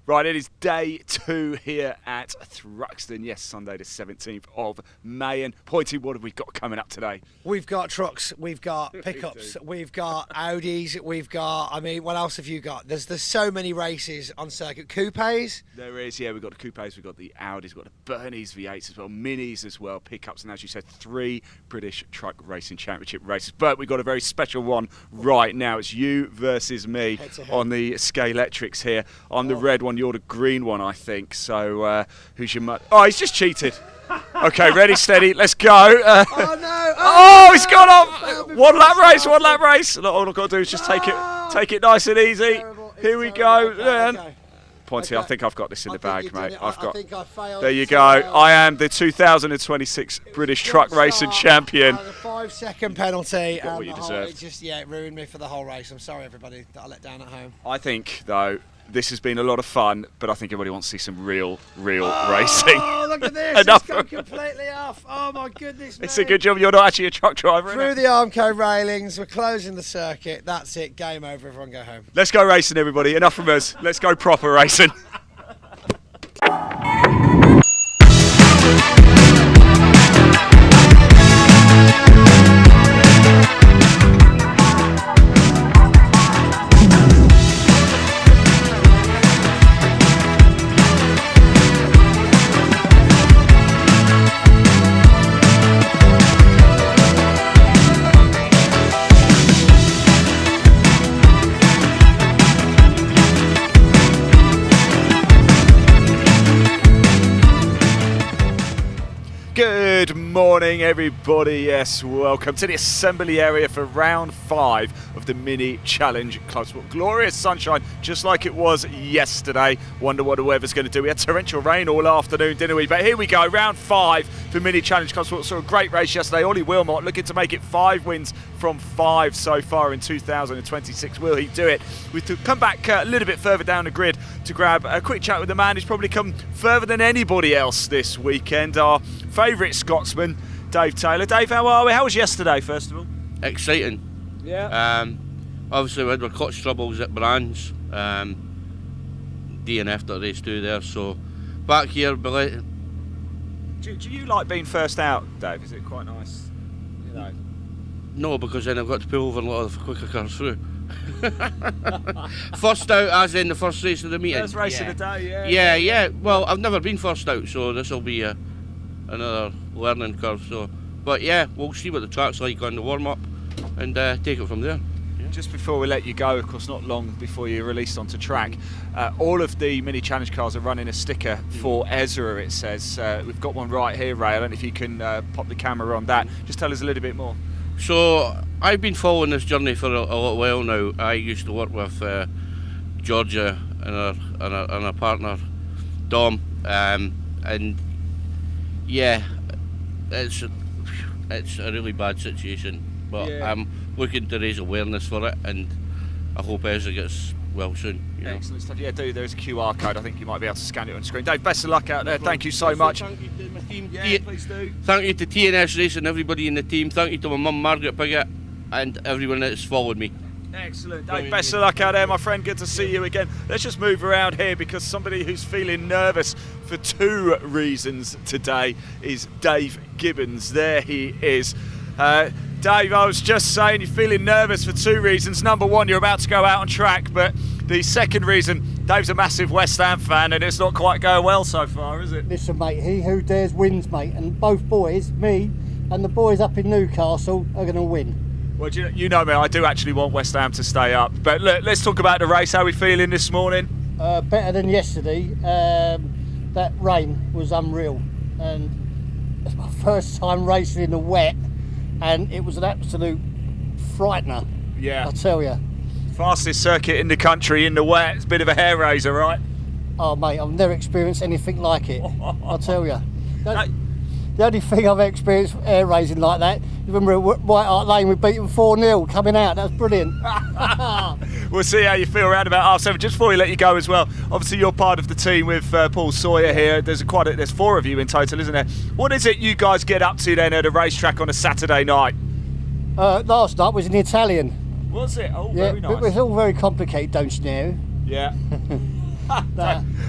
Right, it is day 2 here at Thruxton. Yes, Sunday the 17th of May. And Pointy, what have we got coming up today? We've got trucks, we've got pickups, we've got Audis, we've got, what else have you got? There's so many races on circuit. Coupes? There is, yeah, we've got the coupes, we've got the Audis, we've got the Bernie's V8s as well, Minis as well, pickups, and as you said, 3 British Truck Racing Championship races. But we've got a very special one right now. It's you versus me on the Scalextrics here. I'm the red one, you're the green one, I think. So, who's your Oh, he's just cheated. Okay, ready, steady, let's go. Oh no! Oh, he's gone off. One lap race. Look, all I've got to do is just take it nice and easy. Here we go. Okay. Pointy, I think I've got this in the bag, mate. I think I failed. There you go. I am the 2026 British Truck Racing Champion. The 5-second penalty. Got what you deserve. It ruined me for the whole race. I'm sorry, everybody, that I let down at home. I think, though, this has been a lot of fun, but I think everybody wants to see some real racing. Oh, look at this. It's gone completely off. Oh, my goodness, It's a good job you're not actually a truck driver, Through the Armco railings, we're closing the circuit. That's it. Game over. Everyone go home. Let's go racing, everybody. Enough from us. Let's go proper racing. Good morning, everybody. Yes, welcome to the assembly area for round 5 of the Mini Challenge Club Sport. Glorious sunshine, just like it was yesterday. Wonder what the weather's going to do. We had torrential rain all afternoon, didn't we? But here we go, round 5 for Mini Challenge Club Sport. Saw a great race yesterday. Ollie Wilmot looking to make it 5 wins from 5 so far in 2026. Will he do it? We've come back a little bit further down the grid to grab a quick chat with the man who's probably come further than anybody else this weekend. Our favourite Scotsman, Dave Taylor. Dave, how are we? How was yesterday, first of all? Exciting. Yeah. Obviously we had our clutch troubles at Brands, DNF that race 2 there, so back here. Do you like being first out, Dave? Is it quite nice? You know. No, because then I've got to pull over a lot of the quicker cars through. First out, as in the first race of the meeting. First race of the day, yeah. Well, I've never been first out, so this will be another learning curve. So, but yeah, we'll see what the track's like on the warm-up and take it from there. Yeah. Just before we let you go, of course, not long before you're released onto track, all of the Mini Challenge cars are running a sticker for Ezra, it says. We've got one right here, Ray. I don't know if you can pop the camera on that. Just tell us a little bit more. So I've been following this journey for a little while now. I used to work with Georgia and her partner Dom, and yeah, it's a really bad situation. But yeah. I'm looking to raise awareness for it, and I hope Ezra gets well soon. Excellent stuff. Yeah, there's a QR code. I think you might be able to scan it on screen. Dave, best of luck out there. Thank you so much. Thank you to my team. Yeah, please do. Thank you to TNS Racing, everybody in the team. Thank you to my mum, Margaret Piggott, and everyone that's followed me. Excellent. Dave, best of luck out there, my friend. Good to see you again. Let's just move around here because somebody who's feeling nervous for 2 reasons today is Dave Gibbons. There he is. Dave, I was just saying you're feeling nervous for 2 reasons. Number 1, you're about to go out on track, but the second reason, Dave's a massive West Ham fan and it's not quite going well so far, is it? Listen, mate, he who dares wins, mate, and both boys, me and the boys up in Newcastle, are going to win. Well, you know me, I do actually want West Ham to stay up. But look, let's talk about the race. How are we feeling this morning? Better than yesterday. That rain was unreal, and it's my first time racing in the wet, and it was an absolute frightener. Yeah, I tell you. Fastest circuit in the country in the wet. It's a bit of a hair raiser, right? Oh, mate, I've never experienced anything like it. I'll tell you. The only thing I've experienced air raising like that, you remember at White Hart Lane we beat them 4-0 coming out, that was brilliant. We'll see how you feel around about half 7. Just before we let you go as well, obviously you're part of the team with Paul Sawyer here. There's 4 of you in total, isn't there? What is it you guys get up to then at a racetrack on a Saturday night? Last night was in Was it? Oh, yeah, very nice. It was all very complicated, don't you know? Yeah.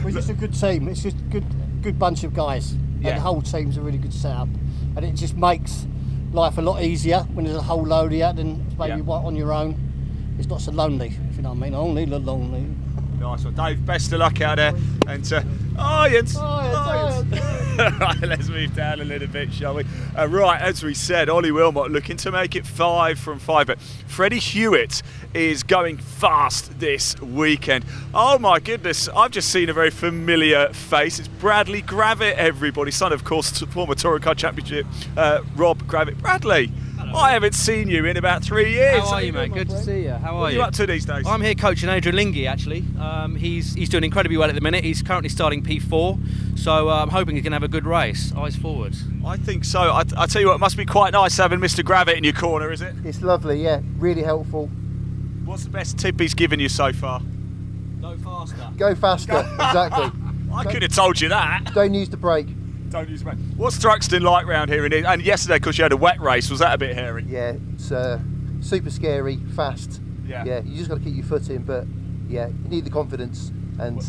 We're just a good team. It's just a good bunch of guys. Yeah. And the whole team's a really good setup. And it just makes life a lot easier when there's a whole load of you than maybe on your own. It's not so lonely, if you know what I mean. Only the lonely. Nice one, Dave. Best of luck out there. And Jens. Right, let's move down a little bit, shall we? Right, as we said, Ollie Wilmot looking to make it 5 from 5, but Freddie Hewitt is going fast this weekend. Oh my goodness, I've just seen a very familiar face. It's Bradley Gravitt, everybody, son of course former Touring Car Championship Rob Gravitt. Bradley, I haven't seen you in about 3 years. How are you, mate? Good to see you. How are What are you? you up to these days? I'm here coaching Adrian Lingy, actually. He's doing incredibly well at the minute. He's currently starting P4, so I'm hoping he can have a good race. Eyes forward. I think so. I tell you what, it must be quite nice having Mr. Gravitt in your corner, is it? It's lovely, yeah. Really helpful. What's the best tip he's given you so far? Go faster. Go faster, exactly. I could have told you that. Don't use the brake. Don't use brake. What's Thruxton like round here? And yesterday, because you had a wet race, was that a bit hairy? Yeah, it's super scary, fast. Yeah. You just got to keep your foot in, but yeah, you need the confidence and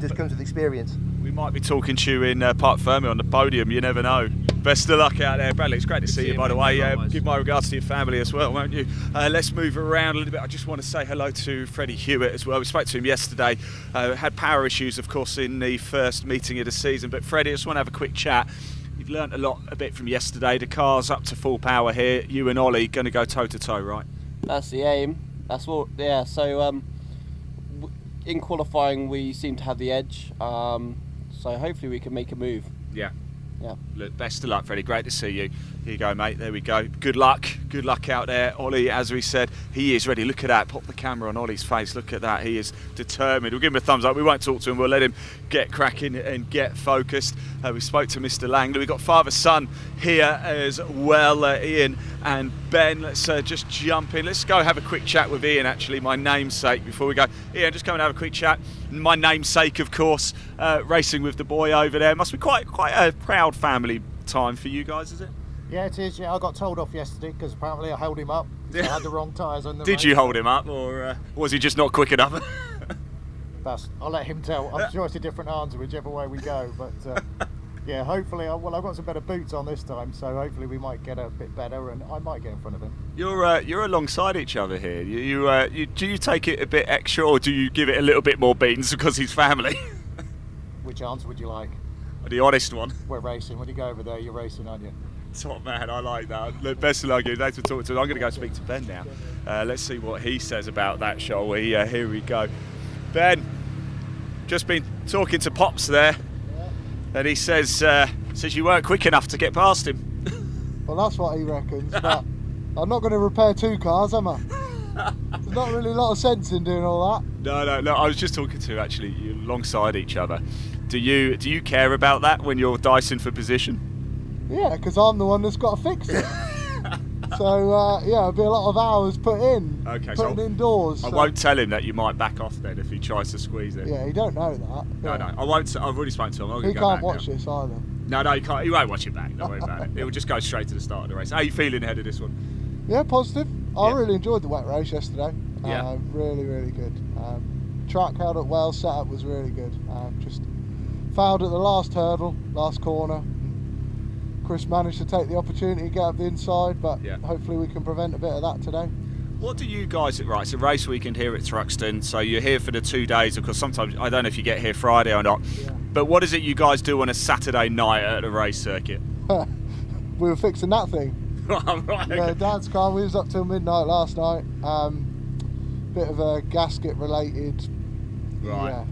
just comes with experience. We might be talking to you in Parc Fermé on the podium, you never know. Best of luck out there, Bradley. It's great to see you, by the way. Give my regards to your family as well, won't you? Let's move around a little bit. I just want to say hello to Freddie Hewitt as well. We spoke to him yesterday. Had power issues, of course, in the first meeting of the season. But Freddie, I just want to have a quick chat. You've learnt a bit from yesterday. The car's up to full power here. You and Ollie going to go toe-to-toe, right? That's the aim. That's what. Yeah. So in qualifying, we seem to have the edge. So hopefully we can make a move. Yeah. Yeah. Look, best of luck, Freddie. Great to see you. Here you go, mate. There we go. Good luck. Good luck out there. Ollie, as we said, he is ready. Look at that. Pop the camera on Ollie's face. Look at that. He is determined. We'll give him a thumbs up. We won't talk to him. We'll let him get cracking and get focused. We spoke to Mr. Langley. We've got father-son here as well, Ian and Ben. Let's just jump in. Let's go have a quick chat with Ian, actually, my namesake, before we go. Ian, just come and have a quick chat. My namesake, of course, racing with the boy over there. Must be quite a proud family time for you guys, is it? Yeah, it is. Yeah, I got told off yesterday because apparently I held him up. So I had the wrong tyres on the Did race. you hold him up, or was he just not quick enough? I'll let him tell. I'm sure it's a different answer whichever way we go. But yeah, hopefully, I've got some better boots on this time, so hopefully we might get a bit better, and I might get in front of him. You're alongside each other here. Do you take it a bit extra, or do you give it a little bit more beans because he's family? Which answer would you like? The honest one. We're racing. When you go over there, you're racing, aren't you? Top man, I like that. Look, best of luck. Thanks for talking to him. I'm going to go speak to Ben now. Let's see what he says about that, shall we? Here we go. Ben, just been talking to Pops there, and he says you weren't quick enough to get past him. Well, that's what he reckons. But I'm not going to repair two cars, am I? There's not really a lot of sense in doing all that. No. I was just talking to actually you alongside each other. Do you care about that when you're dicing for position? Yeah, because I'm the one that's got to fix it. So yeah, it'll be a lot of hours put in. Okay, putting so indoors. I so. won't tell him that you might back off then if he tries to squeeze it. Yeah, he don't know that. No, I won't. I've already spoken to him. I'm He gonna go can't back watch now. this either. No, he can't. He won't watch it back. Don't worry about it. It will just go straight to the start of the race. How are you feeling ahead of this one? Yeah, positive. I Yeah. really enjoyed the wet race yesterday. Yeah. Really, really good. Track held up well, setup was really good. Just failed at the last hurdle, last corner. Chris managed to take the opportunity to get up the inside, but Yeah. hopefully we can prevent a bit of that today. What do you guys, right, it's a race weekend here at Thruxton, so you're here for the 2 days, of course sometimes, I don't know if you get here Friday or not, Yeah. but what is it you guys do on a Saturday night at a race circuit? We were fixing that thing. Right, Yeah, okay. Dad's car, we was up till midnight last night. Bit of a gasket related. Right. Yeah.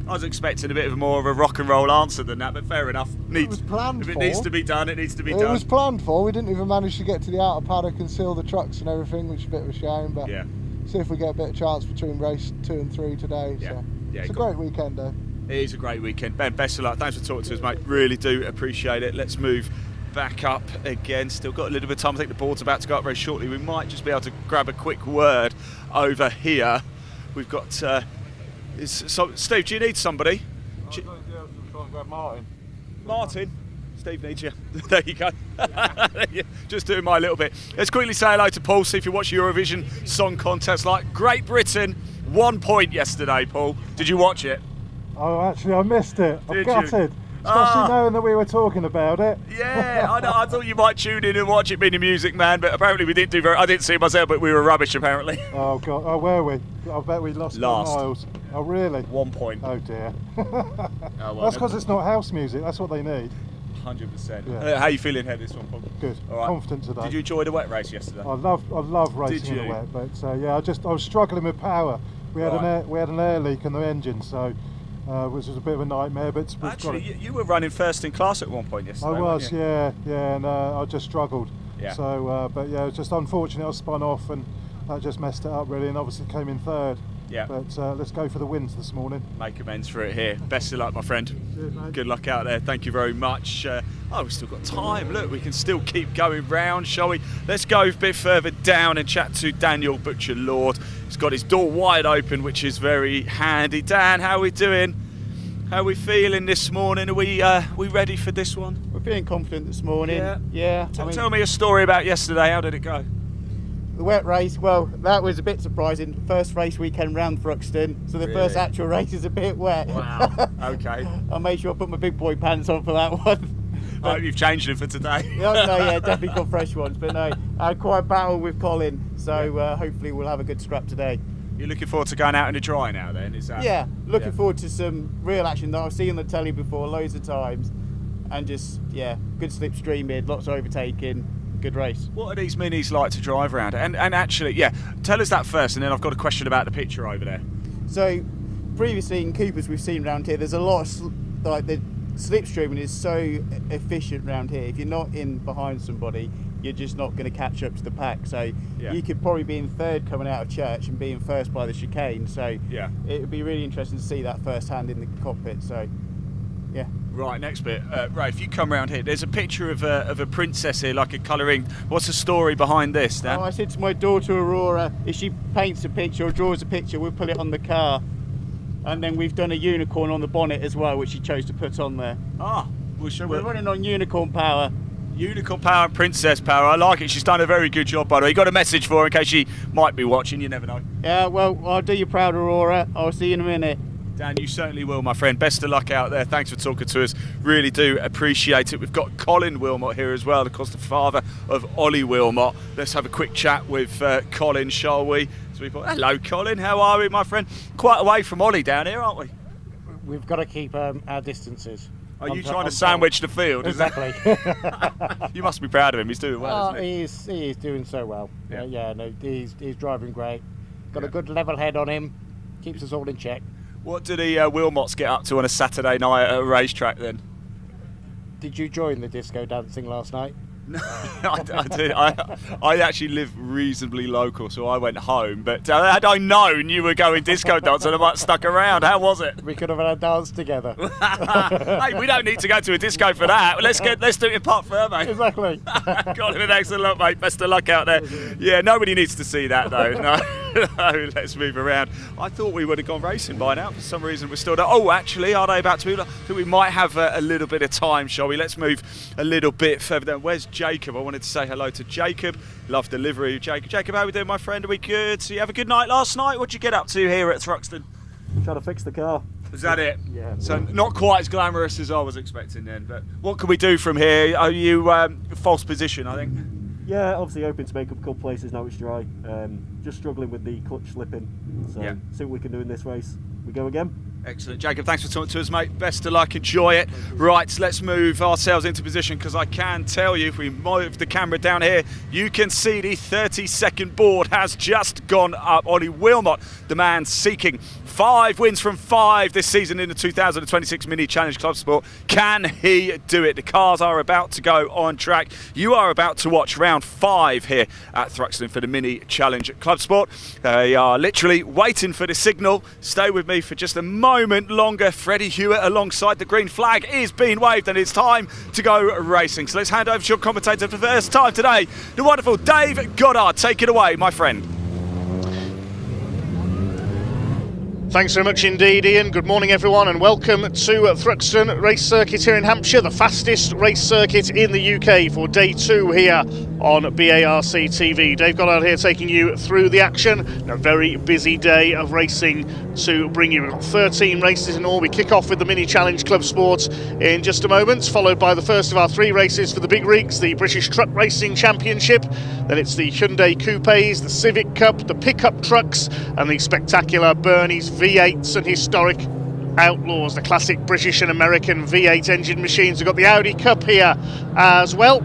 I was expecting a bit of more of a rock and roll answer than that, but fair enough. It was planned If it for. needs to be done, it needs to be It done. was planned for. We didn't even manage to get to the outer paddock and seal the trucks and everything, which is a bit of a shame. But Yeah. see if we get a bit of chance between race 2 and 3 today. Yeah. So Yeah, it's a cool. great weekend, though. It is a great weekend. Ben, best of luck. Thanks for talking to us, mate. Really do appreciate it. Let's move back up again. Still got a little bit of time. I think the board's about to go up very shortly. We might just be able to grab a quick word over here. We've got... Steve, do you need somebody? Martin? Steve needs you. There you go. Just doing my little bit. Let's quickly say hello to Paul, see if you watch Eurovision Song Contest like Great Britain. 1 point yesterday, Paul. Did you watch it? Oh, actually, I missed it. I'm Did you? gutted. Especially knowing that we were talking about it. Yeah, I know. I thought you might tune in and watch it, being a music man, but apparently we didn't do very. I didn't see it myself, but we were rubbish apparently. Oh God! Oh, were we? I bet we lost by Last. miles. Oh really? 1 point. Oh dear. Well, That's because it's not house music. That's what they need. 100%. Yeah. How you feeling here this one, Paul? Good. All right. Confident today. Did you enjoy the wet race yesterday? I love racing in the wet, but yeah, I was struggling with power. We had an air leak in the engine, so which was a bit of a nightmare. But we've Actually, got it. you were running first in class at one point yesterday. I was, weren't you? yeah, and I just struggled. Yeah. So, but yeah, it was just unfortunate. I spun off, and that just messed it up really, and obviously came in third. Yeah. But let's go for the wins this morning. Make amends for it here. Best of luck, my friend. Cheers, mate. Good luck out there. Thank you very much. We've still got time. Look, we can still keep going round, shall we? Let's go a bit further down and chat to Daniel Butcher Lord. He's got his door wide open, which is very handy. Dan, how are we doing? How are we feeling this morning? Are we ready for this one? We're feeling confident this morning. Yeah. Tell me a story about yesterday. How did it go? The wet race, well, that was a bit surprising. First race weekend round Thruxton, so the first actual race is a bit wet. Wow. Okay. I made sure I put my big boy pants on for that one. I hope you've changed them for today. No, definitely got fresh ones. But no, I had quite a battle with Colin, so hopefully we'll have a good scrap today. You're looking forward to going out in the dry now then, is that? Yeah, looking forward to some real action that I've seen on the telly before loads of times. And just, good slipstreaming, lots of overtaking, good race. What are these minis like to drive around? And actually, tell us that first, and then I've got a question about the picture over there. So, previously in Coopers we've seen around here, there's a lot of, the slipstreaming is so efficient around here. If you're not in behind somebody, you're just not going to catch up to the pack. So you could probably be in third coming out of church and being first by the chicane. So it would be really interesting to see that firsthand in the cockpit. So yeah. Right, next bit. Right, if you come around here, there's a picture of a princess here, like a colouring. What's the story behind this, Dan? Oh, I said to my daughter Aurora, if she paints a picture or draws a picture, we'll put it on the car. And then we've done a unicorn on the bonnet as well, which she chose to put on there. Well, we're running on unicorn power. Unicorn power and princess power. I like it. She's done a very good job, by the way. You got a message for her in case she might be watching. You never know. Yeah, well, I'll do you proud, Aurora. I'll see you in a minute. Dan, you certainly will, my friend. Best of luck out there. Thanks for talking to us. Really do appreciate it. We've got Colin Wilmot here as well, of course, the father of Ollie Wilmot. Let's have a quick chat with Colin, shall we? Hello, Colin. How are we, my friend? Quite away from Ollie down here, aren't we? We've got to keep our distances. Are you trying to sandwich the field? Exactly. You must be proud of him. He's doing well, isn't he? He is doing so well. He's driving great. Got a good level head on him. Keeps us all in check. What did the Wilmots get up to on a Saturday night at a racetrack then? Did you join the disco dancing last night? No, I did. I actually live reasonably local, so I went home. But had I known you were going disco dancing, I might have stuck around. How was it? We could have had a dance together. Hey, we don't need to go to a disco for that. Let's do it in Parc Ferme. Exactly. Got him an excellent luck, mate. Best of luck out there. Yeah, nobody needs to see that though. No, let's move around. I thought we would have gone racing by now. For some reason, we're still there. Oh, actually, are they about to move? I think we might have a little bit of time, shall we? Let's move a little bit further down. Where's Jacob? I wanted to say hello to Jacob. Love delivery, Jacob. Jacob, how are we doing, my friend? Are we good? So you have a good night last night? What'd you get up to here at Thruxton? Trying to fix the car. Is that it? Yeah. So not quite as glamorous as I was expecting then, but what can we do from here? Are you false position, I think? Yeah, obviously hoping to make up a couple places now it's dry. Just struggling with the clutch slipping. So see what we can do in this race. We go again. Excellent. Jacob, thanks for talking to us, mate. Best of luck, enjoy it. Right, let's move ourselves into position because I can tell you, if we move the camera down here, you can see the 30-second board has just gone up. Ollie Wilmot, the man seeking 5 wins from 5 this season in the 2026 Mini Challenge Club Sport. Can he do it? The cars are about to go on track. You are about to watch round 5 here at Thruxton for the Mini Challenge Club Sport. They are literally waiting for the signal. Stay with me for just a moment longer. Freddie Hewitt alongside the green flag is being waved and it's time to go racing. So let's hand over to your commentator for the first time today, the wonderful Dave Goddard. Take it away, my friend. Thanks very much indeed, Ian. Good morning, everyone, and welcome to Thruxton Race Circuit here in Hampshire, the fastest race circuit in the UK for day 2 here on BARC TV. Dave Goddard here taking you through the action. A very busy day of racing to bring you. We've got 13 races in all. We kick off with the Mini Challenge Club Sport in just a moment, followed by the first of our 3 races for the big rigs, the British Truck Racing Championship. Then it's the Hyundai Coupes, the Civic Cup, the pickup trucks, and the spectacular Bernie's V8s and historic Outlaws, the classic British and American V8 engine machines. We've got the Audi Cup here as well.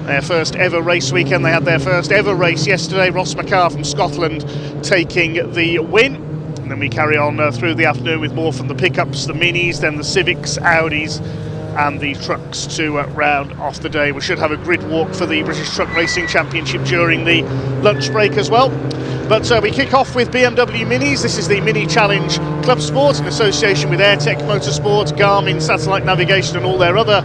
Their first ever race weekend. They had their first ever race yesterday. Ross McCarr from Scotland taking the win. And then we carry on through the afternoon with more from the pickups, the minis, then the Civics, Audis and the trucks to round off the day. We should have a grid walk for the British Truck Racing Championship during the lunch break as well. But we kick off with BMW Minis. This is the Mini Challenge Club Sport in association with AirTech Motorsport, Garmin Satellite Navigation and all their other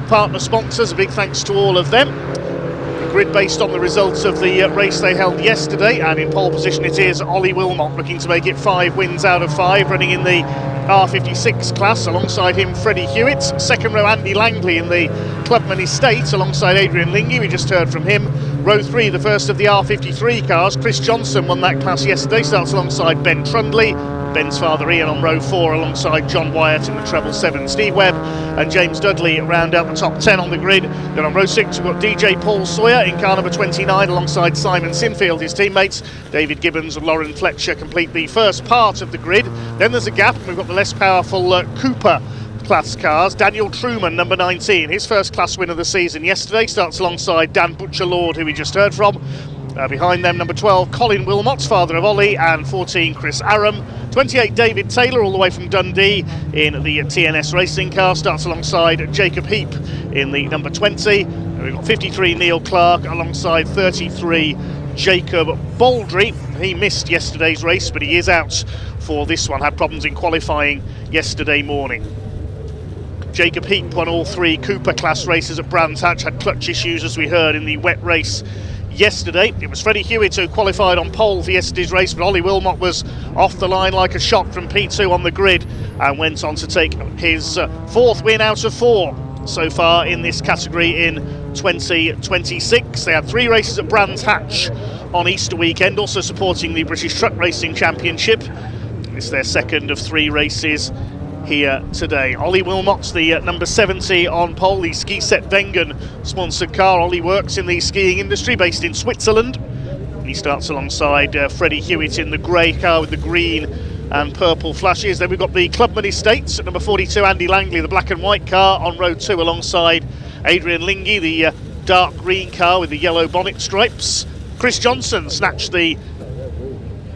partner sponsors. A big thanks to all of them. The grid based on the results of the race they held yesterday, and in pole position it is Ollie Wilmot, looking to make it 5 wins out of 5, running in the R56 class. Alongside him Freddie Hewitt. Second row Andy Langley in the Clubman Estate alongside Adrian Lingy. We just heard from him. Row 3, the first of the R53 cars. Chris Johnson won that class yesterday, starts alongside Ben Trundley. Ben's father Ian on row 4 alongside John Wyatt in the treble 7. Steve Webb and James Dudley round out the top 10 on the grid. Then on row 6 we've got DJ Paul Sawyer in car number 29 alongside Simon Sinfield, his teammates. David Gibbons and Lauren Fletcher complete the first part of the grid. Then there's a gap and we've got the less powerful Cooper class cars. Daniel Truman, number 19, his first class win of the season yesterday, starts alongside Dan Butcher-Lord, who we just heard from. Behind them, number 12, Colin Wilmot, father of Ollie, and 14, Chris Aram. 28, David Taylor, all the way from Dundee in the TNS racing car, starts alongside Jacob Heap in the number 20. And we've got 53, Neil Clark, alongside 33, Jacob Baldry. He missed yesterday's race, but he is out for this one, had problems in qualifying yesterday morning. Jacob Heap won all 3 Cooper class races at Brands Hatch, had clutch issues as we heard in the wet race yesterday. It was Freddie Hewitt who qualified on pole for yesterday's race, but Ollie Wilmot was off the line like a shot from P2 on the grid and went on to take his 4th win out of 4 so far in this category in 2026. They had 3 races at Brands Hatch on Easter weekend, also supporting the British Truck Racing Championship. It's their second of 3 races here today. Ollie Wilmot's the number 70 on pole, the Ski Set Wengen sponsored car. Ollie works in the skiing industry, based in Switzerland. He starts alongside Freddie Hewitt in the grey car with the green and purple flashes. Then we've got the Clubman Estates at number 42, Andy Langley, the black and white car on row 2 alongside Adrian Lingy, the dark green car with the yellow bonnet stripes. Chris Johnson snatched the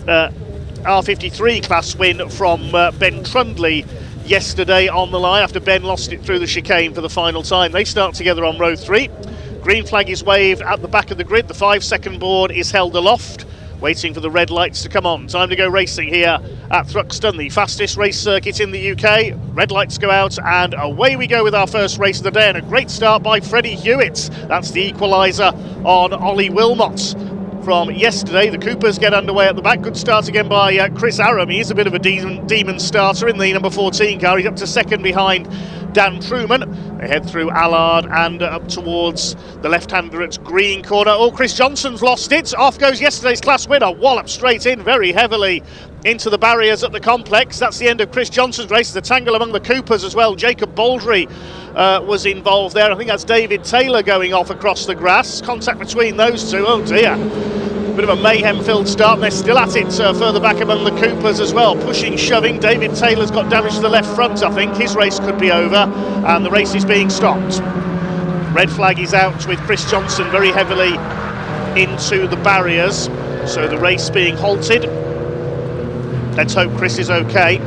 R53 class win from Ben Trundley yesterday on the line after Ben lost it through the chicane for the final time. They start together on row 3. Green flag is waved at the back of the grid. The 5-second board is held aloft, waiting for the red lights to come on. Time to go racing here at Thruxton, the fastest race circuit in the UK. Red lights go out and away we go with our first race of the day, and a great start by Freddie Hewitt. That's the equaliser on Ollie Wilmot from yesterday. The Coopers get underway at the back. Good start again by Chris Aram. He is a bit of a demon starter in the number 14 car. He's up to second behind Dan Truman. They head through Allard and up towards the left-hander at Green Corner. Oh, Chris Johnson's lost it. Off goes yesterday's class winner. Wallop straight in very heavily into the barriers at the complex. That's the end of Chris Johnson's race. There's a tangle among the Coopers as well. Jacob Baldry was involved there. I think that's David Taylor going off across the grass. Contact between those two. Oh dear. Bit of a mayhem-filled start, and they're still at it further back among the Coopers as well. Pushing, shoving. David Taylor's got damage to the left front, I think. His race could be over, and the race is being stopped. Red flag is out with Chris Johnson very heavily into the barriers, so the race being halted. Let's hope Chris is okay.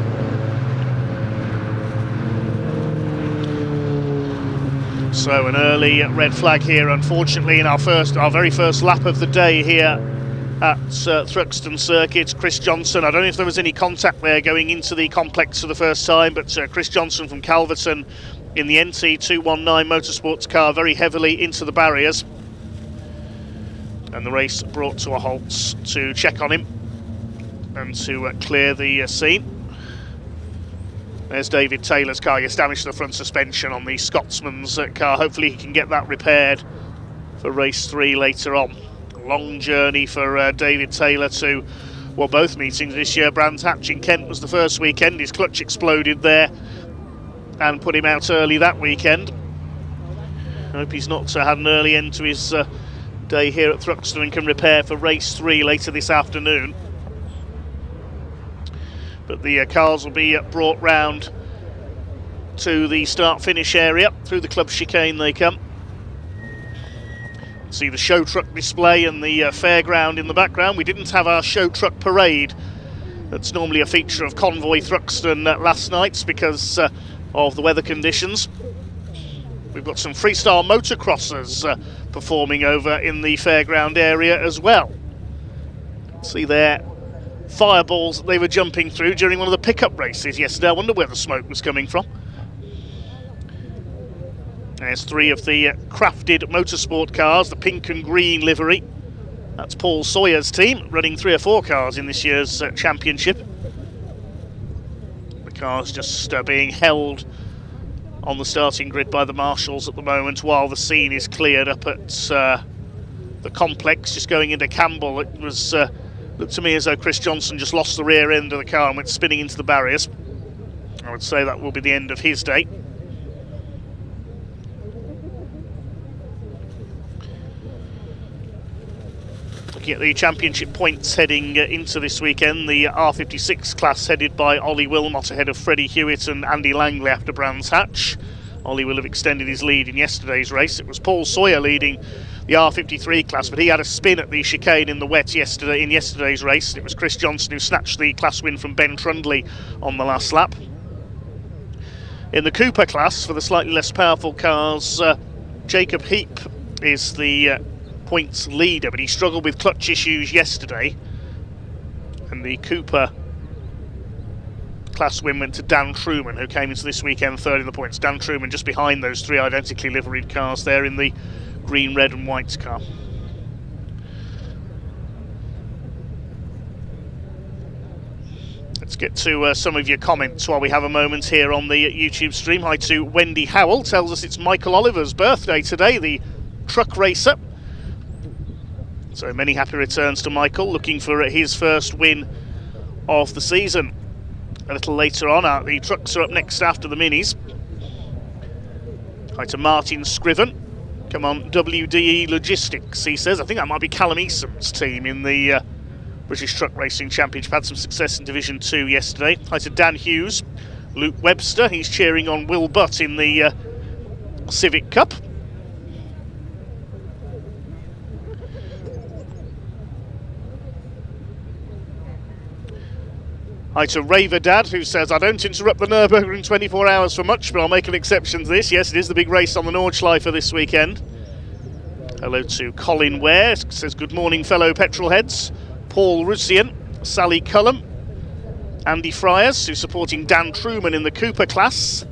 So an early red flag here, unfortunately, in our very first lap of the day here at Thruxton Circuit. Chris Johnson, I don't know if there was any contact there going into the complex for the first time, but Chris Johnson from Calverton in the NT219 Motorsports car very heavily into the barriers. And the race brought to a halt to check on him and to clear the scene. There's David Taylor's car. He has damage to the front suspension on the Scotsman's car. Hopefully he can get that repaired for race 3 later on. Long journey for David Taylor to well, both meetings this year. Brands Hatch in Kent was the first weekend. His clutch exploded there and put him out early that weekend. I hope he's not had an early end to his day here at Thruxton and can repair for race 3 later this afternoon. But the cars will be brought round to the start-finish area. Through the club chicane they come. See the show truck display and the fairground in the background. We didn't have our show truck parade. That's normally a feature of Convoy Thruxton last night because of the weather conditions. We've got some freestyle motocrossers performing over in the fairground area as well. See there, fireballs that they were jumping through during one of the pickup races yesterday. I wonder where the smoke was coming from. There's 3 of the crafted motorsport cars, the pink and green livery. That's Paul Sawyer's team, running 3 or 4 cars in this year's championship. The cars just being held on the starting grid by the marshals at the moment while the scene is cleared up at the complex, just going into Campbell. It was looked to me as though Chris Johnson just lost the rear end of the car and went spinning into the barriers. I would say that will be the end of his day. Looking at the championship points heading into this weekend, the R56 class headed by Ollie Wilmot ahead of Freddie Hewitt and Andy Langley after Brands Hatch. Ollie will have extended his lead in yesterday's race. It was Paul Sawyer leading the R53 class, but he had a spin at the chicane in the wet yesterday in yesterday's race. It was Chris Johnson who snatched the class win from Ben Trundley on the last lap. In the Cooper class, for the slightly less powerful cars, Jacob Heap is the points leader, but he struggled with clutch issues yesterday, and the Cooper class win went to Dan Truman, who came into this weekend 3rd in the points. Dan Truman just behind those 3 identically liveried cars there in the green, red and white car. Let's get to some of your comments while we have a moment here on the YouTube stream. Hi to Wendy Howell, tells us it's Michael Oliver's birthday today, the truck racer. So many happy returns to Michael, looking for his first win of the season. A little later on, the trucks are up next after the minis. Hi to Martin Scriven. Come on, WDE Logistics, he says. I think that might be Callum Eason's team in the British Truck Racing Championship. Had some success in Division 2 yesterday. Hi to Dan Hughes. Luke Webster, he's cheering on Will Butt in the Civic Cup. Hi to Raver Dad, who says, I don't interrupt the Nürburgring 24 hours for much, but I'll make an exception to this. Yes, it is the big race on the Nordschleife this weekend. Hello to Colin Ware, says, good morning, fellow petrolheads. Paul Russian, Sally Cullum, Andy Fryers, who's supporting Dan Truman in the Cooper class.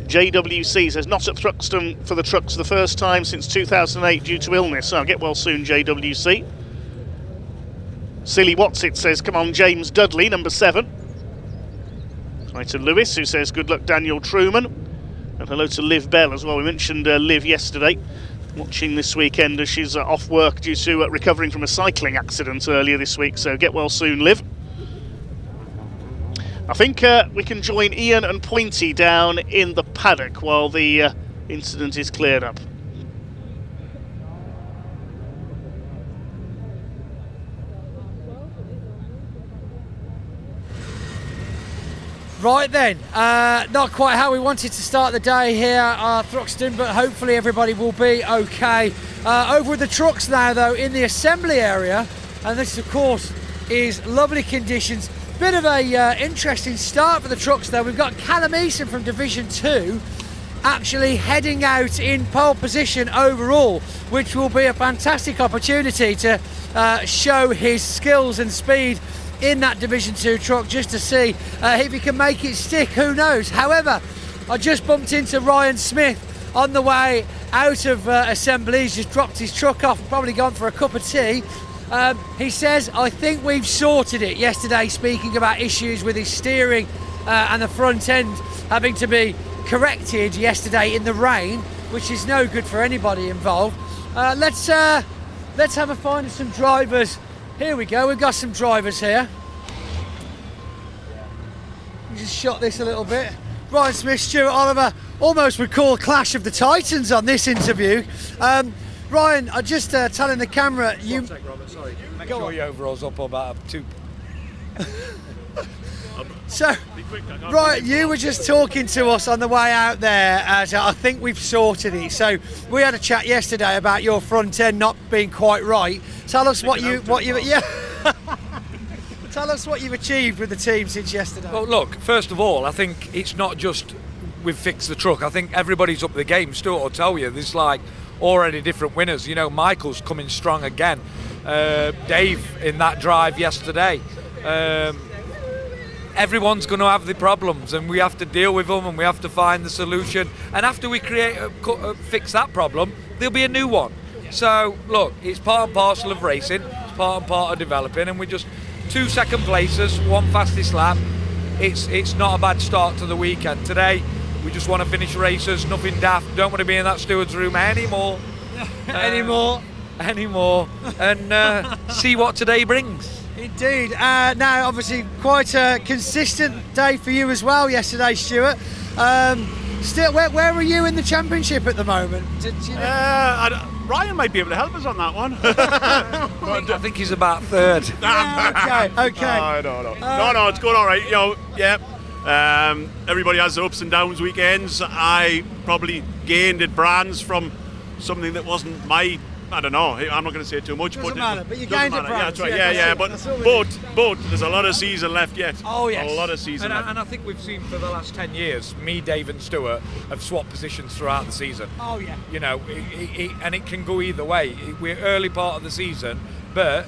JWC says, not at Thruxton for the trucks the first time since 2008 due to illness. So I'll get well soon, JWC. Silly Watsit says, come on, James Dudley, number 7. Hi to Lewis, who says, good luck, Daniel Truman. And hello to Liv Bell as well. We mentioned Liv yesterday, watching this weekend as she's off work due to recovering from a cycling accident earlier this week. So get well soon, Liv. I think we can join Ian and Pointy down in the paddock while the incident is cleared up. Right then, not quite how we wanted to start the day here at Thruxton, but hopefully everybody will be okay. Over with the trucks now though, in the assembly area, and this of course is lovely conditions. Bit of a interesting start for the trucks though. We've got Callum Eason from Division 2 actually heading out in pole position overall, which will be a fantastic opportunity to show his skills and speed in that Division 2 truck, just to see if he can make it stick. Who knows? However, I just bumped into Ryan Smith on the way out of assembly. He's just dropped his truck off and probably gone for a cup of tea. He says, I think we've sorted it yesterday, speaking about issues with his steering and the front end having to be corrected yesterday in the rain, which is no good for anybody involved. Let's have a find of some drivers Here we go, we've got some drivers here. We just shot this a little bit. Ryan Smith, Stuart Oliver, almost would call Clash of the Titans on this interview. Ryan, I'm just telling the camera, you... Make sure your overall's up about 2. So, right, you were just talking to us on the way out there, as I think we've sorted it. So, we had a chat yesterday about your front end not being quite right. Tell us what you Tell us what you've achieved with the team since yesterday. Well, look, first of all, I think it's not just we've fixed the truck. I think everybody's up the game. Stuart will tell you, there's like already different winners. You know, Michael's coming strong again. Dave in that drive yesterday. Everyone's going to have the problems, and we have to deal with them, and we have to find the solution. And after we fix that problem, there'll be a new one. So, look, it's part and parcel of racing. It's part and part of developing, and we're just 2 second places, 1 fastest lap. It's not a bad start to the weekend. Today, we just want to finish races, nothing daft. Don't want to be in that steward's room anymore. Anymore, and see what today brings. Indeed. Now, obviously, quite a consistent day for you as well yesterday, Stuart. Still, where are you in the championship at the moment? Ryan might be able to help us on that one. I think he's about 3rd. Okay. No, it's going all right. You know, yeah. Everybody has their ups and downs weekends. I probably gained at Brands from something that wasn't my. I don't know. I'm not going to say too much. Doesn't matter, but you gained at Brands. Yeah, that's right. Yeah. But there's a lot of season left yet. Oh yes. A lot of season left. And I think we've seen for the last 10 years, me, Dave, and Stuart have swapped positions throughout the season. Oh yeah. You know, and it can go either way. We're early part of the season, but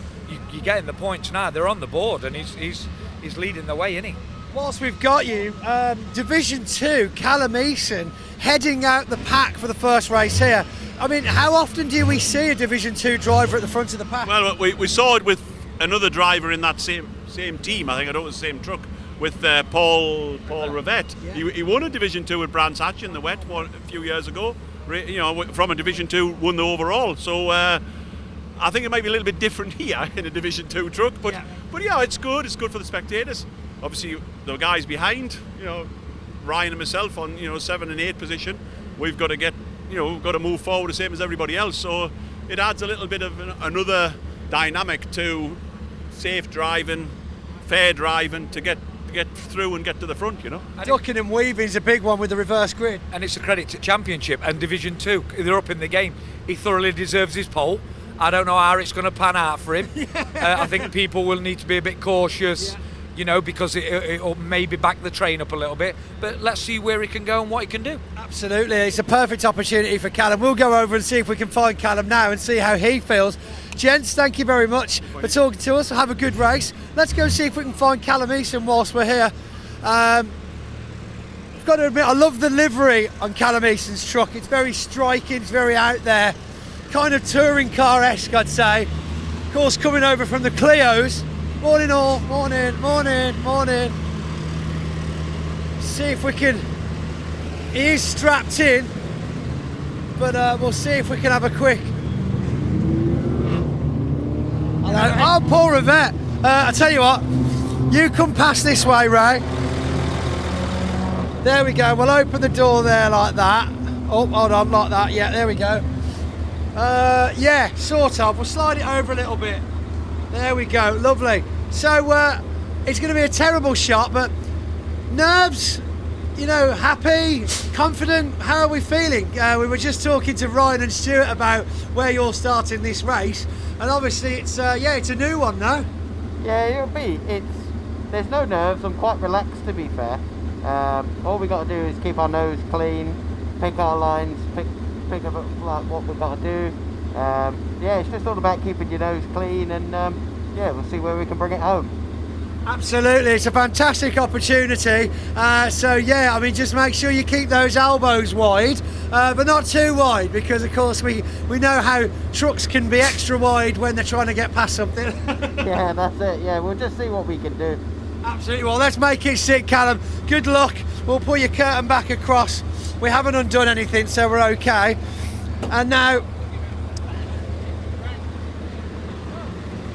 you're getting the points now. They're on the board, and he's leading the way, isn't he? Whilst we've got you, Division 2, Callum Eason heading out the pack for the first race here. I mean, how often do we see a Division 2 driver at the front of the pack? Well, we saw it with another driver in that same team. I think it was the same truck with Paul Rivette. Yeah. He won a Division 2 with Brands Hatch in the wet a few years ago. You know, from a Division 2, won the overall. So I think it might be a little bit different here in a Division 2 truck. But yeah, it's good. It's good for the spectators. Obviously, the guys behind, you know, Ryan and myself on 7 and 8 position. We've got to we've got to move forward the same as everybody else. So it adds a little bit of another dynamic to safe driving, fair driving to get through and get to the front, you know. Ducking and weaving is a big one with the reverse grid. And it's a credit to Championship and Division 2. They're up in the game. He thoroughly deserves his pole. I don't know how it's going to pan out for him. I think people will need to be a bit cautious. Yeah. You know, because it'll maybe back the train up a little bit. But let's see where he can go and what he can do. Absolutely. It's a perfect opportunity for Callum. We'll go over and see if we can find Callum now and see how he feels. Gents, thank you very much for talking to us. Have a good race. Let's go see if we can find Callum Eason whilst we're here. I've got to admit, I love the livery on Callum Eason's truck. It's very striking, it's very out there. Kind of touring car-esque, I'd say. Of course, coming over from the Clios. Morning all, morning. See if we can, he is strapped in, but we'll see if we can have a quick. Oh, Paul Rivette, I tell you what, you come past this way, Ray. There we go, we'll open the door there like that. Oh, hold on, like that, yeah, there we go. Yeah, sort of, we'll slide it over a little bit. There we go, lovely. So it's going to be a terrible shot, but nerves, happy, confident, how are we feeling? We were just talking to Ryan and Stuart about where you're starting this race, and obviously it's a new one, no? Yeah, it'll be. There's no nerves, I'm quite relaxed to be fair. All we got to do is keep our nose clean, pick our lines, pick up like what we've got to do. It's just all about keeping your nose clean and we'll see where we can bring it home. Absolutely, it's a fantastic opportunity. Just make sure you keep those elbows wide, but not too wide, because of course we know how trucks can be extra wide when they're trying to get past something. Yeah, that's it. Yeah, we'll just see what we can do. Absolutely. Well, let's make it sick, Callum. Good luck. We'll pull your curtain back across. We haven't undone anything, so we're okay. And now,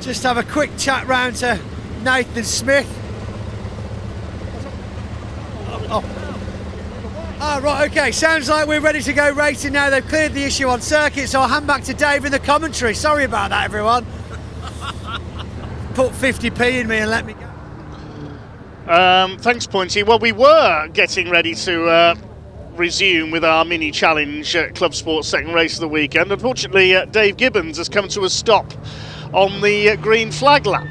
Just have a quick chat round to Nathan Smith. Right, okay, sounds like we're ready to go racing now. They've cleared the issue on circuit, so I'll hand back to Dave in the commentary. Sorry about that, everyone. Put 50p in me and let me go. Thanks, Pointy. Well, we were getting ready to resume with our mini challenge club sports second race of the weekend. Unfortunately, Dave Gibbons has come to a stop on the green flag lap.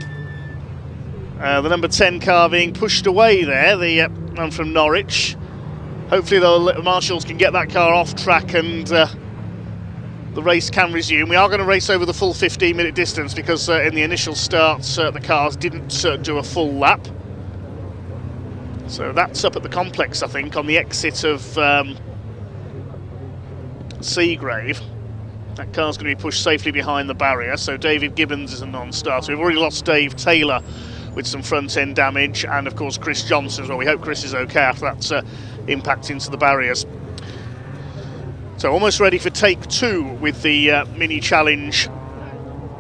The number 10 car being pushed away there, the man from Norwich. Hopefully the marshals can get that car off track and the race can resume. We are going to race over the full 15-minute distance because in the initial start the cars didn't do a full lap. So that's up at the complex, I think, on the exit of Seagrave. That car's going to be pushed safely behind the barrier, so David Gibbons is a non-starter. We've already lost Dave Taylor with some front-end damage, and of course Chris Johnson as well. We hope Chris is okay after that impact into the barriers. So almost ready for take two with the mini challenge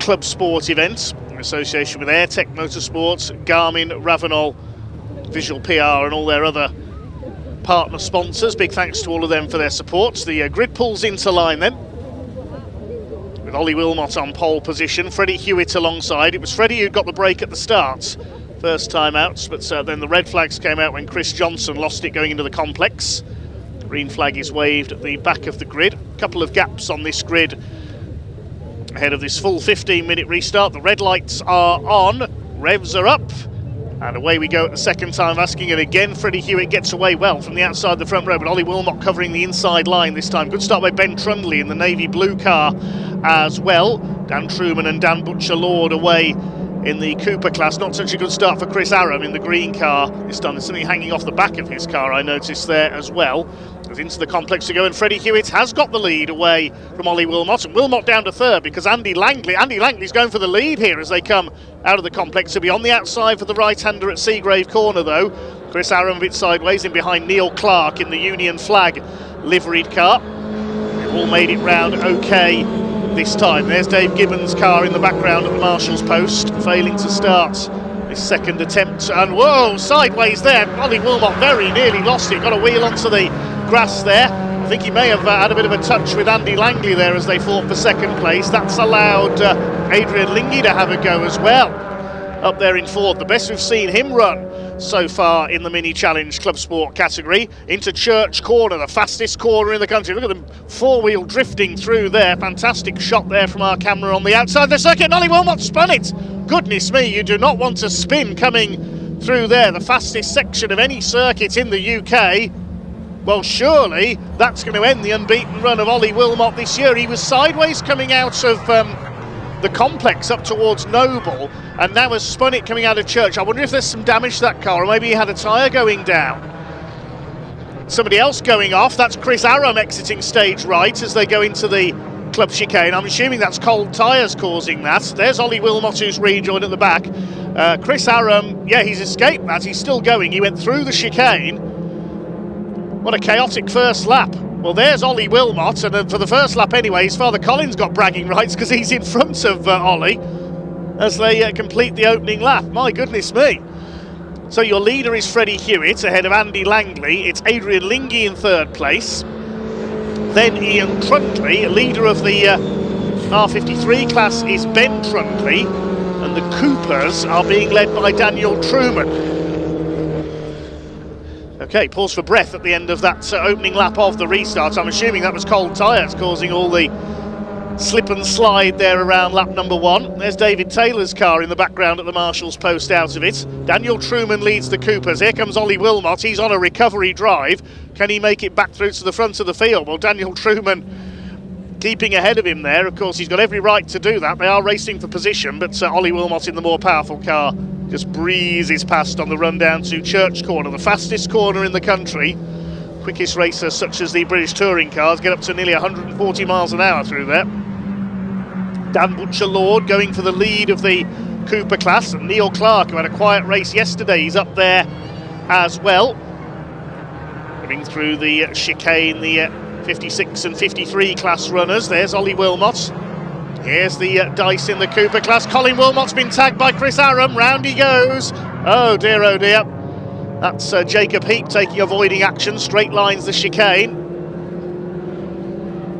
club sport event in association with AirTech Motorsports, Garmin, Ravenol, Visual PR and all their other partner sponsors. Big thanks to all of them for their support. The grid pulls into line then, with Ollie Wilmot on pole position, Freddie Hewitt alongside. It was Freddie who got the break at the start, first time out, but then the red flags came out when Chris Johnson lost it going into the complex. Green flag is waved at the back of the grid. A couple of gaps on this grid ahead of this full 15-minute restart. The red lights are on, revs are up, and away we go at the second time asking it again. Freddie Hewitt gets away well from the outside the front row, but Ollie Wilmot covering the inside line this time. Good start by Ben Trundley in the navy blue car as well. Dan Truman and Dan Butcher-Lord away in the Cooper class. Not such a good start for Chris Aram in the green car this time. There's something hanging off the back of his car, I noticed there as well. Goes into the complex to go, and Freddie Hewitt has got the lead away from Ollie Wilmot, and Wilmot down to third because Andy Langley's going for the lead here as they come out of the complex. To be on the outside for the right-hander at Seagrave Corner though. Chris Aram a bit sideways in behind Neil Clark in the Union Flag liveried car. They've all made it round okay this time. There's Dave Gibbons' car in the background at the marshal's post, failing to start this second attempt, and whoa, sideways there. Ollie Wilmot very nearly lost it, got a wheel onto the grass there. I think he may have had a bit of a touch with Andy Langley there as they fought for second place. That's allowed Adrian Lingy to have a go as well up there in fourth. The best we've seen him run so far in the mini challenge club sport category. Into Church Corner, the fastest corner in the country. Look at them four-wheel drifting through there. Fantastic shot there from our camera on the outside of the circuit, and Ollie Wilmot spun it. Goodness me, you do not want to spin coming through there. The fastest section of any circuit in the UK. Well, surely that's going to end the unbeaten run of Ollie Wilmot this year. He was sideways coming out of the complex up towards Noble, and now has spun it coming out of Church. I wonder if there's some damage to that car, or maybe he had a tyre going down. Somebody else going off. That's Chris Aram exiting stage right as they go into the club chicane. I'm assuming that's cold tyres causing that. There's Ollie Wilmot who's rejoined at the back. Chris Aram, yeah, he's escaped that. He's still going. He went through the chicane. What a chaotic first lap. Well, there's Ollie Wilmot, and for the first lap anyway, his father Colin's got bragging rights because he's in front of Ollie as they complete the opening lap. My goodness me. So your leader is Freddie Hewitt ahead of Andy Langley. It's Adrian Lingy in third place. Then Ian Trundley, leader of the R53 class is Ben Trundley, and the Coopers are being led by Daniel Truman. Okay, pause for breath at the end of that opening lap of the restart. I'm assuming that was cold tyres causing all the slip and slide there around lap number one. There's David Taylor's car in the background at the marshal's post out of it. Daniel Truman leads the Coopers. Here comes Ollie Wilmot. He's on a recovery drive. Can he make it back through to the front of the field? Well, Daniel Truman keeping ahead of him there. Of course, he's got every right to do that. They are racing for position, but Ollie Wilmot in the more powerful car just breezes past on the run down to Church Corner, the fastest corner in the country. Quickest racers such as the British touring cars get up to nearly 140 miles an hour through there. Dan Butcher-Lord going for the lead of the Cooper class, and Neil Clark, who had a quiet race yesterday, he's up there as well. Coming through the chicane, the 56 and 53 class runners. There's Ollie Wilmot. Here's the dice in the Cooper class. Colin Wilmot's been tagged by Chris Aram. Round he goes. Oh dear, oh dear. That's Jacob Heap avoiding action. Straight lines the chicane.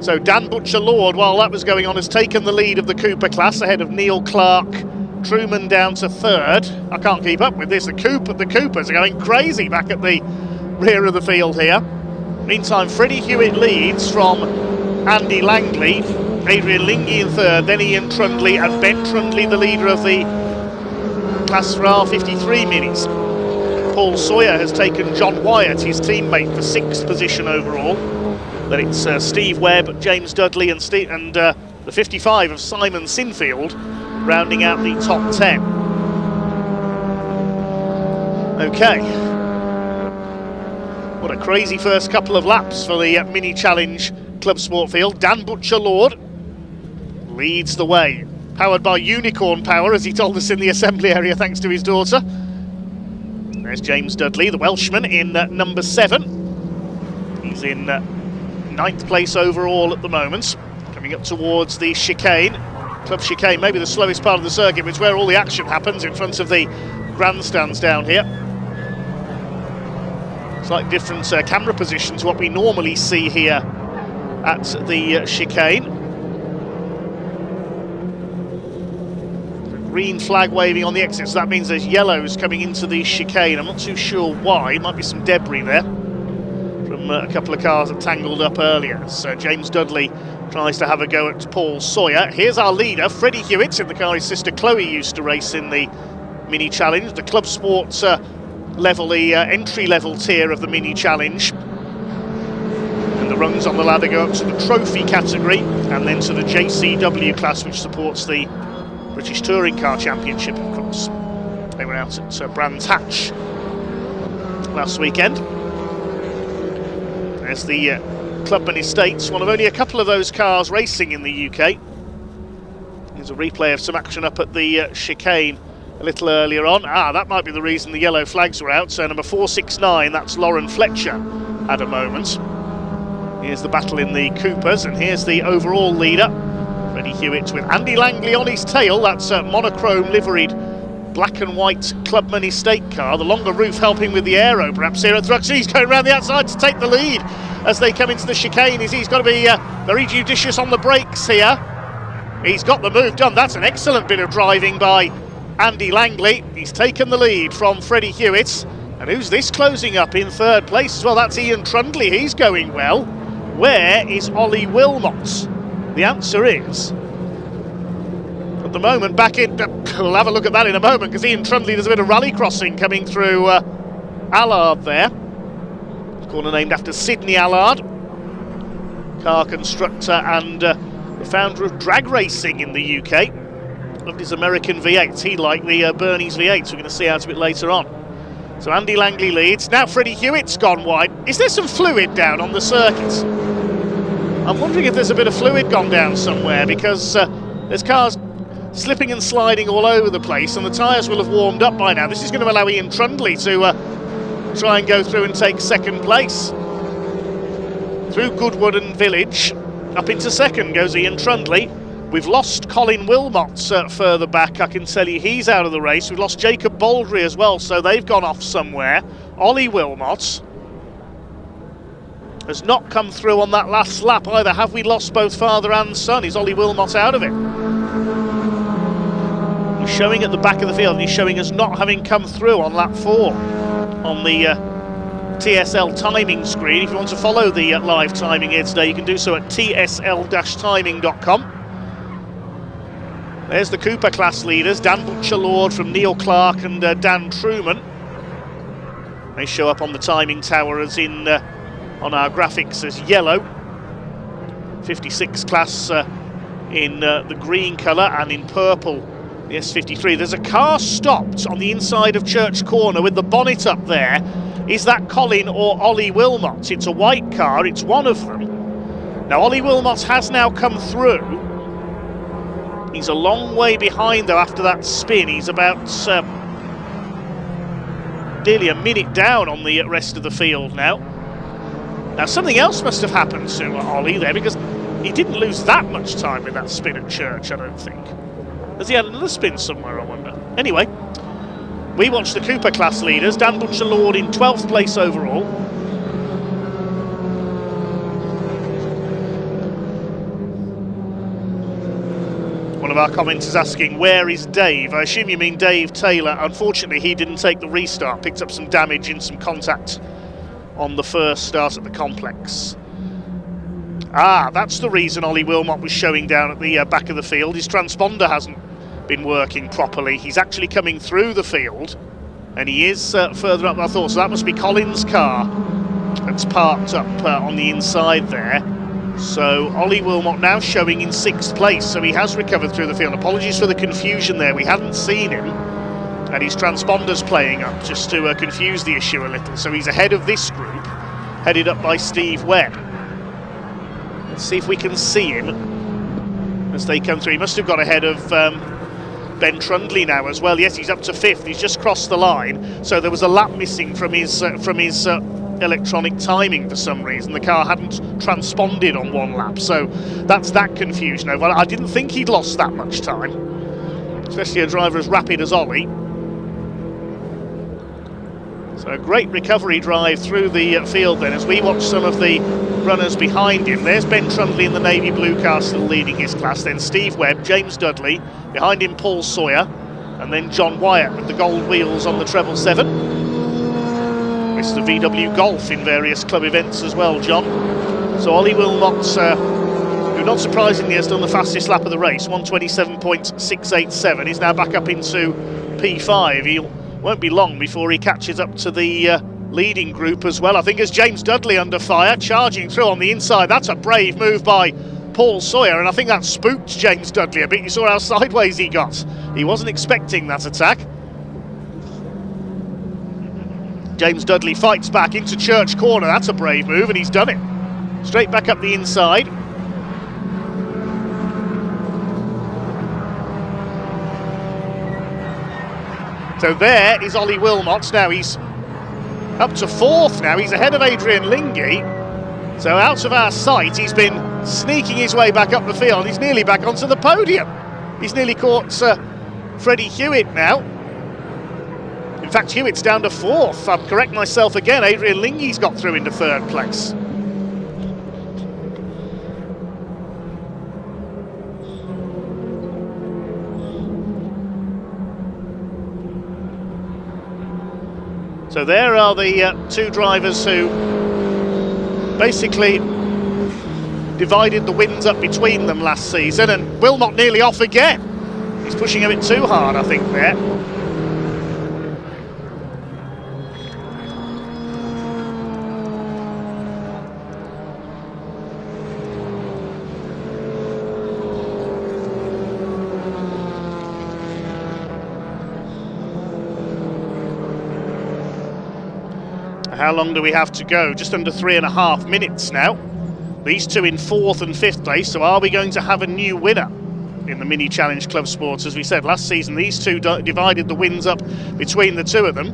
So Dan Butcher-Lord, while that was going on, has taken the lead of the Cooper class ahead of Neil Clark. Truman down to third. I can't keep up with this. The Coopers are going crazy back at the rear of the field here. Meantime, Freddie Hewitt leads from Andy Langley. Adrian Lingy in third, then Ian Trundley, and Ben Trundley, the leader of the class for R53 minis. Paul Sawyer has taken John Wyatt, his teammate, for 6th position overall. Then it's Steve Webb, James Dudley, and the 55 of Simon Sinfield rounding out the top 10. Okay. What a crazy first couple of laps for the Mini Challenge Club Sport Field. Dan Butcher-Lord leads the way, powered by unicorn power, as he told us in the assembly area, thanks to his daughter. There's James Dudley, the Welshman, in number 7. He's in 9th place overall at the moment, coming up towards the chicane. Club chicane, maybe the slowest part of the circuit, which is where all the action happens, in front of the grandstands down here. Slightly different camera position to what we normally see here at the chicane. Green flag waving on the exit, so that means there's yellows coming into the chicane. I'm not too sure why. Might be some debris there from a couple of cars that tangled up earlier. So James Dudley tries to have a go at Paul Sawyer. Here's our leader, Freddie Hewitt, in the car his sister Chloe used to race in the Mini Challenge, the Club Sports level, the entry-level tier of the Mini Challenge. And the rungs on the ladder go up to the trophy category and then to the JCW class, which supports the British Touring Car Championship, of course. They were out at Brands Hatch last weekend. There's the Clubman Estates, one of only a couple of those cars racing in the UK. Here's a replay of some action up at the chicane a little earlier on. That might be the reason the yellow flags were out. So number 469, that's Lauren Fletcher, had a moment. Here's the battle in the Coopers, and here's the overall leader, Freddie Hewitt, with Andy Langley on his tail. That's a monochrome liveried black and white Clubman Estate car. The longer roof helping with the aero, perhaps here at Thruxton. He's going around the outside to take the lead as they come into the chicane. He's got to be very judicious on the brakes here. He's got the move done. That's an excellent bit of driving by Andy Langley. He's taken the lead from Freddie Hewitt. And who's this closing up in third place as well? That's Ian Trundley. He's going well. Where is Ollie Wilmot? The answer is, at the moment, back in... we'll have a look at that in a moment, because Ian Trundley, there's a bit of rally crossing coming through Allard there. Corner named after Sidney Allard, car constructor and the founder of drag racing in the UK. Loved his American V8s. He liked the Bernie's V8s. We're going to see out a bit later on. So Andy Langley leads. Now Freddie Hewitt's gone wide. Is there some fluid down on the circuit? I'm wondering if there's a bit of fluid gone down somewhere, because there's cars slipping and sliding all over the place, and the tyres will have warmed up by now. This is going to allow Ian Trundley to try and go through and take second place. Through Goodwood and Village, up into second goes Ian Trundley. We've lost Colin Wilmot further back. I can tell you he's out of the race. We've lost Jacob Baldry as well, so they've gone off somewhere. Ollie Wilmot has not come through on that last lap either. Have we lost both father and son? Is Ollie Wilmot out of it? He's showing at the back of the field, and he's showing as not having come through on lap 4 on the TSL timing screen. If you want to follow the live timing here today, you can do so at tsl-timing.com. There's the Cooper class leaders, Dan Butcher-Lord from Neil Clark and Dan Truman. They show up on the timing tower as in on our graphics as yellow. 56 class in the green colour, and in purple the S53. There's a car stopped on the inside of Church Corner with the bonnet up there. Is that Colin or Ollie Wilmot? It's a white car, it's one of them. Now Ollie Wilmot has now come through. He's a long way behind though after that spin. He's about nearly a minute down on the rest of the field now. Now something else must have happened to Ollie there, because he didn't lose that much time with that spin at Church, I don't think. Has he had another spin somewhere, I wonder? Anyway, we watch the Cooper class leaders. Dan Butcher-Lord in 12th place overall. One of our commenters asking, where is Dave? I assume you mean Dave Taylor. Unfortunately, he didn't take the restart, picked up some damage in some contact on the first start at the complex. Ah, that's the reason Ollie Wilmot was showing down at the back of the field. His transponder hasn't been working properly. He's actually coming through the field, and he is further up than I thought, so that must be Colin's car that's parked up on the inside there. So Ollie Wilmot now showing in 6th place, so he has recovered through the field. Apologies for the confusion there, we hadn't seen him, and his transponder's playing up just to confuse the issue a little. So he's ahead of this group, headed up by Steve Webb. Let's see if we can see him as they come through. He must have got ahead of Ben Trundley now as well. Yes, he's up to 5th, he's just crossed the line. So there was a lap missing from his electronic timing for some reason. The car hadn't transponded on one lap, so that's that confusion over. I didn't think he'd lost that much time, especially a driver as rapid as Ollie. So a great recovery drive through the field then as we watch some of the runners behind him. There's Ben Trundley in the navy blue car still leading his class, then Steve Webb, James Dudley, behind him Paul Sawyer, and then John Wyatt with the gold wheels on the treble 7. Mr. VW Golf in various club events as well, John. So Ollie Wilmot, who not surprisingly has done the fastest lap of the race, 1:27.687, is now back up into P5. He won't be long before he catches up to the leading group as well. I think as James Dudley under fire, charging through on the inside. That's a brave move by Paul Sawyer, and I think that spooked James Dudley a bit. You saw how sideways he got. He wasn't expecting that attack. James Dudley fights back into Church Corner. That's a brave move, and he's done it. Straight back up the inside. So there is Ollie Wilmot. Now he's up to 4th now. He's ahead of Adrian Lingy. So out of our sight, he's been sneaking his way back up the field. He's nearly back onto the podium. He's nearly caught Freddie Hewitt now. In fact, Hewitt's down to 4th. I'll correct myself again. Adrian Lingy's got through into 3rd place. So there are the two drivers who basically divided the wins up between them last season, and Wilmot nearly off again. He's pushing a bit too hard, I think, there. How long do we have to go? Just under 3.5 minutes now. These two in 4th and 5th place, so are we going to have a new winner in the Mini Challenge Club Sports? As we said last season, these two divided the wins up between the two of them.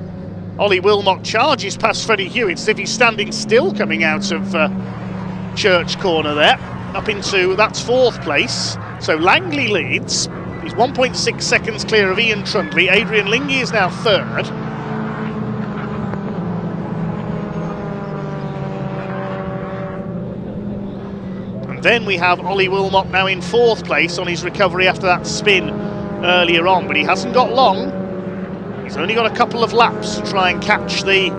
Ollie Wilmot charges past Freddie Hewitt, as if he's standing still coming out of Church Corner there, up into, that's 4th place. So Langley leads, he's 1.6 seconds clear of Ian Trundley. Adrian Lingy is now 3rd. Then we have Ollie Wilmot now in 4th place on his recovery after that spin earlier on, but he hasn't got long. He's only got a couple of laps to try and catch the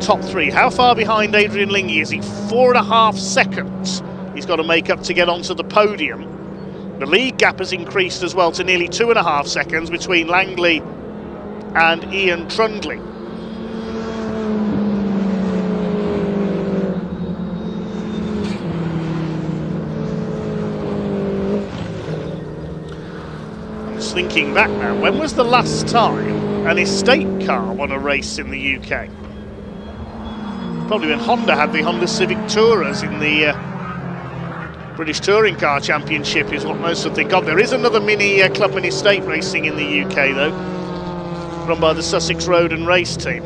top 3. How far behind Adrian Lingy is he? 4.5 seconds he's got to make up to get onto the podium. The lead gap has increased as well to nearly 2.5 seconds between Langley and Ian Trundley. Thinking back now, when was the last time an estate car won a race in the UK? Probably when Honda had the Honda Civic Tourers in the British Touring Car Championship is what most would think of. There is another Mini Clubman Estate racing in the UK though, run by the Sussex Road and Race team.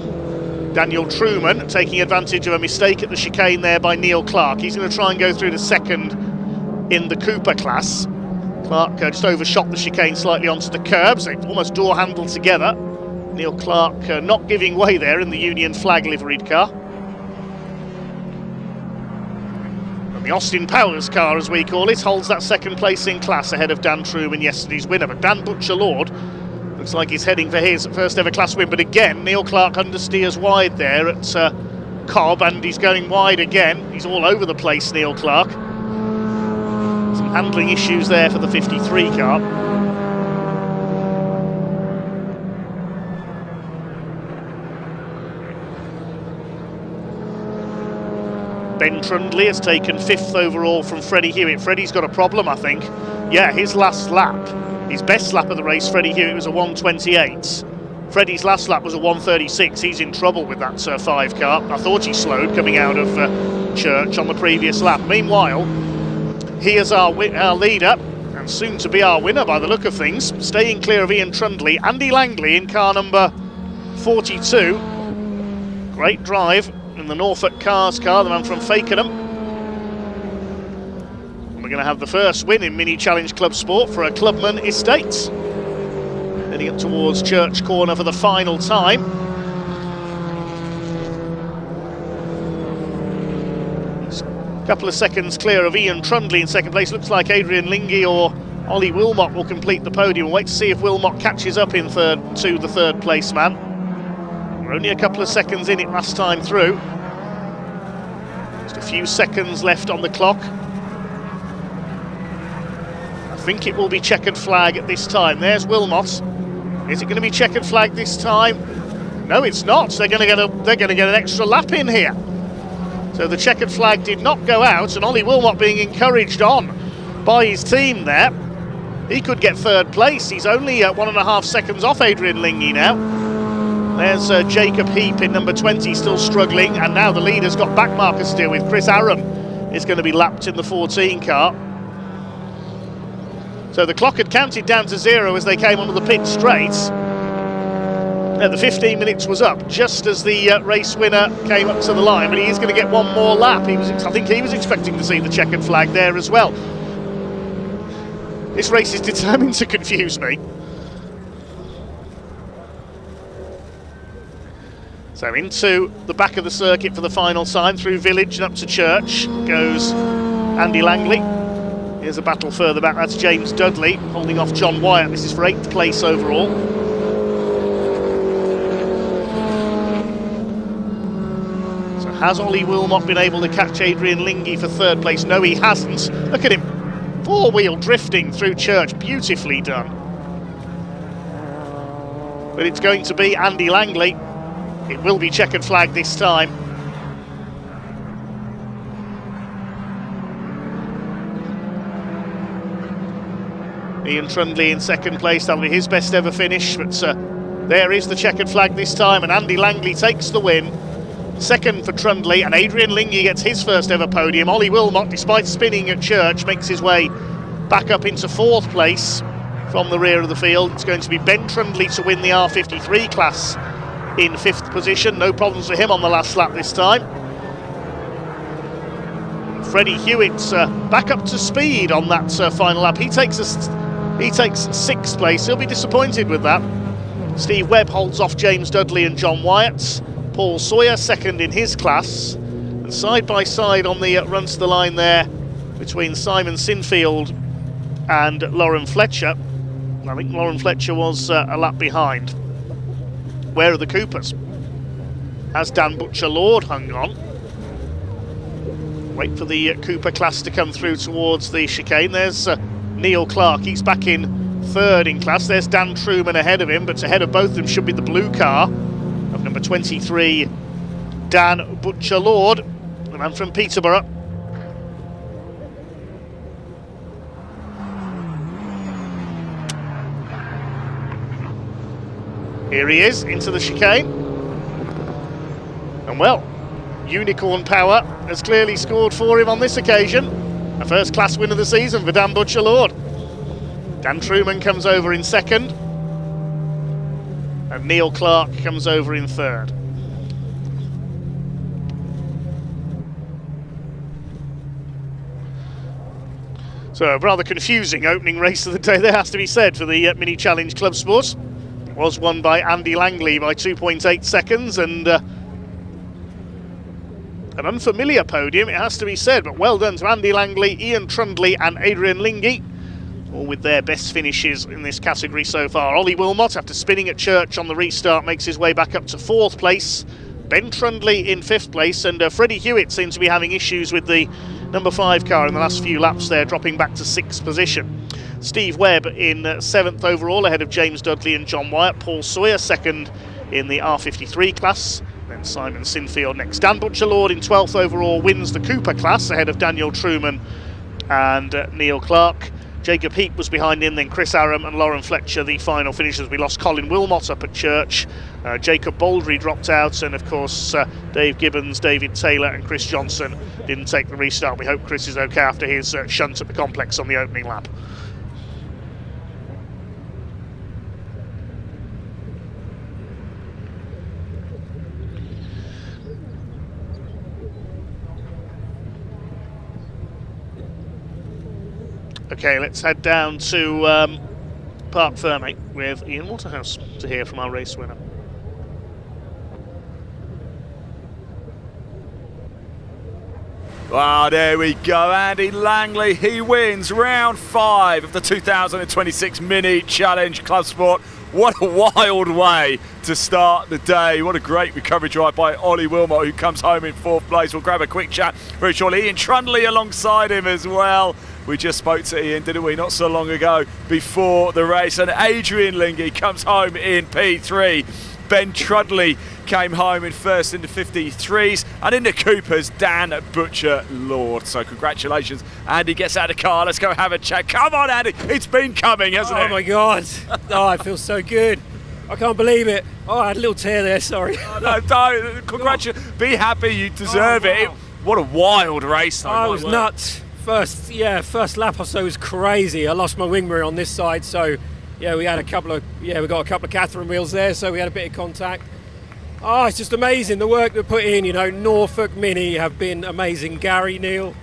Daniel Truman taking advantage of a mistake at the chicane there by Neil Clark. He's going to try and go through to 2nd in the Cooper class. Clark just overshot the chicane slightly onto the curbs. They almost door handled together. Neil Clark not giving way there in the Union flag liveried car. And the Austin Powers car, as we call it, holds that second place in class ahead of Dan Truman, yesterday's winner. But Dan Butcher-Lord looks like he's heading for his first ever class win. But again, Neil Clark understeers wide there at Cobb, and he's going wide again. He's all over the place, Neil Clark. Some handling issues there for the 53 car. Ben Trundley has taken 5th overall from Freddie Hewitt. Freddie's got a problem, I think. Yeah, his last lap, his best lap of the race, Freddie Hewitt, was a 1:28. Freddie's last lap was a 1:36. He's in trouble with that 5 car. I thought he slowed coming out of Church on the previous lap. Meanwhile, here's our leader, and soon to be our winner by the look of things, staying clear of Ian Trundley, Andy Langley in car number 42. Great drive in the Norfolk Cars car, the man from Fakenham. And we're going to have the first win in Mini Challenge Club Sport for a Clubman Estates. Heading up towards Church Corner for the final time. A couple of seconds clear of Ian Trundley in second place. Looks like Adrian Lingy or Ollie Wilmot will complete the podium. We'll wait to see if Wilmot catches up in third to the third place man. We're only a couple of seconds in it last time through. Just a few seconds left on the clock. I think it will be checkered flag at this time. There's Wilmot. Is it going to be checkered flag this time? No, it's not. They're going to get an extra lap in here. So the checkered flag did not go out, and Ollie Wilmot being encouraged on by his team there. He could get third place. He's only 1.5 seconds off Adrian Lingy now. There's Jacob Heap in number 20, still struggling, and now the leader's got back markers to deal with. Chris Aram is going to be lapped in the 14 car. So the clock had counted down to 0 as they came onto the pit straight. The 15 minutes was up just as the race winner came up to the line, but he is going to get one more lap. I think he was expecting to see the checkered flag there as well. This race is determined to confuse me. So into the back of the circuit for the final time, through Village and up to Church goes Andy Langley. Here's a battle further back, that's James Dudley holding off John Wyatt. This is for 8th place overall. So has Ollie Wilmot been able to catch Adrian Lingy for third place? No, he hasn't. Look at him, 4-wheel drifting through Church, beautifully done. But it's going to be Andy Langley. It will be checkered flag this time. Ian Trundley in second place, that'll be his best ever finish, but there is the checkered flag this time, and Andy Langley takes the win. Second for Trundley, and Adrian Lingy gets his first ever podium. Ollie Wilmot, despite spinning at Church, makes his way back up into 4th place from the rear of the field. It's going to be Ben Trundley to win the R53 class in 5th position. No problems for him on the last lap this time. Freddie Hewitt's back up to speed on that final lap. He takes 6th place. He'll be disappointed with that. Steve Webb holds off James Dudley and John Wyatt. Paul Sawyer second in his class. And side by side on the run to the line there between Simon Sinfield and Lauren Fletcher. I think Lauren Fletcher was a lap behind. Where are the Coopers? Has Dan Butcher-Lord hung on? Wait for the Cooper class to come through towards the chicane. There's Neil Clark, he's back in 3rd in class. There's Dan Truman ahead of him, but ahead of both of them should be the blue car of number 23, Dan Butcher-Lord, the man from Peterborough. Here he is, into the chicane. And well, Unicorn Power has clearly scored for him on this occasion. A first class win of the season for Dan Butcher-Lord. Dan Truman comes over in 2nd. And Neil Clark comes over in 3rd. So a rather confusing opening race of the day, there has to be said, for the Mini Challenge Club Sport. It was won by Andy Langley by 2.8 seconds, and an unfamiliar podium, it has to be said, but well done to Andy Langley, Ian Trundley and Adrian Lingy, all with their best finishes in this category so far. Ollie Wilmot, after spinning at Church on the restart, makes his way back up to 4th place. Ben Trundley in 5th place, and Freddie Hewitt seems to be having issues with the number 5 car in the last few laps there, dropping back to 6th position. Steve Webb in 7th overall, ahead of James Dudley and John Wyatt. Paul Sawyer 2nd in the R53 class, then Simon Sinfield next. Dan Butcher-Lord in 12th overall wins the Cooper class, ahead of Daniel Truman and Neil Clark. Jacob Heap was behind him, then Chris Aram and Lauren Fletcher, the final finishers. We lost Colin Wilmot up at Church. Jacob Baldry dropped out, and of course Dave Gibbons, David Taylor and Chris Johnson didn't take the restart. We hope Chris is okay after his shunt at the complex on the opening lap. Okay, let's head down to Park Ferme with Ian Waterhouse to hear from our race winner. Wow, there we go, Andy Langley, he wins round 5 of the 2026 Mini Challenge Club Sport. What a wild way to start the day. What a great recovery drive by Ollie Wilmot, who comes home in 4th place. We'll grab a quick chat very shortly. Ian Trundley alongside him as well. We just spoke to Ian, didn't we, not so long ago before the race. And Adrian Lingy comes home in P3. Ben Trudley came home in 1st in the 53s. And in the Coopers, Dan Butcher-Lord. So congratulations. Andy gets out of the car. Let's go have a chat. Come on, Andy. It's been coming, hasn't it? Oh, my God. Oh, I feel so good. I can't believe it. Oh, I had a little tear there, sorry. Oh, no, don't. Congratulations. Be happy, you deserve it. What a wild race, though. Oh, it was nuts. First lap or so was crazy. I lost my wing mirror on this side, so yeah, we got a couple of Catherine wheels there, so we had a bit of contact. Oh, it's just amazing the work they put in. You know, Norfolk Mini have been amazing. Gary, Neil.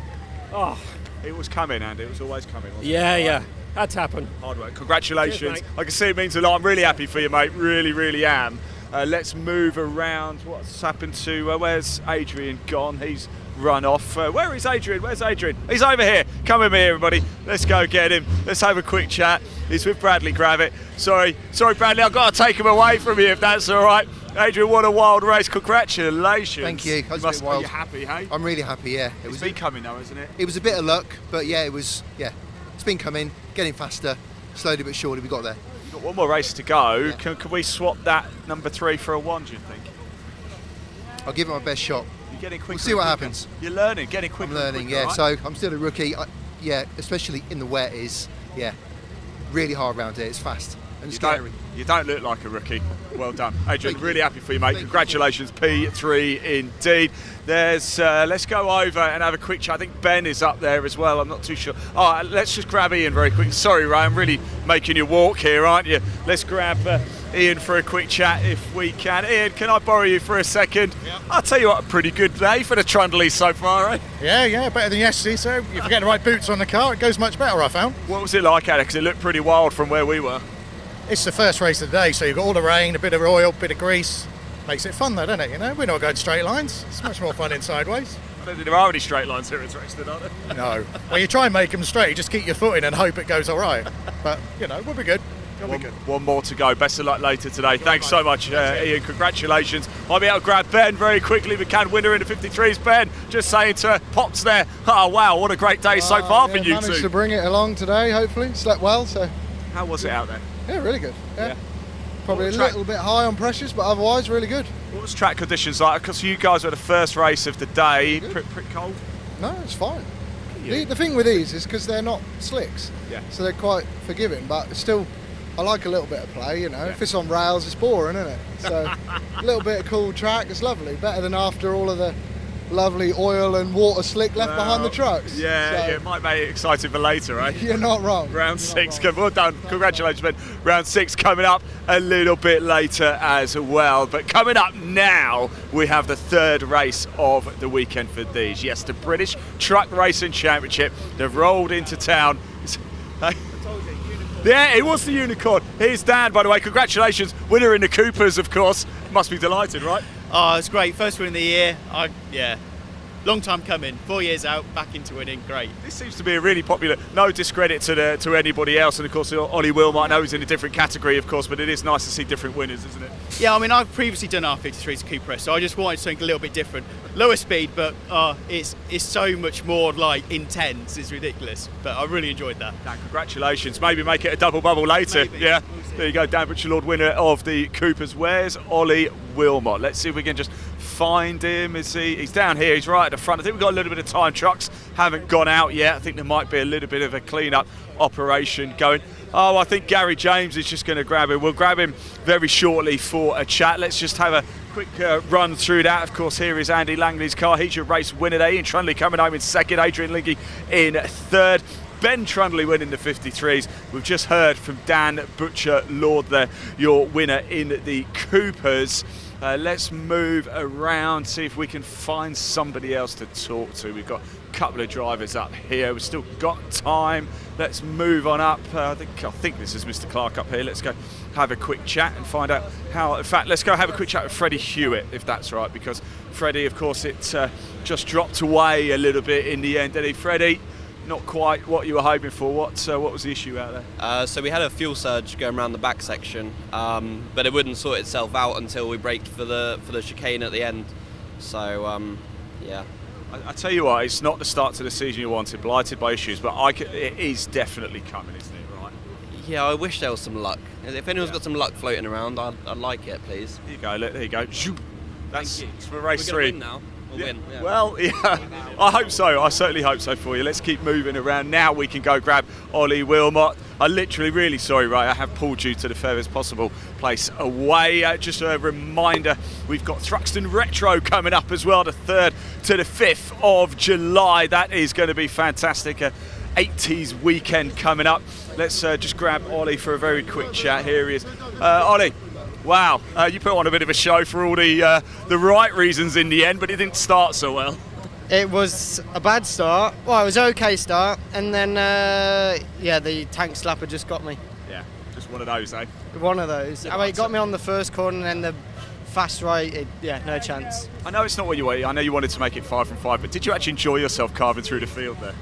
Oh, it was coming, Andy. It was always coming. Wasn't it? Yeah. Had to happen. Hard work. Congratulations. Cheers, I can see it means a lot. I'm really happy for you, mate. Really, really am. Let's move around. What's happened to? Where's Adrian gone? He's run off. Where is Adrian? Where's Adrian? He's over here. Come with me, everybody. Let's go get him. Let's have a quick chat. He's with Bradley Gravitt. Sorry, Bradley. I've got to take him away from you if that's all right. Adrian, what a wild race. Congratulations. Thank you. You must be happy, hey? I'm really happy, yeah. It's been coming though, isn't it? It was a bit of luck, but yeah, it's been coming, getting faster, slowly but surely we got there. You've got one more race to go. Yeah. Can we swap that number 3 for a 1, do you think? I'll give it my best shot. You're getting quicker. We'll see what happens. You're learning, getting quicker. I'm learning, quicker, right? So I'm still a rookie. Especially in the wet is, really hard around here. It's fast and scary. You don't look like a rookie. Well done. Adrian, really happy for you, mate. Congratulations, P3 indeed. There's, let's go over and have a quick chat. I think Ben is up there as well. I'm not too sure. Oh, let's just grab Ian very quick. Sorry, Ray, I'm really making you walk here, aren't you? Let's grab Ian for a quick chat if we can. Ian, can I borrow you for a second? Yeah. I'll tell you what, a pretty good day for the Trundleys so far, eh? Yeah, better than yesterday. So if you get the right boots on the car, it goes much better, I found. What was it like out there? Because it looked pretty wild from where we were. It's the first race of the day, so you've got all the rain, a bit of oil, a bit of grease. Makes it fun though, doesn't it? You know, we're not going straight lines. It's much more fun in sideways. I don't think there are any straight lines here at Thruxton, are there? No. Well, you try and make them straight, just keep your foot in and hope it goes all right. But, you know, we'll be good. One more to go. Best of luck later today. Thanks so much, Ian. Congratulations. I'll be able to grab Ben very quickly if we can. Winner in the 53s. Ben, just saying to Pops there, oh, wow, what a great day so far for you two. Managed to bring it along today, hopefully. Slept well, so. How was it out there? Yeah, really good. Yeah. Probably a little bit high on pressures, but otherwise really good. What was track conditions like? Because you guys were the first race of the day. Pretty cold? No, it's fine. The thing with these is because they're not slicks, so they're quite forgiving, but still, I like a little bit of play, you know. If it's on rails, it's boring, isn't it? So a little bit of cool track, it's lovely. Better than after all of the lovely oil and water slick left behind the trucks. Yeah, So, it might make it exciting for later, eh? You're not wrong. Round 6, well done, congratulations, Ben. Round 6 coming up a little bit later as well. But coming up now, we have the third race of the weekend for these. Yes, the British Truck Racing Championship. They've rolled into town. Yeah, it was the Unicorn. Here's Dan, by the way. Congratulations, winner in the Coopers, of course. Must be delighted, right? Oh, it's great. First win of the year. Long time coming. 4 years out, back into winning. Great. This seems to be a really popular. No discredit to anybody else, and of course Ollie Wilmot. I know he's in a different category, of course, but it is nice to see different winners, isn't it? Yeah, I mean, I've previously done R53s Cooper, so I just wanted something a little bit different. Lower speed, but it's so much more like intense. It's ridiculous, but I really enjoyed that. Dan, congratulations. Maybe make it a double bubble later. Maybe. Yeah. There you go, Dan Butcherlord, winner of the Coopers. Where's Ollie Wilmot? Let's see if we can just find him. He's down here, he's right at the front. I think we've got a little bit of time. Trucks haven't gone out yet. I think there might be a little bit of a clean-up operation going. Oh, I think Gary James is just going to grab him. We'll grab him very shortly for a chat. Let's just have a quick run through that. Of course, here is Andy Langley's car. He's your race winner there. Ian Trundley coming home in second. Adrian Linky in third. Ben Trundley winning the 53s. We've just heard from Dan Butcher-Lord there, your winner in the Coopers. Let's move around, see if we can find somebody else to talk to. We've got a couple of drivers up here. We've still got time. Let's move on up. I think this is Mr. Clark up here. Let's go have a quick chat and find out how. In fact, let's go have a quick chat with Freddie Hewitt, if that's right, because Freddie, of course, it just dropped away a little bit in the end, didn't he? Freddie, not quite what you were hoping for. What was the issue out there? So we had a fuel surge going around the back section, but it wouldn't sort itself out until we braked for the chicane at the end. So yeah. I tell you what, it's not the start to the season you wanted, blighted by issues, but it is definitely coming, isn't it? Right? Yeah, I wish there was some luck. If anyone's got some luck floating around, I'd like it, please. There you go. There you go. That's for race We're 3. Win now. Yeah. Win. Yeah. Well, yeah, I hope so. I certainly hope so for you. Let's keep moving around. Now we can go grab Ollie Wilmot. I'm literally really sorry, Ray. I have pulled you to the furthest possible place away. Just a reminder, we've got Thruxton Retro coming up as well, the 3rd to the 5th of July. That is going to be fantastic. 80s weekend coming up. Let's just grab Ollie for a very quick chat. Here he is. Ollie. Wow, you put on a bit of a show for all the right reasons in the end, but it didn't start so well. It was a bad start. Well, it was an okay start, and then the tank slapper just got me. Yeah, just one of those, eh? One of those. I mean, it got me on the first corner, and then the fast right, no chance. I know it's not what you wanted. I know you wanted to make it 5 from 5, but did you actually enjoy yourself carving through the field there?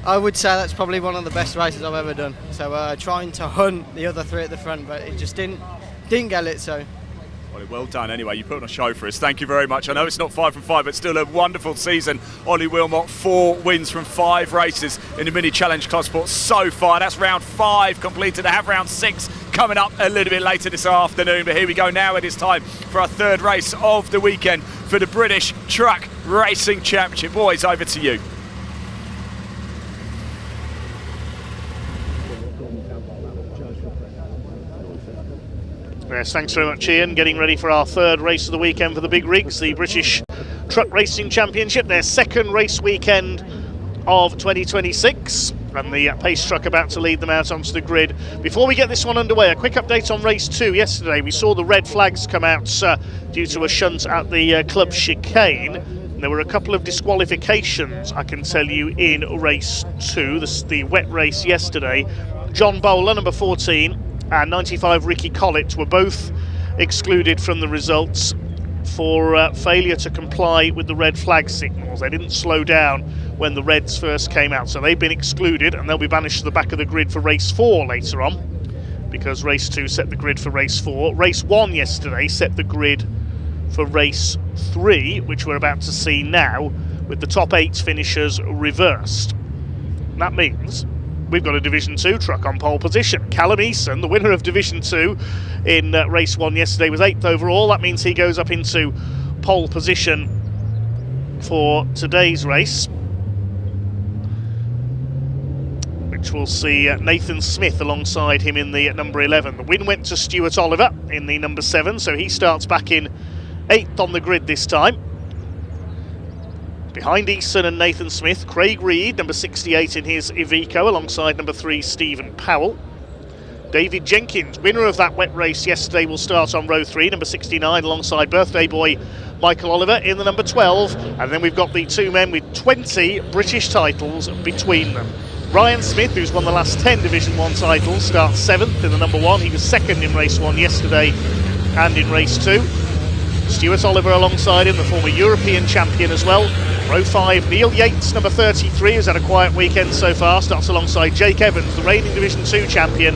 I would say that's probably one of the best races I've ever done. So trying to hunt the other 3 at the front, but it just didn't get it, so. Well done anyway, you put on a show for us. Thank you very much. I know it's not 5 from 5, but still a wonderful season. Ollie Wilmot, 4 wins from 5 races in the Mini Challenge Club Sport so far. That's round 5 completed. I have round 6 coming up a little bit later this afternoon. But here we go now. It is time for our 3rd race of the weekend for the British Truck Racing Championship. Boys, over to you. Yes, thanks very much, Ian. Getting ready for our 3rd race of the weekend for the big rigs, the British Truck Racing Championship, their 2nd race weekend of 2026, and the pace truck about to lead them out onto the grid. Before we get this one underway, a quick update on race 2. Yesterday we saw the red flags come out due to a shunt at the club chicane. And there were a couple of disqualifications, I can tell you, in race 2, the wet race yesterday. John Bowler, number 14, and 95 Ricky Collett were both excluded from the results for failure to comply with the red flag signals. They didn't slow down when the reds first came out, so they've been excluded and they'll be banished to the back of the grid for race 4 later on, because race 2 set the grid for race 4. Race 1 yesterday set the grid for race 3, which we're about to see now, with the top 8 finishers reversed. And that means we've got a Division 2 truck on pole position. Callum Eason, the winner of Division 2 in race 1 yesterday, was 8th overall. That means he goes up into pole position for today's race, which will see Nathan Smith alongside him in the number 11. The win went to Stuart Oliver in the number 7, so he starts back in 8th on the grid this time. Behind Easton and Nathan Smith, Craig Reed, number 68 in his Iveco, alongside number 3 Stephen Powell. David Jenkins, winner of that wet race yesterday, will start on row 3, number 69, alongside birthday boy Michael Oliver in the number 12. And then we've got the two men with 20 British titles between them. Ryan Smith, who's won the last 10 Division 1 titles, starts 7th in the number 1. He was 2nd in race 1 yesterday and in race 2. Stuart Oliver alongside him, the former European champion as well. Row 5, Neil Yates, number 33, has had a quiet weekend so far, starts alongside Jake Evans, the reigning Division 2 champion,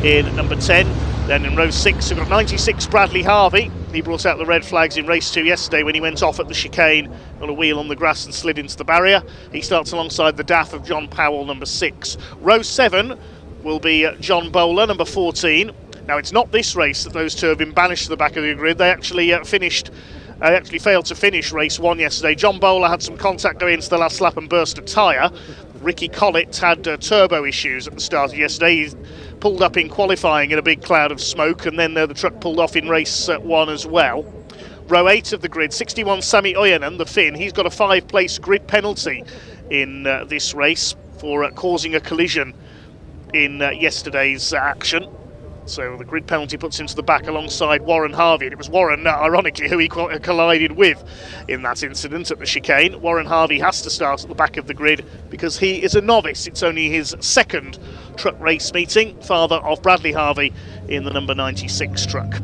in number 10. Then in row 6 we've got 96 Bradley Harvey. He brought out the red flags in race 2 yesterday when he went off at the chicane on a wheel on the grass and slid into the barrier. He starts alongside the DAF of John Powell, number 6. Row 7 will be John Bowler, number 14. Now it's not this race that those two have been banished to the back of the grid. They actually failed to finish race 1 yesterday. John Bowler had some contact going into the last lap and burst a tyre. Ricky Collett had turbo issues at the start of yesterday. He pulled up in qualifying in a big cloud of smoke, and then the truck pulled off in race 1 as well. Row 8 of the grid, 61 Sami Ojanen, the Finn. He's got a 5-place grid penalty in this race for causing a collision in yesterday's action. So the grid penalty puts him to the back alongside Warren Harvey. And it was Warren, ironically, who he collided with in that incident at the chicane. Warren Harvey has to start at the back of the grid because he is a novice. It's only his 2nd truck race meeting, father of Bradley Harvey in the number 96 truck.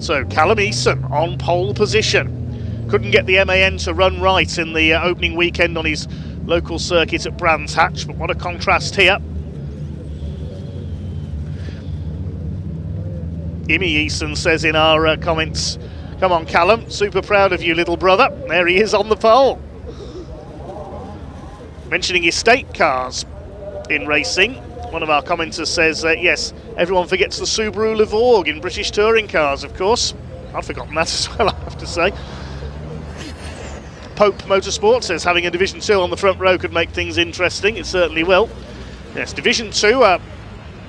So Callum Eason on pole position. Couldn't get the MAN to run right in the opening weekend on his local circuit at Brands Hatch, but what a contrast here. Imi Eason says in our comments, "Come on Callum, super proud of you little brother." There he is on the pole. Mentioning estate cars in racing, one of our commenters says, yes, everyone forgets the Subaru Levorg in British touring cars, of course. I've forgotten that as well, I have to say. Pope Motorsport says having a Division 2 on the front row could make things interesting. It certainly will. Yes, Division 2,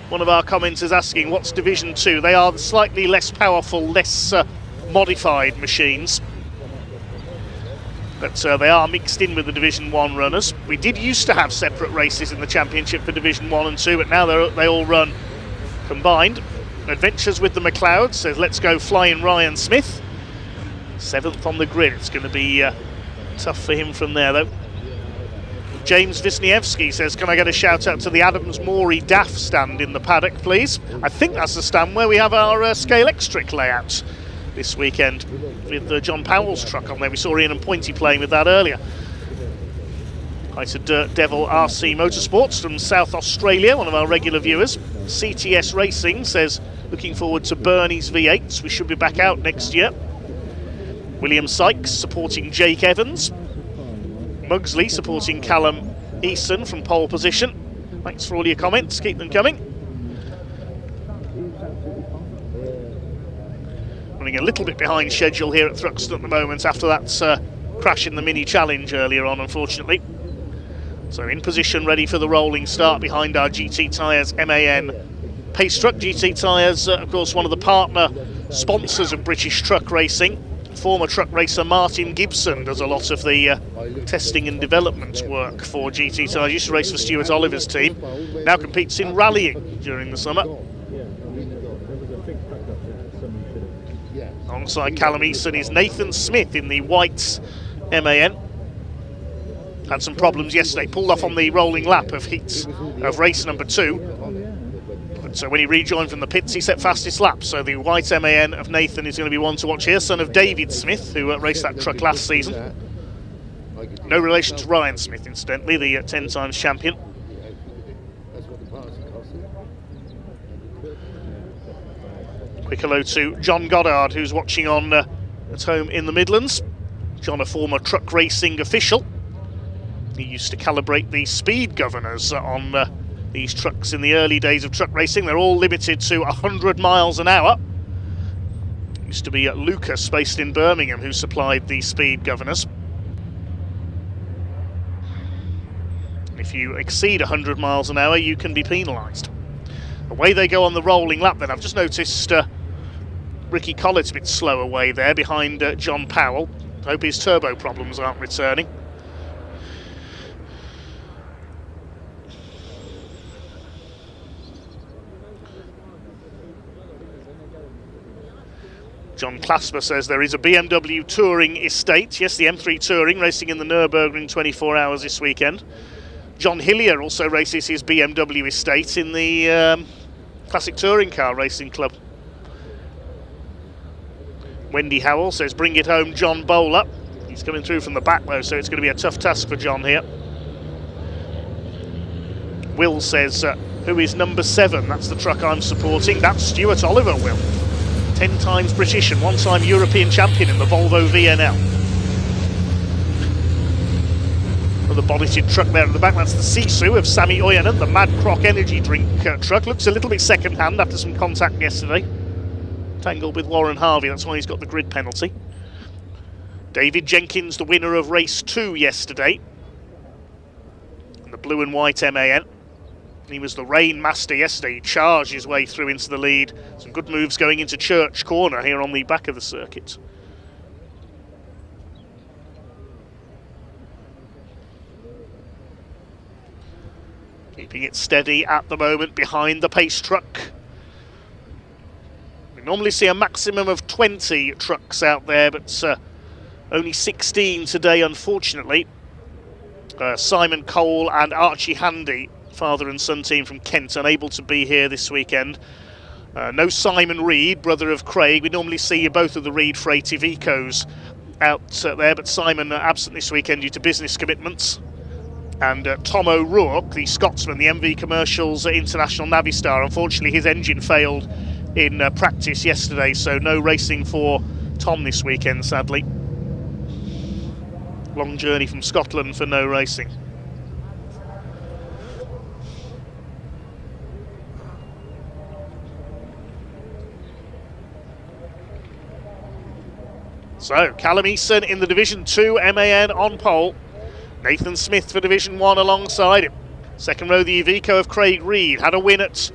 one of our commenters asking, what's Division 2? They are the slightly less powerful, less modified machines. But they are mixed in with the Division 1 runners. We did used to have separate races in the Championship for Division 1 and 2, but now they all run combined. Adventures with the McLeod says, let's go flying Ryan Smith. 7th on the grid. It's going to be tough for him from there, though. James Wisniewski says, can I get a shout out to the Adams Morey DAF stand in the paddock, please? I think that's the stand where we have our Scale Extric layout this weekend with John Powell's truck on there. We saw Ian and Pointy playing with that earlier. Hi to Dirt Devil RC Motorsports from South Australia, one of our regular viewers. CTS Racing says, looking forward to Bernie's V8s. We should be back out next year. William Sykes supporting Jake Evans. Mugsley supporting Callum Eason from pole position. Thanks for all your comments, keep them coming. Running a little bit behind schedule here at Thruxton at the moment after that crash in the mini challenge earlier on, unfortunately. So in position, ready for the rolling start behind our GT Tyres MAN Pace Truck. GT Tyres, of course, one of the partner sponsors of British truck racing. Former truck racer Martin Gibson does a lot of the testing and development work for GT Tyres. Used to race for Stuart Oliver's team. Now competes in rallying during the summer. Alongside Callum Eason is Nathan Smith in the white MAN. Had some problems yesterday. Pulled off on the rolling lap of race number 2. So when he rejoined from the pits, he set fastest lap. So the white MAN of Nathan is going to be one to watch here. Son of David Smith, who raced that truck last season. No relation to Ryan Smith, incidentally, the 10 times champion. Quick hello to John Goddard, who's watching on at home in the Midlands. John, a former truck racing official. He used to calibrate the speed governors on these trucks in the early days of truck racing. They're all limited to 100 miles an hour. It used to be Lucas, based in Birmingham, who supplied the speed governors. If you exceed 100 miles an hour, you can be penalised. Away they go on the rolling lap then. I've just noticed Ricky Collett's a bit slow away there behind John Powell. Hope his turbo problems aren't returning. John Clasper says there is a BMW Touring estate. Yes, the M3 Touring racing in the Nürburgring 24 hours this weekend. John Hillier also races his BMW estate in the Classic Touring Car Racing Club. Wendy Howell says, bring it home, John Bowler. He's coming through from the back though, so it's going to be a tough task for John here. Will says, who is number 7? That's the truck I'm supporting. That's Stuart Oliver, Will. 10 times British and 1-time European champion in the Volvo VNL. The bonneted truck there at the back, that's the Sisu of Sami Ojanen, the Mad Croc energy drink truck. Looks a little bit second-hand after some contact yesterday. Tangled with Warren Harvey, that's why he's got the grid penalty. David Jenkins, the winner of race 2 yesterday. And the blue and white MAN. He was the rain master yesterday. He charged his way through into the lead. Some good moves going into Church Corner here on the back of the circuit. Keeping it steady at the moment behind the pace truck. We normally see a maximum of 20 trucks out there, but only 16 today, unfortunately. Simon Cole and Archie Handy, father and son team from Kent, unable to be here this weekend. No Simon Reed, brother of Craig. We normally see both of the Reed Freight Ivicos out there, but Simon absent this weekend due to business commitments. And Tom O'Rourke, the Scotsman, the MV Commercials International Navistar, unfortunately his engine failed in practice yesterday, so no racing for Tom this weekend, sadly. Long journey from Scotland for no racing. So, Callum Eason in the Division 2 MAN on pole. Nathan Smith for Division 1 alongside him. Second row, the Iveco of Craig Reed. Had a win at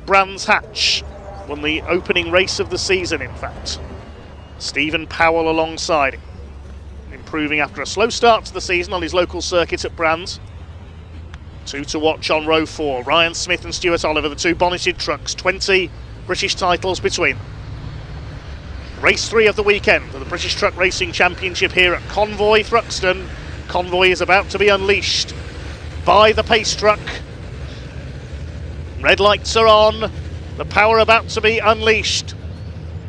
Brands Hatch. Won the opening race of the season, in fact. Stephen Powell alongside him. Improving after a slow start to the season on his local circuit at Brands. 2 to watch on row 4. Ryan Smith and Stuart Oliver, the 2 bonneted trucks. 20 British titles between them. Race 3 of the weekend for the British Truck Racing Championship here at Convoy Thruxton. Convoy is about to be unleashed by the pace truck. Red lights are on. The power about to be unleashed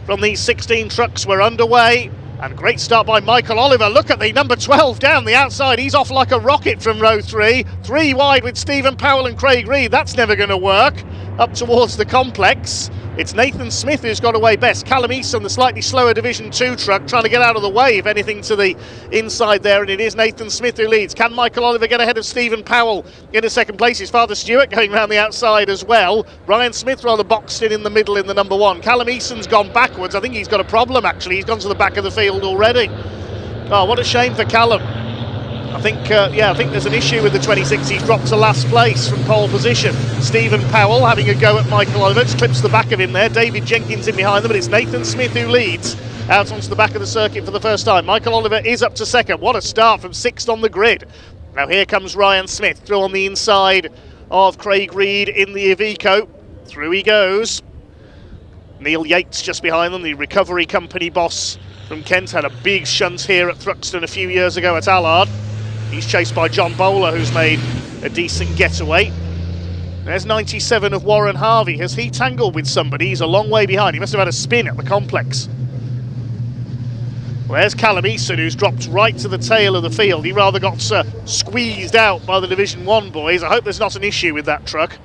from these 16 trucks. We're underway. And great start by Michael Oliver. Look at the number 12 down the outside. He's off like a rocket from row 3. 3 wide with Stephen Powell and Craig Reed. That's never going to work. Up towards the complex. It's Nathan Smith who's got away best. Callum Eason, the slightly slower Division 2 truck, trying to get out of the way, if anything, to the inside there, and it is Nathan Smith who leads. Can Michael Oliver get ahead of Stephen Powell into second place? His father Stuart going around the outside as well. Ryan Smith rather boxed in the middle in the number 1. Callum Eason's gone backwards. I think he's got a problem, actually. He's gone to the back of the field already. Oh, what a shame for Callum. I think there's an issue with the 26. He's dropped to last place from pole position. Stephen Powell having a go at Michael Oliver, just clips the back of him there. David Jenkins in behind them, but it's Nathan Smith who leads out onto the back of the circuit for the first time. Michael Oliver is up to second. What a start from 6th on the grid. Now here comes Ryan Smith through on the inside of Craig Reed in the Iveco. Through he goes. Neil Yates just behind them, the recovery company boss from Kent. Had a big shunt here at Thruxton a few years ago at Allard. He's chased by John Bowler, who's made a decent getaway. There's 97 of Warren Harvey. Has he tangled with somebody? He's a long way behind. He must have had a spin at the complex. Well, there's Callum Eason, who's dropped right to the tail of the field. He rather got squeezed out by the Division 1 boys. I hope there's not an issue with that truck.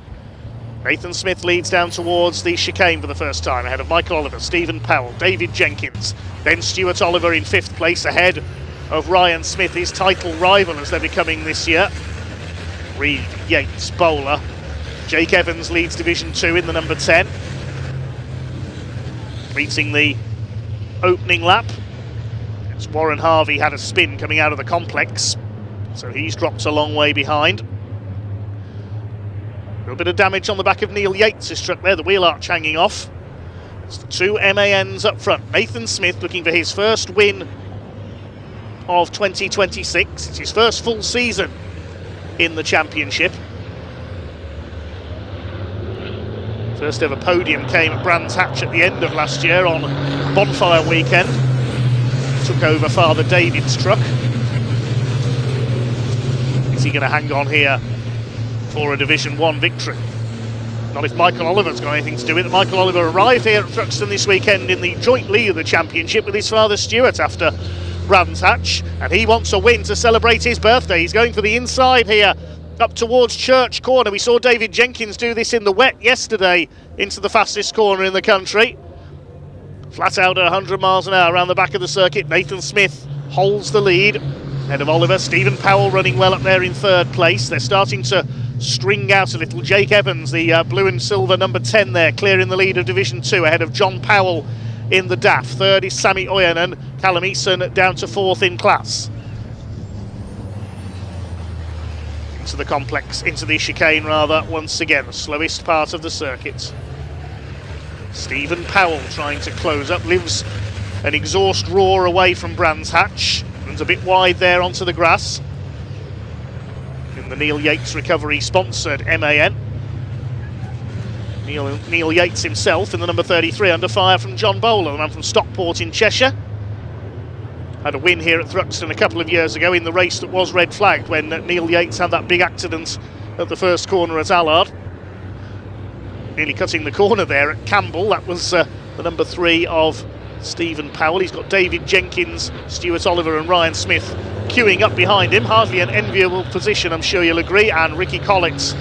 Nathan Smith leads down towards the chicane for the first time, ahead of Michael Oliver, Stephen Powell, David Jenkins. Then Stuart Oliver in 5th place, ahead of Ryan Smith, his title rival as they're becoming this year. Reed, Yates, Bowler. Jake Evans leads Division 2 in the number 10. Meeting the opening lap. It's Warren Harvey had a spin coming out of the complex, so he's dropped a long way behind. A little bit of damage on the back of Neil Yates' truck there, the wheel arch hanging off. It's the 2 MANs up front. Nathan Smith looking for his first win of 2026. It's his first full season in the championship. First ever podium came at Brands Hatch at the end of last year on Bonfire Weekend. Took over Father David's truck. Is he going to hang on here for a Division 1 victory? Not if Michael Oliver's got anything to do with it. Michael Oliver arrived here at Thruxton this weekend in the joint lead of the championship with his father Stuart after Brands Hatch, and he wants a win to celebrate his birthday. He's going for the inside here, up towards Church Corner. We saw David Jenkins do this in the wet yesterday into the fastest corner in the country. Flat out at 100 miles an hour around the back of the circuit. Nathan Smith holds the lead ahead of Oliver. Stephen Powell running well up there in third place. They're starting to string out a little. Jake Evans, the blue and silver number 10 there, clearing the lead of Division 2 ahead of John Powell in the DAF. Third is Sammy Oyanen. Callum Eason down to fourth in class. Into the complex, into the chicane rather, once again, slowest part of the circuit. Stephen Powell trying to close up, lives an exhaust roar away from Brands Hatch, runs a bit wide there onto the grass. In the Neil Yates Recovery sponsored MAN. Neil Yates himself in the number 33 under fire from John Bowler, the man from Stockport in Cheshire. Had a win here at Thruxton a couple of years ago in the race that was red flagged when Neil Yates had that big accident at the first corner at Allard. Nearly cutting the corner there at Campbell. That was the number 3 of Stephen Powell. He's got David Jenkins, Stuart Oliver and Ryan Smith queuing up behind him. Hardly an enviable position, I'm sure you'll agree. And Ricky Collett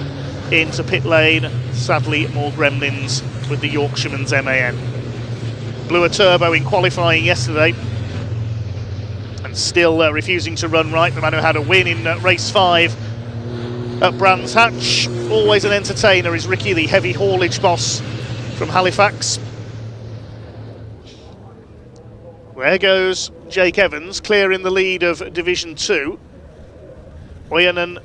into pit lane. Sadly, more gremlins with the Yorkshireman's MAN. Blew a turbo in qualifying yesterday and still refusing to run right. The man who had a win in race 5 at Brands Hatch. Always an entertainer is Ricky, the heavy haulage boss from Halifax. There goes Jake Evans, clearing the lead of Division 2. Oyanen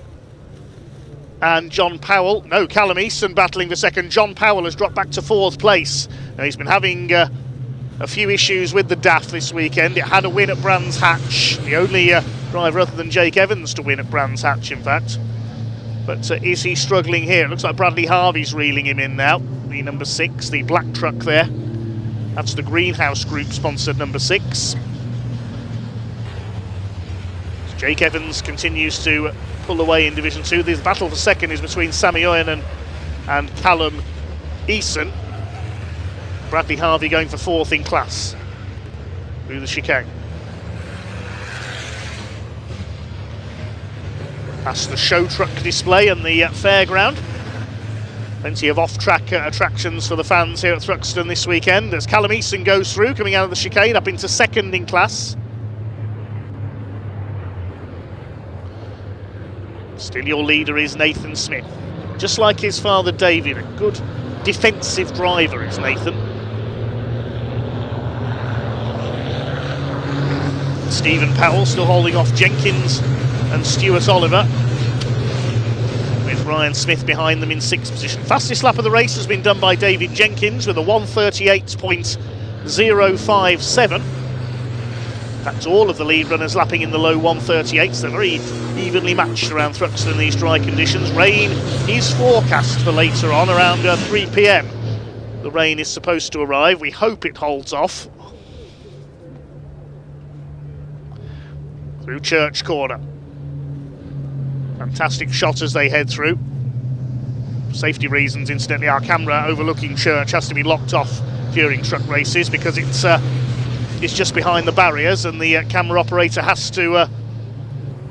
and John Powell. No, Callum Eason battling for second. John Powell has dropped back to 4th place. Now, he's been having a few issues with the DAF this weekend. It had a win at Brands Hatch. The only driver other than Jake Evans to win at Brands Hatch, in fact. But is he struggling here? It looks like Bradley Harvey's reeling him in now. The number 6, the black truck there. That's the Greenhouse Group sponsored number 6. Jake Evans continues to pull away in Division 2. The battle for second is between Sammy Oyanen and Callum Eason. Bradley Harvey going for 4th in class through the chicane. Past the show truck display and the fairground. Plenty of off-track attractions for the fans here at Thruxton this weekend as Callum Eason goes through, coming out of the chicane up into 2nd in class. Still your leader is Nathan Smith. Just like his father David, a good defensive driver is Nathan. Stephen Powell still holding off Jenkins and Stuart Oliver, with Ryan Smith behind them in 6th position. Fastest lap of the race has been done by David Jenkins with a 1:38.057. In fact, all of the lead runners lapping in the low 1:38s. They're very evenly matched around Thruxton in these dry conditions. Rain is forecast for later on around 3 p.m. The rain is supposed to arrive. We hope it holds off. Through Church Corner. Fantastic shot as they head through. For safety reasons, incidentally, our camera overlooking Church has to be locked off during truck races because it's just behind the barriers, and the camera operator has to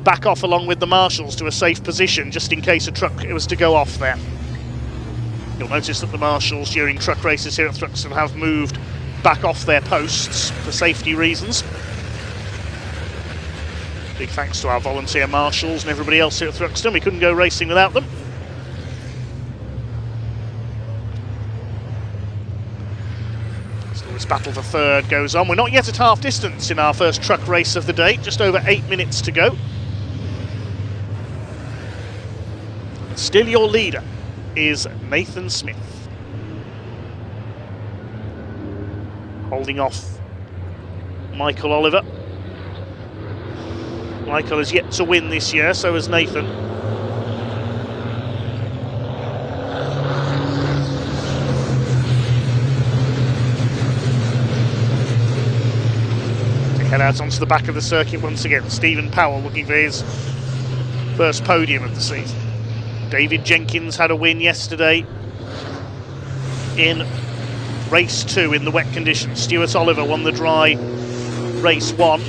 back off along with the marshals to a safe position just in case a truck was to go off there. You'll notice that the marshals during truck races here at Thruxton have moved back off their posts for safety reasons. Big thanks to our volunteer marshals and everybody else here at Thruxton. We couldn't go racing without them. Still this battle for 3rd goes on. We're not yet at half distance in our first truck race of the day. Just over 8 minutes to go. Still your leader is Nathan Smith. Holding off Michael Oliver. Michael has yet to win this year, so has Nathan. To head out onto the back of the circuit once again. Stephen Powell looking for his first podium of the season. David Jenkins had a win yesterday in race 2 in the wet conditions. Stuart Oliver won the dry race 1.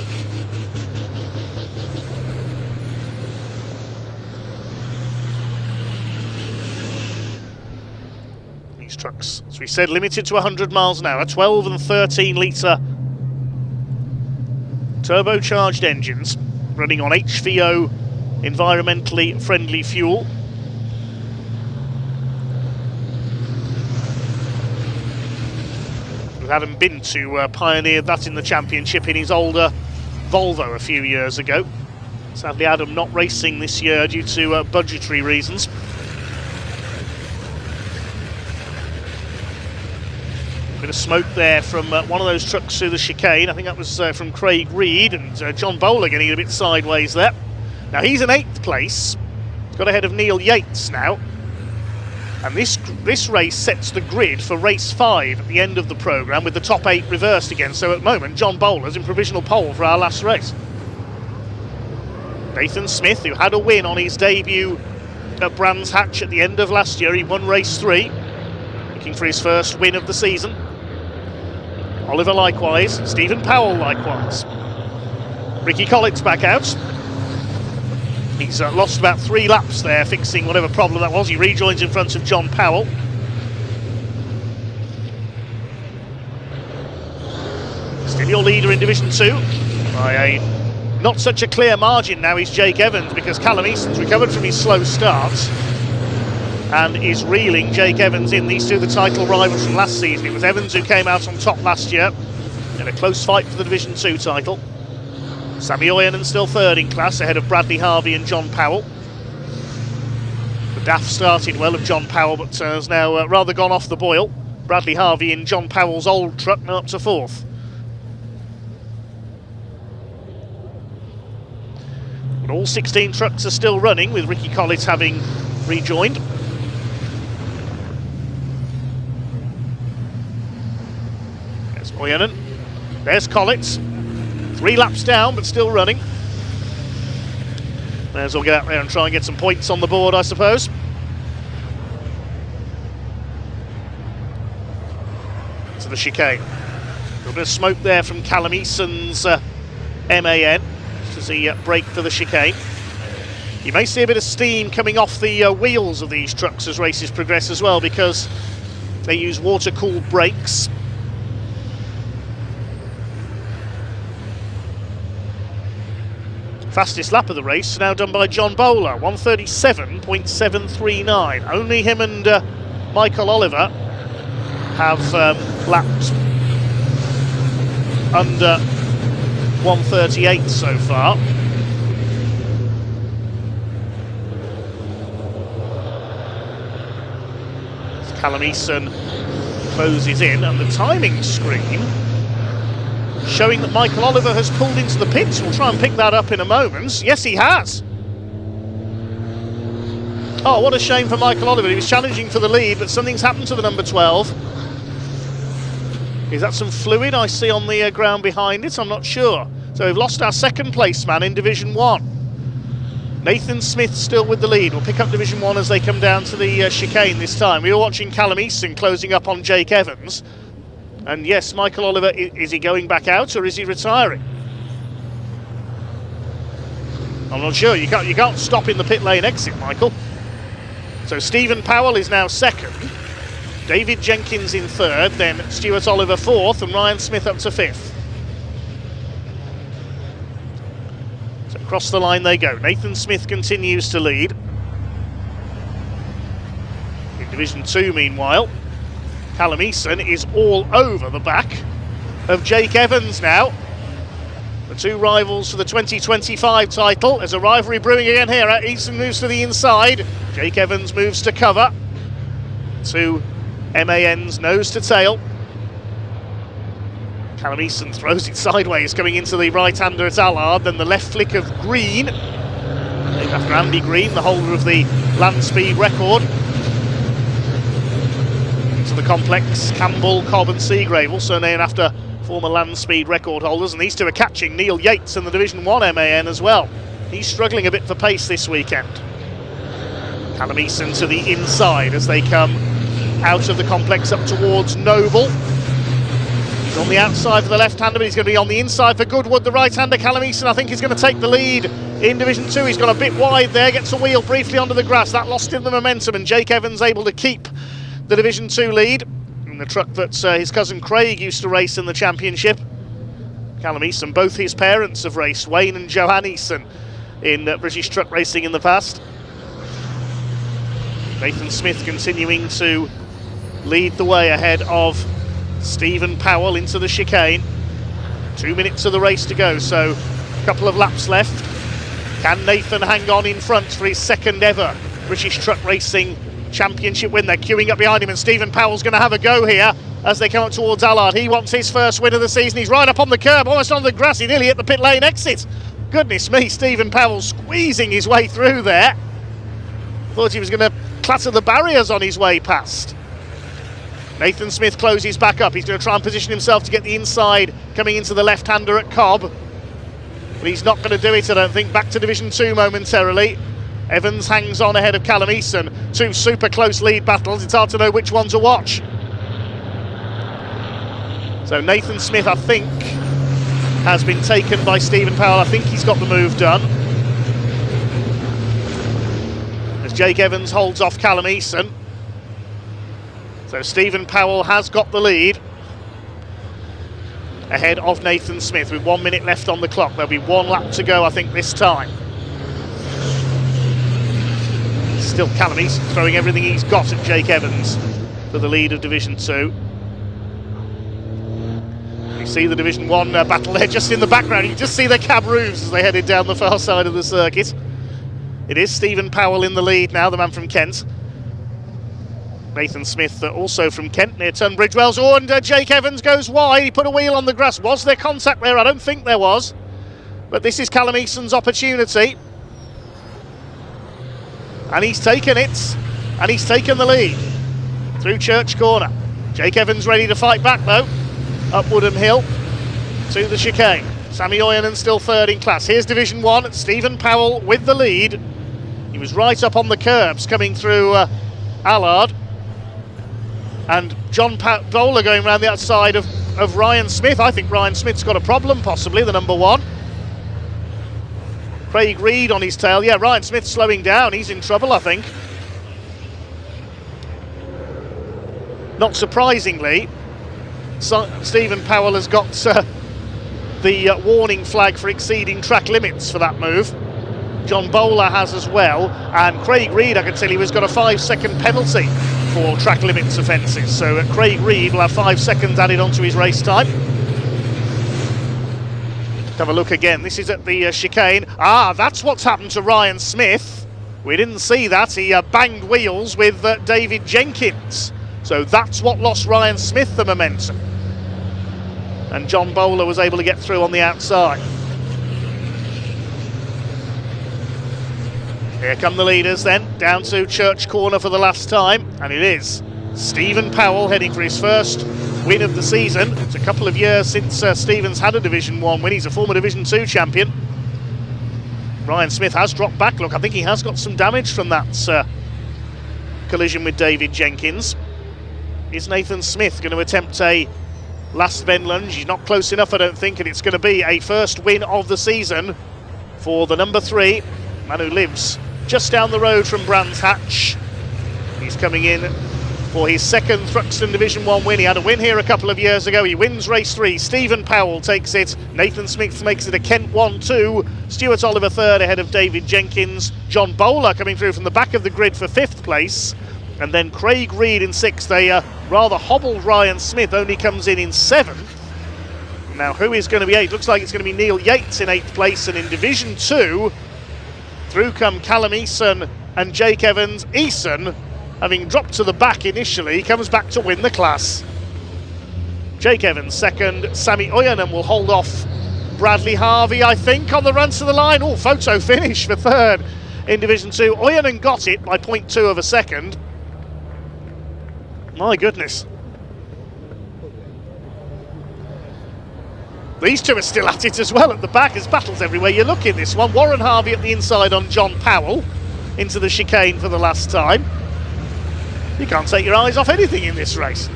These trucks, as we said, limited to 100 miles an hour, 12 and 13 litre turbocharged engines running on HVO environmentally friendly fuel. Adam Bintu pioneered that in the championship in his older Volvo a few years ago. Sadly, Adam not racing this year due to budgetary reasons. Bit of smoke there from one of those trucks through the chicane. I think that was from Craig Reed, and John Bowler getting a bit sideways there. Now he's in 8th place, got ahead of Neil Yates now. And this race sets the grid for race 5 at the end of the programme, with the top 8 reversed again. So at the moment, John Bowler's in provisional pole for our last race. Nathan Smith, who had a win on his debut at Brands Hatch at the end of last year, he won race 3, looking for his first win of the season. Oliver likewise, Stephen Powell likewise. Ricky Collins back out. He's lost about 3 laps there, fixing whatever problem that was. He rejoins in front of John Powell. Still your leader in Division 2 by a not such a clear margin now is Jake Evans, because Callum Easton's recovered from his slow start and is reeling Jake Evans in. These two the title rivals from last season. It was Evans who came out on top last year in a close fight for the Division 2 title. Sammy Oyenan still 3rd in class, ahead of Bradley Harvey and John Powell. The DAF started well of John Powell, but has now rather gone off the boil. Bradley Harvey in John Powell's old truck, now up to 4th. But all 16 trucks are still running, with Ricky Collins having rejoined. There's Oyenan, there's Collins. 3 laps down, but still running. May as well get out there and try and get some points on the board, I suppose. To the chicane. A little bit of smoke there from Callum Eason's MAN, just as he brake for the chicane. You may see a bit of steam coming off the wheels of these trucks as races progress as well, because they use water-cooled brakes. Fastest lap of the race now done by John Bowler, 137.739. Only him and Michael Oliver have lapped under 138 so far. As Callum Eason closes in, and the timing screen showing that Michael Oliver has pulled into the pits. We'll try and pick that up in a moment. Yes, he has. Oh, what a shame for Michael Oliver. He was challenging for the lead, but something's happened to the number 12. Is that some fluid I see on the ground behind it? I'm not sure. So we've lost our 2nd place man in Division 1. Nathan Smith still with the lead. We'll pick up Division 1 as they come down to the chicane this time. We were watching Callum Easton closing up on Jake Evans. And yes, Michael Oliver, is he going back out or is he retiring? I'm not sure. You can't stop in the pit lane exit, Michael. So Stephen Powell is now 2nd. David Jenkins in 3rd, then Stuart Oliver 4th, and Ryan Smith up to 5th. So across the line they go. Nathan Smith continues to lead. In Division 2, meanwhile, Callum Eason is all over the back of Jake Evans now. The two rivals for the 2025 title. There's a rivalry brewing again here. Eason moves to the inside. Jake Evans moves to cover. Two MANs nose to tail. Callum Easton throws it sideways, coming into the right-hander at Allard, then the left flick of Green, named after Andy Green, the holder of the land speed record. Into the complex, Campbell, Cobb and Seagrave, also named after former land speed record holders, and these two are catching Neil Yates in the Division 1 MAN as well. He's struggling a bit for pace this weekend. Callum Easton to the inside as they come out of the complex up towards Noble. He's on the outside for the left-hander, but he's going to be on the inside for Goodwood. The right-hander, Callum Easton, I think he's going to take the lead in Division 2. He's got a bit wide there, gets a wheel briefly onto the grass. That lost him the momentum, and Jake Evans able to keep the Division 2 lead in the truck that his cousin Craig used to race in the championship. Callum Easton, both his parents have raced, Wayne and Johan Easton, in British truck racing in the past. Nathan Smith continuing to lead the way ahead of Stephen Powell into the chicane. 2 minutes of the race to go, so a couple of laps left. Can Nathan hang on in front for his second ever British Truck Racing Championship win? They're queuing up behind him, and Stephen Powell's going to have a go here as they come up towards Allard. He wants his first win of the season. He's right up on the curb, almost on the grass. He nearly hit the pit lane exit. Goodness me, Stephen Powell squeezing his way through there. Thought he was going to clatter the barriers on his way past. Nathan Smith closes back up. He's going to try and position himself to get the inside coming into the left-hander at Cobb. But he's not going to do it, I don't think. Back to Division 2 momentarily. Evans hangs on ahead of Callum Easton. Two super close lead battles. It's hard to know which one to watch. So Nathan Smith, I think, has been taken by Stephen Powell. I think he's got the move done. As Jake Evans holds off Callum Easton. So Stephen Powell has got the lead ahead of Nathan Smith with 1 minute left on the clock. There'll be one lap to go, I think, this time. Still Callum Easton throwing everything he's got at Jake Evans for the lead of Division 2. You see the Division 1 battle there just in the background. You can just see the cab roofs as they headed down the far side of the circuit. It is Stephen Powell in the lead now, the man from Kent. Nathan Smith, also from Kent, near Tunbridge Wells. Oh, and Jake Evans goes wide. He put a wheel on the grass. Was there contact there? I don't think there was. But this is Callum Easton's opportunity. And he's taken it. And he's taken the lead through Church Corner. Jake Evans ready to fight back, though. Up Woodham Hill to the chicane. Sammy Oyanen still third in class. Here's Division 1. Stephen Powell with the lead. He was right up on the curbs coming through Allard. And John Bowler going around the outside of Ryan Smith. I think Ryan Smith's got a problem, possibly, the number one. Craig Reed on his tail. Yeah, Ryan Smith slowing down. He's in trouble, I think. Not surprisingly, Stephen Powell has got the warning flag for exceeding track limits for that move. John Bowler has as well. And Craig Reed, I can tell you, has got a 5-second penalty for track limits offences. So Craig Reed will have 5 seconds added onto his race time. Let's have a look again. This is at the chicane. Ah, that's what's happened to Ryan Smith. We didn't see that. He banged wheels with David Jenkins. So that's what lost Ryan Smith the momentum. And John Bowler was able to get through on the outside. Here come the leaders then, down to Church Corner for the last time, and it is Stephen Powell heading for his first win of the season. It's a couple of years since Stephen's had a Division 1 win. He's a former Division 2 champion. Ryan Smith has dropped back. Look, I think he has got some damage from that collision with David Jenkins. Is Nathan Smith going to attempt a last bend lunge? He's not close enough, I don't think, and it's going to be a first win of the season for the number 3, man who lives just down the road from Brands Hatch. He's coming in for his second Thruxton Division 1 win. He had a win here a couple of years ago. He wins race 3. Stephen Powell takes it. Nathan Smith makes it a Kent 1-2. Stuart Oliver third ahead of David Jenkins. John Bowler coming through from the back of the grid for 5th place. And then Craig Reed in 6th. They rather hobbled Ryan Smith, only comes in 7th. Now who is going to be 8th? Looks like it's going to be Neil Yates in 8th place. And in Division 2, through come Callum Easton and Jake Evans. Easton, having dropped to the back initially, comes back to win the class. Jake Evans second. Sammy Oyanen will hold off Bradley Harvey, I think, on the run to the line. Oh, photo finish for third in Division 2. Oyanen got it by 0.2 of a second. My goodness. These two are still at it as well at the back. There's battles everywhere you look in this one. Warren Harvey at the inside on John Powell into the chicane for the last time. You can't take your eyes off anything in this race.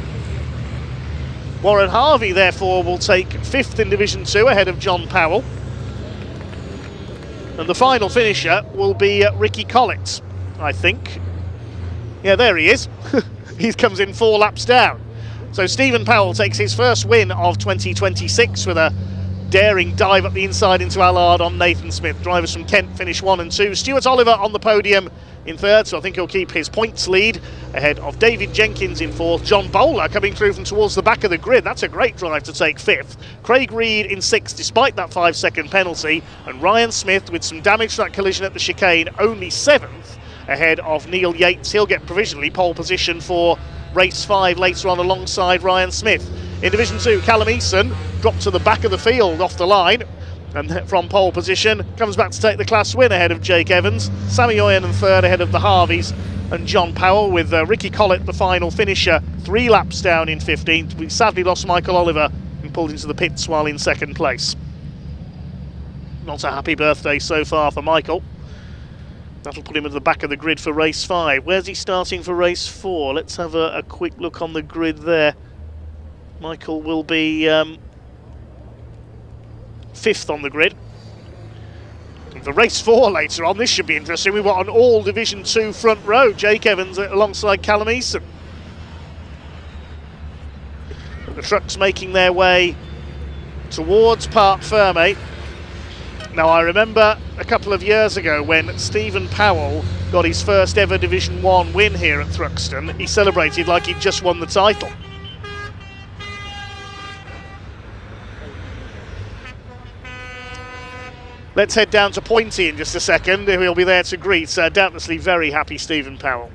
Warren Harvey, therefore, will take 5th in Division 2 ahead of John Powell. And the final finisher will be Ricky Collett, I think. Yeah, there he is. He comes in 4 laps down. So Stephen Powell takes his first win of 2026 with a daring dive up the inside into Allard on Nathan Smith. Drivers from Kent finish 1 and 2. Stuart Oliver on the podium in 3rd, so I think he'll keep his points lead ahead of David Jenkins in 4th. John Bowler coming through from towards the back of the grid. That's a great drive to take 5th. Craig Reed in 6th despite that 5-second penalty. And Ryan Smith with some damage to that collision at the chicane, only 7th ahead of Neil Yates. He'll get provisionally pole position for race 5 later on alongside Ryan Smith. In Division 2, Callum Eason dropped to the back of the field off the line, and from pole position comes back to take the class win ahead of Jake Evans. Sammy Oyanen 3rd ahead of the Harveys and John Powell, with Ricky Collett the final finisher 3 laps down in 15th. We sadly lost Michael Oliver and pulled into the pits while in 2nd place. Not a happy birthday so far for Michael. That'll put him at the back of the grid for race 5. Where's he starting for race 4? Let's have a quick look on the grid there. Michael will be 5th on the grid. And for race 4 later on, this should be interesting. We've got an all Division 2 front row. Jake Evans alongside Callum Eason. The trucks making their way towards Parc Fermé. Now, I remember a couple of years ago when Stephen Powell got his first ever Division 1 win here at Thruxton. He celebrated like he'd just won the title. Let's head down to Pointy in just a second. He'll be there to greet doubtlessly very happy Stephen Powell.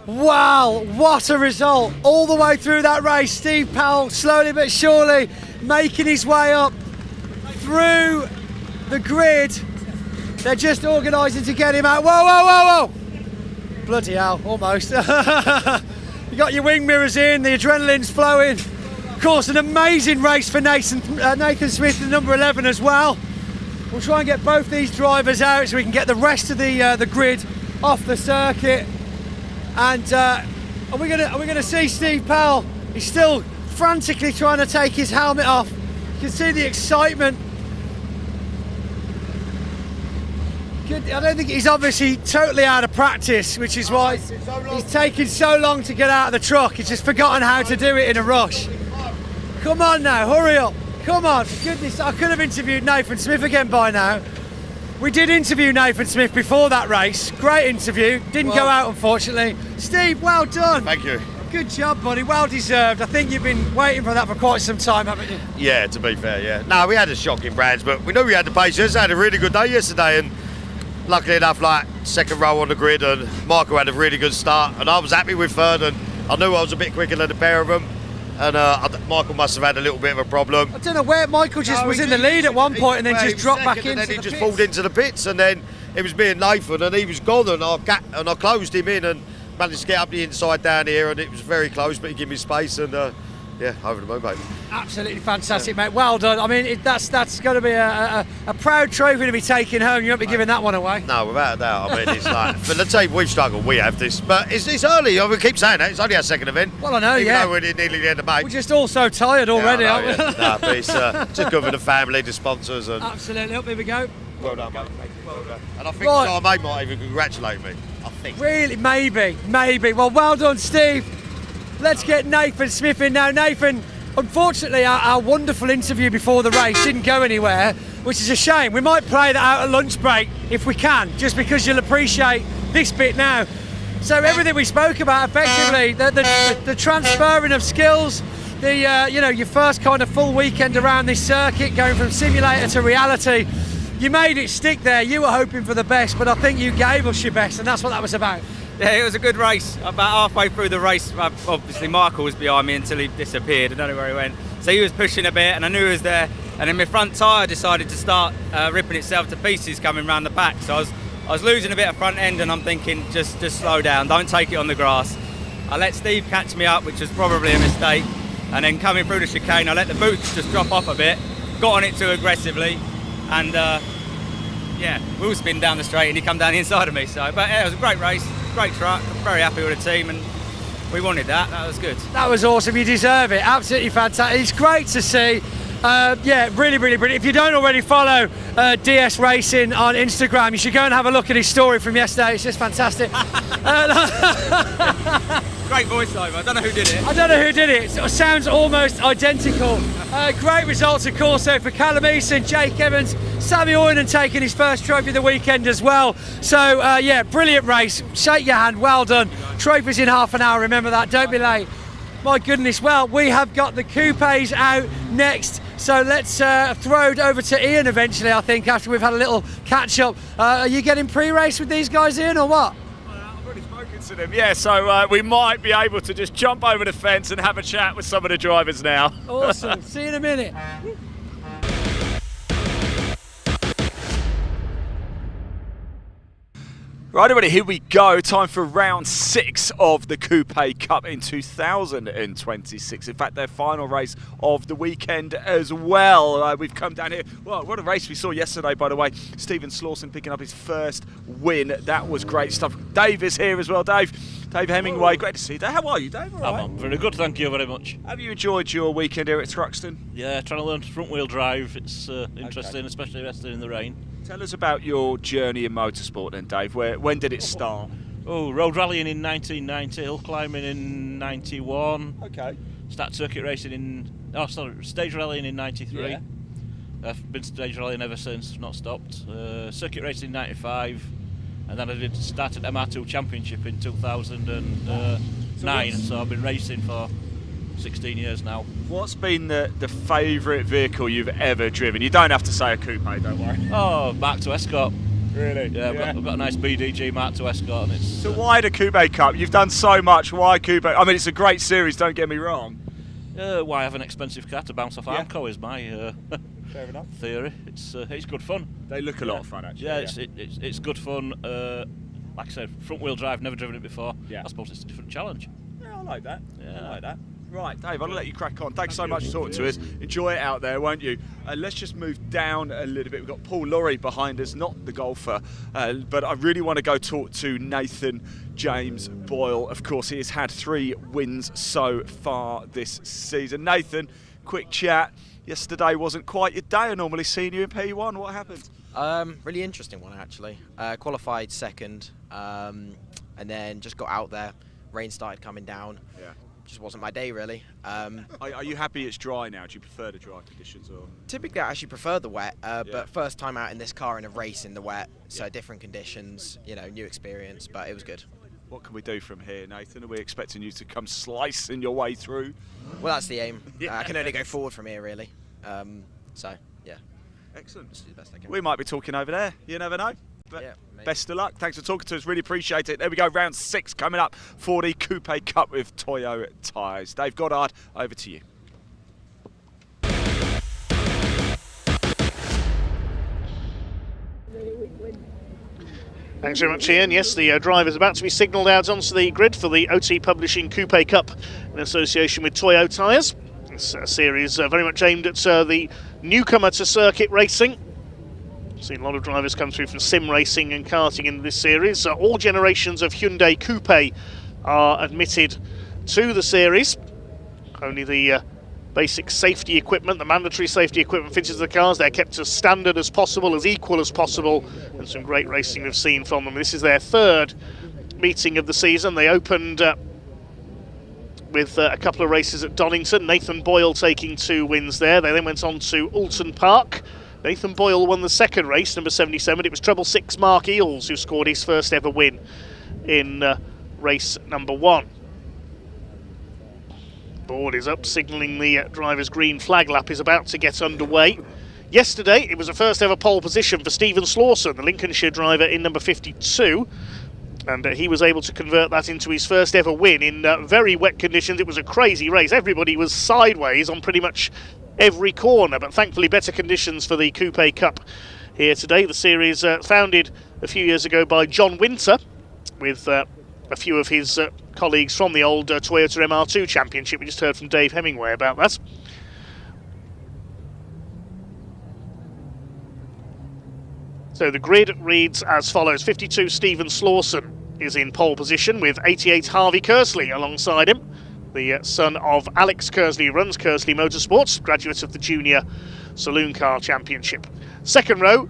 Wow, what a result. All the way through that race, Steve Powell slowly but surely making his way up through the grid. They're just organising to get him out. Whoa, whoa, whoa, whoa. Bloody hell, almost. You got your wing mirrors in, the adrenaline's flowing. Of course, an amazing race for Nathan Smith, the number 11 as well. We'll try and get both these drivers out so we can get the rest of the grid off the circuit. And are we gonna see Steve Powell? He's still frantically trying to take his helmet off. You can see the excitement. I don't think he's obviously totally out of practice, which is why he's taking so long to get out of the truck. He's just forgotten how to do it in a rush. Come on now, hurry up. Come on, for goodness, I could have interviewed Nathan Smith again by now. We did interview Nathan Smith before that race. Great interview. Didn't go out, unfortunately. Steve, well done. Thank you. Good job, buddy. Well deserved. I think you've been waiting for that for quite some time, haven't you? Yeah, to be fair, yeah. No, we had a shocking brands, but we knew we had the patience. Had a really good day yesterday, and luckily enough, like, 2nd row on the grid, and Michael had a really good start, and I was happy with 3rd, and I knew I was a bit quicker than the pair of them. And Michael must have had a little bit of a problem. I don't know where Michael just was in the lead at one point and then just dropped back into and then he the just pits. pulled into the pits, and then it was me and Nathan, and he was gone, and I closed him in and managed to get up the inside down here, and it was very close, but he gave me space, and yeah, over the moon, mate. Absolutely fantastic, mate. Well done. I mean, that's going to be a proud trophy to be taken home. You won't be giving that one away. No, without a doubt. I mean, it's like, for the team, we've struggled. We have this. But it's early. I mean, we keep saying that. It's only our 2nd event. Well, I know, Even yeah. though we're nearly the end of May. We're just all so tired already, aren't we? Yeah. No, but it's just good for the family, the sponsors. And Absolutely. Up, here we go. well done, mate. Well done. And I think our mate might even congratulate me. I think. Really? Maybe. Well done, Steve. Let's get Nathan Smith in now. Nathan, unfortunately, our wonderful interview before the race didn't go anywhere, which is a shame. We might play that out at lunch break if we can, just because you'll appreciate this bit now. So everything we spoke about, effectively, the transferring of skills, your first kind of full weekend around this circuit, going from simulator to reality. You made it stick there. You were hoping for the best, but I think you gave us your best, and that's what that was about. Yeah, it was a good race. About halfway through the race, obviously Michael was behind me until he disappeared. I don't know where he went. So he was pushing a bit, and I knew he was there. And then my front tyre decided to start ripping itself to pieces coming round the back. So I was losing a bit of front end, and I'm thinking, just slow down, don't take it on the grass. I let Steve catch me up, which was probably a mistake. And then coming through the chicane, I let the boots just drop off a bit, got on it too aggressively, and yeah, wheel spin down the straight, and he come down the inside of me. So, but yeah, it was a great race, great truck. I'm very happy with the team, and we wanted that. That was good. That was awesome. You deserve it. Absolutely fantastic. It's great to see. Yeah, really, really brilliant. If you don't already follow DS Racing on Instagram, you should go and have a look at his story from yesterday. It's just fantastic. Great voiceover. I don't know who did it. I don't know who did it. It sounds almost identical. Great results, of course, though, for Callum Easton, Jake Evans, Sammy Oinen taking his first trophy of the weekend as well. So, yeah, brilliant race. Shake your hand. Well done. Trophies in half an hour. Remember that. Don't be late. My goodness. Well, we have got the coupes out next. So let's throw it over to Ian eventually, I think, after we've had a little catch-up. Are you getting pre-race with these guys, Ian, or what? I've already spoken to them, yeah, so we might be able to just jump over the fence and have a chat with some of the drivers now. Awesome. See you in a minute. Right, everybody, here we go. Time for round 6 of the Coupe Cup in 2026. In fact, their final race of the weekend as well. We've come down here. Well, what a race we saw yesterday, by the way. Stephen Slawson picking up his first win. That was great stuff. Dave is here as well. Dave Hemingway, great to see you. How are you, Dave? All right? I'm very good, thank you very much. Have you enjoyed your weekend here at Thruxton? Yeah, trying to learn front-wheel drive. It's interesting, especially yesterday in the rain. Tell us about your journey in motorsport then, Dave. When did it start? Oh, road rallying in 1990, hill climbing in 91. Okay. Started circuit racing stage rallying in 93. Yeah. I've been stage rallying ever since, not stopped. Circuit racing in 95, and then I started MR2 Championship in 2009, so I've been racing for 16 years now. What's been the favourite vehicle you've ever driven? You don't have to say a coupe, don't worry. Oh, Mark II Escort. Really? Yeah, I've got a nice BDG Mark II Escort. And it's, so why the Coupe Cup? You've done so much. Why Coupe? I mean, it's a great series, don't get me wrong. Why have an expensic car to bounce off Armco is my fair enough. theory. It's good fun. They look a lot of fun, actually. Yeah, it's good fun. Like I said, front-wheel drive, never driven it before. Yeah. I suppose it's a different challenge. Yeah, I like that. Yeah. I like that. Right, Dave, I'll let you crack on. Thanks so much for talking to us. Enjoy it out there, won't you? Let's just move down a little bit. We've got Paul Lorry behind us, not the golfer, but I really want to go talk to Nathan James Boyle. Of course, he has had 3 wins so far this season. Nathan, quick chat. Yesterday wasn't quite your day. I normally seen you in P1. What happened? Really interesting one, actually. Qualified second, and then just got out there. Rain started coming down. Yeah. Just wasn't my day, really. Are you happy it's dry now? Do you prefer the dry conditions? Or? Typically, I actually prefer the wet, but first time out in this car in a race in the wet, so different conditions, new experience, but it was good. What can we do from here, Nathan? Are we expecting you to come slicing your way through? Well, that's the aim. I can only go forward from here, really. So, yeah. Excellent. Just do the best I can. We might be talking over there. You never know. But yeah, maybe. Best of luck. Thanks for talking to us. Really appreciate it. There we go. Round 6 coming up for the Coupe Cup with Toyo tyres. Dave Goddard, over to you. Thanks very much, Ian. Yes, the driver's about to be signalled out onto the grid for the OT Publishing Coupe Cup in association with Toyo tyres. This series very much aimed at the newcomer to circuit racing. Seen a lot of drivers come through from sim racing and karting in this series. All generations of Hyundai Coupe are admitted to the series. Only the basic safety equipment, the mandatory safety equipment fitted to the cars, they're kept as standard as possible, as equal as possible, and some great racing we've seen from them. This is their 3rd meeting of the season. They opened with a couple of races at Donington, Nathan Boyle taking 2 wins there. They then went on to Alton Park. Nathan Boyle won the 2nd race, number 77. It was Treble 6 Mark Eels who scored his first ever win in race number 1. Board is up, signalling the driver's green flag lap is about to get underway. Yesterday, it was a first ever pole position for Stephen Slawson, the Lincolnshire driver in number 52. And he was able to convert that into his first ever win in very wet conditions. It was a crazy race. Everybody was sideways on pretty much every corner, but thankfully better conditions for the Coupe Cup here today. The series founded a few years ago by John Winter with a few of his colleagues from the old Toyota MR2 Championship. We just heard from Dave Hemingway about that. So the grid reads as follows. 52 Stephen Slawson is in pole position with 88 Harvey Kersley alongside him. The son of Alex Kersley, who runs Kersley Motorsports, graduate of the Junior Saloon Car Championship. Second row,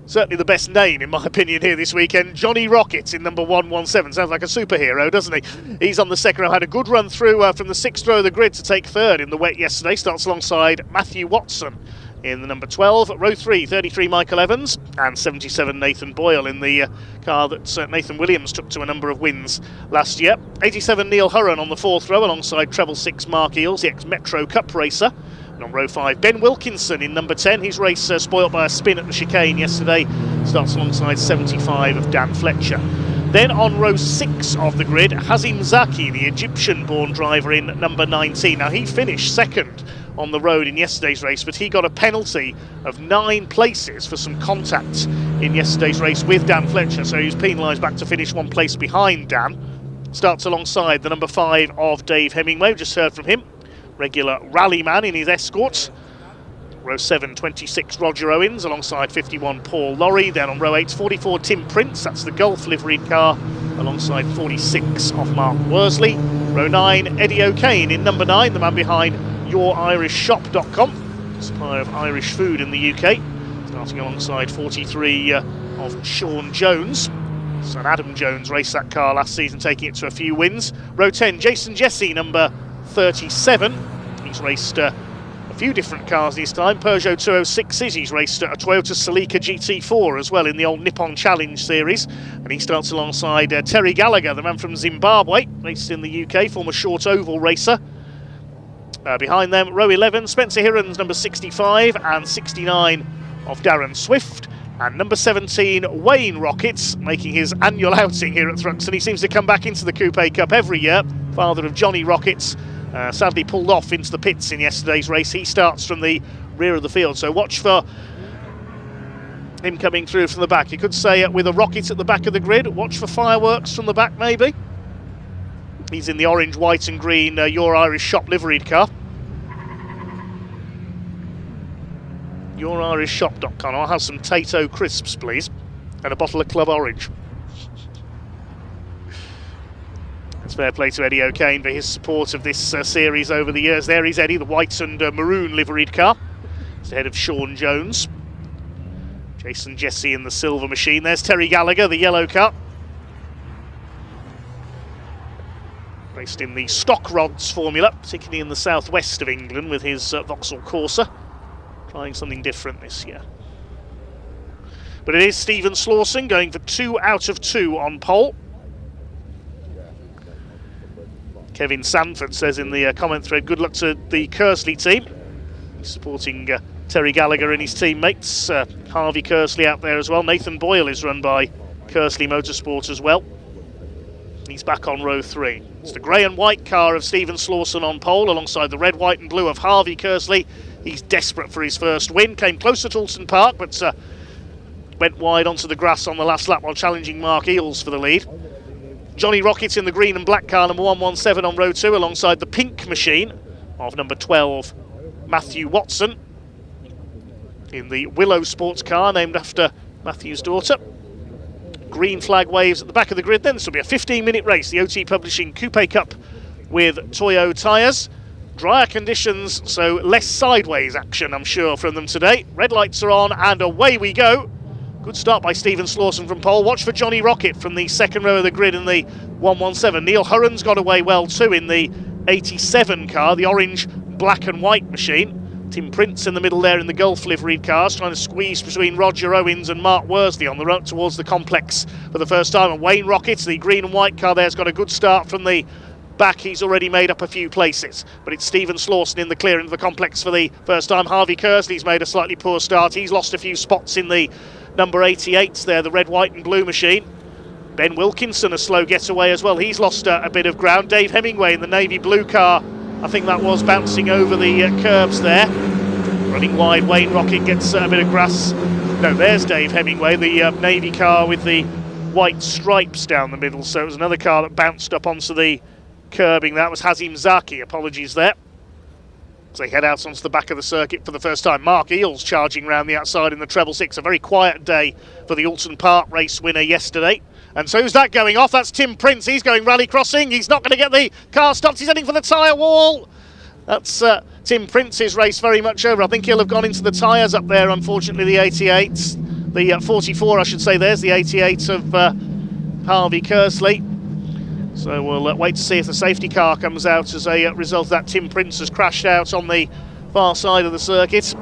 certainly the best name in my opinion here this weekend, Johnny Rocket in number 117. Sounds like a superhero, doesn't he? He's on the second row, had a good run through from the sixth row of the grid to take third in the wet yesterday. Starts alongside Matthew Watson in the number 12. Row 3, 33 Michael Evans and 77 Nathan Boyle in the car that Nathan Williams took to a number of wins last year. 87 Neil Hurren on the fourth row alongside treble 6 Mark Eales, the ex-Metro Cup racer. And on row 5, Ben Wilkinson in number 10. His race spoilt by a spin at the chicane yesterday. Starts alongside 75 of Dan Fletcher. Then on row 6 of the grid, Hazim Zaki, the Egyptian-born driver in number 19. Now he finished second on the road in yesterday's race, but he got a penalty of 9 places for some contact in yesterday's race with Dan Fletcher, so he was penalised back to finish 1 place behind Dan. Starts alongside the number 5 of Dave Hemingway, just heard from him. Regular rally man in his escort. Row 7, 26 Roger Owens alongside 51 Paul Lorry. Then on row 8, 44 Tim Prince, that's the Gulf liveried car, alongside 46 of Mark Worsley. Row 9, Eddie O'Kane in number 9, the man behind YourIrishShop.com, supplier of Irish food in the UK. Starting alongside 43 of Sean Jones. Son Adam Jones raced that car last season, taking it to a few wins. Row 10, Jason Jesse, number 37. He's raced a few different cars this time. Peugeot 206s. He's raced a Toyota Celica GT4 as well in the old Nippon Challenge series. And he starts alongside Terry Gallagher, the man from Zimbabwe, raced in the UK, former short oval racer. Behind them, row 11, Spencer Hirons, number 65, and 69 of Darren Swift. And number 17, Wayne Rockets, making his annual outing here at Thruxton. He seems to come back into the Coupe Cup every year. Father of Johnny Rockets, sadly pulled off into the pits in yesterday's race. He starts from the rear of the field, so watch for him coming through from the back. You could say with a rocket at the back of the grid, watch for fireworks from the back maybe. He's in the orange, white and green Your Irish Shop liveried car. YourIrishShop.com. I'll have some Tato crisps, please, and a bottle of Club Orange. It's fair play to Eddie O'Kane for his support of this series over the years. There is Eddie, the white and maroon liveried car. It's ahead of Sean Jones. Jason Jesse in the silver machine. There's Terry Gallagher, the yellow car. Raced in the stock rods formula, particularly in the southwest of England with his Vauxhall Corsa. Trying something different this year. But it is Stephen Slawson going for 2 out of 2 on pole. Kevin Sanford says in the comment thread, good luck to the Kersley team. He's supporting Terry Gallagher and his teammates. Harvey Kersley out there as well. Nathan Boyle is run by Kersley Motorsport as well. He's back on row 3. It's the grey and white car of Stephen Slawson on pole alongside the red, white and blue of Harvey Kersley. He's desperate for his first win. Came close at Alton Park, but went wide onto the grass on the last lap while challenging Mark Eales for the lead. Johnny Rocket in the green and black car, number 117 on row 2, alongside the pink machine of number 12, Matthew Watson, in the Willow sports car named after Matthew's daughter. Green flag waves at the back of the grid. Then this will be a 15-minute race, the OT Publishing Coupe Cup with Toyo tyres. Drier conditions, so less sideways action, I'm sure, from them today. Red lights are on, and away we go. Good start by Stephen Slawson from pole. Watch for Johnny Rocket from the second row of the grid in the 117. Neil Hurren's got away well too in the 87 car, the orange, black and white machine. Tim Prince in the middle there in the Gulf liveried cars, trying to squeeze between Roger Owens and Mark Worsley on the run towards the complex for the first time. And Wayne Rocket, the green and white car there, has got a good start from the back. He's already made up a few places, but it's Stephen Slawson in the clear into the complex for the first time. Harvey Kersley's made a slightly poor start. He's lost a few spots in the number 88 there, the red, white and blue machine. Ben Wilkinson a slow getaway as well. He's lost a bit of ground. Dave Hemingway in the navy blue car, I think that was bouncing over the curbs there. Running wide, Wayne Rocket gets a bit of grass. No, there's Dave Hemingway, the navy car with the white stripes down the middle. So it was another car that bounced up onto the curbing. That was Hazim Zaki, apologies there. As they head out onto the back of the circuit for the first time. Mark Eels charging around the outside in the treble six. A very quiet day for the Alton Park race winner yesterday. And so who's that going off? That's Tim Prince. He's going rally crossing. He's not going to get the car stopped. He's heading for the tyre wall. That's Tim Prince's race very much over. I think he'll have gone into the tyres up there, unfortunately, the 88. The 44, I should say, there's the 88 of Harvey Kersley. So we'll wait to see if the safety car comes out as a result of that. Tim Prince has crashed out on the far side of the circuit.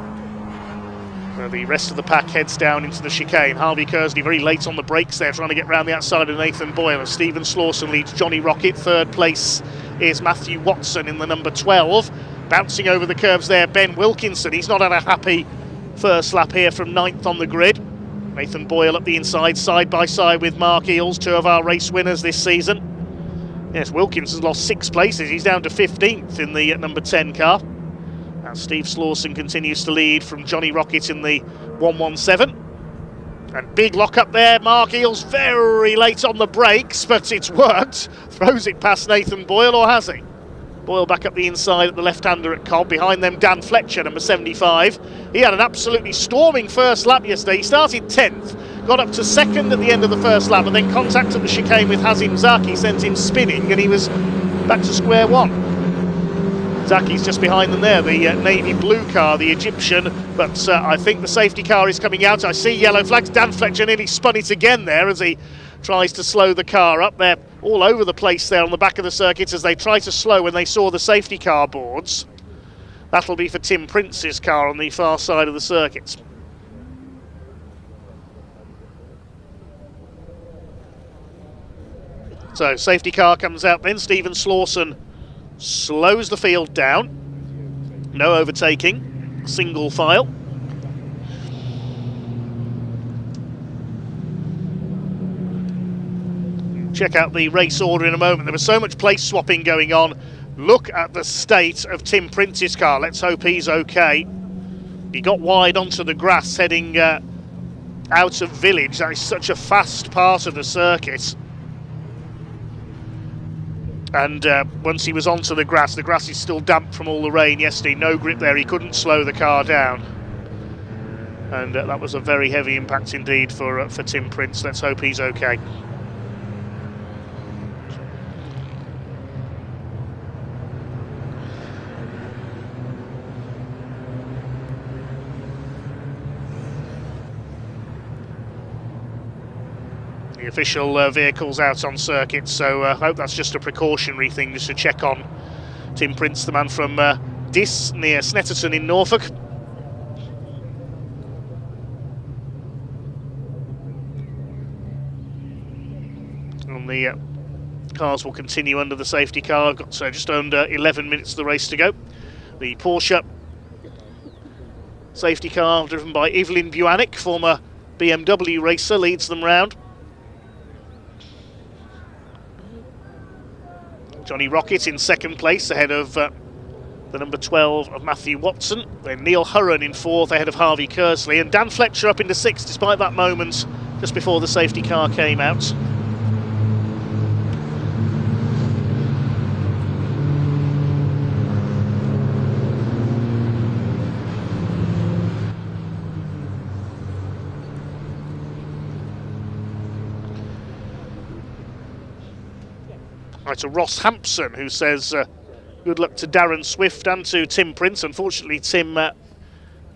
The rest of the pack heads down into the chicane. Harvey Kersley very late on the brakes there, trying to get round the outside of Nathan Boyle. And Stephen Slawson leads Johnny Rocket. Third place is Matthew Watson in the number 12. Bouncing over the curves there, Ben Wilkinson. He's not had a happy first lap here from 9th on the grid. Nathan Boyle up the inside, side by side with Mark Eels, two of our race winners this season. Yes, Wilkinson's lost 6 places. He's down to 15th in the number 10 car. And Steve Slawson continues to lead from Johnny Rocket in the 117. And big lock up there. Mark Eels very late on the brakes, but it's worked. Throws it past Nathan Boyle, or has he? Boyle back up the inside at the left-hander at Cobb. Behind them, Dan Fletcher, number 75. He had an absolutely storming first lap yesterday. He started 10th, got up to 2nd at the end of the first lap, and then contact at the chicane with Hazim Zaki sent him spinning, and he was back to square one. Zaki's just behind them there, the navy blue car, the Egyptian, but I think the safety car is coming out. I see yellow flags. Dan Fletcher nearly spun it again there as he tries to slow the car up. They're all over the place there on the back of the circuit as they try to slow when they saw the safety car boards. That'll be for Tim Prince's car on the far side of the circuit. So safety car comes out then. Stephen Slawson slows the field down. No overtaking, single file. Check out the race order in a moment. There was so much place swapping going on. Look at the state of Tim Prince's car. Let's hope he's okay. He got wide onto the grass heading out of Village. That is such a fast part of the circuit. And once he was onto the grass is still damp from all the rain yesterday. No grip there, he couldn't slow the car down. And that was a very heavy impact indeed for Tim Prince. Let's hope he's okay. The official vehicle's out on circuit, so I hope that's just a precautionary thing, just to check on Tim Prince, the man from Diss near Snetterton in Norfolk. And the cars will continue under the safety car. Got just under 11 minutes of the race to go. The Porsche safety car, driven by Evelyn Buanik, former BMW racer, leads them round. Johnny Rocket in second place ahead of the number 12 of Matthew Watson. Then Neil Hurren in fourth ahead of Harvey Kersley. And Dan Fletcher up into sixth despite that moment just before the safety car came out. Right, to Ross Hampson, who says good luck to Darren Swift and to Tim Prince. Unfortunately, Tim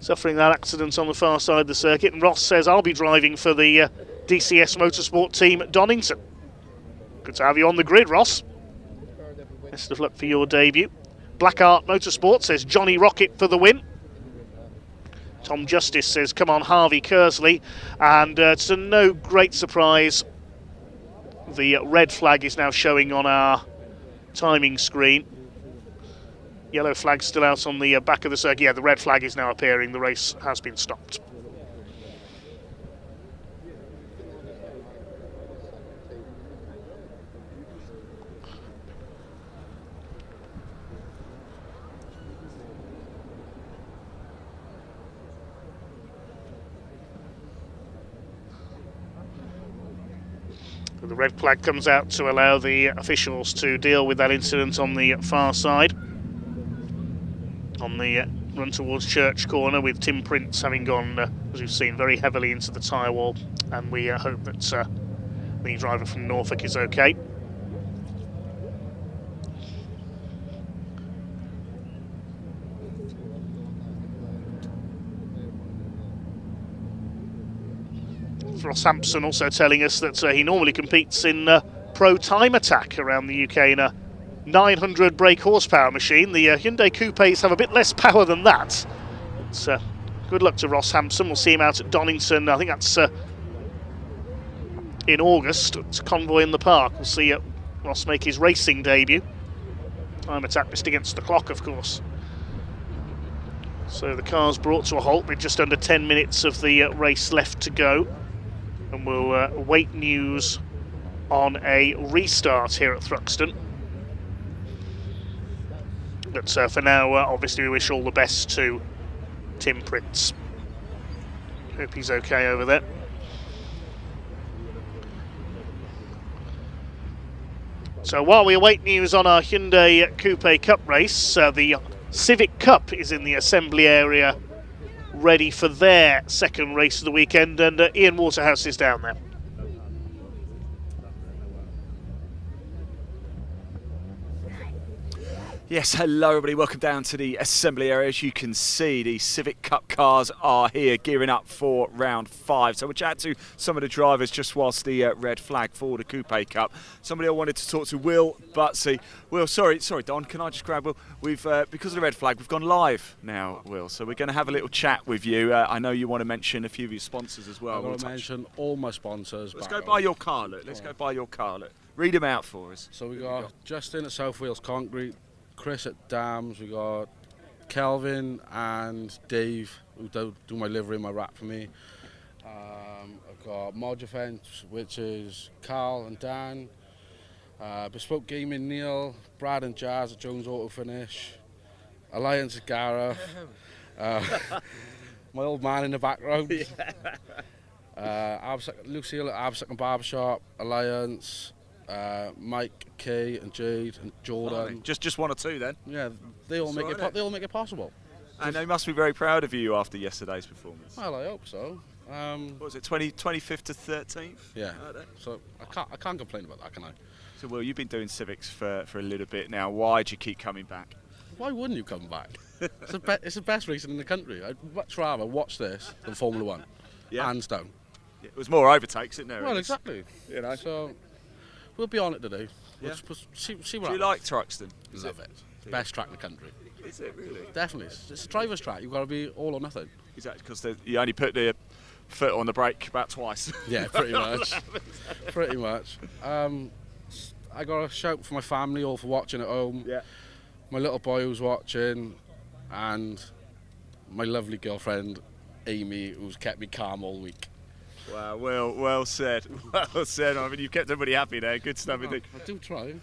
suffering that accident on the far side of the circuit. And Ross says, I'll be driving for the DCS Motorsport team at Donington. Good to have you on the grid, Ross. Best of luck for your debut. Black Art Motorsport says Johnny Rocket for the win. Tom Justice says, come on, Harvey Kersley. And to no great surprise, the red flag is now showing on our timing screen. Yellow flag still out on the back of the circuit. Yeah, the red flag is now appearing. The race has been stopped. The red flag comes out to allow the officials to deal with that incident on the far side. On the run towards Church Corner, with Tim Prince having gone, as we've seen, very heavily into the tyre wall, and we hope that the driver from Norfolk is okay. Ross Hampson also telling us that he normally competes in Pro Time Attack around the UK in a 900 brake horsepower machine. The Hyundai Coupes have a bit less power than that. But, good luck to Ross Hampson. We'll see him out at Donington. I think that's in August. It's Convoy in the Park. We'll see Ross make his racing debut. Time Attack just against the clock, of course. So the car's brought to a halt with just under 10 minutes of the race left to go. And we'll await news on a restart here at Thruxton. But for now, obviously we wish all the best to Tim Prince. Hope he's okay over there. So while we await news on our Hyundai Coupe Cup race, the Civic Cup is in the assembly area, ready for their second race of the weekend, and Ian Waterhouse is down there. Yes, hello everybody, welcome down to the assembly area. As you can see, the Civic Cup cars are here gearing up for round 5. So we'll chat to some of the drivers just whilst the red flag for the Coupe Cup. Somebody I wanted to talk to, Will Butsey. Will, sorry Don, can I just grab Will? We've, because of the red flag, we've gone live now, Will. So we're going to have a little chat with you. I know you want to mention a few of your sponsors as well. I want to mention all my sponsors. Let's go by your car, look. Let's go by your car, look. Read them out for us. So we got Justin at South Wales Concrete, Chris at Dams, we got Kelvin and Dave who do my livery and my wrap for me. I've got Mod Defence, which is Carl and Dan, Bespoke Gaming Neil, Brad and Jazz at Jones Auto Finish, Alliance at Gareth, my old man in the background, Lucille at Absack and Barbershop, Alliance, Mike, Kay, and Jade, and Jordan. Just one or two then? Yeah, they all make it possible. And they must be very proud of you after yesterday's performance. Well, I hope so. What was it, 25th to 13th? Yeah. So I can't complain about that, can I? So, Will, you've been doing civics for a little bit now. Why do you keep coming back? Why wouldn't you come back? It's the best racing in the country. I'd much rather watch this than Formula One. Yeah. Hands down. Yeah, it was more overtakes, isn't there? Well, exactly. You know. So we'll be on it today. Yeah. We'll see what Do you happens. like Thruxton? Love it. Best track in the country. Is it really? Definitely. It's a driver's track. You've got to be all or nothing. Exactly, because you only put the foot on the brake about twice. Yeah, pretty much. Pretty much. I got a shout for my family all for watching at home. Yeah. My little boy who's watching, and my lovely girlfriend Amy, who's kept me calm all week. Wow, well said. Well said. I mean, you've kept everybody happy there. Good stuff. I do try.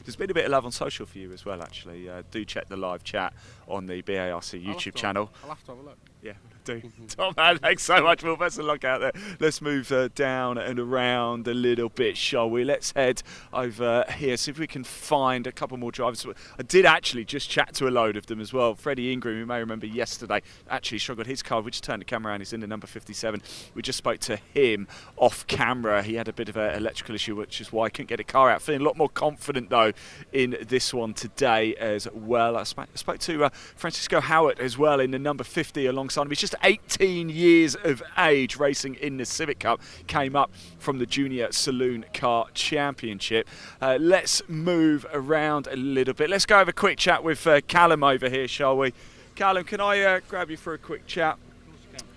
There's been a bit of love on social for you as well, actually. Do check the live chat on the BARC YouTube channel. I'll have to have a look. Yeah, do. Tom, man, thanks so much. Well, best of luck out there. Let's move down and around a little bit, shall we? Let's head over here, see if we can find a couple more drivers. I did actually just chat to a load of them as well. Freddie Ingram, you may remember yesterday, actually struggled his car. We just turned the camera around. He's in the number 57. We just spoke to him off camera. He had a bit of an electrical issue, which is why he couldn't get a car out. Feeling a lot more confident, though, in this one today as well. I spoke to Francisco Howard as well in the number 50 alongside him. He's just 18 years of age, racing in the Civic Cup. Came up from the Junior Saloon Car Championship. Let's move around a little bit. Let's go have a quick chat with Callum over here, shall we? Callum, can I grab you for a quick chat?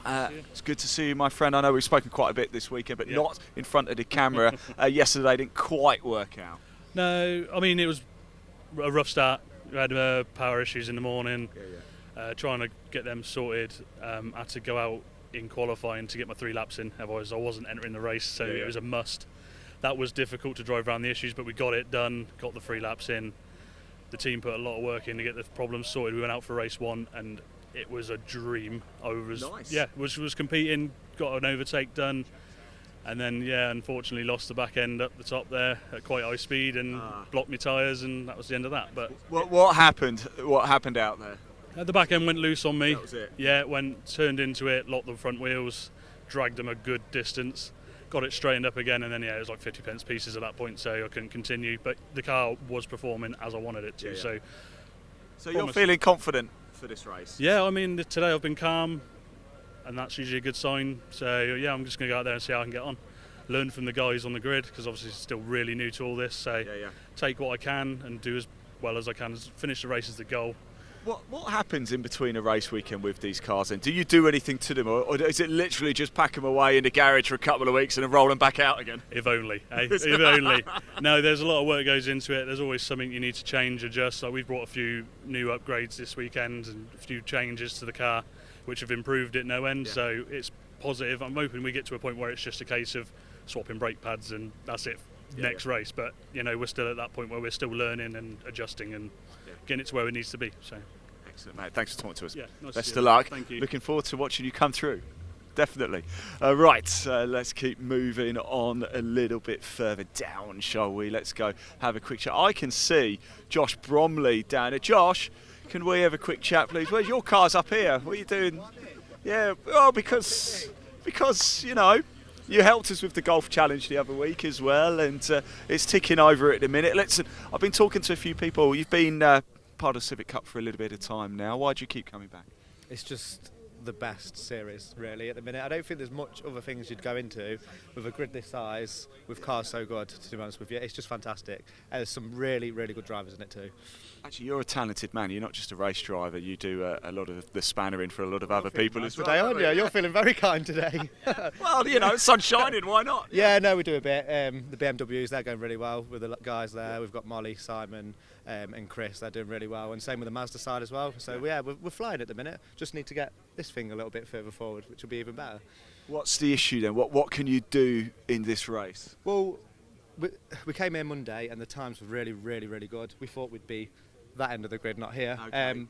It's good to see you, my friend. I know we've spoken quite a bit this weekend, but not in front of the camera. Yesterday didn't quite work out. No, I mean, it was a rough start. We had power issues in the morning. Trying to get them sorted. I had to go out in qualifying to get my 3 laps in, otherwise I wasn't entering the race, so it was a must. That was difficult to drive around the issues, but we got it done, got the 3 laps in. The team put a lot of work in to get the problems sorted. We went out for race 1 and it was a dream. I was, nice. Yeah, was competing, got an overtake done, And then, yeah, unfortunately lost the back end up the top there at quite high speed and blocked my tyres, and that was the end of that. But what happened? What happened out there? The back end went loose on me. That was it. Yeah, turned into it, locked the front wheels, dragged them a good distance, got it straightened up again, and then it was like 50 pence pieces at that point, so I couldn't continue. But the car was performing as I wanted it to. Yeah. So you're feeling confident for this race? Yeah, I mean, today I've been calm, and that's usually a good sign. So yeah, I'm just going to go out there and see how I can get on. Learn from the guys on the grid, because obviously it's still really new to all this. So take what I can and do as well as I can. Finish the race is the goal. What happens in between a race weekend with these cars then? Do you do anything to them, or is it literally just pack them away in the garage for a couple of weeks and then roll them back out again? If only, eh? If only. No, there's a lot of work goes into it. There's always something you need to change, adjust. Like we've brought a few new upgrades this weekend and a few changes to the car, which have improved it no end. So it's positive. I'm hoping we get to a point where it's just a case of swapping brake pads and that's it. Next race, but we're still at that point where we're still learning and adjusting and getting it to where it needs to be. So excellent, mate. Thanks for talking to us. Yeah, nice best to of luck. Thank you. Looking forward to watching you come through. Definitely. Right, let's keep moving on a little bit further down, shall we? Let's go have a quick chat. I can see Josh Bromley down there. Josh, can we have a quick chat, please? Where's your car's up here? What are you doing? Yeah, well, because you helped us with the golf challenge the other week as well, and it's ticking over at the minute. I've been talking to a few people. You've been part of Civic Cup for a little bit of time now. Why do you keep coming back? It's just the best series, really, at the minute. I don't think there's much other things you'd go into with a grid this size, with cars so good, to be honest with you. It's just fantastic. And there's some really, really good drivers in it too. Actually, you're a talented man. You're not just a race driver. You do a lot of the spanner in for a lot of other people as well. Today, aren't you? You're feeling very kind today. Well, sun's shining. Why not? Yeah, no, we do a bit. The BMWs, they're going really well with the guys there. We've got Molly, Simon, and Chris. They're doing really well, and same with the Mazda side as well. So yeah, we're flying at the minute. Just need to get this thing a little bit further forward, which will be even better. What's the issue then? What can you do in this race? Well, we came here Monday, and the times were really, really, really good. We thought we'd be that end of the grid, not here.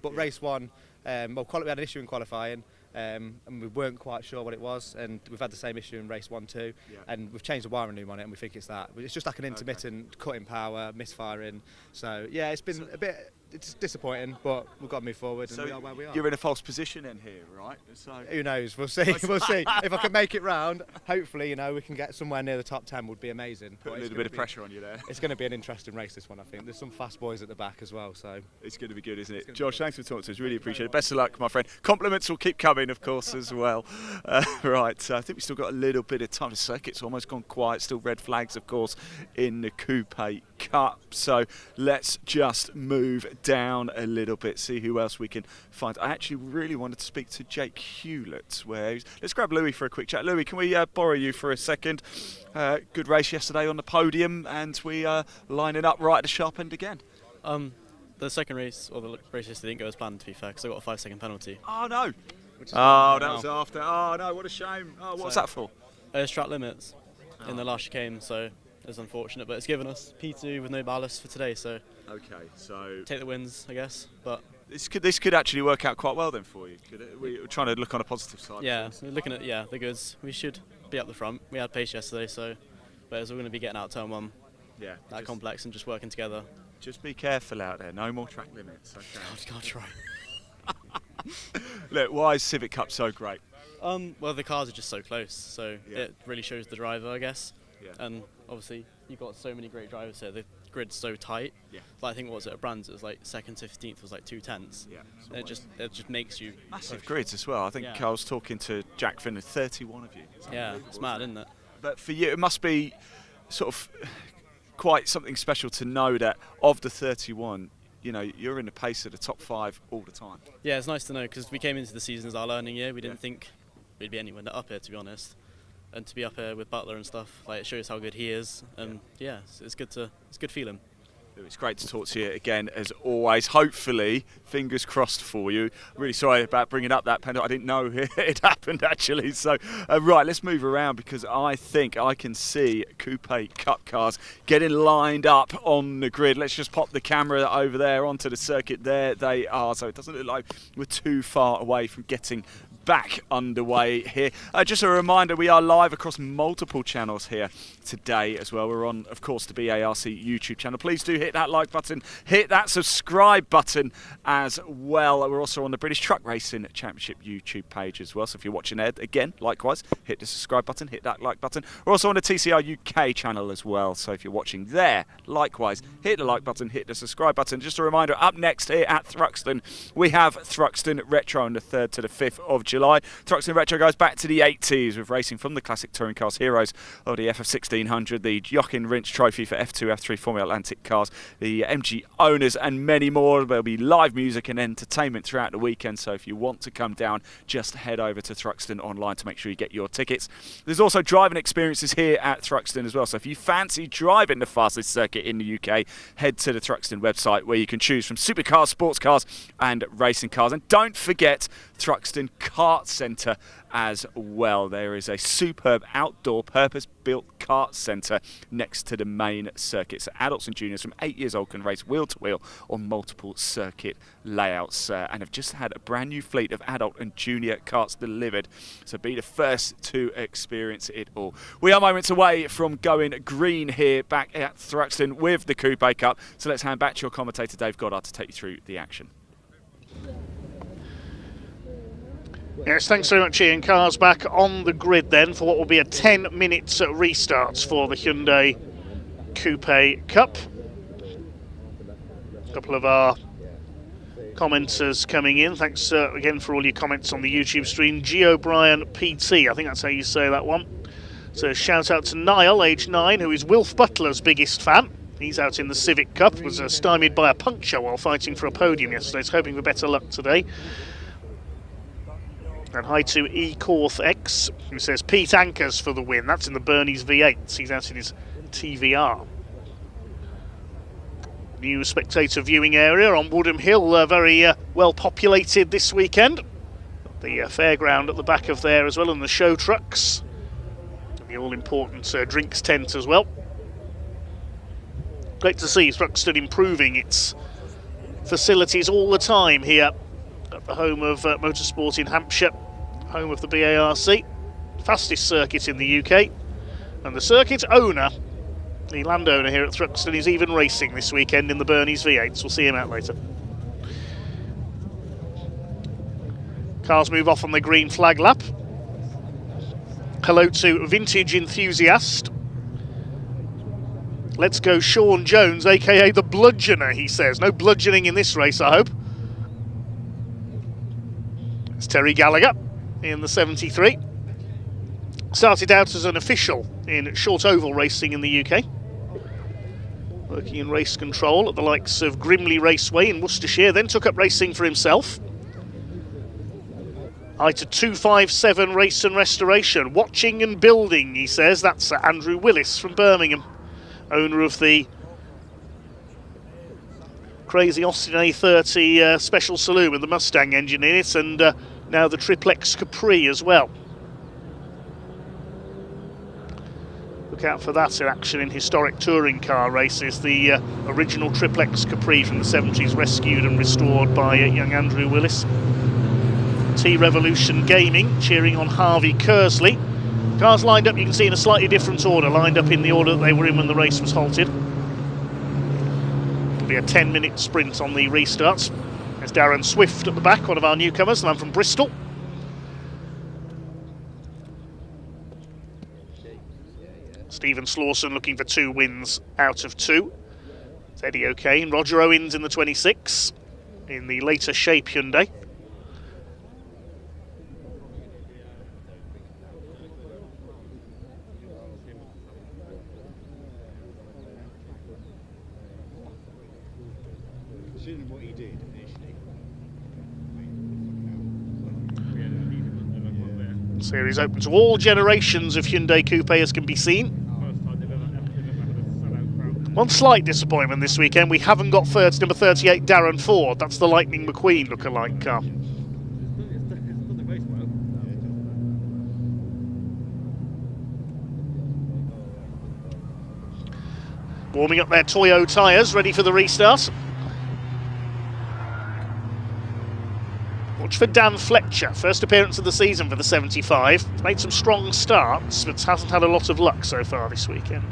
But race one, we had an issue in qualifying, and we weren't quite sure what it was, and we've had the same issue in race 1 too, and we've changed the wiring loom on it, and we think it's that. It's just like an intermittent cutting power, misfiring. So yeah, it's been a bit. It's disappointing, but we've got to move forward, and we are where we are. You're in a false position in here, right? So who knows? We'll see. We'll see. If I can make it round, hopefully, we can get somewhere near the top 10. Would be amazing. Put a little bit of pressure on you there. It's going to be an interesting race, this one. I think there's some fast boys at the back as well. So it's going to be good, isn't it? Josh, thanks for talking to us. Really appreciate it. Best of luck, my friend. Compliments will keep coming, of course, as well. Right. I think we've still got a little bit of time. The circuit's almost gone quiet. Still red flags, of course, in the Coupe Cup. So let's just move down a little bit, see who else we can find. I actually really wanted to speak to Jake Hewlett. Let's grab Louis for a quick chat. Louis, can we borrow you for a second? Good race yesterday on the podium, and we are lining up right at the sharp end again. The second race, or the race yesterday, didn't go as planned, to be fair, because I got a 5-second penalty. Oh no! That was after. Oh no! What a shame. Oh, what was that for? Track limits in the last chicane, so it's unfortunate, but it's given us P2 with no ballast for today, so okay, so take the wins, I guess. But this could actually work out quite well then for you. We're trying to look on a positive side. Yeah, so we're looking at the goods. We should be up the front. We had pace yesterday, so but we're going to be getting out turn 1. Yeah, that complex and just working together. Just be careful out there. No more track limits. Okay. I'll try. Look, why is Civic Cup so great? Well, the cars are just so close, so it really shows the driver, I guess. Yeah. And obviously, you've got so many great drivers here. The grid's so tight. Yeah. Like, I think what was it at Brands? It was like 2nd to 15th was like 2 tenths. Yeah. And it just makes you massive push. grids as well. I think I was talking to Jack Finn, 31 of you. Yeah, it's mad, isn't it? But for you, it must be sort of quite something special to know that of the 31, you're in the pace of the top 5 all the time. Yeah, it's nice to know, because we came into the season as our learning year. We didn't think we'd be anywhere up here, to be honest. And to be up here with Butler and stuff, like, it shows how good he is. And it's good feeling. It's great to talk to you again, as always. Hopefully, fingers crossed for you. Really sorry about bringing up that penalty. I didn't know it happened, actually. So, right, let's move around, because I think I can see Coupe Cup cars getting lined up on the grid. Let's just pop the camera over there onto the circuit. There they are. So it doesn't look like we're too far away from getting back underway here. Just a reminder, we are live across multiple channels here today as well. We're on, of course, the BARC YouTube channel. Please do hit that like button, hit that subscribe button as well. We're also on the British Truck Racing Championship YouTube page as well. So if you're watching Ed, again, likewise, hit the subscribe button, hit that like button. We're also on the TCR UK channel as well. So if you're watching there, likewise, hit the like button, hit the subscribe button. Just a reminder, up next here at Thruxton, we have Thruxton Retro on the 3rd to the 5th of July. Thruxton Retro goes back to the 80s with racing from the classic touring cars heroes of the FF1600, the Jochen Rindt Trophy for F2, F3 Formula Atlantic cars, the MG owners and many more. There'll be live music and entertainment throughout the weekend, so if you want to come down, just head over to Thruxton online to make sure you get your tickets. There's also driving experiences here at Thruxton as well, so if you fancy driving the fastest circuit in the UK, head to the Thruxton website where you can choose from supercars, sports cars and racing cars. And don't forget Thruxton Kart Centre as well. There is a superb outdoor purpose-built kart centre next to the main circuit. So adults and juniors from 8 years old can race wheel-to-wheel on multiple circuit layouts and have just had a brand new fleet of adult and junior karts delivered. So be the first to experience it all. We are moments away from going green here back at Thruxton with the Coupe Cup. So let's hand back to your commentator Dave Goddard to take you through the action. Yes, thanks very much, Ian. Cars back on the grid then for what will be a 10-minute restart for the Hyundai Coupe Cup. A couple of our commenters coming in. Thanks again for all your comments on the YouTube stream. G. O'Brien PT, I think that's how you say that one. So shout out to Niall, age 9, who is Wilf Butler's biggest fan. He's out in the Civic Cup, was stymied by a puncture while fighting for a podium yesterday. He's hoping for better luck today. And hi to E. Corth X, who says Pete Anchors for the win. That's in the Bernie's V8. He's out in his TVR. New spectator viewing area on Woodham Hill, very well populated this weekend. The fairground at the back of there as well, and the show trucks. And the all-important drinks tent as well. Great to see Thruxton improving its facilities all the time here at the home of motorsport in Hampshire, home of the BARC, fastest circuit in the UK, and the circuit owner, the landowner here at Thruxton, is even racing this weekend in the Bernie's V8s. We'll see him out later. Cars move off on the green flag lap. Hello to Vintage Enthusiast. Let's go Sean Jones, aka the Bludgeoner, he says. No bludgeoning in this race, I hope. It's Terry Gallagher in the 73. Started out as an official in short oval racing in the UK. Working in race control at the likes of Grimley Raceway in Worcestershire, then took up racing for himself. I to 257 Race and Restoration. Watching and building, he says. That's Andrew Willis from Birmingham, owner of the crazy Austin A30 Special Saloon with the Mustang engine in it, and now the Triplex Capri as well. Look out for that in action in historic touring car races. The original Triplex Capri from the 70s, rescued and restored by young Andrew Willis. T-Revolution Gaming cheering on Harvey Kersley. Cars lined up, you can see, in a slightly different order, lined up in the order that they were in when the race was halted. It'll be a 10-minute sprint on the restarts. There's Darren Swift at the back, one of our newcomers, the man from Bristol. Stephen Slawson looking for 2 wins out of 2. It's Eddie O'Kane. Roger Owens in the 26 in the later shape Hyundai. Series open to all generations of Hyundai Coupe, as can be seen. One slight disappointment this weekend, we haven't got number 38 Darren Ford. That's the Lightning McQueen lookalike car. Warming up their Toyo tyres, ready for the restart. Watch for Dan Fletcher, first appearance of the season for the 75. He's made some strong starts, but hasn't had a lot of luck so far this weekend.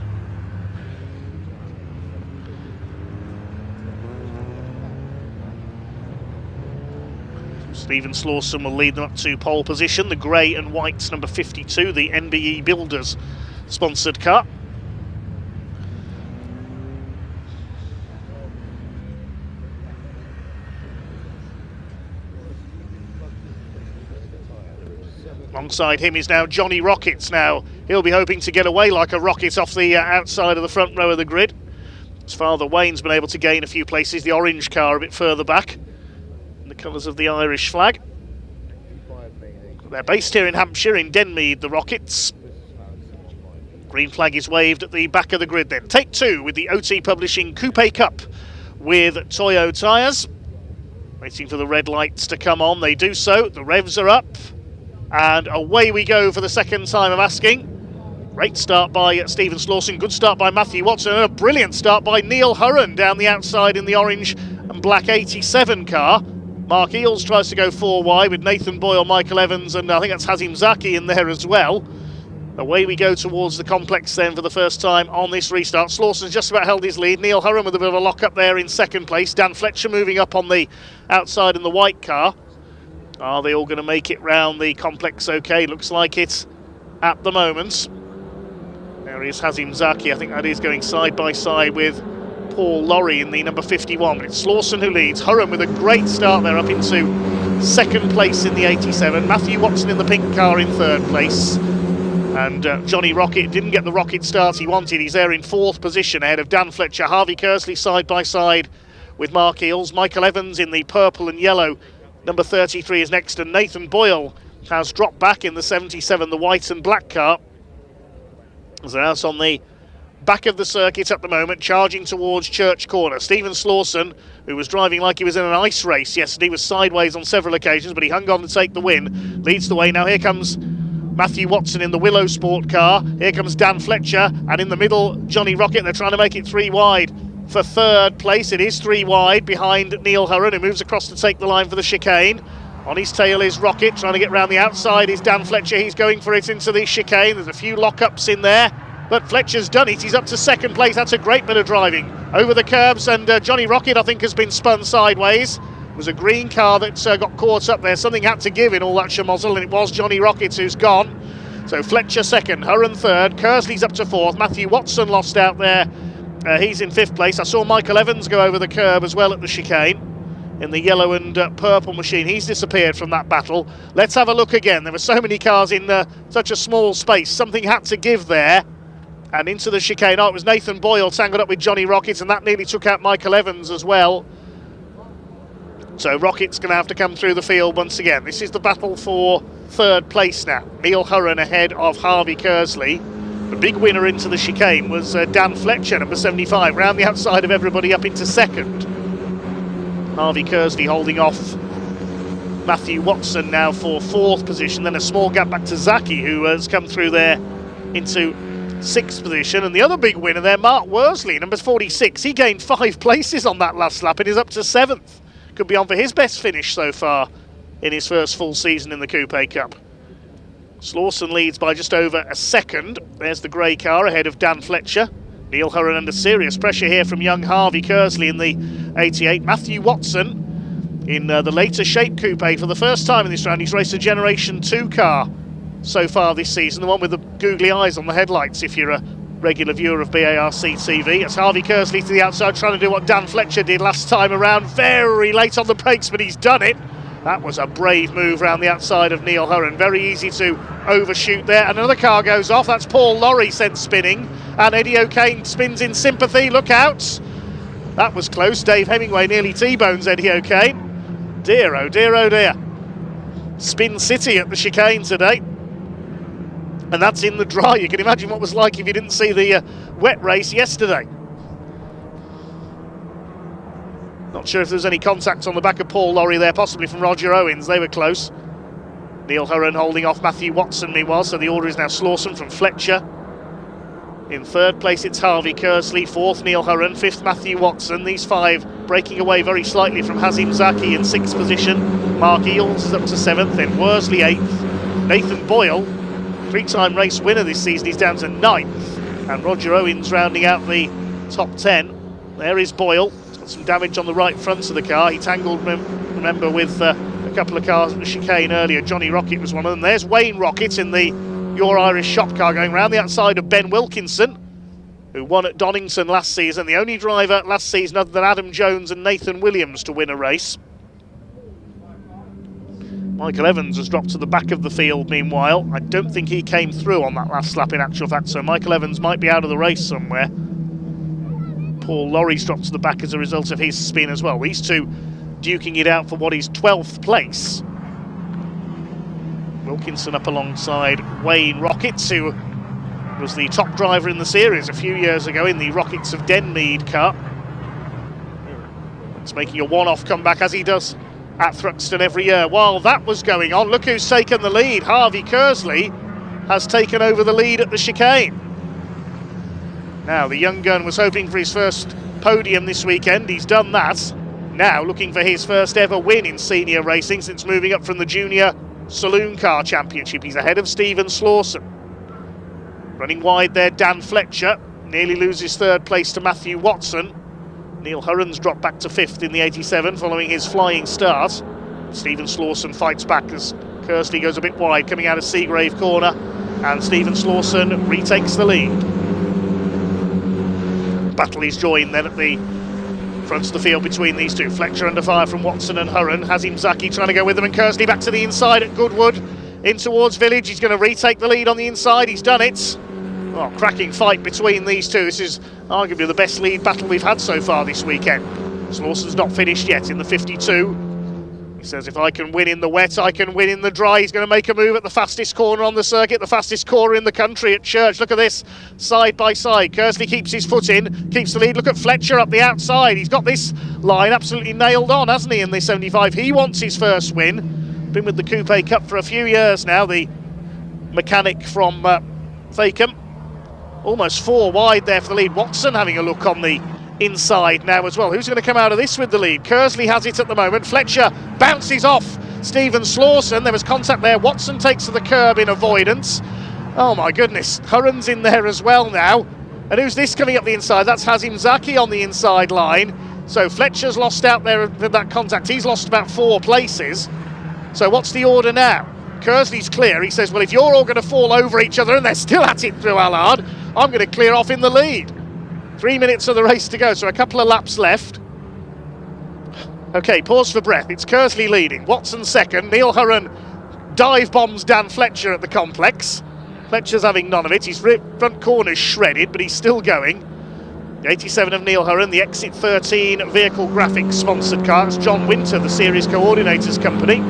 Stephen Slawson will lead them up to pole position. The grey and white's number 52, the NBE Builders sponsored car. Alongside him is now Johnny Rockets. Now he'll be hoping to get away like a rocket off the outside of the front row of the grid. His father Wayne's been able to gain a few places. The orange car a bit further back. The colours of the Irish flag. They're based here in Hampshire, in Denmead, the Rockets. Green flag is waved at the back of the grid then. Take two with the OT Publishing Coupe Cup with Toyo tyres. Waiting for the red lights to come on. They do so. The revs are up. And away we go for the second time of asking. Great start by Stephen Slawson. Good start by Matthew Watson. And a brilliant start by Neil Hurren down the outside in the orange and black 87 car. Mark Eales tries to go 4 wide with Nathan Boyle, Michael Evans, and I think that's Hazim Zaki in there as well. Away we go towards the complex then for the first time on this restart. Slawson's just about held his lead. Neil Hurren with a bit of a lock up there in second place. Dan Fletcher moving up on the outside in the white car. Are they all going to make it round the complex okay? Looks like it at the moment. There is Hazim Zaki. I think that is going side by side with Paul Lorry in the number 51. But it's Slawson who leads. Hurren with a great start there up into second place in the 87. Matthew Watson in the pink car in third place. And Johnny Rocket didn't get the rocket start he wanted. He's there in fourth position ahead of Dan Fletcher. Harvey Kersley side by side with Mark Eales. Michael Evans in the purple and yellow. Number 33 is next, and Nathan Boyle has dropped back in the 77, the white and black car. They're out on the back of the circuit at the moment, charging towards Church Corner. Stephen Slawson, who was driving like he was in an ice race yesterday, was sideways on several occasions, but he hung on to take the win. Leads the way. Now here comes Matthew Watson in the Willow Sport car. Here comes Dan Fletcher, and in the middle, Johnny Rocket. They're trying to make it 3 wide. For third place, it is 3 wide behind Neil Hurren, who moves across to take the line for the chicane. On his tail is Rocket, trying to get round the outside is Dan Fletcher. He's going for it into the chicane. There's a few lock-ups in there, but Fletcher's done it. He's up to second place. That's a great bit of driving over the curbs, and Johnny Rocket, I think, has been spun sideways. It was a green car that got caught up there. Something had to give in all that schmozzle, and it was Johnny Rocket who's gone. So Fletcher second, Hurren third, Kersley's up to fourth. Matthew Watson lost out there. He's in fifth place. I saw Michael Evans go over the curb as well at the chicane in the yellow and purple machine. He's disappeared from that battle. Let's have a look again. There were so many cars in such a small space. Something had to give there. And into the chicane. Oh, it was Nathan Boyle tangled up with Johnny Rocket, and that nearly took out Michael Evans as well. So Rocket's going to have to come through the field once again. This is the battle for third place now. Neil Hurren ahead of Harvey Kersley. The big winner into the chicane was Dan Fletcher, number 75, round the outside of everybody up into second. Harvey Kersley holding off Matthew Watson now for fourth position. Then a small gap back to Zaki, who has come through there into sixth position. And the other big winner there, Mark Worsley, number 46. He gained 5 places on that last lap and is up to seventh. Could be on for his best finish so far in his first full season in the Coupe Cup. Slawson leads by just over a second. There's the grey car ahead of Dan Fletcher. Neil Hurren under serious pressure here from young Harvey Kersley in the 88. Matthew Watson in the later shape coupe for the first time in this round. He's raced a Generation 2 car so far this season, the one with the googly eyes on the headlights if you're a regular viewer of BARC TV. It's Harvey Kersley to the outside, trying to do what Dan Fletcher did last time around. Very late on the brakes, but he's done it. That was a brave move round the outside of Neil Hurren. Very easy to overshoot there. And another car goes off. That's Paul Lorry sent spinning. And Eddie O'Kane spins in sympathy. Look out. That was close. Dave Hemingway nearly T-bones Eddie O'Kane. Dear, oh dear, oh dear. Spin City at the chicane today. And that's in the dry. You can imagine what it was like if you didn't see the wet race yesterday. Not sure if there was any contact on the back of Paul Lorry there, possibly from Roger Owens. They were close. Neil Hurren holding off Matthew Watson meanwhile, so the order is now Slawson from Fletcher. In third place it's Harvey Kersley, fourth Neil Hurren, fifth Matthew Watson. These five breaking away very slightly from Hazim Zaki in sixth position. Mark Eels is up to seventh, then Worsley eighth. Nathan Boyle, three-time race winner this season, he's down to ninth. And Roger Owens rounding out the top 10. There is Boyle. He's got some damage on the right front of the car. He tangled, remember, with a couple of cars at the chicane earlier. Johnny Rocket was one of them. There's Wayne Rocket in the Your Irish Shop car going round the outside of Ben Wilkinson, who won at Donington last season. The only driver last season other than Adam Jones and Nathan Williams to win a race. Michael Evans has dropped to the back of the field meanwhile. I don't think he came through on that last lap in actual fact, so Michael Evans might be out of the race somewhere. Paul Lorry's dropped to the back as a result of his spin as well. These two duking it out for what is 12th place. Wilkinson up alongside Wayne Rockets, who was the top driver in the series a few years ago in the Rockets of Denmead car. It's making a one-off comeback as he does at Thruxton every year. While that was going on, look who's taken the lead. Harvey Kersley has taken over the lead at the chicane. Now, the young gun was hoping for his first podium this weekend. He's done that. Now looking for his first ever win in senior racing since moving up from the Junior Saloon Car Championship. He's ahead of Stephen Slawson. Running wide there, Dan Fletcher. Nearly loses third place to Matthew Watson. Neil Hurren's dropped back to fifth in the 87 following his flying start. Stephen Slawson fights back as Kersley goes a bit wide coming out of Seagrave corner, and Stephen Slawson retakes the lead. Battle is joined then at the front of the field between these two. Fletcher under fire from Watson and Hurren. Hazim Zaki trying to go with them, and Kersley back to the inside at Goodwood. In towards Village, he's going to retake the lead on the inside. He's done it. Oh, cracking fight between these two. This is arguably the best lead battle we've had so far this weekend. Slawson's not finished yet in the 52. He says, if I can win in the wet, I can win in the dry. He's going to make a move at the fastest corner on the circuit, the fastest corner in the country at Church. Look at this, side by side. Kersley keeps his foot in, keeps the lead. Look at Fletcher up the outside. He's got this line absolutely nailed on, hasn't he, in the 75? He wants his first win. Been with the Coupe Cup for a few years now, the mechanic from Fakem. Almost four wide there for the lead. Watson having a look on the inside now as well. Who's going to come out of this with the lead? Kersley has it at the moment. Fletcher bounces off Stephen Slawson. There was contact there. Watson takes to the curb in avoidance. Oh my goodness. Hurren's in there as well now. And who's this coming up the inside? That's Hazim Zaki on the inside line. So Fletcher's lost out there with that contact. He's lost about 4 places. So what's the order now? Kersley's clear. He says, well, if you're all going to fall over each other and they're still at it through Allard, I'm going to clear off in the lead. 3 minutes of the race to go, so a couple of laps left. Okay, pause for breath. It's Kersley leading. Watson second. Neil Hurren dive bombs Dan Fletcher at the complex. Fletcher's having none of it. His front corner's shredded, but he's still going. The 87 of Neil Hurren, the Exit 13 vehicle graphics sponsored car. It's John Winter, the series coordinator's company.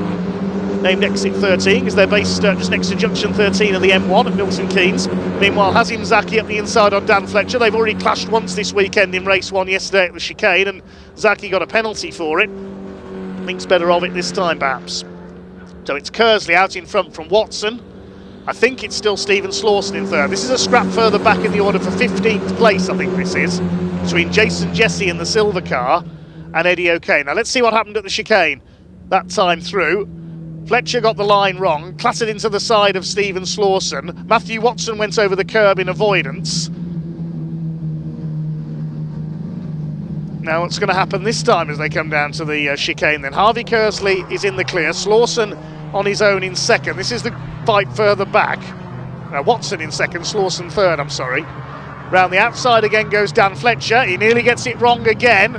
Named Exit 13 because they're based just next to Junction 13 of the M1 at Milton Keynes. Meanwhile, Hazim Zaki up the inside on Dan Fletcher. They've already clashed once this weekend in race 1 yesterday at the chicane, and Zaki got a penalty for it. Thinks better of it this time, perhaps. So it's Kersley out in front from Watson. I think it's still Stephen Slawson in third. This is a scrap further back in the order for 15th place, I think this is, between Jason Jesse in the silver car and Eddie O'Kane. Now let's see what happened at the chicane that time through. Fletcher got the line wrong, clattered into the side of Stephen Slawson. Matthew Watson went over the curb in avoidance. Now what's going to happen this time as they come down to the chicane then? Harvey Kersley is in the clear, Slawson on his own in second. This is the fight further back. Now Watson in second, Slawson third, I'm sorry. Round the outside again goes Dan Fletcher. He nearly gets it wrong again.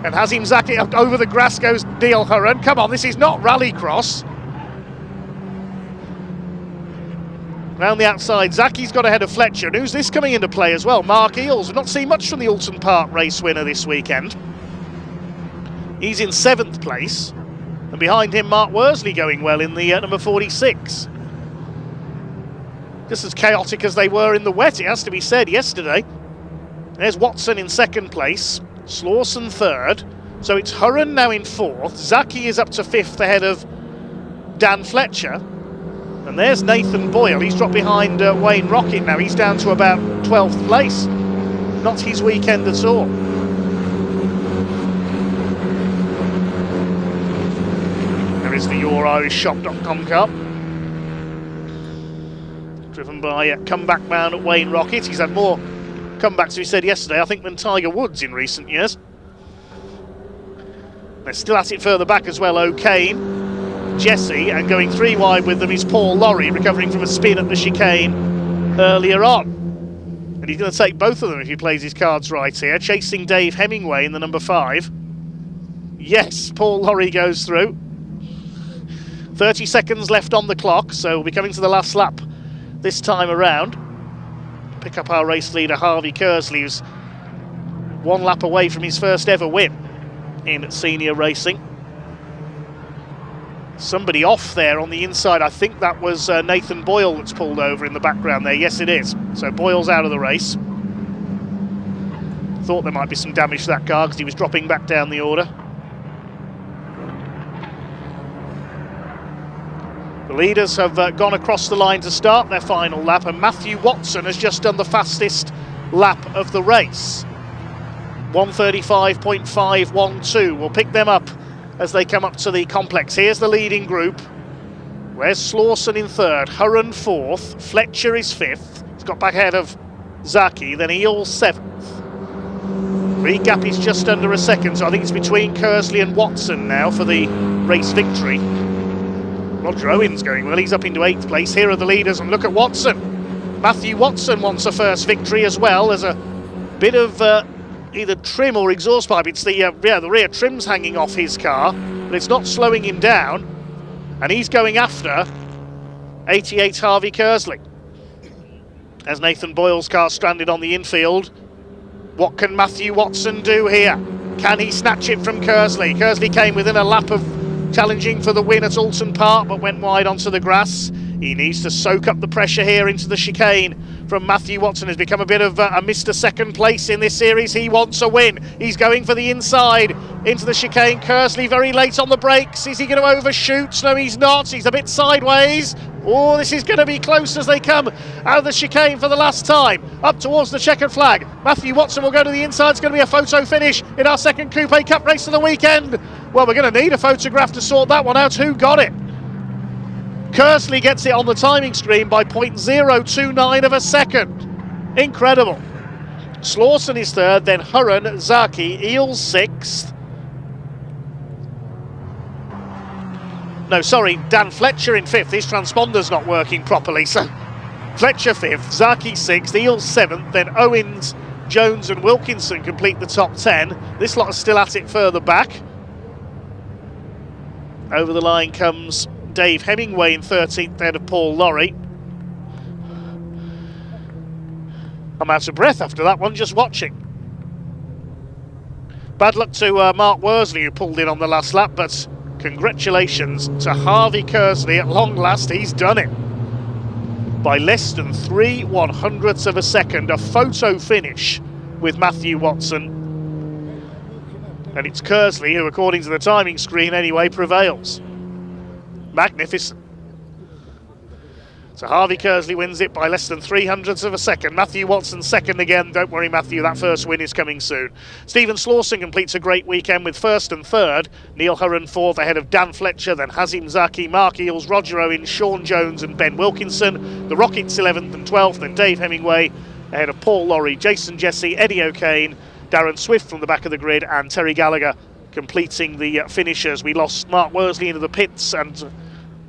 And Hazim Zaki over the grass goes Neil Hurren. Come on, this is not rallycross. Round the outside, Zaki's got ahead of Fletcher. And who's this coming into play as well? Mark Eels. We've not seen much from the Alton Park race winner this weekend. He's in 7th place. And behind him, Mark Worsley going well in the number 46. Just as chaotic as they were in the wet, it has to be said, yesterday. There's Watson in 2nd place. Slawson 3rd, so it's Hurren now in 4th. Zaki is up to 5th ahead of Dan Fletcher. And there's Nathan Boyle. He's dropped behind Wayne Rocket now. He's down to about 12th place. Not his weekend at all. There is the YourIrishShop.com car. Driven by comeback man at Wayne Rocket. He's had more comebacks, we said yesterday, I think, than Tiger Woods in recent years. They're still at it further back as well. O'Kane, Jesse, and going 3 wide with them is Paul Lorry, recovering from a spin at the chicane earlier on. And he's going to take both of them if he plays his cards right here. Chasing Dave Hemingway in the number 5. Yes, Paul Lorry goes through. 30 seconds left on the clock, so we'll be coming to the last lap this time around. Pick up our race leader Harvey Kersley, who's 1 lap away from his first ever win in senior racing. Somebody off there on the inside. I think that was Nathan Boyle that's pulled over in the background there. Yes, it is. So Boyle's out of the race. Thought there might be some damage to that car because he was dropping back down the order. The leaders have gone across the line to start their final lap, and Matthew Watson has just done the fastest lap of the race. 1:35.512. We'll pick them up as they come up to the complex. Here's the leading group. Where's Slawson in 3rd, Hurren 4th, Fletcher is 5th. He's got back ahead of Zaki, then Eel 7th. Lead gap is just under a second, so I think it's between Kersley and Watson now for the race victory. Roger Owen's going well, he's up into 8th place. Here are the leaders, and look at Watson. Matthew Watson wants a first victory as well. There's a bit of either trim or exhaust pipe. It's the rear trim's hanging off his car, but it's not slowing him down. And he's going after 88 Harvey Kersley. As Nathan Boyle's car stranded on the infield, what can Matthew Watson do here? Can he snatch it from Kersley? Kersley came within a lap of challenging for the win at Alton Park, but went wide onto the grass. He needs to soak up the pressure here into the chicane from Matthew Watson. Has become a bit of a Mr. Second Place in this series. He wants a win. He's going for the inside into the chicane. Kersley very late on the brakes. Is he going to overshoot? No, he's not. He's a bit sideways. Oh, this is going to be close as they come out of the chicane for the last time. Up towards the checkered flag. Matthew Watson will go to the inside. It's going to be a photo finish in our second Coupe Cup race of the weekend. Well, we're going to need a photograph to sort that one out. Who got it? Kersley gets it on the timing screen by 0.029 of a second. Incredible. Slawson is 3rd, then Hurren, Zaki, Eels 6th. No, sorry, Dan Fletcher in 5th. His transponder's not working properly, so Fletcher 5th, Zaki 6th, Eels 7th, then Owens, Jones and Wilkinson complete the top 10. This lot is still at it further back. Over the line comes Dave Hemingway in 13th, ahead of Paul Lorry. I'm out of breath after that one, just watching. Bad luck to Mark Worsley, who pulled in on the last lap, but congratulations to Harvey Kersley. At long last, he's done it. By less than 3/100ths of a second, a photo finish with Matthew Watson. And it's Kersley who, according to the timing screen anyway, prevails. Magnificent. So Harvey Kersley wins it by less than 300ths of a second. Matthew Watson second again. Don't worry, Matthew, that first win is coming soon. Stephen Slawson completes a great weekend with 1st and 3rd. Neil Hurren 4th ahead of Dan Fletcher, then Hazim Zaki, Mark Eels, Roger Owen, Sean Jones and Ben Wilkinson. The Rockets 11th and 12th, then Dave Hemingway ahead of Paul Lorry, Jason Jesse, Eddie O'Kane, Darren Swift from the back of the grid, and Terry Gallagher completing the finishers. We lost Mark Worsley into the pits, and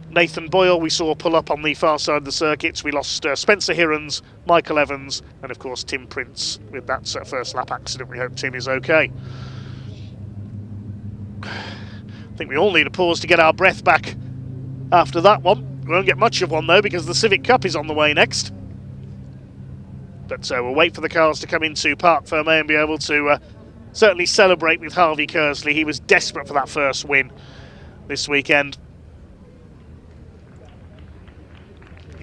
Nathan Boyle we saw pull up on the far side of the circuits. We lost Spencer Hirons, Michael Evans, and of course Tim Prince with that first lap accident. We hope Tim is okay. I think we all need a pause to get our breath back after that one. We won't get much of one though, because the Civic Cup is on the way next. But we'll wait for the cars to come into Parc Fermé and be able to certainly celebrate with Harvey Kersley. He was desperate for that first win this weekend.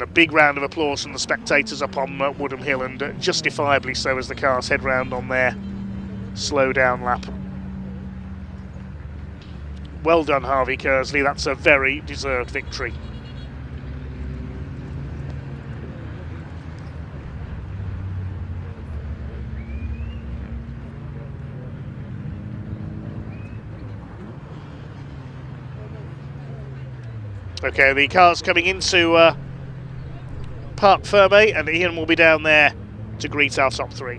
A big round of applause from the spectators up on Woodham Hill, and justifiably so as the cars head round on their slow down lap. Well done, Harvey Kersley. That's a very deserved victory. Okay, the car's coming into Parc Fermé, and Ian will be down there to greet our top three.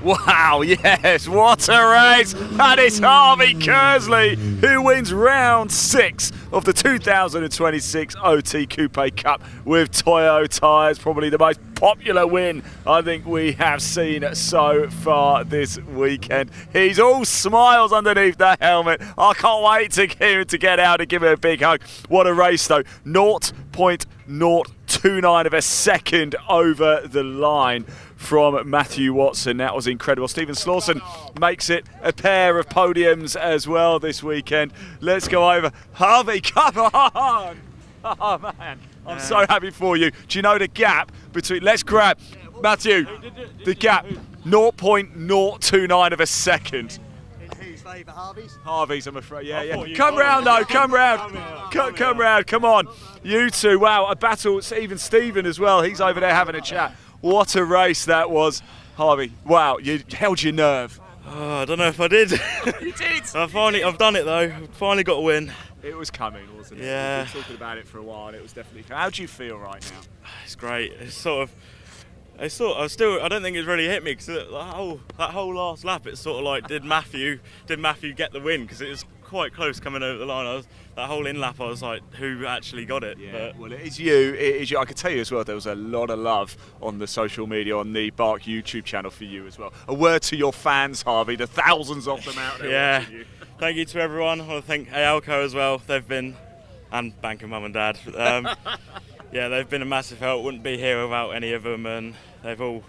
Wow, yes, what a race! And it's Harvey Kersley who wins round 6 of the 2026 OT Coupe Cup with Toyo tyres. Probably the most popular win I think we have seen so far this weekend. He's all smiles underneath that helmet. I can't wait to get out and give him a big hug. What a race though. 0.029 of a second over the line from Matthew Watson. That was incredible. Stephen Slawson makes it a pair of podiums as well this weekend. Let's go over. Harvey, come on! Oh man, I'm so happy for you. Do you know the gap between, let's grab, Matthew, the gap, 0.029 of a second. Whose favourite, Harvey's? Harvey's, I'm afraid. Yeah. Come round though, come round. Come round, come on. You two, wow, a battle. Even Stephen as well, he's over there having a chat. What a race that was. Harvey, wow, you held your nerve. Oh, I don't know if I did. You did. I've done it though. Finally got a win. It was coming, wasn't it? Yeah. We've been talking about it for a while, and it was definitely coming. How do you feel right now? It's great. I don't think it's really hit me because that whole last lap, it sort of like did Matthew get the win, because it was quite close coming over the line. That whole in lap, I was like, who actually got it? Yeah, but well, it is you. I can tell you as well, there was a lot of love on the social media, on the Bark YouTube channel for you as well. A word to your fans, Harvey, the thousands of them out there. Yeah, you. Thank you to everyone. I want to thank Aelco as well. They've been, and Banker Mum and Dad. Yeah, they've been a massive help. Wouldn't be here without any of them, and they've all.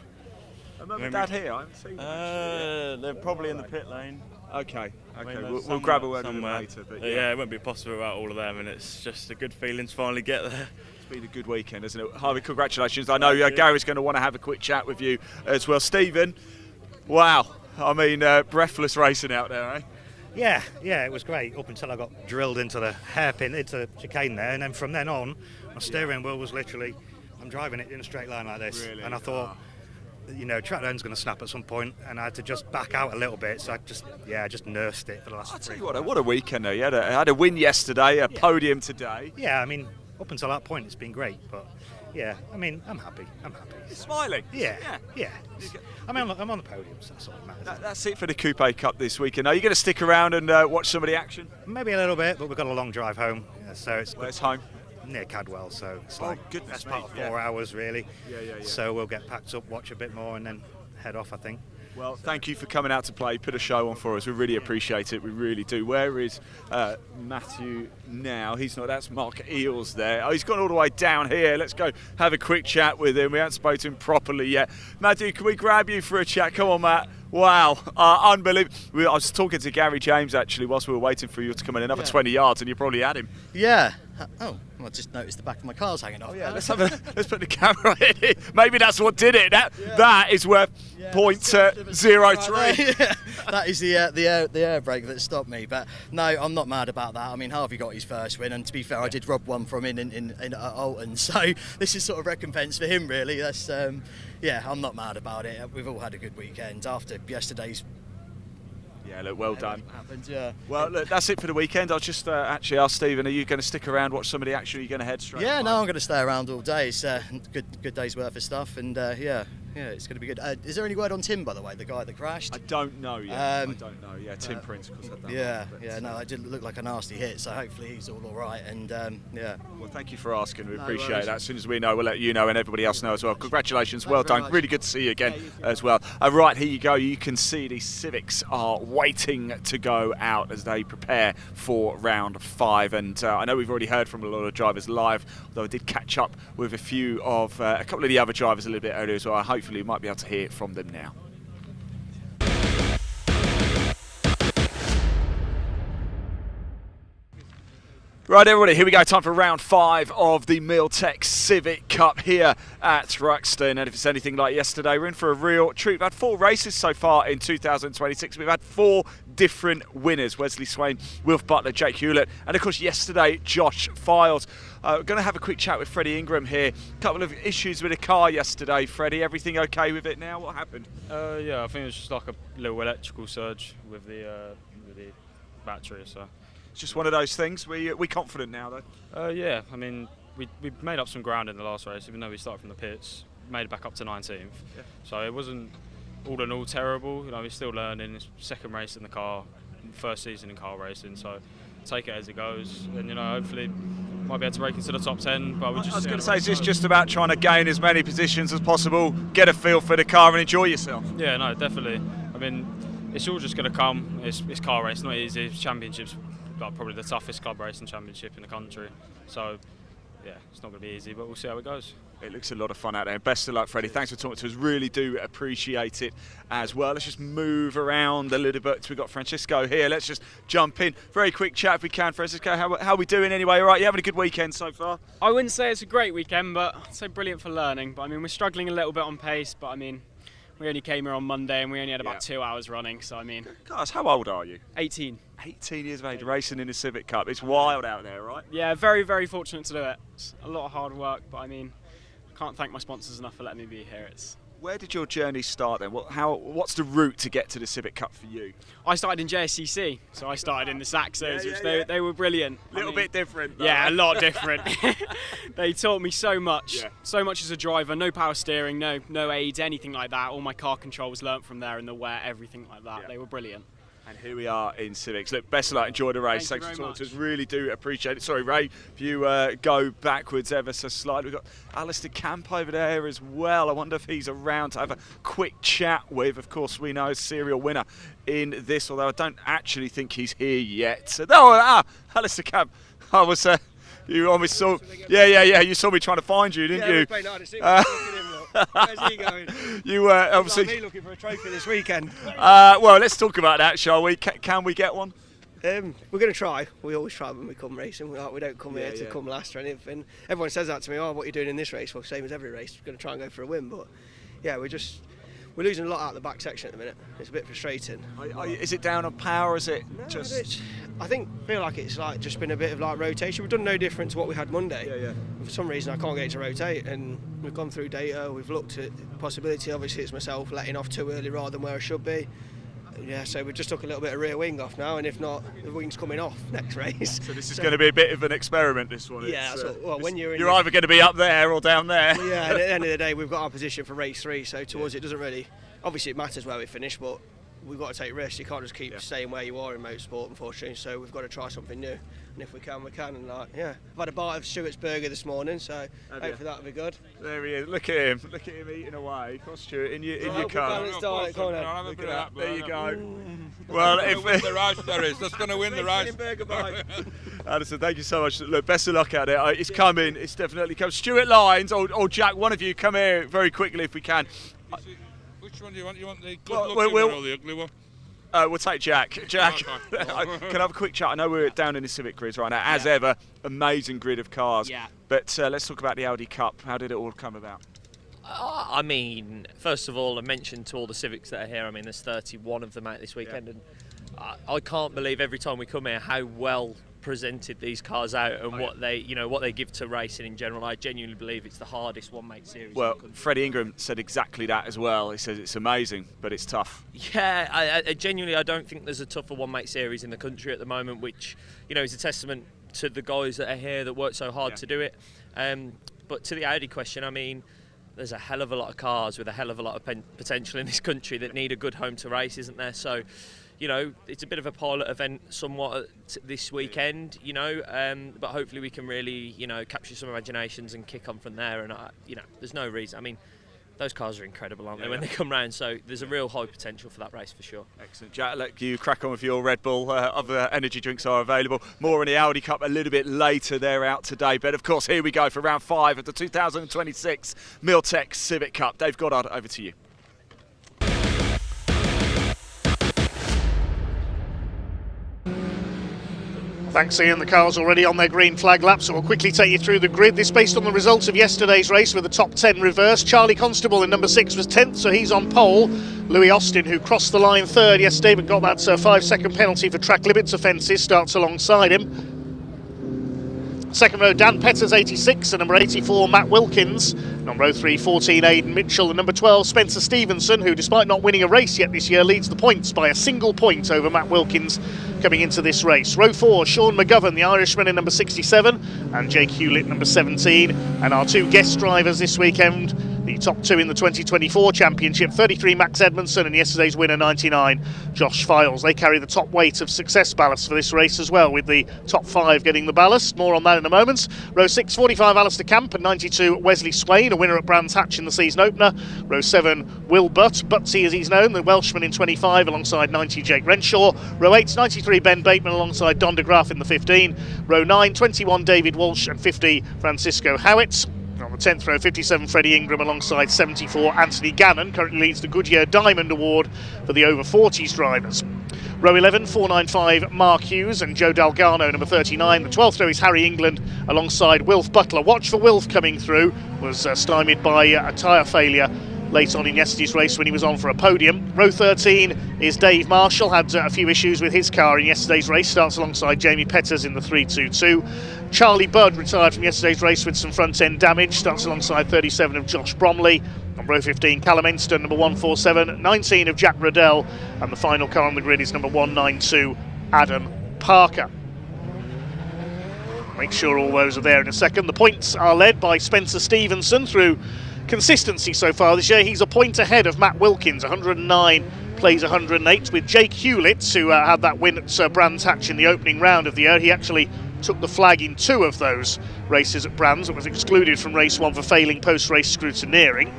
Are Mum and Dad here? I haven't seen them. They're probably in the pit lane. Okay. We'll grab a word with them later. But yeah, it wouldn't be possible without all of them, and it's just a good feeling to finally get there. It's been a good weekend, hasn't it? Harvey, congratulations. I know Gary's going to want to have a quick chat with you as well. Stephen, wow. I mean, breathless racing out there, eh? Yeah, it was great up until I got drilled into the hairpin, into the chicane there, and then from then on, my steering wheel was literally, I'm driving it in a straight line like this, really? And I thought, track end's going to snap at some point, and I had to just back out a little bit, so I just nursed it for the last 3 What a weekend though. You had a win yesterday, a podium today. Yeah, I mean, up until that point, it's been great, but yeah, I mean, I'm happy. You're smiling. Yeah. I'm on the podium, so that's all that matters. That's it for the Coupe Cup this weekend. Are you going to stick around and watch some of the action? Maybe a little bit, but we've got a long drive home, so it's. Where's home? Near Cadwell, so it's goodness that's part of 4 hours really. Yeah. So we'll get packed up, watch a bit more, and then head off, I think. Well, thank you for coming out to play, put a show on for us. We really appreciate it, we really do. Where is Matthew now? He's not, that's Mark Eels there. Oh, he's gone all the way down here. Let's go have a quick chat with him. We haven't spoken to him properly yet. Matthew, can we grab you for a chat? Come on, Matt. Wow, unbelievable. I was talking to Gary James actually whilst we were waiting for you to come in another 20 yards, and you probably had him. Yeah. Oh, I just noticed the back of my car's hanging off. Oh yeah, let's put the camera in. Maybe that's what did it. That is worth .03. Yeah. That is the air brake that stopped me. But no, I'm not mad about that. I mean, Harvey got his first win, and to be fair, I did rob one from in Alton. So this is sort of recompense for him, really. That's I'm not mad about it. We've all had a good weekend after yesterday's. Yeah, look, well done. Happened, yeah. Well, look, that's it for the weekend. I'll just actually ask Stephen, are you going to stick around, watch some of the action, or are you going to head straight? Yeah, no, I'm going to stay around all day. It's a good day's worth of stuff, and it's going to be good. Is there any word on Tim, by the way, the guy that crashed? I don't know yet. I don't know. Yeah, Tim Prince, of course. No, it did look like a nasty hit, so hopefully he's all right, and Well, thank you for asking. We appreciate that. As soon as we know, we'll let you know and everybody else know as well. Congratulations, well done. Really good to see you again as well. Right, here you go. You can see the Civics are waiting to go out as they prepare for round 5, and I know we've already heard from a lot of drivers live, although I did catch up with a couple of the other drivers a little bit earlier as well. Hopefully you might be able to hear from them now. Right, everybody, here we go. Time for round 5 of the Milltech Civic Cup here at Thruxton. And if it's anything like yesterday, we're in for a real treat. We've had 4 races so far in 2026. We've had 4 different winners. Wesley Swain, Wilf Butler, Jake Hewlett, and of course yesterday, Josh Files. We're going to have a quick chat with Freddie Ingram here. A couple of issues with the car yesterday. Freddie, everything okay with it now? What happened? Yeah, I think it was just like a little electrical surge with the battery. So it's just one of those things. We confident now, though? Yeah, I mean, we made up some ground in the last race, even though we started from the pits. Made it back up to 19th. Yeah. So it wasn't all in all terrible. We're still learning. It's second race in the car, first season in car racing. So take it as it goes, and hopefully might be able to break into the top 10. But I was going to say, is this just about trying to gain as many positions as possible, get a feel for the car, and enjoy yourself? Yeah, no, definitely. I mean, it's all just going to come. It's car race, not easy. Championships, like probably the toughest club racing championship in the country. So yeah, it's not going to be easy, but we'll see how it goes. It looks a lot of fun out there. Best of luck, Freddie. Thanks for talking to us. Really do appreciate it as well. Let's just move around a little bit. We've got Francisco here. Let's just jump in. Very quick chat if we can. Francisco, how are we doing anyway? All right, you having a good weekend so far? I wouldn't say it's a great weekend, but I'd say brilliant for learning. But I mean, we're struggling a little bit on pace, but I mean, we only came here on Monday and we only had about 2 hours running, so I mean... Guys, how old are you? 18. 18 years of age, racing in the Civic Cup. It's wild out there, right? Yeah, very, very fortunate to do it. It's a lot of hard work, but I mean, I can't thank my sponsors enough for letting me be here. Where did your journey start then? What's the route to get to the Civic Cup for you? I started in JSCC, so I started in the Saxos, which they were brilliant. A little bit different. Though, yeah, right? a lot different. They taught me so much. So much as a driver, no power steering, no aids, anything like that. All my car control was learnt from there in the wet, everything like that. They were brilliant. And here we are in Civics. Look, best of luck, enjoy the race. Thanks for talking to us, really do appreciate it. Sorry, Ray, if you go backwards ever so slightly. We've got Alistair Camp over there as well. I wonder if he's around to have a quick chat with. Of course, we know serial winner in this, although I don't actually think he's here yet. So, Alistair Camp, I was... you almost saw... Yeah, you saw me trying to find you, didn't you? Where's he going? You obviously... Like me looking for a trophy this weekend. Well, let's talk about that, shall we? Can we get one? We're going to try. We always try when we come racing. We don't come here to come last or anything. Everyone says that to me, what are you doing in this race? Well, same as every race. We're going to try and go for a win. But yeah, we're losing a lot out of the back section at the minute. It's a bit frustrating. Is it down on power? Is it I feel like it's just been a bit of rotation. We've done no different to what we had Monday. For some reason I can't get it to rotate, and we've gone through data, we've looked at the possibility, obviously it's myself letting off too early rather than where I should be. Yeah, so we just took a little bit of rear wing off now, and if not, the wing's coming off next race. So this is going to be a bit of an experiment, this one. Yeah, when you're either going to be up there or down there. Well, yeah, at the end of the day, we've got our position for race 3, so to us it doesn't really... Obviously it matters where we finish, but we've got to take risks. You can't just keep staying where you are in motorsport, unfortunately, so we've got to try something new. And if we can, we can. And I've had a bite of Stuart's burger this morning, so hopefully that'll be good. There he is. Look at him eating away. Come on, Stuart, in your car. There you go. Well, if win the race, there is. That's going to win the race. Addison, thank you so much. Look, best of luck out there. It's coming. It's definitely coming. Stuart Lyons or Jack, one of you, come here very quickly if we can. Which one do you want? You want the good-looking one or the ugly one? We'll take Jack. Jack, can I have a quick chat? I know we're down in the Civic grid right now, as ever. Amazing grid of cars. Yeah. But let's talk about the Audi Cup. How did it all come about? I mean, first of all, I mentioned to all the Civics that are here, I mean, there's 31 of them out this weekend, and I can't believe every time we come here how well presented these cars out and what they give to racing in general. I genuinely believe it's the hardest one-make series. Well, Freddie Ingram said exactly that as well. He says it's amazing, but it's tough. Yeah, I genuinely, I don't think there's a tougher one-make series in the country at the moment, which is a testament to the guys that are here that work so hard to do it. But to the Audi question, I mean, there's a hell of a lot of cars with a hell of a lot of potential in this country that need a good home to race, isn't there? So, it's a bit of a pilot event somewhat this weekend, but hopefully we can really, capture some imaginations and kick on from there. And, there's no reason. I mean, those cars are incredible, aren't they, when they come round? So there's a real high potential for that race for sure. Excellent. Jack, let you crack on with your Red Bull. Other energy drinks are available. More in the Audi Cup a little bit later. They're out today. But, of course, here we go for round 5 of the 2026 Milltech Civic Cup. Dave Goddard, over to you. Thanks, Ian. The car's already on their green flag lap, so we'll quickly take you through the grid. This based on the results of yesterday's race with the top 10 reverse. Charlie Constable in number 6 was 10th, so he's on pole. Louis Austin, who crossed the line 3rd yesterday but got that 5-second penalty for track limits offences, starts alongside him. Second row, Dan Petters, 86, and number 84, Matt Wilkins. Number 03, 14, Aidan Mitchell, and number 12, Spencer Stevenson, who, despite not winning a race yet this year, leads the points by a single point over Matt Wilkins coming into this race. Row 4, Sean McGovern, the Irishman, in number 67, and Jake Hewlett, number 17. And our 2 guest drivers this weekend, the top 2 in the 2024 Championship, 33 Max Edmondson and yesterday's winner 99 Josh Files. They carry the top weight of success ballast for this race as well, with the top 5 getting the ballast. More on that in a moment. Row 6, 45 Alistair Camp and 92 Wesley Swain, a winner at Brands Hatch in the season opener. Row 7, Will Butsy as he's known, the Welshman in 25 alongside 90 Jake Renshaw. Row 8, 93 Ben Bateman alongside Don de Graaf in the 15. Row 9, 21 David Walsh and 50 Francisco Howitt. On the 10th row, 57 Freddie Ingram alongside 74 Anthony Gannon, currently leads the Goodyear Diamond Award for the over 40s drivers. Row 11, 495 Mark Hughes and Joe Dalgarno, number 39. The 12th row is Harry England alongside Wilf Butler. Watch for Wilf coming through, was stymied by a tyre failure late on in yesterday's race when he was on for a podium. Row 13 is Dave Marshall, had a few issues with his car in yesterday's race, starts alongside Jamie Petters in the 322. Charlie Budd retired from yesterday's race with some front end damage, starts alongside 37 of Josh Bromley. On row 15, Callum Enston, number 147, 19 of Jack Riddell, and the final car on the grid is number 192, Adam Parker. Make sure all those are there in a second. The points are led by Spencer Stevenson through consistency so far this year. He's a point ahead of Matt Wilkins, 109 plays 108, with Jake Hewlett, who had that win at Brands Hatch in the opening round of the year. He actually took the flag in 2 of those races at Brands. It was excluded from race 1 for failing post-race scrutineering.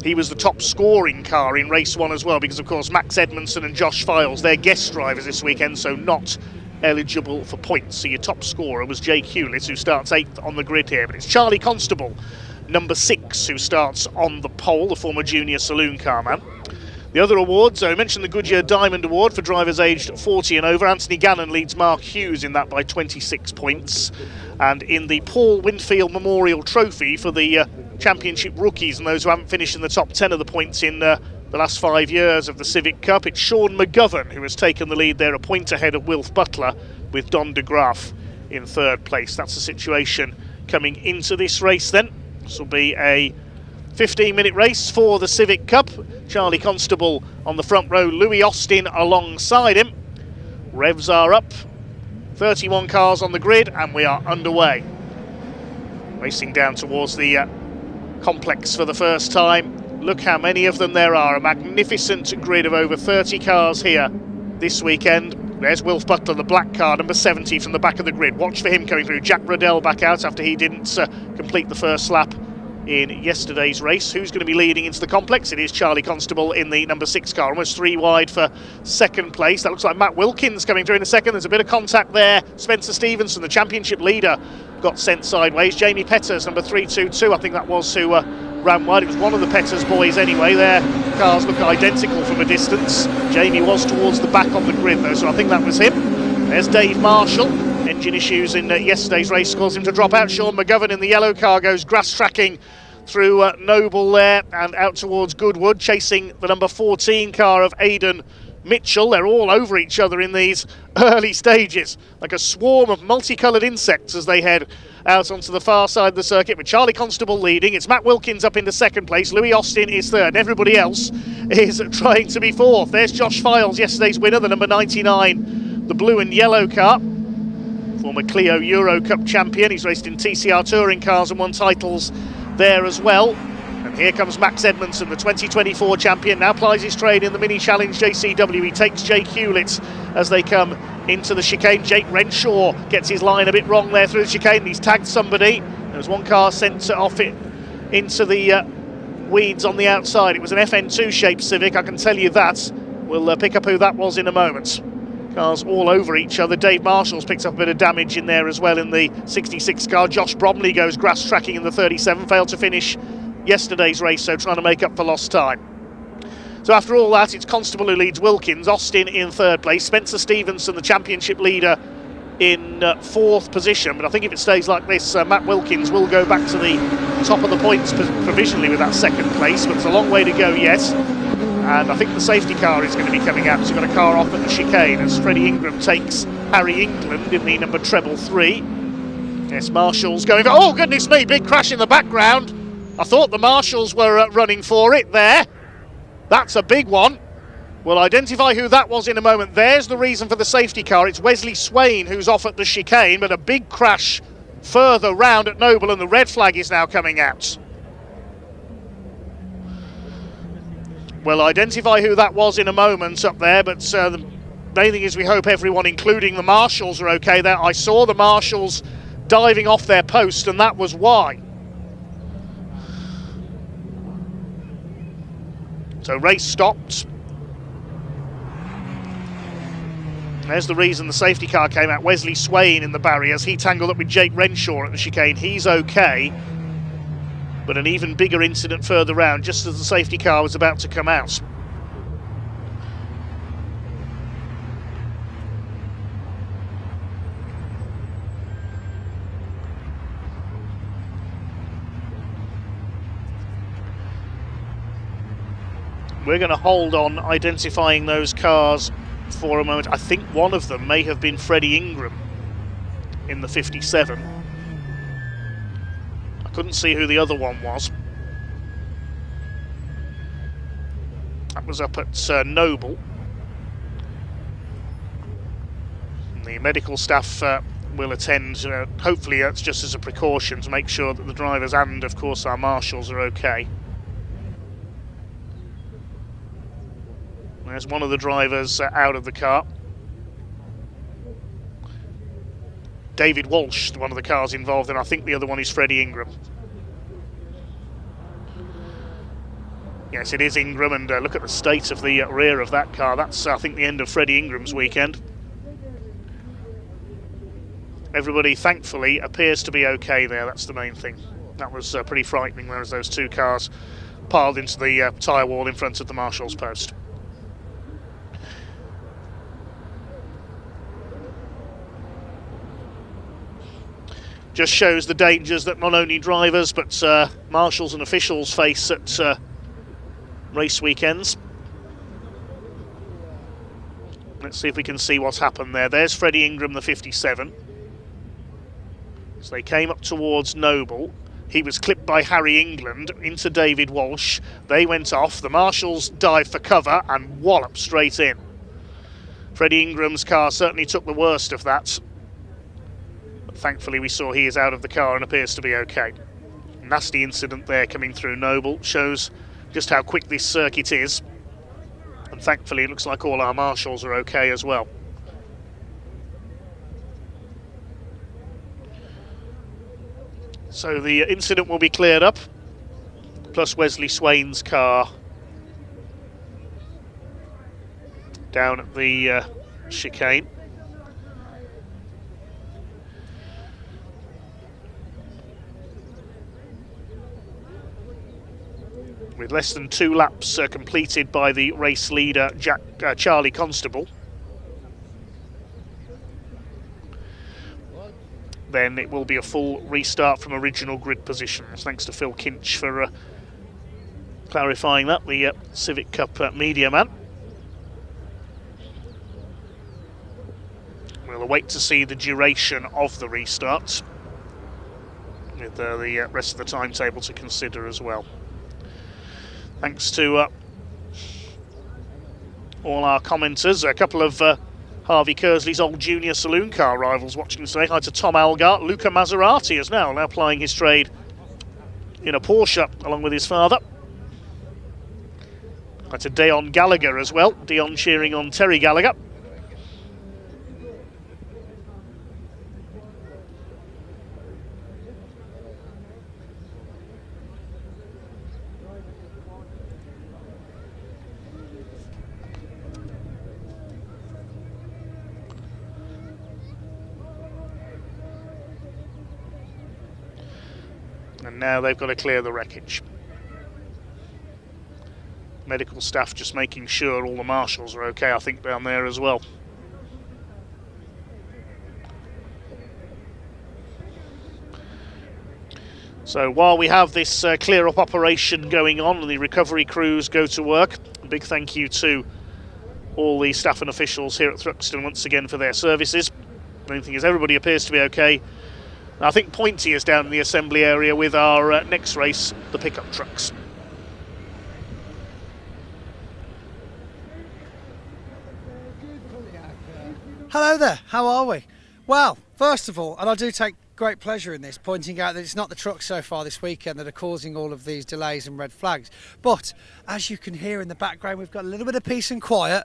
He was the top scoring car in race 1 as well, because of course Max Edmondson and Josh Files, they're guest drivers this weekend, so not eligible for points. So your top scorer was Jake Hewlett, who starts 8th on the grid here, but it's Charlie Constable, number 6, who starts on the pole, the former junior saloon car man. The other awards, I mentioned the Goodyear Diamond Award for drivers aged 40 and over. Anthony Gannon leads Mark Hughes in that by 26 points. And in the Paul Winfield Memorial Trophy for the Championship rookies and those who haven't finished in the top 10 of the points in the last 5 years of the Civic Cup, it's Sean McGovern who has taken the lead there, a point ahead of Wilf Butler, with Don de Graaf in 3rd place. That's the situation coming into this race then. This will be a 15-minute race for the Civic Cup. Charlie Constable on the front row, Louis Austin alongside him. Revs are up, 31 cars on the grid, and we are underway. Racing down towards the complex for the first time. Look how many of them there are, a magnificent grid of over 30 cars here this weekend. There's Wilf Butler, the black car, number 70 from the back of the grid. Watch for him coming through. Jack Riddell back out after he didn't complete the first lap in yesterday's race. Who's going to be leading into the complex? It is Charlie Constable in the number 6 car, almost 3 wide for 2nd place. That looks like Matt Wilkins coming through in a second. There's a bit of contact there. Spencer Stevenson, the championship leader, got sent sideways. Jamie Petters, number 322, I think that was who ran wide. It was one of the Petters boys anyway. Their cars look identical from a distance. Jamie was towards the back on the grid though, so I think that was him. There's Dave Marshall. Engine issues in yesterday's race caused him to drop out. Sean McGovern in the yellow car goes grass tracking through Noble there and out towards Goodwood, chasing the number 14 car of Aidan Mitchell. They're all over each other in these early stages, like a swarm of multicoloured insects as they head out onto the far side of the circuit, with Charlie Constable leading. It's Matt Wilkins up into 2nd place, Louis Austin is 3rd, and everybody else is trying to be 4th. There's Josh Files, yesterday's winner, the number 99, the blue and yellow car. Former Clio Euro Cup champion. He's raced in TCR touring cars and won titles there as well. And here comes Max Edmondson, the 2024 champion, now plies his trade in the Mini Challenge JCW. He takes Jake Hewlett as they come into the chicane. Jake Renshaw gets his line a bit wrong there through the chicane. He's tagged somebody. There's one car sent off it into the weeds on the outside. It was an FN2 shaped Civic, I can tell you that. We'll pick up who that was in a moment. Cars all over each other. Dave Marshall's picked up a bit of damage in there as well in the 66 car. Josh Bromley goes grass tracking in the 37, failed to finish yesterday's race, so trying to make up for lost time. So after all that, it's Constable who leads Wilkins, Austin in third place, Spencer Stevenson, the championship leader, in fourth position. But I think if it stays like this, Matt Wilkins will go back to the top of the points provisionally with that second place, but it's a long way to go yet. And I think the safety car is going to be coming out. So we've got a car off at the chicane as Freddie Ingram takes Harry England in the number treble 3. Yes, Marshall's going for, oh goodness me, big crash in the background. I thought the Marshals were running for it there. That's a big one. We'll identify who that was in a moment. There's the reason for the safety car. It's Wesley Swain who's off at the chicane, but a big crash further round at Noble, and the red flag is now coming out. We'll identify who that was in a moment up there, but the main thing is we hope everyone, including the Marshals, are okay there. I saw the Marshals diving off their post, and that was why. So race stopped. There's the reason the safety car came out. Wesley Swain in the barriers. He tangled up with Jake Renshaw at the chicane. He's okay. But an even bigger incident further round, just as the safety car was about to come out. We're going to hold on identifying those cars for a moment. I think one of them may have been Freddie Ingram in the 57. I couldn't see who the other one was. That was up at Noble. And the medical staff will attend, hopefully that's just as a precaution to make sure that the drivers and of course our marshals are okay. There's one of the drivers out of the car. David Walsh, one of the cars involved, and I think the other one is Freddie Ingram. Yes, it is Ingram, and look at the state of the rear of that car. That's, I think, the end of Freddie Ingram's weekend. Everybody, thankfully, appears to be okay there. That's the main thing. That was pretty frightening, whereas those two cars piled into the tyre wall in front of the marshal's post. Just shows the dangers that not only drivers but marshals and officials face at race weekends. Let's see if we can see what's happened there. There's Freddie Ingram, the 57. So they came up towards Noble. He was clipped by Harry England into David Walsh. They went off. The marshals dived for cover and walloped straight in. Freddie Ingram's car certainly took the worst of that. Thankfully we saw he is out of the car and appears to be okay. Nasty incident there coming through Noble, shows just how quick this circuit is, and thankfully it looks like all our marshals are okay as well. So the incident will be cleared up, plus Wesley Swain's car down at the chicane. With less than 2 laps completed by the race leader, Charlie Constable. Then it will be a full restart from original grid positions. Thanks to Phil Kinch for clarifying that, the Civic Cup media man. We'll await to see the duration of the restart, with the rest of the timetable to consider as well. Thanks to all our commenters. A couple of Harvey Kersley's old junior saloon car rivals watching today. Hi to Tom Algart. Luca Maserati is now plying his trade in a Porsche along with his father. Hi to Deon Gallagher as well. Deon cheering on Terry Gallagher. And now they've got to clear the wreckage. medical staff just making sure all the marshals are okay, I think, down there as well. So while we have this clear-up operation going on and the recovery crews go to work, a big thank you to all the staff and officials here at Thruxton once again for their services. The main thing is everybody appears to be okay. I think Pointy is down in the assembly area with our next race, the pickup trucks. Hello there, how are we? Well, first of all, and I do take great pleasure in this, pointing out that it's not the trucks so far this weekend that are causing all of these delays and red flags. But as you can hear in the background, we've got a little bit of peace and quiet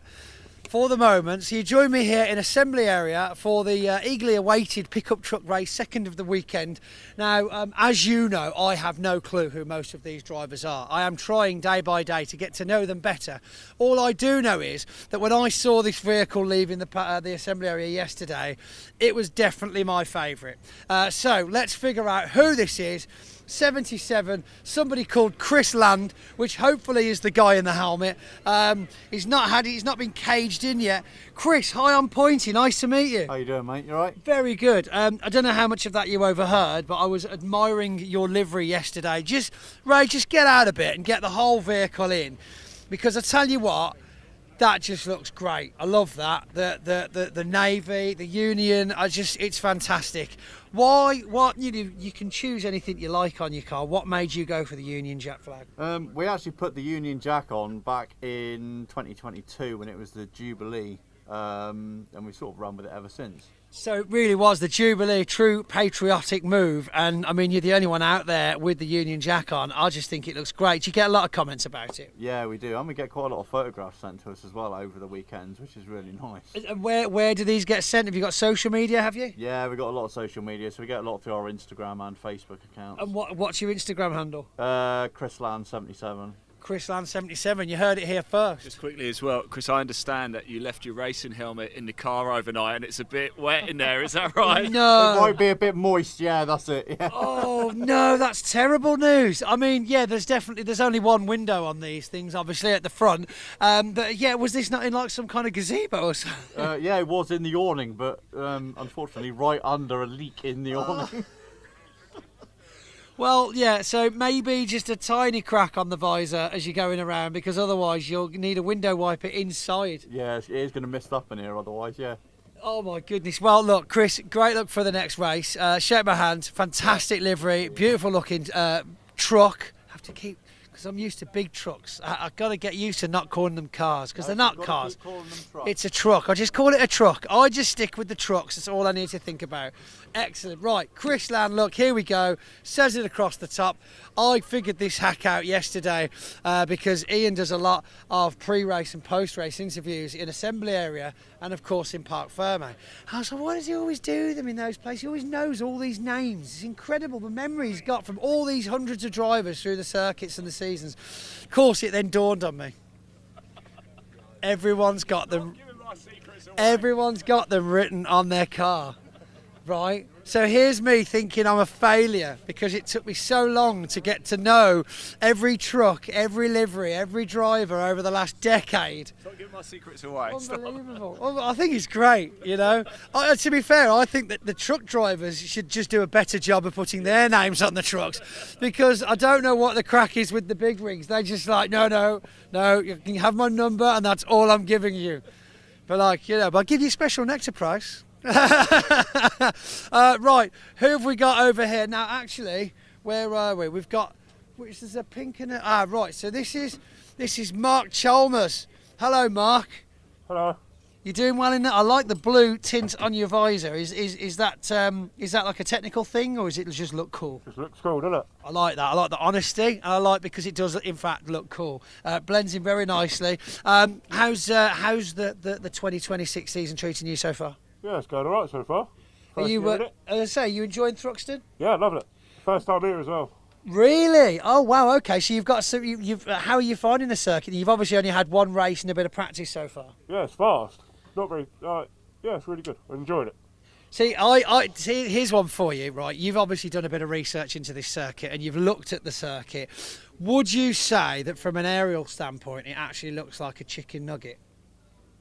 for the moment. So you join me here in assembly area for the eagerly awaited pickup truck race, second of the weekend. Now, as you know, I have no clue who most of these drivers are. I am trying day by day to get to know them better. All I do know is that when I saw this vehicle leaving the assembly area yesterday, it was definitely my favourite. So let's figure out who this is. 77, somebody called Chris Land, which hopefully is the guy in the helmet. He's not been caged in yet. Chris, hi, I'm Pointy. Nice to meet you. How you doing, mate? You all right? Very good. I don't know how much of that you overheard, but I was admiring your livery yesterday. Ray, just get out a bit and get the whole vehicle in, because I tell you what, that just looks great. I love that. The navy, the union. It's fantastic. Why? What? You can choose anything you like on your car. What made you go for the Union Jack flag? We actually put the Union Jack on back in 2022 when it was the Jubilee, and we've sort of run with it ever since. So it really was the Jubilee, true patriotic move, and I mean, you're the only one out there with the Union Jack on. I just think it looks great. You get a lot of comments about it. Yeah, we do, and we get quite a lot of photographs sent to us as well over the weekends, which is really nice. And where do these get sent? Have you got social media, have you? Yeah, we've got a lot of social media, so we get a lot through our Instagram and Facebook accounts. And what's your Instagram handle? ChrisLand77. Chris Land 77, you heard it here first. Just quickly as well, Chris, I understand that you left your racing helmet in the car overnight and it's a bit wet in there, is that right? No. It might be a bit moist, yeah, that's it. Yeah. Oh, no, that's terrible news. I mean, yeah, there's only one window on these things, obviously, at the front. But yeah, was this not in like some kind of gazebo or something? Yeah, it was in the awning, but unfortunately right under a leak in the awning. Well, yeah, so maybe just a tiny crack on the visor as you're going around, because otherwise you'll need a window wiper inside. Yeah, it is going to mist up in here otherwise, yeah. Oh my goodness. Well, look, Chris, great luck for the next race. Shake my hand. Fantastic livery, beautiful looking truck. Have to keep, because I'm used to big trucks. I've got to get used to not calling them cars, because they're not cars. It's a truck. I just call it a truck. I just stick with the trucks. That's all I need to think about. Excellent. Right, Chris Land, look, here we go. Says it across the top. I figured this hack out yesterday because Ian does a lot of pre-race and post-race interviews in assembly area and, of course, in Parc Ferme. I was like, why does he always do them in those places? He always knows all these names. It's incredible the memory he's got from all these hundreds of drivers through the circuits and the seasons. Of course, it then dawned on me. Everyone's got them written on their car. Right, so here's me thinking I'm a failure because it took me so long to get to know every truck, every livery, every driver over the last decade. Stop giving my secrets away. Unbelievable. Well, I think it's great, you know. To be fair, I think that the truck drivers should just do a better job of putting their names on the trucks, because I don't know what the crack is with the big rigs. They just like, no, you can have my number and that's all I'm giving you. But like, you know, but I'll give you a special nectar price. Right, who have we got over here now? Actually, where are we? We've got, which is a pink and a, right, so this is Mark Chalmers. Hello, Mark. Hello. You doing well in that? I like the blue tint on your visor. Is that like a technical thing, or is it just look cool? Just looks cool, doesn't it? I like that. I like the honesty, and I like because it does in fact look cool. Blends in very nicely. How's the 2026 season treating you so far? Yeah, it's going alright so far. Are you, as I say, you enjoying Thruxton? Yeah, loving it. First time here as well. Really? Oh wow. Okay, so you've got some. How are you finding the circuit? You've obviously only had one race and a bit of practice so far. Yeah, it's fast. Not very. Yeah, it's really good. I enjoyed it. See, see, here's one for you, right? You've obviously done a bit of research into this circuit and you've looked at the circuit. Would you say that from an aerial standpoint, it actually looks like a chicken nugget?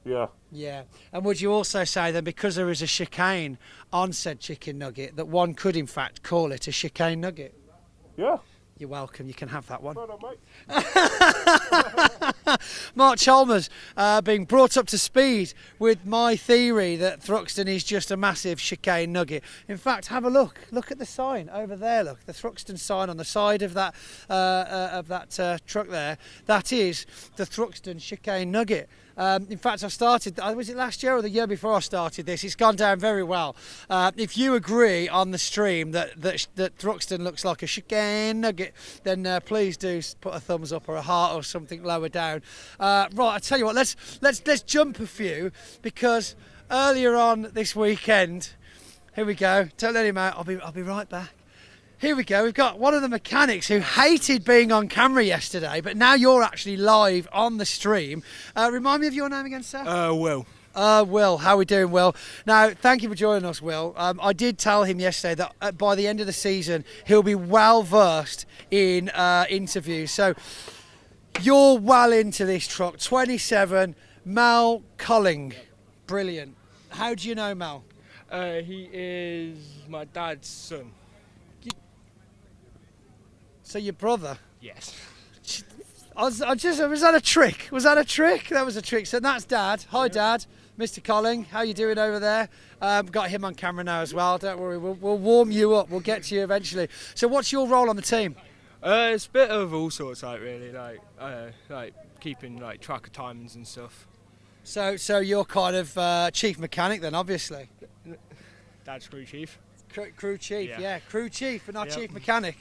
Yeah. Yeah. And would you also say then, because there is a chicane on said chicken nugget, that one could in fact call it a chicane nugget? Yeah. You're welcome. You can have that one. Well done, mate. Mark Chalmers being brought up to speed with my theory that Thruxton is just a massive chicane nugget. In fact, have a look. Look at the sign over there. Look, the Thruxton sign on the side of that truck there. That is the Thruxton chicane nugget. In fact, I started, was it last year or the year before I started this? It's gone down very well. If you agree on the stream that Thruxton looks like a chicane nugget, then please do put a thumbs up or a heart or something lower down. Right, I tell you what, let's jump a few, because earlier on this weekend, here we go. Tell Lenny, mate, I'll be right back. Here we go, we've got one of the mechanics who hated being on camera yesterday, but now you're actually live on the stream. Remind me of your name again, sir? Will. Will, how are we doing, Will? Now, thank you for joining us, Will. I did tell him yesterday that by the end of the season, he'll be well versed in interviews. So, you're well into this truck. 27, Mel Colling. Brilliant. How do you know Mel? He is my dad's son. So your brother? Yes. Was that a trick? Was that a trick? That was a trick. So that's Dad. Hi, Dad. Mr. Colling, how you doing over there? Got him on camera now as well. Don't worry, we'll warm you up. We'll get to you eventually. So what's your role on the team? It's a bit of all sorts, like really, like keeping like track of timings and stuff. So you're kind of chief mechanic then, obviously. Dad's crew chief. Crew chief, yeah. Crew chief, but not chief mechanic.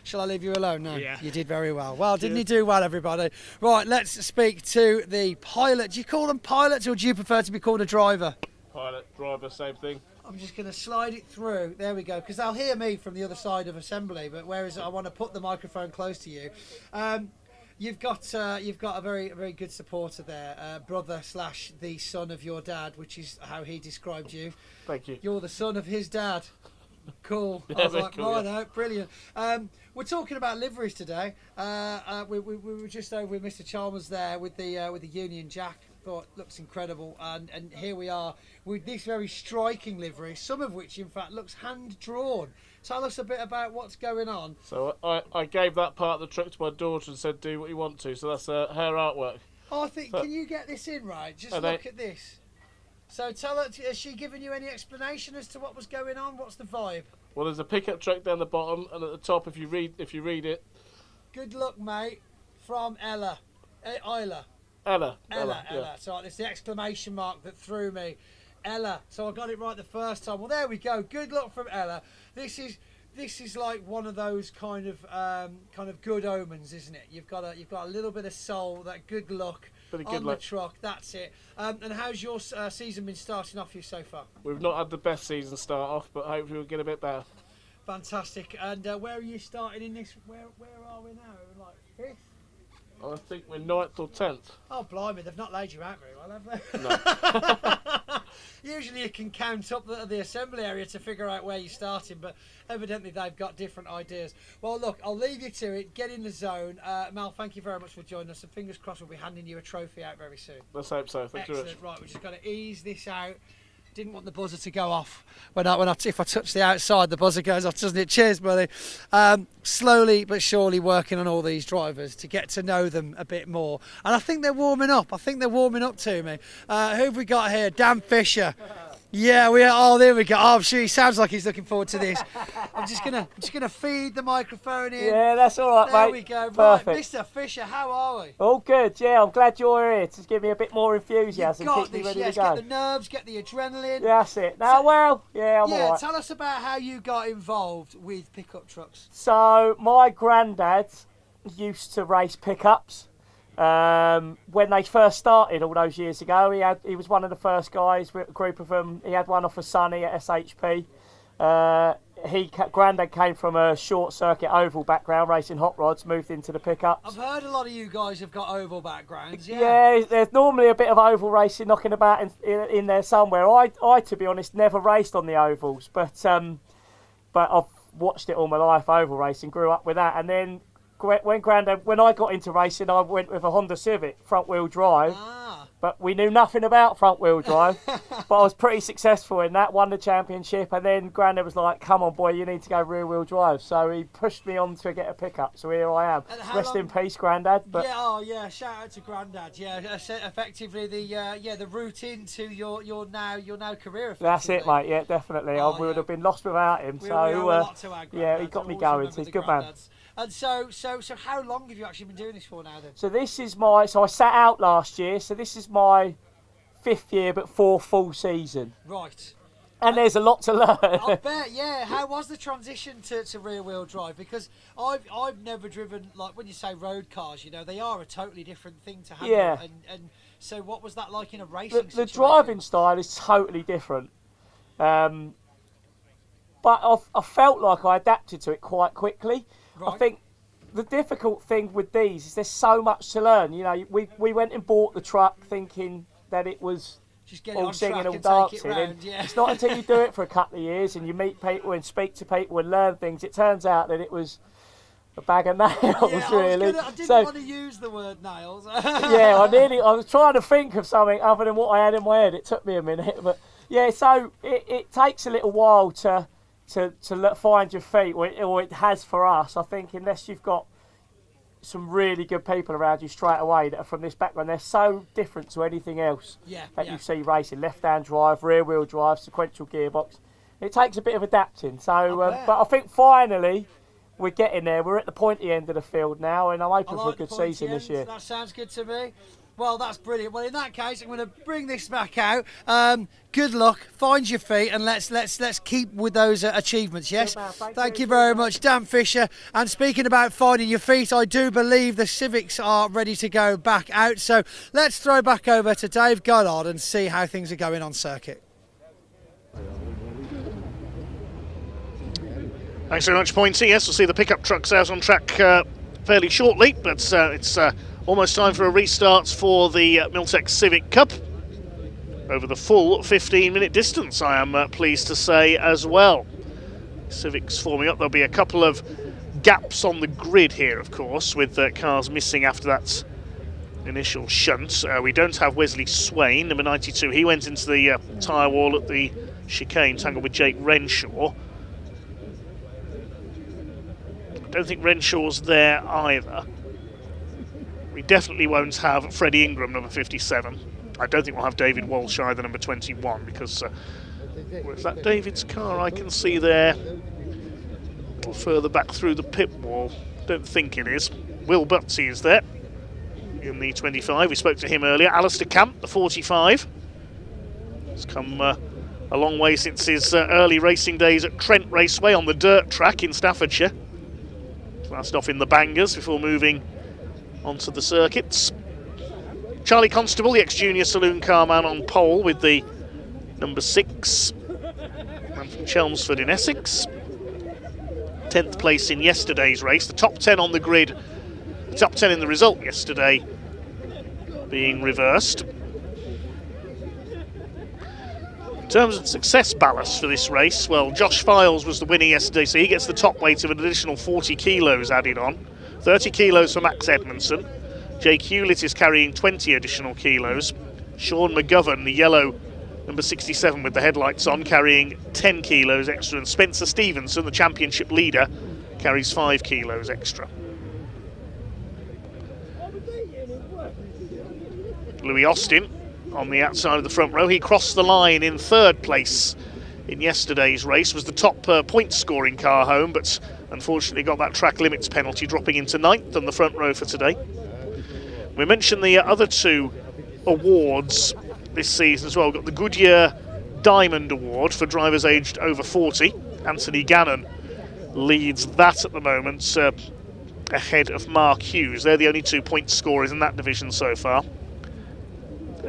Shall I leave you alone? No, yeah. You did very well. Well, didn't he do well, everybody? Right, let's speak to the pilot. Do you call them pilots, or do you prefer to be called a driver? Pilot, driver, same thing. I'm just going to slide it through. There we go, because they'll hear me from the other side of assembly, but whereas I want to put the microphone close to you. You've got a very, very good supporter there, brother / the son of your dad, which is how he described you. Thank you. You're the son of his dad. Cool. Yeah, I was like, cool, right out, brilliant. We're talking about liveries today. We were just over with Mr. Chalmers there with the Union Jack. Thought looks incredible, and here we are with this very striking livery, some of which in fact looks hand drawn. Tell us a bit about what's going on. So I gave that part of the truck to my daughter and said, do what you want to. So that's her artwork. Oh, I think, can you get this in right? Just look at this. So tell her, has she given you any explanation as to what was going on? What's the vibe? Well, there's a pickup truck down the bottom, and at the top, if you read it. Good luck, mate. From Ella. Isla. Ella. Ella. So it's the exclamation mark that threw me. Ella. So I got it right the first time. Well, there we go. Good luck from Ella. This is like one of those kind of good omens, isn't it? You've got a little bit of soul, that good luck on the truck. That's it. And how's your season been starting off for you so far? We've not had the best season start off, but hopefully we'll get a bit better. Fantastic. And where are you starting in this? Where are we now? Like 5th? I think we're 9th or 10th. Oh, blimey, they've not laid you out very well, have they? No. Usually you can count up the assembly area to figure out where you're starting, but evidently they've got different ideas. Well, look, I'll leave you to it. Get in the zone. Mal, thank you very much for joining us, and fingers crossed we'll be handing you a trophy out very soon. Let's hope so. Thank you very much. Excellent. Right, we're just going to ease this out. Didn't want the buzzer to go off if I touch the outside, the buzzer goes off, doesn't it? Cheers, buddy. Slowly but surely working on all these drivers to get to know them a bit more, and I think they're warming up. To me. Who have we got here? Dan Fisher. Yeah, we are. Oh, there we go. Oh, I'm sure he sounds like he's looking forward to this. I'm just gonna feed the microphone in. Yeah, that's all right, there mate. There we go. Perfect. Right, Mr. Fisher, how are we? All good. Yeah, I'm glad you're here to give me a bit more enthusiasm, You've got keep me this, ready yes. to go. Get the nerves, get the adrenaline. Yeah, that's it. Now, I'm all right. Tell us about how you got involved with pickup trucks. So, my granddad used to race pickups. When they first started all those years ago, he was one of the first guys with a group of them. He had one off of Sunny at SHP. Grandad came from a short circuit oval background, racing hot rods, moved into the pickups. I've heard a lot of you guys have got oval backgrounds. Yeah, there's normally a bit of oval racing knocking about in there somewhere. I, to be honest, never raced on the ovals, but I've watched it all my life, oval racing, grew up with that. And then when I got into racing, I went with a Honda Civic front wheel drive. But we knew nothing about front wheel drive. But I was pretty successful in that, won the championship, and then Grandad was like, come on boy, you need to go rear wheel drive. So he pushed me on to get a pickup, so here I am. Rest in peace, Grandad. But shout out to Grandad. Yeah, effectively the route into your now career. That's it, mate. Yeah, definitely. We would have been lost without him. We owe a lot to our yeah, he got me going. He's a good man. And so how long have you actually been doing this for now then? So this is I sat out last year, so this is my 5th year but 4th full season. Right. And there's a lot to learn. I bet, yeah. How was the transition to rear wheel drive? Because I've never driven, like when you say road cars, you know, they are a totally different thing to handle. Yeah. And so what was that like in a racing The driving style is totally different. But I felt like I adapted to it quite quickly. Right. I think the difficult thing with these is there's so much to learn. You know, we went and bought the truck thinking that it was just get all it singing, all and dancing. It's not until you do it for a couple of years and you meet people and speak to people and learn things, it turns out that it was a bag of nails, really. I didn't want to use the word nails. Yeah, I was trying to think of something other than what I had in my head. It took me a minute, but yeah. So it takes a little while to find your feet, or it has for us. I think unless you've got some really good people around you straight away that are from this background, they're so different to anything else that you see racing. Left-hand drive, rear-wheel drive, sequential gearbox. It takes a bit of adapting. So, but I think finally we're getting there. We're at the pointy end of the field now, and I'm hoping for a good season this year. That sounds good to me. Well, that's brilliant. Well, in that case, I'm going to bring this back out. Good luck. Find your feet, and let's keep with those achievements. Yes. Thank you very much, Dan Fisher. And speaking about finding your feet, I do believe the Civics are ready to go back out. So let's throw back over to Dave Goddard and see how things are going on circuit. Thanks very much, Pointy. Yes, we'll see the pickup trucks out on track fairly shortly, but it's almost time for a restart for the Miltech Civic Cup over the full 15-minute distance, I am pleased to say as well. Civics forming up. There'll be a couple of gaps on the grid here, of course, with cars missing after that initial shunt. We don't have Wesley Swain, number 92. He went into the tyre wall at the chicane, tangled with Jake Renshaw. I don't think Renshaw's there either. We definitely won't have Freddie Ingram, number 57. I don't think we'll have David Walsh either, number 21, because where's that David's car I can see there? A little further back through the pit wall. Don't think it is. Will Butsey is there in the 25. We spoke to him earlier. Alistair Camp, the 45. He's come a long way since his early racing days at Trent Raceway on the dirt track in Staffordshire. Last off in the Bangers before moving onto the circuits. Charlie Constable, the ex-junior saloon car man, on pole with the number 6. Man from Chelmsford in Essex. 10th place in yesterday's race. The top 10 on the grid. The top 10 in the result yesterday being reversed. In terms of success ballast for this race, well, Josh Files was the winner yesterday, so he gets the top weight of an additional 40 kilos added on. 30 kilos for Max Edmondson. Jake Hewlett is carrying 20 additional kilos. Sean McGovern, the yellow number 67 with the headlights on, carrying 10 kilos extra. And Spencer Stevenson, the championship leader, carries 5 kilos extra. Louis Austin on the outside of the front row. He crossed the line in 3rd place in yesterday's race, was the top point scoring car home, but unfortunately got that track limits penalty, dropping into 9th on the front row for today. We mentioned the other 2 awards this season as well. We've got the Goodyear Diamond Award for drivers aged over 40. Anthony Gannon leads that at the moment, ahead of Mark Hughes. They're the only 2 point scorers in that division so far.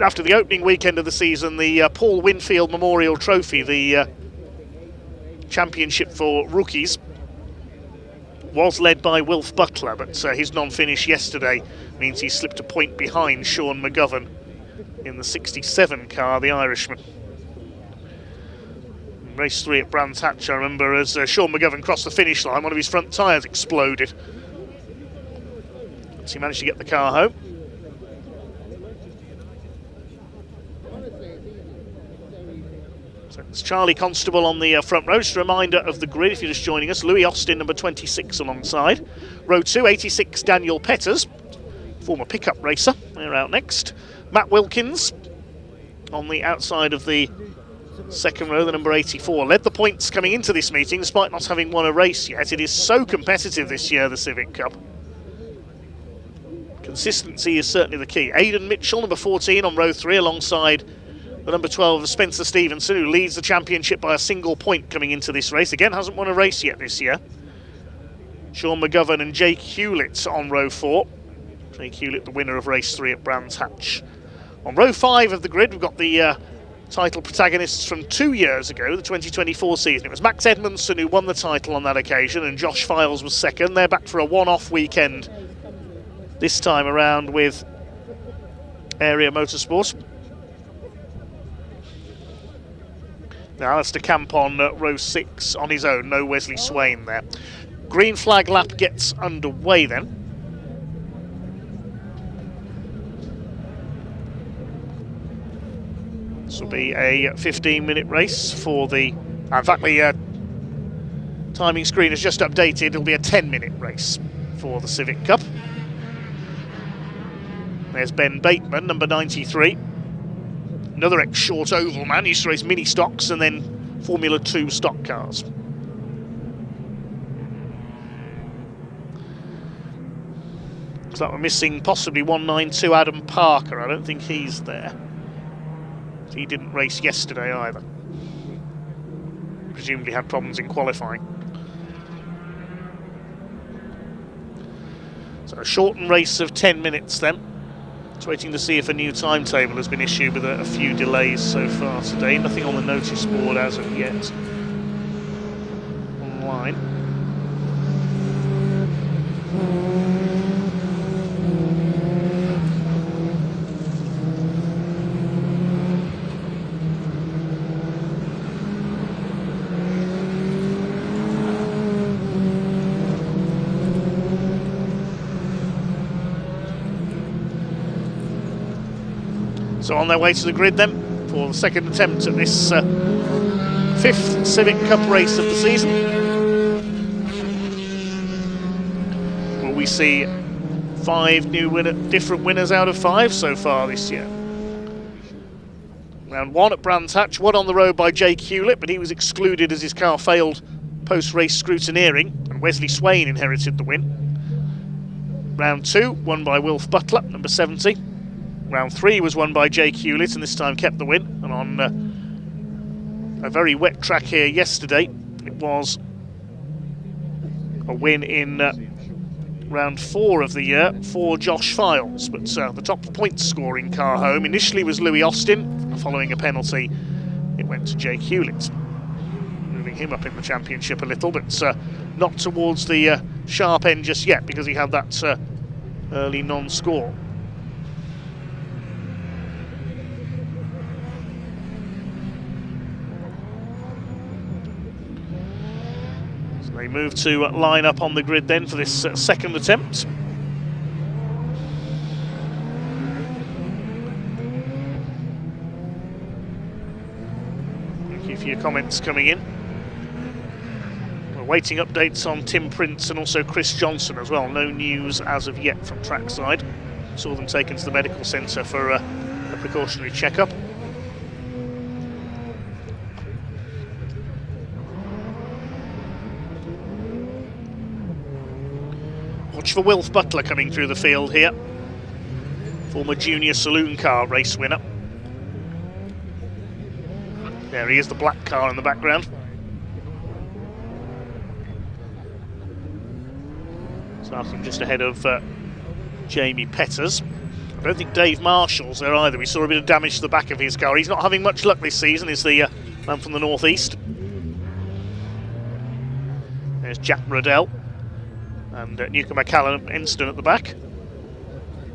After the opening weekend of the season, the Paul Winfield Memorial Trophy, the championship for rookies was led by Wilf Butler, but his non-finish yesterday means he slipped a point behind Sean McGovern in the 67 car, the Irishman. Race 3 at Brands Hatch, I remember, as Sean McGovern crossed the finish line, one of his front tyres exploded. So he managed to get the car home. So it's Charlie Constable on the front row. Just a reminder of the grid if you're just joining us. Louis Austin, number 26, alongside. Row 2, 86, Daniel Petters, former pickup racer. They're out next. Matt Wilkins on the outside of the second row, the number 84. Led the points coming into this meeting despite not having won a race yet. It is so competitive this year, the Civic Cup. Consistency is certainly the key. Aidan Mitchell, number 14, on row 3, alongside the number 12, Spencer Stevenson, who leads the championship by a single point coming into this race. Again, hasn't won a race yet this year. Sean McGovern and Jake Hewlett on row 4. Jake Hewlett, the winner of race 3 at Brands Hatch. On row 5 of the grid, we've got the title protagonists from 2 years ago, the 2024 season. It was Max Edmondson who won the title on that occasion, and Josh Files was second. They're back for a one-off weekend this time around with Area Motorsport. Now Alistair Camp on row 6 on his own, no Wesley Swain there. Green flag lap gets underway then. This will be a 15-minute race for the... In fact, the timing screen has just updated. It'll be a 10-minute race for the Civic Cup. There's Ben Bateman, number 93. Another ex-short oval man. He used to race mini stocks and then Formula 2 stock cars. Looks like we're missing possibly 192 Adam Parker. I don't think he's there. He didn't race yesterday either. Presumably had problems in qualifying. So a shortened race of 10 minutes then. Just waiting to see if a new timetable has been issued with a few delays so far today. Nothing on the notice board as of yet. Online. So on their way to the grid then for the second attempt at this fifth Civic Cup race of the season. Will we see 5 new different winners out of 5 so far this year? Round 1 at Brands Hatch, won on the road by Jake Hewlett, but he was excluded as his car failed post-race scrutineering, and Wesley Swain inherited the win. Round 2, won by Wilf Butler, number 70. Round 3 was won by Jake Hewlett and this time kept the win. And on a very wet track here yesterday, it was a win in round 4 of the year for Josh Files. But the top point scoring car home initially was Louis Austin. Following a penalty, it went to Jake Hewlett, moving him up in the championship a little, but not towards the sharp end just yet because he had that early non-score. They move to line up on the grid then for this second attempt. Thank you for your comments coming in. We're waiting updates on Tim Prince and also Chris Johnson as well. No news as of yet from trackside. Saw them taken to the medical centre for a precautionary checkup. Watch for Wilf Butler coming through the field here. Former junior saloon car race winner. There he is, the black car in the background. Starting just ahead of Jamie Petters. I don't think Dave Marshall's there either. We saw a bit of damage to the back of his car. He's not having much luck this season, is the man from the northeast. There's Jack Ruddell and Newcomb McCallum Inston at the back.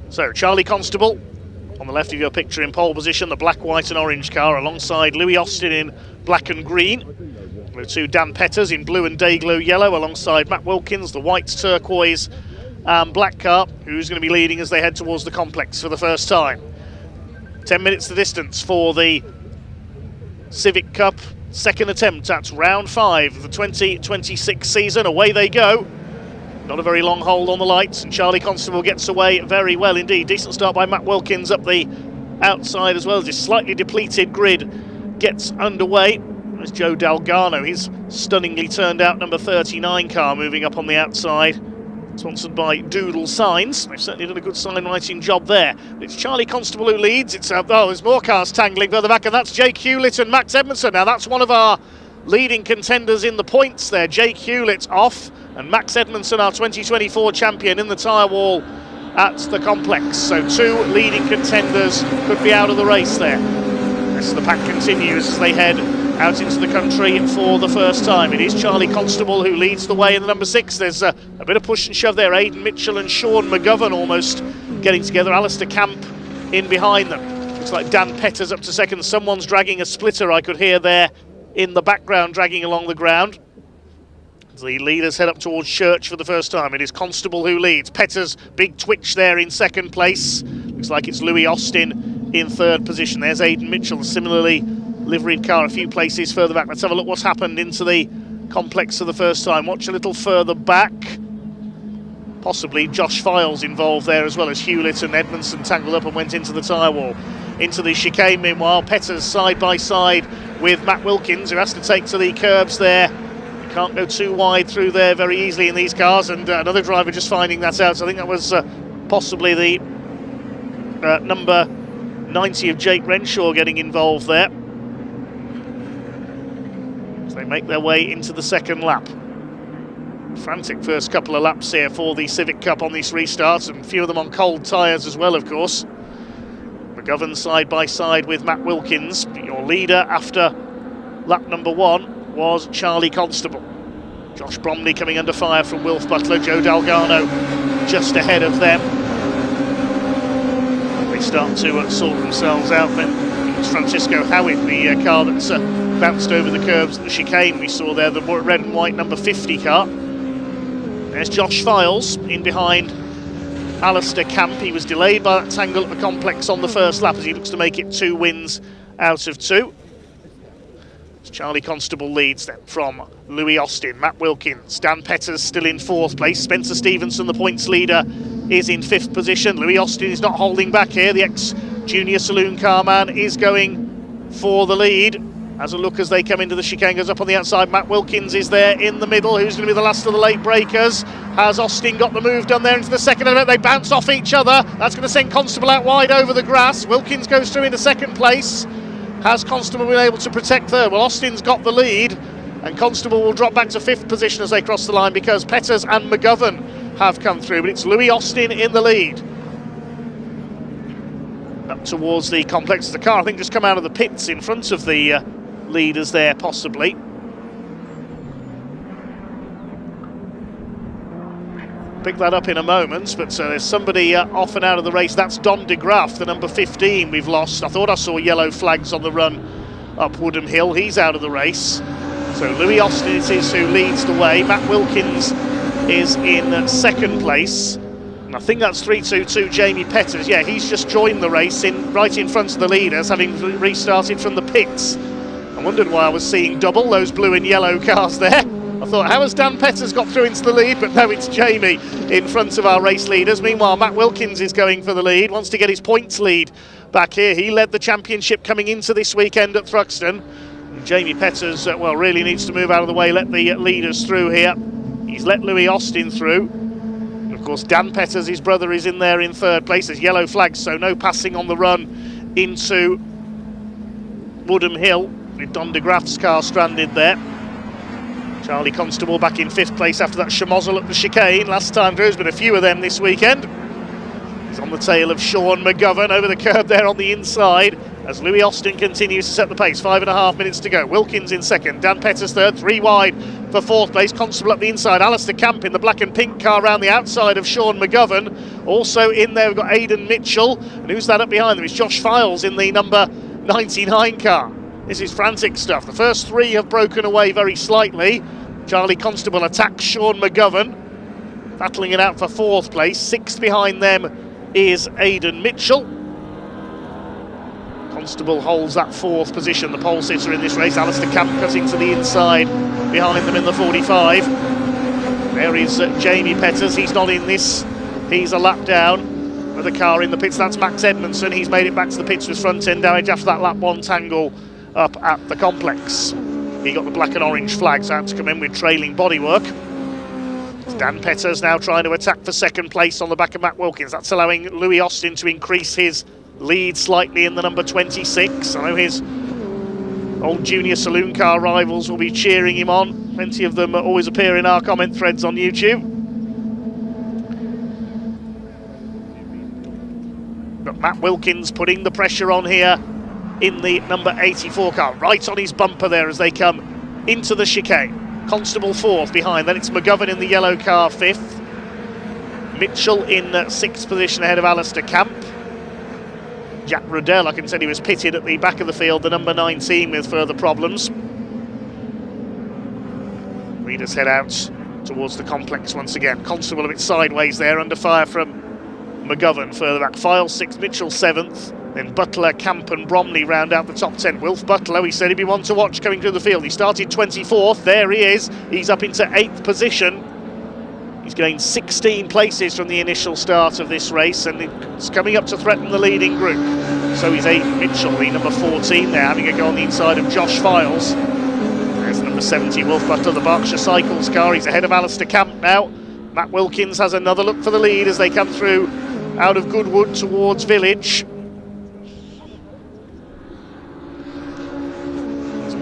So Charlie Constable on the left of your picture in pole position, the black, white and orange car, alongside Louis Austin in black and green. With two Dan Petters in blue and day-glow yellow, alongside Matt Wilkins, the white, turquoise and black car, who's going to be leading as they head towards the complex for the first time. 10 minutes the distance for the Civic Cup second attempt at round 5 of the 2026 season. Away they go. Not a very long hold on the lights, and Charlie Constable gets away very well indeed. Decent start by Matt Wilkins up the outside as well, as this slightly depleted grid gets underway. There's Joe Dalgano, his stunningly turned out number 39 car moving up on the outside, sponsored by Doodle Signs. They've certainly done a good sign writing job there. It's Charlie Constable who leads. It's there's more cars tangling further back, and that's Jake Hewlett and Max Edmondson. Now that's one of our leading contenders in the points there. Jake Hewlett off, and Max Edmondson, our 2024 champion, in the tyre wall at the complex. So two leading contenders could be out of the race there. As the pack continues as they head out into the country for the first time. It is Charlie Constable who leads the way in the number 6. There's a bit of push and shove there. Aidan Mitchell and Sean McGovern almost getting together. Alistair Camp in behind them. Looks like Dan Petters up to second. Someone's dragging a splitter, I could hear there in the background, dragging along the ground. The leaders head up towards Church for the first time. It is Constable who leads. Petters, big twitch there in second place. Looks like it's Louis Austin in third position. There's Aidan Mitchell, similarly liveried car a few places further back. Let's have a look what's happened into the complex for the first time. Watch a little further back. Possibly Josh Files involved there, as well as Hewlett and Edmondson tangled up and went into the tyre wall. Into the chicane meanwhile, Petters side by side with Matt Wilkins, who has to take to the curbs there. You can't go too wide through there very easily in these cars, and another driver just finding that out. So I think that was possibly the number 90 of Jake Renshaw getting involved there. They make their way into the second lap. Frantic first couple of laps here for the Civic Cup on these restarts, and a few of them on cold tyres as well, of course. McGovern side by side with Matt Wilkins. Your leader after lap number 1 was Charlie Constable. Josh Bromley coming under fire from Wilf Butler. Joe Dalgano just ahead of them. They start to sort themselves out then. It's Francisco Howitt, the car that's bounced over the curbs at the chicane we saw there, the red and white number 50 car. There's Josh Files in behind Alistair Camp. He was delayed by that tangle at the complex on the first lap as he looks to make it 2 wins out of 2. Charlie Constable leads then from Louis Austin, Matt Wilkins, Dan Petters still in 4th place. Spencer Stevenson, the points leader, is in 5th position. Louis Austin is not holding back here. The ex-junior saloon car man is going for the lead. As a look as they come into the chicane, goes up on the outside. Matt Wilkins is there in the middle. Who's going to be the last of the late breakers? Has Austin got the move done there into the second element? They bounce off each other. That's going to send Constable out wide over the grass. Wilkins goes through into 2nd place. Has Constable been able to protect third? Well, Austin's got the lead, and Constable will drop back to 5th position as they cross the line because Petters and McGovern have come through, but it's Louis Austin in the lead. Up towards the complex. The car, I think, just come out of the pits in front of the leaders there, possibly. Pick that up in a moment, but there's somebody off and out of the race. That's Don de Graaf, the number 15 we've lost. I thought I saw yellow flags on the run up Woodham Hill. He's out of the race. So Louis Austin it is who leads the way. Matt Wilkins is in 2nd place. And I think that's 322 Jamie Petters. Yeah, he's just joined the race right in front of the leaders, having restarted from the pits. I wondered why I was seeing double those blue and yellow cars there. I thought, how has Dan Petters got through into the lead? But no, it's Jamie in front of our race leaders. Meanwhile, Matt Wilkins is going for the lead, wants to get his points lead back here. He led the championship coming into this weekend at Thruxton. And Jamie Petters, really needs to move out of the way, let the leaders through here. He's let Louis Austin through. And of course, Dan Petters, his brother, is in there in 3rd place. There's yellow flags, so no passing on the run into Woodham Hill, with Don de Graaf's car stranded there. Charlie Constable back in 5th place after that schmozzle at the chicane last time through. There's been a few of them this weekend. He's on the tail of Sean McGovern over the curb there on the inside as Louis Austin continues to set the pace. 5.5 minutes to go. Wilkins in second, Dan Peters third, 3 wide for fourth place. Constable up the inside, Alistair Camp in the black and pink car around the outside of Sean McGovern. Also in there we've got Aidan Mitchell, and who's that up behind them? It's Josh Files in the number 99 car. This is frantic stuff. The first 3 have broken away very slightly. Charlie Constable attacks Sean McGovern, battling it out for fourth place. 6th behind them is Aidan Mitchell. Constable holds that 4th position, the pole sitter in this race. Alistair Camp cutting to the inside behind them in the 45. There is Jamie Petters, he's not in this, he's a lap down with the car in the pits. That's Max Edmondson, he's made it back to the pits with front end damage after that lap 1 tangle up at the complex. He got the black and orange flags out to come in with trailing bodywork. Dan Peters now trying to attack for second place on the back of Matt Wilkins. That's allowing Louis Austin to increase his lead slightly in the number 26. I know his old junior saloon car rivals will be cheering him on. Plenty of them always appear in our comment threads on YouTube. But Matt Wilkins putting the pressure on here in the number 84 car. Right on his bumper there as they come into the chicane. Constable 4th behind, then it's McGovern in the yellow car 5th. Mitchell in 6th position ahead of Alistair Camp. Jack Riddell, I can tell he was pitted at the back of the field, the number 19 with further problems. Leaders head out towards the complex once again. Constable a bit sideways there, under fire from McGovern further back. Files 6th, Mitchell 7th. Then Butler, Camp and Bromley round out the top 10. Wilf Butler, we said he'd be one to watch coming through the field. He started 24th, there he is. He's up into 8th position. He's gained 16 places from the initial start of this race, and it's coming up to threaten the leading group. So is Aidan Mitchell, the number 14 there, having a go on the inside of Josh Files. There's the number 70, Wilf Butler, the Berkshire Cycles car. He's ahead of Alistair Camp now. Matt Wilkins has another look for the lead as they come through out of Goodwood towards Village.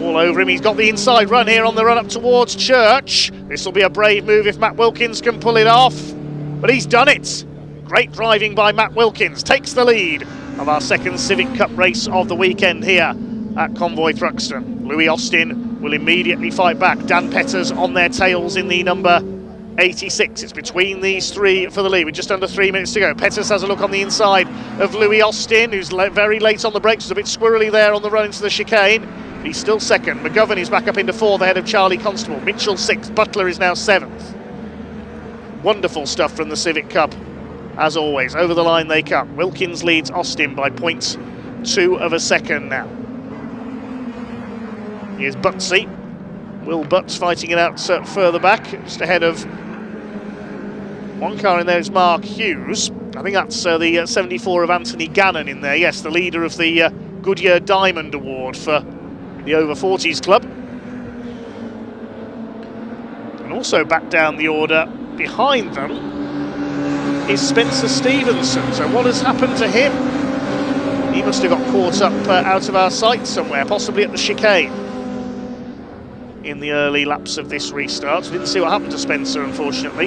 All over him, he's got the inside run here on the run up towards Church. This will be a brave move if Matt Wilkins can pull it off, but he's done it. Great driving by Matt Wilkins, takes the lead of our second Civic Cup race of the weekend here at Convoy Thruxton. Louis Austin will immediately fight back. Dan Peters on their tails in the number 86. It's between these 3 for the lead with just under 3 minutes to go. Peters has a look on the inside of Louis Austin, who's very late on the brakes, was a bit squirrely there on the run into the chicane. He's still second. McGovern is back up into 4th ahead of Charlie Constable. Mitchell 6th. Butler is now 7th. Wonderful stuff from the Civic Cup, as always. Over the line they come. Wilkins leads Austin by 0.2 of a second now. Here's Butsy. Will Butts fighting it out further back, just ahead of one car in there is Mark Hughes. I think that's the 74 of Anthony Gannon in there. Yes, the leader of the Goodyear Diamond Award for the over 40s club. And also back down the order behind them is Spencer Stevenson. So what has happened to him? He must have got caught up out of our sight somewhere, possibly at the chicane in the early laps of this restart. We didn't see what happened to Spencer, unfortunately.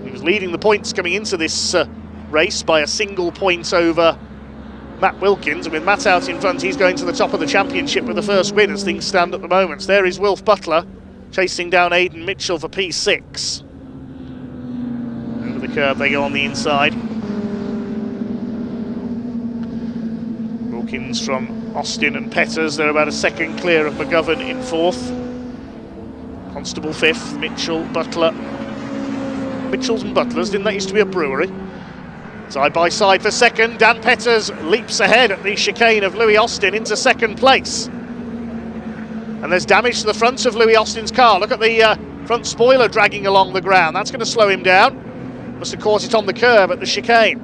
He was leading the points coming into this race by a single point over Matt Wilkins, and with Matt out in front, he's going to the top of the championship with the first win as things stand at the moment. So there is Wilf Butler chasing down Aidan Mitchell for P6. Over the curve they go on the inside. Wilkins from Austin and Peters, they're about a second clear of McGovern in 4th. Constable 5th, Mitchell, Butler. Mitchells and Butlers, didn't that used to be a brewery? Side by side for second. Dan Peters leaps ahead at the chicane of Louis Austin into second place. And there's damage to the front of Louis Austin's car. Look at the front spoiler dragging along the ground. That's going to slow him down. Must have caught it on the curb at the chicane.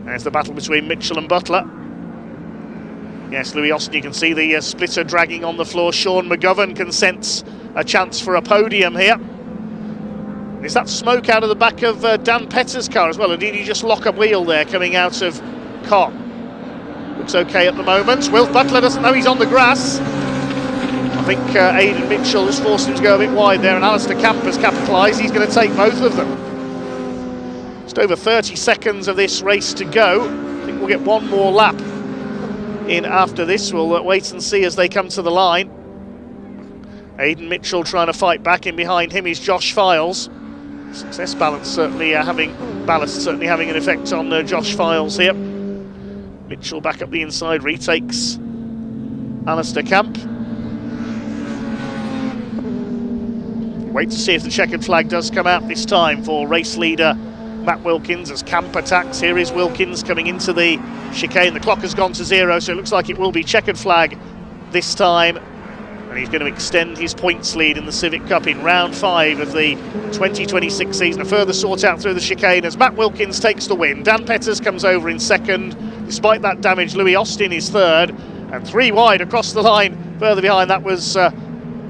There's the battle between Mitchell and Butler. Yes, Louis Austin, you can see the splitter dragging on the floor. Sean McGovern can sense a chance for a podium here. Is that smoke out of the back of Dan Petter's car as well? Or did he just lock a wheel there coming out of Con? Looks okay at the moment. Wilf Butler doesn't know he's on the grass. I think Aidan Mitchell has forced him to go a bit wide there, and Alistair Camp has capitalised. He's going to take both of them. Just over 30 seconds of this race to go. I think we'll get one more lap in after this. We'll wait and see as they come to the line. Aidan Mitchell trying to fight back. In behind him is Josh Files. Success ballast certainly having an effect on Josh Files here. Mitchell back up the inside, retakes Alistair Camp. Wait to see if the checkered flag does come out this time for race leader Matt Wilkins as Camp attacks. Here is Wilkins coming into the chicane. The clock has gone to 0, so it looks like it will be checkered flag this time. And he's going to extend his points lead in the Civic Cup in round 5 of the 2026 season. A further sort out through the chicane as Matt Wilkins takes the win. Dan Petters comes over in second. Despite that damage, Louis Austin is third. And 3 wide across the line. Further behind that was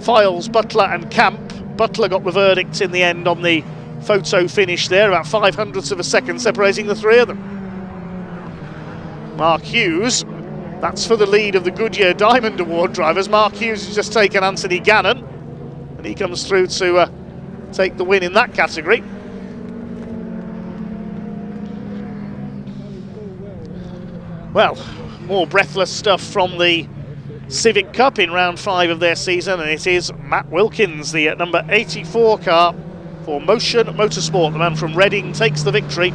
Files, Butler and Camp. Butler got the verdict in the end on the photo finish there, about 0.05 of a second separating the 3 of them. Mark Hughes, that's for the lead of the Goodyear Diamond Award drivers. Mark Hughes has just taken Anthony Gannon, and he comes through to take the win in that category. Well, more breathless stuff from the Civic Cup in round 5 of their season, and it is Matt Wilkins, the number 84 car for Motion Motorsport. The man from Reading takes the victory.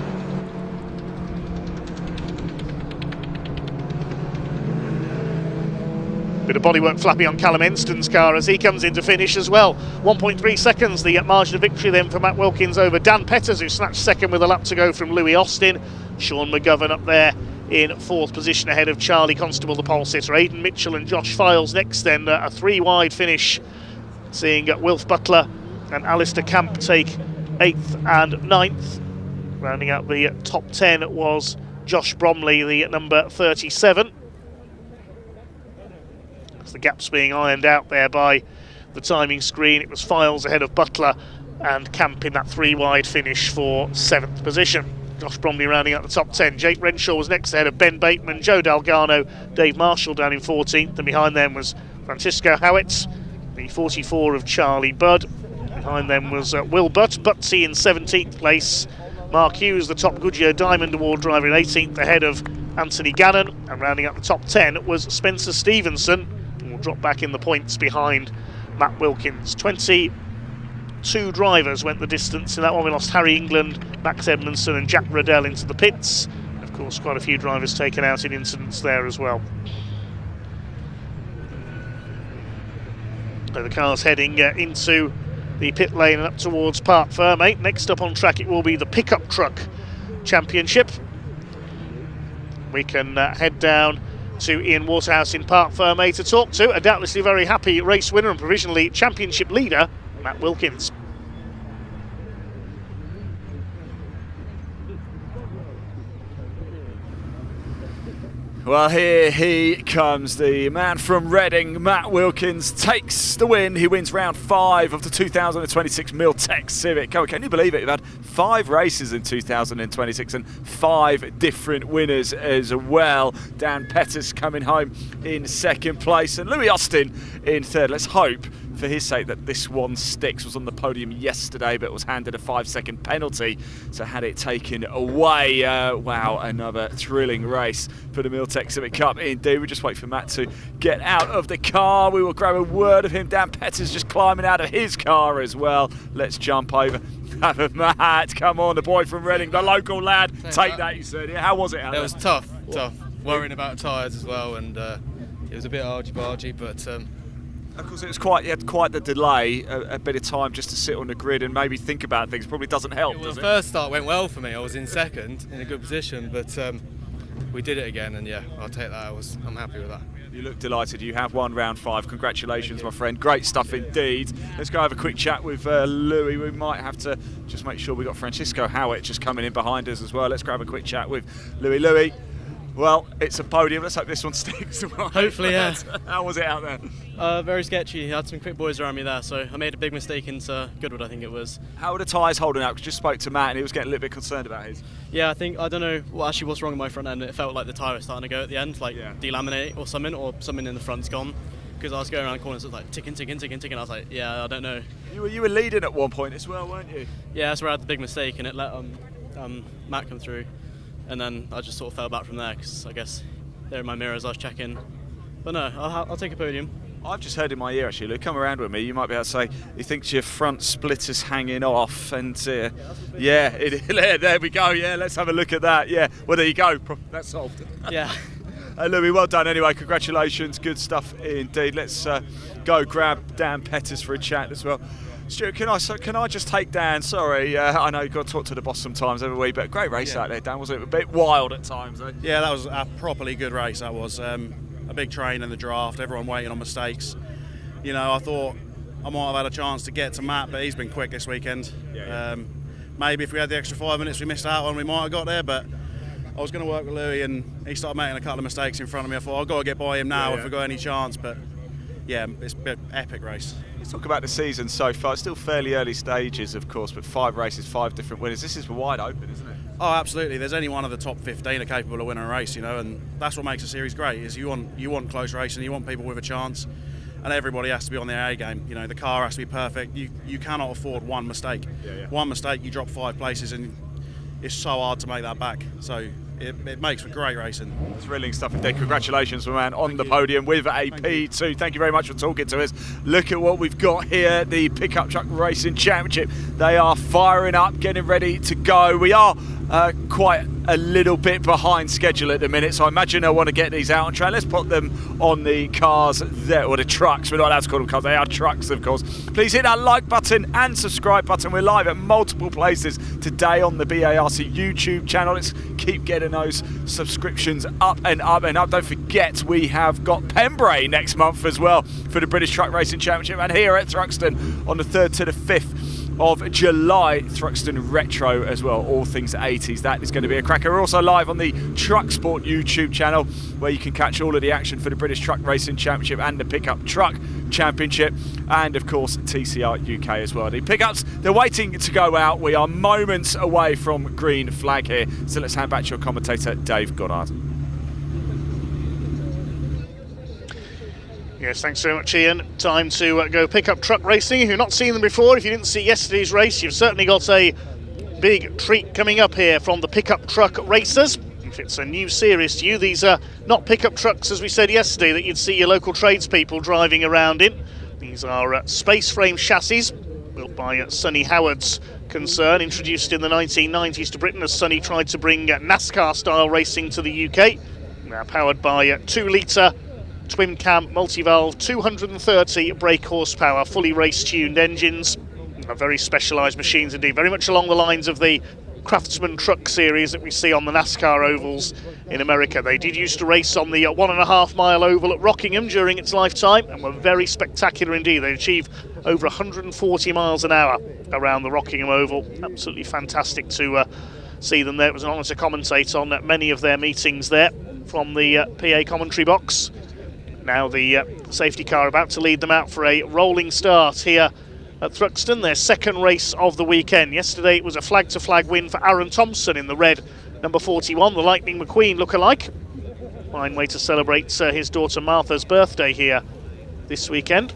Bit of bodywork flapping on Callum Enston's car as he comes in to finish as well. 1.3 seconds the margin of victory then for Matt Wilkins over Dan Petters, who snatched second with a lap to go from Louis Austin. Sean McGovern up there in 4th position ahead of Charlie Constable, the pole sitter. Aidan Mitchell and Josh Files next then, a 3 wide finish, seeing Wilf Butler and Alistair Camp take 8th and 9th. Rounding out the top 10 was Josh Bromley, the number 37. As the gaps being ironed out there by the timing screen, it was Files ahead of Butler and Camp in that 3 wide finish for 7th position. Josh Bromley rounding out the top 10. Jake Renshaw was next ahead of Ben Bateman, Joe Dalgano, Dave Marshall down in 14th, and behind them was Francisco Howitt, the 44 of Charlie Budd. Behind them was Will Butsy in 17th place. Mark Hughes, the top Goodyear Diamond Award driver, in 18th ahead of Anthony Gannon. And rounding out the top 10 was Spencer Stevenson, who will drop back in the points behind Matt Wilkins. 22 drivers went the distance in that one. We lost Harry England, Max Edmondson and Jack Riddell into the pits. Of course, quite a few drivers taken out in incidents there as well. So the car's heading into the pit lane and up towards Parc Fermé. Next up on track it will be the pickup truck championship. We can head down to Ian Waterhouse in Parc Fermé to talk to a doubtlessly very happy race winner and provisionally championship leader, Matt Wilkins. Well, here he comes, the man from Reading, Matt Wilkins, takes the win. He wins round 5 of the 2026 Milltech Civic. Oh, can you believe it? We've had 5 races in 2026 and 5 different winners as well. Dan Petters coming home in 2nd place and Louis Austin in 3rd. Let's hope for his sake that this one sticks. Was on the podium yesterday but was handed a 5-second penalty, so had it taken away. Wow, another thrilling race for the Milltech Civic Cup indeed. We just wait for Matt to get out of the car. We will grab a word of him. Dan Petters just climbing out of his car as well. Let's jump over. Matt, come on, the boy from Reading, the local lad. Take that, you said. Yeah, how was it out there? It was tough. Worrying about tyres as well, and it was a bit argy-bargy, but of course, it was quite the delay, a bit of time just to sit on the grid and maybe think about things. Probably doesn't help, does it? The first start went well for me. I was in 2nd, in a good position, but we did it again, and yeah, I'll take that. I'm happy with that. You look delighted. You have won round 5. Congratulations, my friend. Great stuff indeed. Let's go have a quick chat with Louis. We might have to just make sure we got Francisco Howitt just coming in behind us as well. Let's grab a quick chat with Louis. Louis, well, it's a podium. Let's hope this one sticks. Hopefully, yeah. How was it out there? Very sketchy. I had some quick boys around me there, so I made a big mistake into Goodwood, I think it was. How were the tyres holding out? Because just spoke to Matt and he was getting a little bit concerned about his. Yeah, I don't know what actually was wrong with my front end. It felt like the tyre was starting to go at the end, like delaminate or something in the front's gone. because I was going around corners, it was like ticking. I was like, yeah, I don't know. You were leading at one point as well, weren't you? Yeah, that's where I had the big mistake, and it let Matt come through, and then I just sort of fell back from there because I guess they're in my mirror as I was checking. But no, I'll take a podium. I've just heard in my ear, actually, Luke, come around with me, you might be able to say he thinks your front splitter's hanging off, and there we go, yeah, let's have a look at that, yeah. Well, there you go, that's solved. Yeah. Louis, well done anyway, congratulations, good stuff indeed. Let's go grab Dan Petters for a chat as well. Stuart, can I just take Dan? Sorry, I know you've got to talk to the boss sometimes, haven't we? But great race out there, Dan, wasn't it? A bit wild at times, eh? Yeah, that was a properly good race, that was. A big train in the draft, everyone waiting on mistakes. You know, I thought I might have had a chance to get to Matt, but he's been quick this weekend. Maybe if we had the extra 5 minutes we missed out on, we might have got there, but I was going to work with Louis and he started making a couple of mistakes in front of me. I thought, I've got to get by him now if we've got any chance, but yeah, it's been an epic race. Let's talk about the season so far. It's still fairly early stages, of course, but 5 races, 5 different winners. This is wide open, isn't it? Oh, absolutely. There's only one of the top 15 are capable of winning a race, you know, and that's what makes a series great. Is you want close racing, you want people with a chance, and everybody has to be on their A game. You know, the car has to be perfect. You cannot afford one mistake. One mistake, you drop 5 places, and it's so hard to make that back. So it makes for great racing. Thrilling stuff indeed. Congratulations, my man, on the podium with a P2. Thank you very much for talking to us. Look at what we've got here, the Pickup Truck Racing Championship. They are firing up, getting ready to go. We are quite a little bit behind schedule at the minute, so I imagine they'll want to get these out on track. Let's put them on the cars there, or the trucks. We're not allowed to call them cars, they are trucks, of course. Please hit that like button and subscribe button. We're live at multiple places today on the BARC YouTube channel. Let's keep getting those subscriptions up and up and up. Don't forget, we have got Pembrey next month as well for the British Truck Racing Championship, and here at Thruxton on the 3rd to the 5th of July, Thruxton Retro as well, all things 80s. That is going to be a cracker. We're also live on the Truck Sport YouTube channel, where you can catch all of the action for the British Truck Racing Championship and the Pickup Truck Championship, and of course TCR UK as well. The pickups, they're waiting to go out. We are moments away from green flag here, so let's hand back to your commentator Dave Goddard. Yes, thanks very much, Ian. Time to go Pickup Truck Racing. If you've not seen them before, if you didn't see yesterday's race, you've certainly got a big treat coming up here from the Pickup Truck Racers. If it's a new series to you, these are not pickup trucks, as we said yesterday, that you'd see your local tradespeople driving around in. These are space frame chassis built by Sonny Howard's concern, introduced in the 1990s to Britain as Sonny tried to bring NASCAR-style racing to the UK. Now powered by 2-litre twin cam multi-valve 230 brake horsepower fully race-tuned engines. Very specialised machines indeed, very much along the lines of the Craftsman Truck series that we see on the NASCAR ovals in America. They did used to race on the 1.5 mile oval at Rockingham during its lifetime and were very spectacular indeed. They achieved over 140 miles an hour around the Rockingham oval. Absolutely fantastic to see them there. It was an honour to commentate on many of their meetings there from the PA commentary box. Now the safety car about to lead them out for a rolling start here at Thruxton, their second race of the weekend. Yesterday it was a flag-to-flag win for Aaron Thompson in the red number 41, the Lightning McQueen lookalike. Fine way to celebrate his daughter Martha's birthday here this weekend.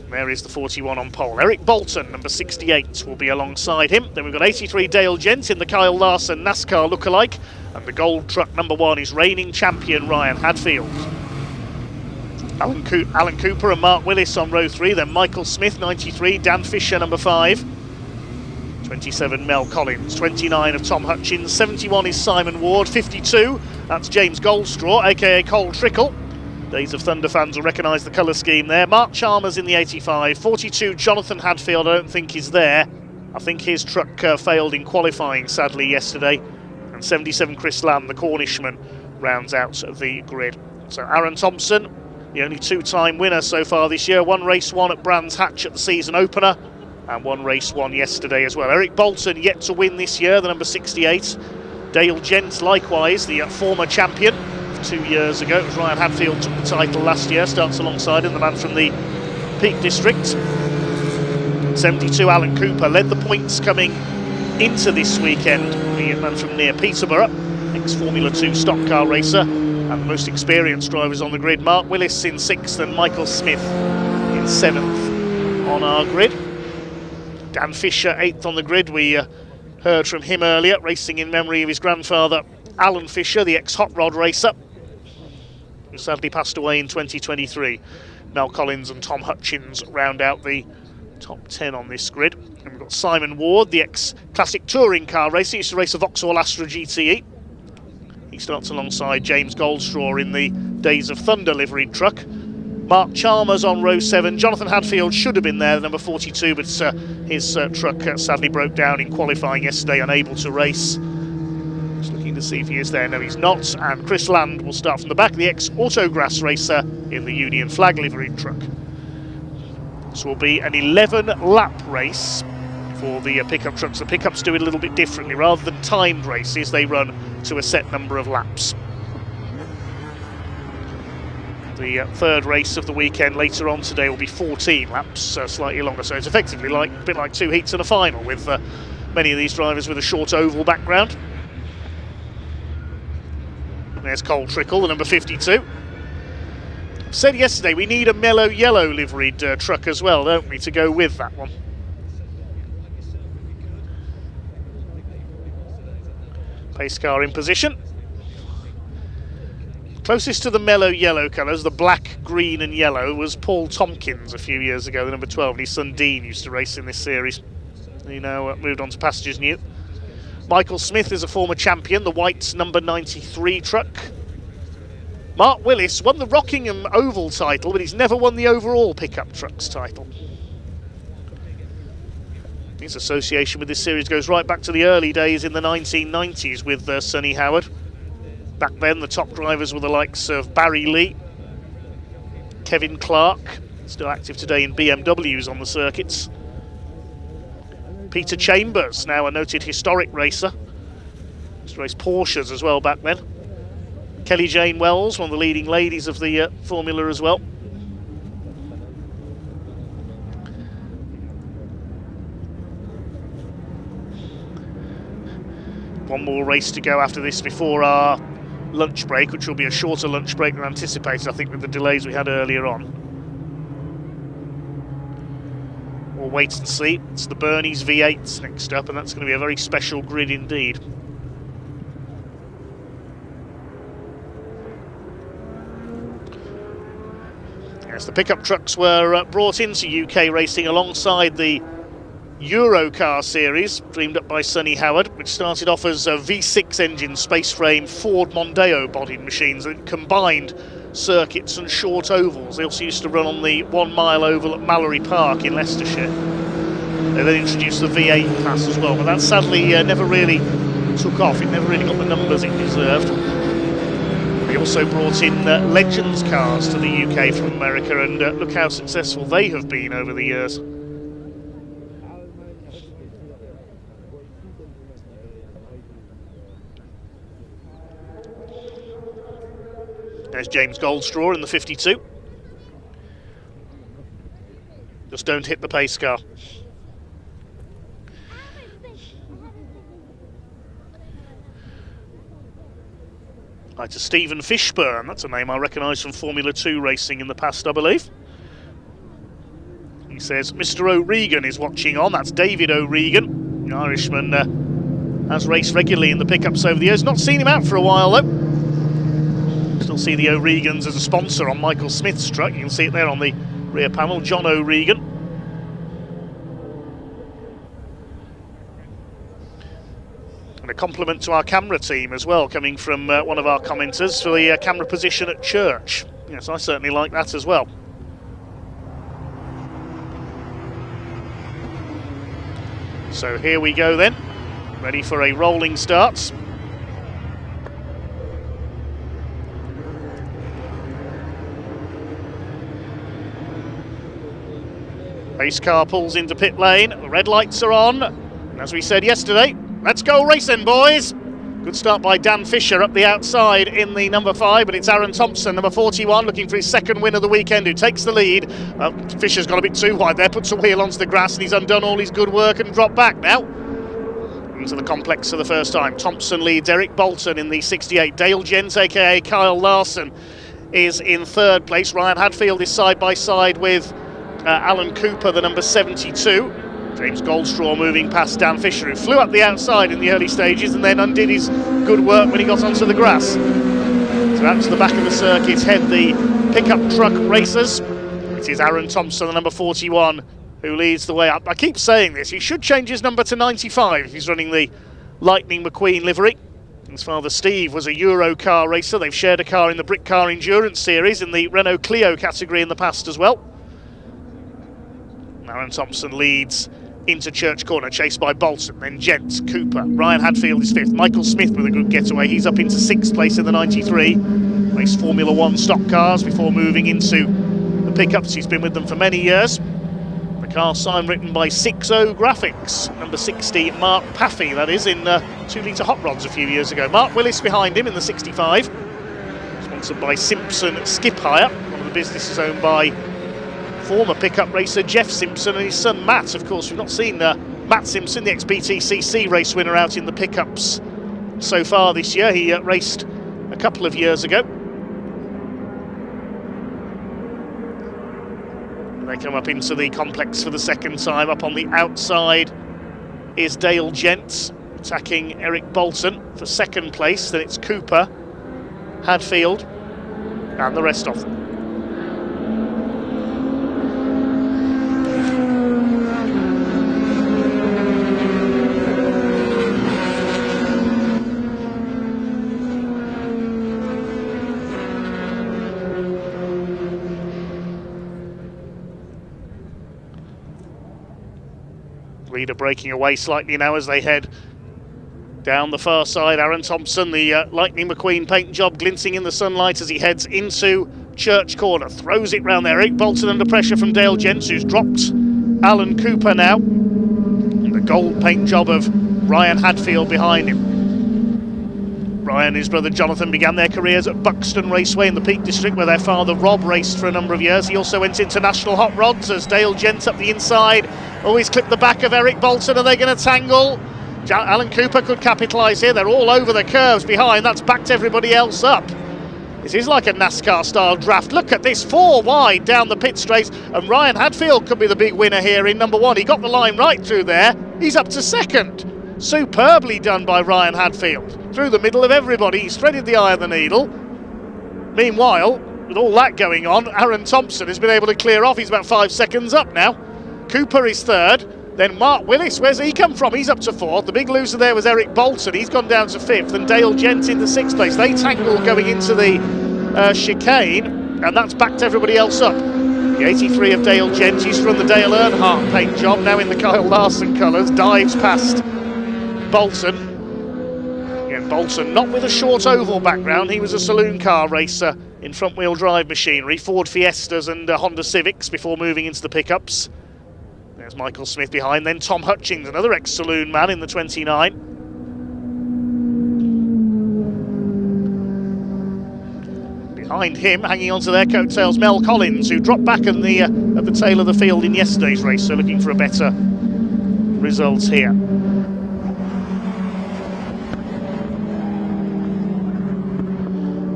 There is the 41 on pole. Eric Bolton, number 68, will be alongside him. Then we've got 83 Dale Gent in the Kyle Larson NASCAR lookalike, and the gold truck number 1 is reigning champion Ryan Hadfield. Alan Cooper and Mark Willis on row 3, then Michael Smith, 93, Dan Fisher, number 5, 27 Mel Collins, 29 of Tom Hutchins, 71 is Simon Ward, 52, that's James Goldstraw, aka Cole Trickle. Days of Thunder fans will recognise the colour scheme there. Mark Chalmers in the 85, 42 Jonathan Hadfield, I don't think he's there. I think his truck failed in qualifying sadly yesterday, and 77 Chris Lamb, the Cornishman, rounds out the grid. So Aaron Thompson, the only 2-time winner so far this year, 1 race 1 at Brands Hatch at the season opener, and 1 race 1 yesterday as well. Eric Bolton yet to win this year, the number 68. Dale Gent likewise, the former champion 2 years ago. It was Ryan Hadfield took the title last year, starts alongside him, the man from the Peak District. 72 Alan Cooper led the points coming into this weekend, the man from near Peterborough, ex-Formula 2 stock car racer. And And the most experienced drivers on the grid, Mark Willis in 6th and Michael Smith in 7th on our grid. Dan Fisher 8th on the grid. We heard from him earlier, racing in memory of his grandfather Alan Fisher, the ex-hot rod racer, who sadly passed away in 2023. Mel Collins and Tom Hutchins round out the top 10 on this grid. And we've got Simon Ward, the ex-classic touring car racer, used to race a Vauxhall Astra GTE. He starts alongside James Goldstraw in the Days of Thunder liveried truck. Mark Chalmers on row 7. Jonathan Hadfield should have been there, number 42, but his truck sadly broke down in qualifying yesterday, unable to race. Just looking to see if he is there. No, he's not. And Chris Land will start from the back, the ex-Autograss racer in the Union Flag liveried truck. This will be an 11-lap race for the pickup trucks. The pickups do it a little bit differently. Rather than timed races, they run to a set number of laps. The third race of the weekend later on today will be 14 laps, slightly longer. So it's effectively a bit like 2 heats and a final, with many of these drivers with a short oval background. There's Cole Trickle, the number 52. Said yesterday we need a mellow yellow liveried truck as well, don't we, to go with that one. Pace car in position. Closest to the mellow yellow colours, the black, green and yellow, was Paul Tompkins a few years ago, the number 12, and his son Dean used to race in this series. He now moved on to pastures new. Michael Smith is a former champion, the white number 93 truck. Mark Willis won the Rockingham Oval title, but he's never won the overall pickup trucks title. His association with this series goes right back to the early days in the 1990s with Sonny Howard. Back then, the top drivers were the likes of Barry Lee, Kevin Clark, still active today in BMWs on the circuits. Peter Chambers, now a noted historic racer. Used to race Porsches as well back then. Kelly Jane Wells, one of the leading ladies of the Formula as well. One more race to go after this before our lunch break, which will be a shorter lunch break than anticipated, I think, with the delays we had earlier on. We'll wait and see. It's the Bernie's V8s next up, and that's going to be a very special grid indeed. Yes, the pickup trucks were brought into UK racing alongside the Eurocar series, dreamed up by Sonny Howard, which started off as V6 engine space frame Ford Mondeo bodied machines that combined circuits and short ovals. They also used to run on the 1 mile oval at Mallory Park in Leicestershire. They then introduced the V8 class as well, but that sadly never really took off. It never really got the numbers it deserved. They also brought in Legends cars to the UK from America, and look how successful they have been over the years. There's James Goldstraw in the 52. Just don't hit the pace car. Right, to Stephen Fishburne. That's a name I recognise from Formula 2 racing in the past, I believe. He says, Mr. O'Regan is watching on. That's David O'Regan. The Irishman has raced regularly in the pickups over the years. Not seen him out for a while, though. Still see the O'Regans as a sponsor on Michael Smith's truck. You can see it there on the rear panel, John O'Regan. And a compliment to our camera team as well, coming from one of our commenters for the camera position at church. Yes, I certainly like that as well. So here we go then, ready for a rolling start. Pace car pulls into pit lane, the red lights are on, and as we said yesterday, let's go racing, boys! Good start by Dan Fisher up the outside in the number 5, but it's Aaron Thompson, number 41, looking for his second win of the weekend, who takes the lead. Fisher's gone a bit too wide there, puts a wheel onto the grass, and he's undone all his good work and dropped back now. into the complex for the first time. Thompson leads Eric Bolton in the 68. Dale Gent, aka Kyle Larson, is in third place. Ryan Hadfield is side by side with Alan Cooper, the number 72. James Goldstraw moving past Dan Fisher, who flew up the outside in the early stages and then undid his good work when he got onto the grass. So out to the back of the circuit head the pickup truck racers. It is Aaron Thompson, the number 41, who leads the way up. I keep saying this, he should change his number to 95 if he's running the Lightning McQueen livery. His father Steve was a Euro car racer. They've shared a car in the Brick Car Endurance Series in the Renault Clio category in the past as well. Aaron Thompson leads into Church Corner, chased by Bolton, then Gent, Cooper. Ryan Hadfield is fifth. Michael Smith with a good getaway. He's up into sixth place in the 93. Raced Formula One stock cars before moving into the pickups. He's been with them for many years. The car sign written by 60 Graphics. Number 60, Mark Paffey, that is, in 2-litre hot rods a few years ago. Mark Willis behind him in the 65. Sponsored by Simpson Skip Hire, one of the businesses owned by former pickup racer Jeff Simpson and his son Matt. Of course, we've not seen Matt Simpson, the ex-BTCC race winner, out in the pickups so far this year. He raced a couple of years ago. They come up into the complex for the second time. Up on the outside is Dale Gent attacking Eric Bolton for second place. Then it's Cooper, Hadfield and the rest of them. Leader breaking away slightly now as they head down the far side. Aaron Thompson, the Lightning McQueen paint job glinting in the sunlight as he heads into Church Corner. Throws it round there. Eric Bolton under pressure from Dale Jents, who's dropped Alan Cooper now. And the gold paint job of Ryan Hadfield behind him. Ryan and his brother Jonathan began their careers at Buxton Raceway in the Peak District, where their father Rob raced for a number of years. He also went into National Hot Rods as Dale Gent up the inside. Always clipped the back of Eric Bolton. Are they going to tangle? Alan Cooper could capitalise here. They're all over the curves behind. That's backed everybody else up. This is like a NASCAR-style draft. Look at this, 4 wide down the pit straight, and Ryan Hadfield could be the big winner here in number 1. He got the line right through there. He's up to second. Superbly done by Ryan Hadfield. Through the middle of everybody, he's threaded the eye of the needle. Meanwhile, with all that going on, Aaron Thompson has been able to clear off. He's about 5 seconds up now. Cooper is third. Then Mark Willis, where's he come from? He's up to fourth. The big loser there was Eric Bolton. He's gone down to fifth. And Dale Gent in the sixth place. They tangle going into the chicane, and that's backed everybody else up. The 83 of Dale Gent used to run the Dale Earnhardt paint job, now in the Kyle Larson colours, dives past Bolton. Again, Bolton not with a short oval background. He was a saloon car racer in front-wheel drive machinery, Ford Fiestas and Honda Civics before moving into the pickups. There's Michael Smith behind, then Tom Hutchings, another ex-saloon man in the 29. Behind him, hanging onto their coattails, Mel Collins, who dropped back at the tail of the field in yesterday's race, so looking for a better result here.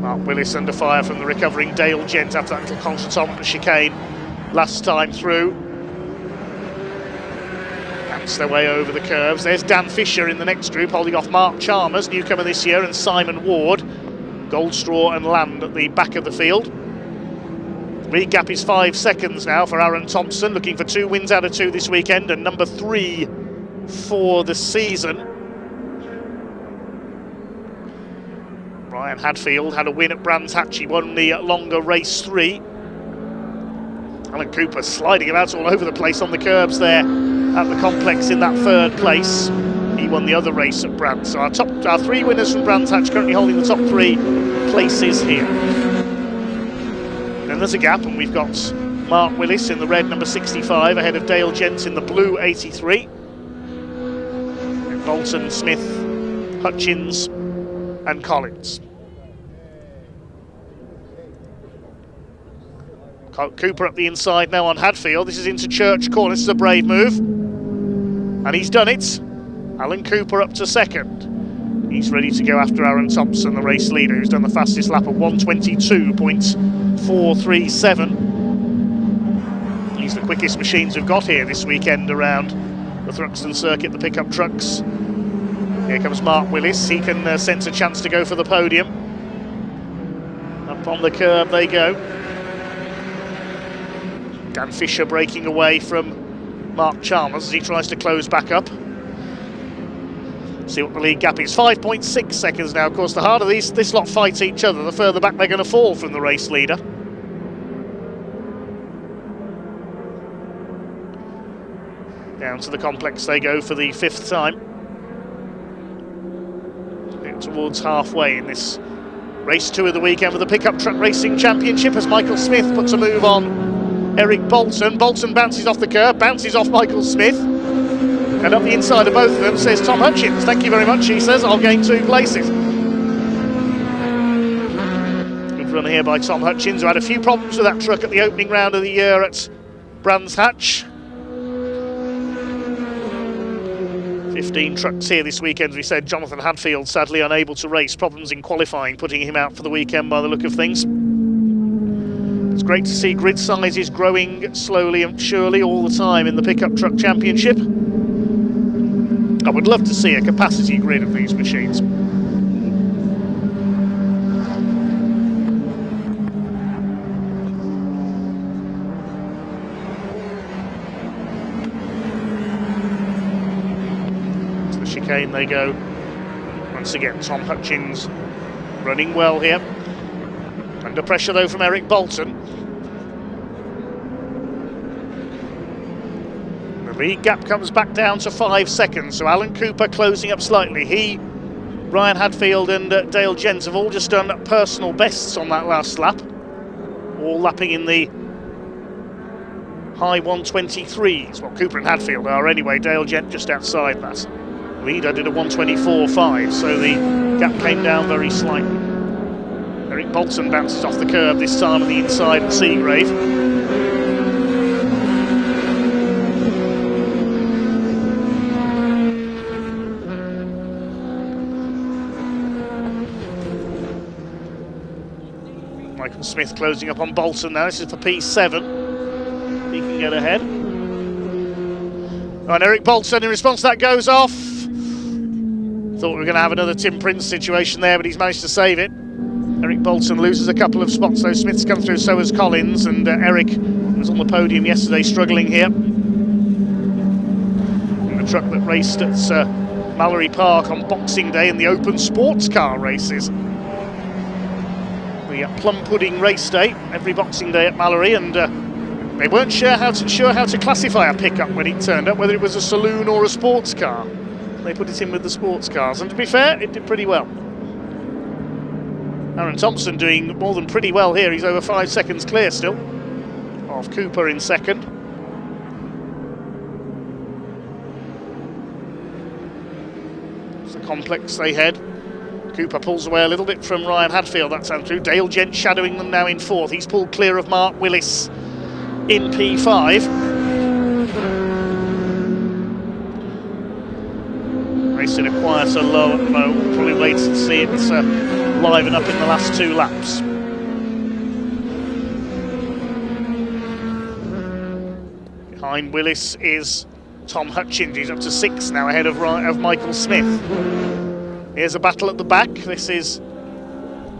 Mark Willis under fire from the recovering Dale Gent after that little contretemps chicane last time through. Dance their way over the curves. There's Dan Fisher in the next group, holding off Mark Chalmers, newcomer this year, and Simon Ward. Goldstraw and Land at the back of the field. Lead gap is 5 seconds now for Aaron Thompson, looking for 2 wins out of 2 this weekend, and number 3 for the season. Ryan Hadfield had a win at Brands Hatch. He won the longer race 3. Alan Cooper sliding about all over the place on the curbs there at the complex in that third place. He won the other race at Brands. So our 3 winners from Brands Hatch currently holding the top 3 places here. Then there's a gap, and we've got Mark Willis in the red number 65 ahead of Dale Gent in the blue 83. And Bolton, Smith, Hutchins and Collins. Cooper up the inside now on Hadfield. This is into Church Corner. This is a brave move, and he's done it. Alan Cooper up to second. He's ready to go after Aaron Thompson, the race leader, who's done the fastest lap of 1:22.437. He's the quickest machines we've got here this weekend around the Thruxton circuit, the pickup trucks. Here comes Mark Willis. He can sense a chance to go for the podium. Up on the curb they go. Dan Fisher breaking away from Mark Chalmers as he tries to close back up. See what the lead gap is. 5.6 seconds now. Of course, the harder this lot fight each other, the further back they're going to fall from the race leader. Down to the complex they go for the 5th time. Towards halfway in this race 2 of the weekend with the Pickup Truck Racing Championship, as Michael Smith puts a move on Eric Bolton. Bolton bounces off the curb, bounces off Michael Smith. And up the inside of both of them says Tom Hutchins. Thank you very much, he says. I'll gain 2 places. Good run here by Tom Hutchins, who had a few problems with that truck at the opening round of the year at Brands Hatch. 15 trucks here this weekend, as we said. Jonathan Hadfield sadly unable to race. Problems in qualifying, putting him out for the weekend by the look of things. It's great to see grid sizes growing slowly and surely all the time in the Pickup Truck Championship. I would love to see a capacity grid of these machines. To the chicane they go. Once again, Tom Hutchins running well here. Under pressure though from Eric Bolton. The lead gap comes back down to 5 seconds, so Alan Cooper closing up slightly. He, Ryan Hadfield and Dale Jens have all just done personal bests on that last lap. All lapping in the high 123s. Well, Cooper and Hadfield are anyway. Dale Gent just outside that. Leader did a 124.5, so the gap came down very slightly. Eric Bolton bounces off the curb, this time on the inside of Seagrave. Michael Smith closing up on Bolton now. This is for P7. He can get ahead. And Eric Bolton, in response to that, goes off. Thought we were going to have another Tim Prince situation there, but he's managed to save it. Eric Bolton loses a couple of spots, though. Smith's come through, so has Collins, and Eric was on the podium yesterday, struggling here. In the truck that raced at Mallory Park on Boxing Day in the open sports car races. The Plum Pudding race day every Boxing Day at Mallory, and they weren't sure how to classify a pickup when it turned up, whether it was a saloon or a sports car. They put it in with the sports cars, and to be fair, it did pretty well. Aaron Thompson doing more than pretty well here. He's over 5 seconds clear still of Cooper in second. It's the complex they head. Cooper pulls away a little bit from Ryan Hadfield, that sounds true. Dale Gent shadowing them now in 4th. He's pulled clear of Mark Willis in P5. Racing a quieter low at the moment. Probably wait and see it liven up in the last 2 laps. Behind Willis is Tom Hutchins. He's up to 6 now, ahead of Michael Smith. Here's a battle at the back. This is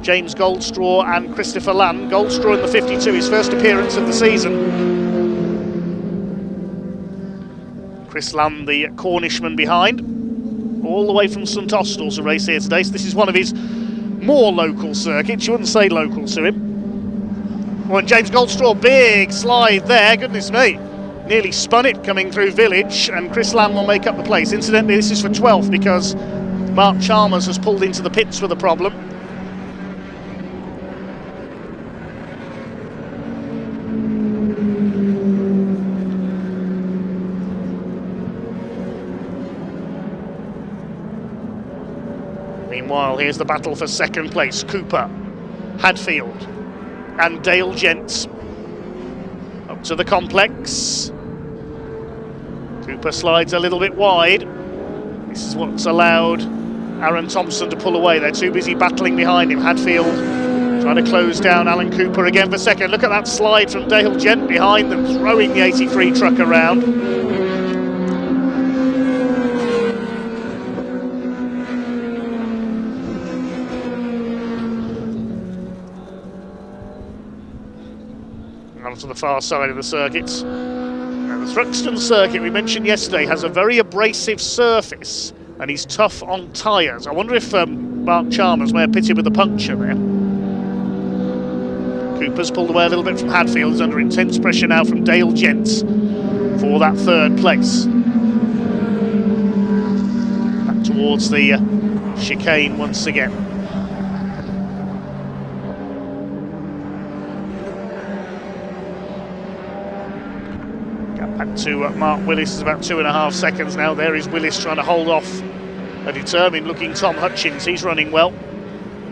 James Goldstraw and Christopher Land. Goldstraw in the 52, his first appearance of the season. Chris Land, the Cornishman behind. All the way from St Austell to race here today. So this is one of his more local circuits. You wouldn't say local to him. Well, and James Goldstraw, big slide there. Goodness me. Nearly spun it coming through Village, and Chris Lamb will make up the place. Incidentally, this is for 12th because Mark Chalmers has pulled into the pits with a problem. Meanwhile, here's the battle for second place. Cooper, Hadfield and Dale Gent up to the complex. Cooper slides a little bit wide. This is what's allowed Aaron Thompson to pull away. They're too busy battling behind him. Hadfield trying to close down Alan Cooper again for second. Look at that slide from Dale Gent behind them, throwing the 83 truck around. On to the far side of the circuits. Now, the Thruxton circuit we mentioned yesterday has a very abrasive surface and he's tough on tyres. I wonder if Mark Chalmers may have pitted with a puncture there. Cooper's pulled away a little bit from Hadfield. He's under intense pressure now from Dale Gents for that third place. Back towards the chicane once again. Back to Mark Willis, is about 2.5 seconds now. There is Willis trying to hold off a determined looking Tom Hutchins. He's running well.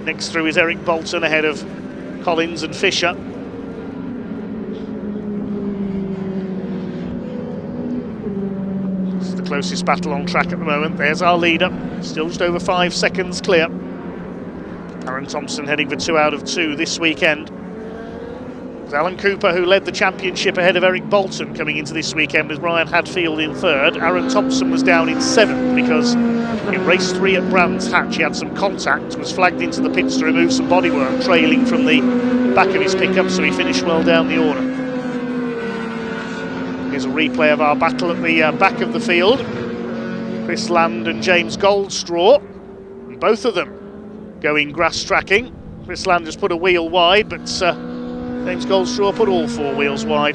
Next through is Eric Bolton ahead of Collins and Fisher. This is the closest battle on track at the moment. There's our leader, still just over 5 seconds clear. Aaron Thompson heading for 2 out of 2 this weekend. Alan Cooper, who led the championship ahead of Eric Bolton coming into this weekend, with Ryan Hadfield in third. Aaron Thompson was down in 7th because in race 3 at Brands Hatch he had some contact, was flagged into the pits to remove some bodywork trailing from the back of his pickup, so he finished well down the order. Here's a replay of our battle at the back of the field. Chris Land and James Goldstraw, and both of them going grass tracking. Chris Land has put a wheel wide, but James Goldstraw put all 4 wheels wide.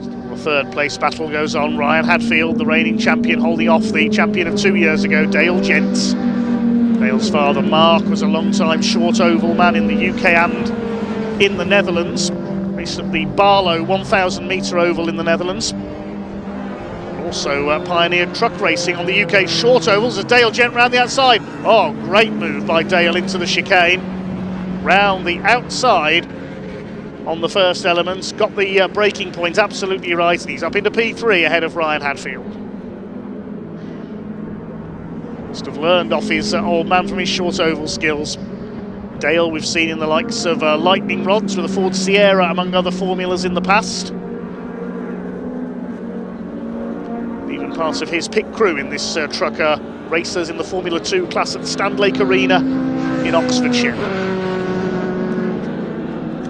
Still the third place battle goes on. Ryan Hadfield, the reigning champion, holding off the champion of 2 years ago, Dale Gents. Dale's father, Mark, was a long-time short oval man in the UK and in the Netherlands. Raced at the Barlow 1,000 metre oval in the Netherlands. Also pioneered truck racing on the UK short ovals as Dale Gent round the outside. Oh, great move by Dale into the chicane. Round the outside on the first elements. Got the braking point absolutely right, and he's up into P3 ahead of Ryan Hadfield. Must have learned off his old man from his short oval skills. Dale we've seen in the likes of Lightning Rods with a Ford Sierra among other formulas in the past. Part of his pit crew in this truck are racers in the Formula 2 class at Standlake Arena in Oxfordshire.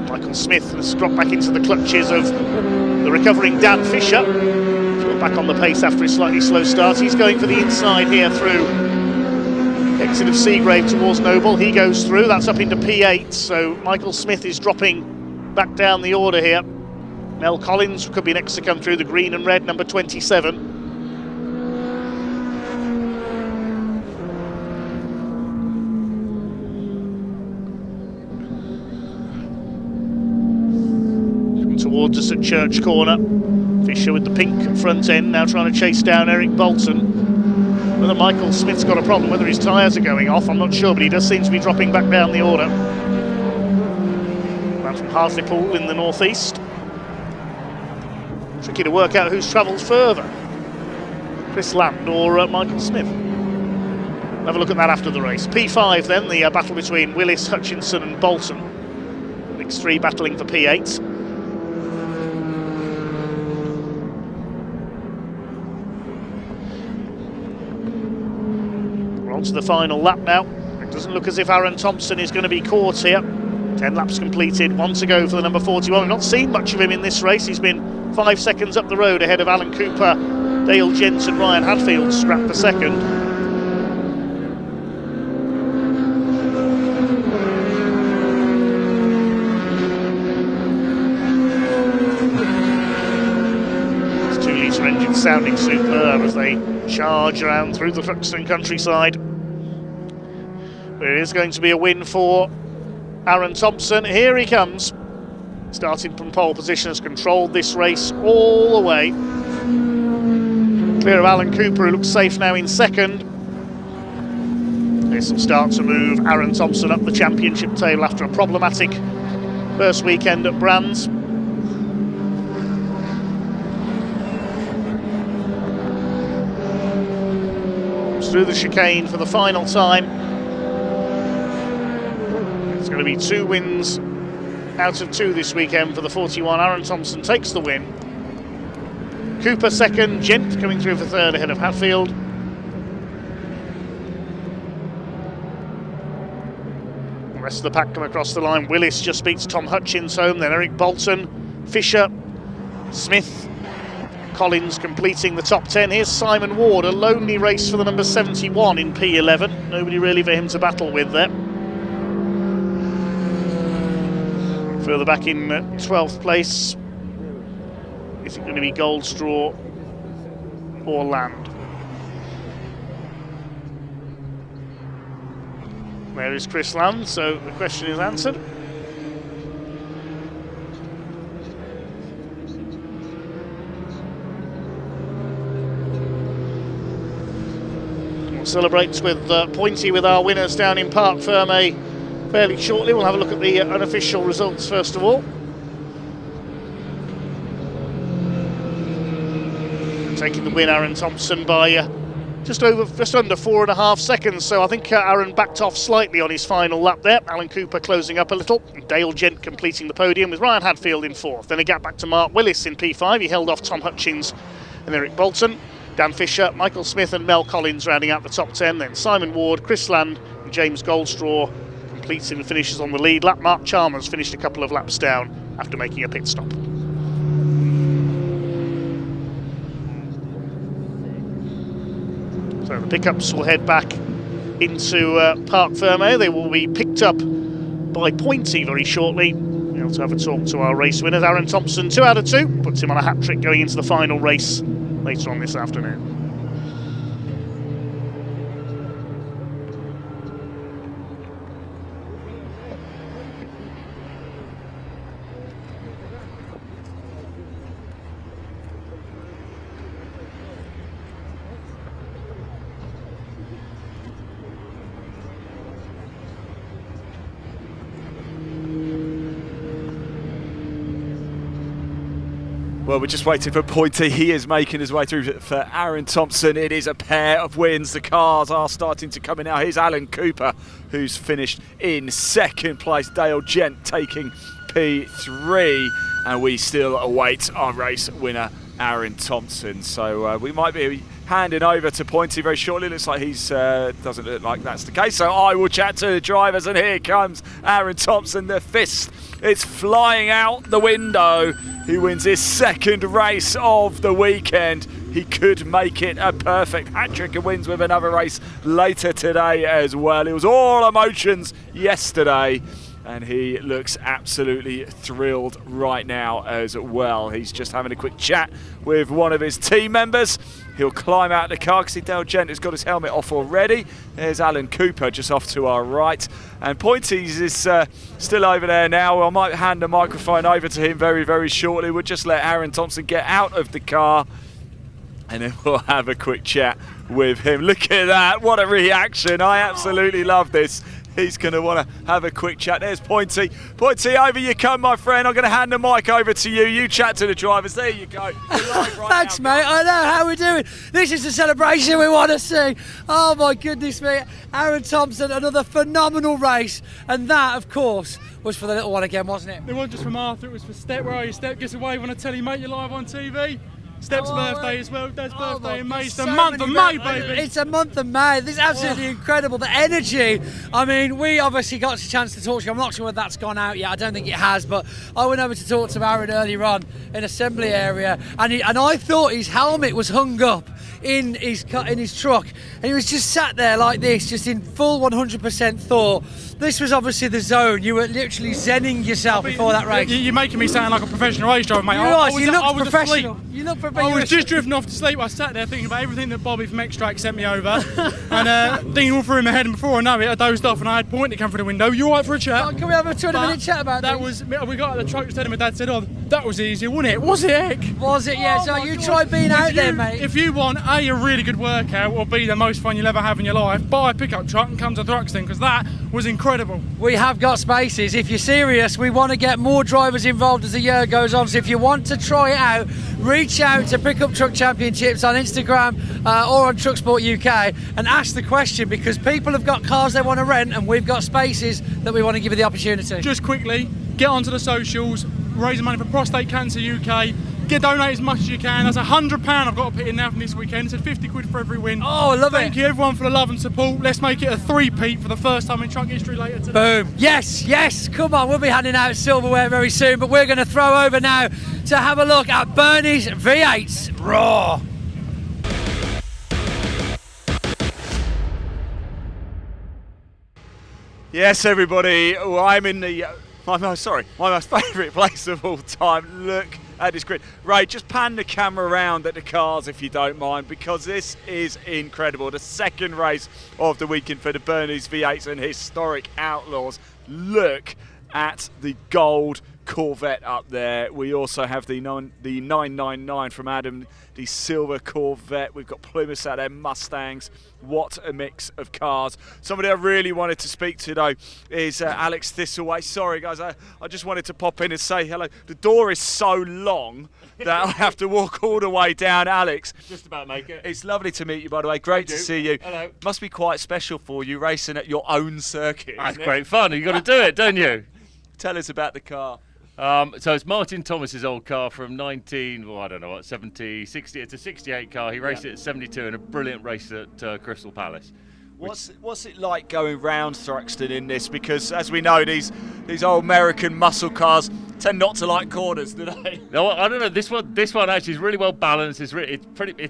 Michael Smith has dropped back into the clutches of the recovering Dan Fisher. He's got back on the pace after his slightly slow start. He's going for the inside here through exit of Seagrave towards Noble. He goes through, that's up into P8, so Michael Smith is dropping back down the order here. Mel Collins could be next to come through, the green and red number 27. Towards us at Church Corner. Fisher with the pink front end, now trying to chase down Eric Bolton. Whether Michael Smith's got a problem, whether his tyres are going off, I'm not sure, but he does seem to be dropping back down the order. Man from Hartlepool in the northeast. Tricky to work out who's travelled further, Chris Land or Michael Smith. We'll have a look at that after the race. P5 then, the battle between Willis, Hutchinson and Bolton. The next 3 battling for P8. To the final lap now. It doesn't look as if Aaron Thompson is going to be caught here. 10 laps completed, 1 to go for the number 41. We've not seen much of him in this race. He's been 5 seconds up the road ahead of Alan Cooper, Dale Gents and Ryan Hadfield scrapped for second. This 2-litre engine sounding superb as they charge around through the Thruxton countryside. But it is going to be a win for Aaron Thompson. Here he comes, starting from pole position, has controlled this race all the way. Clear of Alan Cooper, who looks safe now in second. This will start to move Aaron Thompson up the championship table after a problematic first weekend at Brands. through the chicane for the final time. It's going to be 2 wins out of 2 this weekend for the 41. Aaron Thompson takes the win. Cooper second, Gent coming through for third ahead of Hatfield. The rest of the pack come across the line. Willis just beats Tom Hutchins home, then Eric Bolton, Fisher, Smith, Collins completing the top 10. Here's Simon Ward, a lonely race for the number 71 in P11. Nobody really for him to battle with there. Further back in 12th place, is it going to be Goldstraw or Land? There is Chris Land, so the question is answered. We'll celebrate with Pointy with our winners down in Parc Ferme fairly shortly. We'll have a look at the unofficial results first of all. Taking the win, Aaron Thompson, by just under 4.5 seconds. So I think Aaron backed off slightly on his final lap there. Alan Cooper closing up a little. Dale Gent completing the podium with Ryan Hadfield in 4th. Then a gap back to Mark Willis in P5. He held off Tom Hutchins and Eric Bolton. Dan Fisher, Michael Smith and Mel Collins rounding out the top 10. Then Simon Ward, Chris Land and James Goldstraw completing the finishes on the lead lap. Mark Chalmers finished a couple of laps down after making a pit stop. So the pickups will head back into Parc Ferme. They will be picked up by Pointy very shortly. We'll be able to have a talk to our race winners. Aaron Thompson, 2 out of 2, puts him on a hat-trick going into the final race later on this afternoon. Well, we're just waiting for Pointy. He is making his way through for Aaron Thompson. It is a pair of wins. The cars are starting to come in now. Here's Alan Cooper, who's finished in 2nd place. Dale Gent taking P3. And we still await our race winner, Aaron Thompson. So we might be handing over to Pointy very shortly. Looks like he's doesn't look like that's the case. So I will chat to the drivers, and here comes Aaron Thompson. The fist is flying out the window. He wins his 2nd race of the weekend. He could make it a perfect hat-trick and wins with another race later today as well. It was all emotions yesterday, and he looks absolutely thrilled right now as well. He's just having a quick chat with one of his team members. He'll climb out the car. See Dale Gent has got his helmet off already. There's Alan Cooper just off to our right. And Pointy's is still over there now. I might hand the microphone over to him very, very shortly. We'll just let Aaron Thompson get out of the car, and then we'll have a quick chat with him. Look at that. What a reaction. I absolutely love this. He's going to want to have a quick chat. There's Pointy. Pointy, over you come, my friend. I'm going to hand the mic over to you. You chat to the drivers. There you go. Thanks, mate. I know. How we doing? This is the celebration we want to see. Oh, my goodness me. Aaron Thompson, another phenomenal race. And that, of course, was for the little one again, wasn't it? It wasn't just from Arthur. It was for Step. Where are you, Step? Give us a wave when I tell you, mate, you're live on TV. Step's birthday as well. Dad's birthday in May. It's the month of May, baby. It's a month of May. This is absolutely incredible. The energy. I mean, we obviously got a chance to talk to you. I'm not sure whether that's gone out yet. I don't think it has, but I went over to talk to Aaron earlier on in assembly area, and I thought his helmet was hung up in his truck, and he was just sat there like this, just in full 100% thought. This was obviously the zone. You were literally zenning yourself before that race. You're making me sound like a professional race driver, mate. You look professional. You look professional. I was just driven off to sleep. I sat there thinking about everything that Bobby from X-Track sent me over, and thinking all through in my head. And before I know it, I dozed off, and I had Pointy come through the window. You all right for a chat? Can we have a 20-minute chat about that? We got out of the truck instead, and my dad said, "Oh, That was easy, wasn't it? Was it, Eck? Was it? Yeah. Oh So my you God. try being out there, mate. If you want a really good workout or B, the most fun you'll ever have in your life, buy a pickup truck and come to Thruxton, because that was incredible. We have got spaces. If you're serious, we want to get more drivers involved as the year goes on. So if you want to try it out, reach out to Pickup Truck Championships on Instagram or on Trucksport UK and ask the question, because people have got cars they want to rent and we've got spaces that we want to give you the opportunity. Just quickly, get onto the socials, raise money for Prostate Cancer UK, donate as much as you can. That's £100 I've got to put in now from this weekend. It's 50 quid for every win. Oh, I love it. Thank you everyone for the love and support. Let's make it a three-peat for the first time in truck history later today. Boom. Yes, come on, we'll be handing out silverware very soon, but we're going to throw over now to have a look at Bernie's V8s Raw. Yes, everybody, well, I'm in my most favourite place of all time. Look at this grid. Ray, just pan the camera around at the cars if you don't mind, because this is incredible. The second race of the weekend for the Bernie's V8s and Historic Outlaws. Look at the gold Corvette up there. We also have the 999 from Adam, the silver Corvette. We've got Plymouths out there, Mustangs. What a mix of cars. Somebody I really wanted to speak to though is Alex Thistleway. Sorry guys, I just wanted to pop in and say hello. The door is so long that I have to walk all the way down. Alex, just about make it. It's lovely to meet you, by the way. Great to see you. Hello. Must be quite special for you racing at your own circuit. That's great fun. You've got to do it, don't you? Tell us about the car. So it's Martin Thomas's old car from 70, 60. It's a 68 car. He raced it at 72 in a brilliant race at Crystal Palace. What's it like going round Thruxton in this? Because as we know, these old American muscle cars tend not to like corners, do they? No, I don't know. This one actually is really well balanced. It's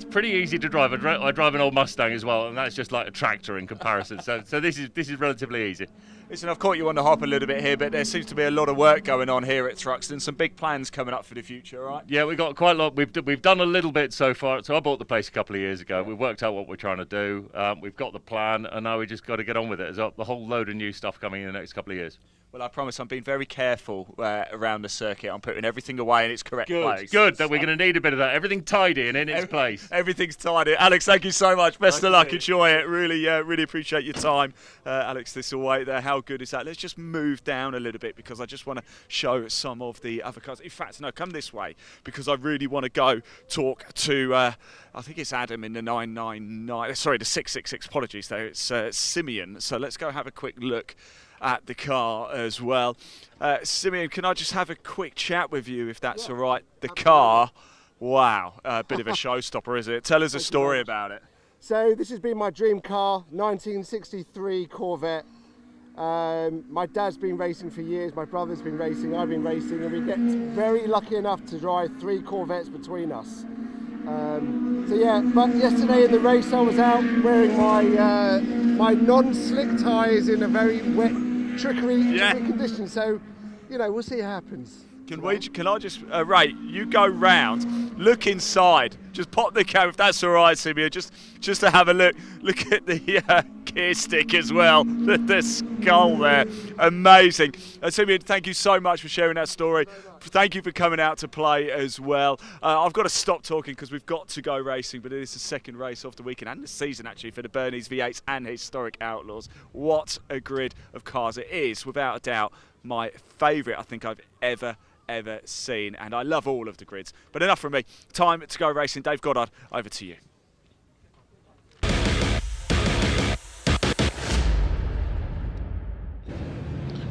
pretty easy to drive. I drive an old Mustang as well, and that's just like a tractor in comparison. so this is relatively easy. Listen, I've caught you on the hop a little bit here, but there seems to be a lot of work going on here at Thruxton. Some big plans coming up for the future, right? Yeah, we've got quite a lot. We've done a little bit so far. So I bought the place a couple of years ago. We've worked out what we're trying to do. We've got the plan, and now we just got to get on with it. There's a whole load of new stuff coming in the next couple of years. Well, I promise I'm being very careful around the circuit. I'm putting everything away in its correct place. Good, that we're going to need a bit of that. Everything tidy and in its place. Everything's tidy. Alex, thank you so much. Best of luck. Enjoy it. Really appreciate your time. Alex Thistleway there. How good is that? Let's just move down a little bit because I just want to show some of the other cars. In fact, no, come this way because I really want to go talk to, I think it's Adam in the 999. Sorry, the 666. Apologies there. It's Simeon. So let's go have a quick look at the car as well. Simeon, can I just have a quick chat with you if that's all right? The car, wow, a bit of a showstopper, isn't it? Tell us a story about it. So this has been my dream car, 1963 Corvette. My dad's been racing for years, my brother's been racing, I've been racing, and we get very lucky enough to drive 3 Corvettes between us. So yeah, but yesterday in the race I was out wearing my non-slick tyres in a very wet, trickery condition. So, you know, we'll see what happens. Can I just, Ray, you go round, look inside, just pop the camera, if that's all right, Simeon, just to have a look at the gear stick as well, the skull there, amazing. Simeon, thank you so much for sharing that story. Thank you for coming out to play as well. I've got to stop talking because we've got to go racing, but it is the second race of the weekend and the season actually for the Bernie's V8s and Historic Outlaws. What a grid of cars. It is, without a doubt, my favourite I think I've ever seen, and I love all of the grids. But enough from me. Time to go racing. Dave Goddard, over to you.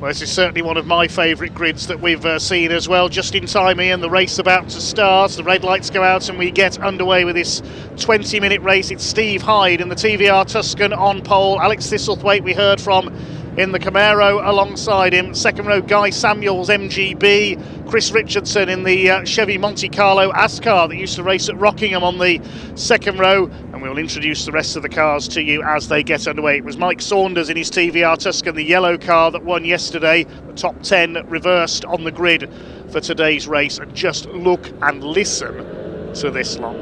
Well, this is certainly one of my favourite grids that we've seen as well. Just in time, Ian, the race about to start. The red lights go out and we get underway with this 20-minute race. It's Steve Hyde in the TVR Tuscan on pole. Alex Thistlethwaite we heard from in the Camaro alongside him. Second row, Guy Samuels, MGB. Chris Richardson in the Chevy Monte Carlo Ascar that used to race at Rockingham on the second row. And we'll introduce the rest of the cars to you as they get underway. It was Mike Saunders in his TVR Tuscan, the yellow car that won yesterday. The top 10 reversed on the grid for today's race. And just look and listen to this lot.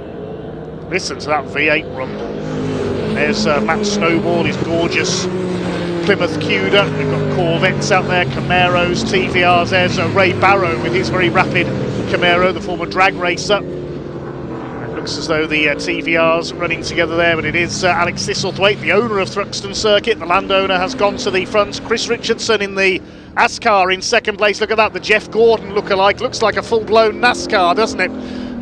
Listen to that V8 rumble. There's Matt Snowball, his gorgeous Plymouth Cuda. We've got Corvettes out there, Camaros, TVRs. There's Ray Barrow with his very rapid Camaro, the former drag racer. It looks as though the TVR's running together there, but it is Alex Thistlethwaite, the owner of Thruxton Circuit. The landowner has gone to the front. Chris Richardson in the ASCAR in second place. Look at that, the Jeff Gordon lookalike. Looks like a full-blown NASCAR, doesn't it?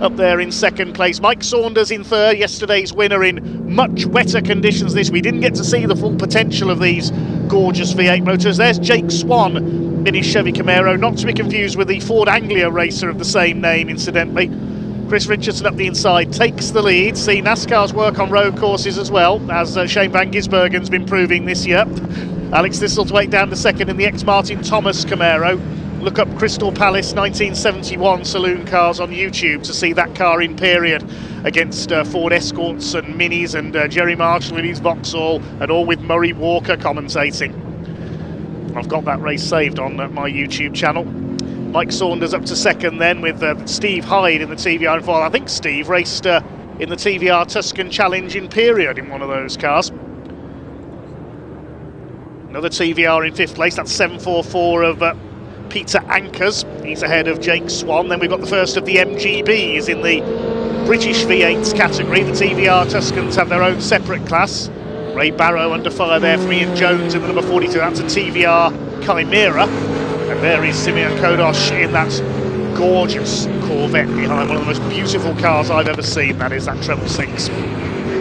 Up there in second place. Mike Saunders in third, yesterday's winner in much wetter conditions this. We didn't get to see the full potential of these gorgeous V8 motors. There's Jake Swan in his Chevy Camaro, not to be confused with the Ford Anglia racer of the same name, incidentally. Chris Richardson up the inside takes the lead. See NASCAR's work on road courses as well, as Shane Van Gisbergen's been proving this year. Alex Thistlethwaite down to second in the ex-Martin Thomas Camaro. Look up Crystal Palace 1971 saloon cars on YouTube to see that car in period against Ford Escorts and Minis and Jerry Marshall in his Vauxhall, and all with Murray Walker commentating. I've got that race saved on my YouTube channel. Mike Saunders up to second then with Steve Hyde in the TVR in fourth. I think Steve raced in the TVR Tuscan Challenge in period in one of those cars. Another TVR in fifth place, that's 744 of Peter Ankers. He's ahead of Jake Swan. Then we've got the first of the MGBs in the British V8s category. The TVR Tuscans have their own separate class. Ray Barrow under fire there from Ian Jones in the number 42. That's a TVR Chimera. And there is Simeon Kodosh in that gorgeous Corvette behind, one of the most beautiful cars I've ever seen. That is that 766.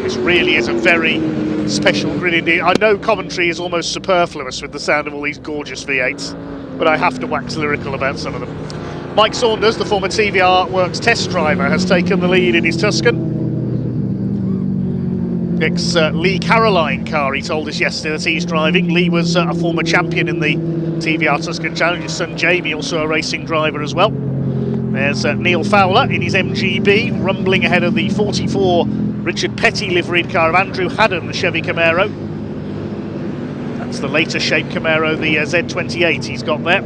This really is a very special grid indeed. I know commentary is almost superfluous with the sound of all these gorgeous V8s, but I have to wax lyrical about some of them. Mike Saunders, the former TVR Works test driver, has taken the lead in his Tuscan. Lee Caroline car, he told us yesterday that he's driving. Lee was a former champion in the TVR Tuscan Challenge. His son Jamie, also a racing driver as well. There's Neil Fowler in his MGB, rumbling ahead of the 44 Richard Petty liveried car of Andrew Haddon, the Chevy Camaro. That's the later shape Camaro, the Z28 he's got there.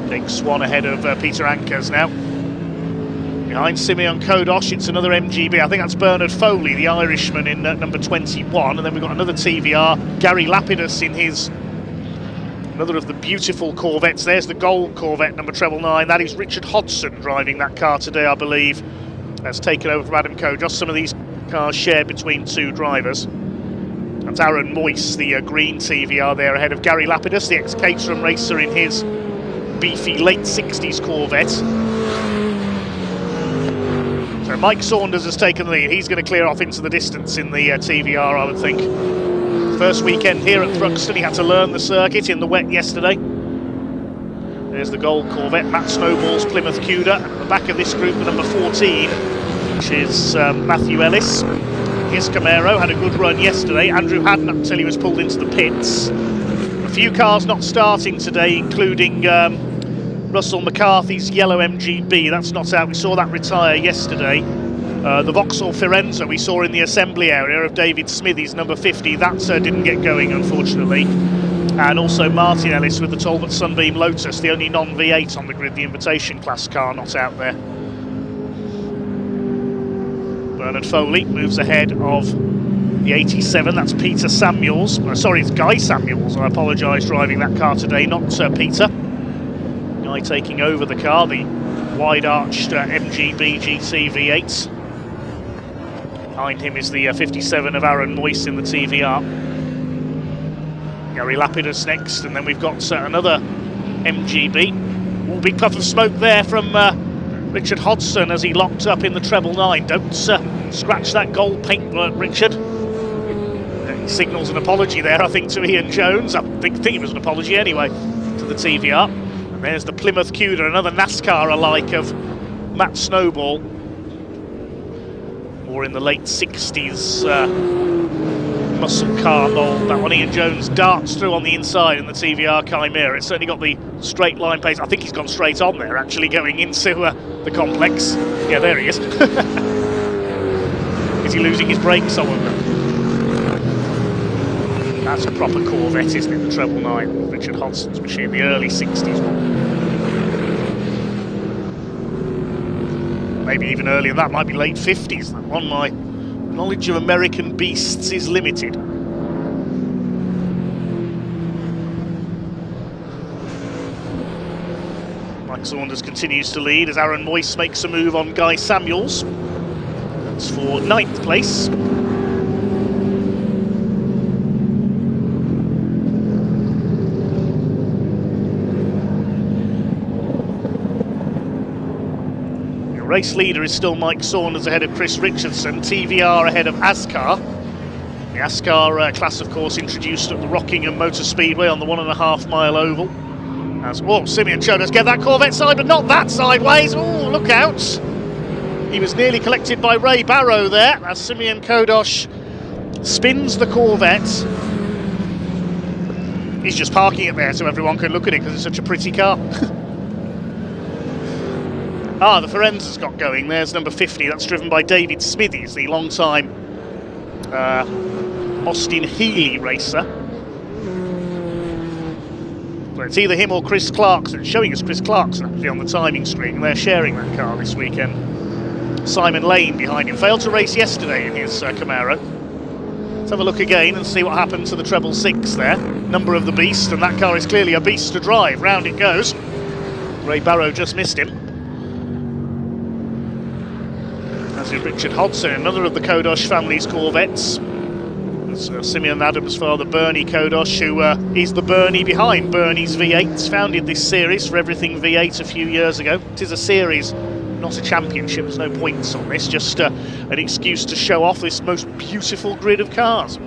Jake Swan ahead of Peter Ankers now. Behind Simeon Kodosh, it's another MGB. I think that's Bernard Foley, the Irishman, in number 21. And then we've got another TVR, Gary Lapidus in his, another of the beautiful Corvettes. There's the gold Corvette, number 999. That is Richard Hodson driving that car today, I believe. That's taken over from Adam Kodos. Some of these cars shared between two drivers. That's Aaron Moyse, the green TVR there, ahead of Gary Lapidus, the ex-Caterham racer in his beefy late 60s Corvette. So Mike Saunders has taken the lead. He's going to clear off into the distance in the TVR, I would think. First weekend here at Thruxton, he had to learn the circuit in the wet yesterday. There's the gold Corvette, Matt Snowball's Plymouth Cuda. And at the back of this group, the number 14, which is Matthew Ellis. His Camaro had a good run yesterday. Andrew Haddon, until he was pulled into the pits. A few cars not starting today, including Russell McCarthy's yellow MGB. That's not out. We saw that retire yesterday. The Vauxhall Firenze we saw in the assembly area of David Smithy's number 50. That didn't get going, unfortunately. And also Martin Ellis with the Talbot Sunbeam Lotus, the only non-V8 on the grid, the invitation class car not out there. Bernard Foley moves ahead of the 87. That's Peter Samuels. Sorry, it's Guy Samuels. I apologise, driving that car today, not Peter. Guy taking over the car, the wide-arched MGB GT V8. Behind him is the 57 of Aaron Moyse in the TVR. Gary Lapidus next, and then we've got another MGB. Ooh, big puff of smoke there from Richard Hodson as he locked up in the treble 9. Don't scratch that gold paint, Richard. He signals an apology there, I think, to Ian Jones. I think it was an apology anyway, to the TVR. And there's the Plymouth Cuda, another NASCAR alike of Matt Snowball. Or in the late 60s muscle car mould. That one, Ian Jones darts through on the inside in the TVR Chimera. It's certainly got the straight line pace. I think he's gone straight on there, actually, going into the complex. Yeah, there he is. Is he losing his brakes, I wonder? That's a proper Corvette, isn't it? The treble 9, Richard Hodson's machine, the early 60s one. Maybe even earlier, that might be late 50s, that one. My knowledge of American beasts is limited. My Mike Saunders continues to lead as Aaron Moyse makes a move on Guy Samuels. That's for 9th place. The race leader is still Mike Saunders ahead of Chris Richardson, TVR ahead of Ascar. The Ascar class, of course, introduced at the Rockingham Motor Speedway on the 1.5 mile oval. As Simeon Chodos get that Corvette side, but not that sideways. Oh, look out! He was nearly collected by Ray Barrow there, as Simeon Kodosh spins the Corvette. He's just parking it there so everyone can look at it because it's such a pretty car. The Firenze's got going. There's number 50. That's driven by David Smithies, the long-time Austin Healey racer. Well, it's either him or Chris Clarkson. It's showing us Chris Clarkson actually on the timing screen. They're sharing that car this weekend. Simon Lane behind him. Failed to race yesterday in his Camaro. Let's have a look again and see what happened to the treble 6 there. Number of the beast, and that car is clearly a beast to drive. Round it goes. Ray Barrow just missed him. As is Richard Hodson, another of the Kodosh family's Corvettes. Simeon Adams' father, Bernie Kodosh, who is the Bernie behind Bernie's V8s, founded this series for Everything V8 a few years ago. It is a series, not a championship. There's no points on this, just an excuse to show off this most beautiful grid of cars.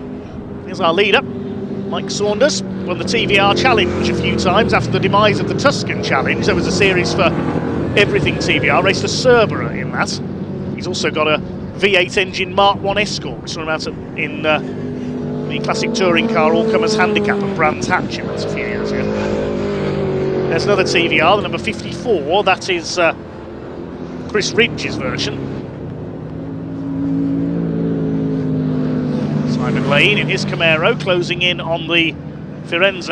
Here's our leader, Mike Saunders. Won the TVR Challenge a few times after the demise of the Tuscan Challenge. There was a series for Everything TVR, raced a Cerbera in that. He's also got a V8 engine Mark 1 Escort, which ran out in the classic touring car All-Comers Handicap at Brands Hatch. That's a few years ago. There's another TVR, the number 54. That is Chris Ridge's version. Simon Lane in his Camaro closing in on the Firenze.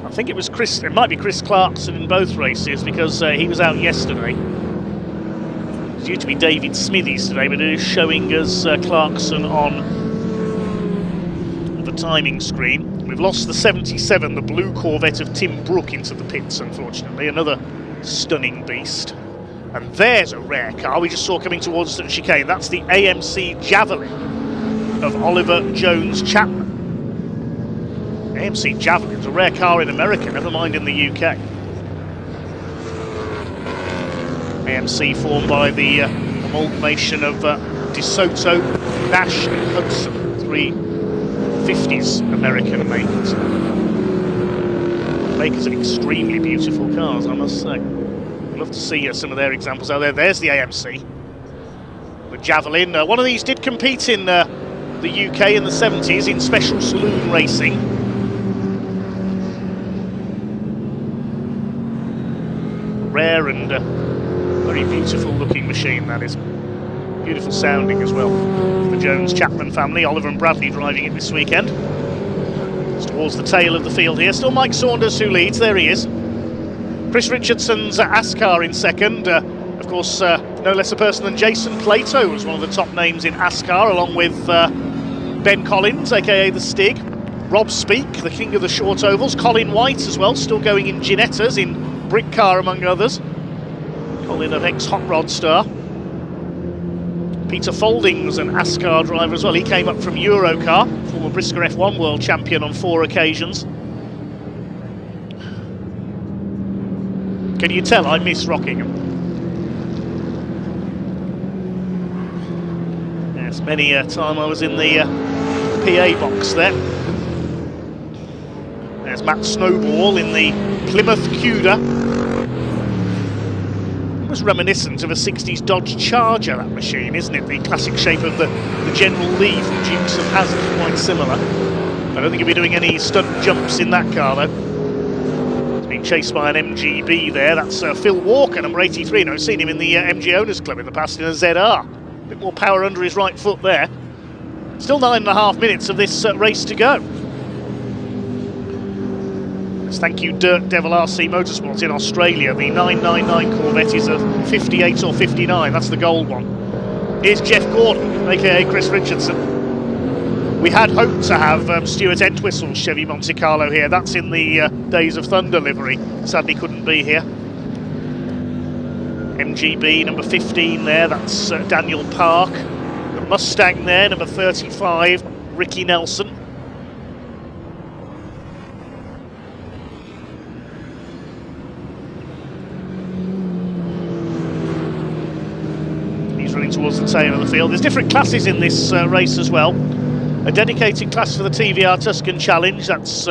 I think it was Chris. It might be Chris Clarkson in both races because he was out yesterday. It's due to be David Smithies today, but it is showing us Clarkson on the timing screen. We've lost the 77, the blue Corvette of Tim Brooke, into the pits, unfortunately. Another stunning beast. And there's a rare car we just saw coming towards us at the chicane. That's the AMC Javelin of Oliver Jones Chapman. AMC Javelin's a rare car in America, never mind in the UK. AMC formed by the amalgamation of DeSoto, Nash and Hudson, 3 50s American makers. Makers of extremely beautiful cars, I must say. I'd love to see some of their examples out there. There's the AMC, the Javelin. One of these did compete in the UK in the 70s in special saloon racing. Rare and very beautiful looking machine, that is. Beautiful sounding as well. The Jones Chapman family, Oliver and Bradley driving it this weekend. It's towards the tail of the field here. Still Mike Saunders who leads, there he is. Chris Richardson's Ascar in second. Of course, no less a person than Jason Plato was one of the top names in Ascar, along with Ben Collins, aka the Stig. Rob Speak, the king of the short ovals. Colin White as well, still going in Ginettas, in Brick Car among others. Colin, an ex-Hot Rod star. Peter Folding's an Ascar driver as well. He came up from Eurocar, former Brisker F1 world champion on 4 occasions. Can you tell I miss Rockingham? Yes, many a time I was in the PA box there. There's Matt Snowball in the Plymouth Cuda. It was reminiscent of a 60s Dodge Charger, that machine, isn't it? The classic shape of the General Lee from Dukes of Hazzard, quite similar. I don't think he'll be doing any stunt jumps in that car, though. He's being chased by an MGB there. That's Phil Walker, number 83. Now, I've seen him in the MG Owners Club in the past in a ZR. A bit more power under his right foot there. Still 9.5 minutes of this race to go. Thank you, Dirt Devil RC Motorsports in Australia. The 999 Corvette is a 58 or 59. That's the gold one. Here's Jeff Gordon, aka Chris Richardson. We had hoped to have Stuart Entwistle's Chevy Monte Carlo here. That's in the Days of Thunder livery. Sadly couldn't be here. MGB number 15 there, that's Daniel Park. The Mustang there, number 35, Ricky Nelson. He's running towards the tail of the field. There's different classes in this race as well. A dedicated class for the TVR Tuscan Challenge, that's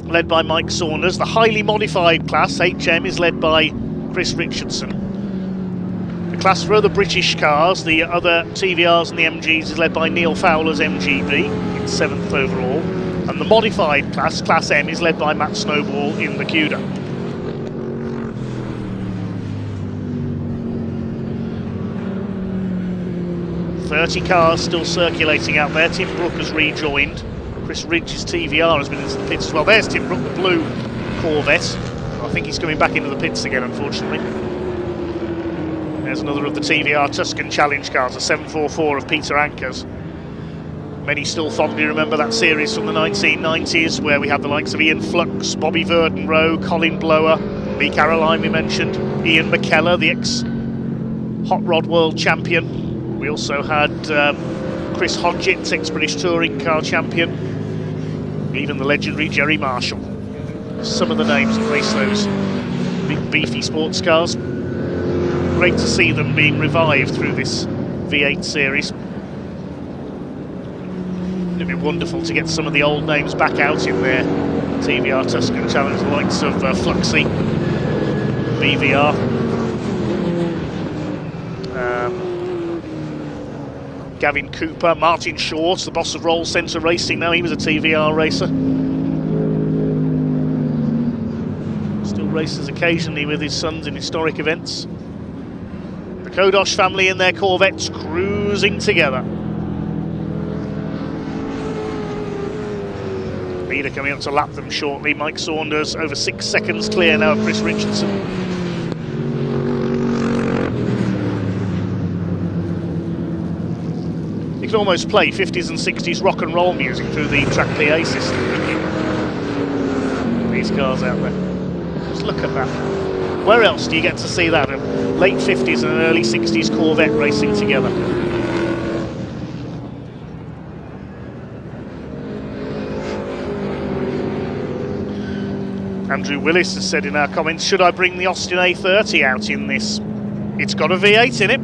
led by Mike Saunders. The highly modified class, HM, is led by Chris Richardson. The class for other British cars, the other TVRs and the MGs, is led by Neil Fowler's MGB in 7th overall. And the modified class, Class M, is led by Matt Snowball in the Cuda. "30 cars still circulating out there. Tim Brook has rejoined. Chris Ridge's TVR has been into the pits as well. There's Tim Brook, the blue Corvette. I think he's coming back into the pits again, unfortunately. There's another of the TVR Tuscan Challenge cars, a 744 of Peter Anker's. Many still fondly remember that series from the 1990s where we had the likes of Ian Flux, Bobby Verdenroe, Colin Blower, Lee Caroline we mentioned, Ian McKellar, the ex-Hot Rod World Champion. We also had Chris Hodgetts, ex-British Touring Car Champion, even the legendary Jerry Marshall. Some of the names that race those big beefy sports cars. Great to see them being revived through this V8 series. It'd be wonderful to get some of the old names back out in their TVR Tuscan Challenge, the likes of Fluxy, BVR, Gavin Cooper, Martin Short, the boss of Roll Centre Racing now, he was a TVR racer. Still races occasionally with his sons in historic events. The Kodosh family in their Corvettes cruising together. Leader coming up to lap them shortly. Mike Saunders over 6 seconds clear now of Chris Richardson. You can almost play 50s and 60s rock and roll music through the track PA system, couldn't you? These cars out there. Just look at that. Where else do you get to see that? A late 50s and an early 60s Corvette racing together. Andrew Willis has said in our comments, should I bring the Austin A30 out in this? It's got a V8 in it.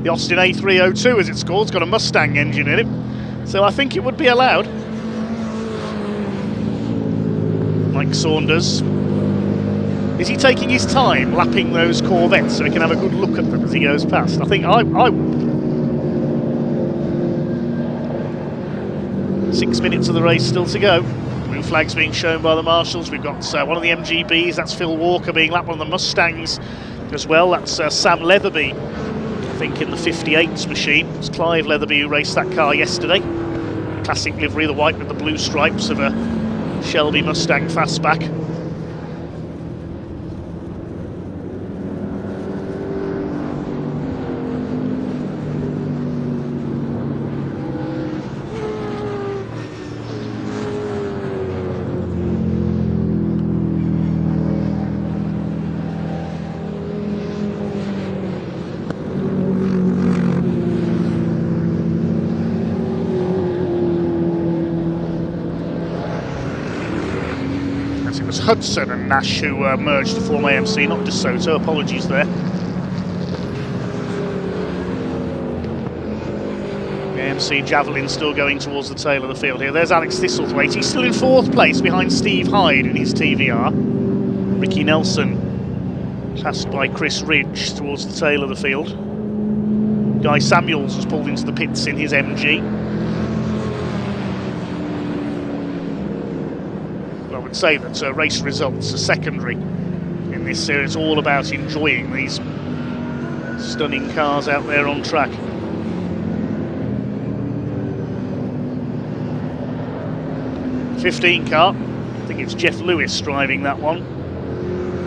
The Austin A302 as it's called, it's got a Mustang engine in it. So I think it would be allowed. Mike Saunders. Is he taking his time lapping those Corvettes so he can have a good look at them as he goes past? I think I would. 6 minutes of the race still to go. Blue flags being shown by the marshals. We've got one of the MGBs, that's Phil Walker being lapped, one of the Mustangs as well. That's Sam Leatherby, I think in the 58s machine. It's Clive Leatherby who raced that car yesterday. Classic livery, the white with the blue stripes of a Shelby Mustang Fastback. Hudson and Nash who merged to form AMC, not DeSoto, apologies there. The AMC Javelin still going towards the tail of the field here. There's Alex Thistlethwaite, he's still in 4th place behind Steve Hyde in his TVR. Ricky Nelson passed by Chris Ridge towards the tail of the field. Guy Samuels has pulled into the pits in his MG. I would say that race results are secondary in this series. It's all about enjoying these stunning cars out there on track. '15 car, I think it's Jeff Lewis driving that one,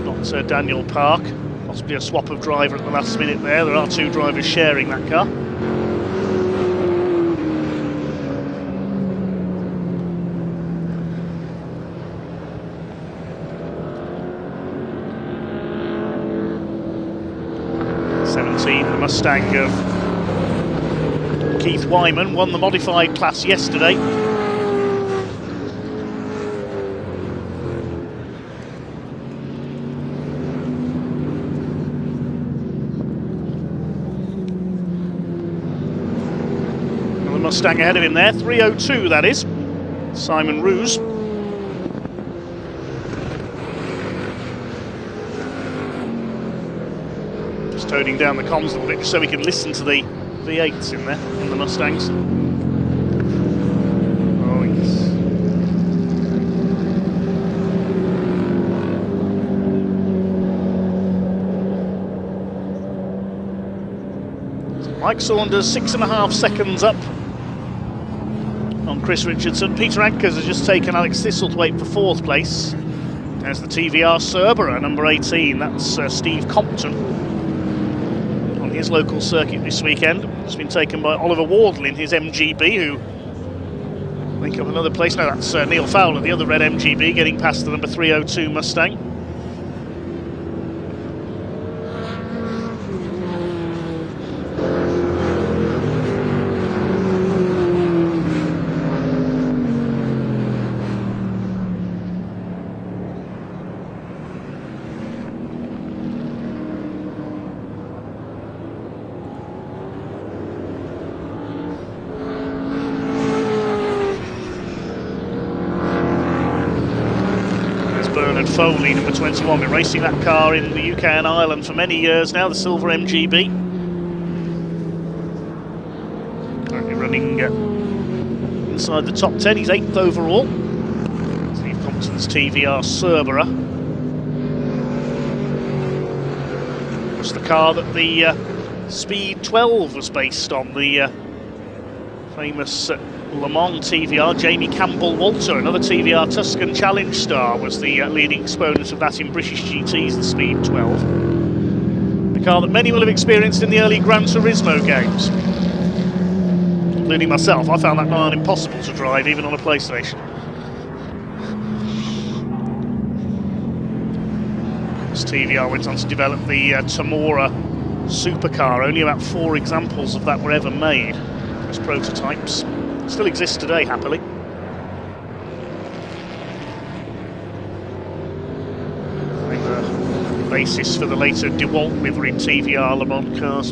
not Daniel Park. Possibly a swap of driver at the last minute there. There are 2 drivers sharing that car. Mustang of Keith Wyman, won the modified class yesterday. And the Mustang ahead of him there, 3:02 that is, Simon Roos. Just toning down the comms a little bit just so we can listen to the V8s in there, in the Mustangs. Oh yes. So Mike Saunders 6.5 seconds up on Chris Richardson. Peter Ankers has just taken Alex Thistlethwaite for 4th place. There's the TVR Cerberus, number 18, that's Steve Compton. His local circuit this weekend. It's been taken by Oliver Wardle in his MGB, who I think of another place. No, that's Neil Fowler, the other red MGB, getting past the number 302 Mustang. Foley, number 21, been racing that car in the UK and Ireland for many years now, the silver MGB. Currently running inside the top 10, he's 8th overall. Steve Compton's TVR Cerberus. Was the car that the Speed 12 was based on, the famous Le Mans TVR. Jamie Campbell-Walter, another TVR Tuscan Challenge star, was the leading exponent of that in British GTs, the Speed 12. The car that many will have experienced in the early Gran Turismo games, including myself. I found that car impossible to drive, even on a PlayStation. This TVR went on to develop the Tamora supercar. Only about 4 examples of that were ever made as prototypes. Still exists today, happily. I think the basis for the later DeWalt livery TVR Le Mans cars.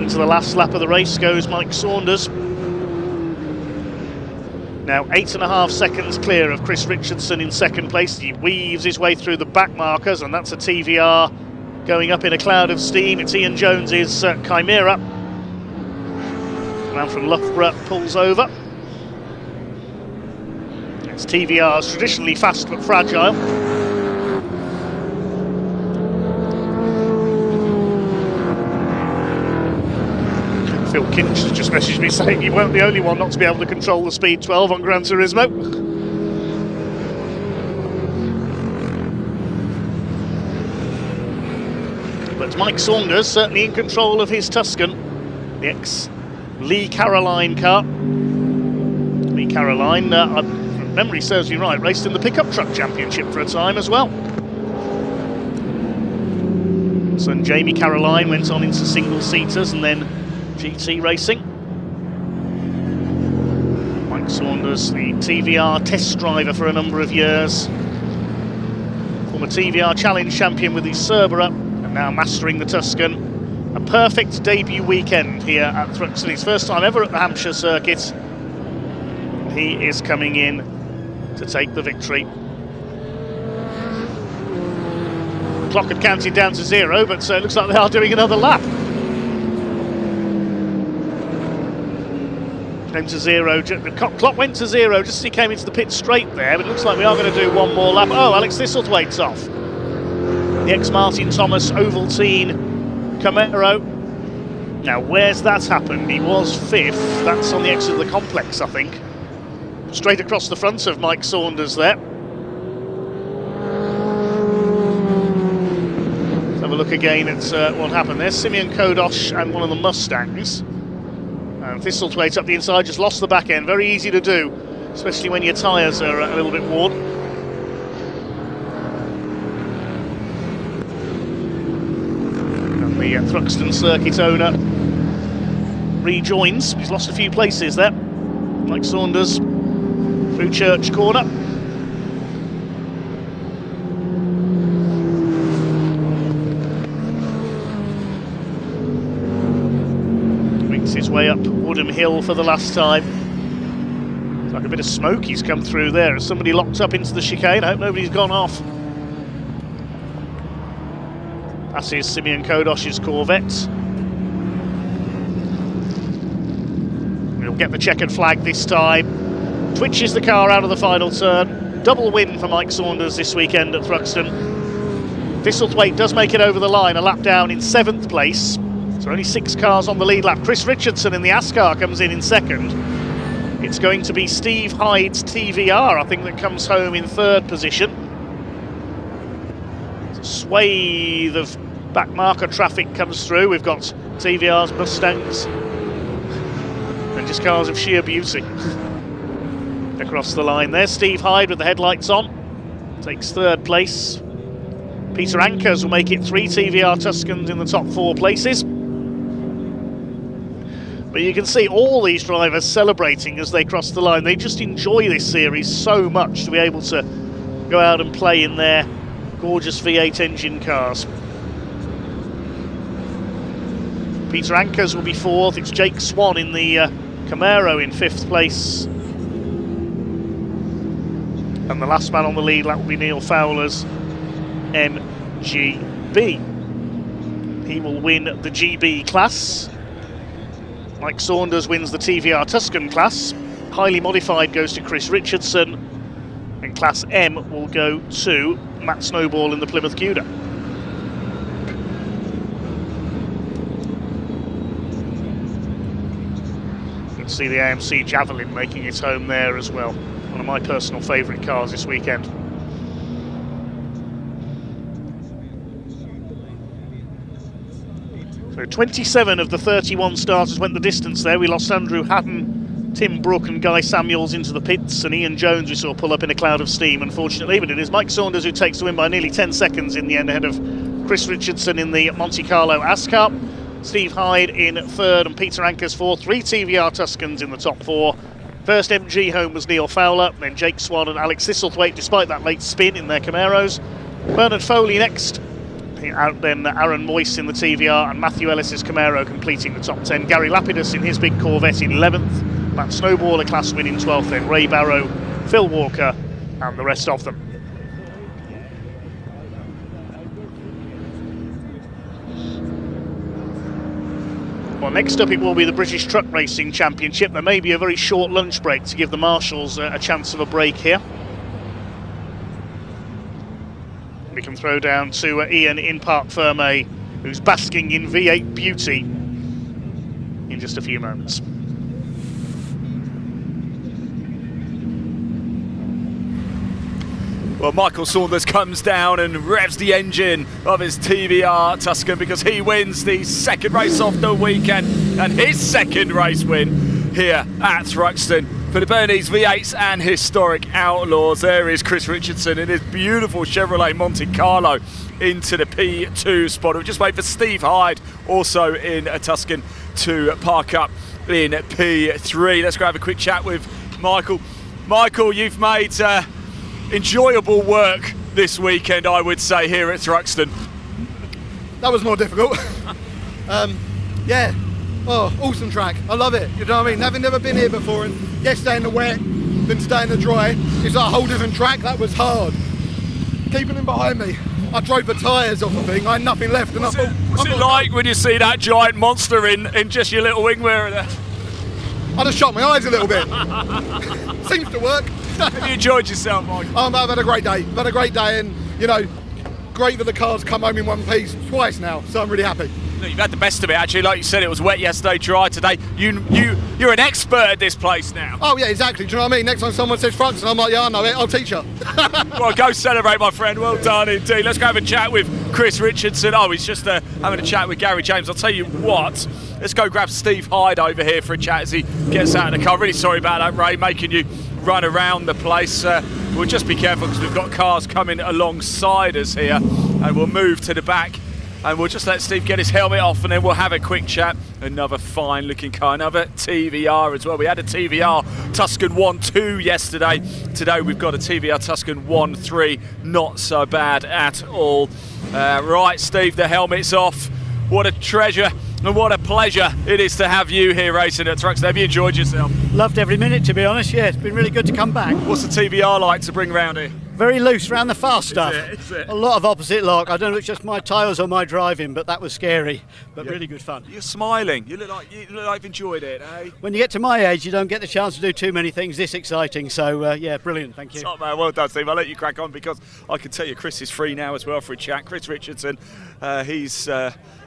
Into the last lap of the race goes Mike Saunders. Now 8.5 seconds clear of Chris Richardson in 2nd place. He weaves his way through the back markers, and that's a TVR going up in a cloud of steam. It's Ian Jones's Chimera. Man from Loughborough pulls over. It's TVR's traditionally fast but fragile. Phil Kinch has just messaged me saying he weren't the only one not to be able to control the Speed 12 on Gran Turismo. But Mike Saunders certainly in control of his Tuscan, the ex-Lee Caroline car. Lee Caroline, if memory serves me right, raced in the pickup truck championship for a time as well. Son Jamie Caroline went on into single-seaters and then GT racing. Mike Saunders, the TVR test driver for a number of years. Former TVR Challenge champion with his Cerberus, and now mastering the Tuscan. A perfect debut weekend here at Thruxton. His first time ever at the Hampshire circuit. He is coming in to take the victory. The clock had counted down to 0, but it looks like they are doing another lap. Came to 0, the clock went to 0 just as he came into the pit straight there, but it looks like we are going to do one more lap. Oh, Alex Thistlethwaite's off. The ex-Martin Thomas Ovaltine Camaro. Now, where's that happened? He was 5th. That's on the exit of the complex, I think. Straight across the front of Mike Saunders there. Let's have a look again at what happened there. Simeon Kodosh and one of the Mustangs. And Thistlethwaite up the inside, just lost the back end. Very easy to do, especially when your tyres are a little bit worn. The Thruxton circuit owner rejoins. He's lost a few places there. Mike Saunders through Church Corner. Makes his way up Woodham Hill for the last time. It's like a bit of smoke he's come through there. Has somebody locked up into the chicane? I hope nobody's gone off. Passes Simeon Kodosh's Corvette. He'll get the checkered flag this time. Twitches the car out of the final turn. Double win for Mike Saunders this weekend at Thruxton. Thistlethwaite does make it over the line, a lap down in 7th place. So only 6 cars on the lead lap. Chris Richardson in the Ascar comes in 2nd. It's going to be Steve Hyde's TVR, I think, that comes home in 3rd position. It's a swathe of back marker traffic comes through. We've got TVRs, Mustangs, and just cars of sheer beauty across the line there. Steve Hyde with the headlights on takes 3rd place. Peter Ankers will make it 3 TVR Tuscans in the top 4 places. But you can see all these drivers celebrating as they cross the line. They just enjoy this series so much to be able to go out and play in their gorgeous V8 engine cars. Peter Ankers will be 4th. It's Jake Swan in the Camaro in 5th place. And the last man on the lead lap will be Neil Fowler's MGB. He will win the GB class. Mike Saunders wins the TVR Tuscan class. Highly modified goes to Chris Richardson. And Class M will go to Matt Snowball in the Plymouth Cuda. You can see the AMC Javelin making its home there as well. One of my personal favourite cars this weekend. So 27 of the 31 starters went the distance there. We lost Andrew Haddon, Tim Brook and Guy Samuels into the pits, and Ian Jones we saw pull up in a cloud of steam, unfortunately, but it is Mike Saunders who takes the win by nearly 10 seconds in the end, ahead of Chris Richardson in the Monte Carlo Ascar. Steve Hyde in 3rd and Peter Ankers 4th. 3 TVR Tuscans in the top 4. First MG home was Neil Fowler, then Jake Swan and Alex Thistlethwaite, despite that late spin in their Camaros. Bernard Foley next. Then Aaron Moyce in the TVR and Matthew Ellis's Camaro completing the top 10. Gary Lapidus in his big Corvette in 11th. Matt Snowball a class win in 12th. Then Ray Barrow, Phil Walker and the rest of them. Well, next up it will be the British Truck Racing Championship. There may be a very short lunch break to give the marshals a chance of a break here. We can throw down to Ian in Parc Fermé, who's basking in V8 beauty in just a few moments. Well, Michael Saunders comes down and revs the engine of his TVR Tuscan because he wins the 2nd race of the weekend and his 2nd race win here at Thruxton. For the Bernese V8s and historic Outlaws, there is Chris Richardson in his beautiful Chevrolet Monte Carlo into the P2 spot. We'll just wait for Steve Hyde, also in a Tuscan, to park up in P3. Let's go have a quick chat with Michael. Michael, you've made enjoyable work this weekend, I would say, here at Thruxton. That was more difficult. Yeah. Oh, awesome track. I love it. You know what I mean? Having never been here before, and yes, stay in the wet, then stay in the dry. It's like a whole different track. That was hard. Keeping him behind me, I drove the tyres off the thing. I had nothing left. And What's it like when you see that giant monster in just your little wing mirror there? I just shut my eyes a little bit. Seems to work. Have you enjoyed yourself, Mike? I've had a great day. I've had a great day, and you know, great that the car's come home in one piece twice now. So I'm really happy. Look, you've had the best of it, actually. Like you said, it was wet yesterday, dry today. You're an expert at this place now. Oh yeah, exactly. Do you know what I mean? Next time someone says Thruxton, I'm like, yeah, I know it. I'll teach you. Well, go celebrate, my friend. Well done indeed. Let's go have a chat with Chris Richardson. Oh, he's just having a chat with Gary James. I'll tell you what. Let's go grab Steve Hyde over here for a chat as he gets out of the car. Really sorry about that, Ray, making you run around the place. We'll just be careful because we've got cars coming alongside us here, and we'll move to the back And we'll just let Steve get his helmet off and then we'll have a quick chat. Another fine looking car, another TVR as well. We had a TVR Tuscan 1.2 yesterday. Today we've got a TVR Tuscan 1.3. Not so bad at all. Right, Steve, the helmet's off. What a treasure and what a pleasure it is to have you here racing at Thruxton. Have you enjoyed yourself? Loved every minute, to be honest. Yeah, it's been really good to come back. What's the TVR like to bring round here? Very loose around the fast stuff. Is it? A lot of opposite lock. I don't know if it's just my tyres or my driving, but that was scary, but really good fun. You're smiling. You look like you've enjoyed it, eh? When you get to my age, you don't get the chance to do too many things this exciting. So yeah, brilliant. Thank you. Top man, well done, Steve. I'll let you crack on because I can tell you Chris is free now as well for a chat. Chris Richardson, he's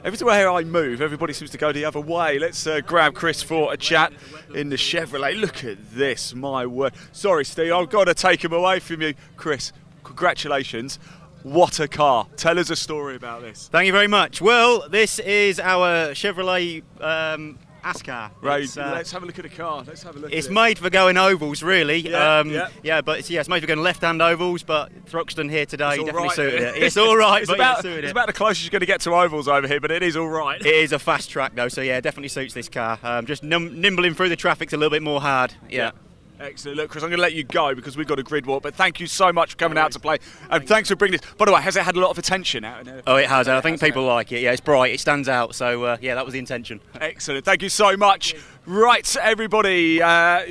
everywhere I move, everybody seems to go the other way. Let's grab Chris for a chat in the Chevrolet. Look at this, my word. Sorry, Steve, I've got to take him away from you. Chris, congratulations. What a car. Tell us a story about this. Thank you very much. Well, this is our Chevrolet Ascar. Right, let's have a look at the car. Let's have a look. It's at it. made for going ovals, really. Yeah, but it's made for going left-hand ovals. But Thruxton here today It's all definitely right, suited isn't it. It's all right, it's but about, yeah, suited it's it. about the closest you're going to get to ovals over here, but it is all right. It is a fast track though, so yeah, definitely suits this car. Just nimbling through the traffic's a little bit more hard. Yeah. Excellent. Look, Chris, I'm going to let you go because we've got a grid walk, but thank you so much for coming out to play, and thanks for bringing this. By the way, has it had a lot of attention out in there? Oh, it has. I think people like it. Yeah, it's bright. It stands out. So yeah, that was the intention. Excellent. Thank you so much. Right, everybody,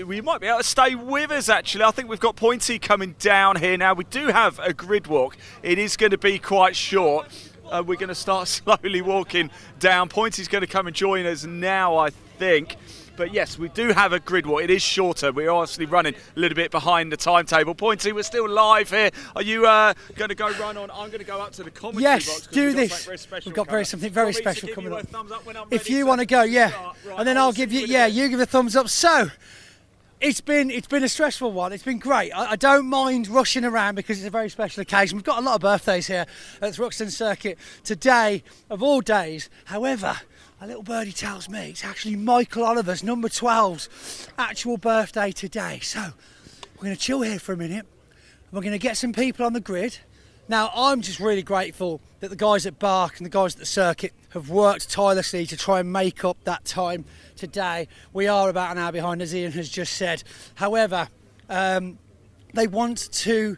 we might be able to stay with us, actually. I think we've got Pointy coming down here now. We do have a grid walk. It is going to be quite short. We're going to start slowly walking down. Pointy's going to come and join us now, I think. But yes, we do have a grid walk. It is shorter. We're obviously running a little bit behind the timetable. Pointy, we're still live here. Are you going to go run on? I'm going to go up to the commentary box. Yes, do this. We've got something very special coming up. If you want to go, and then I'll give you. Yeah, you give a thumbs up. So. It's been a stressful one. It's been great. I don't mind rushing around because it's a very special occasion. We've got a lot of birthdays here at Thruxton Circuit today, of all days. However, a little birdie tells me it's actually Michael Oliver's number 12's actual birthday today. So we're going to chill here for a minute. We're going to get some people on the grid. Now, I'm just really grateful that the guys at Bark and the guys at the circuit have worked tirelessly to try and make up that time today. We are about an hour behind, as Ian has just said. However, they want to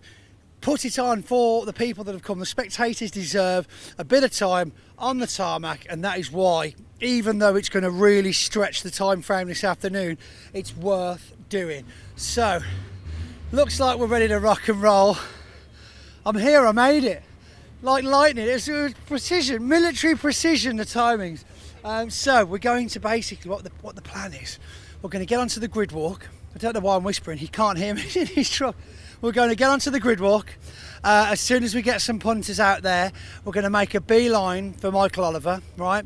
put it on for the people that have come. The spectators deserve a bit of time on the tarmac, and that is why, even though it's going to really stretch the time frame this afternoon, it's worth doing. So, looks like we're ready to rock and roll. I'm here, I made it. Like lightning, it's precision, military precision, the timings. So we're going to basically, what the plan is, we're going to get onto the grid walk. I don't know why I'm whispering, he can't hear me in his truck. We're going to get onto the grid walk. As soon as we get some punters out there, we're going to make a beeline for Michael Oliver, right?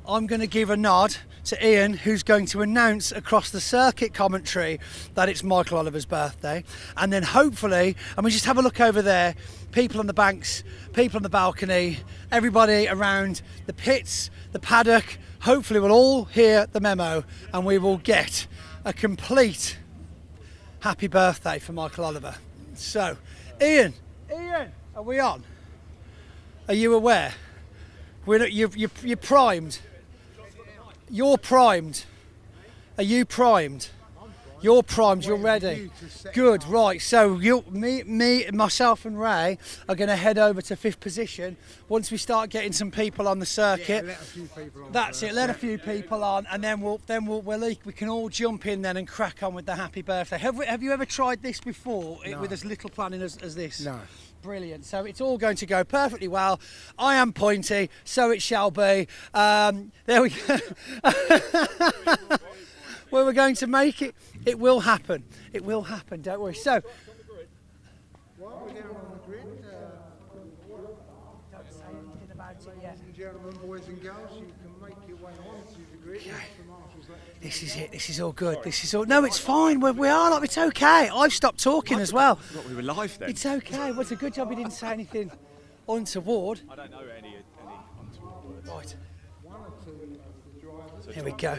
I'm going to give a nod to Ian, who's going to announce across the circuit commentary that it's Michael Oliver's birthday. And then hopefully, and we just have a look over there, people on the banks, people on the balcony, everybody around the pits, the paddock, hopefully we'll all hear the memo and we will get a complete happy birthday for Michael Oliver. So, Ian, are we on? Are you aware? You're primed. You're primed. Are you primed? You're primed, you're ready. Good, right. So myself and Ray are going to head over to 5th position once we start getting some people on the circuit. Let a few people on. That's it, let a few people on, and then we can all jump in then and crack on with the happy birthday. Have you ever tried this before with as little planning as this? No. Brilliant. So it's all going to go perfectly well. I am Pointy, so it shall be. There we go. Well, we're going to make it. It will happen. It will happen, don't worry. So, Well, we're getting on the grid. don't say anything about it yet. Ladies and gentlemen, boys and girls, you can make your way onto the grid. This is it. This is all good. This is all. No, it's fine. We are like, it's okay. I've stopped talking as well. I forgot we were live then. It's okay. Well, it's a good job we didn't say anything untoward. I don't know any untoward words. Right. One or two of the drivers. Here we go.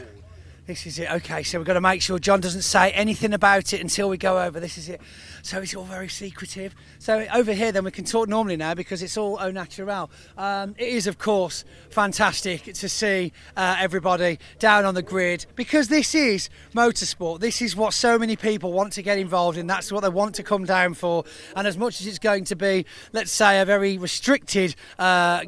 This is it. Okay, so we've got to make sure John doesn't say anything about it until we go over. This is it. So it's all very secretive. So over here then we can talk normally now because it's all au naturel. It is, of course, fantastic to see everybody down on the grid because this is motorsport. This is what so many people want to get involved in. That's what they want to come down for. And as much as it's going to be, let's say, a very restricted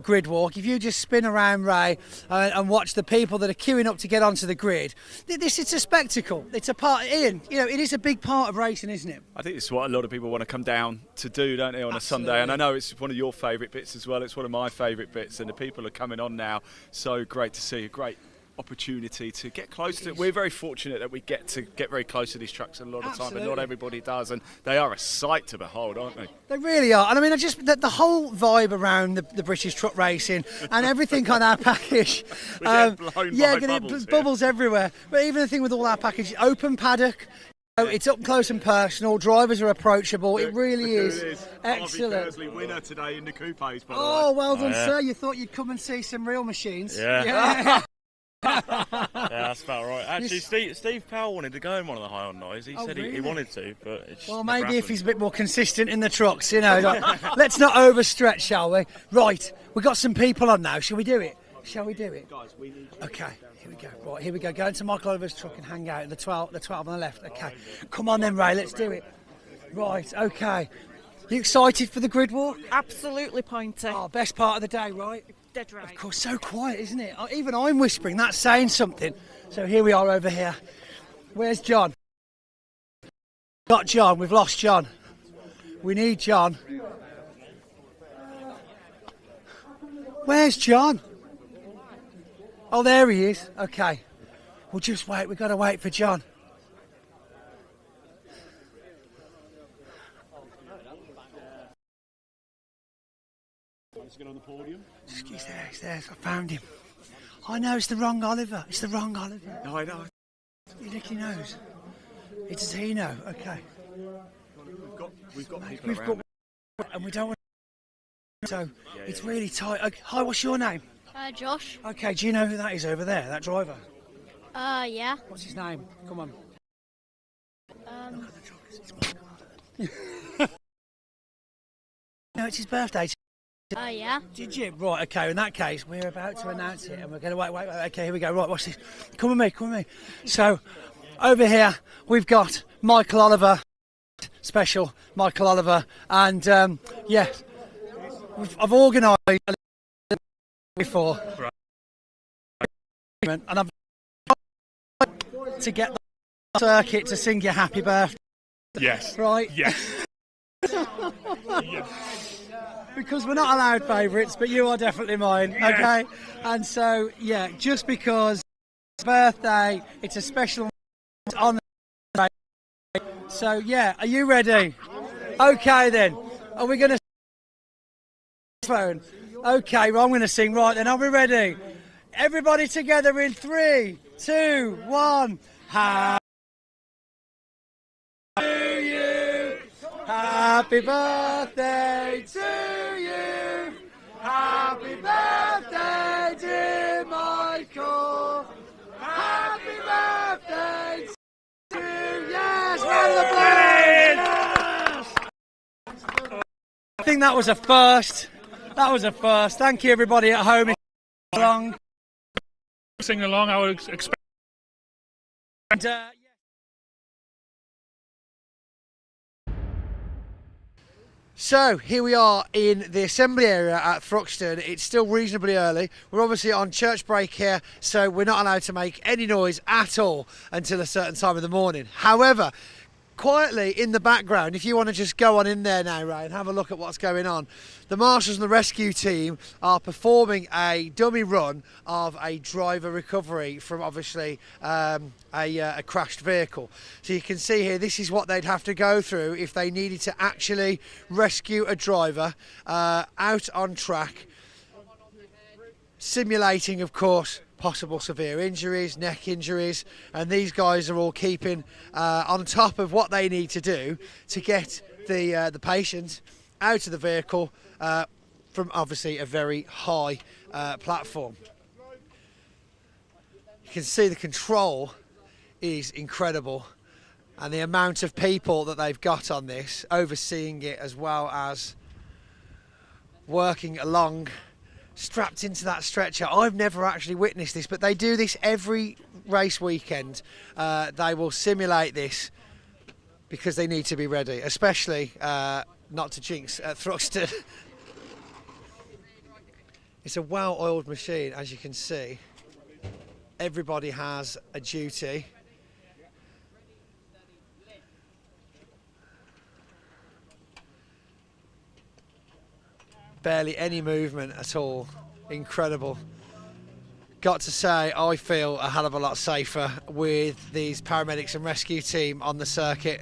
grid walk, if you just spin around, Ray, and watch the people that are queuing up to get onto the grid, it's a spectacle. It's a part, Ian, you know, it is a big part of racing, isn't it? I think it's what a lot of people want to come down to do, don't they, on a Sunday? And I know it's one of your favourite bits as well. It's one of my favourite bits, and the people are coming on now. So great to see. A great opportunity to get close to it. We're very fortunate that we get very close to these trucks a lot of time, but not everybody does, and they are a sight to behold, aren't they? They really are. And I mean, the whole vibe around the British truck racing and everything on our package. Bubbles everywhere. But even the thing with all our package, open paddock. It's up close and personal. Drivers are approachable. It really is excellent. Harvey winner today in the coupes. By the way. Well done, sir. You thought you'd come and see some real machines. Yeah, that's about right. Actually, Steve Powell wanted to go in one of the high on noise. He said he wanted to, but it's maybe if he's a bit more consistent in the trucks, you know. Let's not overstretch, shall we? Right, we've got some people on now. Shall we do it? Guys, we need to. Okay, here we go. Right, here we go. Go into Michael Oliver's truck and hang out. The 12 on the left. Okay, come on then, Ray. Let's do it. Right, okay. You excited for the grid walk? Absolutely, Pointy. Oh, best part of the day, right? Dead right. Of course, so quiet, isn't it? Even I'm whispering. That's saying something. So here we are over here. Where's John? Got John. We've lost John. We need John. Where's John? Oh, there he is. Okay. We'll just wait. We've got to wait for John. Get on the podium. He's there. I found him. I know it's the wrong Oliver. It's the wrong Oliver. No, I know. You think he knows? Does he know? Okay. We've got people around. And we don't want to. So it's really tight. Okay. Hi, what's your name? Josh. Okay, do you know who that is over there? That driver? Yeah. What's his name? Come on. No, it's his birthday. Yeah. Did you? Right, okay, in that case, we're about to announce it and we're going to wait. Okay, here we go. Right, watch this. Come with me. So, over here, we've got Michael Oliver, special Michael Oliver, and I've organised before. And I've to get the circuit to sing you happy birthday. Yes. Right? Yes. Yes. Because we're not allowed favourites, but you are definitely mine, okay? And so, just because it's birthday, it's a special on the so, are you ready? Okay, then. Are we going to phone? Okay, well, I'm going to sing. Right, then. Are we ready? Everybody together in 3, 2, 1. Happy to you. Happy birthday to you. Happy birthday, dear Michael. Happy birthday to you. Yes, I think that was a first. Thank you, everybody at home. Singing along, I would expect. And, So here we are in the assembly area at Thruxton. It's still reasonably early. We're obviously on church break here, so we're not allowed to make any noise at all until a certain time of the morning. However, quietly in the background, if you want to just go on in there now, Ray, and have a look at what's going on, the marshals and the rescue team are performing a dummy run of a driver recovery from obviously a crashed vehicle. So you can see here, this is what they'd have to go through if they needed to actually rescue a driver out on track, simulating, of course, possible severe injuries, neck injuries, and these guys are all keeping on top of what they need to do to get the patient out of the vehicle from obviously a very high platform. You can see the control is incredible. And the amount of people that they've got on this, overseeing it as well as working along, strapped into that stretcher. I've never actually witnessed this, but they do this every race weekend. They will simulate this because they need to be ready, especially, not to jinx, at Thruxton. It's a well-oiled machine, as you can see. Everybody has a duty. Barely any movement at all. Incredible. Got to say, I feel a hell of a lot safer with these paramedics and rescue team on the circuit.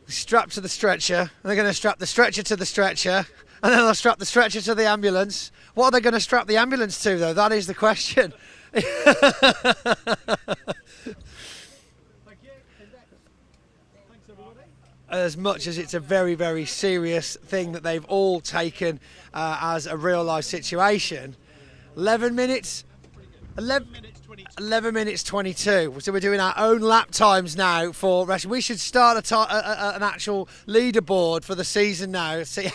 Strapped to the stretcher, and they're going to strap the stretcher to the stretcher, and then they'll strap the stretcher to the ambulance. What are they going to strap the ambulance to, though? That is the question. As much as it's a very, very serious thing that they've all taken as a real life situation. 11 minutes 22. So we're doing our own lap times now for rescue. We should start an actual leaderboard for the season now. See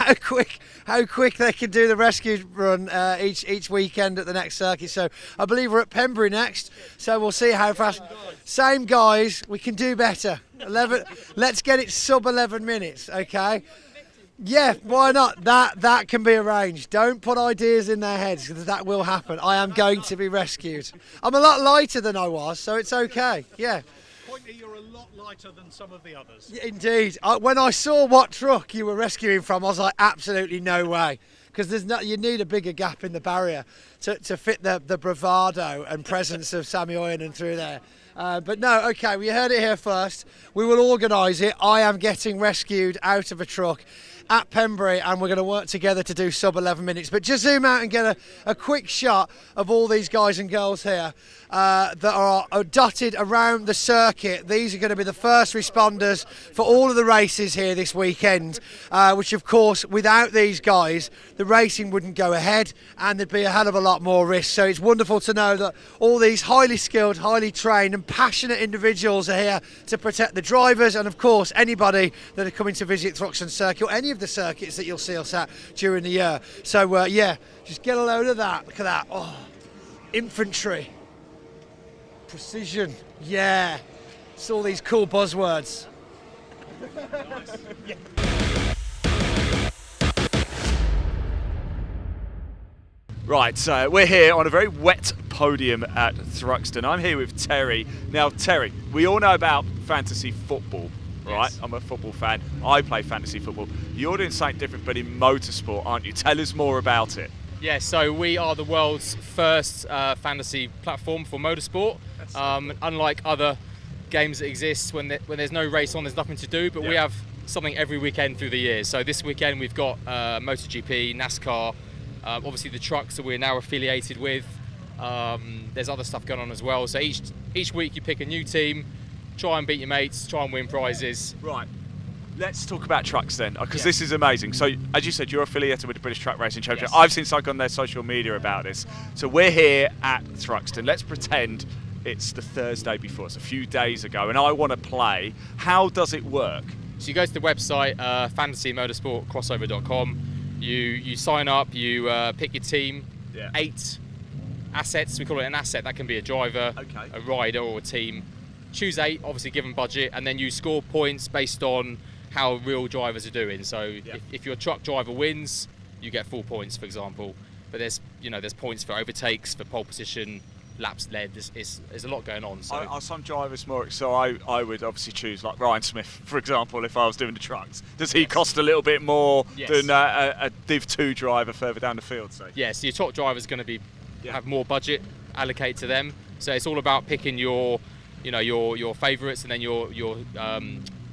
how quick they can do the rescue run each weekend at the next circuit. So I believe we're at Pembury next. So we'll see how fast. Same guys, we can do better. 11. Let's get it sub 11 minutes, okay? Yeah, why not? That can be arranged. Don't put ideas in their heads, because that will happen. I am going to be rescued. I'm a lot lighter than I was, so it's okay. Yeah. Pointy, you're a lot lighter than some of the others. Yeah, indeed. When I saw what truck you were rescuing from, I was like, absolutely no way. Because you need a bigger gap in the barrier to fit the bravado and presence of Sammy Oyen through there. But no, okay, we heard it here first. We will organise it. I am getting rescued out of a truck at Pembury, and we're going to work together to do sub 11 minutes. But just zoom out and get a quick shot of all these guys and girls here that are dotted around the circuit. These are going to be the first responders for all of the races here this weekend, which of course, without these guys, the racing wouldn't go ahead and there'd be a hell of a lot more risk. So it's wonderful to know that all these highly skilled, highly trained and passionate individuals are here to protect the drivers, and of course anybody that are coming to visit Thruxton Circuit, or any of the circuits that you'll see us at during the year. So yeah, just get a load of that. Look at that. Oh, infantry, precision. Yeah, it's all these cool buzzwords. Yeah. Right, so we're here on a very wet podium at Thruxton. I'm here with Terry. Now, Terry, we all know about fantasy football, right? Yes. I'm a football fan. I play fantasy football. You're doing something different, but in motorsport, aren't you? Tell us more about it. Yeah, so we are the world's first fantasy platform for motorsport. Unlike other games that exist, when there's no race on, there's nothing to do, but we have something every weekend through the year. So this weekend we've got MotoGP, NASCAR, obviously the trucks that we're now affiliated with. There's other stuff going on as well. So each week you pick a new team, try and beat your mates, try and win prizes. Right. Let's talk about trucks then, because this is amazing. So, as you said, you're affiliated with the British Truck Racing Championship. Yes. I've seen something on their social media about this. So we're here at Thruxton. Let's pretend it's the Thursday before. It's a few days ago, and I want to play. How does it work? So you go to the website, fantasymotorsportcrossover.com. You sign up, you pick your team, 8 assets. We call it an asset. That can be a driver, a rider, or a team. Choose 8, obviously given budget, and then you score points based on how real drivers are doing. So if your truck driver wins, you get 4 points, for example. But there's points for overtakes, for pole position, laps led. There's a lot going on. So Are some drivers more? So I would obviously choose like Ryan Smith, for example, if I was doing the trucks. Does he cost a little bit more than a Div 2 driver further down the field? Say. Yeah. So your top driver is going to have more budget allocated to them. So it's all about picking your favourites, and then your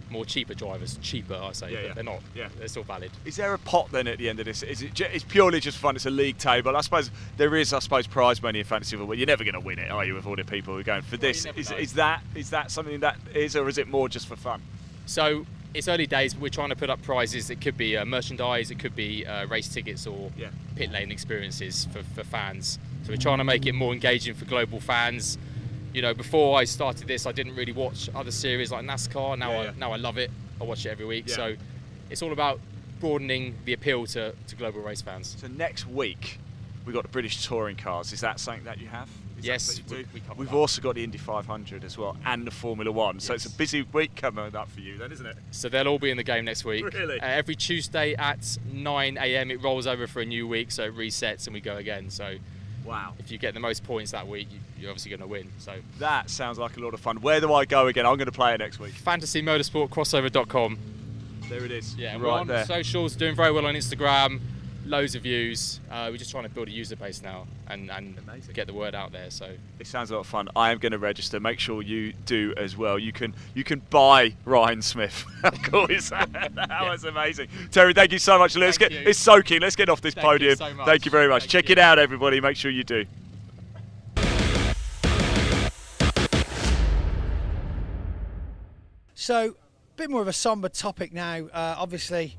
more cheaper drivers. Cheaper, I say, but they're not. Yeah. They're still valid. Is there a pot then at the end of this? It's purely just fun? It's a league table. I suppose there is, prize money in fantasy football, but you're never going to win it, are you, with all the people who are going for this? Is that something that is, or is it more just for fun? So It's early days, but we're trying to put up prizes. It could be merchandise, it could be race tickets or pit lane experiences for fans. So we're trying to make it more engaging for global fans. You know, before I started this, I didn't really watch other series like NASCAR. Now I love it. I watch it every week. Yeah. So it's all about broadening the appeal to global race fans. So next week, we've got the British touring cars. Is that something that you have? Is Yes, that what you do? we We've also got the Indy 500 as well, and the Formula One. So Yes. it's a busy week coming up for you then, isn't it? So they'll all be in the game next week. Really? Every Tuesday at 9 a.m. it rolls over for a new week, so it resets and we go again. So wow, if you get the most points that week, you're obviously going to win. So that sounds like a lot of fun. Where do I go again? I'm going to play it next week. FantasyMotorsportCrossover.com. There it is. Yeah, right we're on there. socials, doing very well on Instagram, loads of views. We're just trying to build a user base now and get the word out there. So it sounds a lot of fun. I am going to register. Make sure you do as well. You can buy Ryan Smith. Of course. That was amazing. Terry, thank you so much. It's soaking. Let's get off this podium. Thank you so much. Thank you very much. Check it out, everybody. Make sure you do. So, a bit more of a somber topic now. Obviously,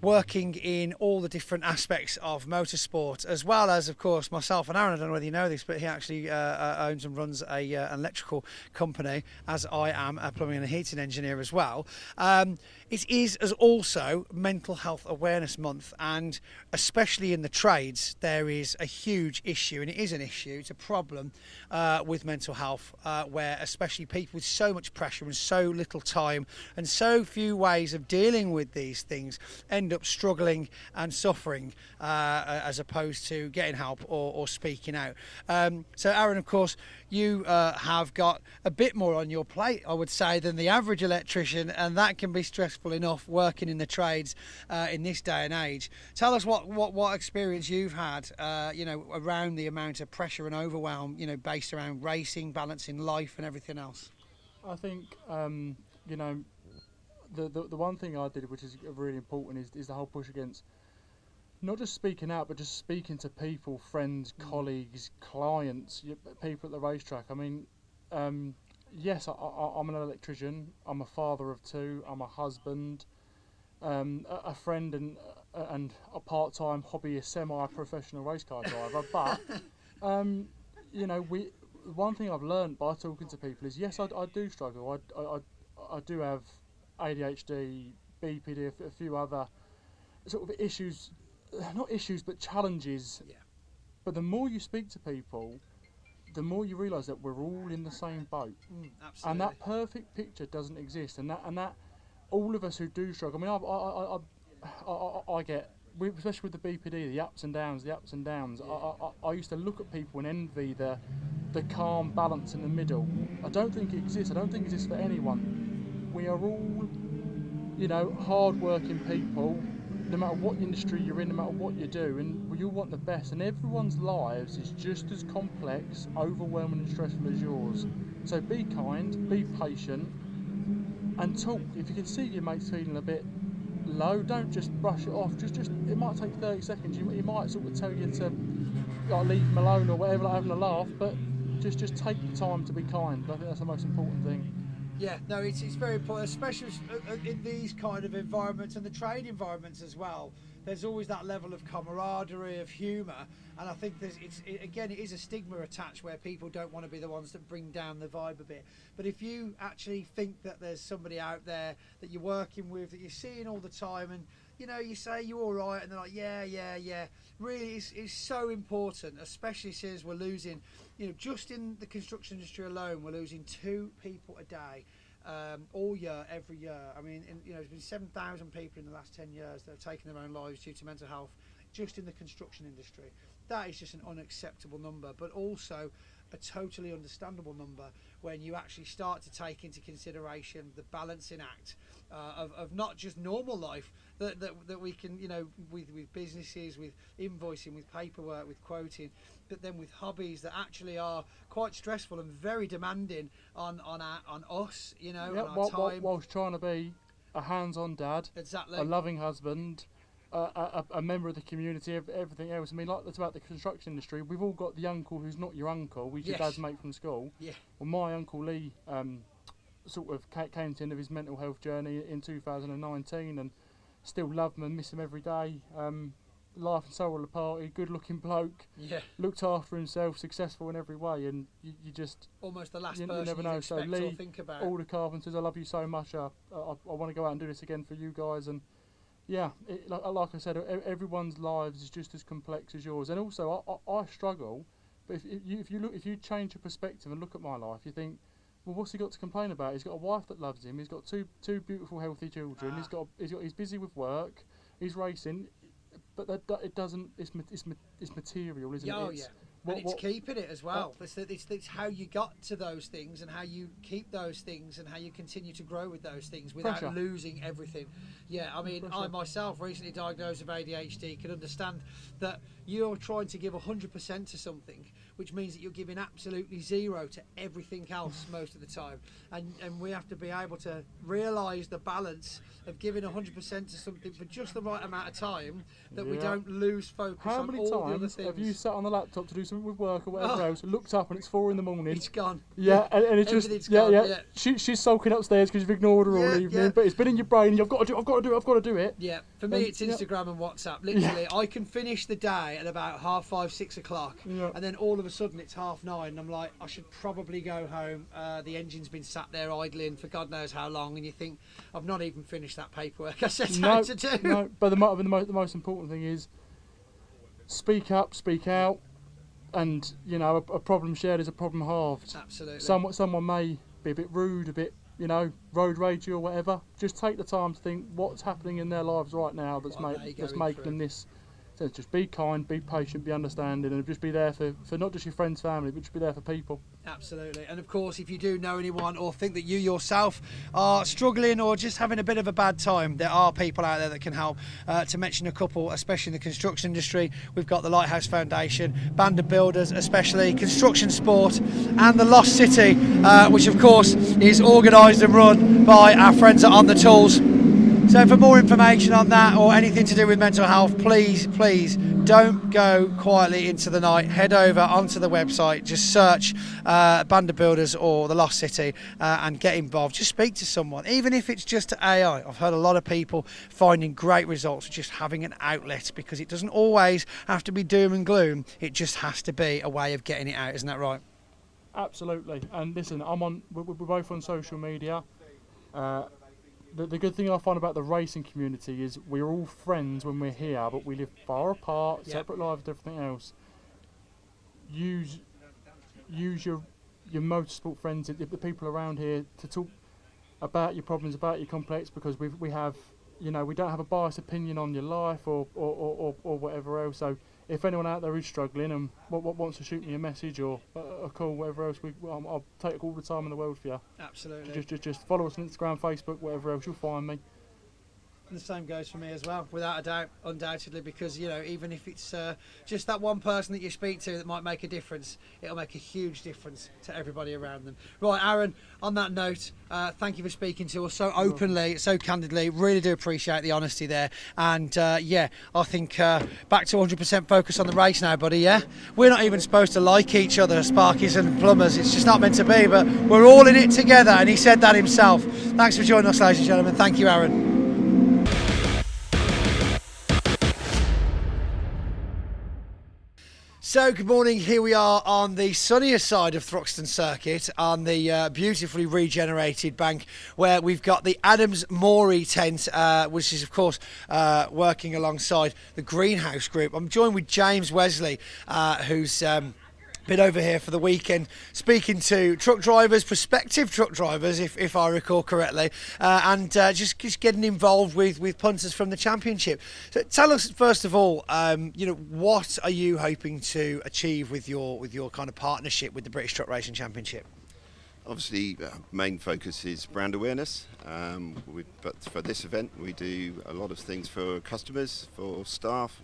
working in all the different aspects of motorsport, as well as, of course, myself and Aaron. I don't know whether you know this, but he actually owns and runs an electrical company, as I am a plumbing and heating engineer as well. It is as also Mental Health Awareness Month, and especially in the trades, there is a huge issue, and it is an issue, it's a problem with mental health, where especially people with so much pressure and so little time and so few ways of dealing with these things end up struggling and suffering as opposed to getting help or speaking out. So Aaron, of course, you have got a bit more on your plate, I would say, than the average electrician, and that can be stressful enough working in the trades in this day and age. Tell us what experience you've had, around the amount of pressure and overwhelm, based around racing, balancing life and everything else. I think the one thing I did, which is really important, is the whole push against not just speaking out, but just speaking to people, friends, colleagues, clients, people at the racetrack. I mean, yes, I'm an electrician. I'm a father of two. I'm a husband, a friend, and a part-time hobbyist, semi-professional race car driver. But one thing I've learned by talking to people is, yes, I do struggle. I do have ADHD, BPD, a few other sort of issues, not issues but challenges. Yeah. But the more you speak to people, the more you realise that we're all in the same boat. Absolutely. And that perfect picture doesn't exist. And that all of us who do struggle. I mean, I get, especially with the BPD, the ups and downs. Yeah. I used to look at people and envy the calm balance in the middle. I don't think it exists. I don't think it exists for anyone. We are all, hard-working people, no matter what industry you're in, no matter what you do, and we all want the best. And everyone's lives is just as complex, overwhelming and stressful as yours. So be kind, be patient, and talk. If you can see your mate's feeling a bit low, don't just brush it off. Just it might take 30 seconds. You might sort of tell you to leave him alone or whatever, like having a laugh, but just take the time to be kind. I think that's the most important thing. Yeah, no, it's very important, especially in these kind of environments and the trade environments as well. There's always that level of camaraderie, of humour, and I think it is a stigma attached where people don't want to be the ones that bring down the vibe a bit. But if you actually think that there's somebody out there that you're working with, that you're seeing all the time, and you say you're all right, and they're like, yeah. Really, it's so important, especially since we're losing, just in the construction industry alone, we're losing 2 people a day, all year, every year. I mean, there's been 7,000 people in the last 10 years that have taken their own lives due to mental health, just in the construction industry. That is just an unacceptable number, but also a totally understandable number when you actually start to take into consideration the balancing act of not just normal life that we can, with businesses, with invoicing, with paperwork, with quoting, but then with hobbies that actually are quite stressful and very demanding on us, on our time. Whilst trying to be a hands-on dad, exactly, a loving husband, a member of the community, everything else. I mean, like that's about the construction industry. We've all got the uncle who's not your uncle, he's your dad's mate from school. Yeah. Well, my Uncle Lee sort of came to the end of his mental health journey in 2019, and still love him and miss him every day. Life and soul of the party, good-looking bloke. Yeah. Looked after himself, successful in every way, and you just almost the last you person never you'd know. So expect Lee, or think about. all the carpenters, I love you so much. I want to go out and do this again for you guys, and yeah, like I said, everyone's lives is just as complex as yours, and also I struggle. But if you change your perspective and look at my life, you think, well, what's he got to complain about? He's got a wife that loves him. He's got two beautiful, healthy children. He's busy with work. He's racing, but it doesn't. It's material, isn't it? Oh yeah. And it's keeping it as well. It's how you got to those things and how you keep those things and how you continue to grow with those things without Pressure. losing everything. Yeah, I mean, I myself, recently diagnosed with ADHD, can understand that you're trying to give 100% to something, which means that you're giving absolutely zero to everything else most of the time. And we have to be able to realise the balance of giving 100% to something for just the right amount of time, that we don't lose focus How on many all the other times things. have you sat on the laptop to do something with work or whatever else, looked up and it's 4 a.m? It's gone. Yeah, and it's just Everything's gone, yeah. She's sulking upstairs because you've ignored her all evening, but it's been in your brain. And I've got to do it. Yeah, for me it's Instagram and WhatsApp. Literally, I can finish the day at about 5:30, 6 o'clock, and then all of a sudden it's 9:30, and I'm like, I should probably go home. The engine's been sat there idling for God knows how long, and you think, I've not even finished that paperwork I set out to do. No, but the most important thing is speak up, speak out, and a problem shared is a problem halved. Absolutely. Someone may be a bit rude, a bit road ragey or whatever. Just take the time to think what's happening in their lives right now that's making them this. So just be kind, be patient, be understanding, and just be there for not just your friends, family, but just be there for people. Absolutely. And of course, if you do know anyone or think that you yourself are struggling or just having a bit of a bad time, there are people out there that can help. To mention a couple, especially in the construction industry, we've got the Lighthouse Foundation, Band of Builders, especially Construction Sport, and the Lost City, which of course is organised and run by our friends at On The Tools. So for more information on that or anything to do with mental health, please don't go quietly into the night. Head over onto the website, just search Band of Builders or the Lost City, and get involved. Just speak to someone, even if it's just AI. I've heard a lot of people finding great results with just having an outlet, because it doesn't always have to be doom and gloom. It just has to be a way of getting it out. Isn't that right? Absolutely. And listen, we're both on social media. The good thing I find about the racing community is we're all friends when we're here, but we live far apart, separate lives, everything else. Use your motorsport friends, the people around here, to talk about your problems, about your complex, because we have, we don't have a biased opinion on your life or whatever else. So if anyone out there is struggling and wants to shoot me a message or a call, whatever else, I'll take all the time in the world for you. Absolutely. Just follow us on Instagram, Facebook, whatever else, you'll find me. And the same goes for me as well, without a doubt, undoubtedly, because even if it's just that one person that you speak to that might make a difference, it'll make a huge difference to everybody around them. Right, Aaron, on that note, thank you for speaking to us so openly, so candidly. Really do appreciate the honesty there. And I think back to 100% focus on the race now, buddy. Yeah, we're not even supposed to like each other, Sparkies and Plumbers. It's just not meant to be, but we're all in it together, and he said that himself. Thanks for joining us, ladies and gentlemen. Thank you, Aaron. So good morning, here we are on the sunnier side of Thruxton Circuit on the beautifully regenerated bank, where we've got the Adams Morey tent, which is of course working alongside the Greenhouse Group. I'm joined with James Wesley, who's been over here for the weekend speaking to truck drivers, prospective truck drivers, if I recall correctly, and just getting involved with punters from the championship. So tell us first of all, what are you hoping to achieve with your kind of partnership with the British Truck Racing Championship? Obviously, main focus is brand awareness, but for this event we do a lot of things for customers, for staff.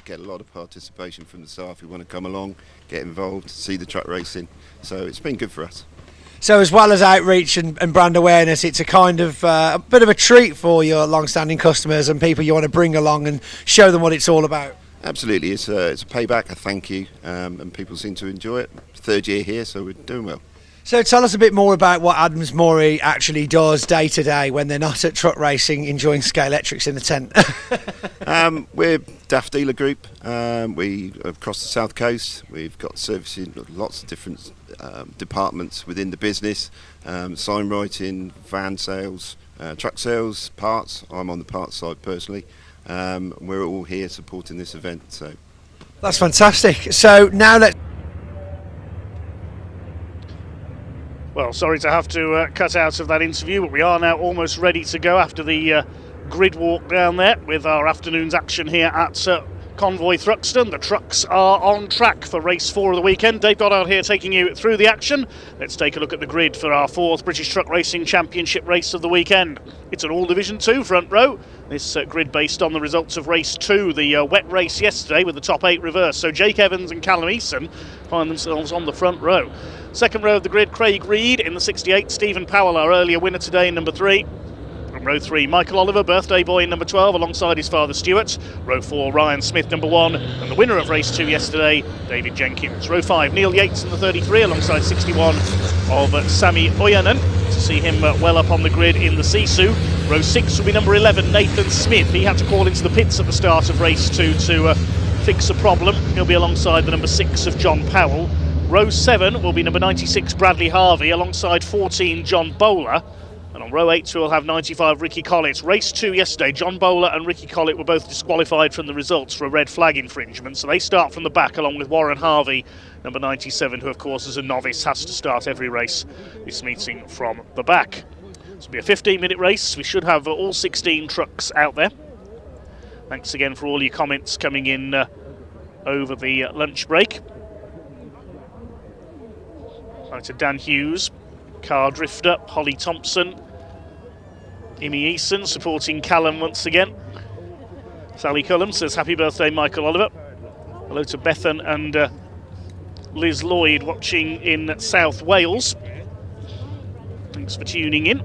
Get a lot of participation from the staff who want to come along, get involved, see the truck racing. So it's been good for us. So as well as outreach and brand awareness, it's a kind of a bit of a treat for your long-standing customers and people you want to bring along and show them what it's all about. Absolutely, it's a payback, a thank you, and people seem to enjoy it. Third year here, so we're doing well. So tell us a bit more about what Adams Morey actually does day to day when they're not at truck racing enjoying Scalextrics in the tent. We're DAF Dealer Group. We across the South Coast. We've got servicing lots of different departments within the business. Sign writing, van sales, truck sales, parts. I'm on the parts side personally. We're all here supporting this event. So that's fantastic. So now let's... Well, sorry to have to cut out of that interview, but we are now almost ready to go after the grid walk down there with our afternoon's action here at Convoy Thruxton. The trucks are on track for race 4 of the weekend. Dave Goddard here taking you through the action. Let's take a look at the grid for our 4th British Truck Racing Championship race of the weekend. It's an all Division 2 front row. This grid based on the results of race 2, the wet race yesterday with the top 8 reverse. So Jake Evans and Callum Eason find themselves on the front row. Second row of the grid, Craig Reed in the 68. Stephen Powell, our earlier winner today, in number 3. From row 3, Michael Oliver, birthday boy, in number 12, alongside his father Stuart. Row 4, Ryan Smith, number 1. And the winner of race 2 yesterday, David Jenkins. Row 5, Neil Yates in the 33, alongside 61 of Sami Oyanen. To see him well up on the grid in the Sisu. Row 6 will be number 11, Nathan Smith. He had to call into the pits at the start of race 2 to fix a problem. He'll be alongside the number 6 of John Powell. Row 7 will be number 96, Bradley Harvey, alongside 14, John Bowler. And on row 8 we'll have 95, Ricky Collett. Race 2 yesterday, John Bowler and Ricky Collett were both disqualified from the results for a red flag infringement, so they start from the back along with Warren Harvey, number 97, who of course as a novice has to start every race this meeting from the back. This will be a 15-minute race. We should have all 16 trucks out there. Thanks again for all your comments coming in over the lunch break. Hi to Dan Hughes, Car Drifter, Holly Thompson, Imi Eason supporting Callum once again. Sally Cullum says happy birthday Michael Oliver. Hello to Bethan and Liz Lloyd watching in South Wales. Thanks for tuning in.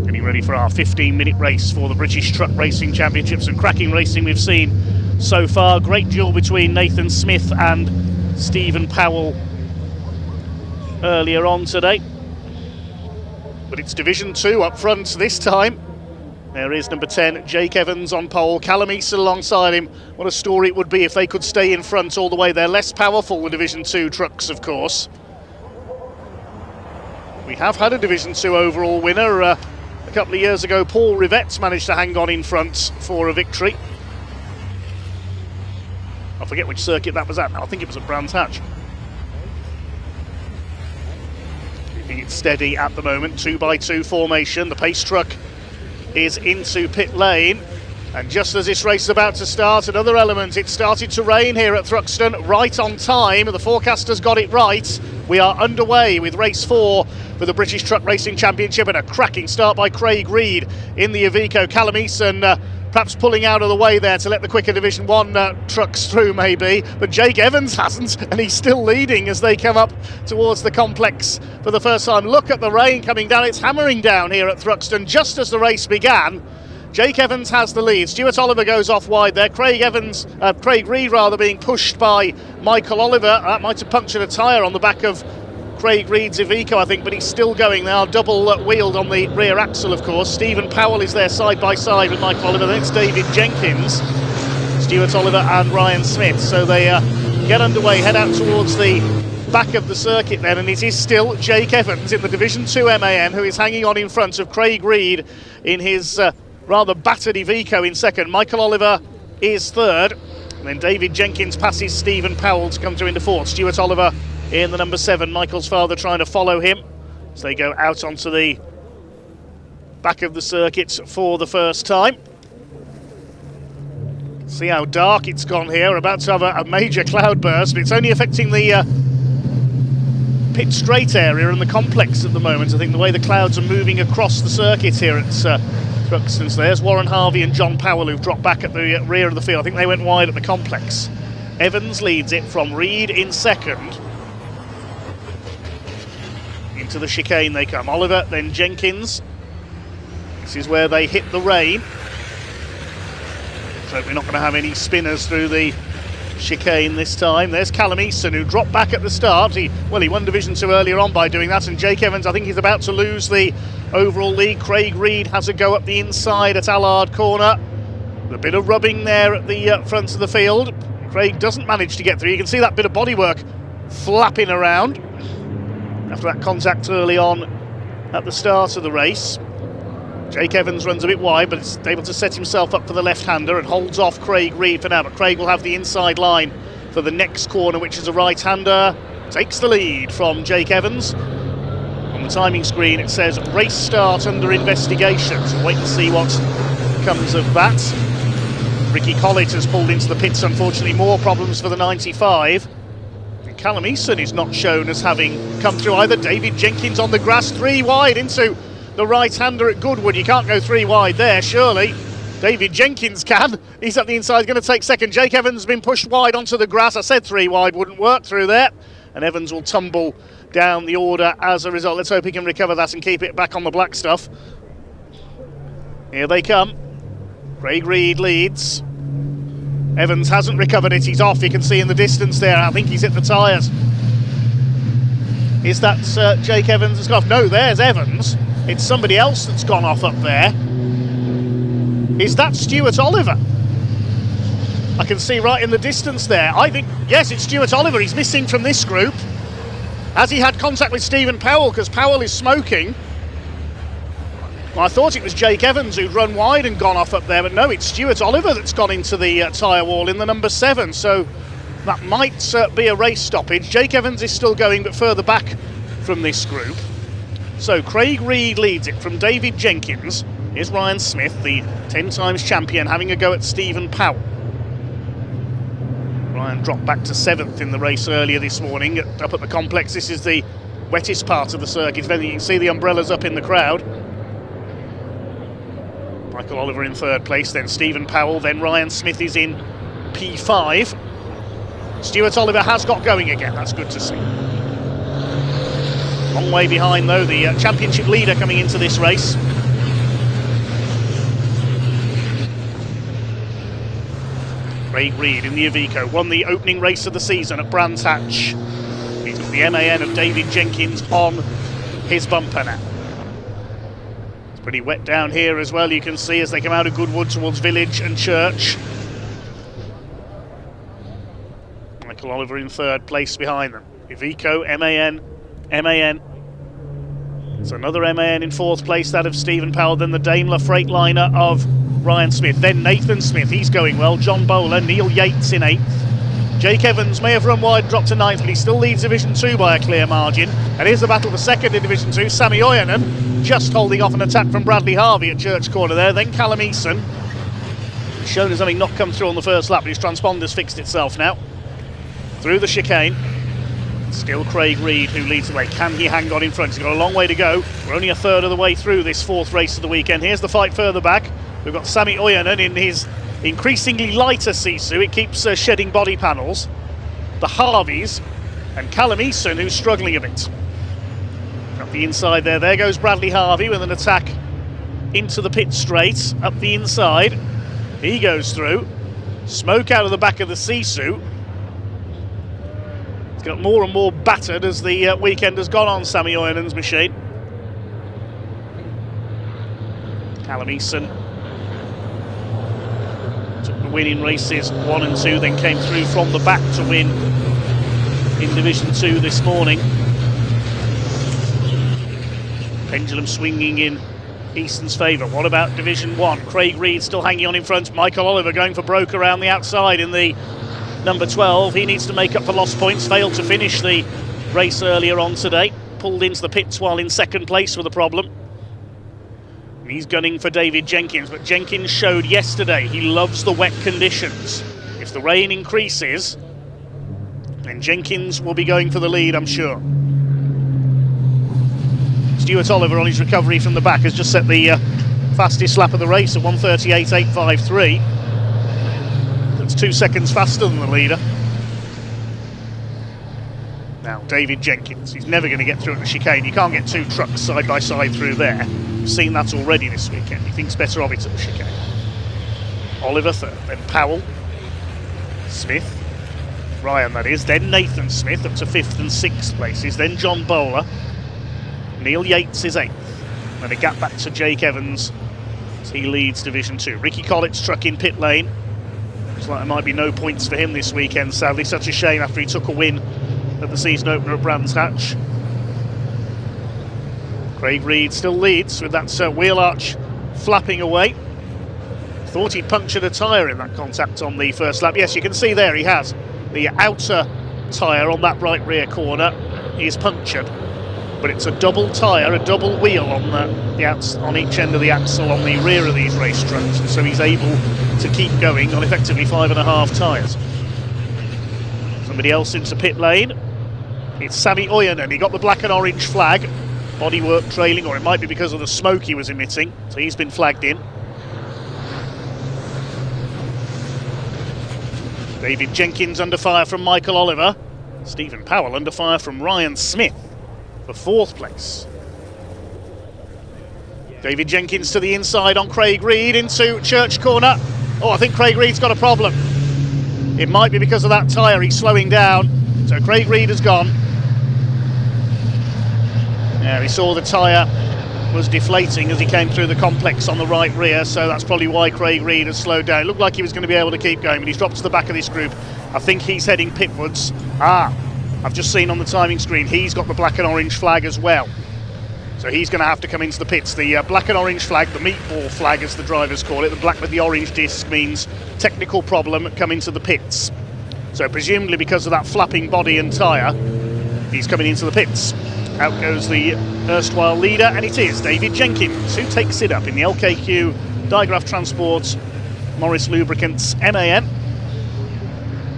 Getting ready for our 15-minute race for the British Truck Racing Championship. Some cracking racing we've seen so far. Great duel between Nathan Smith and Stephen Powell earlier on today. But it's Division 2 up front this time. There is number 10, Jake Evans on pole, Callum Eason alongside him. What a story it would be if they could stay in front all the way. They're less powerful, the Division 2 trucks, of course. We have had a Division 2 overall winner. A couple of years ago, Paul Rivette's managed to hang on in front for a victory. I forget which circuit that was at now. I think it was at Brands Hatch. Keeping it steady at the moment, 2x2 formation. The pace truck is into pit lane. And just as this race is about to start, another element. It started to rain here at Thruxton right on time. The forecasters got it right. We are underway with race 4 for the British Truck Racing Championship, and a cracking start by Craig Reed in the Iveco. Callum Eason perhaps pulling out of the way there to let the quicker Division 1 trucks through maybe, but Jake Evans hasn't, and he's still leading as they come up towards the complex for the first time. Look at the rain coming down. It's hammering down here at Thruxton just as the race began. Jake Evans has the lead. Stuart Oliver goes off wide there. Craig Reed being pushed by Michael Oliver. That might have punctured a tyre on the back of Craig Reed's Iveco, I think, but he's still going. They are double wheeled on the rear axle, of course. Stephen Powell is there side by side with Michael Oliver. Then it's David Jenkins, Stuart Oliver and Ryan Smith. So they get underway, head out towards the back of the circuit then, and it is still Jake Evans in the Division 2 MAN who is hanging on in front of Craig Reed in his rather battered Iveco in second. Michael Oliver is third, and then David Jenkins passes Stephen Powell to come through into fourth. Stuart Oliver in the number 7, Michael's father trying to follow him as they go out onto the back of the circuit for the first time. See how dark it's gone here. We're about to have a major cloud burst, but it's only affecting the pit straight area and the complex at the moment. I think the way the clouds are moving across the circuit here at Thruxton. So there's Warren Harvey and John Powell who've dropped back at the rear of the field. I think they went wide at the complex. Evans leads it from Reed in second. Into the chicane they come. Oliver, then Jenkins. This is where they hit the rain. hope we're not going to have any spinners through the chicane this time. There's Callum Easton, who dropped back at the start. He won Division 2 earlier on by doing that, and Jake Evans, I think he's about to lose the overall lead. Craig Reed has a go up the inside at Allard Corner. A bit of rubbing there at the front of the field. Craig doesn't manage to get through. You can see that bit of bodywork flapping around after that contact early on at the start of the race. Jake Evans runs a bit wide, but is able to set himself up for the left-hander and holds off Craig Reed for now. But Craig will have the inside line for the next corner, which is a right-hander. Takes the lead from Jake Evans. On the timing screen, it says race start under investigation. So wait and see what comes of that. Ricky Collett has pulled into the pits, unfortunately. More problems for the 95. And Callum Easton is not shown as having come through either. David Jenkins on the grass, 3 wide into the right-hander at Goodwood. You can't go 3 wide there, surely. David Jenkins can. He's up the inside, going to take second. Jake Evans has been pushed wide onto the grass. I said 3 wide wouldn't work through there. And Evans will tumble down the order as a result. Let's hope he can recover that and keep it back on the black stuff. Here they come. Craig Reed leads. Evans hasn't recovered it. He's off. You can see in the distance there. I think he's hit the tyres. Is that Jake Evans that's gone off? No, there's Evans. It's somebody else that's gone off up there. Is that Stuart Oliver? I can see right in the distance there. I think, yes, it's Stuart Oliver. He's missing from this group. Has he had contact with Stephen Powell? Because Powell is smoking. Well, I thought it was Jake Evans who'd run wide and gone off up there, but no, it's Stuart Oliver that's gone into the tyre wall in the number 7. So that might be a race stoppage. Jake Evans is still going, but further back from this group. So Craig Reed leads it from David Jenkins. Here's Ryan Smith, the 10 times champion, having a go at Stephen Powell. Ryan dropped back to 7th in the race earlier this morning up at the complex. This is the wettest part of the circuit. You can see the umbrellas up in the crowd. Michael Oliver in 3rd place, then Stephen Powell, then Ryan Smith is in P5. Stuart Oliver has got going again, that's good to see. Long way behind though, the championship leader coming into this race. Craig Reed in the Iveco, won the opening race of the season at Brands Hatch. He's got the MAN of David Jenkins on his bumper now. It's pretty wet down here as well, you can see as they come out of Goodwood towards Village and Church. Michael Oliver in 3rd place behind them. Iveco, MAN. It's another MAN in 4th place, that of Stephen Powell, then the Daimler Freightliner of Ryan Smith, then Nathan Smith, he's going well, John Bowler, Neil Yates in 8th. Jake Evans may have run wide, dropped to 9th, but he still leads Division 2 by a clear margin. And here's the battle for 2nd in Division 2, Sammy Oyanen, just holding off an attack from Bradley Harvey at Church Corner there, then Callum Easton. Shown as having not come through on the first lap, but his transponder's fixed itself now. Through the chicane. Still Craig Reed who leads the way. Can he hang on in front? He's got a long way to go. We're only a third of the way through this 4th race of the weekend. Here's the fight further back. We've got Sammy Oyanen in his increasingly lighter Sisu. It keeps shedding body panels. The Harveys and Callum Easton who's struggling a bit. Up the inside there goes Bradley Harvey with an attack into the pit straight. Up the inside. He goes through. Smoke out of the back of the Sisu. Got more and more battered as the weekend has gone on Sammy Oyanen's machine. Callum Easton took the win in races 1 and 2, then came through from the back to win in Division 2 this morning. Pendulum swinging in Easton's favour. What about Division 1? Craig Reed still hanging on in front. Michael Oliver going for broke around the outside in the number 12, he needs to make up for lost points, failed to finish the race earlier on today, pulled into the pits while in 2nd place with a problem. And he's gunning for David Jenkins, but Jenkins showed yesterday he loves the wet conditions. If the rain increases, then Jenkins will be going for the lead, I'm sure. Stuart Oliver on his recovery from the back has just set the fastest lap of the race at 1:38.853. It's 2 seconds faster than the leader. Now David Jenkins, he's never going to get through at the chicane. You can't get 2 trucks side by side through there. We've seen that already this weekend. He thinks better of it at the chicane. Oliver third, then Powell, Smith, Ryan that is, then Nathan Smith up to 5th and 6th places, then John Bowler, Neil Yates is 8th, and a gap back to Jake Evans as he leads Division 2. Ricky Collett's truck in pit lane. Looks like there might be no points for him this weekend, sadly. Such a shame after he took a win at the season opener at Brands Hatch. Craig Reed still leads with that wheel arch flapping away. Thought he punctured a tyre in that contact on the first lap. Yes, you can see there he has. The outer tyre on that right rear corner is punctured. But it's a double tyre, a double wheel on on each end of the axle on the rear of these race trucks, and so he's able to keep going on effectively 5.5 tyres. Somebody else into pit lane. It's Sammy Oyanen. He got the black and orange flag. Bodywork trailing, or it might be because of the smoke he was emitting, so he's been flagged in. David Jenkins under fire from Michael Oliver. Stephen Powell under fire from Ryan Smith for 4th place. David Jenkins to the inside on Craig Reed into Church Corner. Oh, I think Craig Reed's got a problem. It might be because of that tyre, he's slowing down. So Craig Reed has gone. Yeah, he saw the tyre was deflating as he came through the complex on the right rear, so that's probably why Craig Reed has slowed down. It looked like he was going to be able to keep going, but he's dropped to the back of this group. I think he's heading pitwards. I've just seen on the timing screen, he's got the black and orange flag as well. So he's going to have to come into the pits. The black and orange flag, the meatball flag as the drivers call it, the black with the orange disc means technical problem, come into the pits. So presumably because of that flapping body and tyre, he's coming into the pits. Out goes the erstwhile leader, and it is David Jenkins who takes it up in the LKQ Digraph Transport Morris Lubricants MAN,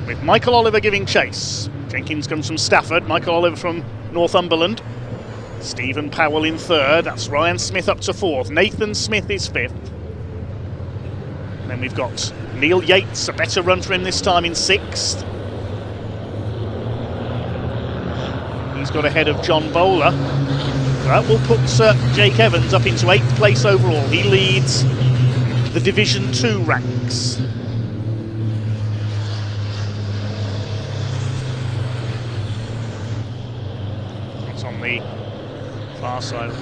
with Michael Oliver giving chase. Jenkins comes from Stafford, Michael Oliver from Northumberland. Stephen Powell in 3rd, that's Ryan Smith up to 4th. Nathan Smith is 5th. And then we've got Neil Yates, a better run for him this time, in 6th. He's got ahead of John Bowler. That will put Jake Evans up into 8th place overall. He leads the Division 2 ranks. It's on the far side.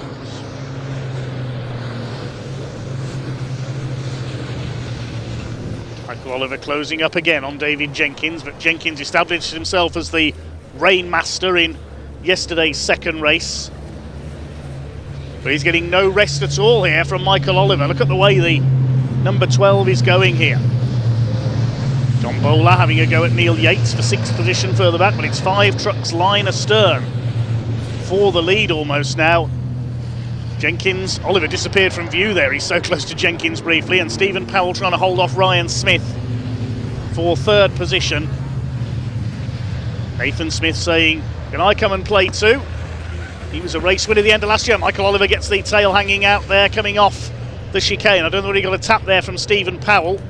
Michael Oliver closing up again on David Jenkins, but Jenkins established himself as the Rainmaster in yesterday's second race. But he's getting no rest at all here from Michael Oliver. Look at the way the number 12 is going here. John Bowler having a go at Neil Yates for 6th position further back, but it's 5 trucks line astern for the lead almost now. Jenkins, Oliver disappeared from view there. He's so close to Jenkins briefly, and Stephen Powell trying to hold off Ryan Smith for 3rd position. Nathan Smith saying, can I come and play too? He was a race winner at the end of last year. Michael Oliver gets the tail hanging out there, coming off the chicane. I don't know whether he got a tap there from Stephen Powell.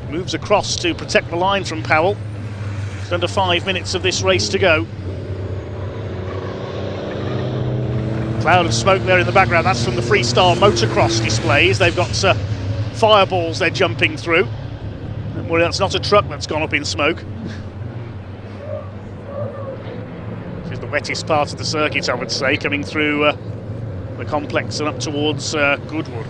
Moves across to protect the line from Powell. It's under 5 minutes of this race to go. Cloud of smoke there in the background. That's from the freestyle motocross displays. They've got fireballs they're jumping through. Well, that's not a truck that's gone up in smoke. The wettest part of the circuit, I would say, coming through the complex and up towards Goodwood.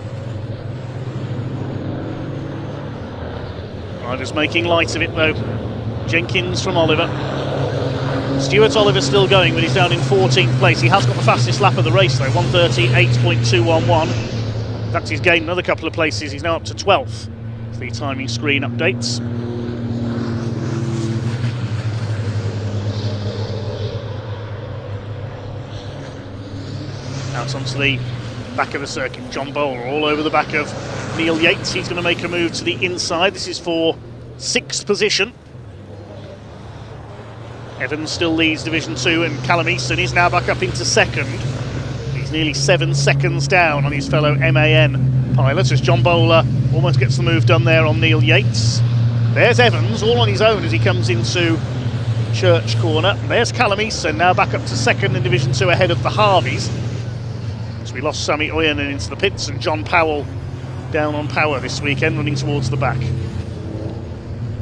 Riders making light of it though. Jenkins from Oliver. Stuart Oliver still going, but he's down in 14th place. He has got the fastest lap of the race though, 1:38.211. In fact, he's gained another couple of places. He's now up to 12th. As the timing screen updates. Out onto the back of the circuit. John Bowler all over the back of Neil Yates. He's going to make a move to the inside. This is for 6th position. Evans still leads Division 2, and Callum Easton is now back up into 2nd. He's nearly 7 seconds down on his fellow MAN pilot as John Bowler almost gets the move done there on Neil Yates. There's Evans all on his own as he comes into Church Corner. And there's Callum Easton now back up to 2nd in Division 2 ahead of the Harveys. So we lost Sammy Oyanen into the pits, and John Powell down on power this weekend, running towards the back.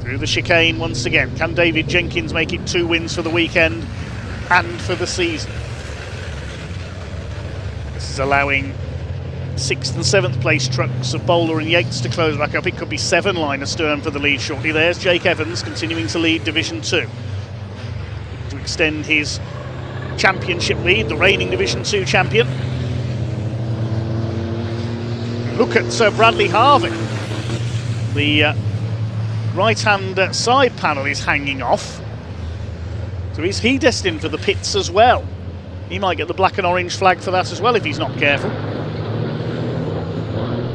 Through the chicane once again. Can David Jenkins make it 2 wins for the weekend and for the season? This is allowing 6th and 7th place trucks of Bowler and Yates to close back up. It could be 7 line astern for the lead shortly. There's Jake Evans continuing to lead Division 2. To extend his championship lead, the reigning Division 2 champion. Look at Sir Bradley Harvey. The right-hand side panel is hanging off. So is he destined for the pits as well? He might get the black and orange flag for that as well if he's not careful.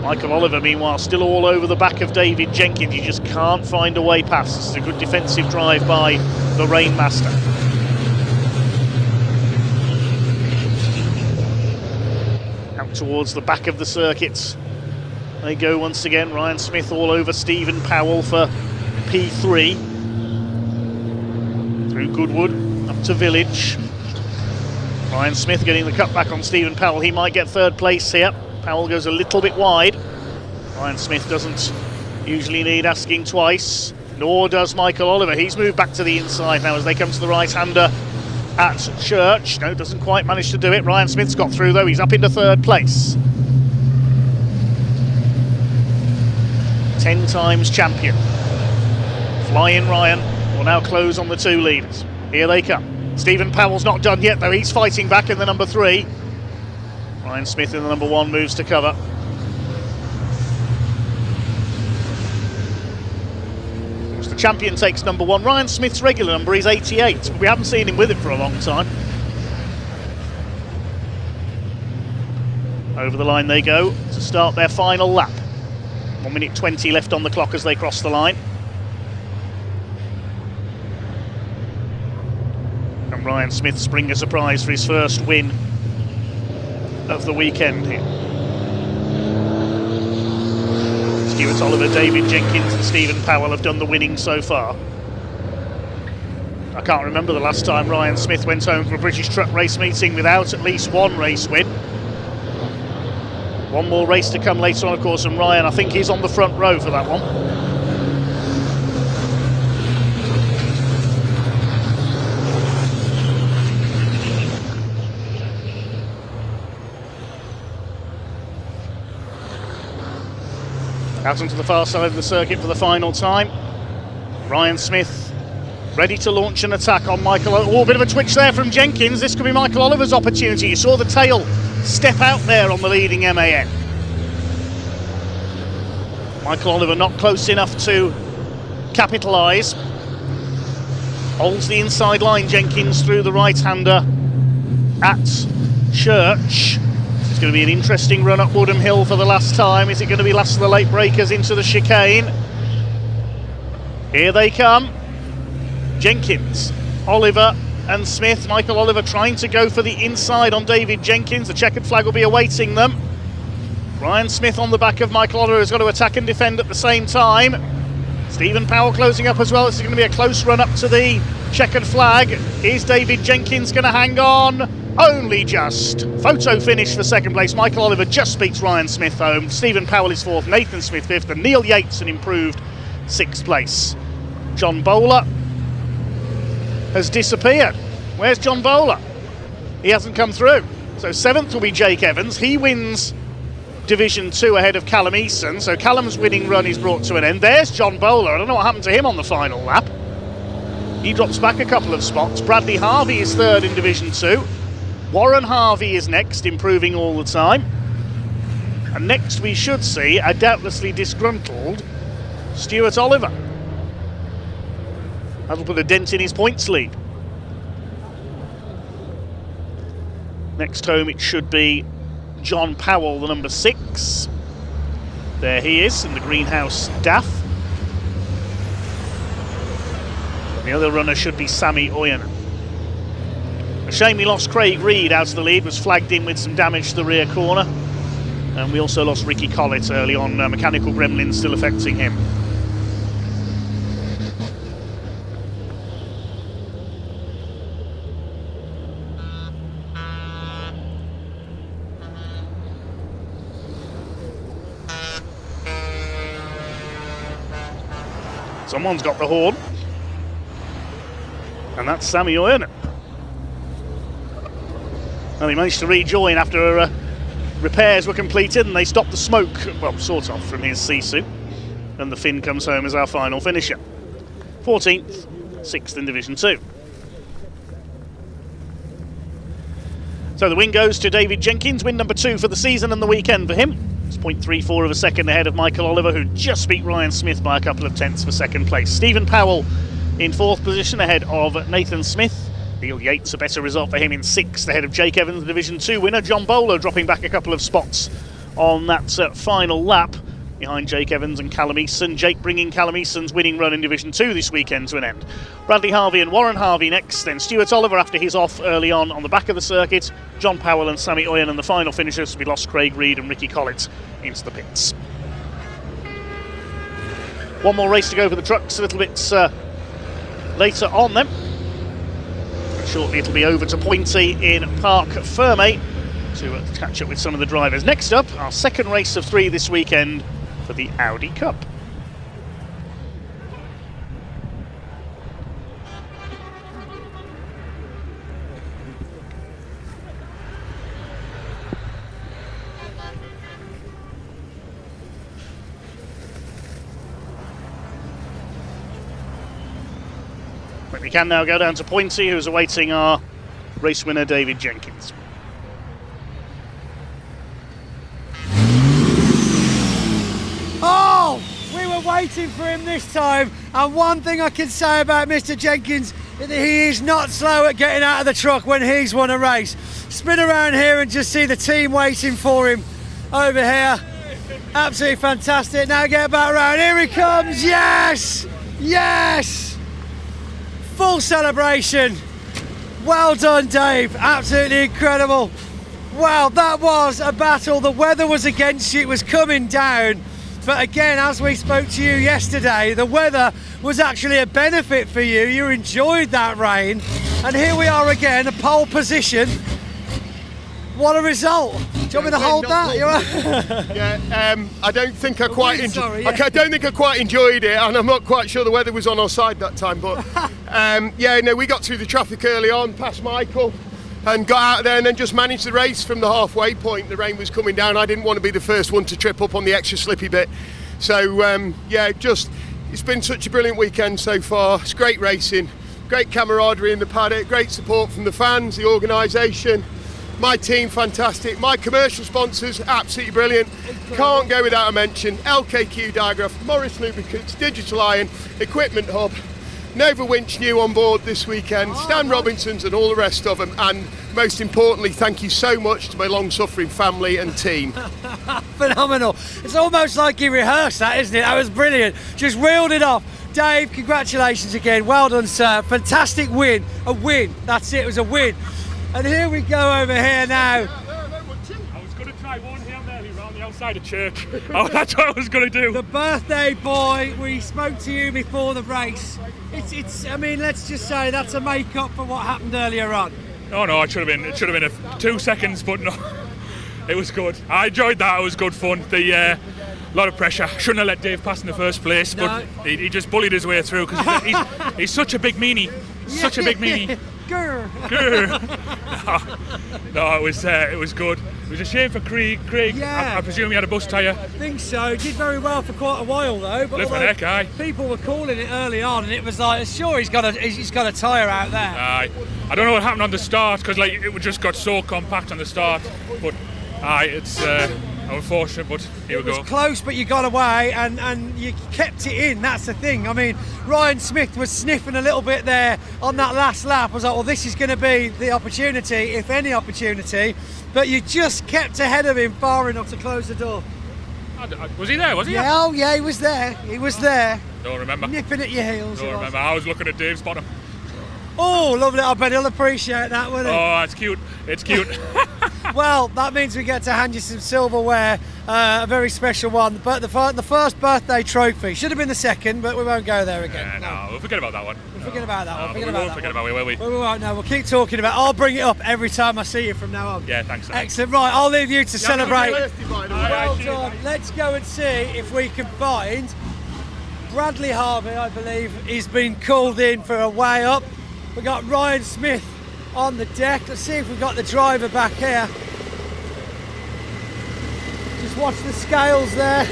Michael Oliver, meanwhile, still all over the back of David Jenkins. He just can't find a way past. This is a good defensive drive by the Rainmaster. Out towards the back of the circuits they go once again. Ryan Smith all over Stephen Powell for P3. Through Goodwood, up to Village. Ryan Smith getting the cut back on Stephen Powell. He might get 3rd place here. Powell goes a little bit wide. Ryan Smith doesn't usually need asking twice, nor does Michael Oliver. He's moved back to the inside now as they come to the right-hander at Church. No, doesn't quite manage to do it. Ryan Smith's got through though. He's up into 3rd place. 10 times champion. Flying Ryan will now close on the 2 leaders. Here they come. Stephen Powell's not done yet though. He's fighting back in the number 3. Ryan Smith in the number 1 moves to cover. Of course, the champion takes number 1. Ryan Smith's regular number is 88, but we haven't seen him with it for a long time. Over the line they go to start their final lap. 1 minute 20 left on the clock as they cross the line. And Ryan Smith spring a surprise for his first win of the weekend here. Stuart Oliver, David Jenkins and Stephen Powell have done the winning so far. I can't remember the last time Ryan Smith went home from a British truck race meeting without at least 1 race win. 1 more race to come later on, of course, and Ryan, I think he's on the front row for that one. Out onto the far side of the circuit for the final time. Ryan Smith ready to launch an attack on Michael Oliver. Oh, a bit of a twitch there from Jenkins. This could be Michael Oliver's opportunity. You saw the tail step out there on the leading MAN. Michael Oliver not close enough to capitalise. Holds the inside line, Jenkins through the right-hander at Church. It's going to be an interesting run up Woodham Hill for the last time. Is it going to be last of the late breakers into the chicane? Here they come. Jenkins, Oliver and Smith. Michael Oliver trying to go for the inside on David Jenkins. The checkered flag will be awaiting them. Ryan Smith on the back of Michael Oliver has got to attack and defend at the same time. Stephen Powell closing up as well. This is going to be a close run up to the checkered flag. Is David Jenkins going to hang on? Only just. Photo finish for 2nd place. Michael Oliver just beats Ryan Smith home. Stephen Powell is 4th, Nathan Smith 5th, and Neil Yates an improved 6th place. John Bowler has disappeared. Where's John Bowler? He hasn't come through. So 7th will be Jake Evans. He wins Division 2 ahead of Callum Eason. So Callum's winning run is brought to an end. There's John Bowler. I don't know what happened to him on the final lap. He drops back a couple of spots. Bradley Harvey is 3rd in Division 2. Warren Harvey is next, improving all the time. And next we should see a doubtlessly disgruntled Stuart Oliver. That'll put a dent in his points lead. Next home it should be John Powell, the number 6. There he is in the greenhouse DAF. The other runner should be Sammy Oyen. A shame we lost Craig Reed out of the lead, was flagged in with some damage to the rear corner. And we also lost Ricky Collett early on, mechanical gremlins still affecting him. Someone's got the horn. And that's Sammy Owen. Well, he managed to rejoin after repairs were completed and they stopped the smoke, well, sort of, from his Sisu. And the Finn comes home as our final finisher. 14th, 6th in Division 2. So the win goes to David Jenkins, win number 2 for the season and the weekend for him. It's 0.34 of a second ahead of Michael Oliver, who just beat Ryan Smith by a couple of tenths for second place. Stephen Powell in 4th position ahead of Nathan Smith. Neil Yates, a better result for him, in 6th ahead of Jake Evans, the Division 2 winner. John Bowler dropping back a couple of spots on that final lap behind Jake Evans and Callum Easton. Jake bringing Callum Easton's winning run in Division 2 this weekend to an end. Bradley Harvey and Warren Harvey next, then Stuart Oliver after his off early on the back of the circuit. John Powell and Sammy Oyen, and the final finishers we lost Craig Reed and Ricky Collins into the pits. One more race to go for the trucks a little bit later on then. Shortly it'll be over to Pointy in Parc Fermé to catch up with some of the drivers. Next up, our second race of 3 this weekend for the Audi Cup. But we can now go down to Pointy, who's awaiting our race winner David Jenkins. Oh, we were waiting for him this time, and one thing I can say about Mr. Jenkins is that he is not slow at getting out of the truck when he's won a race. Spin around here and just see the team waiting for him over here. Absolutely fantastic. Now get back around. Here he comes. Yes! Yes! Full celebration. Well done, Dave. Absolutely incredible. Wow, that was a battle. The weather was against you. It was coming down. But again, as we spoke to you yesterday, the weather was actually a benefit for you. You enjoyed that rain. And here we are again, a pole position. What a result. Do you want me to hold that? Yeah, I don't think I quite enjoyed it. I don't think I quite enjoyed it, and I'm not quite sure the weather was on our side that time. But we got through the traffic early on, past Michael, and got out there and then just managed the race from the halfway point. The rain was coming down. I didn't want to be the first one to trip up on the extra slippy bit. So, it's been such a brilliant weekend so far. It's great racing, great camaraderie in the paddock, great support from the fans, the organisation. My team, fantastic. My commercial sponsors, absolutely brilliant. Can't go without a mention. LKQ Diagraph, Morris Lubricants, Digital Iron, Equipment Hub, Nova Winch new on board this weekend, Stan Robinson's and all the rest of them. And most importantly, thank you so much to my long-suffering family and team. Phenomenal. It's almost like you rehearsed that, isn't it? That was brilliant. Just reeled it off. Dave, congratulations again. Well done, sir. Fantastic win. A win. That's it. It was a win. And here we go over here now. I was going to try one here earlier around the outside of church. That's what I was going to do. The birthday boy, we spoke to you before the race. I mean, let's just say that's a make-up for what happened earlier on. Oh no, it should have been 2 seconds, but no, it was good. I enjoyed that. It was good fun. A lot of pressure. Shouldn't have let Dave pass in the first place, but he just bullied his way through because he's such a big meanie. Such a big meanie. No, it was good. It was a shame for Craig. Yeah. I presume he had a bust tyre. I think so. He did very well for quite a while though. But Lift my neck, aye. People were calling it early on, and it was like, sure, he's got a tyre out there. Aye. I don't know what happened on the start because it just got so compact on the start. But it's unfortunate, but here we go. It was close, but you got away and you kept it in. That's the thing. I mean, Ryan Smith was sniffing a little bit there on that last lap. I was like, well, this is going to be the opportunity, if any opportunity. But you just kept ahead of him far enough to close the door. Was he there? Was he? Yeah, oh yeah, he was there. He was there. Don't remember. Nipping at your heels. Don't remember. I was looking at Dave's bottom. Oh, lovely. I bet he'll appreciate that, won't he? Oh, it's cute. It's cute. Well, that means we get to hand you some silverware, a very special one. But the first birthday trophy. Should have been the second, but we won't go there again. No, we'll forget about that one. We'll forget about that one. We won't forget about it, will we? We won't, no. We'll keep talking about it. I'll bring it up every time I see you from now on. Yeah, thanks. Excellent. Right, I'll leave you to celebrate. Birthday, well done. Let's go and see if we can find Bradley Harvey, I believe, he's been called in for a weigh up. We've got Ryan Smith on the deck. Let's see if we've got the driver back here. Just watch the scales there.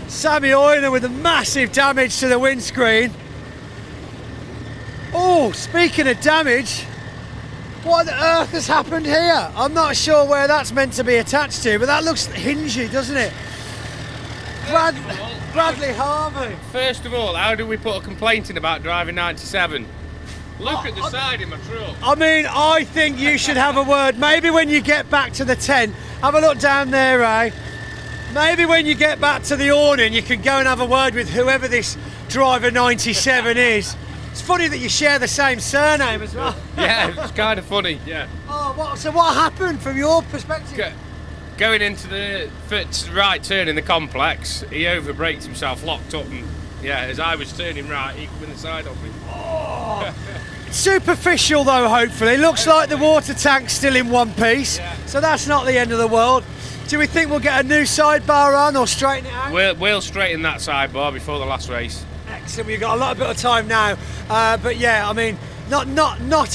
Sammy Oyner with a massive damage to the windscreen. Oh, speaking of damage, what on earth has happened here? I'm not sure where that's meant to be attached to, but that looks hingy, doesn't it? Bradley Harvey. First of all, how do we put a complaint in about driving 97? Look at the side of my truck. I mean, I think you should have a word. Maybe when you get back to the tent, have a look down there, Ray. Maybe when you get back to the awning, you can go and have a word with whoever this driver 97 is. It's funny that you share the same surname as well. Yeah, it's kind of funny, yeah. Oh, so what happened from your perspective? Going into the right turn in the complex, he overbraked himself, locked up, and yeah, as I was turning right, he went inside of me. Oh. Superficial though, hopefully. Looks like the water tank's still in one piece, so that's not the end of the world. Do we think we'll get a new sidebar on or straighten it out? We'll straighten that sidebar before the last race. Excellent, we've got a lot of bit of time now, but yeah, I mean, not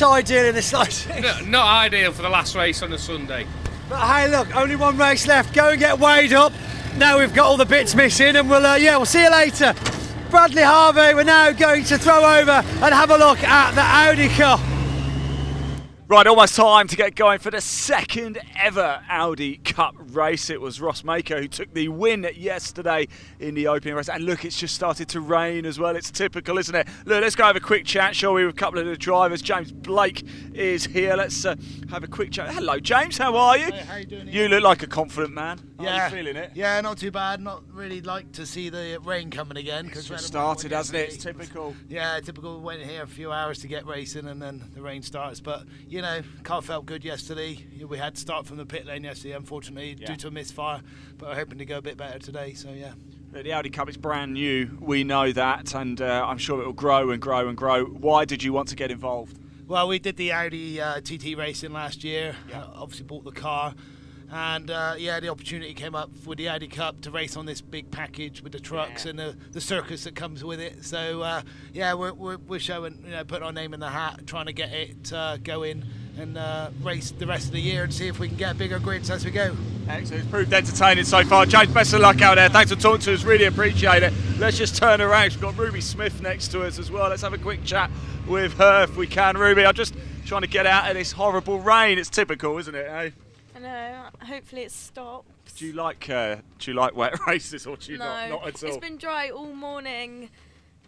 ideal in the slightest. Not ideal for the last race on a Sunday. But hey, look, only one race left. Go and get weighed up. Now we've got all the bits missing, and we'll see you later. Bradley Harvey, we're now going to throw over and have a look at the Audi Cup. Right, almost time to get going for the second ever Audi Cup race. It was Ross Mako who took the win yesterday in the opening race. And look, it's just started to rain as well. It's typical, isn't it? Look, let's go have a quick chat, shall we, with a couple of the drivers. James Blake is here. Let's have a quick chat. Hello, James. How are you? Hey, how you doing? You look like a confident man. Yeah. Are you feeling it? Yeah, not too bad. Not really like to see the rain coming again. It's just started, hasn't it? It's typical. Yeah, typical. Went here a few hours to get racing and then the rain starts. But, you know, car felt good yesterday. We had to start from the pit lane yesterday, unfortunately, due to a misfire. But we're hoping to go a bit better today, so yeah. The Audi Cup is brand new. We know that, and I'm sure it will grow and grow and grow. Why did you want to get involved? Well, we did the Audi TT racing last year. Obviously bought the car. And the opportunity came up with the Audi Cup to race on this big package with the trucks and the circus that comes with it. So we're showing, putting our name in the hat, trying to get it going and race the rest of the year and see if we can get bigger grids as we go. Excellent. It's proved entertaining so far. James, best of luck out there. Thanks for talking to us. Really appreciate it. Let's just turn around. We've got Ruby Smith next to us as well. Let's have a quick chat with her if we can. Ruby, I'm just trying to get out of this horrible rain. It's typical, isn't it, eh? I know. Hopefully it stops. Do you like wet races or do you not at all? It's been dry all morning.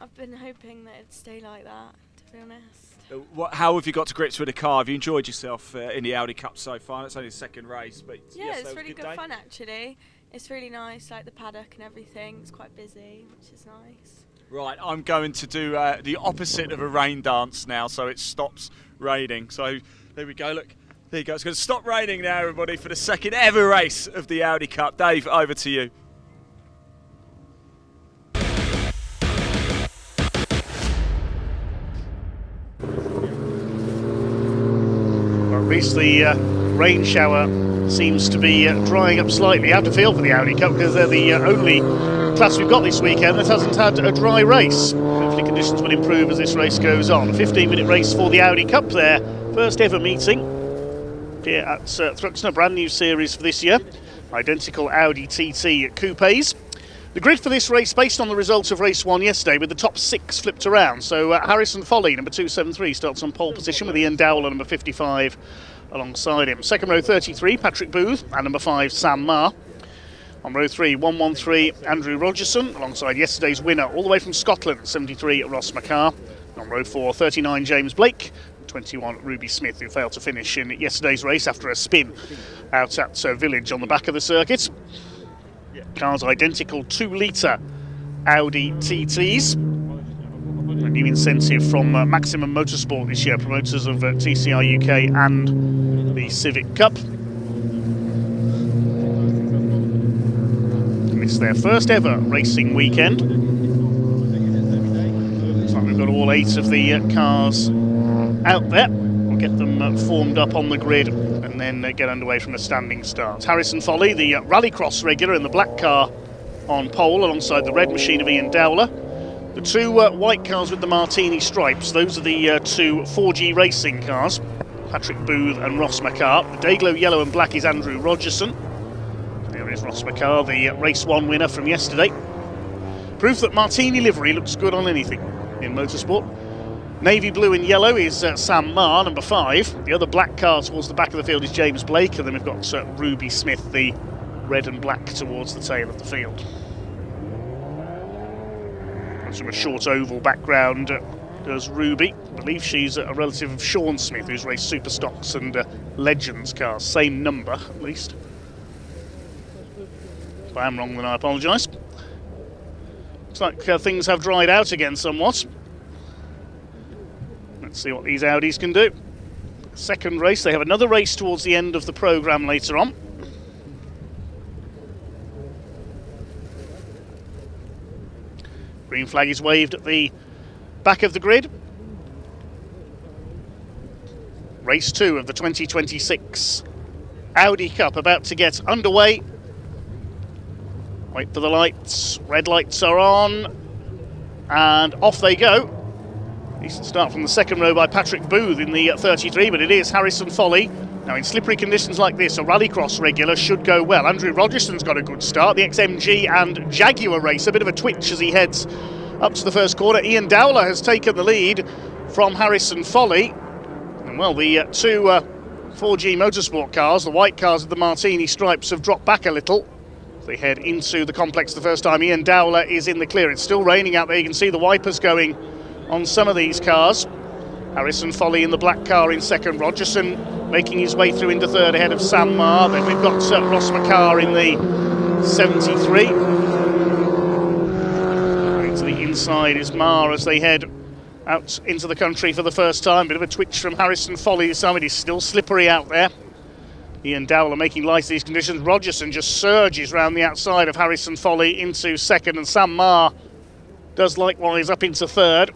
I've been hoping that it'd stay like that, to be honest. How have you got to grips with the car? Have you enjoyed yourself in the Audi Cup so far? It's only the second race, but yeah, it's really good fun actually. It's really nice, like the paddock and everything. It's quite busy, which is nice. Right, I'm going to do the opposite of a rain dance now, so it stops raining. So there we go. Look. There you go, it's going to stop raining now, everybody, for the second ever race of the Audi Cup. Dave, over to you. Well, Reece, the rain shower seems to be drying up slightly. You have to feel for the Audi Cup because they're the only class we've got this weekend that hasn't had a dry race. Hopefully conditions will improve as this race goes on. 15-minute race for the Audi Cup, their first ever meeting here at Thruxton, a brand new series for this year. Identical Audi TT coupes. The grid for this race based on the results of race 1 yesterday with the top 6 flipped around. So Harrison Foley, number 273, starts on pole position with Ian Dowler, number 55, alongside him. Second row 33, Patrick Booth, and number 5, Sam Marr. On row 3, 113, Andrew Rogerson, alongside yesterday's winner, all the way from Scotland, 73, Ross McCarr. On row 4, 39, James Blake. 21, Ruby Smith, who failed to finish in yesterday's race after a spin out at Village on the back of the circuit. Cars identical 2-litre Audi TTs. A new incentive from Maximum Motorsport this year, promoters of TCR UK and the Civic Cup. And it's their first ever racing weekend. Looks like we've got all 8 of the cars out there. We'll get them formed up on the grid and and then get underway from a standing start. Harrison Folly, the rallycross regular in the black car on pole alongside the red machine of Ian Dowler. The two white cars with the Martini stripes, those are the two 4G racing cars, Patrick Booth and Ross McCarr. The Dayglow yellow and black is Andrew Rogerson. There is Ross McCarr, the race 1 winner from yesterday. Proof that Martini livery looks good on anything in motorsport. Navy blue and yellow is Sam Marr, number 5. The other black car towards the back of the field is James Blake, and then we've got Ruby Smith, the red and black, towards the tail of the field. Comes from a short oval background, does Ruby. I believe she's a relative of Sean Smith, who's raced Super Stocks and Legends cars. Same number, at least. If I am wrong, then I apologise. Looks like things have dried out again somewhat. Let's see what these Audis can do. Second race, they have another race towards the end of the programme later on. Green flag is waved at the back of the grid. Race 2 of the 2026 Audi Cup about to get underway. Wait for the lights. Red lights are on. And off they go. Decent start from the second row by Patrick Booth in the 33, but it is Harrison Folly. Now in slippery conditions like this, a rallycross regular should go well. Andrew Rogerson's got a good start. The XMG and Jaguar race, a bit of a twitch as he heads up to the first corner. Ian Dowler has taken the lead from Harrison Folly. And well, the two 4G motorsport cars, the white cars with the Martini stripes, have dropped back a little. They head into the complex the first time. Ian Dowler is in the clear. It's still raining out there. You can see the wipers going on some of these cars. Harrison Folly in the black car in second. Rogerson making his way through into third ahead of Sam Marr. Then we've got Ross McCarr in the 73. Going to the inside is Marr as they head out into the country for the first time. Bit of a twitch from Harrison Folly this time. It is still slippery out there. Ian Dowler making light of these conditions. Rogerson just surges round the outside of Harrison Folly into second, and Sam Marr does likewise up into third.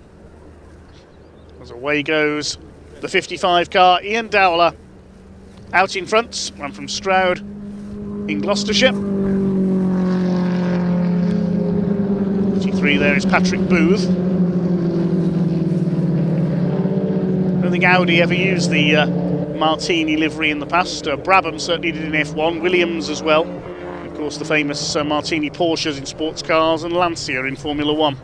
As away goes the 55 car. Ian Dowler out in front, one from Stroud in Gloucestershire. 53 there is Patrick Booth. I don't think Audi ever used the Martini livery in the past. Brabham certainly did in F1, Williams as well. Of course the famous Martini Porsches in sports cars, and Lancia in Formula 1.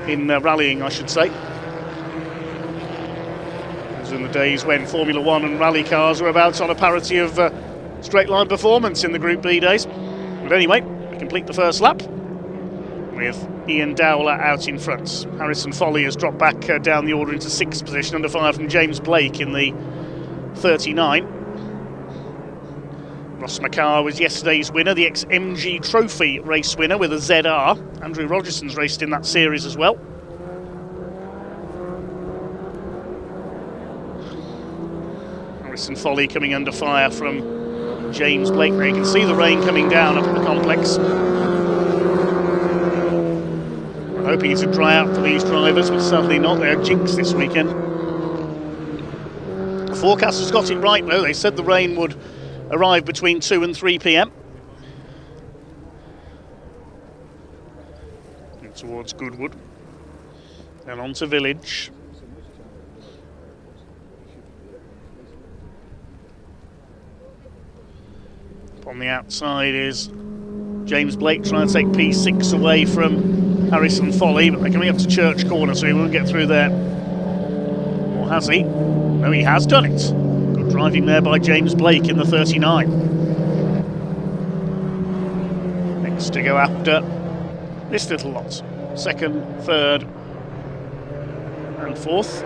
In rallying, I should say. As in the days when Formula 1 and rally cars were about on a parity of straight line performance in the Group B days. But anyway, we complete the first lap with Ian Dowler out in front. Harrison Folly has dropped back down the order into 6th position, under fire from James Blake in the 39. Ross McCarr was yesterday's winner, the XMG Trophy race winner with a ZR. Andrew Rogerson's raced in that series as well. Harrison Folly coming under fire from James Blake. There you can see the rain coming down up at the complex. I'm hoping it to dry out for these drivers, but sadly not. They're jinxed this weekend. The forecasters got it right though. They said the rain would arrive between 2 and 3 p.m. And towards Goodwood. Then on to Village. Up on the outside is James Blake trying to take P6 away from Harrison Folly, but they're coming up to Church Corner, so he won't get through there. Or has he? No, he has done it. Good driving there by James Blake in the 39. Next to go after this little lot. Second, third, and fourth.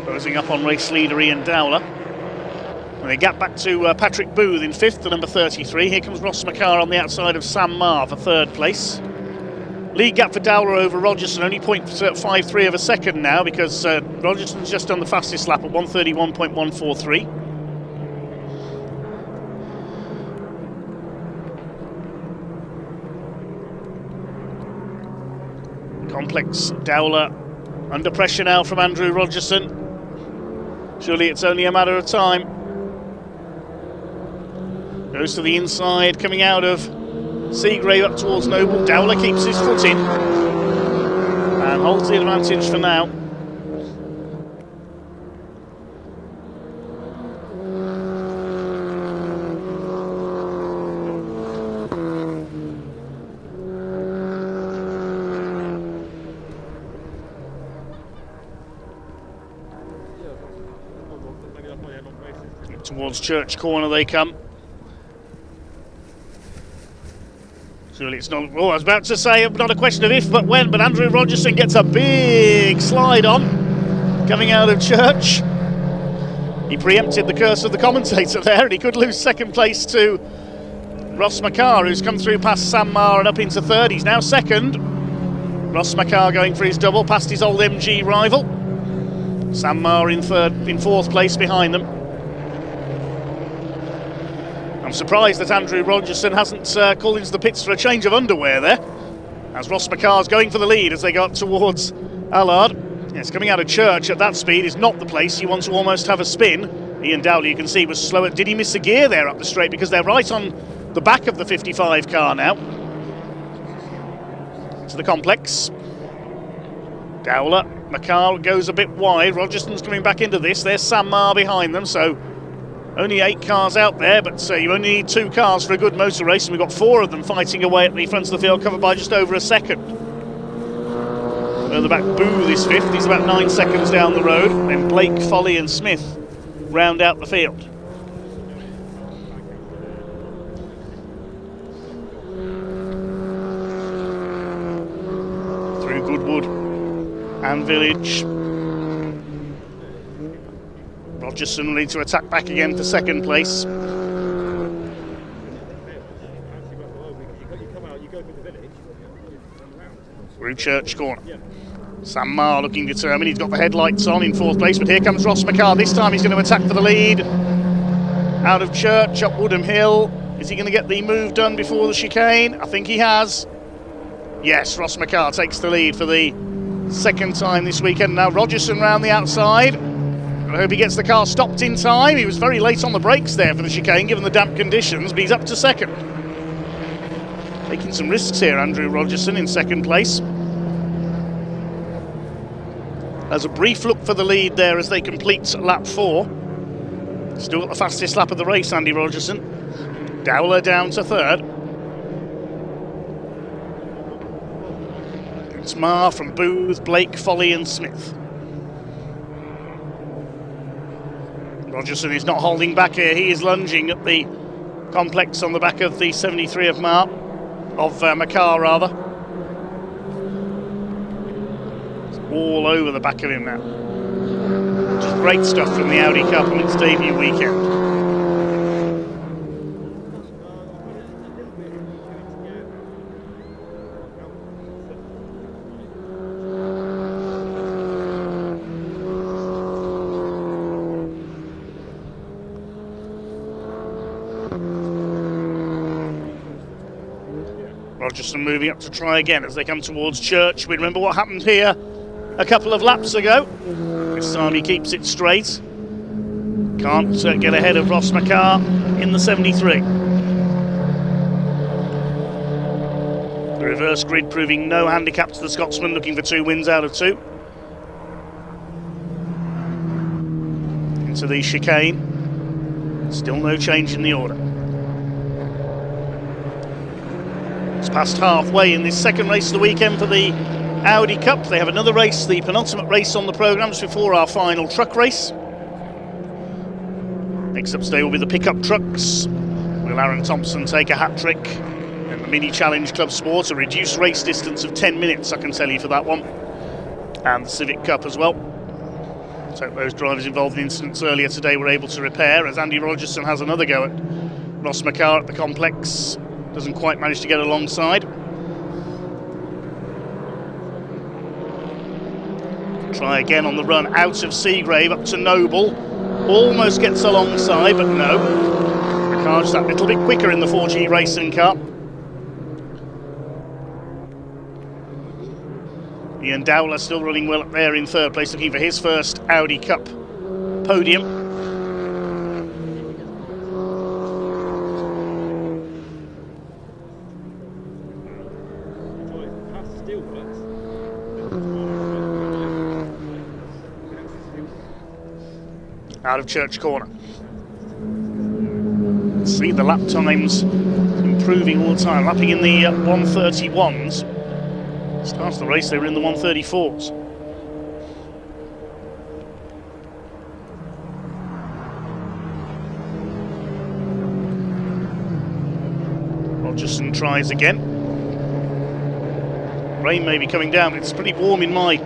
Closing up on race leader Ian Dowler. And they gap back to Patrick Booth in 5th, the number 33. Here comes Ross McCarr on the outside of Sam Marr for 3rd place. Lead gap for Dowler over Rogerson, only 0.53 of a second now, because Rogerson's just done the fastest lap at 1:31.143. Complex Dowler under pressure now from Andrew Rogerson. Surely it's only a matter of time. Goes to the inside, coming out of Seagrave up towards Noble. Dowler keeps his foot in and holds the advantage for now. Towards Church Corner they come. Surely it's not. Oh, I was about to say, not a question of if but when, but Andrew Rogerson gets a big slide on coming out of Church. He preempted the curse of the commentator there, and he could lose second place to Ross McCarr, who's come through past Sam Maher and up into third. He's now second. Ross McCarr going for his double past his old MG rival. Sam Maher in fourth place behind them. I'm surprised that Andrew Rogerson hasn't called into the pits for a change of underwear there, as Ross McCarr's going for the lead as they go up towards Allard. Yes, coming out of Church at that speed is not the place you want to almost have a spin. Ian Dowley, you can see, was slower. Did he miss a gear there up the straight? Because they're right on the back of the 55 car now. To the complex. Dowler, McCarr goes a bit wide. Rogerson's coming back into this. There's Sam Maher behind them, so only 8 cars out there, but you only need 2 cars for a good motor race, and we've got 4 of them fighting away at the front of the field, covered by just over a second. Further back, Booth is 5th, he's about 9 seconds down the road. Then Blake, Foley and Smith round out the field. Through Goodwood and Village. Rogerson will need to attack back again for second place. Through Church Corner. Sam Maher looking determined. He's got the headlights on in fourth place, but here comes Ross McCarr. This time he's going to attack for the lead. Out of Church, up Woodham Hill. Is he going to get the move done before the chicane? I think he has. Yes, Ross McCarr takes the lead for the second time this weekend. Now Rogerson round the outside. I hope he gets the car stopped in time. He was very late on the brakes there for the chicane, given the damp conditions, but he's up to second. Taking some risks here, Andrew Rogerson in second place. There's a brief look for the lead there as they complete lap 4. Still got the fastest lap of the race, Andy Rogerson. Dowler down to third. It's Maher from Booth, Blake, Foley and Smith. Rogerson is not holding back here. He is lunging at the complex on the back of the 73 of McCarr rather. It's all over the back of him now. Just great stuff from the Audi Cup on its debut weekend. Rogerson moving up to try again as they come towards Church. We remember what happened here a couple of laps ago. This time he keeps it straight. Can't get ahead of Ross McCarr in the 73. The reverse grid proving no handicap to the Scotsman, looking for 2 wins out of 2. Into the chicane. Still no change in the order. It's past halfway in this second race of the weekend for the Audi Cup. They have another race, the penultimate race on the programme, just before our final truck race. Next up today will be the pickup trucks. Will Aaron Thompson take a hat-trick? And the Mini Challenge Club Sport, a reduced race distance of 10 minutes, I can tell you, for that one. And the Civic Cup as well. So those drivers involved in incidents earlier today were able to repair, as Andy Rogerson has another go at Ross McCarr at the complex. Doesn't quite manage to get alongside. Try again on the run out of Seagrave up to Noble. Almost gets alongside, but no. The car's that little bit quicker in the 4G racing car. Ian Dowler still running well up there in third place, looking for his first Audi Cup podium. Out of Church Corner. See the lap times improving all the time, lapping in the 131s. Starts the race, they were in the 134s. Rogerson tries again. Rain may be coming down, but it's pretty warm in my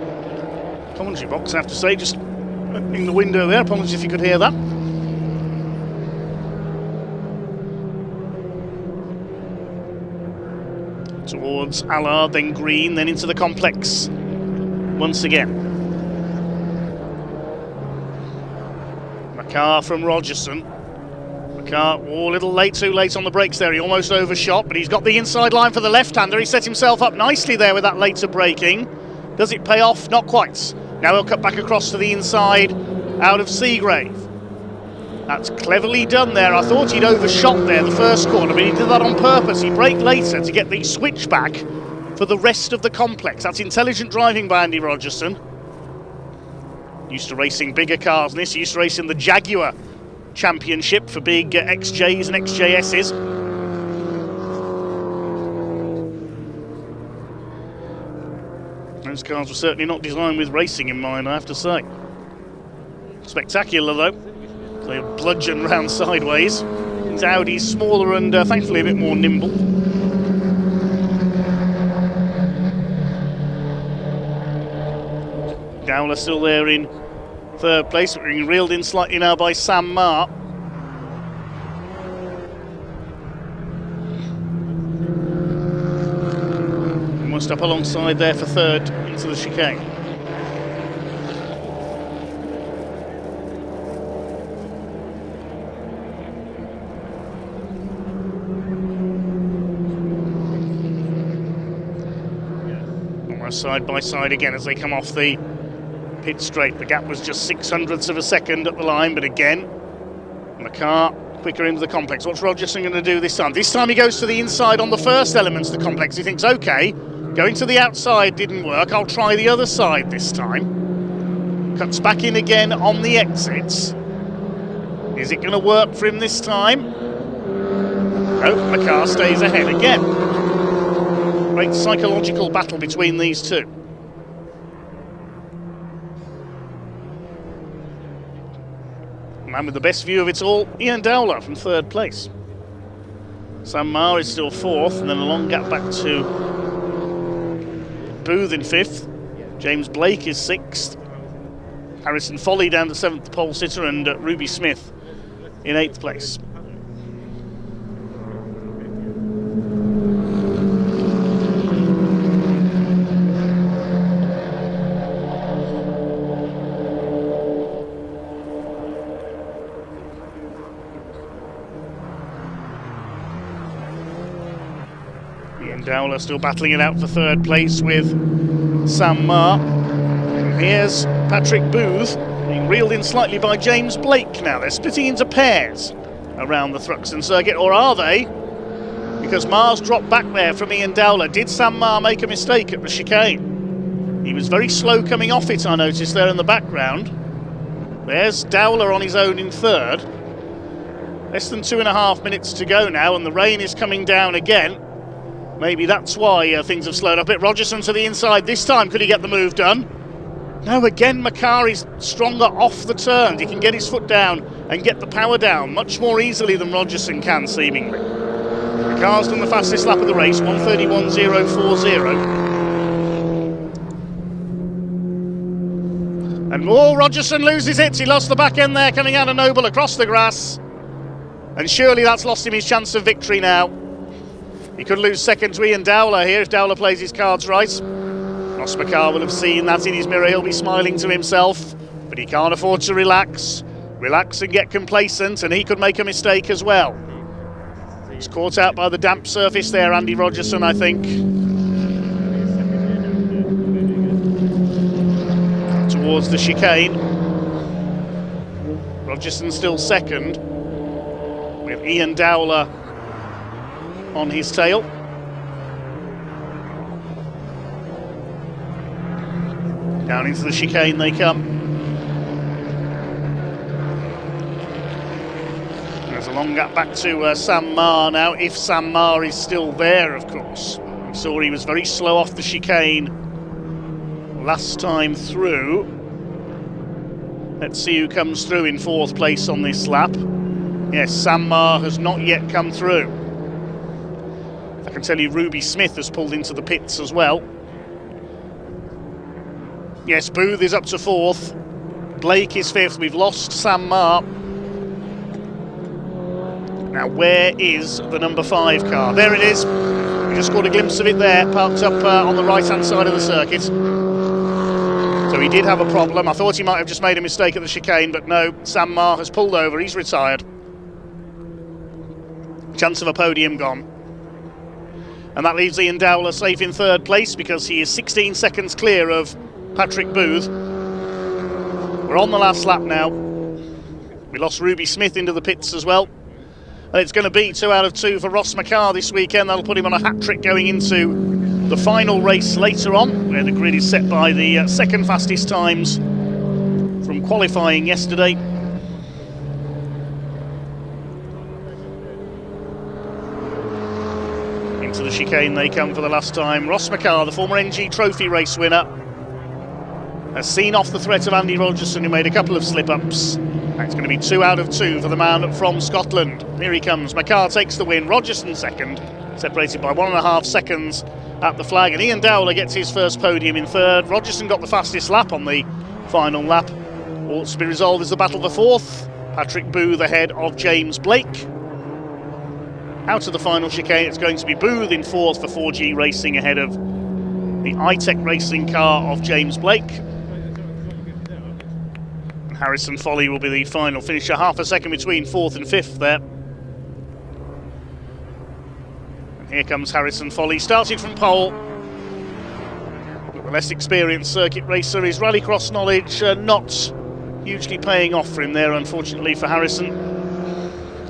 commentary box, I have to say. Just opening the window there, apologies if you could hear that. Towards Allard, then Green, then into the complex once again. McCarr from Rogerson. McCarr, a little late, too late on the brakes there. He almost overshot, but he's got the inside line for the left-hander. He set himself up nicely there with that later braking. Does it pay off? Not quite. Now he'll cut back across to the inside out of Seagrave. That's cleverly done there. I thought he'd overshot there the first corner, but he did that on purpose. He braked later to get the switch back for the rest of the complex. That's intelligent driving by Andy Rogerson. Used to racing bigger cars than this. He used to race in the Jaguar Championship for big XJs and XJSs. Those cars were certainly not designed with racing in mind, I have to say. Spectacular though. They bludgeon round sideways. His Audi's smaller and thankfully a bit more nimble. Dowler still there in third place, but being reeled in slightly now by Sam Marr. Almost up alongside there for third into the chicane. Side by side again as they come off the pit straight. The gap was just 600ths of a second at the line, but again, McCarr quicker into the complex. What's Rogerson going to do this time? This time he goes to the inside on the first elements of the complex. He thinks, okay, going to the outside didn't work, I'll try the other side this time. Cuts back in again on the exits. Is it going to work for him this time? No, McCarr stays ahead again. Great psychological battle between these two. Man with the best view of it all, Ian Dowler from third place. Sam Marr is still fourth, and then a long gap back to Booth in fifth. James Blake is sixth. Harrison Foley down to seventh, pole sitter, and Ruby Smith in eighth place. Dowler still battling it out for third place with Sam Marr. And here's Patrick Booth being reeled in slightly by James Blake now. They're splitting into pairs around the Thruxton circuit, or are they? Because Marr's dropped back there from Ian Dowler. Did Sam Marr make a mistake at the chicane? He was very slow coming off it, I noticed there in the background. There's Dowler on his own in third. Less than 2.5 minutes to go now, and the rain is coming down again. Maybe that's why things have slowed up a bit. Rogerson to the inside this time. Could he get the move done? No, again, McCarr is stronger off the turns. He can get his foot down and get the power down much more easily than Rogerson can, seemingly. McCarr's done the fastest lap of the race, 1:31.040. And Rogerson loses it. He lost the back end there coming out of Noble across the grass. And surely that's lost him his chance of victory now. He could lose second to Ian Dowler here if Dowler plays his cards right. Ross McCarr will have seen that in his mirror. He'll be smiling to himself, but he can't afford to relax and get complacent, and he could make a mistake as well. He's caught out by the damp surface there, Andy Rogerson, I think. Towards the chicane. Rogerson still second, with Ian Dowler on his tail. Down into the chicane they come. There's a long gap back to Sam Maher now, if Sam Maher is still there, of course. We saw he was very slow off the chicane last time through. Let's see who comes through in 4th place on this lap. Yes, Sam Maher has not yet come through. I can tell you Ruby Smith has pulled into the pits as well. Yes, Booth is up to 4th. Blake is 5th. We've lost Sam Maher. Now, where is the number 5 car? There it is. We just caught a glimpse of it there, parked up on the right-hand side of the circuit. So he did have a problem. I thought he might have just made a mistake at the chicane, but no, Sam Maher has pulled over. He's retired. Chance of a podium gone. And that leaves Ian Dowler safe in 3rd place because he is 16 seconds clear of Patrick Booth. We're on the last lap now. We lost Ruby Smith into the pits as well. And it's going to be 2 out of 2 for Ross McCarr this weekend. That'll put him on a hat-trick going into the final race later on, where the grid is set by the second fastest times from qualifying yesterday. Into the chicane they come for the last time. Ross McCarr, the former NG Trophy race winner, has seen off the threat of Andy Rogerson, who made a couple of slip-ups. It's going to be 2 out of 2 for the man from Scotland. Here he comes. McCarr takes the win. Rogerson second, separated by 1.5 seconds at the flag. And Ian Dowler gets his first podium in 3rd. Rogerson got the fastest lap on the final lap. All to be resolved is the battle for 4th. Patrick Booth ahead of James Blake. Out of the final chicane, it's going to be Booth in 4th for 4G Racing ahead of the iTech Racing car of James Blake. Harrison Foley will be the final finisher, half a second between 4th and 5th there. And here comes Harrison Foley, started from pole. But the less experienced circuit racer, his rallycross knowledge not hugely paying off for him there, unfortunately for Harrison.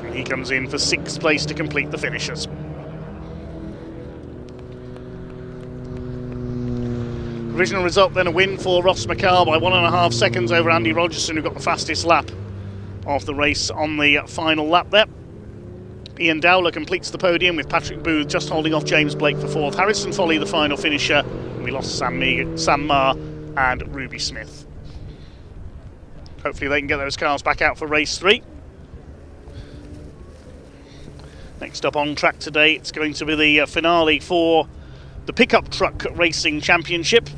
And he comes in for 6th place to complete the finishers. Provisional result then, a win for Ross McCarr by 1.5 seconds over Andy Rogerson, who got the fastest lap of the race on the final lap there. Ian Dowler completes the podium with Patrick Booth just holding off James Blake for 4th. Harrison Foley the final finisher, and we lost Sam Maher and Ruby Smith. Hopefully they can get those cars back out for race 3. Next up on track today, it's going to be the finale for the Pickup Truck Racing Championship.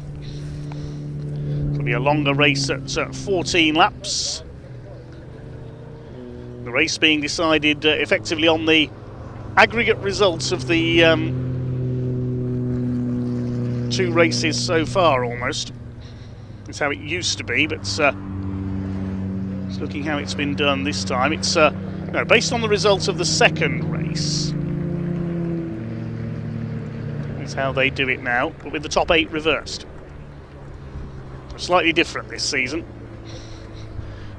It'll be a longer race at 14 laps. The race being decided effectively on the aggregate results of the 2 races so far, almost. That's how it used to be, but it's looking how it's been done this time. It's no, based on the results of the second race. That's how they do it now, but with the top 8 reversed. Slightly different this season.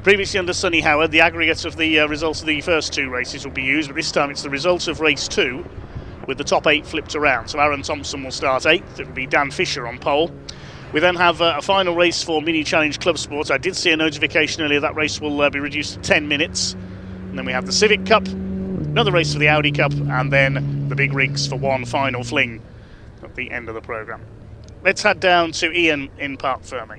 Previously under Sonny Howard, the aggregate of the results of the first 2 races will be used, but this time it's the results of race 2 with the top 8 flipped around. So Aaron Thompson will start 8th, it will be Dan Fisher on pole. We then have a final race for Mini Challenge Club Sports. I did see a notification earlier that race will be reduced to 10 minutes. And then we have the Civic Cup, another race for the Audi Cup, and then the big rigs for one final fling at the end of the programme. Let's head down to Ian in Parc Fermé.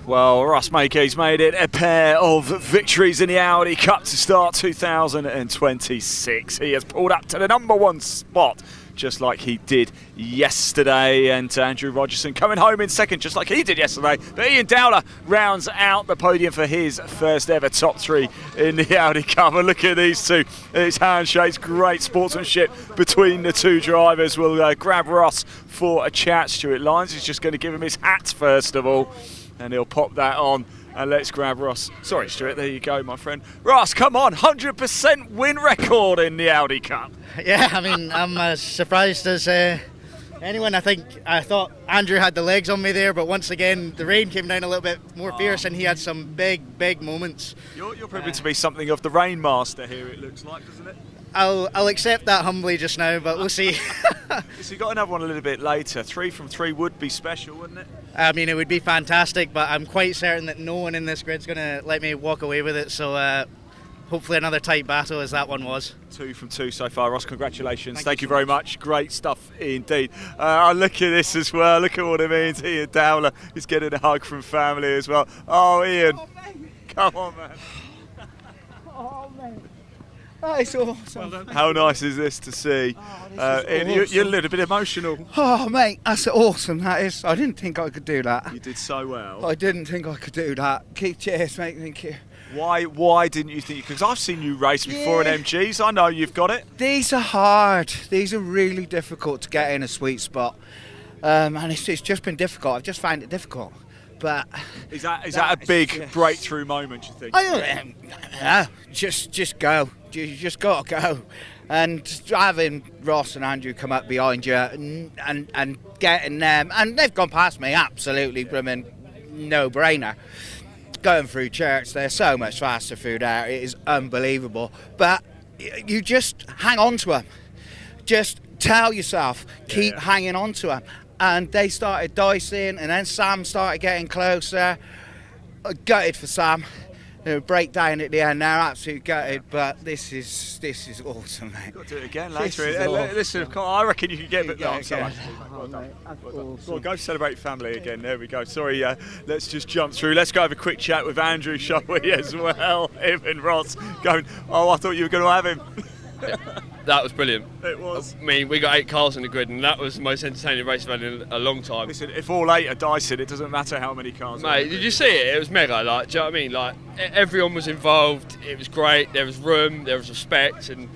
Well, Russ Makey's made it a pair of victories in the Audi Cup to start 2026. He has pulled up to the #1 spot, just like he did yesterday. And Andrew Rogerson coming home in second, just like he did yesterday. But Ian Dowler rounds out the podium for his first ever top 3 in the Audi Cup. And look at these two. It's handshakes, great sportsmanship between the 2 drivers. We'll grab Ross for a chat. Stuart Lyons is just going to give him his hat first of all. And he'll pop that on, and let's grab Ross. Sorry, Stuart, there you go, my friend. Ross, come on, 100% win record in the Audi Cup. Yeah, I mean, I'm as surprised as anyone. I thought Andrew had the legs on me there, but once again the rain came down a little bit more fierce, and he had some big moments. You're proving to be something of the rain master here, it looks like, doesn't it? I'll accept that humbly just now, but we'll see. So you got another one a little bit later. 3 from 3 would be special, wouldn't it? I mean, it would be fantastic, but I'm quite certain that no one in this grid's going to let me walk away with it, so hopefully another tight battle as that one was. 2 from 2 so far, Ross. Congratulations. Thank you very much. Great stuff indeed. Look at this as well. Look at what it means. Ian Dowler is getting a hug from family as well. Oh, Ian. Come on, man. Oh, man. That is awesome. Well, how nice is this to see? Ian, you're a little bit emotional. Oh, mate, that's awesome. That is. I didn't think I could do that. You did so well. I didn't think I could do that. Cheers, mate. Thank you. Why didn't you think? Because I've seen you race before in MGs. I know you've got it. These are hard. These are really difficult to get in a sweet spot, and it's just been difficult. I've just found it difficult. But is that a big breakthrough moment, you think? Just go. You just got to go. And having Ross and Andrew come up behind you and getting them, and they've gone past me, absolutely, no-brainer. Going through church, they're so much faster through there. It is unbelievable. But you just hang on to them. Just tell yourself, keep hanging on to them. And they started dicing, and then Sam started getting closer. Gutted for Sam. Breakdown at the end. They're absolutely gutted, but this is awesome, mate. Got to do it again later. Listen, I reckon you can get a bit. Well, go celebrate family again. There we go. Sorry, let's just jump through. Let's go have a quick chat with Andrew, shall we, as well? Him and Ross going, I thought you were going to have him. That was brilliant. It was. I mean, we got 8 cars in the grid, and that was the most entertaining race I've had in a long time. Listen, if all 8 are dicing, it doesn't matter how many cars. Mate, did you see it? It was mega. Like, do you know what I mean? Like, everyone was involved. It was great. There was room. There was respect, and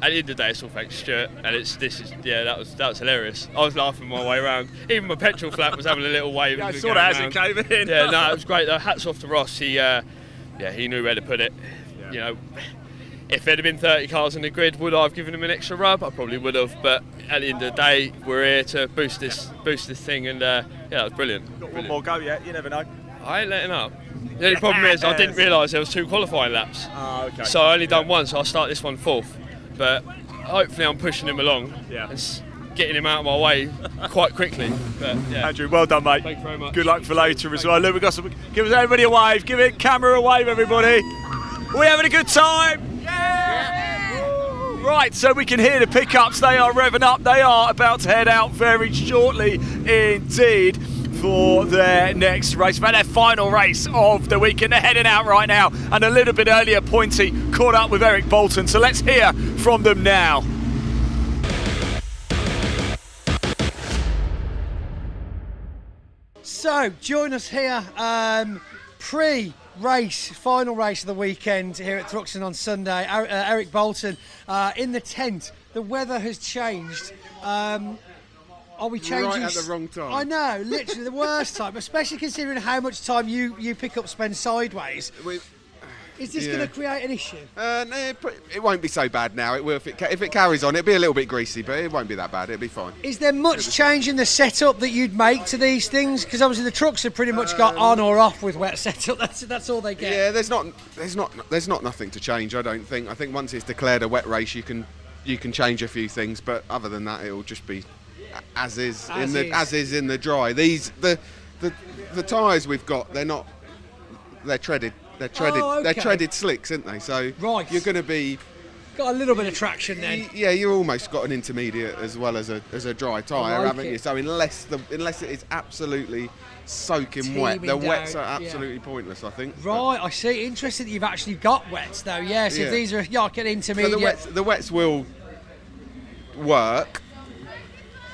at the end of the day, it's all thanks to Stuart. And that was hilarious. I was laughing my way around. Even my petrol flat was having a little wave. I saw that as it came in. Yeah, no, it was great. Though. Hats off to Ross. He knew where to put it. Yeah. You know. If there'd have been 30 cars in the grid, would I have given him an extra rub? I probably would have, but at the end of the day, we're here to boost this thing, and that was brilliant. Got one more go yet, you never know. I ain't letting up. The only problem is I didn't realise there was 2 qualifying laps. Okay. So I only done one, so I'll start this one 4th. But hopefully I'm pushing him along and getting him out of my way quite quickly. But, Andrew, well done, mate. Thank you very much. Good luck for later as well. Look, we've got some. Give everybody a wave. Give it camera a wave, everybody. We're having a good time. Right, so we can hear the pickups. They are revving up. They are about to head out very shortly indeed for their next race, for their final race of the weekend. They're heading out right now, and a little bit earlier, Pointy caught up with Eric Bolton. So let's hear from them now. So join us here pre-race, final race of the weekend here at Thruxton on Sunday. Eric Bolton in the tent. The weather has changed. Are we changing? Right at the wrong time. I know, literally the worst time, especially considering how much time you pick up spend sideways. Is this going to create an issue? No, it won't be so bad now. It will if it carries on. It'll be a little bit greasy, but it won't be that bad. It'll be fine. Is there much change in the setup that you'd make to these things? Because obviously the trucks have pretty much got on or off with wet setup. That's all they get. Yeah, there's not nothing to change. I don't think. I think once it's declared a wet race, you can change a few things, but other than that, it'll just be as is in the dry. The tyres we've got, they're treaded. They're treaded slicks, aren't they? So you're going to be got a little bit of traction then. Yeah, you almost got an intermediate as well as a dry tyre, haven't you? So unless it is absolutely soaking wet, the wets are absolutely pointless, I think. Right, I see. Interesting that you've actually got wets though. Yes, if these are like an intermediate. So the wets will work,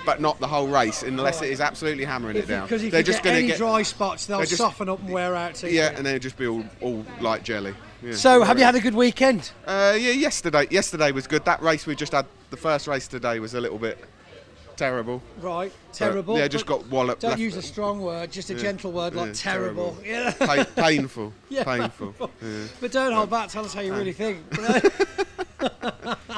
but not the whole race unless it is absolutely hammering it down. Because if they're just going to get dry spots, they'll soften up and wear out. And they'll just be all like jelly. Yeah. So, have you had a good weekend? Yesterday was good. That race we just had, the first race today, was a little bit terrible. Right, terrible. Just got walloped. Don't use a strong word, just a gentle word like terrible. Yeah. Painful. Yeah, painful. Yeah. But don't hold back. Tell us how you really think.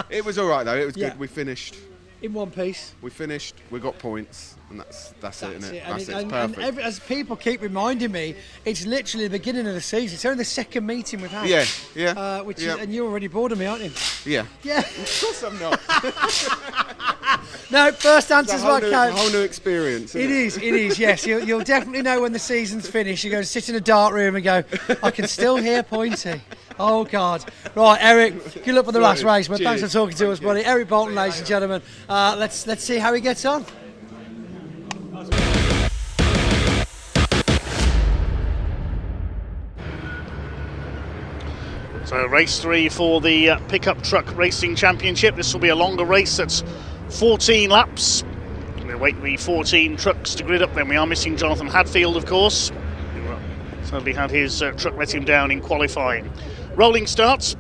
It was all right though. It was good. We finished in one piece. We finished, we got points, and that's it, isn't it? And That's it, and it's perfect. as people keep reminding me, it's literally the beginning of the season. It's only the second meeting we've had. Yeah. And you're already bored of me, aren't you? Yeah. Yeah. Of course I'm not. No, first answer's what It's counts. a whole new experience. It is, yes. You'll definitely know when the season's finished. You're going to sit in a dark room and go, I can still hear Pointy. Oh, God. Right, Eric, good luck for the last race. But thanks for talking to us, buddy. Eric Bolton, ladies and gentlemen. Let's see how he gets on. So race 3 for the Pickup Truck Racing Championship. This will be a longer race. That's 14 laps. We'll wait the 14 trucks to grid up then. We are missing Jonathan Hadfield, of course. Sadly had his truck let him down in qualifying. Rolling starts.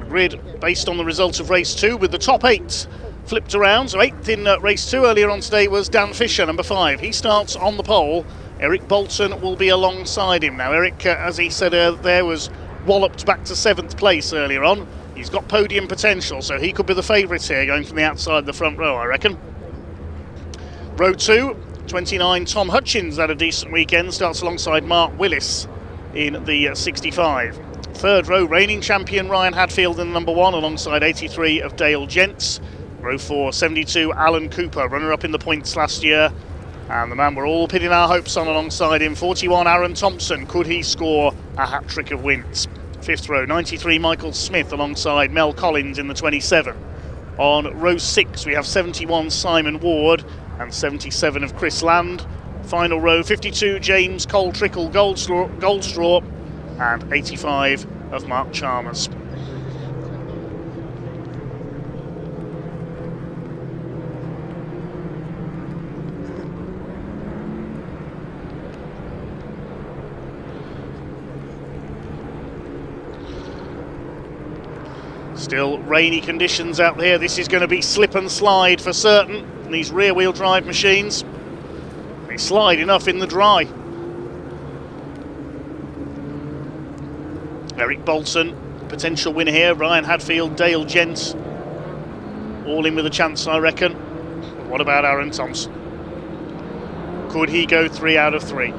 Grid based on the result of race 2 with the top 8 flipped around. So 8th in race 2 earlier on today was Dan Fisher, number 5. He starts on the pole. Eric Bolton will be alongside him. Now Eric, as he said there, was walloped back to 7th place earlier on. He's got podium potential, so he could be the favourite here, going from the outside the front row, I reckon. Row 2, 29, Tom Hutchins had a decent weekend, starts alongside Mark Willis in the 65. Third row, reigning champion Ryan Hadfield in number 1, alongside 83 of Dale Gents. Row 4, 72, Alan Cooper, runner-up in the points last year. And the man we're all pinning our hopes on alongside him, 41, Aaron Thompson. Could he score a hat-trick of wins? Fifth row, 93, Michael Smith alongside Mel Collins in the 27. On row 6, we have 71, Simon Ward, and 77 of Chris Land. Final row, 52, James Cole Trickle Goldstraw, and 85 of Mark Chalmers. Still rainy conditions out there. This is going to be slip and slide for certain. And these rear wheel drive machines, they slide enough in the dry. Eric Bolton, potential winner here. Ryan Hadfield, Dale Gent, all in with a chance, I reckon. But what about Aaron Thompson? Could he go 3 out of 3?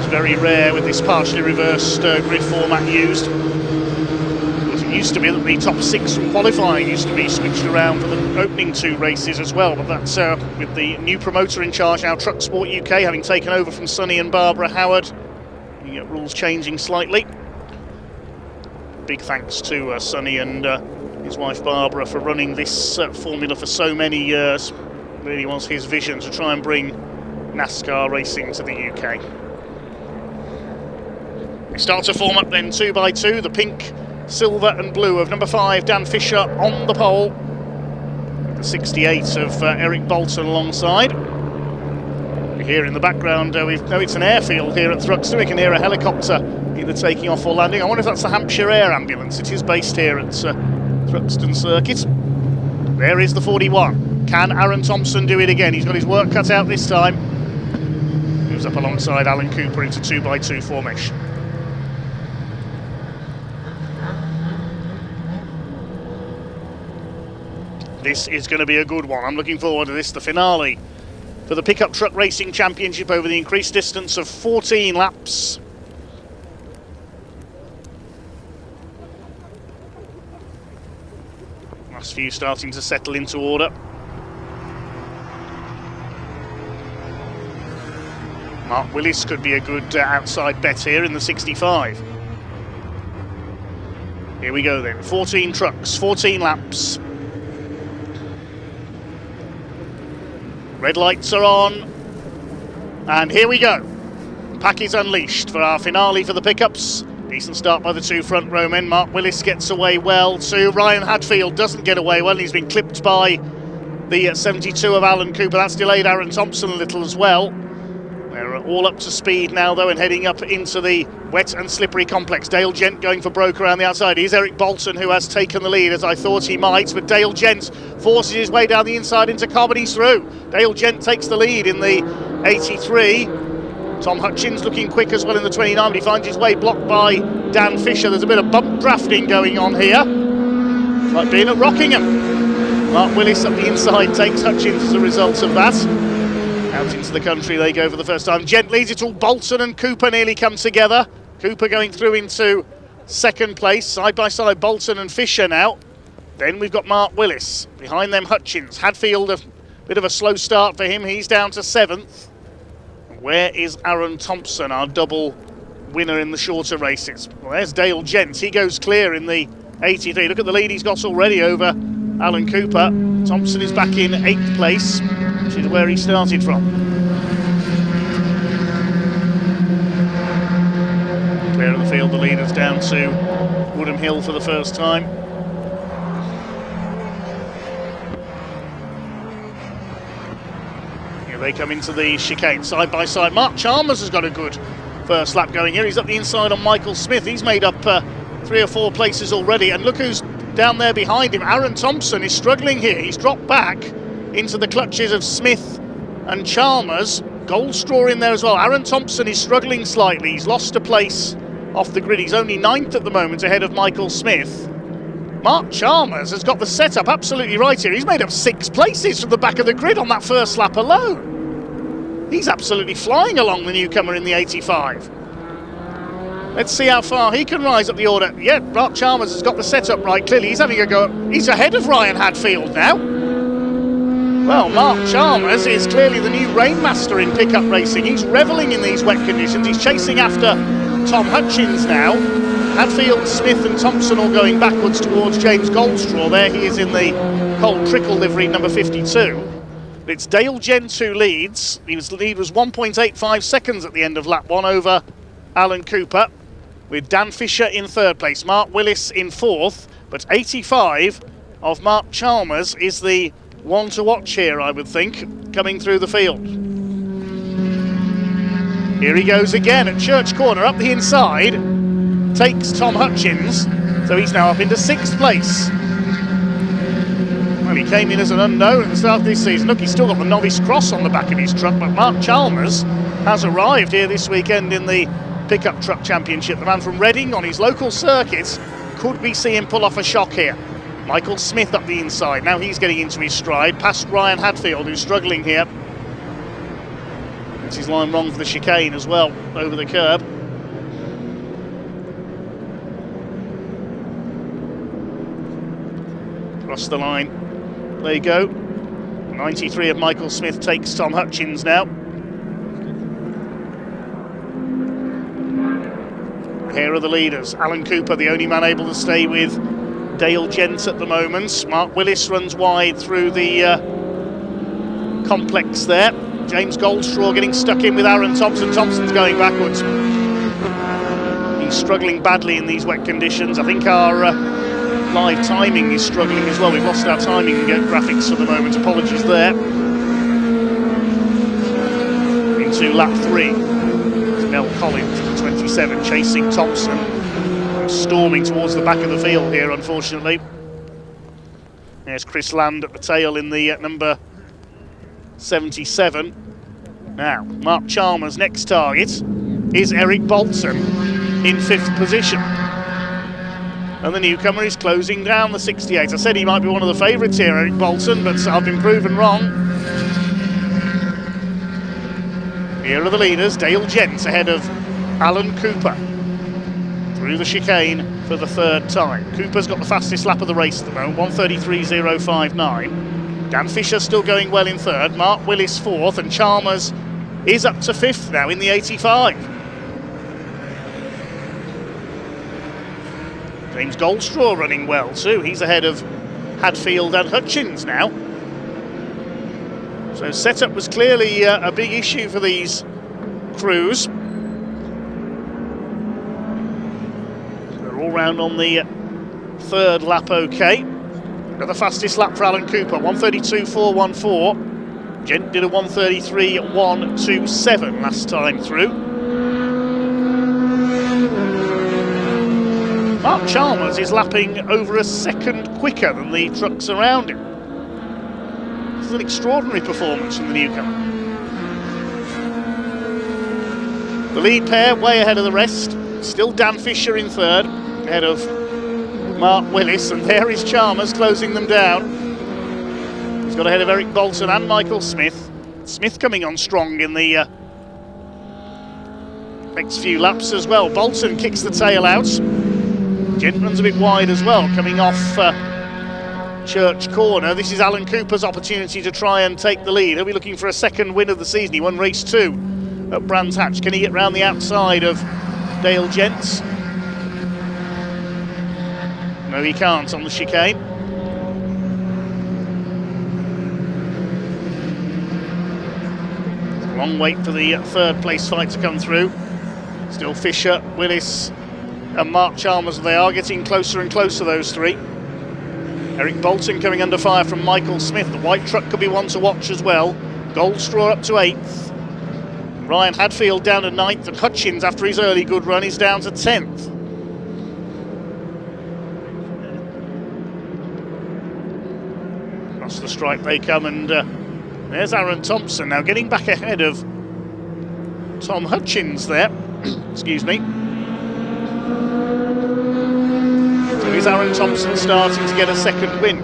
Very rare with this partially reversed grid format used. It used to be that the top 6 from qualifying used to be switched around for the opening 2 races as well, but that's with the new promoter in charge now, Truck Sport UK, having taken over from Sonny and Barbara Howard. The rules changing slightly. Big thanks to Sonny and his wife Barbara for running this formula for so many years. Really was his vision to try and bring NASCAR racing to the UK. We start to form up then 2 by 2, the pink, silver and blue of number 5, Dan Fisher on the pole. The 68 of Eric Bolton alongside. Here in the background, we know it's an airfield here at Thruxton. We can hear a helicopter either taking off or landing. I wonder if that's the Hampshire Air Ambulance. It is based here at Thruxton Circuit. There is the 41. Can Aaron Thompson do it again? He's got his work cut out this time. Moves up alongside Alan Cooper into 2 by 2 formation. This is going to be a good one. I'm looking forward to this, the finale for the Pickup Truck Racing Championship over the increased distance of 14 laps. Last few starting to settle into order. Mark Willis could be a good outside bet here in the 65. Here we go then, 14 trucks, 14 laps. Red lights are on, and here we go. Pack is unleashed for our finale for the pickups. Decent start by the 2 front row men. Mark Willis gets away well too. Ryan Hadfield doesn't get away well. He's been clipped by the 72 of Alan Cooper. That's delayed Aaron Thompson a little as well. They're all up to speed now though and heading up into the wet and slippery complex. Dale Gent going for broke around the outside. Here's Eric Bolton who has taken the lead as I thought he might, but Dale Gent forces his way down the inside into Cobb and he's through. Dale Gent takes the lead in the 83. Tom Hutchins looking quick as well in the 29, but he finds his way blocked by Dan Fisher. There's a bit of bump drafting going on here. It's like being at Rockingham. Mark Willis up the inside takes Hutchins as a result of that. Out into the country they go for the first time. Gent leads it all. Bolton and Cooper nearly come together. Cooper going through into second place. Side by side, Bolton and Fisher now. Then we've got Mark Willis. Behind them, Hutchins. Hadfield, a bit of a slow start for him. He's down to 7th. Where is Aaron Thompson, our double winner in the shorter races? Well, there's Dale Gent. He goes clear in the 83. Look at the lead he's got already over Alan Cooper. Thompson is back in 8th place, which is where he started from. Clear of the field, the leaders down to Woodham Hill for the first time. Here they come into the chicane, side by side. Mark Chalmers has got a good first lap going here. He's up the inside on Michael Smith. He's made up 3 or 4 places already, and look who's down there behind him. Aaron Thompson is struggling here. He's dropped back into the clutches of Smith and Chalmers. Goldstraw in there as well. Aaron Thompson is struggling slightly. He's lost a place off the grid. He's only 9th at the moment, ahead of Michael Smith. Mark Chalmers has got the setup absolutely right here. He's made up 6 places from the back of the grid on that first lap alone. He's absolutely flying along the newcomer in the 85. Let's see how far he can rise up the order. Yeah, Mark Chalmers has got the setup right. Clearly he's having a go. He's ahead of Ryan Hadfield now. Well, Mark Chalmers is clearly the new rainmaster in pickup racing. He's revelling in these wet conditions. He's chasing after Tom Hutchins now. Hadfield, Smith and Thompson all going backwards towards James Goldstraw. There he is in the Cole Trickle livery, number 52. It's Dale Gent who leads. His lead was 1.85 seconds at the end of lap 1 over Alan Cooper, with Dan Fisher in 3rd place, Mark Willis in 4th, but 85 of Mark Chalmers is the one to watch here, I would think, coming through the field. Here he goes again at Church Corner, up the inside, takes Tom Hutchins, so he's now up into 6th place. Well, he came in as an unknown at the start of this season. Look, he's still got the novice cross on the back of his truck, but Mark Chalmers has arrived here this weekend in the Pickup Truck Championship. The man from Reading on his local circuit. Could we see him pull off a shock here? Michael Smith up the inside. Now he's getting into his stride, past Ryan Hadfield, who's struggling here. It's his line wrong for the chicane as well, over the curb. Across the line. There you go. 93 of Michael Smith takes Tom Hutchins now. Here are the leaders. Alan Cooper, the only man able to stay with Dale Gent at the moment. Mark Willis runs wide through the complex there. James Goldstraw getting stuck in with Aaron Thompson. Thompson's going backwards. He's struggling badly in these wet conditions. I think our live timing is struggling as well. We've lost our timing graphics for the moment. Apologies there. Into lap 3. It's Mel Collins, 27, chasing Thompson. Storming towards the back of the field here, unfortunately. There's Chris Land at the tail in the number 77. Now, Mark Chalmers' next target is Eric Bolton in 5th position. And the newcomer is closing down the 68. I said he might be one of the favourites here, Eric Bolton, but I've been proven wrong. Here are the leaders. Dale Gent ahead of Alan Cooper. Through the chicane for the 3rd time. Cooper's got the fastest lap of the race at the moment, 1:33.059. Dan Fisher still going well in 3rd. Mark Willis 4th, and Chalmers is up to 5th now in the 85. James Goldstraw running well too. He's ahead of Hadfield and Hutchins now. So setup was clearly a big issue for these crews. They're all round on the 3rd lap okay. Got the fastest lap for Alan Cooper, 1:32.414. Gent did a 1:33.127 last time through. Mark Chalmers is lapping over a second quicker than the trucks around him. This is an extraordinary performance from the newcomer. The lead pair way ahead of the rest. Still Dan Fisher in third, ahead of Mark Willis, and there is Chalmers closing them down. He's got ahead of Eric Bolton and Michael Smith. Smith coming on strong in the next few laps as well. Bolton kicks the tail out. Gent runs a bit wide as well, coming off Church Corner. This is Alan Cooper's opportunity to try and take the lead. He'll be looking for a second win of the season. He won race 2 at Brands Hatch. Can he get round the outside of Dale Gents? No, he can't on the chicane. Long wait for the third place fight to come through. Still Fisher, Willis and Mark Chalmers. They are getting closer and closer, those three. Eric Bolton coming under fire from Michael Smith. The white truck could be one to watch as well. Goldstraw up to 8th. Ryan Hadfield down to 9th, and Hutchins, after his early good run, is down to 10th. Across the stripe they come, and there's Aaron Thompson now getting back ahead of Tom Hutchins there. Excuse me. So is Aaron Thompson starting to get a second win?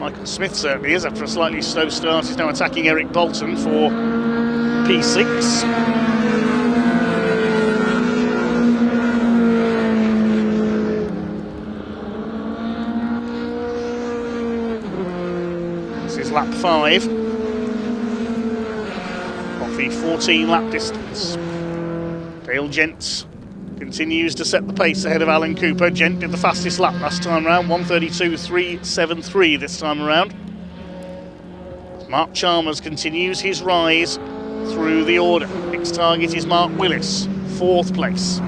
Michael Smith certainly is, after a slightly slow start. He's now attacking Eric Bolton for P6. This is lap 5 off the 14 lap distance. Dale Gents continues to set the pace ahead of Alan Cooper. Gent did the fastest lap last time round, 1:32.373 this time around. Mark Chalmers continues his rise through the order. Next target is Mark Willis, 4th place.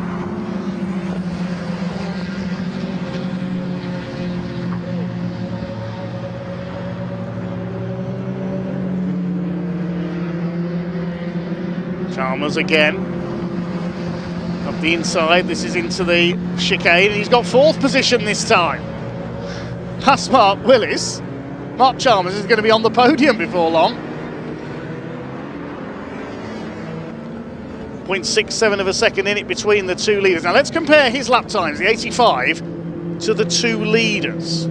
Chalmers again. Up the inside, this is into the chicane, and he's got 4th position this time. Past Mark Willis. Mark Chalmers is going to be on the podium before long. 0.67 of a second in it between the two leaders. Now let's compare his lap times, the 85, to the two leaders.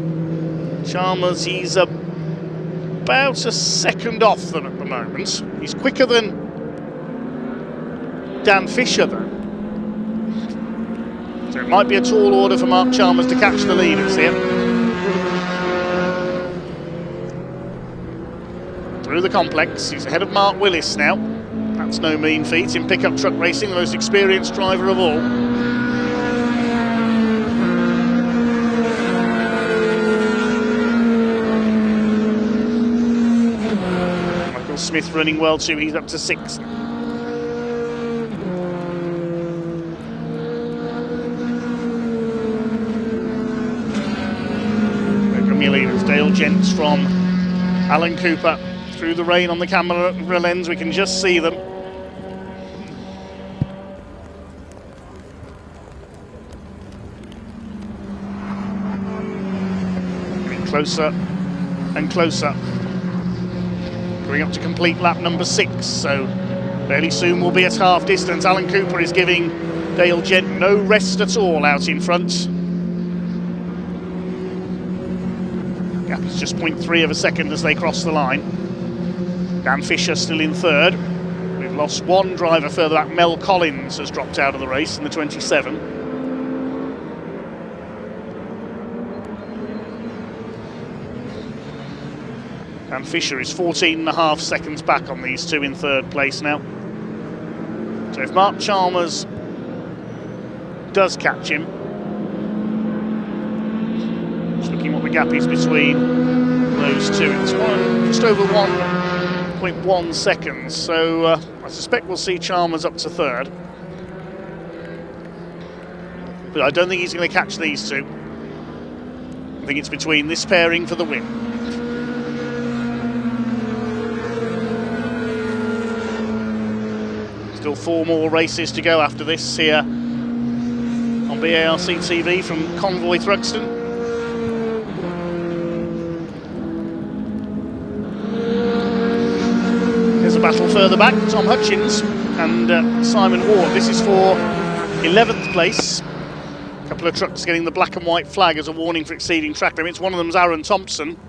Chalmers, he's about a second off them at the moment. He's quicker than Dan Fisher though. So it might be a tall order for Mark Chalmers to catch the leaders here. Through the complex, he's ahead of Mark Willis now. That's no mean feat in pickup truck racing, the most experienced driver of all. Michael Smith running well too, he's up to 6th. Dale Gents from Alan Cooper. Through the rain on the camera lens, we can just see them. Getting closer and closer. Going up to complete lap number 6, so fairly soon we'll be at half distance. Alan Cooper is giving Dale Gent no rest at all out in front. Gap is just 0.3 of a second as they cross the line. Dan Fisher still in 3rd. We've lost one driver further back. Mel Collins has dropped out of the race in the 27. Dan Fisher is 14.5 seconds back on these two in 3rd place now. So if Mark Chalmers does catch him, looking what the gap is between those two, it's just over 1.1 seconds, so I suspect we'll see Chalmers up to 3rd, but I don't think he's going to catch these two. I think it's between this pairing for the win. Still 4 more races to go after this here on BTRC TV from Convoy Thruxton. battle further back. Tom Hutchins and Simon Ward. This is for 11th place. A couple of trucks getting the black and white flag as a warning for exceeding track limits. One of them's Aaron Thompson.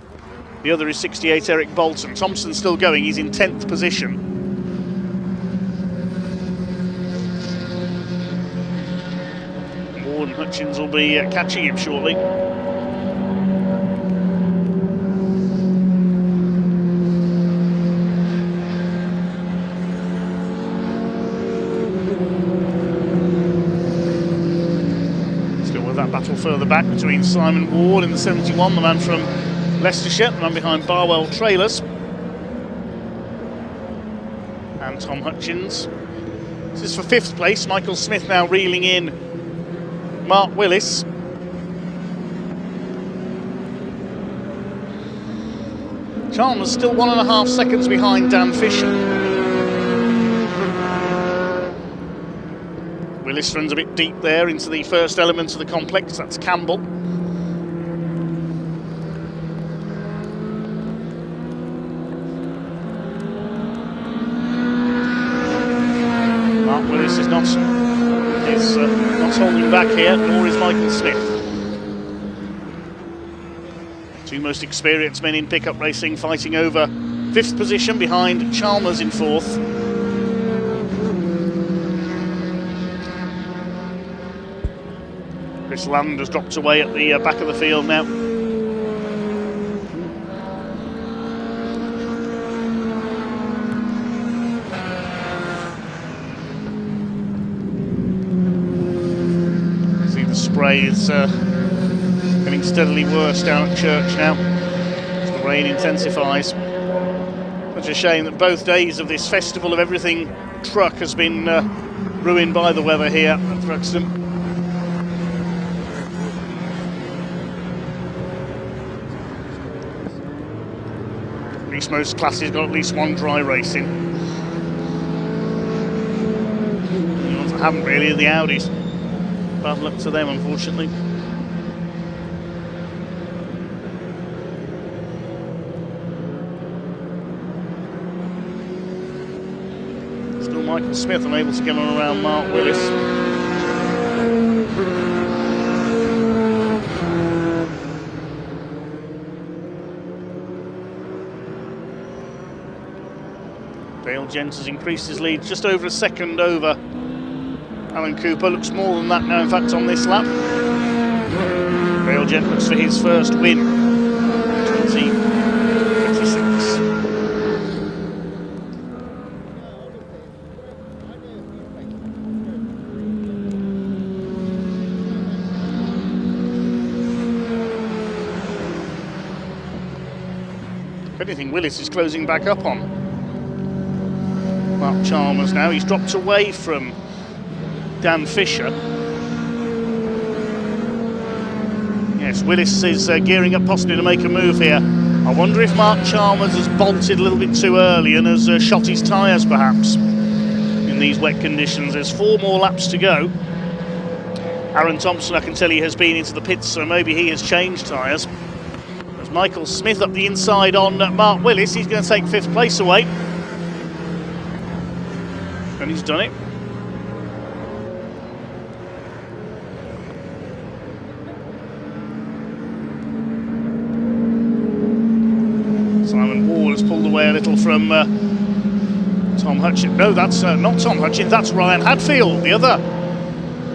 The other is 68 Eric Bolton. Thompson's still going. He's in 10th position. Ward and Hutchins will be catching him shortly. That battle further back between Simon Ward in the 71, the man from Leicestershire, the man behind Barwell Trailers, and Tom Hutchins. This is for 5th place. Michael Smith now reeling in Mark Willis. Chalmers still 1.5 seconds behind Dan Fisher. Willis runs a bit deep there into the first element of the complex, that's Campbell. Mark Willis is not holding back here, nor is Michael Smith. Two most experienced men in pickup racing fighting over 5th position behind Chalmers in 4th. Chris Land has dropped away at the back of the field now. See the spray is getting steadily worse down at Church now as the rain intensifies. Such a shame that both days of this festival of everything truck has been ruined by the weather here at Thruxton. Most classes got at least one dry racing. The ones that haven't really are the Audis. Bad luck to them, unfortunately. Still Michael Smith unable to get on around Mark Willis. Dale Jens has increased his lead just over a second over Alan Cooper. Looks more than that now, in fact, on this lap. Dale Jens looks for his first win. 2026. If anything, Willis is closing back up on Mark Chalmers now. He's dropped away from Dan Fisher. Yes, Willis is gearing up possibly to make a move here. I wonder if Mark Chalmers has bolted a little bit too early and has shot his tyres perhaps in these wet conditions. There's 4 more laps to go. Aaron Thompson, I can tell you, has been into the pits, so maybe he has changed tyres. There's Michael Smith up the inside on Mark Willis. He's going to take 5th place away. And he's done it. Simon Ward has pulled away a little from Tom Hutchins. No, that's not Tom Hutchins, that's Ryan Hadfield, the other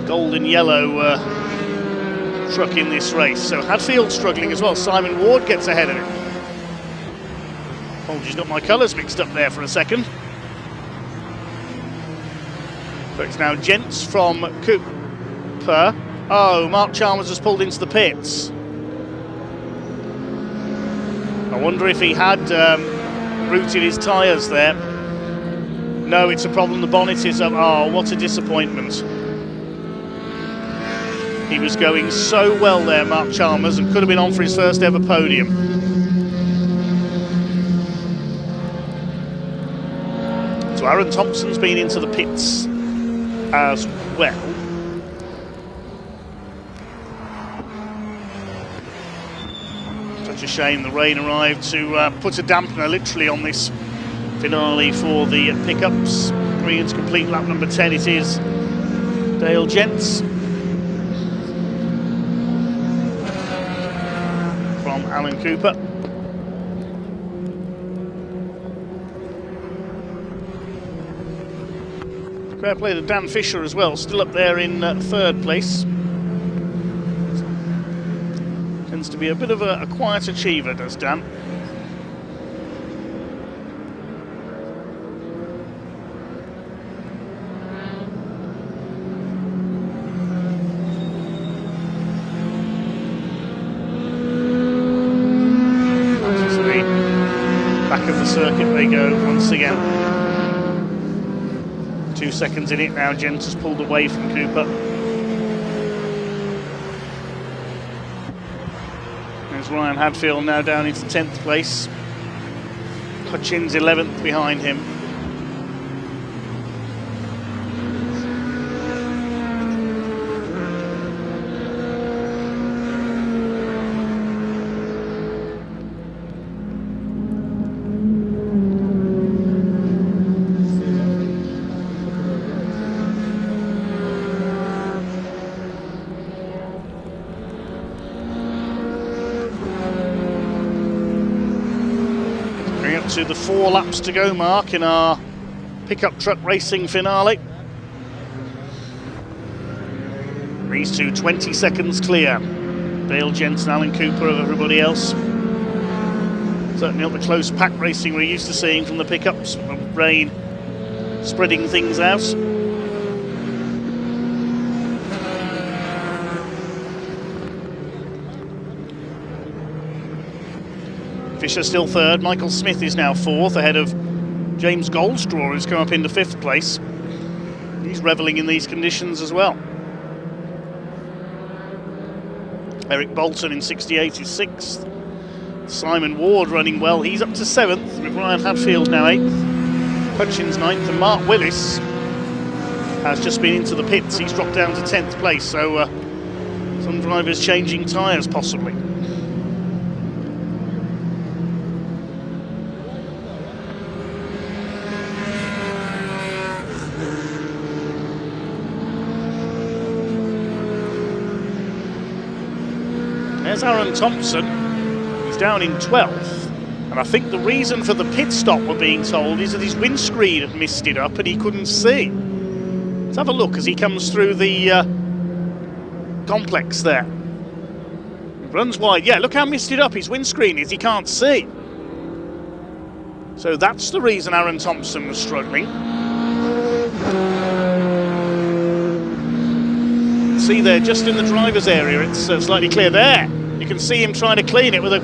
gold and yellow truck in this race. So Hadfield struggling as well. Simon Ward gets ahead of him. Apologies, got my colours mixed up there for a second. So it's now Gents from Cooper. Oh, Mark Chalmers has pulled into the pits. I wonder if he had routed his tyres there. No, it's a problem, the bonnet is up. Oh, what a disappointment. He was going so well there, Mark Chalmers, and could have been on for his first ever podium. So Aaron Thompson's been into the pits as well. Such a shame the rain arrived to put a dampener literally on this finale for the pickups. Greens complete lap number 10 it is. Dale Gents from Alan Cooper. Fair play to Dan Fisher as well, still up there in third place. Tends to be a bit of a quiet achiever, does Dan. Back of the circuit they go once again. 2 seconds in it now, Gents has pulled away from Cooper. There's Ryan Hadfield now down into 10th place. Hutchins 11th behind him. To the 4 laps to go mark in our pickup truck racing finale. These two 20 seconds clear. Dale Jensen, Alan Cooper of everybody else. Certainly not the close pack racing we're used to seeing from the pickups. Rain spreading things out. Fisher still third. Michael Smith is now fourth, ahead of James Goldstraw, who's come up into 5th place. He's revelling in these conditions as well. Eric Bolton in 68 is 6th. Simon Ward running well, he's up to 7th, with Ryan Hadfield now 8th. Hutchins 9th, and Mark Willis has just been into the pits. He's dropped down to 10th place, so some drivers changing tyres possibly. There's Aaron Thompson, he's down in 12th, and I think the reason for the pit stop, we're being told, is that his windscreen had misted up and he couldn't see. Let's have a look as he comes through the complex there. Runs wide, yeah, look how misted up his windscreen is, he can't see. So that's the reason Aaron Thompson was struggling. See there, just in the driver's area, it's slightly clear there. You can see him trying to clean it with a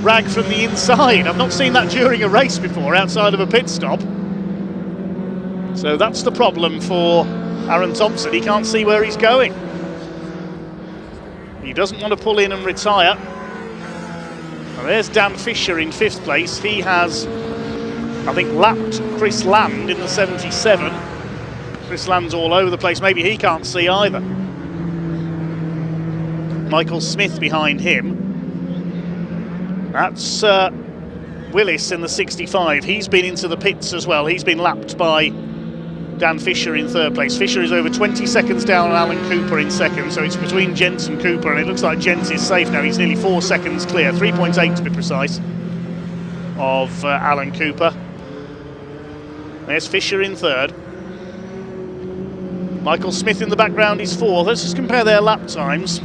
rag from the inside. I've not seen that during a race before, outside of a pit stop. So that's the problem for Aaron Thompson. He can't see where he's going. He doesn't want to pull in and retire. And there's Dan Fisher in 5th place. He has, I think, lapped Chris Land in the 77. Chris Land's all over the place. Maybe he can't see either. Michael Smith behind him. That's Willis in the 65. He's been into the pits as well. He's been lapped by Dan Fisher in 3rd place. Fisher is over 20 seconds down on Alan Cooper in 2nd, so it's between Gents and Cooper, and it looks like Gents is safe now. He's nearly 4 seconds clear, 3.8 to be precise, of Alan Cooper. There's Fisher in 3rd. Michael Smith in the background is 4th. Let's just compare their lap times.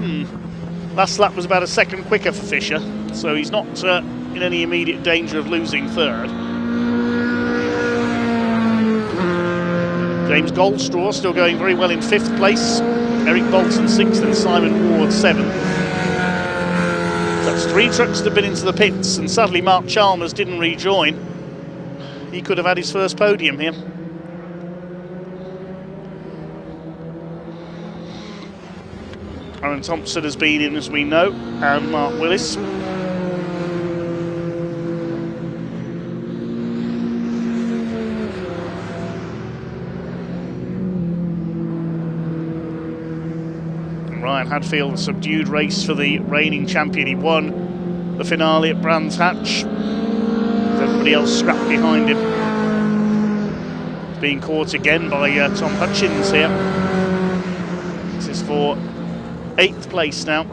Last lap was about a second quicker for Fisher, so he's not in any immediate danger of losing 3rd. James Goldstraw still going very well in 5th place. Eric Bolton 6th and Simon Ward 7th. That's 3 trucks that have been into the pits, and sadly Mark Chalmers didn't rejoin. He could have had his first podium here. Aaron Thompson has been in, as we know, and Mark Willis. And Ryan Hadfield, a subdued race for the reigning champion. He won the finale at Brands Hatch. Everybody else scrapped behind him. being caught again by Tom Hutchins here. This is for 8th place now.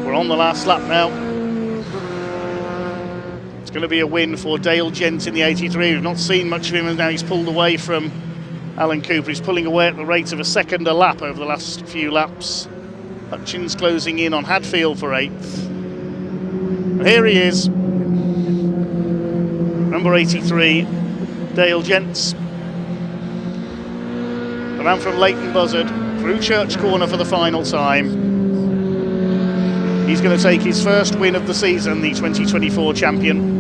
We're on the last lap now. It's going to be a win for Dale Gent in the 83. We've not seen much of him, and now he's pulled away from Alan Cooper. He's pulling away at the rate of a second a lap over the last few laps. Hutchins closing in on Hadfield for 8th. And here he is, number 83, Dale Gents. The man from Leighton Buzzard, through Church Corner for the final time. He's going to take his first win of the season, the 2024 champion.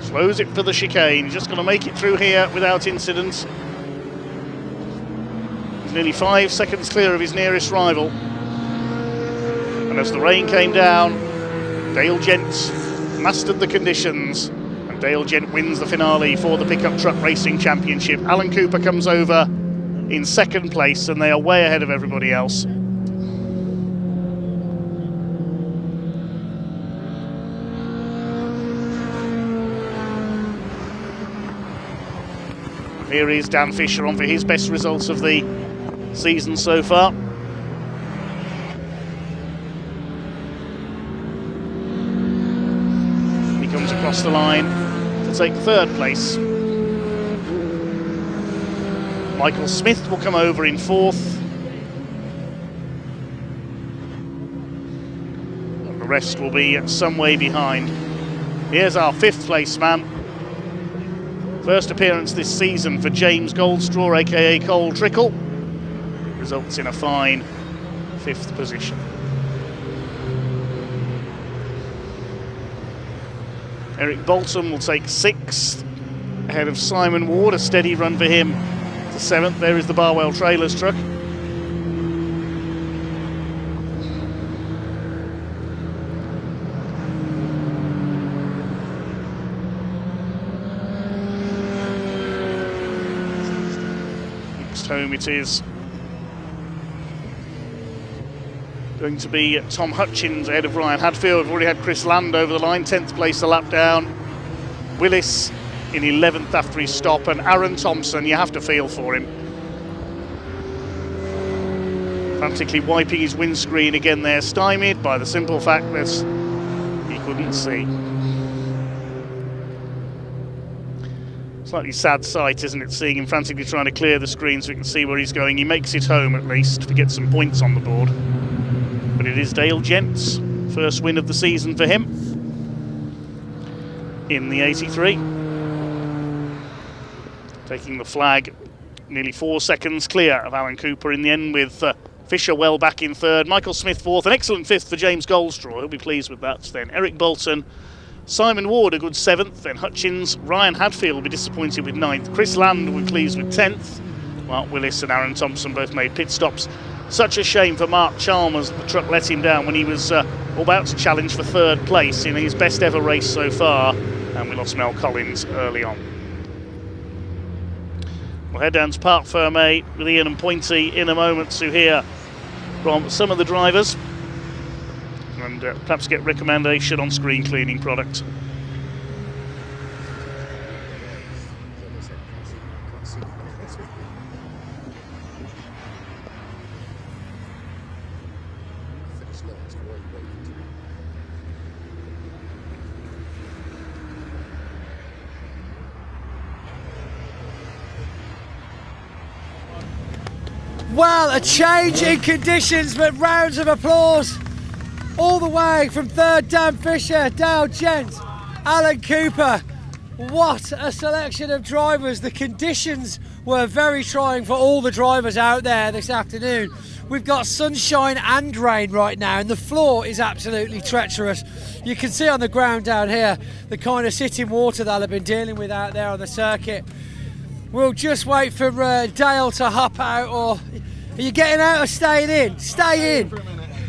Slows it for the chicane. He's just going to make it through here without incident. He's nearly 5 seconds clear of his nearest rival. And as the rain came down, Dale Gent mastered the conditions. Dale Gent wins the finale for the Pickup Truck Racing Championship. Alan Cooper comes over in 2nd place, and they are way ahead of everybody else. Here is Dan Fisher on for his best results of the season so far. He comes across the line to take 3rd place. Michael Smith will come over in 4th. And the rest will be some way behind. Here's our 5th place man. First appearance this season for James Goldstraw, aka Cole Trickle. Results in a fine 5th position. Eric Bolton will take 6th, ahead of Simon Ward. A steady run for him to 7th. There is the Barwell Trailers truck. Next home it is going to be Tom Hutchins ahead of Ryan Hadfield. We've already had Chris Land over the line, 10th place a lap down. Willis in 11th after his stop, and Aaron Thompson, you have to feel for him. Frantically wiping his windscreen again there, stymied by the simple fact that he couldn't see. Slightly sad sight, isn't it, seeing him frantically trying to clear the screen so we can see where he's going. He makes it home at least to get some points on the board. But it is Dale Gents, first win of the season for him in the 83. Taking the flag nearly 4 seconds clear of Alan Cooper in the end, with Fisher well back in 3rd, Michael Smith 4th, an excellent 5th for James Goldstraw, he'll be pleased with that. Then Eric Bolton, Simon Ward a good 7th, then Hutchins, Ryan Hadfield will be disappointed with 9th, Chris Land will be pleased with 10th, Mark Willis and Aaron Thompson both made pit stops. Such a shame for Mark Chalmers that the truck let him down when he was about to challenge for 3rd place in his best ever race so far, and we lost Mel Collins early on. We'll head down to Parc Fermé with Ian and Pointy in a moment to hear from some of the drivers and perhaps get recommendation on screen cleaning products. Well, a change in conditions, but rounds of applause all the way from 3rd, Dan Fisher, Dale Gent, Alan Cooper. What a selection of drivers. The conditions were very trying for all the drivers out there this afternoon. We've got sunshine and rain right now, and the floor is absolutely treacherous. You can see on the ground down here the kind of sitting water that I've been dealing with out there on the circuit. We'll just wait for Dale to hop out, or Are you getting out or staying in? Stay in.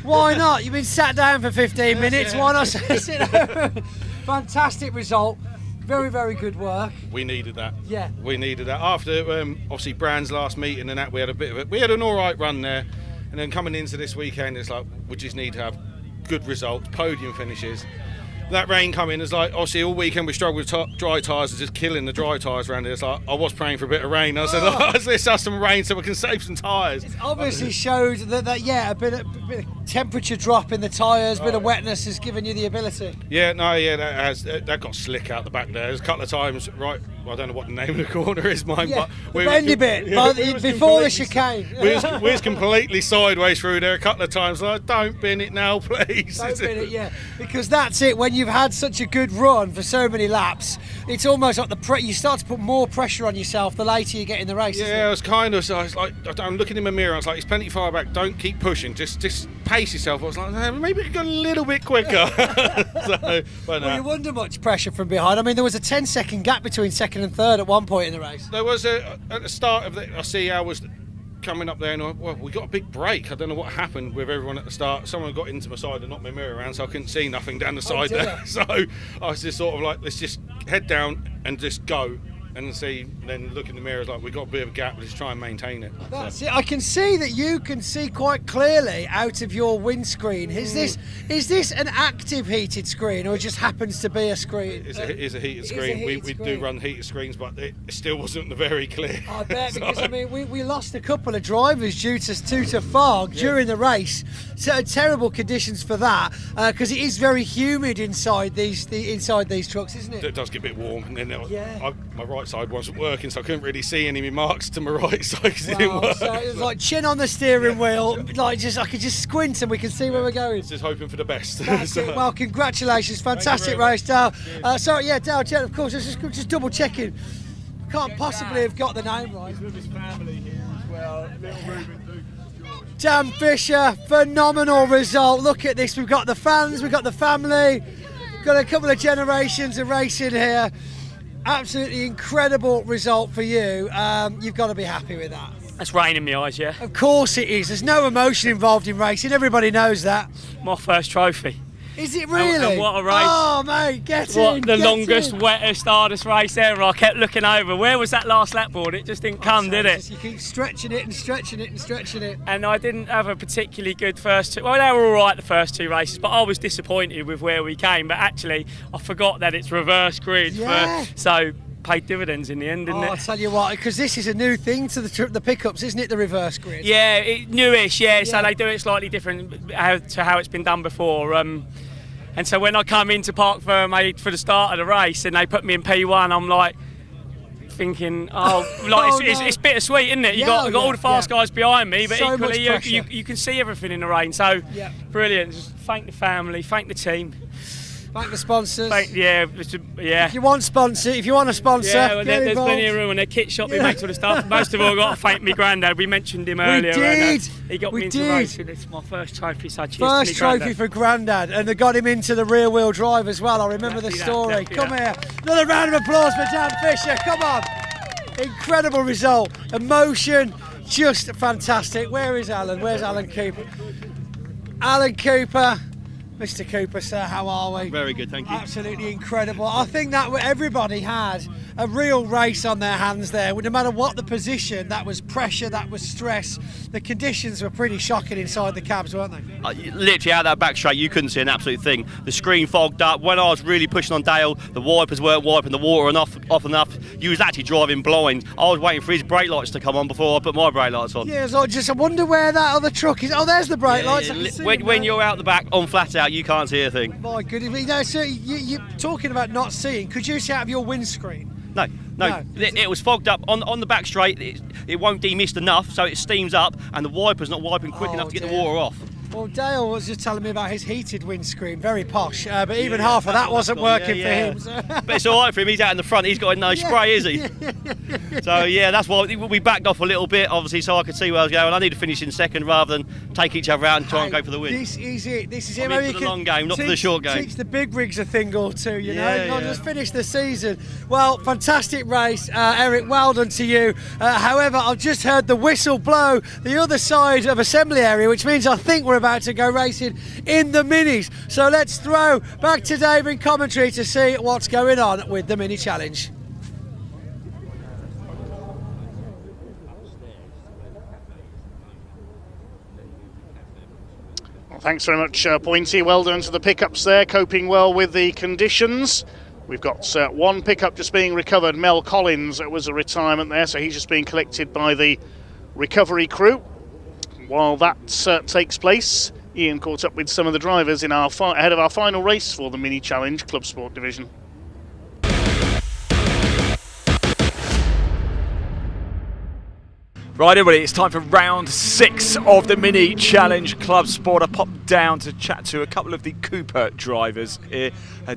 Why not? You've been sat down for 15 minutes. Why not sit down? Fantastic result. Very, very good work. We needed that. Yeah. We needed that. After obviously Brand's last meeting and that, we had an all right run there, and then coming into this weekend, it's like we just need to have good results, podium finishes. That rain coming is like, obviously all weekend we struggled with dry tyres and just killing the dry tyres around here. It's like I was praying for a bit of rain. I said, let's have some rain so we can save some tyres. It obviously showed that a bit of temperature drop in the tyres, a bit of wetness has given you the ability. Yeah, that got slick out the back there. There's a couple of times, right, well, I don't know what the name of the corner is, mine, but the bendy bit, before the chicane. we was completely sideways through there a couple of times. Like, don't bin it now, please. Don't bin it, yeah. Because that's it, when you've had such a good run for so many laps, it's almost like you start to put more pressure on yourself the later you get in the race. Yeah, I was like, I'm looking in my mirror, I was like, it's plenty far back, don't keep pushing, just pace yourself. I was like, maybe we could go a little bit quicker. Well, you wonder much pressure from behind. I mean, there was a 10-second gap between second and third at one point in the race. There was at the start of I see I was coming up there and we got a big break. I don't know what happened with everyone at the start. Someone got into my side and knocked my mirror around, so I couldn't see nothing down the side there. So I was just sort of like, let's just head down and just go and see, then look in the mirror, like, we've got a bit of a gap, let's try and maintain it. That's it. I can see that you can see quite clearly out of your windscreen. Is this an active heated screen, or it just happens to be a screen? It's a heated screen. We do run heated screens, but it still wasn't very clear. I bet, because I mean, we lost a couple of drivers due to fog during the race. So terrible conditions for that, because it is very humid inside these trucks, isn't it? It does get a bit warm, and then my right side wasn't working, so I couldn't really see any of my marks to my right side because it didn't work. So it was like chin on the steering wheel, like I could just squint and we can see where we're going. Just hoping for the best. That's it. Well, congratulations, fantastic race, Dale. Dale, of course, just double checking. Can't possibly have got the name right. He's with his family here as well. Little Ruben, Dan Fisher, phenomenal result. Look at this. We've got the fans, we've got the family, got a couple of generations of racing here. Absolutely incredible result for you. You've got to be happy with that. That's rain in my eyes, yeah. Of course it is. There's no emotion involved in racing. Everybody knows that. My first trophy. Is it really? And what a race. Oh, mate, the longest, wettest, hardest race ever. I kept looking over. Where was that last lap board? It just didn't come, did it? You keep stretching it and stretching it and stretching it. And I didn't have a particularly good first two. Well, they were all right, the first two races, but I was disappointed with where we came. But actually, I forgot that it's reverse grid. So paid dividends in the end, didn't it? I'll tell you what, because this is a new thing to the pickups, isn't it, the reverse grid? Yeah, newish, so they do it slightly different to how it's been done before. And so when I come into Park Ferme for the start of the race and they put me in P1, I'm like thinking, it's bittersweet, isn't it? You got all the fast guys behind me, but so equally you can see everything in the rain. So brilliant. Just thank the family, thank the team. Thank the sponsors. If you want a sponsor, there's plenty of room in their kit shop. He makes all the stuff. Most of all, I've got to thank my granddad. We mentioned him earlier. He got me into racing. It's my first trophy. So first trophy for granddad, and they got him into the rear-wheel drive as well. I remember the story. Come here, another round of applause for Dan Fisher. Come on, incredible result, emotion, just fantastic. Where is Alan? Where's Alan Cooper? Alan Cooper. Mr. Cooper, sir, how are we? Very good, thank you. Absolutely incredible. I think that everybody had a real race on their hands there. No matter what the position, that was pressure, that was stress. The conditions were pretty shocking inside the cabs, weren't they? Literally out that back straight, you couldn't see an absolute thing. The screen fogged up. When I was really pushing on Dale, the wipers weren't wiping the water off enough. You was actually driving blind. I was waiting for his brake lights to come on before I put my brake lights on. Yeah, I wonder where that other truck is. Oh, there's the brake lights. When you're out the back on flat out, you can't see a thing. My goodness. So you're talking about not seeing. Could you see out of your windscreen? No. It was fogged up on the back straight. It won't demist enough, so it steams up, and the wiper's not wiping quick enough to get the water off. Well, Dale was just telling me about his heated windscreen, very posh, but even half of that wasn't working for him. So. But it's all right for him. He's out in the front. He's got no spray, is he? So yeah, that's why we backed off a little bit, obviously, so I could see where I was going. I need to finish in second rather than take each other out and try and go for the win. This is it. This is it. I'm in for the long game, not for the short game. Teach the big rigs a thing or two, you know. Not just finish the season. Well, fantastic race, Eric. Well done to you. However, I've just heard the whistle blow the other side of assembly area, which means I think we're about to go racing in the minis. So let's throw back to Dave in commentary to see what's going on with the mini challenge. Well, thanks very much, Pointy. Well done to the pickups there, coping well with the conditions. We've got one pickup just being recovered. Mel Collins was a retirement there, so he's just being collected by the recovery crew. While that takes place, Ian caught up with some of the drivers in our ahead of our final race for the Mini Challenge Club Sport division. Right, everybody, it's time for round 6 of the Mini Challenge Club Sport. I popped down to chat to a couple of the Cooper drivers here,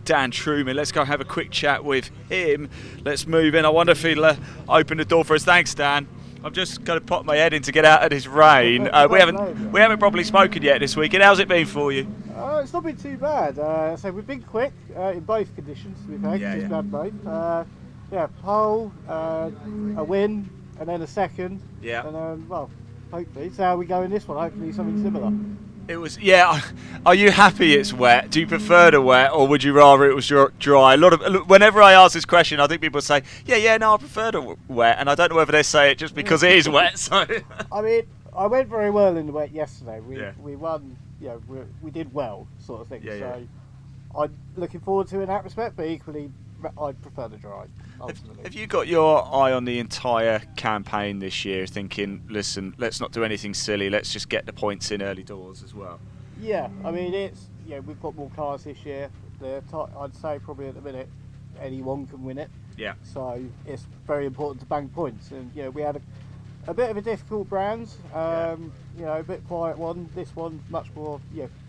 Dan Truman. Let's go have a quick chat with him. Let's move in. I wonder if he'll open the door for us. Thanks, Dan. I'm just going to pop my head in to get out of this rain. We haven't probably spoken yet this weekend. How's it been for you? It's not been too bad. So we've been quick in both conditions we've had. Just about both. Pole, a win, and then a second. Yeah. And then, well, hopefully, so how we go in this one. Hopefully something similar. It was, Are you happy it's wet? Do you prefer the wet, or would you rather it was dry? Whenever I ask this question, I think people say, I prefer the wet, and I don't know whether they say it just because it is wet. So, I mean, I went very well in the wet yesterday. We won, we did well, sort of thing. I'm looking forward to it in that respect, but equally, I'd prefer the dry. Ultimately. Have you got your eye on the entire campaign this year, thinking, listen, let's not do anything silly, let's just get the points in early doors as well? Yeah, I mean, we've got more cars this year. I'd say probably at the minute, anyone can win it. Yeah. So it's very important to bang points. And, we had a bit of a difficult brand, a bit quiet one. This one, much more,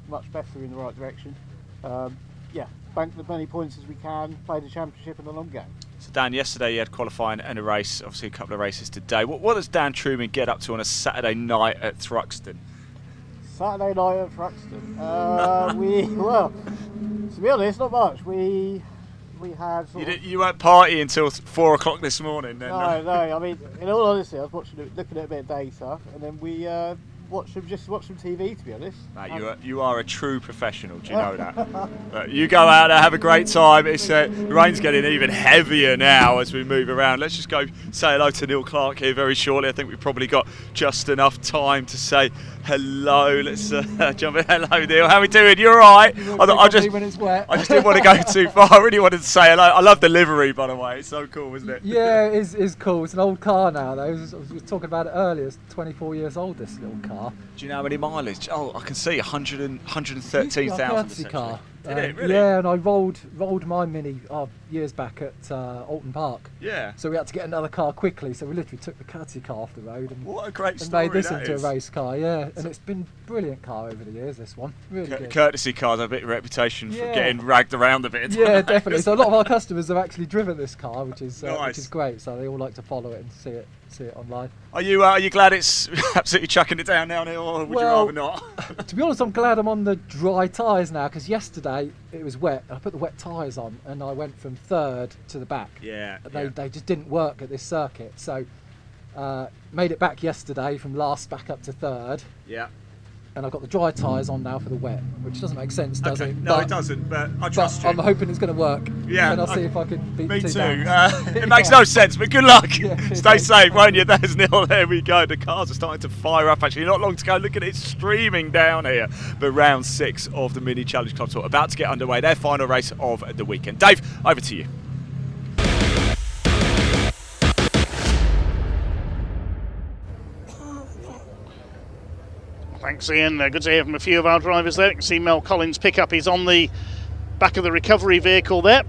much better in the right direction. Bank as many points as we can, play the championship in the long game. So Dan, yesterday you had qualifying and a race, obviously a couple of races today. What does Dan Truman get up to on a Saturday night at Thruxton? Saturday night at Thruxton? To be honest, not much. We had... You weren't partying until 4 o'clock this morning then? No, I mean, in all honesty, I was looking at a bit of data, and then we watched some TV, to be honest. Mate, you are a true professional, do you know that? You go out there, have a great time. It's the rain's getting even heavier now as we move around. Let's just go say hello to Neil Clark here very shortly. I think we've probably got just enough time to say hello. Let's jump in. Hello, Neil. How are we doing? You all right? I just didn't want to go too far. I really wanted to say hello. I love the livery, by the way. It's so cool, isn't it? Yeah, it is cool. It's an old car now, though. I was talking about it earlier. It's 24 years old, this little car. Do you know how many mileage? Oh, I can see 113,000. Courtesy car. Did it really? Yeah, and I rolled my Mini years back at Alton Park. Yeah. So we had to get another car quickly. So we literally took the courtesy car off the road and, what a great story made this that into is. a race car. Yeah, and it's been a brilliant car over the years. This one, really good. Courtesy cars have a bit of reputation for getting ragged around a bit. Yeah, definitely. So a lot of our customers have actually driven this car, which is great. So they all like to follow it and see it online. Are you glad it's absolutely chucking it down now, Neil, or would you rather not? To be honest, I'm glad I'm on the dry tyres now, because yesterday it was wet. I put the wet tyres on and I went from third to the back. Yeah. They just didn't work at this circuit. So made it back yesterday from last back up to third. Yeah. And I've got the dry tyres on now for the wet, which doesn't make sense, does it? No, it doesn't, but I trust you. I'm hoping it's going to work. Yeah. And I'll see if I can beat Me too. times. It makes no sense, but good luck. Stay safe, won't you? There's Neil. There we go. The cars are starting to fire up, actually. Not long to go. Look at it streaming down here. But round 6 of the Mini Challenge Club Tour about to get underway. Their final race of the weekend. Dave, over to you. Thanks, Ian. Good to hear from a few of our drivers there. You can see Mel Collins' pickup is on the back of the recovery vehicle there,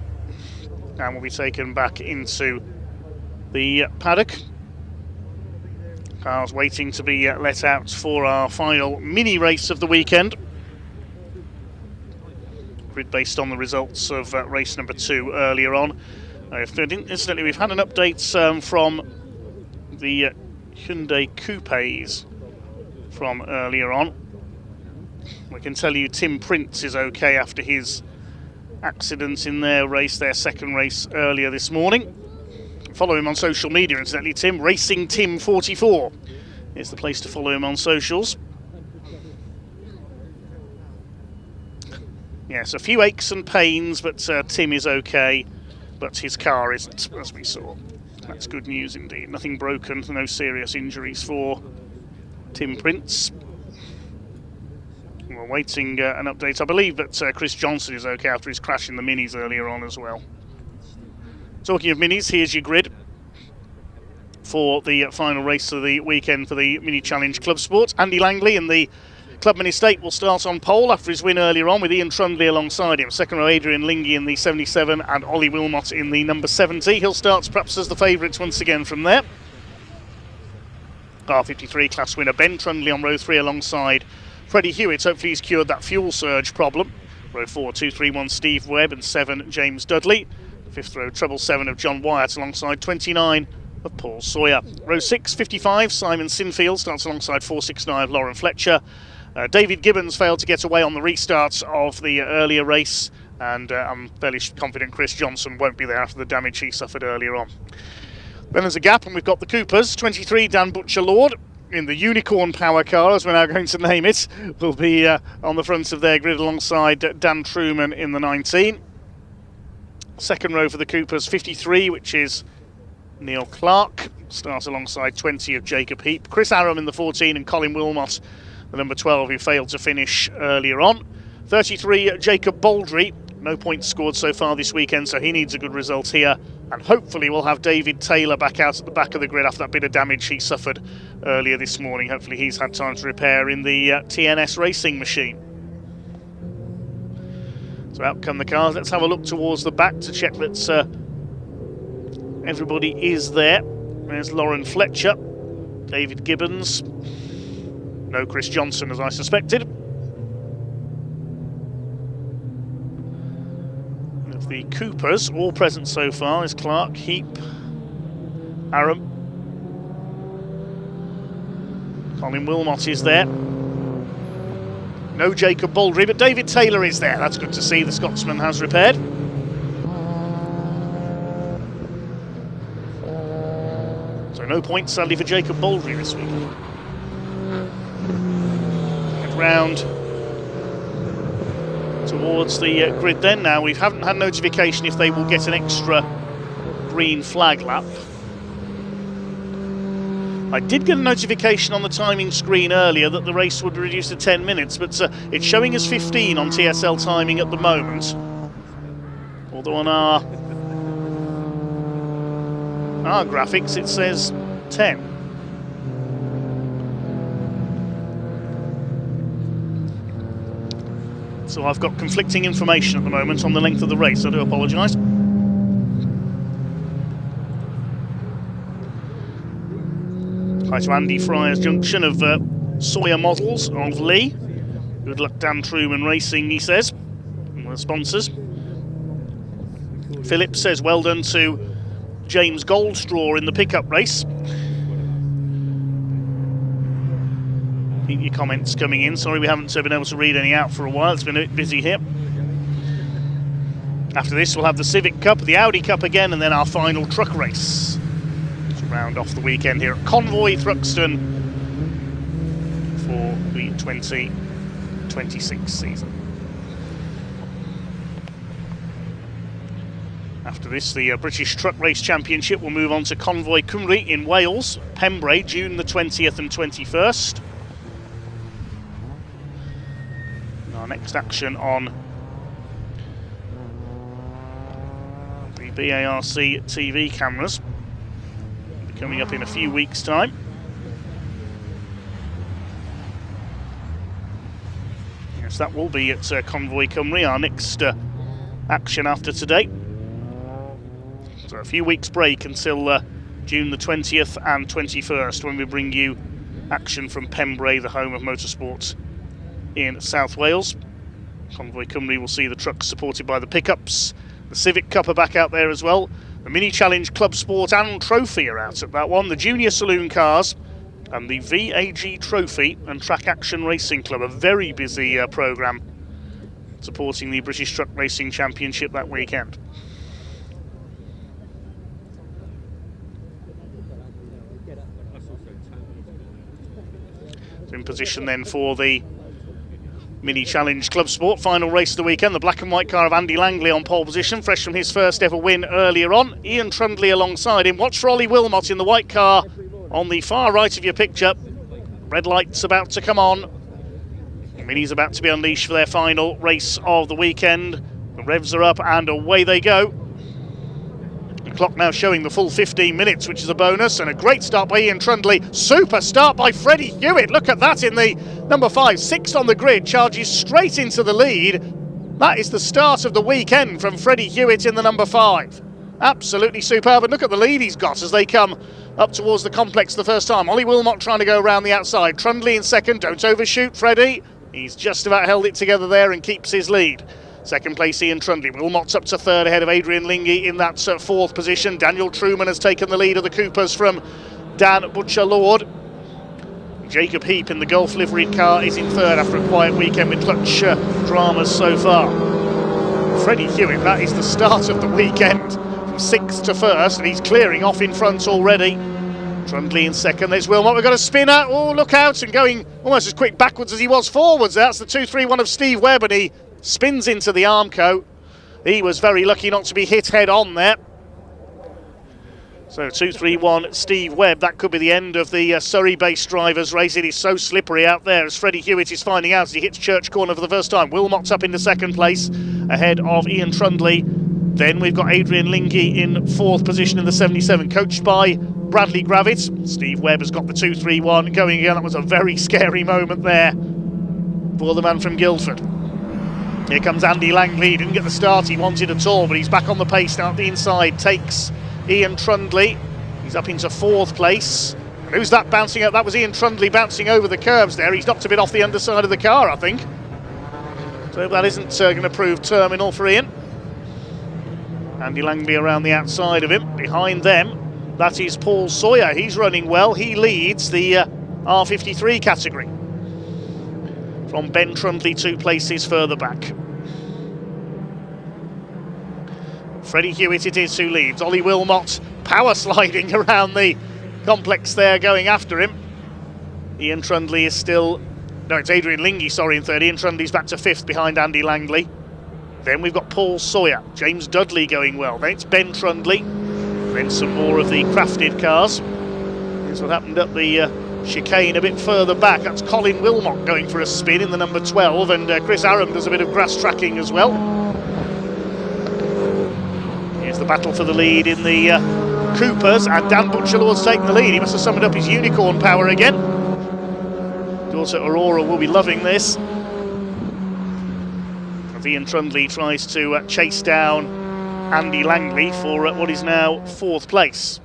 and will be taken back into the paddock Cars waiting to be let out for our final mini race of the weekend. Grid based on the results of race number 2 earlier on. Incidentally, we've had an update from the Hyundai Coupes from earlier on. We can tell you Tim Prince is okay after his accident in their race, their second race earlier this morning. Follow him on social media, incidentally, Tim. Racing Tim 44 is the place to follow him on socials. Yes, a few aches and pains, but Tim is okay, but his car isn't, as we saw. That's good news indeed. Nothing broken, no serious injuries for Tim Prince. We're waiting an update. I believe that Chris Johnson is okay after his crash in the minis earlier on as well. Talking of minis, here's your grid for the final race of the weekend for the Mini Challenge Club Sport. Andy Langley in the Clubman Estate will start on pole after his win earlier on, with Ian Trundley alongside him. Second row, Adrian Lingy in the 77 and Ollie Wilmot in the number 70. He'll start perhaps as the favourites once again from there. R53 class winner Ben Trundley on row 3 alongside Freddie Hewitt. Hopefully he's cured that fuel surge problem. Row 4, 2, 3, 1 Steve Webb and 7 James Dudley. Fifth row, treble 7 of John Wyatt alongside 29 of Paul Sawyer. Row 6, 55, Simon Sinfield starts alongside 469 of Lauren Fletcher. David Gibbons failed to get away on the restart of the earlier race, and I'm fairly confident Chris Johnson won't be there after the damage he suffered earlier on. Then there's a gap, and we've got the Coopers. 23, Dan Butcher-Lord in the Unicorn Power car, as we're now going to name it, will be on the front of their grid alongside Dan Truman in the 19. Second row for the Coopers, 53, which is Neil Clark. Starts alongside 20 of Jacob Heap. Chris Aram in the 14 and Colin Wilmot, the number 12, who failed to finish earlier on. 33, Jacob Baldry. No points scored so far this weekend, so he needs a good result here. And hopefully we'll have David Taylor back out at the back of the grid after that bit of damage he suffered earlier this morning. Hopefully he's had time to repair in the TNS racing machine. So out come the cars. Let's have a look towards the back to check that everybody is there. There's Lauren Fletcher, David Gibbons, no Chris Johnson as I suspected. Of the Coopers, all present so far is Clark, Heap, Aram. Colin Wilmot is there. No Jacob Baldry, but David Taylor is there. That's good to see. The Scotsman has repaired. So no points sadly for Jacob Baldry this week. Head round towards the grid then. Now we haven't had notification if they will get an extra green flag lap. I did get a notification on the timing screen earlier that the race would be reduced to 10 minutes, but it's showing as 15 on TSL timing at the moment. Although on our graphics it says 10. So I've got conflicting information at the moment on the length of the race. I do apologise. Hi to Andy Fryer's junction of Sawyer Models of Lee. Good luck Dan Truman Racing, he says. And the sponsors. Philip says well done to James Goldstraw in the pickup race. Keep your comments coming in. Sorry we haven't been able to read any out for a while. It's been a bit busy here. After this we'll have the Civic Cup, the Audi Cup again, and then our final truck race to round off the weekend here at Convoy Thruxton for the 2026 season. After this, the British Truck Race Championship will move on to Convoy Cymru in Wales, Pembrey, June the 20th and 21st. Our next action on the BARC TV cameras will be coming up in a few weeks' time. Yes, that will be at Convoy Cymru, our next action after today. So a few weeks break until June the 20th and 21st, when we bring you action from Pembrey, the home of motorsports in South Wales. Convoy Cymru will see the trucks supported by the pickups. The Civic Cup are back out there as well. The Mini Challenge Club Sport and Trophy are out at that one. The Junior Saloon Cars and the VAG Trophy and Track Action Racing Club. A very busy programme supporting the British Truck Racing Championship that weekend. In position then for the Mini Challenge Club Sport final race of the weekend. The black and white car of Andy Langley on pole position, fresh from his first ever win earlier on. Ian Trundley alongside him. Watch for Ollie Wilmot in the white car on the far right of your picture. Red light's about to come on. The Mini's about to be unleashed for their final race of the weekend. The revs are up and away they go. The clock now showing the full 15 minutes, which is a bonus, and a great start by Ian Trundley. Super start by Freddie Hewitt. Look at that in the number 5, 6th on the grid, charges straight into the lead. That is the start of the weekend from Freddie Hewitt in the number 5. Absolutely superb, and look at the lead he's got as they come up towards the complex the first time. Ollie Wilmot trying to go around the outside. Trundley in second, don't overshoot Freddie. He's just about held it together there and keeps his lead. Second place, Ian Trundley. Wilmot's up to third ahead of Adrian Lingy in that fourth position. Daniel Truman has taken the lead of the Coopers from Dan Butcher-Lord. Jacob Heap in the Golf liveried car is in third after a quiet weekend with clutch dramas so far. Freddie Hewitt, that is the start of the weekend, from 6th to 1st, and he's clearing off in front already. Trundley in second, there's Wilmot, we've got a spinner, oh look out, and going almost as quick backwards as he was forwards. That's the 2-3-1 of Steve Webb, and he spins into the Armco. He was very lucky not to be hit head on there. So 2-3-1 Steve Webb, that could be the end of the Surrey-based drivers' race. It is so slippery out there, as Freddie Hewitt is finding out as he hits Church Corner for the first time. Wilmot's up into second place ahead of Ian Trundley. Then we've got Adrian Lingy in fourth position in the 77, coached by Bradley Gravitz. Steve Webb has got the 2-3-1 going again. That was a very scary moment there for the man from Guildford. Here comes Andy Langley. He didn't get the start he wanted at all, but he's back on the pace now at the inside. Takes Ian Trundley. He's up into fourth place. And who's that bouncing up? That was Ian Trundley bouncing over the curbs there. He's knocked a bit off the underside of the car, I think. So that isn't going to prove terminal for Ian. Andy Langley around the outside of him. Behind them, that is Paul Sawyer. He's running well. He leads the R53 category. From Ben Trundley 2 places further back. Freddie Hewitt it is who leads. Ollie Wilmot power sliding around the complex there, going after him. Ian Trundley is still... No, it's Adrian Lingy, sorry, in third. Ian Trundley's back to 5th behind Andy Langley. Then we've got Paul Sawyer. James Dudley going well. Then it's Ben Trundley. Then some more of the crafted cars. Here's what happened up the chicane a bit further back. That's Colin Wilmot going for a spin in the number 12, and Chris Aram does a bit of grass tracking as well. Here's the battle for the lead in the Coopers, and Dan Butcher-Lord's taking the lead. He must have summoned up his unicorn power again. Daughter Aurora will be loving this. Ian Trundley tries to chase down Andy Langley for what is now 4th place.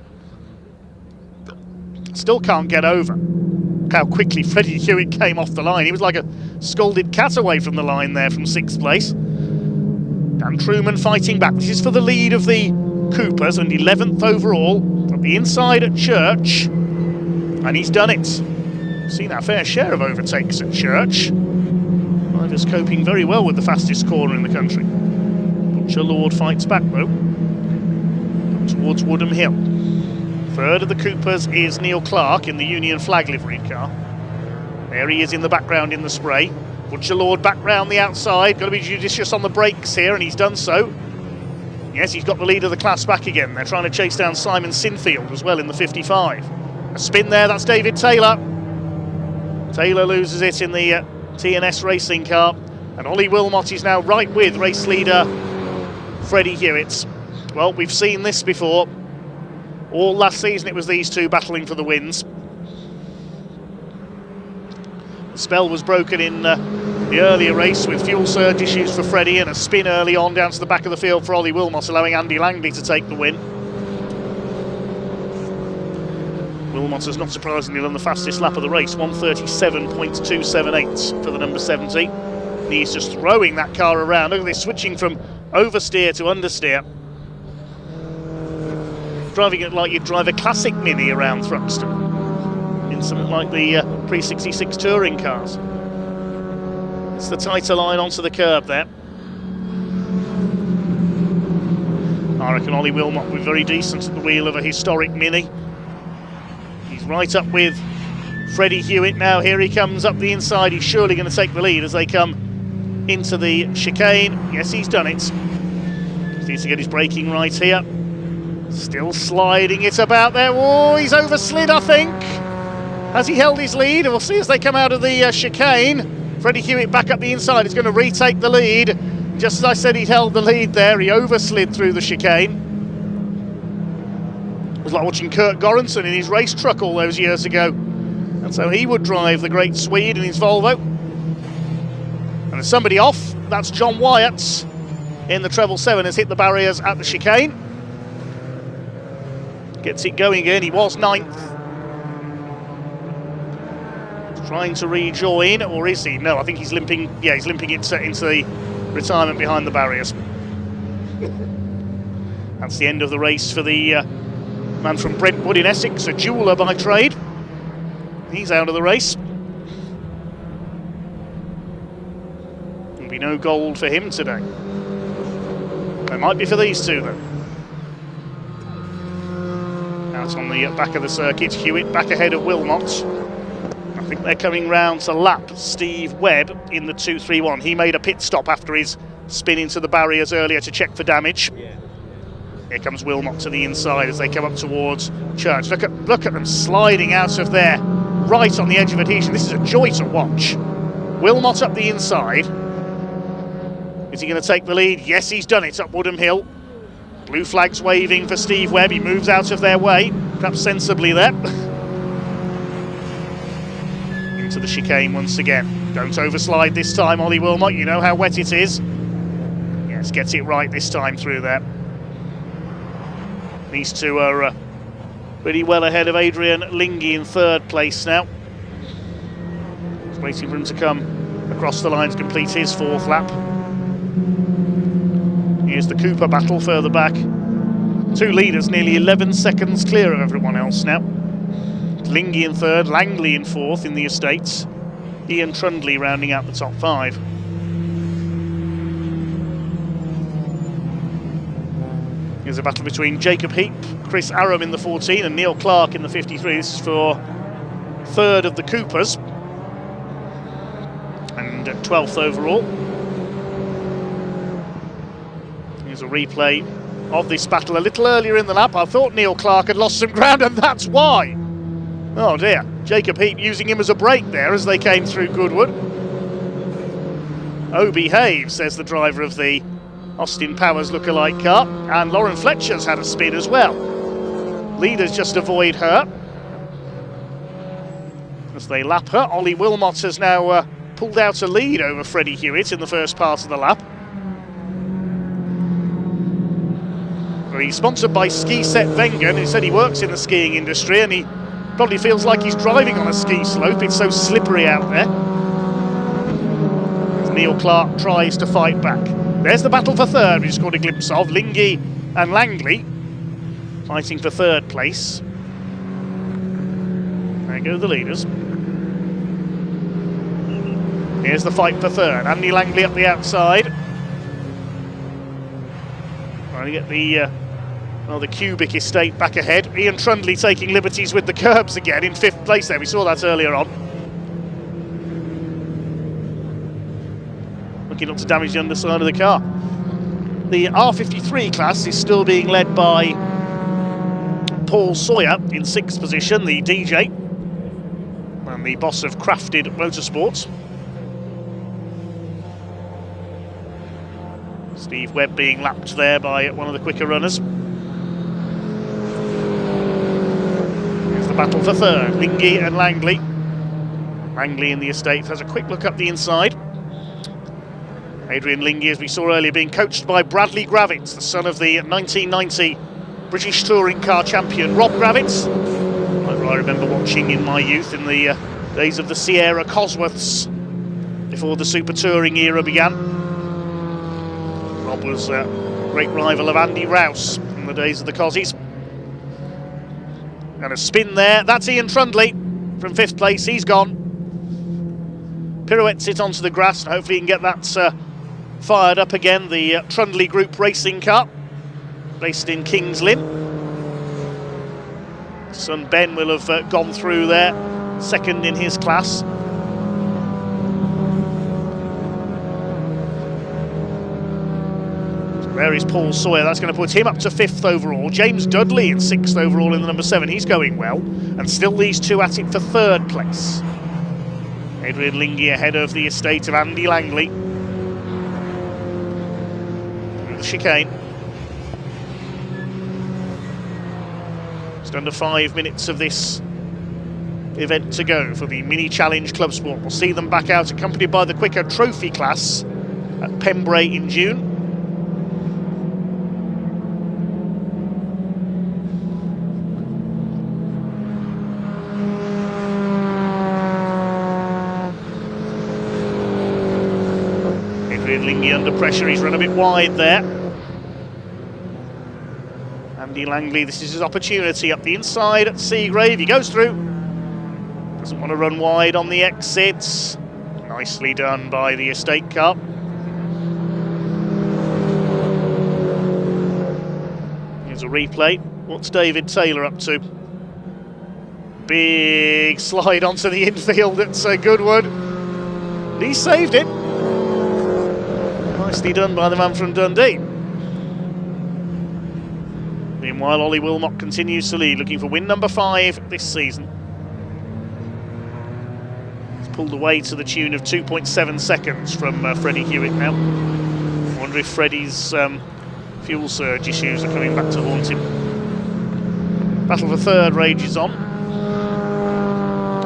Still can't get over. Look how quickly Freddie Hewitt came off the line. He was like a scolded cat away from the line there from 6th place. Dan Truman fighting back. This is for the lead of the Coopers, and 11th overall at the inside at Church, and he's done it. Seen our fair share of overtakes at Church. Drivers coping very well with the fastest corner in the country. Butcher-Lord fights back though, towards Woodham Hill. Third of the Coopers is Neil Clark in the Union flag liveried car. There he is in the background in the spray. Butcher-Lord back round the outside, got to be judicious on the brakes here, and he's done so. Yes, he's got the lead of the class back again. They're trying to chase down Simon Sinfield as well in the 55. A spin there, that's David Taylor. Taylor loses it in the TNS racing car, and Ollie Wilmot is now right with race leader Freddie Hewitt. Well, we've seen this before. All last season it was these two battling for the wins. The spell was broken in the earlier race with fuel surge issues for Freddie and a spin early on down to the back of the field for Ollie Wilmot, allowing Andy Langley to take the win. Wilmot has not surprisingly done the fastest lap of the race, 1:37.278 for the number 70. And he's just throwing that car around. Look at this, switching from oversteer to understeer. Driving it like you'd drive a classic Mini around Thruxton in something like the pre-66 touring cars. It's the tighter line onto the curb there. I reckon Ollie Wilmot will be very decent at the wheel of a historic Mini. He's right up with Freddie Hewitt now. Here he comes up the inside. He's surely going to take the lead as they come into the chicane. Yes, he's done it. He needs to get his braking right here. Still sliding it about there. Oh, he's overslid, I think. Has he held his lead? We'll see as they come out of the chicane. Freddie Hewitt back up the inside. He's going to retake the lead. Just as I said, he'd held the lead there. He overslid through the chicane. It was like watching Kurt Göransson in his race truck all those years ago. And so he would drive the great Swede in his Volvo. And there's somebody off. That's John Wyatt in the treble 7, has hit the barriers at the chicane. Gets it going again. He was 9th. Trying to rejoin, or is he? No, I think he's limping. Yeah, he's limping it into the retirement behind the barriers. That's the end of the race for the man from Brentwood in Essex, a jeweller by trade. He's out of the race. There'll be no gold for him today. There might be for these two, though. Out on the back of the circuit, Hewitt back ahead of Wilmot. I think they're coming round to lap Steve Webb in the 231. He made a pit stop after his spin into the barriers earlier to check for damage. Here comes Wilmot to the inside as they come up towards Church. Look at them sliding out of there, right on the edge of adhesion. This is a joy to watch. Wilmot up the inside. Is he going to take the lead? Yes, he's done it up Woodham Hill. Blue flags waving for Steve Webb. He moves out of their way, perhaps sensibly there. Into the chicane once again. Don't overslide this time, Ollie Wilmot. You know how wet it is. Yes, gets it right this time through there. These two are pretty well ahead of Adrian Lingy in 3rd place now. He's waiting for him to come across the line to complete his 4th lap. Here's the Cooper battle further back. 2 leaders nearly 11 seconds clear of everyone else now. Lingy in 3rd, Langley in 4th in the estates. Ian Trundley rounding out the top 5. Here's a battle between Jacob Heap, Chris Aram in the 14 and Neil Clark in the 53. This is for 3rd of the Coopers and 12th overall. Here's a replay of this battle a little earlier in the lap. I thought Neil Clark had lost some ground, and that's why. Oh dear, Jacob Heap using him as a brake there as they came through Goodwood. Oh, behave, says the driver of the Austin Powers lookalike car. And Lauren Fletcher's had a spin as well. Leaders just avoid her. As they lap her, Ollie Wilmot has now pulled out a lead over Freddie Hewitt in the first part of the lap. He's sponsored by Ski Set Wengen, who said he works in the skiing industry, and he probably feels like he's driving on a ski slope. It's so slippery out there. As Neil Clark tries to fight back. There's the battle for 3rd, we just got a glimpse of. Lingy and Langley fighting for 3rd place. There go the leaders. Here's the fight for 3rd. Andy Langley up the outside. Trying to get the Cubic estate back ahead. Ian Trundley taking liberties with the curbs again in 5th place there. We saw that earlier on. Looking not to damage the underside of the car. The R53 class is still being led by Paul Sawyer in 6th position, the DJ, and the boss of Crafted Motorsports. Steve Webb being lapped there by one of the quicker runners. Here's the battle for 3rd, Lingy and Langley. Langley in the estate has a quick look up the inside. Adrian Lingy, as we saw earlier, being coached by Bradley Gravitz, the son of the 1990 British touring car champion Rob Gravitz. Like I remember watching in my youth in the days of the Sierra Cosworths, before the Super Touring era began. Rob was a great rival of Andy Rouse in the days of the Cosies. And a spin there, that's Ian Trundley from 5th place, he's gone. Pirouettes it onto the grass, and hopefully he can get that fired up again. The Trundley Group racing car, based in Kings Lynn. Son Ben will have gone through there, second in his class. So there is Paul Sawyer, that's going to put him up to 5th overall. James Dudley in 6th overall in the number 7, he's going well. And still these two at it for 3rd place. Adrian Lingy ahead of the estate of Andy Langley. Through the chicane. Just under 5 minutes of this event to go for the Mini Challenge Club Sport. We'll see them back out accompanied by the quicker trophy class at Pembrey in June. Adrian Lingy under pressure, he's run a bit wide there. Andy Langley, this is his opportunity up the inside at Seagrave. He goes through. Doesn't want to run wide on the exits. Nicely done by the estate car. Here's a replay. What's David Taylor up to? Big slide onto the infield at Goodwood. He saved it. Nicely done by the man from Dundee. Meanwhile, Ollie Wilmot continues to lead, looking for win number 5 this season. He's pulled away to the tune of 2.7 seconds from Freddie Hewitt now. I wonder if Freddie's fuel surge issues are coming back to haunt him. Battle for 3rd rages on.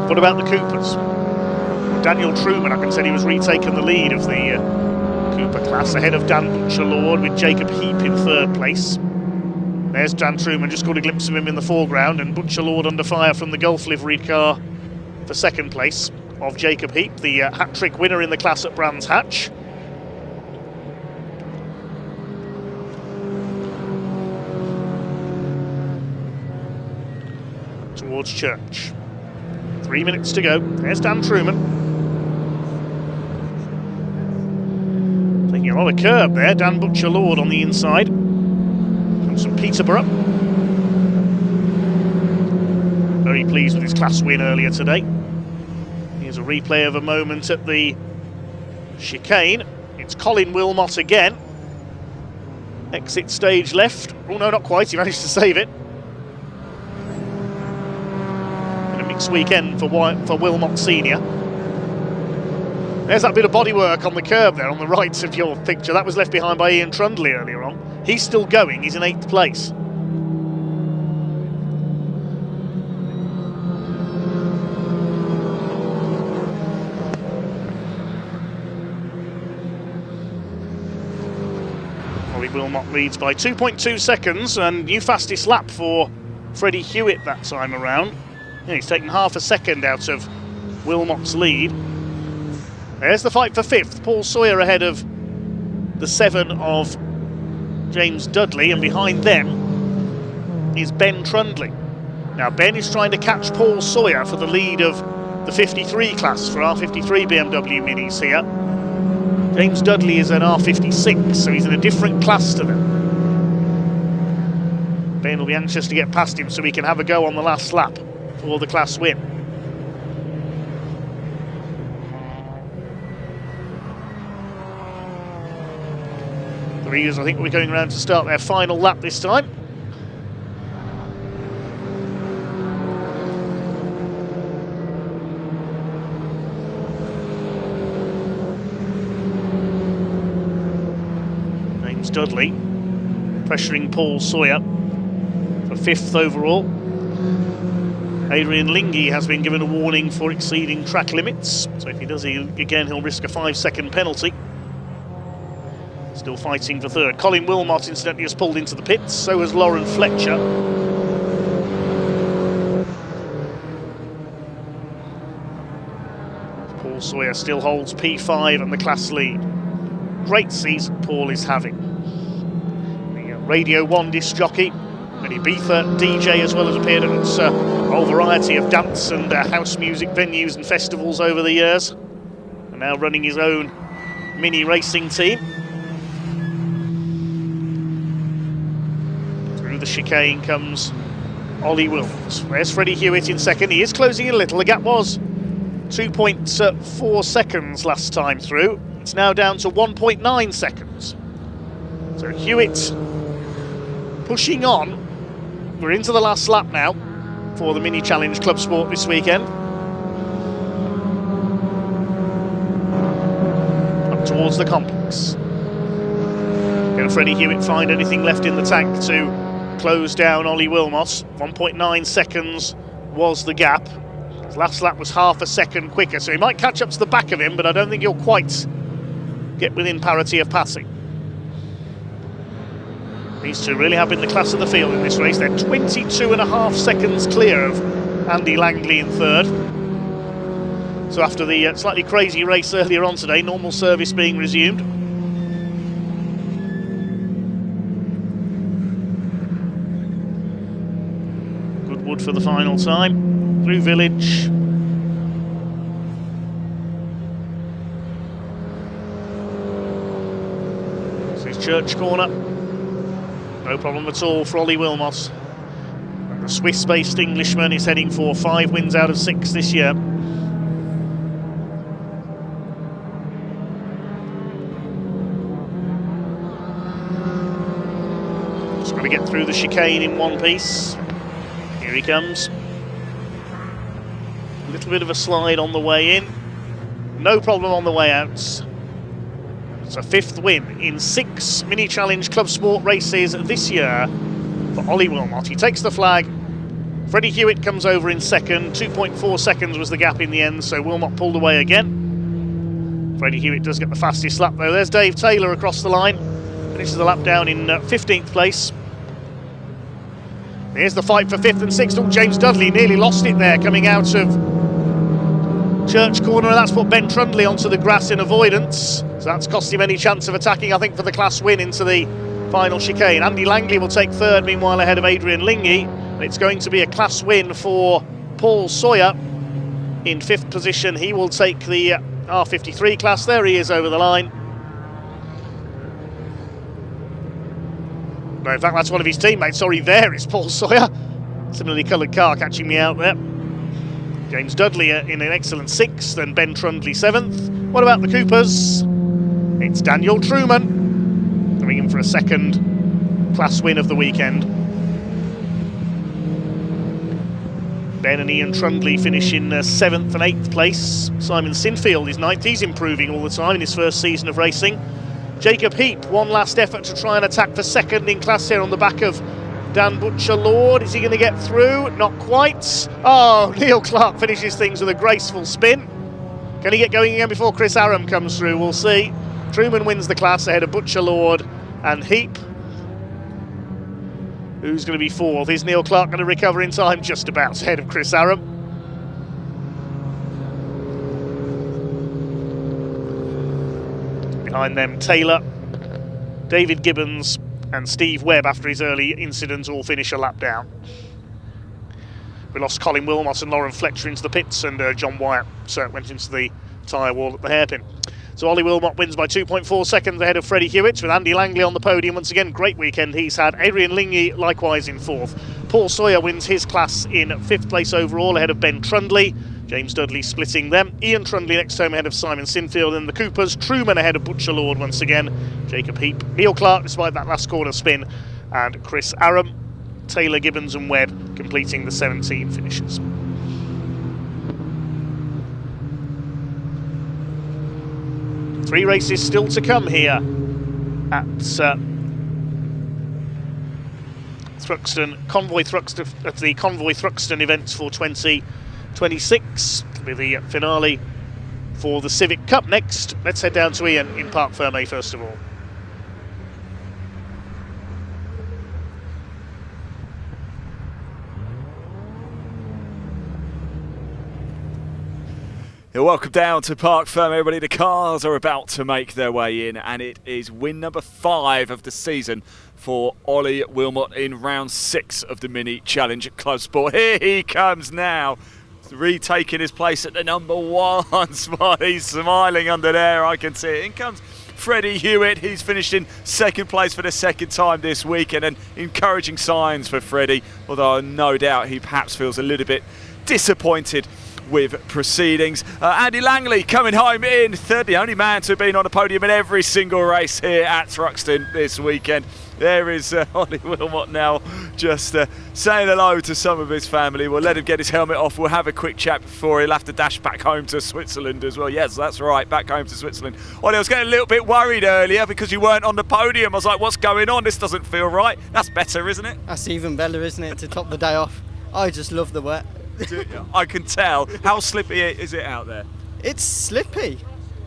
What about the Coopers? Well, Daniel Truman, I can tell he was retaking the lead of the Cooper class, ahead of Dan Butcher-Lord with Jacob Heap in 3rd place. There's Dan Truman, just got a glimpse of him in the foreground, and Butcher-Lord under fire from the Gulf liveried car for 2nd place of Jacob Heap, the hat-trick winner in the class at Brands Hatch. Towards Church. 3 minutes to go. There's Dan Truman. Taking a lot of curb there, Dan Butcher-Lord on the inside. From Peterborough. Very pleased with his class win earlier today. Here's a replay of a moment at the chicane. It's Colin Wilmot again. Exit stage left. Oh no, not quite, he managed to save it. And a mixed weekend for Wilmot Senior. There's that bit of bodywork on the curb there on the right of your picture. That was left behind by Ian Trundley earlier on. He's still going, he's in 8th place. Ollie Wilmot leads by 2.2 seconds, and new fastest lap for Freddie Hewitt that time around. Yeah, he's taken half a second out of Wilmot's lead. There's the fight for 5th. Paul Sawyer ahead of the 7 of James Dudley, and behind them is Ben Trundley. Now Ben is trying to catch Paul Sawyer for the lead of the 53 class for R53 BMW Minis here. James Dudley is an R56, so he's in a different class to them. Ben will be anxious to get past him so he can have a go on the last lap for the class win. I think we're going around to start their final lap this time. James Dudley pressuring Paul Sawyer for 5th overall. Adrian Lingy has been given a warning for exceeding track limits, so if he does, he'll risk a 5-second penalty. Still fighting for 3rd. Colin Wilmot incidentally has pulled into the pits, so has Lauren Fletcher. Sawyer still holds P5 and the class lead. Great season Paul is having. The Radio 1 disc jockey, an Ibiza DJ, as well as appeared at a whole variety of dance and house music venues and festivals over the years. And now running his own mini racing team. Through the chicane comes Ollie Wilms. There's Freddie Hewitt in second. He is closing in a little. The gap was 2.4 seconds last time through. It's now down to 1.9 seconds. So Hewitt pushing on. We're into the last lap now for the Mini Challenge Club Sport this weekend. Up towards the complex. Can Freddie Hewitt find anything left in the tank to close down Ollie Wilmos? 1.9 seconds was the gap. His last lap was half a second quicker, so he might catch up to the back of him, but I don't think he'll quite get within parity of passing. These two really have been the class of the field in this race. They're 22.5 seconds clear of Andy Langley in third. So after the slightly crazy race earlier on today, normal service being resumed. Goodwood for the final time, through Village. This is Church Corner. No problem at all for Ollie Wilmos. The Swiss-based Englishman is heading for 5 wins out of 6 this year. Just got to get through the chicane in one piece. Here he comes. A little bit of a slide on the way in. No problem on the way out. It's a 5th win in 6 Mini Challenge Club Sport races this year for Ollie Wilmot. He takes the flag. Freddie Hewitt comes over in second. 2.4 seconds was the gap in the end, so Wilmot pulled away again. Freddie Hewitt does get the fastest lap though. There's Dave Taylor across the line. Finishes the lap down in 15th place. Here's the fight for 5th and 6th. Oh, James Dudley nearly lost it there coming out of Church Corner, and that's put Ben Trundley onto the grass in avoidance. So that's cost him any chance of attacking, I think, for the class win into the final chicane. Andy Langley will take third, meanwhile ahead of Adrian Lingy. And it's going to be a class win for Paul Sawyer in 5th position. He will take the R53 class. There he is over the line. No, in fact, that's one of his teammates. Sorry, there is Paul Sawyer. Similarly coloured car catching me out there. James Dudley in an excellent 6th and Ben Trundley 7th. What about the Coopers? It's Daniel Truman coming in for a 2nd class win of the weekend. Ben and Ian Trundley finish in 7th and 8th place. Simon Sinfield is 9th. He's improving all the time in his first season of racing. Jacob Heap, one last effort to try and attack for 2nd in class here on the back of Dan Butcher-Lord. Is he going to get through? Not quite. Oh, Neil Clark finishes things with a graceful spin. Can he get going again before Chris Aram comes through? We'll see. Truman wins the class ahead of Butcher-Lord and Heap. Who's going to be 4th? Is Neil Clark going to recover in time? Just about ahead of Chris Aram. Behind them, Taylor, David Gibbons and Steve Webb, after his early incident, all finish a lap down. We lost Colin Wilmot and Lauren Fletcher into the pits, and John Wyatt went into the tyre wall at the hairpin. So Ollie Wilmot wins by 2.4 seconds ahead of Freddie Hewitt, with Andy Langley on the podium. Once again, great weekend he's had. Adrian Lingy likewise in 4th. Paul Sawyer wins his class in 5th place overall ahead of Ben Trundley. James Dudley splitting them. Ian Trundley next home ahead of Simon Sinfield and the Coopers. Truman ahead of Butcher-Lord once again. Jacob Heap, Neil Clark despite that last corner spin, and Chris Aram, Taylor, Gibbons and Webb completing the 17 finishes. Three races still to come here at Thruxton, Convoy Thruxton, at the Convoy Thruxton events for 2026. It'll be the finale for the Civic Cup next. Let's head down to Ian in Parc Fermé first of all. Yeah, welcome down to Park Firm, everybody. The cars are about to make their way in, and it is win number 5 of the season for Ollie Wilmot in round 6 of the Mini Challenge Club Sport. Here he comes now, retaking his place at the number 1 spot. He's smiling under there, I can see it. In comes Freddie Hewitt. He's finished in 2nd place for the 2nd time this weekend, and encouraging signs for Freddie, although no doubt he perhaps feels a little bit disappointed with proceedings. Andy Langley coming home in 3rd, the only man to have been on the podium in every single race here at Thruxton this weekend. There is Ollie Wilmot now just saying hello to some of his family. We'll let him get his helmet off. We'll have a quick chat before he'll have to dash back home to Switzerland as well. Yes, that's right, back home to Switzerland. Ollie, I was getting a little bit worried earlier because you weren't on the podium. I was like, what's going on? This doesn't feel right. That's better, isn't it? That's even better, isn't it, to top the day off? I just love the wet. I can tell. How slippy is it out there? It's slippy.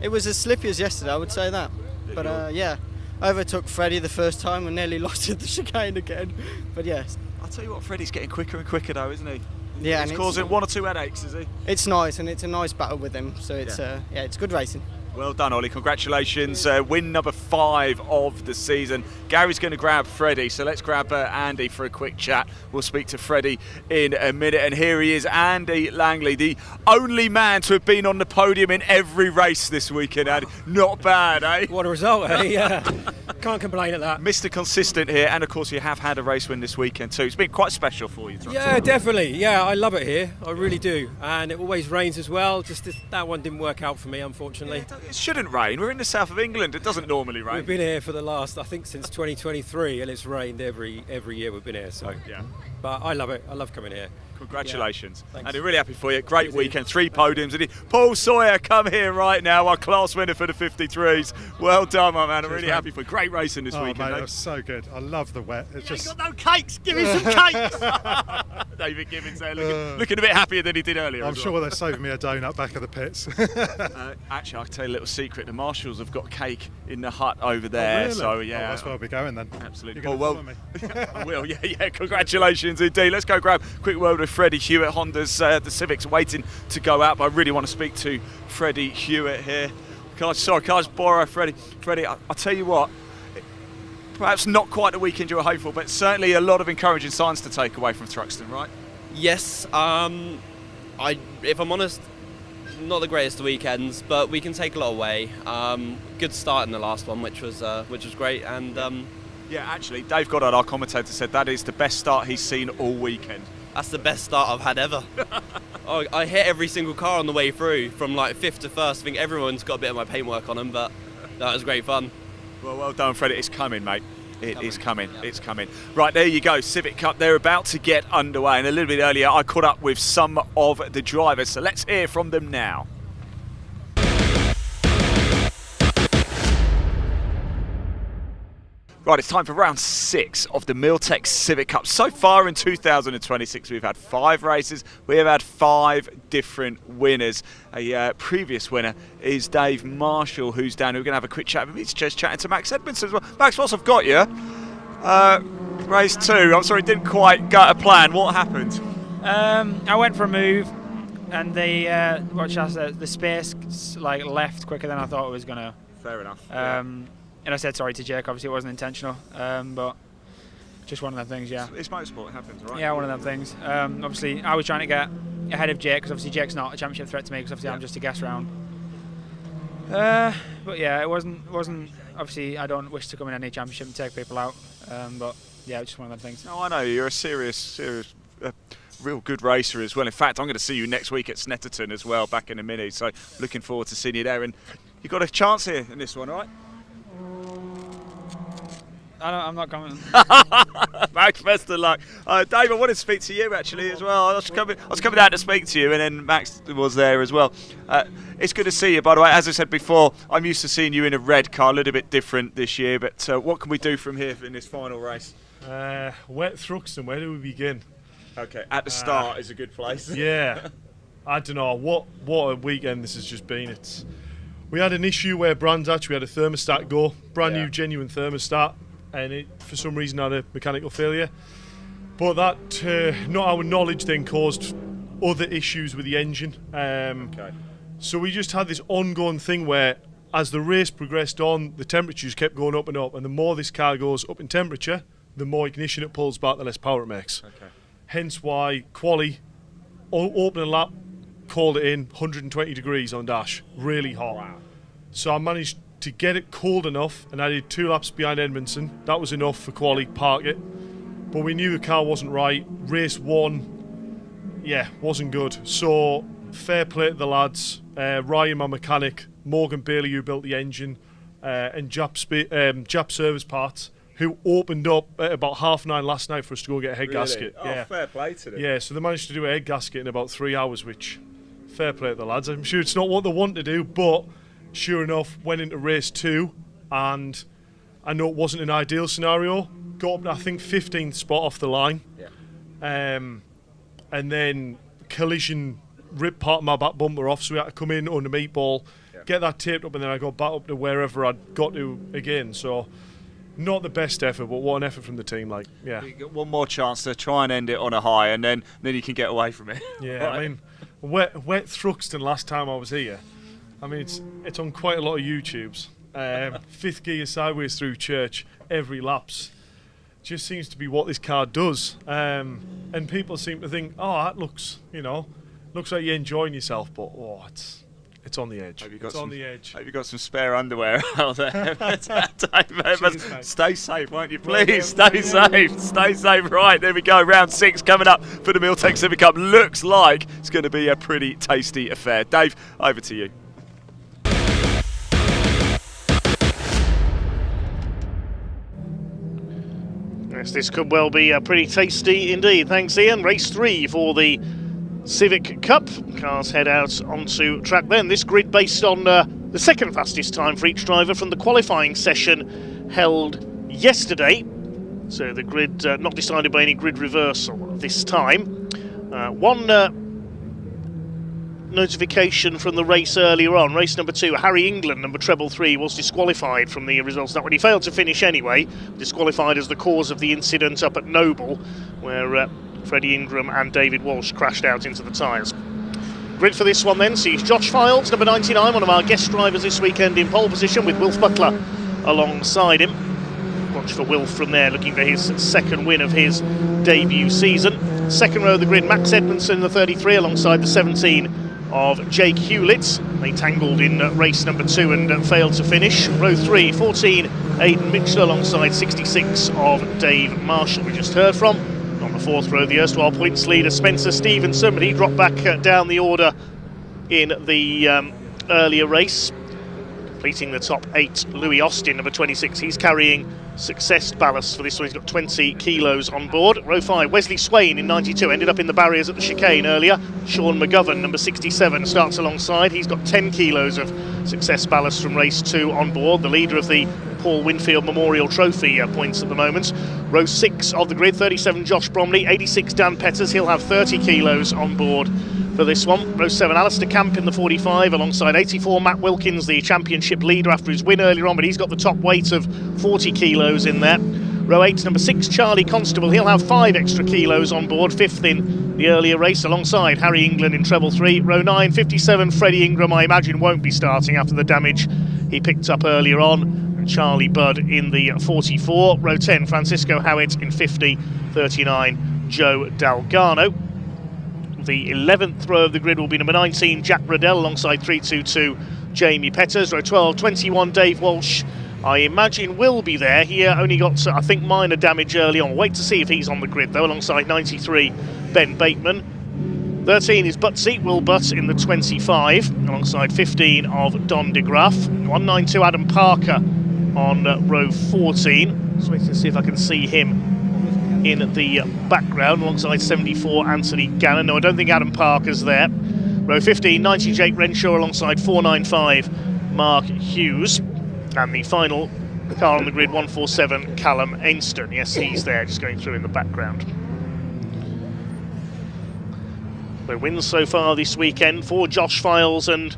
It was as slippy as yesterday, I would say that. But yeah, I overtook Freddie the first time and nearly lost it the chicane again. But yes. I'll tell you what, Freddie's getting quicker and quicker though, isn't he? Yeah, he's causing 1 or 2 headaches, is he? It's nice, and it's a nice battle with him. So it's yeah, it's good racing. Well done, Ollie. Congratulations. Win number 5 of the season. Gary's going to grab Freddie, so let's grab Andy for a quick chat. We'll speak to Freddie in a minute. And here he is, Andy Langley, the only man to have been on the podium in every race this weekend, Andy. Not bad, eh? What a result, eh? Yeah. Can't complain at that. Mr. Consistent here, and of course you have had a race win this weekend too. It's been quite special for you. Yeah, definitely. Yeah, I love it here. I really do. And it always rains as well. Just that one didn't work out for me, unfortunately. Yeah, it shouldn't rain. We're in the south of England. It doesn't normally rain. We've been here for the last, I think, since 2023, and it's rained every year we've been here. So yeah. But I love it. I love coming here. Congratulations. Yeah, and I'm really happy for you. Great weekend, 3 podiums. And Paul Sawyer, come here right now, our class winner for the 53s. Well done, my man. I'm really happy for you. Great racing this weekend. Mate, that's so good. I love the wet. It's just got no cakes. Give me some cakes. David Gibbons there, looking a bit happier than he did earlier. I'm sure they're saving me a donut back at the pits. Actually, I'll tell you a little secret. The marshals have got cake in the hut over there. Oh, really? So yeah, that's where I'll be going then. Absolutely. You're Well, follow me. I will. Yeah. Congratulations indeed. Let's go grab a quick word with Freddie Hewitt. Honda's the Civic's waiting to go out, but I really want to speak to Freddie Hewitt here. Can I just borrow Freddie? Freddie, I'll tell you what. Perhaps not quite the weekend you were hopeful, but certainly a lot of encouraging signs to take away from Thruxton, right? Yes. If I'm honest, not the greatest of weekends, but we can take a lot away. Good start in the last one, which was great, and yeah, actually, Dave Goddard, our commentator, said that is the best start he's seen all weekend. That's the best start I've had ever. I hit every single car on the way through, from like 5th to 1st. I think everyone's got a bit of my paintwork on them, but that was great fun. Well done, Freddie. It's coming, mate. It is coming. Yeah. It's coming. Right, there you go. Civic Cup. They're about to get underway. And a little bit earlier, I caught up with some of the drivers. So let's hear from them now. Right, it's time for round 6 of the Miltech Civic Cup. So far in 2026, we've had 5 races. We have had 5 different winners. A previous winner is Dave Marshall, who's down. We're going to have a quick chat with him. He's just chatting to Max Edmondson as well. Max, whilst I've got you, race 2. I'm sorry, it didn't quite go to plan. What happened? I went for a move, and the space left quicker than I thought it was going to. Fair enough. And I said sorry to Jake. Obviously, it wasn't intentional, but just one of them things. Yeah. It's motorsport. It happens, right? Yeah, one of them things. Obviously, I was trying to get ahead of Jake because obviously Jake's not a championship threat to me because obviously I'm just a guest round. But yeah, it wasn't. Obviously, I don't wish to come in any championship and take people out. But yeah, it's just one of them things. No, I know you're a serious, real good racer as well. In fact, I'm going to see you next week at Snetterton as well, back in a minute. So looking forward to seeing you there. And you got a chance here in this one, all right? I'm not coming. Max, best of luck. Dave, I wanted to speak to you actually as well. I was coming out to speak to you, and then Max was there as well. It's good to see you, by the way. As I said before, I'm used to seeing you in a red car, a little bit different this year. But what can we do from here in this final race? Wet Thruxton, where do we begin? Okay, at the start is a good place. Yeah, I don't know what a weekend this has just been. We had an issue where Brands actually had a thermostat go, brand new genuine thermostat, and it for some reason had a mechanical failure. But that, not our knowledge, then caused other issues with the engine. So we just had this ongoing thing where as the race progressed on, the temperatures kept going up and up, and the more this car goes up in temperature, the more ignition it pulls back, the less power it makes. Okay. Hence why quali, opening lap, called it in 120 degrees on dash, really hot. Wow. So I managed to get it cold enough, and I did 2 laps behind Edmondson. That was enough for quali, park it. But we knew the car wasn't right. Race 1, yeah, wasn't good. So fair play to the lads. Ryan, my mechanic, Morgan Bailey, who built the engine, and Jap Service Parts, who opened up at about 9:30 last night for us to go get a head gasket. Oh, fair play to them. Yeah, so they managed to do a head gasket in about 3 hours, which, fair play to the lads. I'm sure it's not what they want to do, but sure enough, went into race 2, and I know it wasn't an ideal scenario. Got up to, I think, 15th spot off the line. Yeah. And then collision ripped part of my back bumper off, so we had to come in on the meatball, get that taped up, and then I got back up to wherever I'd got to again. So not the best effort, but what an effort from the team. Like, yeah. You get one more chance to try and end it on a high, and then you can get away from it. Yeah, Right. I mean, wet Thruxton last time I was here. I mean, it's on quite a lot of YouTubes. 5th gear sideways through church every lap's just seems to be what this car does. And people seem to think, oh, that looks like you're enjoying yourself, but it's on the edge. It's on the edge. Have you got some spare underwear out there? Stay safe, won't you? Please, stay safe. Stay safe. Right, there we go. Round 6 coming up for the Milltec Civic Cup. Looks like it's going to be a pretty tasty affair. Dave, over to you. Yes, this could well be pretty tasty indeed. Thanks, Ian. Race 3 for the Civic Cup. Cars head out onto track then. This grid based on the second fastest time for each driver from the qualifying session held yesterday. So the grid not decided by any grid reversal this time. One notification from the race earlier on. Race number 2, Harry England, number treble 3, was disqualified from the results. That when he failed to finish anyway, disqualified as the cause of the incident up at Noble, where Freddie Ingram and David Walsh crashed out into the tyres. Grid for this one then sees Josh Files, number 99, one of our guest drivers this weekend, in pole position with Wilf Butler alongside him. Watch for Wilf from there, looking for his second win of his debut season. Second row of the grid, Max Edmondson, the 33, alongside the 17 of Jake Hewlett. They tangled in race number 2 and failed to finish. Row 3, 14, Aidan Mitchell alongside 66 of Dave Marshall, we just heard from. On the 4th row, the erstwhile points leader Spencer Stevenson, but he dropped back down the order in the earlier race. Completing the top 8, Louis Austin, number 26. He's carrying success ballast for this one. He's got 20 kilos on board. Row 5, Wesley Swain in 92. Ended up in the barriers at the chicane earlier. Sean McGovern, number 67, starts alongside. He's got 10 kilos of success ballast from race 2 on board. The leader of the Paul Winfield Memorial Trophy points at the moment. Row 6 of the grid, 37, Josh Bromley. 86, Dan Petters. He'll have 30 kilos on board for this one. Row 7, Alistair Camp in the 45, alongside 84, Matt Wilkins, the championship leader after his win earlier on, but he's got the top weight of 40 kilos in there. Row 8, number 6, Charlie Constable. He'll have 5 extra kilos on board, 5th in the earlier race, alongside Harry England in treble 3. Row 9, 57, Freddie Ingram, I imagine, won't be starting after the damage he picked up earlier on. And Charlie Budd in the 44. Row 10, Francisco Howitt in 50, 39, Joe Dalgano. The 11th row of the grid will be number 19, Jack Riddell, alongside 322, Jamie Petters. Row 12, 21, Dave Walsh, I imagine will be there. He only got, I think, minor damage early on. Wait to see if he's on the grid, though, alongside 93, Ben Bateman. 13 is Butsy, Will Butt in the 25, alongside 15 of Don DeGraff. 192, Adam Parker on row 14. Just waiting to see if I can see him in the background, alongside 74, Anthony Gannon. No, I don't think Adam Parker's there. Row 15, 90, Jake Renshaw, alongside 495, Mark Hughes. And the final car on the grid, 147, Callum Ainston. Yes, he's there, just going through in the background. The wins so far this weekend for Josh Files and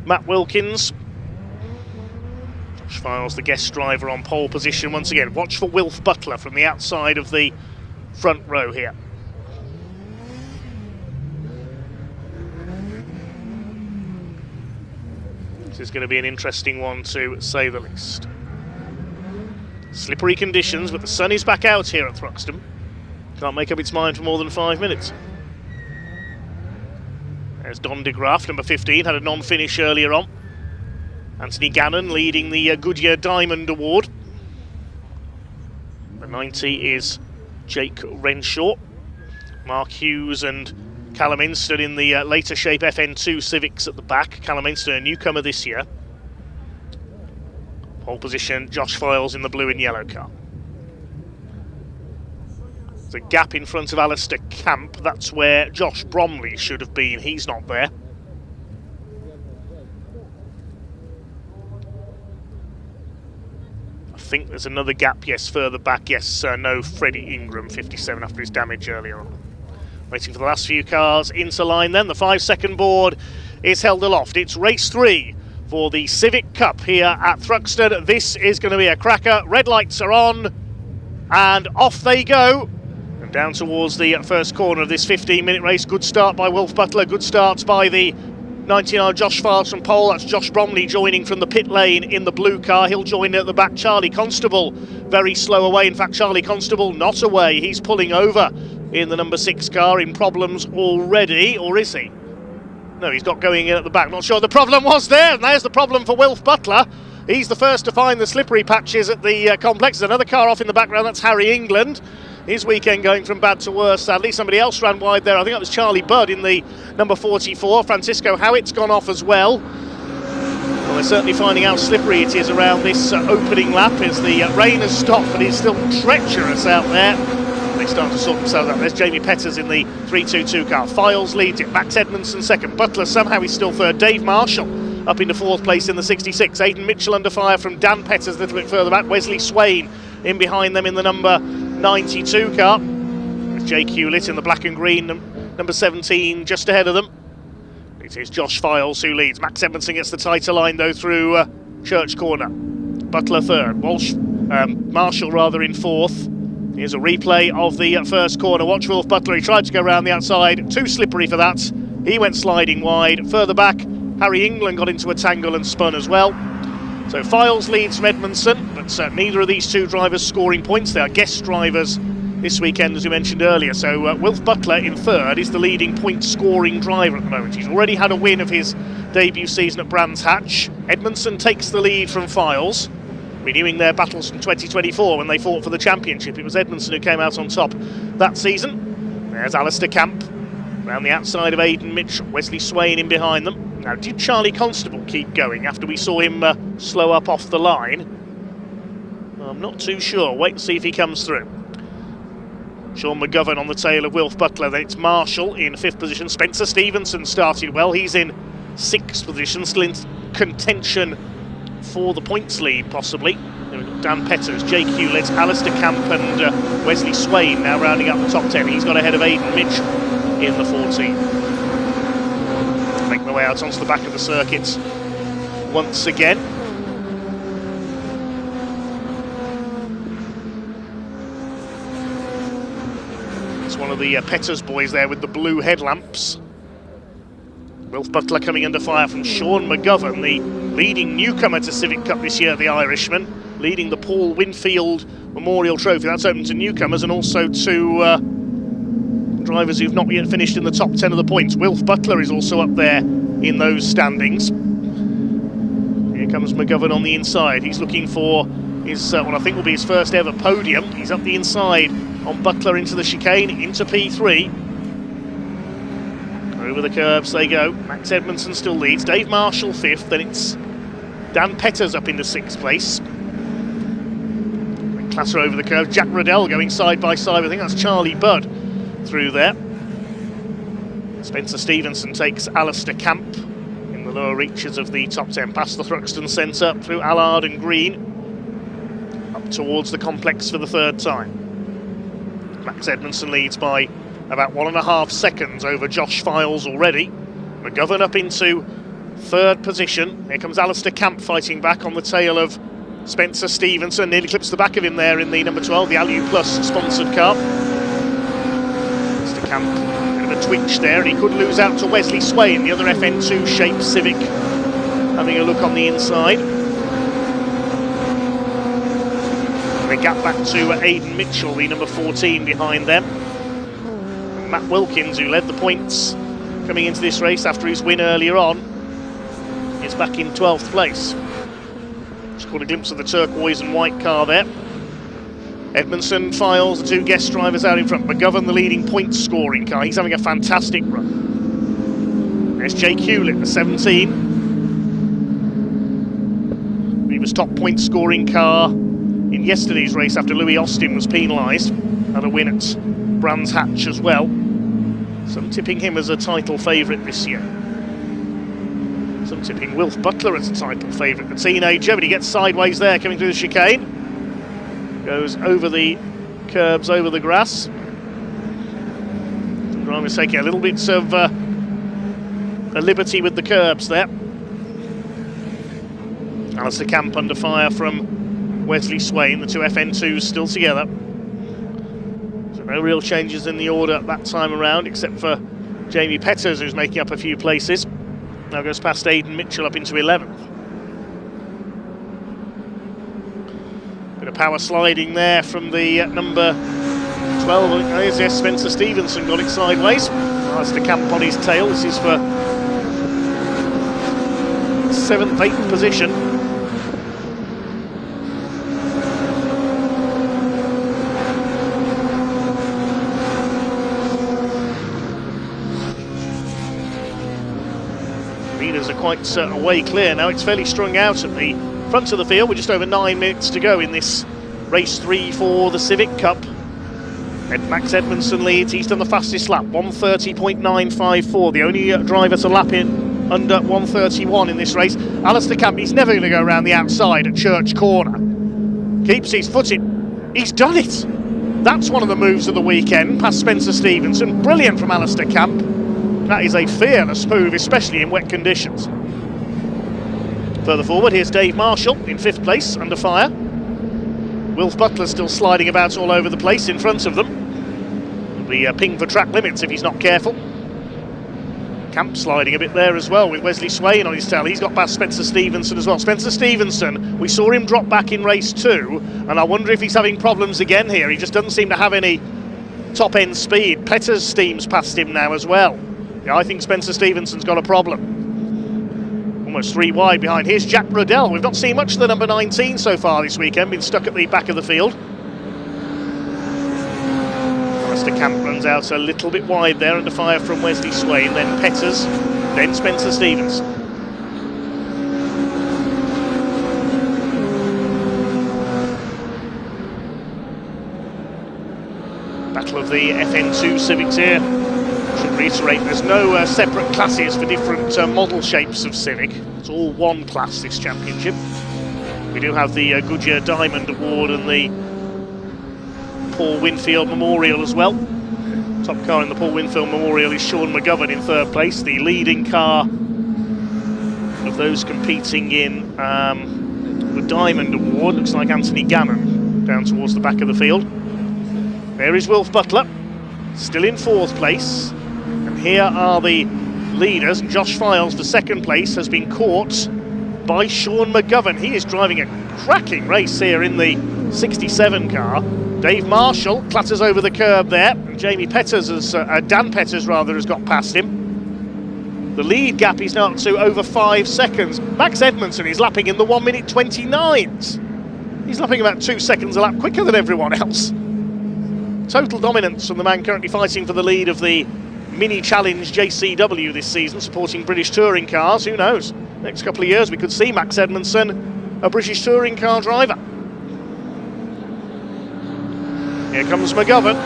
Matt Wilkins. Josh Files, the guest driver, on pole position once again. Watch for Wilf Butler from the outside of the front row here. This is going to be an interesting one to say the least. Slippery conditions, but the sun is back out here at Thruxton. Can't make up its mind for more than 5 minutes. There's Don de Graaf, number 15, had a non-finish earlier on. Anthony Gannon leading the Goodyear Diamond Award. The 90 is Jake Renshaw. Mark Hughes and Callum Inston in the later shape FN2 Civics at the back. Callum Inston, a newcomer this year. Pole position, Josh Files in the blue and yellow car. There's a gap in front of Alistair Camp. That's where Josh Bromley should have been. He's not there. I think there's another gap, yes, further back. Yes, no, Freddie Ingram, 57 after his damage earlier on. Waiting for the last few cars into line then. The 5-second board is held aloft. It's race 3 for the Civic Cup here at Thruxton. This is going to be a cracker. Red lights are on and off they go. And down towards the first corner of this 15-minute race. Good start by Wilf Butler. Good starts by the 99 Josh Files from pole. That's Josh Bromley joining from the pit lane in the blue car. He'll join at the back. Charlie Constable very slow away. In fact, Charlie Constable not away. He's pulling over in the number 6 car, in problems already, or is he? No, he's got going in at the back. Not sure the problem was there, and there's the problem for Wilf Butler. He's the first to find the slippery patches at the complex. There's another car off in the background, that's Harry England. His weekend going from bad to worse, sadly. Somebody else ran wide there. I think that was Charlie Budd in the number 44. Francisco Howitt's gone off as well. Well, they're certainly finding how slippery it is around this opening lap as the rain has stopped, but it's still treacherous out there. They start to sort themselves out. There's Jamie Petters in the 322 car. Files leads it. Max Edmondson second. Butler somehow is still third. Dave Marshall up into 4th place in the 66. Aidan Mitchell under fire from Dan Petters a little bit further back. Wesley Swain in behind them in the number 92 car. There's Jake Hewlett in the black and green, number 17 just ahead of them. It is Josh Files who leads. Max Edmondson gets the tighter line though through Church Corner. Butler third. Marshall rather in 4th. Here's a replay of the first corner. Watch Wilf Butler. He tried to go around the outside. Too slippery for that. He went sliding wide. Further back, Harry England got into a tangle and spun as well. So Files leads from Edmondson, but neither of these two drivers scoring points. They are guest drivers this weekend, as we mentioned earlier. So Wilf Butler in 3rd is the leading point-scoring driver at the moment. He's already had a win of his debut season at Brands Hatch. Edmondson takes the lead from Files, renewing their battles from 2024 when they fought for the championship. It was Edmondson who came out on top that season. There's Alistair Camp around the outside of Aidan Mitchell. Wesley Swain in behind them. Now, did Charlie Constable keep going after we saw him slow up off the line? I'm not too sure. Wait and see if he comes through. Sean McGovern on the tail of Wilf Butler. Then it's Marshall in 5th position. Spencer Stevenson started well. He's in 6th position, still in contention for the points lead, possibly. Then we've got Dan Petters, Jake Hewlett, Alistair Camp and Wesley Swain now rounding up the top 10. He's got ahead of Aidan Mitchell in the 14. Making their way out onto the back of the circuit once again. It's one of the Petters boys there with the blue headlamps. Wilf Butler coming under fire from Sean McGovern, the leading newcomer to Civic Cup this year, the Irishman, leading the Paul Winfield Memorial Trophy. That's open to newcomers and also to drivers who've not yet finished in the top 10 of the points. Wilf Butler is also up there in those standings. Here comes McGovern on the inside. He's looking for his, what I think will be his first ever podium. He's up the inside on Butler into the chicane, into P3. Over the curbs they go. Max Edmondson still leads. Dave Marshall 5th. Then it's Dan Petters up into 6th place. They clatter over the curve. Jack Riddell going side by side. I think that's Charlie Budd through there. Spencer Stevenson takes Alistair Camp in the lower reaches of the top 10. Past the Thruxton Centre through Allard and Green. Up towards the complex for the 3rd time. Max Edmondson leads by about 1.5 seconds over Josh Files already. McGovern up into 3rd position. Here comes Alistair Camp fighting back on the tail of Spencer Stevenson. Nearly clips the back of him there in the number 12, the Alu Plus sponsored car. Alistair Camp, a bit of a twitch there, and he could lose out to Wesley Swain, the other FN2 shape Civic having a look on the inside. And the gap back to Aidan Mitchell, the number 14 behind them. And Matt Wilkins, who led the points coming into this race after his win earlier on, is back in 12th place. Just caught a glimpse of the turquoise and white car there. Edmondson, Files, the two guest drivers out in front. McGovern, the leading point scoring car. He's having a fantastic run. There's Jake Hewlett, the 17. He was top point scoring car in yesterday's race after Louis Austin was penalised. Had a win at Brands Hatch as well. Some tipping him as a title favourite this year. Some tipping Wilf Butler as a title favourite. The teenager, but he gets sideways there coming through the chicane. Goes over the curbs, over the grass. The driver's taking a little bit of a liberty with the curbs there. Alistair Camp under fire from Wesley Swain, the two FN2s still together. So no real changes in the order that time around, except for Jamie Petters, who's making up a few places. Now goes past Aidan Mitchell up into 11th. Bit of power sliding there from the number 12. Yes, Spencer Stevenson got it sideways. Alistair Camp on his tail. This is for 7th, 8th position. Leaders are quite away clear now. It's fairly strung out at the front of the field. We're just over 9 minutes to go in this race 3 for the Civic Cup. Max Edmondson leads. He's done the fastest lap, 1:30.954. The only driver to lap in under 1:31 in this race. Alistair Camp, he's never going to go around the outside at Church Corner. Keeps his foot in. He's done it. That's one of the moves of the weekend, past Spencer Stevenson. Brilliant from Alistair Camp. That is a fearless move, especially in wet conditions. Further forward, here's Dave Marshall in 5th place, under fire. Wilf Butler still sliding about all over the place in front of them. He'll be pinged for track limits if he's not careful. Camp sliding a bit there as well with Wesley Swain on his tail. He's got past Spencer Stevenson as well. Spencer Stevenson, we saw him drop back in race 2, and I wonder if he's having problems again here. He just doesn't seem to have any top-end speed. Petters steams past him now as well. Yeah, I think Spencer Stevenson's got a problem. Almost 3 wide behind. Here's Jack Brodell. We've not seen much of the number 19 so far this weekend. Been stuck at the back of the field. Alistair Camp runs out a little bit wide there under fire from Wesley Swain. Then Petters. Then Spencer Stevens. Battle of the FN2 Civics here. Should reiterate, there's no separate classes for different model shapes of Civic. It's all one class, this championship. We do have the Goodyear Diamond Award and the Paul Winfield Memorial as well. Top car in the Paul Winfield Memorial is Sean McGovern in 3rd place. The leading car of those competing in the Diamond Award looks like Anthony Gannon down towards the back of the field. There is Wilf Butler, still in 4th place. And here are the leaders. Josh Files, for 2nd place, has been caught by Sean McGovern. He is driving a cracking race here in the 67 car. Dave Marshall clatters over the curb there. And Jamie Petters, Dan Petters rather, has got past him. The lead gap is now up to over 5 seconds. Max Edmondson is lapping in the 1:29s. He's lapping about 2 seconds a lap quicker than everyone else. Total dominance from the man currently fighting for the lead of the Mini Challenge JCW this season, supporting British touring cars. Who knows? Next couple of years we could see Max Edmondson a British touring car driver. Here comes McGovern.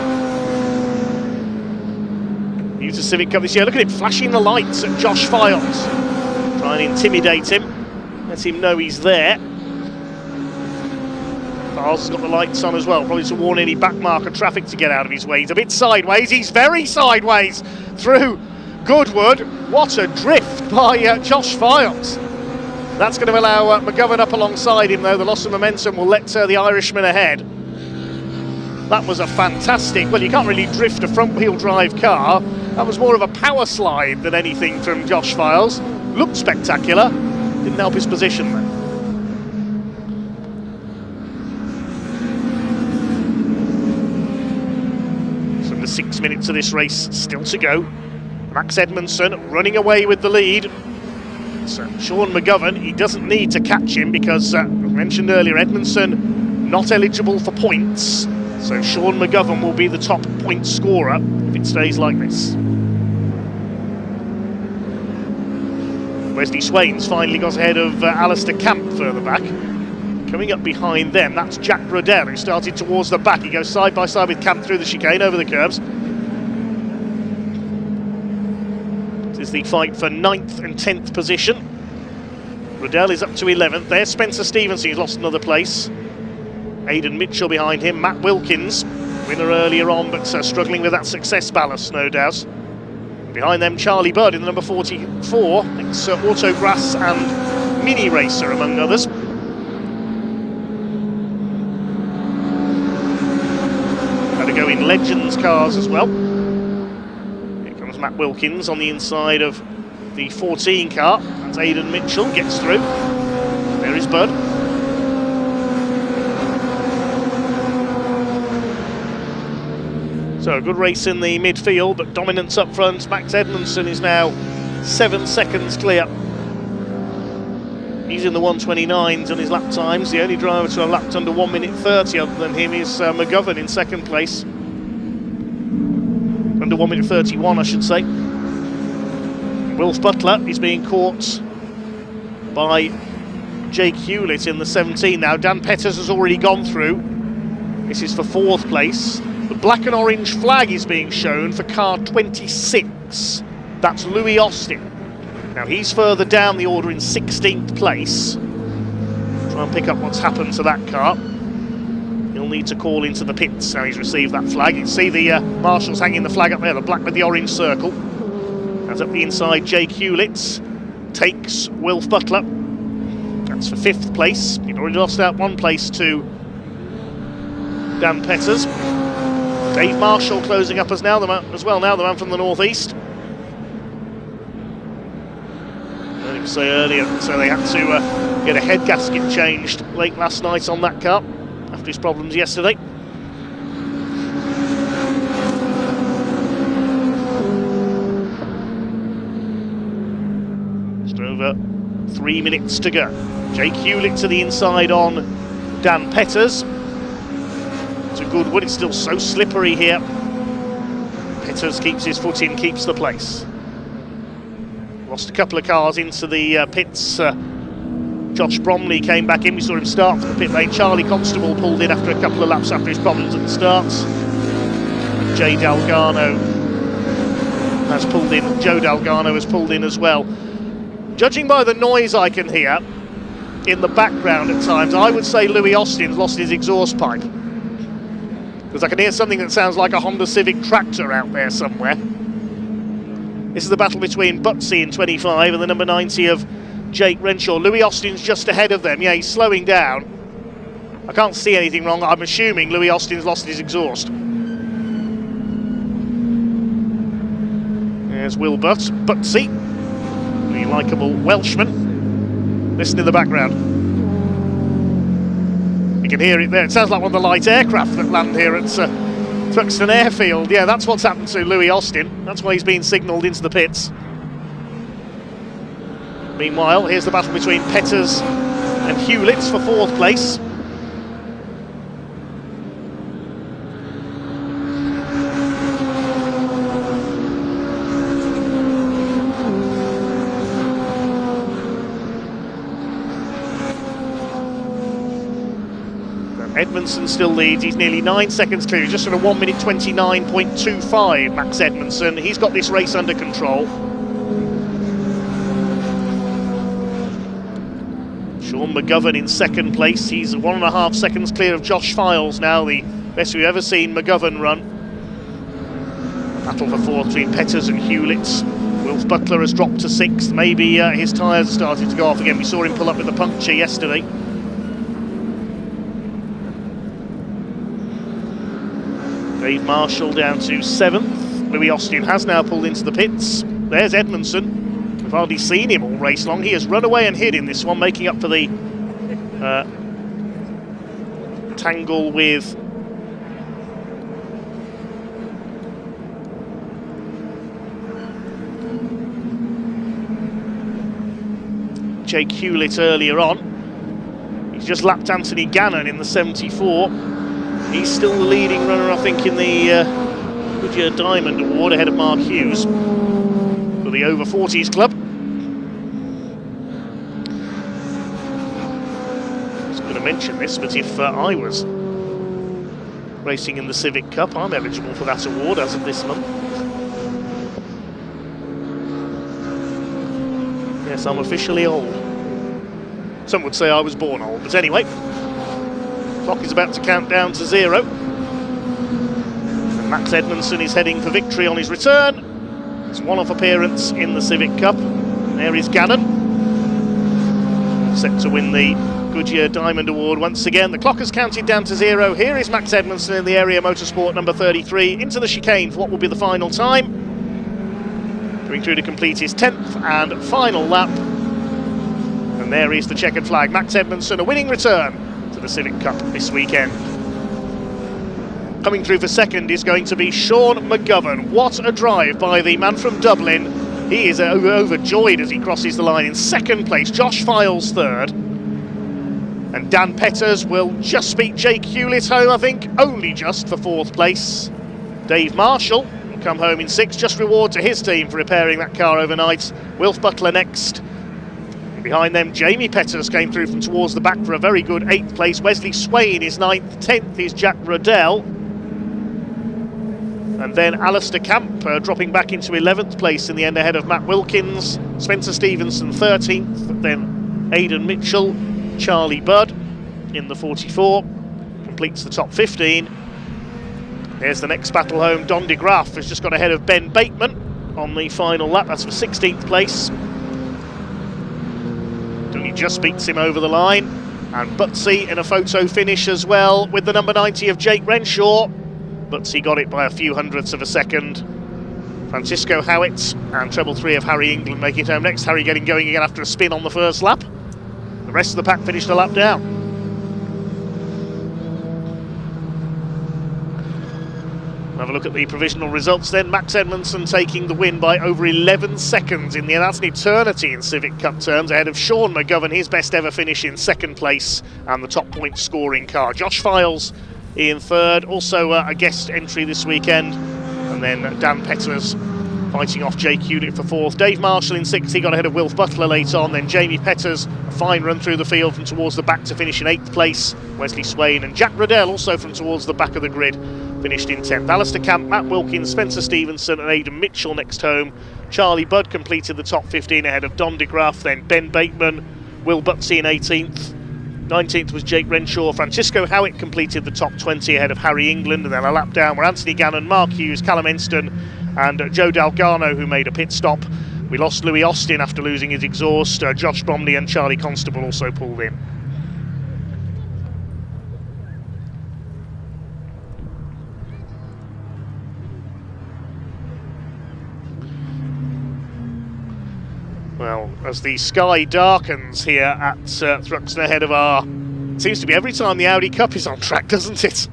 New to Civic Cup this year. Look at him flashing the lights at Josh Files. Try and intimidate him. Let him know he's there. Files has got the lights on as well, probably to warn any backmarker traffic to get out of his way. He's a bit sideways. He's very sideways through Goodwood. What a drift by Josh Files. That's going to allow McGovern up alongside him, though. The loss of momentum will let the Irishman ahead. That was a fantastic, well, you can't really drift a front-wheel drive car. That was more of a power slide than anything from Josh Files. Looked spectacular. Didn't help his position though. So the 6 minutes of this race still to go. Max Edmondson running away with the lead. So Sean McGovern, he doesn't need to catch him because, as mentioned earlier, Edmondson not eligible for points. So Sean McGovern will be the top point scorer if it stays like this. Wesley Swain's finally got ahead of Alistair Camp further back. Coming up behind them, that's Jack Brodell, who started towards the back. He goes side by side with Camp through the chicane, over the curbs. This is the fight for 9th and 10th position. Brodell is up to 11th. There's Spencer Stevenson, who's lost another place. Aidan Mitchell behind him. Matt Wilkins, winner earlier on, but struggling with that success ballast, no doubt. Behind them, Charlie Budd in the number 44. It's Autograss and Mini Racer, among others. Had to go in Legends cars as well. Here comes Matt Wilkins on the inside of the 14 car. That's Aidan Mitchell, gets through. There is Budd. So a good race in the midfield, but dominance up front. Max Edmondson is now 7 seconds clear. He's in the 129s on his lap times. The only driver to have lapped under 1 minute 30 other than him is McGovern in second place. Under 1 minute 31, I should say. Wilf Butler is being caught by Jake Hewlett in the 17 now. Dan Petters has already gone through. This is for 4th place. The black and orange flag is being shown for car 26. That's Louis Austin. Now he's further down the order in 16th place. Try and pick up what's happened to that car. He'll need to call into the pits now he's received that flag. You can see the marshals hanging the flag up there, the black with the orange circle. As up the inside, Jake Hewlett takes Wilf Butler. That's for 5th place. He'd already lost out 1 place to Dan Petters. Dave Marshall closing up as well, the man from the northeast. I didn't say earlier, so they had to get a head gasket changed late last night on that car after his problems yesterday. Just over 3 minutes to go. Jake Hewlett to the inside on Dan Petters. It's a good one, it's still so slippery here. Petters keeps his foot in, keeps the place. Lost a couple of cars into the pits. Josh Bromley came back in, we saw him start from the pit lane. Charlie Constable pulled in after a couple of laps after his problems at the start. And Jay Dalgano has pulled in, Joe Dalgano has pulled in as well. Judging by the noise I can hear in the background at times, I would say Louis Austin's lost his exhaust pipe. Because I can hear something that sounds like a Honda Civic tractor out there somewhere. This is the battle between Butsy in 25 and the number 90 of Jake Renshaw. Louis Austin's just ahead of them. Yeah, he's slowing down. I can't see anything wrong. I'm assuming Louis Austin's lost his exhaust. There's Will Butsy, the likeable Welshman. Listen in the background. You can hear it there. It sounds like one of the light aircraft that land here at Thruxton Airfield. Yeah, that's what's happened to Louis Austin. That's why he's been signalled into the pits. Meanwhile, here's the battle between Petters and Hewlett for 4th place. Edmondson still leads, he's nearly 9 seconds clear, he's just on a 1 minute 29.25, Max Edmondson. He's got this race under control. Sean McGovern in 2nd place, he's 1.5 seconds clear of Josh Files now, the best we've ever seen McGovern run. Battle for 4th between Petters and Hewlett. Wilf Butler has dropped to 6th, maybe his tyres are starting to go off again. We saw him pull up with a puncture yesterday. Dave Marshall down to 7th. Louis Austin has now pulled into the pits. There's Edmondson with hardly seen him all race long. He has run away and hid in this one, making up for the tangle with Jake Hewlett earlier on. He's just lapped Anthony Gannon in the 74. He's still the leading runner, I think, in the Goodyear Diamond Award, ahead of Mark Hughes for the over 40s club. I was going to mention this, but if I was racing in the Civic Cup, I'm eligible for that award as of this month. Yes, I'm officially old. Some would say I was born old, but anyway. Clock is about to count down to 0. And Max Edmondson is heading for victory on his return. It's one-off appearance in the Civic Cup. There is Gannon, set to win the Goodyear Diamond Award once again. The clock has counted down to 0. Here is Max Edmondson in the area motorsport number 33 into the chicane for what will be the final time. Going through to complete his 10th and final lap. And there is the checkered flag. Max Edmondson, a winning return to the Civic Cup this weekend. Coming through for second is going to be Sean McGovern. What a drive by the man from Dublin. He is overjoyed as he crosses the line in second place. Josh Files third. And Dan Petters will just beat Jake Hewlett home, I think, only just for fourth place. Dave Marshall will come home in sixth. Just reward to his team for repairing that car overnight. Wilf Butler next. Behind them, Jamie Petters came through from towards the back for a very good 8th place. Wesley Swain is 9th, 10th is Jack Riddell. And then Alistair Camp dropping back into 11th place in the end ahead of Matt Wilkins. Spencer Stevenson 13th, then Aidan Mitchell, Charlie Budd in the 44. Completes the top 15. There's the next battle home. Don de Graaf has just got ahead of Ben Bateman on the final lap. That's for 16th place. He just beats him over the line, and Butsy in a photo finish as well with the number 90 of Jake Renshaw. Butsy got it by a few hundredths of a second. Francisco Howitt and treble 3 of Harry England making it home next. Harry getting going again after a spin on the first lap. The rest of the pack finished a lap down. Have a look at the provisional results then. Max Edmondson taking the win by over 11 seconds in the end. That's an eternity in Civic Cup terms, ahead of Sean McGovern, his best ever finish in second place and the top point scoring car. Josh Files in third, also a guest entry this weekend. And then Dan Petters fighting off Jake Hewlett for fourth. Dave Marshall in sixth, he got ahead of Wilf Butler late on. Then Jamie Petters, a fine run through the field from towards the back to finish in 8th place. Wesley Swain and Jack Riddell also from towards the back of the grid, finished in 10th. Alistair Camp, Matt Wilkins, Spencer Stevenson and Aidan Mitchell next home. Charlie Budd completed the top 15 ahead of Don de Graaf, then Ben Bateman, Will Butsy in 18th. 19th was Jake Renshaw. Francisco Howitt completed the top 20 ahead of Harry England, and then a lap down were Anthony Gannon, Mark Hughes, Callum Enston and Joe Dalgarno, who made a pit stop. We lost Louis Austin after losing his exhaust. Josh Bromley and Charlie Constable also pulled in. Well, as the sky darkens here at Thruxton ahead of our... Seems to be every time the Audi Cup is on track, doesn't it?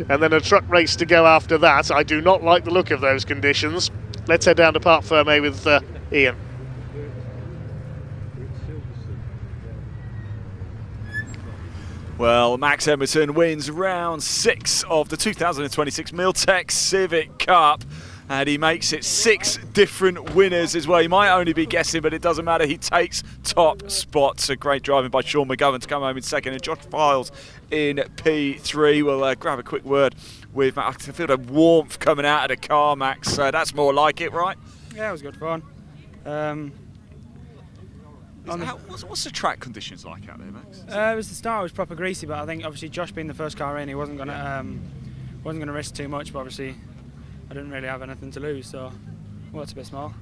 And then a truck race to go after that. I do not like the look of those conditions. Let's head down to Parc Fermé with Ian. Well, Max Edmondson wins round 6 of the 2026 Milltech Civic Cup. And he makes it 6 different winners as well. He might only be guessing, but it doesn't matter. He takes top spots. A great driving by Sean McGovern to come home in second, and Josh Files in P3. We'll grab a quick word with Max. I feel the warmth coming out of the car, Max. That's more like it, right? Yeah, it was good fun. What's the track conditions like out there, Max? It was the start. It was proper greasy, but I think obviously Josh being the first car in, he wasn't gonna risk too much. But obviously, I didn't really have anything to lose, so well, it's a bit small.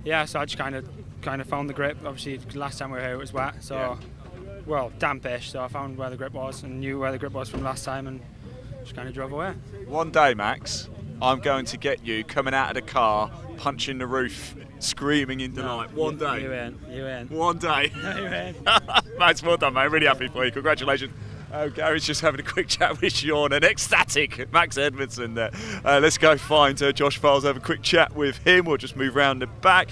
Yeah, so I just kind of found the grip. Obviously, last time we were here it was wet, so well, dampish. So I found where the grip was and knew where the grip was from last time, and just kind of drove away. One day, Max, I'm going to get you coming out of the car, punching the roof, screaming in delight. One day. You win. One day. No, you win. Max, well done, mate. Really happy for you. Congratulations. Gary's just having a quick chat with Sean, an ecstatic Max Edmondson there. Let's go find Josh Files, have a quick chat with him. We'll just move round the back.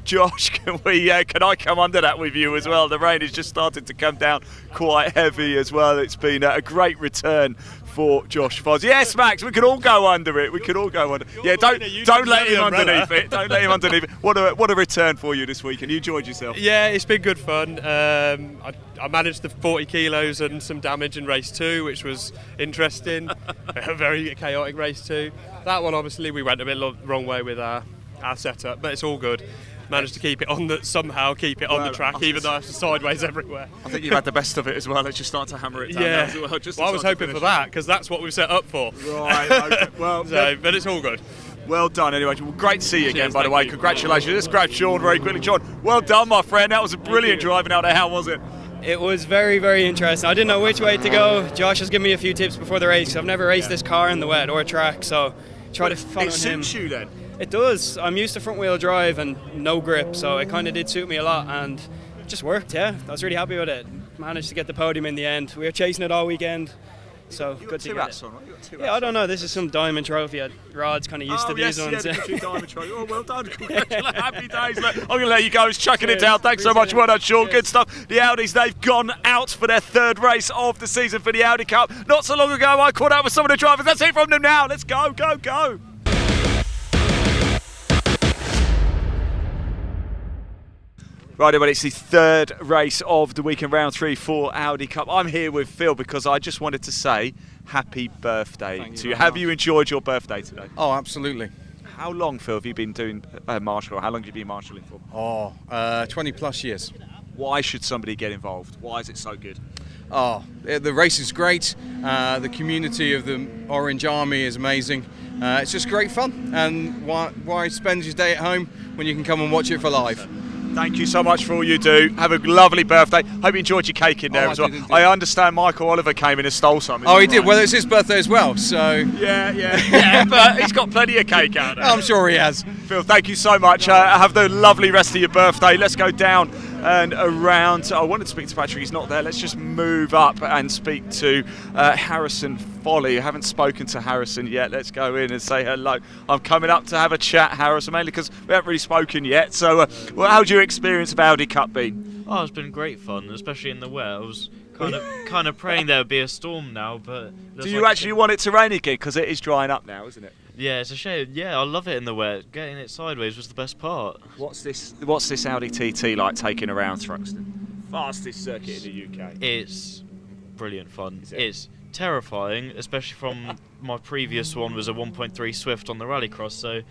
Josh, can I come under that with you as well? The rain is just starting to come down quite heavy as well. It's been a great return for Josh Files. Yes, Max, we can all go under it. We can all go under. Yeah, don't let him underneath it. Don't let him underneath it. What a return for you this week, and you enjoyed yourself. Yeah, it's been good fun. I managed the 40 kilos and some damage in race 2, which was interesting. A very chaotic race 2. That one, obviously, we went a bit wrong way with our setup, but it's all good. Managed to keep it on the track, even though it's sideways everywhere. I think you've had the best of it as well. Let's just start to hammer it down. Yeah, as well, I was hoping for that, because that's what we've set up for. Right, okay. Well, but it's all good. Well done anyway. Well, great to see you again, by the way. Congratulations. Let's grab Sean very quickly. Sean, well done, my friend. That was a brilliant driving out there. How was it? It was very, very interesting. I didn't know which way to go. Josh has given me a few tips before the race. I've never raced this car in the wet or track, so try to follow him. It suits you then? It does. I'm used to front wheel drive and no grip, so it kind of did suit me a lot, and it just worked, yeah. I was really happy with it. Managed to get the podium in the end. We were chasing it all weekend, so good to get it. Yeah, I don't know. This is some diamond trophy. Rod's kind of used to these ones. Diamond trophy. Oh, well done. Congratulations. Happy days. Look, I'm going to let you go. He's chucking it down. Thanks so much. Well done, Sean. Good stuff. The Audis, they've gone out for their third race of the season for the Audi Cup. Not so long ago, I caught up with some of the drivers. Let's hear from them now. Let's go, go, go. Right, everybody, it's the third race of the weekend, round 3 for Audi Cup. I'm here with Phil because I just wanted to say happy birthday to you. Have you enjoyed your birthday today? Oh, absolutely. How long, Phil, have you been doing marshal, or how long have you been marshalling for? 20 plus years. Why should somebody get involved? Why is it so good? The race is great. The community of the Orange Army is amazing. It's just great fun. And why spend your day at home when you can come and watch it for live? Thank you so much for all you do. Have a lovely birthday. Hope you enjoyed your cake in there as well. I understand Michael Oliver came in and stole some. He did. Well, it's his birthday as well, so... Yeah, but he's got plenty of cake out there. I'm sure he has. Phil, thank you so much. Have the lovely rest of your birthday. Let's go down and around. I wanted to speak to Patrick. He's not there. Let's just move up and speak to Harrison Foley. I haven't spoken to Harrison yet. Let's go in and say hello. I'm coming up to have a chat, Harrison, mainly because we haven't really spoken yet. So, how's your experience of Audi Cup been? Oh, it's been great fun, especially in the wet. I was kind of praying there would be a storm now, but... Do you actually want it to rain again? Because it is drying up now, isn't it? Yeah, it's a shame. Yeah, I love it in the wet. Getting it sideways was the best part. What's this Audi TT like taking around Thruxton? Fastest circuit in the UK. It's brilliant fun. It's terrifying, especially from my previous one was a 1.3 Swift on the Rallycross, so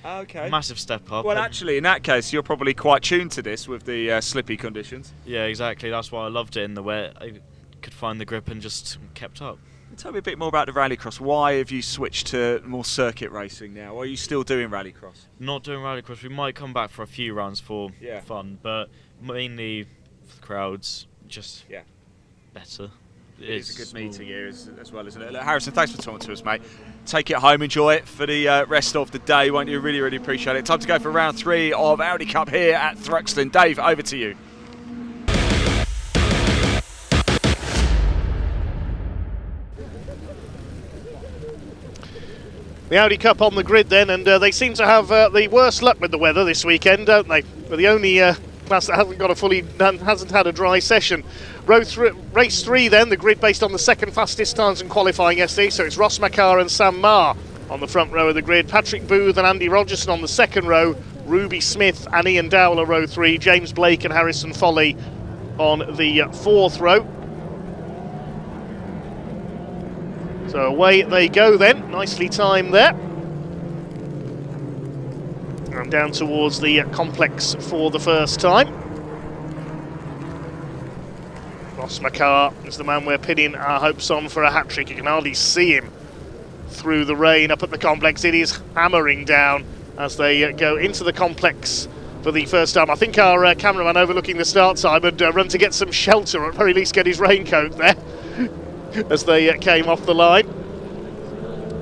massive step up. Well, actually, in that case, you're probably quite tuned to this with the slippy conditions. Yeah, exactly. That's why I loved it in the wet. I could find the grip and just kept up. Tell me a bit more about the Rallycross. Why have you switched to more circuit racing now? Or are you still doing Rallycross? Not doing Rallycross. We might come back for a few rounds for fun, but mainly for the crowds, just better. It's a good meeting here as well, isn't it? Look, Harrison, thanks for talking to us, mate. Take it home, enjoy it for the rest of the day, won't you? Really, really appreciate it. Time to go for round 3 of Audi Cup here at Thruxton. Dave, over to you. The Audi Cup on the grid then, and they seem to have the worst luck with the weather this weekend, don't they? We're the only class that hasn't had a dry session. Race 3 then, the grid based on the second fastest times in qualifying yesterday, so it's Ross Makar and Sam Marr on the front row of the grid, Patrick Booth and Andy Rogerson on the second row, Ruby Smith and Ian Dowler row 3, James Blake and Harrison Foley on the fourth row. So away they go then, nicely timed there. And down towards the complex for the first time. Ross Makar is the man we're pinning our hopes on for a hat-trick. You can hardly see him through the rain up at the complex. It is hammering down as they go into the complex for the first time. I think our cameraman overlooking the start time had run to get some shelter, or at very least get his raincoat there as they came off the line.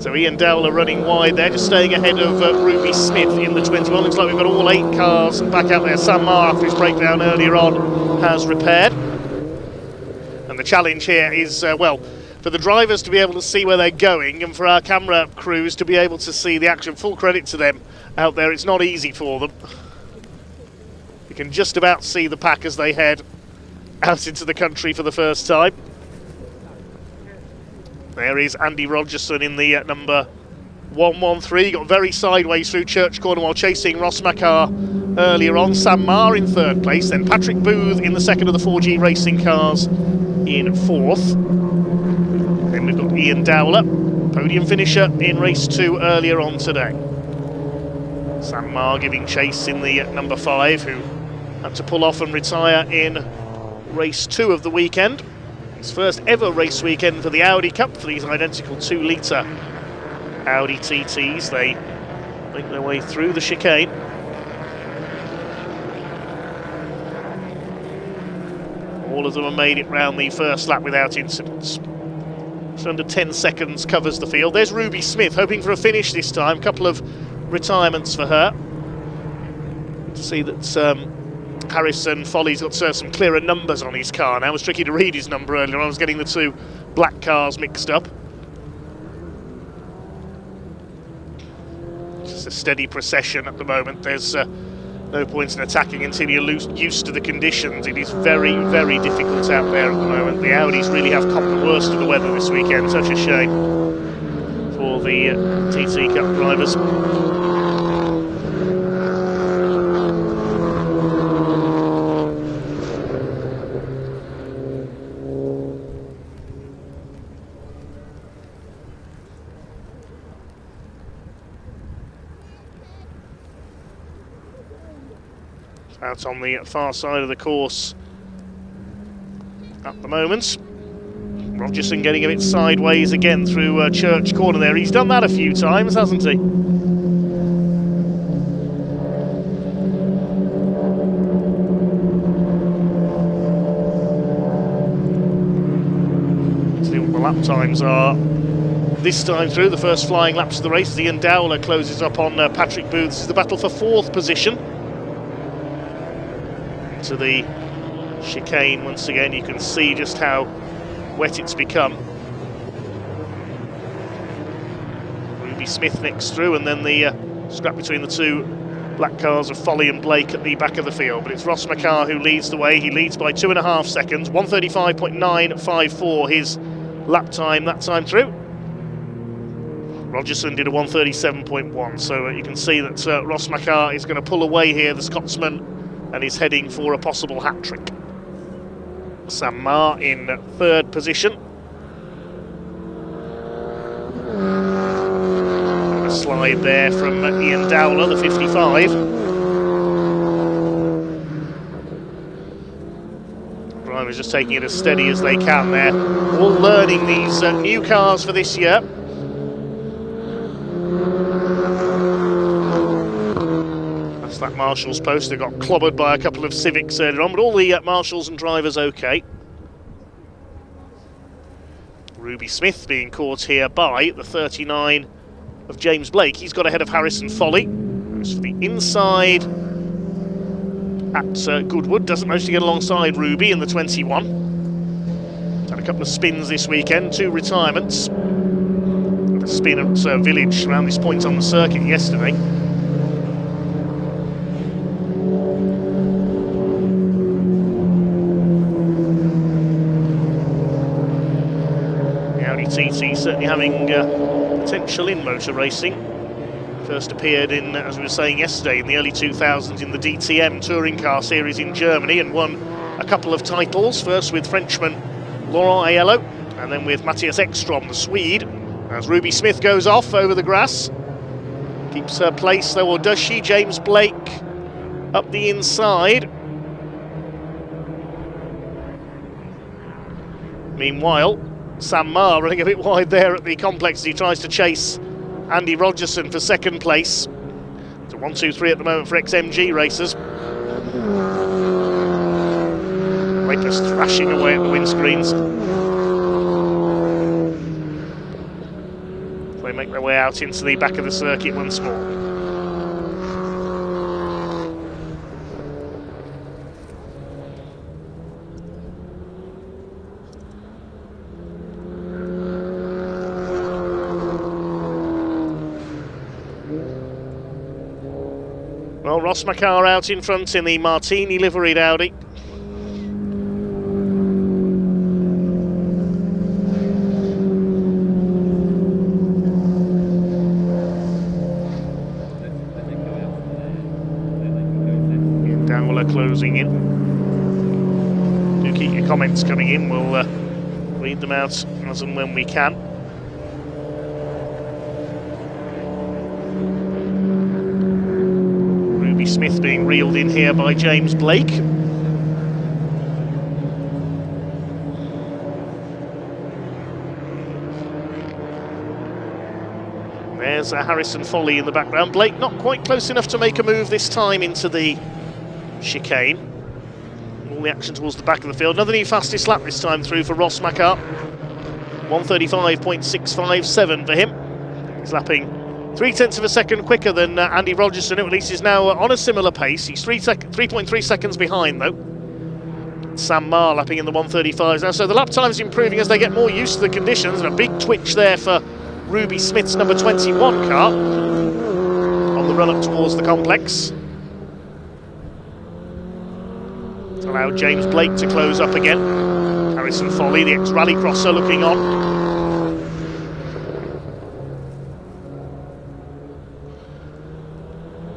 So Ian Dowler running wide there, just staying ahead of Ruby Smith in the 21. Looks like we've got all 8 cars back out there. Sam Marr, after his breakdown earlier on, has repaired. And the challenge here is, well, for the drivers to be able to see where they're going and for our camera crews to be able to see the action. Full credit to them out there. It's not easy for them. You can just about see the pack as they head out into the country for the first time. There is Andy Rogerson in the number 113. Got very sideways through Church Corner while chasing Ross Makar earlier on. Sam Marr in 3rd place. Then Patrick Booth in the 2nd of the 4G Racing cars in 4th. Then we've got Ian Dowler, podium finisher in race 2 earlier on today. Sam Marr giving chase in the number 5, who had to pull off and retire in race 2 of the weekend. His first ever race weekend for the Audi Cup for these identical 2-litre Audi TTs. They make their way through the chicane. All of them have made it round the first lap without incidents. Just under 10 seconds covers the field. There's Ruby Smith hoping for a finish this time. A couple of retirements for her. Good to see that Harrison Foley's got some clearer numbers on his car now. It was tricky to read his number earlier. I was getting the 2 black cars mixed up. Just a steady procession at the moment. There's no point in attacking until you're used to the conditions. It is very, very difficult out there at the moment. The Audis really have copped the worst of the weather this weekend. Such a shame for the TT Cup drivers. Out on the far side of the course at the moment. Rogerson getting a bit sideways again through Church Corner there. He's done that a few times, hasn't he? See what the lap times are this time through. The first flying laps of the race as Ian Dowler closes up on Patrick Booth. This is the battle for 4th position. To the chicane once again. You can see just how wet it's become. Ruby Smith next through, and then the scrap between the 2 black cars of Foley and Blake at the back of the field. But it's Ross Makar who leads the way. He leads by 2.5 seconds. 1:35.954 his lap time that time through. Rogerson did a 1:37.1, so you can see that Ross Makar is going to pull away here, the Scotsman, and is heading for a possible hat-trick. Sam Marr in 3rd position. And a slide there from Ian Dowler, the 55. Drivers just taking it as steady as they can there. All learning these new cars for this year. That Marshall's poster got clobbered by a couple of Civics earlier on, but all the Marshals and drivers okay. Ruby Smith being caught here by the 39 of James Blake. He's got ahead of Harrison Foley. Goes for the inside at Goodwood. Doesn't manage to get alongside Ruby in the 21. He's had a couple of spins this weekend, 2 retirements. Had a spin at Village around this point on the circuit yesterday. TT certainly having potential in motor racing. First appeared in, as we were saying yesterday, in the early 2000s in the DTM Touring Car Series in Germany and won a couple of titles, first with Frenchman Laurent Aiello and then with Matthias Ekstrom, the Swede. As Ruby Smith goes off over the grass, keeps her place though, or does she? James Blake up the inside. Meanwhile, Sam Marr running a bit wide there at the complex as he tries to chase Andy Rogerson for 2nd place. It's a 1-2-3 at the moment for XMG racers. Rapist thrashing away at the windscreens. They make their way out into the back of the circuit once more. Well, Ross McCarr out in front in the Martini liveried Audi. Dowler closing in. Do keep your comments coming in, we'll read them out as and when we can. Smith being reeled in here by James Blake. There's Harrison Foley in the background. Blake not quite close enough to make a move this time into the chicane. All the action towards the back of the field. Another new fastest lap this time through for Ross McCarr. 1:35.657 for him. He's lapping 0.3 of a second quicker than Andy Rogerson, who at least is now on a similar pace. He's 3.3 seconds behind, though. Sam Maher lapping in the 1:35s now, so the lap time's improving as they get more used to the conditions, and a big twitch there for Ruby Smith's number 21 car on the run up towards the complex. It's allowed James Blake to close up again. Harrison Foley, the ex-rallycrosser, looking on.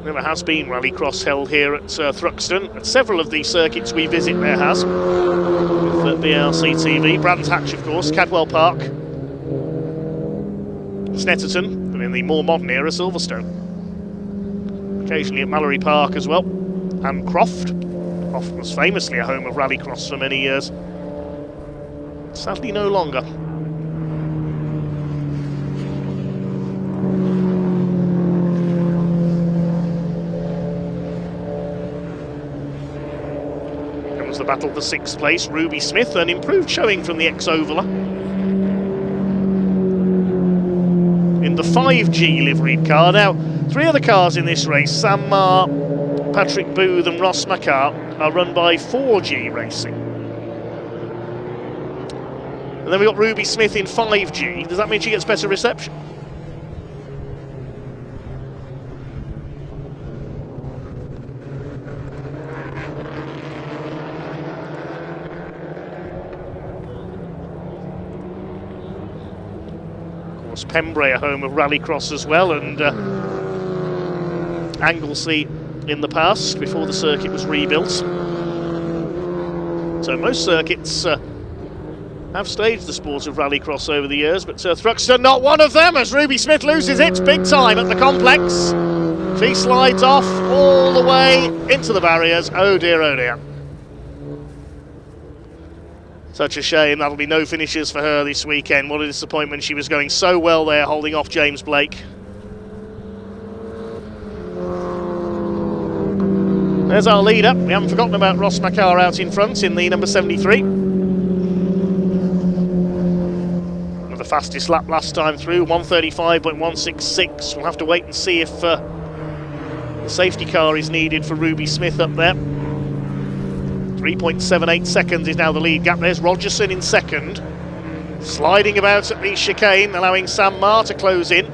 Never has been rallycross held here at Thruxton. At several of the circuits we visit there has. With BRC TV, Brands Hatch of course, Cadwell Park, Snetterton, and in the more modern era, Silverstone. Occasionally at Mallory Park as well, and Croft. Croft was famously a home of rallycross for many years. Sadly no longer. The battle for 6th place, Ruby Smith, an improved showing from the ex-Ovaler. In the 5G liveried car. Now, 3 other cars in this race, Sam Maher, Patrick Booth and Ross McCarr, are run by 4G Racing. And then we've got Ruby Smith in 5G. Does that mean she gets better reception? Pembrey, a home of rallycross as well, and Anglesey in the past before the circuit was rebuilt. So most circuits have staged the sport of rallycross over the years, but Thruxton not one of them, as Ruby Smith loses it big time at the complex. She slides off all the way into the barriers. Oh dear, oh dear. Such a shame, that'll be no finishes for her this weekend. What a disappointment, she was going so well there, holding off James Blake. There's our leader. We haven't forgotten about Ross McCarr out in front in the number 73. The fastest lap last time through, 1:35.166. We'll have to wait and see if the safety car is needed for Ruby Smith up there. 3.78 seconds is now the lead gap. There's Rogerson in second. Sliding about at the chicane, allowing Sam Maher to close in.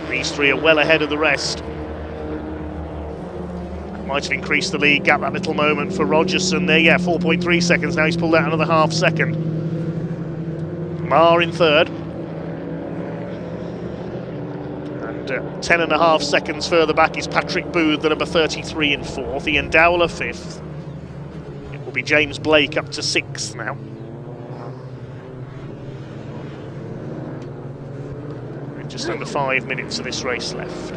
These 3 are well ahead of the rest. Might have increased the lead gap that little moment for Rogerson there. Yeah, 4.3 seconds. Now he's pulled out another half second. Maher in third. And 10.5 seconds further back is Patrick Booth, the number 33 in fourth. Ian Dowler fifth. Be James Blake up to 6th now. Just under 5 minutes of this race left.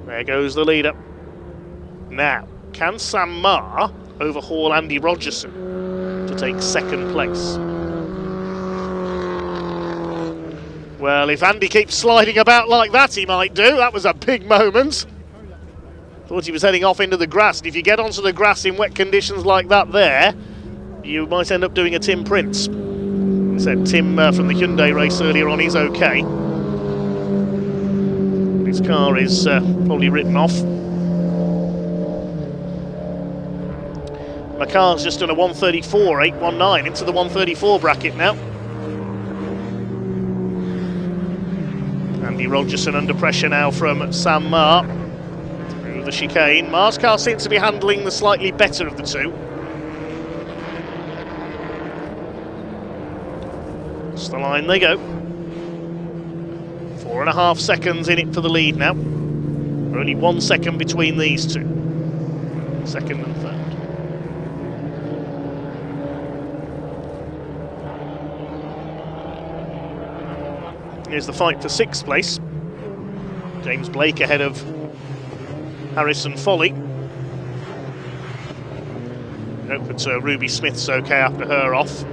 There goes the leader. Now, can Sam Maher overhaul Andy Rogerson to take second place? Well, if Andy keeps sliding about like that, he might do. That was a big moment. Thought he was heading off into the grass. And if you get onto the grass in wet conditions like that there, you might end up doing a Tim Prince. I said Tim from the Hyundai race earlier on is okay. His car is probably written off. McCar's just done a 134.819 into the 134 bracket now. Andy Rogerson under pressure now from Sam Marr through the chicane. Marr's car seems to be handling the slightly better of the two. That's the line they go. 4.5 seconds in it for the lead now. Only 1 second between these two. Second and third. Here's the fight for 6th place. James Blake ahead of Harrison Foley. Hope that Ruby Smith's okay after her off.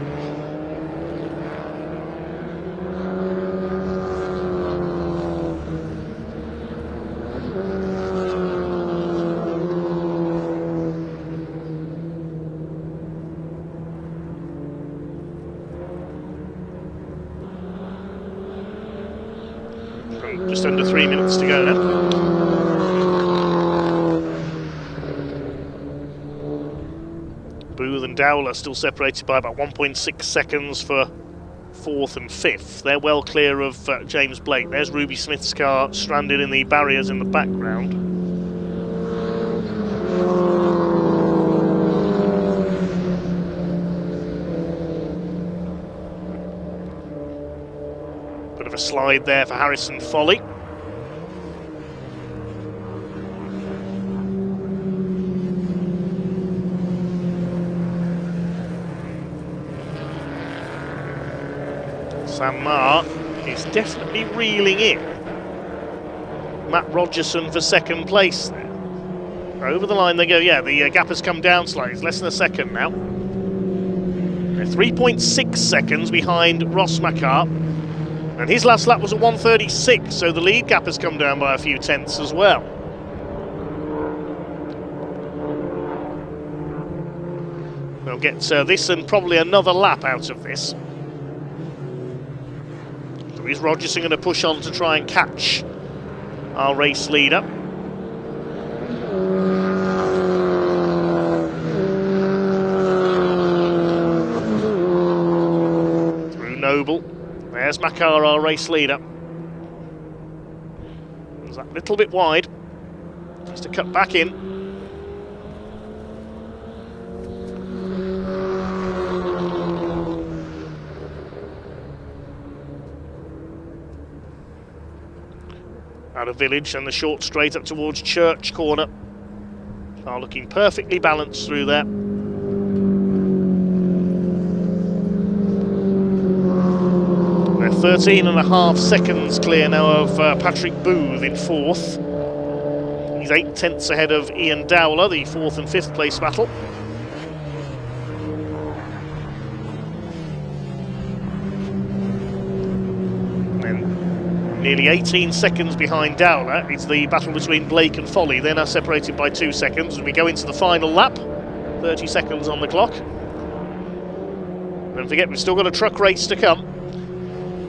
Just under 3 minutes to go now. Booth and Dowler still separated by about 1.6 seconds for 4th and 5th. They're well clear of James Blake. There's Ruby Smith's car stranded in the barriers in the background. Bit of a slide there for Harrison Foley. Sam Marr is definitely reeling in. Matt Rogerson for 2nd place there. Over the line they go. Yeah, the gap has come down slightly. It's less than a second now. They're 3.6 seconds behind Ross Makar. And his last lap was at 1:36, so the lead gap has come down by a few tenths as well. They'll get this and probably another lap out of this. So is Rogerson going to push on to try and catch our race leader? Through Noble. There's Makar, our race leader. There's that little bit wide. Just to cut back in. Out of Village and the short straight up towards Church Corner. Are looking perfectly balanced through there. They're 13.5 seconds clear now of Patrick Booth in 4th. He's 8 tenths ahead of Ian Dowler, the 4th and 5th place battle. Nearly 18 seconds behind Dowler. It's the battle between Blake and Foley. They're now separated by 2 seconds as we go into the final lap. 30 seconds on the clock. Don't forget, we've still got a truck race to come.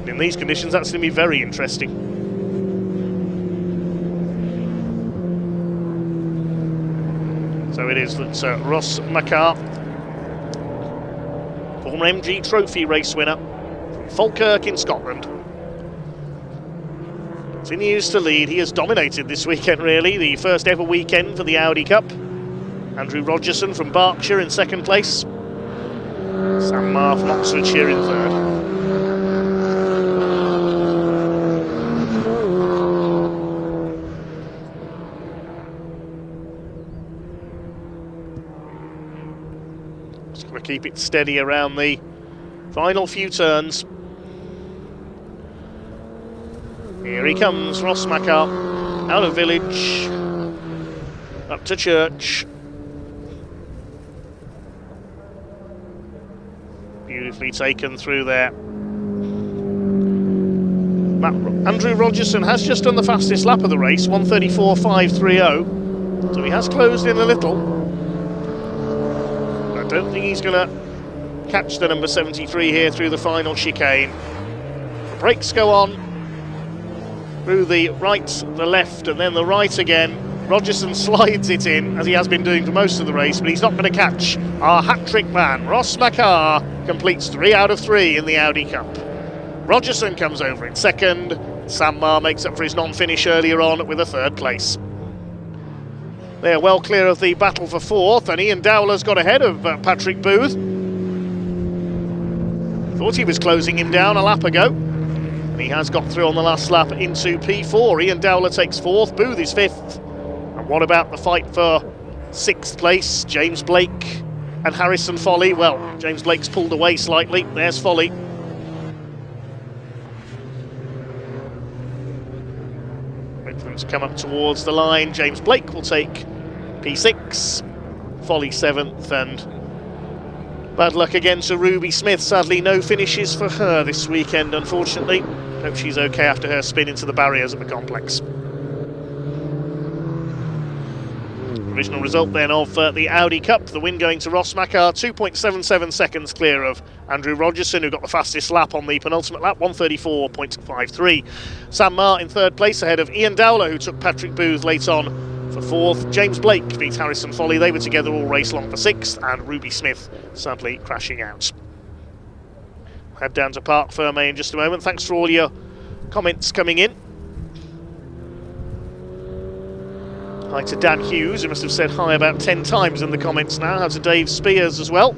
In these conditions, that's going to be very interesting. So it is that Ross Makar, former MG Trophy race winner from Falkirk in Scotland, continues to lead. He has dominated this weekend, really. The first ever weekend for the Audi Cup. Andrew Rogerson from Berkshire in 2nd place. Sam Marr from Oxfordshire in 3rd. Just going to keep it steady around the final few turns. Here he comes, Ross Makar, out of Village, up to Church. Beautifully taken through there. Andrew Rogerson has just done the fastest lap of the race, 1:34.530, so he has closed in a little. I don't think he's going to catch the number 73 here through the final chicane. The brakes go on through the right, the left, and then the right again. Rogerson slides it in, as he has been doing for most of the race, but he's not going to catch our hat-trick man. Ross Makar completes 3 out of 3 in the Audi Cup. Rogerson comes over in second. Sam Maher makes up for his non-finish earlier on with a 3rd place. They're well clear of the battle for 4th, and Ian Dowler's got ahead of Patrick Booth. Thought he was closing him down a lap ago. And he has got through on the last lap into P4. Ian Dowler takes 4th, Booth is 5th. And what about the fight for 6th place? James Blake and Harrison Foley. Well, James Blake's pulled away slightly. There's Foley. Whitman's come up towards the line. James Blake will take P6. Foley 7th, and bad luck again to Ruby Smith. Sadly, no finishes for her this weekend, unfortunately. Hope she's okay after her spin into the barriers at the complex. Provisional result then of the Audi Cup. The win going to Ross Makar, 2.77 seconds clear of Andrew Rogerson, who got the fastest lap on the penultimate lap, 1:34.53. Sam Maher in 3rd place ahead of Ian Dowler, who took Patrick Booth late on for 4th. James Blake beat Harrison Foley. They were together all race long for 6th, and Ruby Smith sadly crashing out. Head down to Parc Fermé in just a moment. Thanks for all your comments coming in. Hi to Dan Hughes, who must have said hi about 10 times in the comments now. Hi to Dave Spears as well.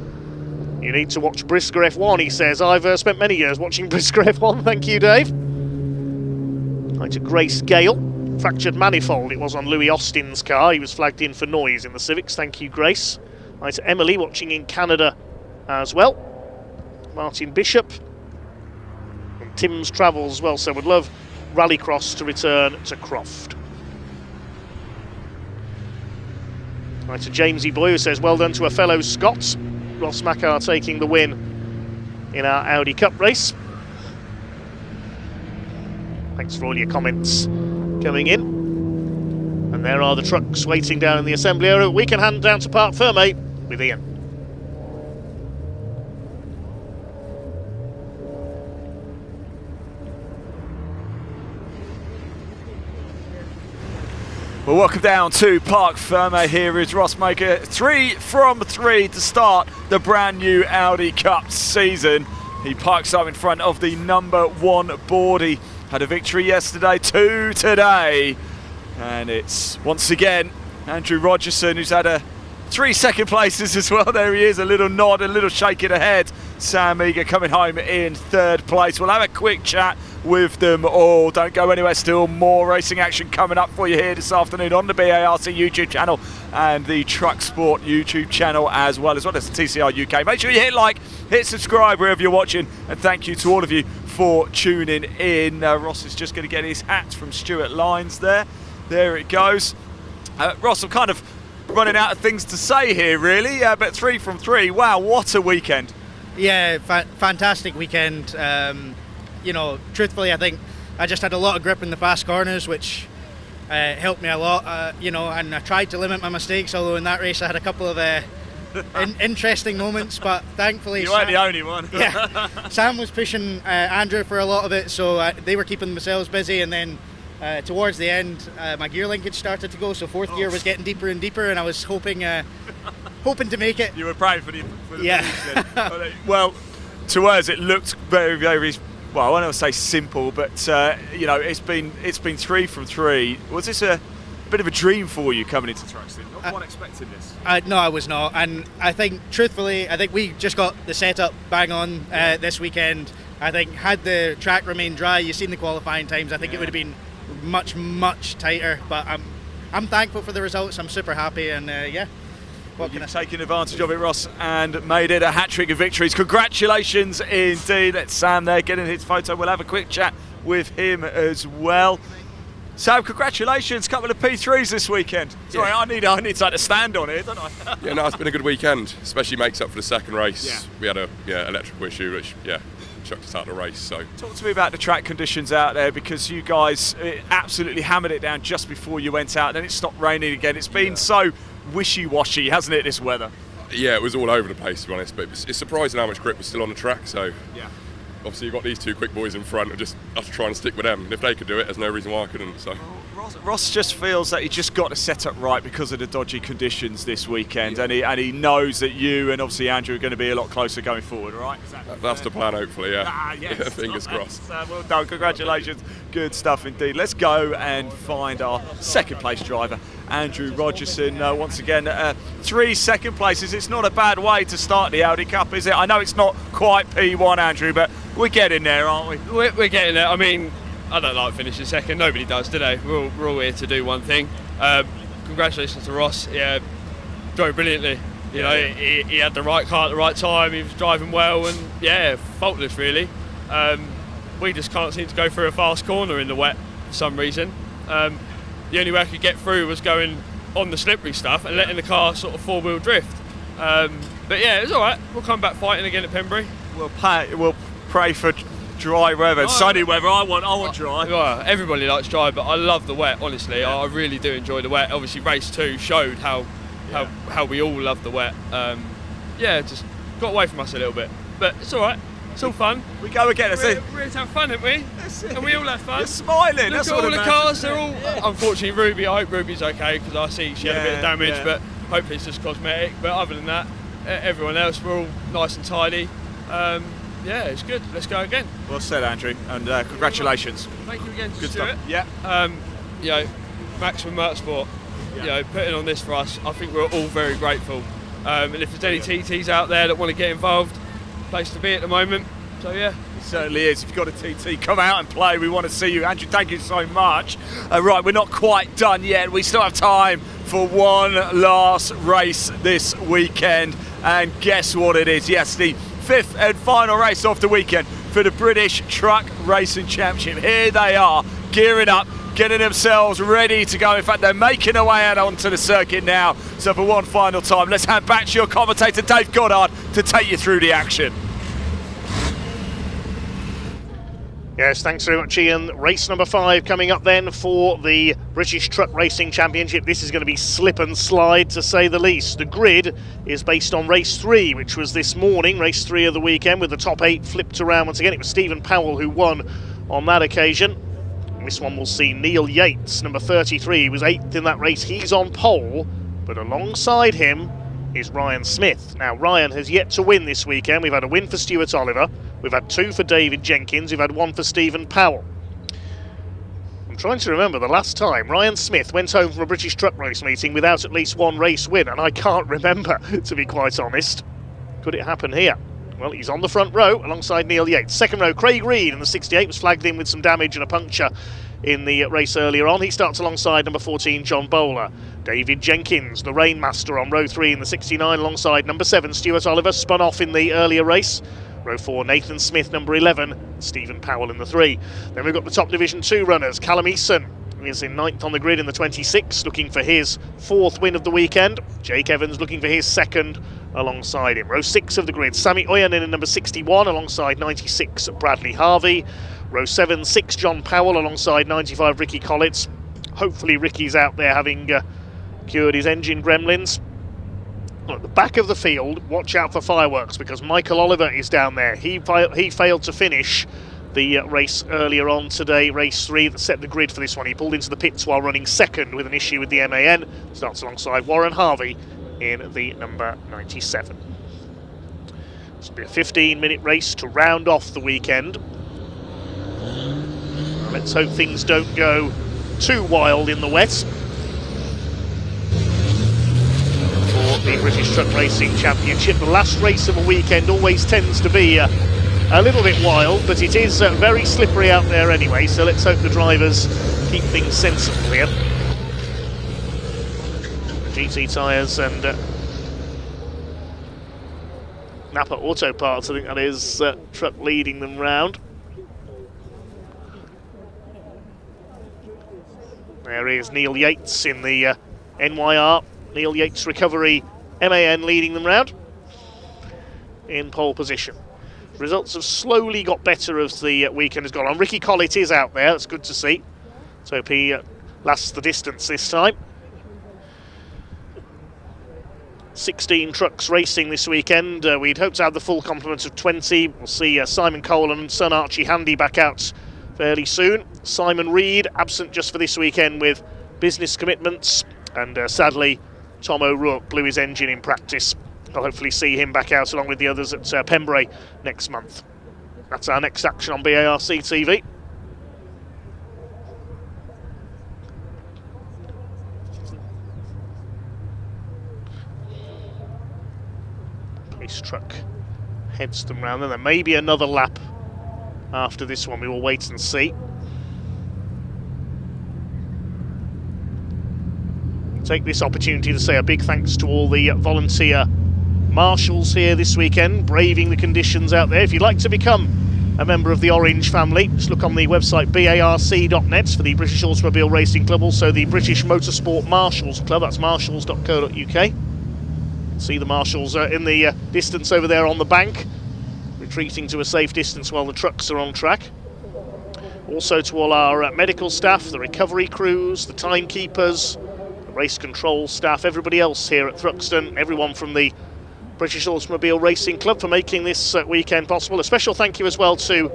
You need to watch Brisker F1, he says. I've spent many years watching Brisker F1. Thank you, Dave. Hi to Grace Gale. Fractured manifold, it was on Louis Austin's car. He was flagged in for noise in the Civics. Thank you, Grace. Hi to Emily, watching in Canada as well. Martin Bishop. And Tim's Travels as well, so would love Rallycross to return to Croft. Right to Jamesy Boy, who says, well done to a fellow Scot. Ross Makar taking the win in our Audi Cup race. Thanks for all your comments coming in. And there are the trucks waiting down in the assembly area. We can hand down to Parc Fermé with Ian. Well, welcome down to Parc Fermé. Here is Ross Makar, 3 from 3 to start the brand new Audi Cup season. He parks up in front of the number 1 Bordy. Had a victory yesterday, 2 today. And it's once again Andrew Rogerson, who's had 3 second places as well. There he is, a little nod, a little shake in the head. Sam Eager coming home in 3rd place. We'll have a quick chat with them all. Don't go anywhere, still more racing action coming up for you here this afternoon on the BARC YouTube channel and the Truck Sport YouTube channel as well as the TCR UK. Make sure you hit like, hit subscribe wherever you're watching, and thank you to all of you for tuning in. Ross is just going to get his hat from Stuart Lyons there. There it goes. Ross, I'm kind of running out of things to say here really, but 3 from 3, wow, what a weekend. Yeah, fantastic weekend. You know, truthfully, I think I just had a lot of grip in the fast corners, which helped me a lot. You know, and I tried to limit my mistakes, although in that race I had a couple of interesting moments, but thankfully you weren't the only one. Yeah, Sam was pushing Andrew for a lot of it, so they were keeping themselves busy, and then towards the end my gear linkage started to go, so 4th gear was getting deeper and deeper, and I was hoping to make it. You were praying for the yeah. Well, to us it looked very, very, well, I want to say simple, but you know, it's been 3 from 3. Was this a bit of a dream for you coming into Thruxton? Not one expecting this. No, I was not, and I think truthfully, I think we just got the setup bang on this weekend. I think had the track remained dry, you've seen the qualifying times, I think it would have been much tighter, but I'm thankful for the results. I'm super happy, and yeah. You've taken advantage of it, Ross, and made it a hat-trick of victories. Congratulations indeed. That's Sam there getting his photo. We'll have a quick chat with him as well. Sam, congratulations. Couple of P3s this weekend. Sorry, yeah. I need something to stand on here, don't I? Yeah, no, it's been a good weekend, especially makes up for the second race. Yeah. We had a electrical issue, which, yeah, chucked us out of the race. So talk to me about the track conditions out there, because you guys absolutely hammered it down just before you went out, then it stopped raining again. It's been so wishy-washy, hasn't it, this weather? yeah, it was all over the place, to be honest, but it's surprising how much grip was still on the track. So yeah, obviously you've got these two quick boys in front, and just have to try and stick with them. And if they could do it, there's no reason why I couldn't. So Ross just feels that he just got to set up right because of the dodgy conditions this weekend, and he knows that you and obviously Andrew are going to be a lot closer going forward, right? That's the plan, hopefully, yeah. Yes. Fingers crossed. Well done, congratulations. Good stuff indeed. Let's go and find our second place driver, Andrew Rogerson. Once again, 3 second places. It's not a bad way to start the Audi Cup, is it? I know it's not quite P1, Andrew, but we're getting there, aren't we? We're getting there. I mean, I don't like finishing second. Nobody does, do they? We're all here to do one thing. Congratulations to Ross. Yeah, drove brilliantly. You know, he had the right car at the right time. He was driving well, and yeah, faultless really. We just can't seem to go through a fast corner in the wet for some reason. The only way I could get through was going on the slippery stuff and letting the car sort of four-wheel drift. But yeah, it was all right. We'll come back fighting again at Pembury. We'll pray for dry weather, sunny weather. I want dry. Well, everybody likes dry, but I love the wet. Honestly, yeah. I really do enjoy the wet. Obviously, race 2 showed how we all love the wet. Yeah, just got away from us a little bit, but it's all right. It's all fun. We go again. We're here to have fun, aren't we? And we all have fun. You're smiling. Look That's at what all the matters. cars. They're all. Unfortunately, Ruby. I hope Ruby's okay because I see she had a bit of damage, yeah. but hopefully it's just cosmetic. But other than that, everyone else we're all nice and tidy. Yeah, it's good. Let's go again. Well said, Andrew, and congratulations. Thank you again, Good Stuart. stuff. Yeah. You know, Maximum Motorsport. You know, putting on this for us. I think we're all very grateful. And if there's any TTs out there that want to get involved, place to be at the moment. So yeah. It certainly is. If you've got a TT, come out and play. We want to see you. Andrew, thank you so much. Right, we're not quite done yet. We still have time for one last race this weekend. And guess what it is? Yes, the 5th and final race of the weekend for the British Truck Racing Championship. Here they are, gearing up, getting themselves ready to go. In fact, they're making their way out onto the circuit now. So for one final time, let's hand back to your commentator, Dave Goddard, to take you through the action. Yes, thanks very much, Ian. Race number 5 coming up then for the British Truck Racing Championship. This is going to be slip and slide, to say the least. The grid is based on race 3, which was this morning, race 3 of the weekend, with the top 8 flipped around once again. It was Stephen Powell who won on that occasion. And this one will see Neil Yates, number 33, was 8th in that race. He's on pole, but alongside him is Ryan Smith. Now, Ryan has yet to win this weekend. We've had a win for Stuart Oliver. We've had 2 for David Jenkins. We've had 1 for Stephen Powell. I'm trying to remember the last time Ryan Smith went home from a British truck race meeting without at least 1 race win, and I can't remember, to be quite honest. Could it happen here? Well, he's on the front row alongside Neil Yates. Second row, Craig Reed in the 68 was flagged in with some damage and a puncture in the race earlier on. He starts alongside number 14, John Bowler. David Jenkins, the Rainmaster, on row 3 in the 69 alongside number 7, Stuart Oliver, spun off in the earlier race. Row 4, Nathan Smith, number 11, Stephen Powell in the 3. Then we've got the top Division 2 runners. Callum Eason is in 9th on the grid in the 26, looking for his 4th win of the weekend. Jake Evans looking for his 2nd alongside him. Row 6 of the grid, Sammy Oyanen in number 61 alongside 96, Bradley Harvey. Row 7, 6, John Powell alongside 95, Ricky Collins. Hopefully Ricky's out there having cured his engine gremlins. At the back of the field, watch out for fireworks because Michael Oliver is down there. He failed to finish the race earlier on today, race 3 that set the grid for this one. He pulled into the pits while running 2nd with an issue with the MAN. Starts alongside Warren Harvey in the number 97. This will be a 15-minute race to round off the weekend. Let's hope things don't go too wild in the wet. For the British Truck Racing Championship, the last race of a weekend always tends to be a little bit wild, but it is very slippery out there anyway, so let's hope the drivers keep things sensible here. GT tyres and Napa Auto Parts, I think that is, truck leading them round. There is Neil Yates in the NYR. Neil Yates Recovery MAN leading them round in pole position. Results have slowly got better as the weekend has gone on. Ricky Collett is out there, that's good to see. So hope he lasts the distance this time. 16 trucks racing this weekend. We'd hoped to have the full complement of 20. We'll see Simon Cole and son Archie Handy back out fairly soon. Simon Reed absent just for this weekend with business commitments, and sadly Tom O'Rourke blew his engine in practice. I'll hopefully see him back out along with the others at Pembrey next month. That's our next action on BARC TV. Police truck heads them round, and there may be another lap after this one. We will wait and see. Take this opportunity to say a big thanks to all the volunteer marshals here this weekend, braving the conditions out there. If you'd like to become a member of the Orange family, just look on the website barc.net for the British Automobile Racing Club, also the British Motorsport Marshals Club, that's marshals.co.uk. See the marshals in the distance over there on the bank, retreating to a safe distance while the trucks are on track. Also to all our medical staff, the recovery crews, the timekeepers, the race control staff, everybody else here at Thruxton, everyone from the British Automobile Racing Club for making this weekend possible. A special thank you as well to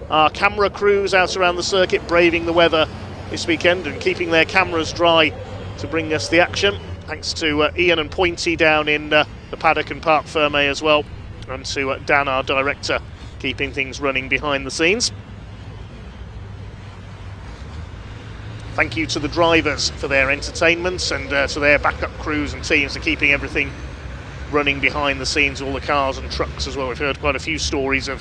our camera crews out around the circuit, braving the weather this weekend and keeping their cameras dry to bring us the action. Thanks to Ian and Pointy down in the paddock and Parc Ferme as well, and to Dan, our director, keeping things running behind the scenes. Thank you to the drivers for their entertainment, and to their backup crews and teams for keeping everything running behind the scenes, all the cars and trucks as well. We've heard quite a few stories of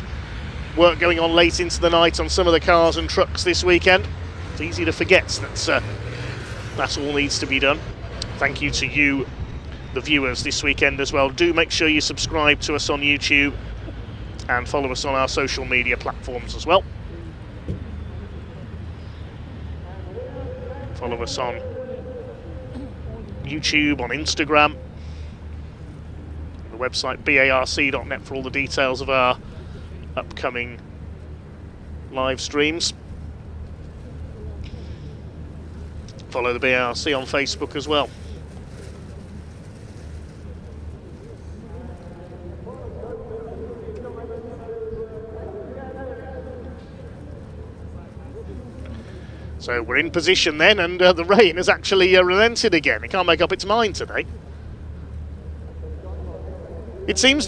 work going on late into the night on some of the cars and trucks this weekend. It's easy to forget that that all needs to be done. Thank you to you, the viewers, this weekend as well. Do make sure you subscribe to us on YouTube and follow us on our social media platforms as well. Follow us on YouTube, on Instagram, the website barc.net for all the details of our upcoming live streams. Follow the BARC on Facebook as well. So we're in position then, and the rain has actually relented again. It can't make up its mind today. It seems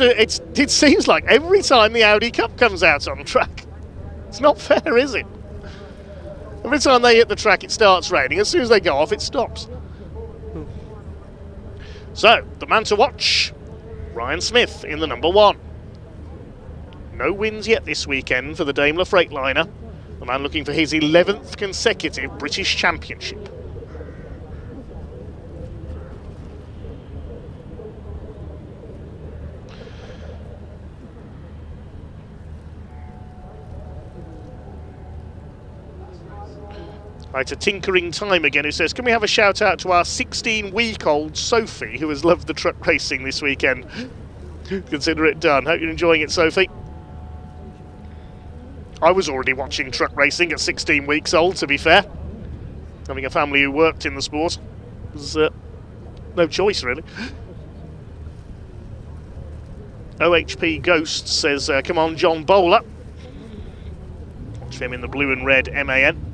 like every time the Audi Cup comes out on track. It's not fair, is it? Every time they hit the track, it starts raining. As soon as they go off, it stops. So, the man to watch, Ryan Smith in the number 1. No wins yet this weekend for the Daimler Freightliner. The man looking for his 11th consecutive British Championship. Right, to Tinkering Time again, who says, can we have a shout out to our 16-week-old Sophie, who has loved the truck racing this weekend? Consider it done. Hope you're enjoying it, Sophie. I was already watching truck racing at 16 weeks old, to be fair. Having a family who worked in the sport was no choice, really. OHP Ghost says, come on, John Bowler. Watch him in the blue and red MAN.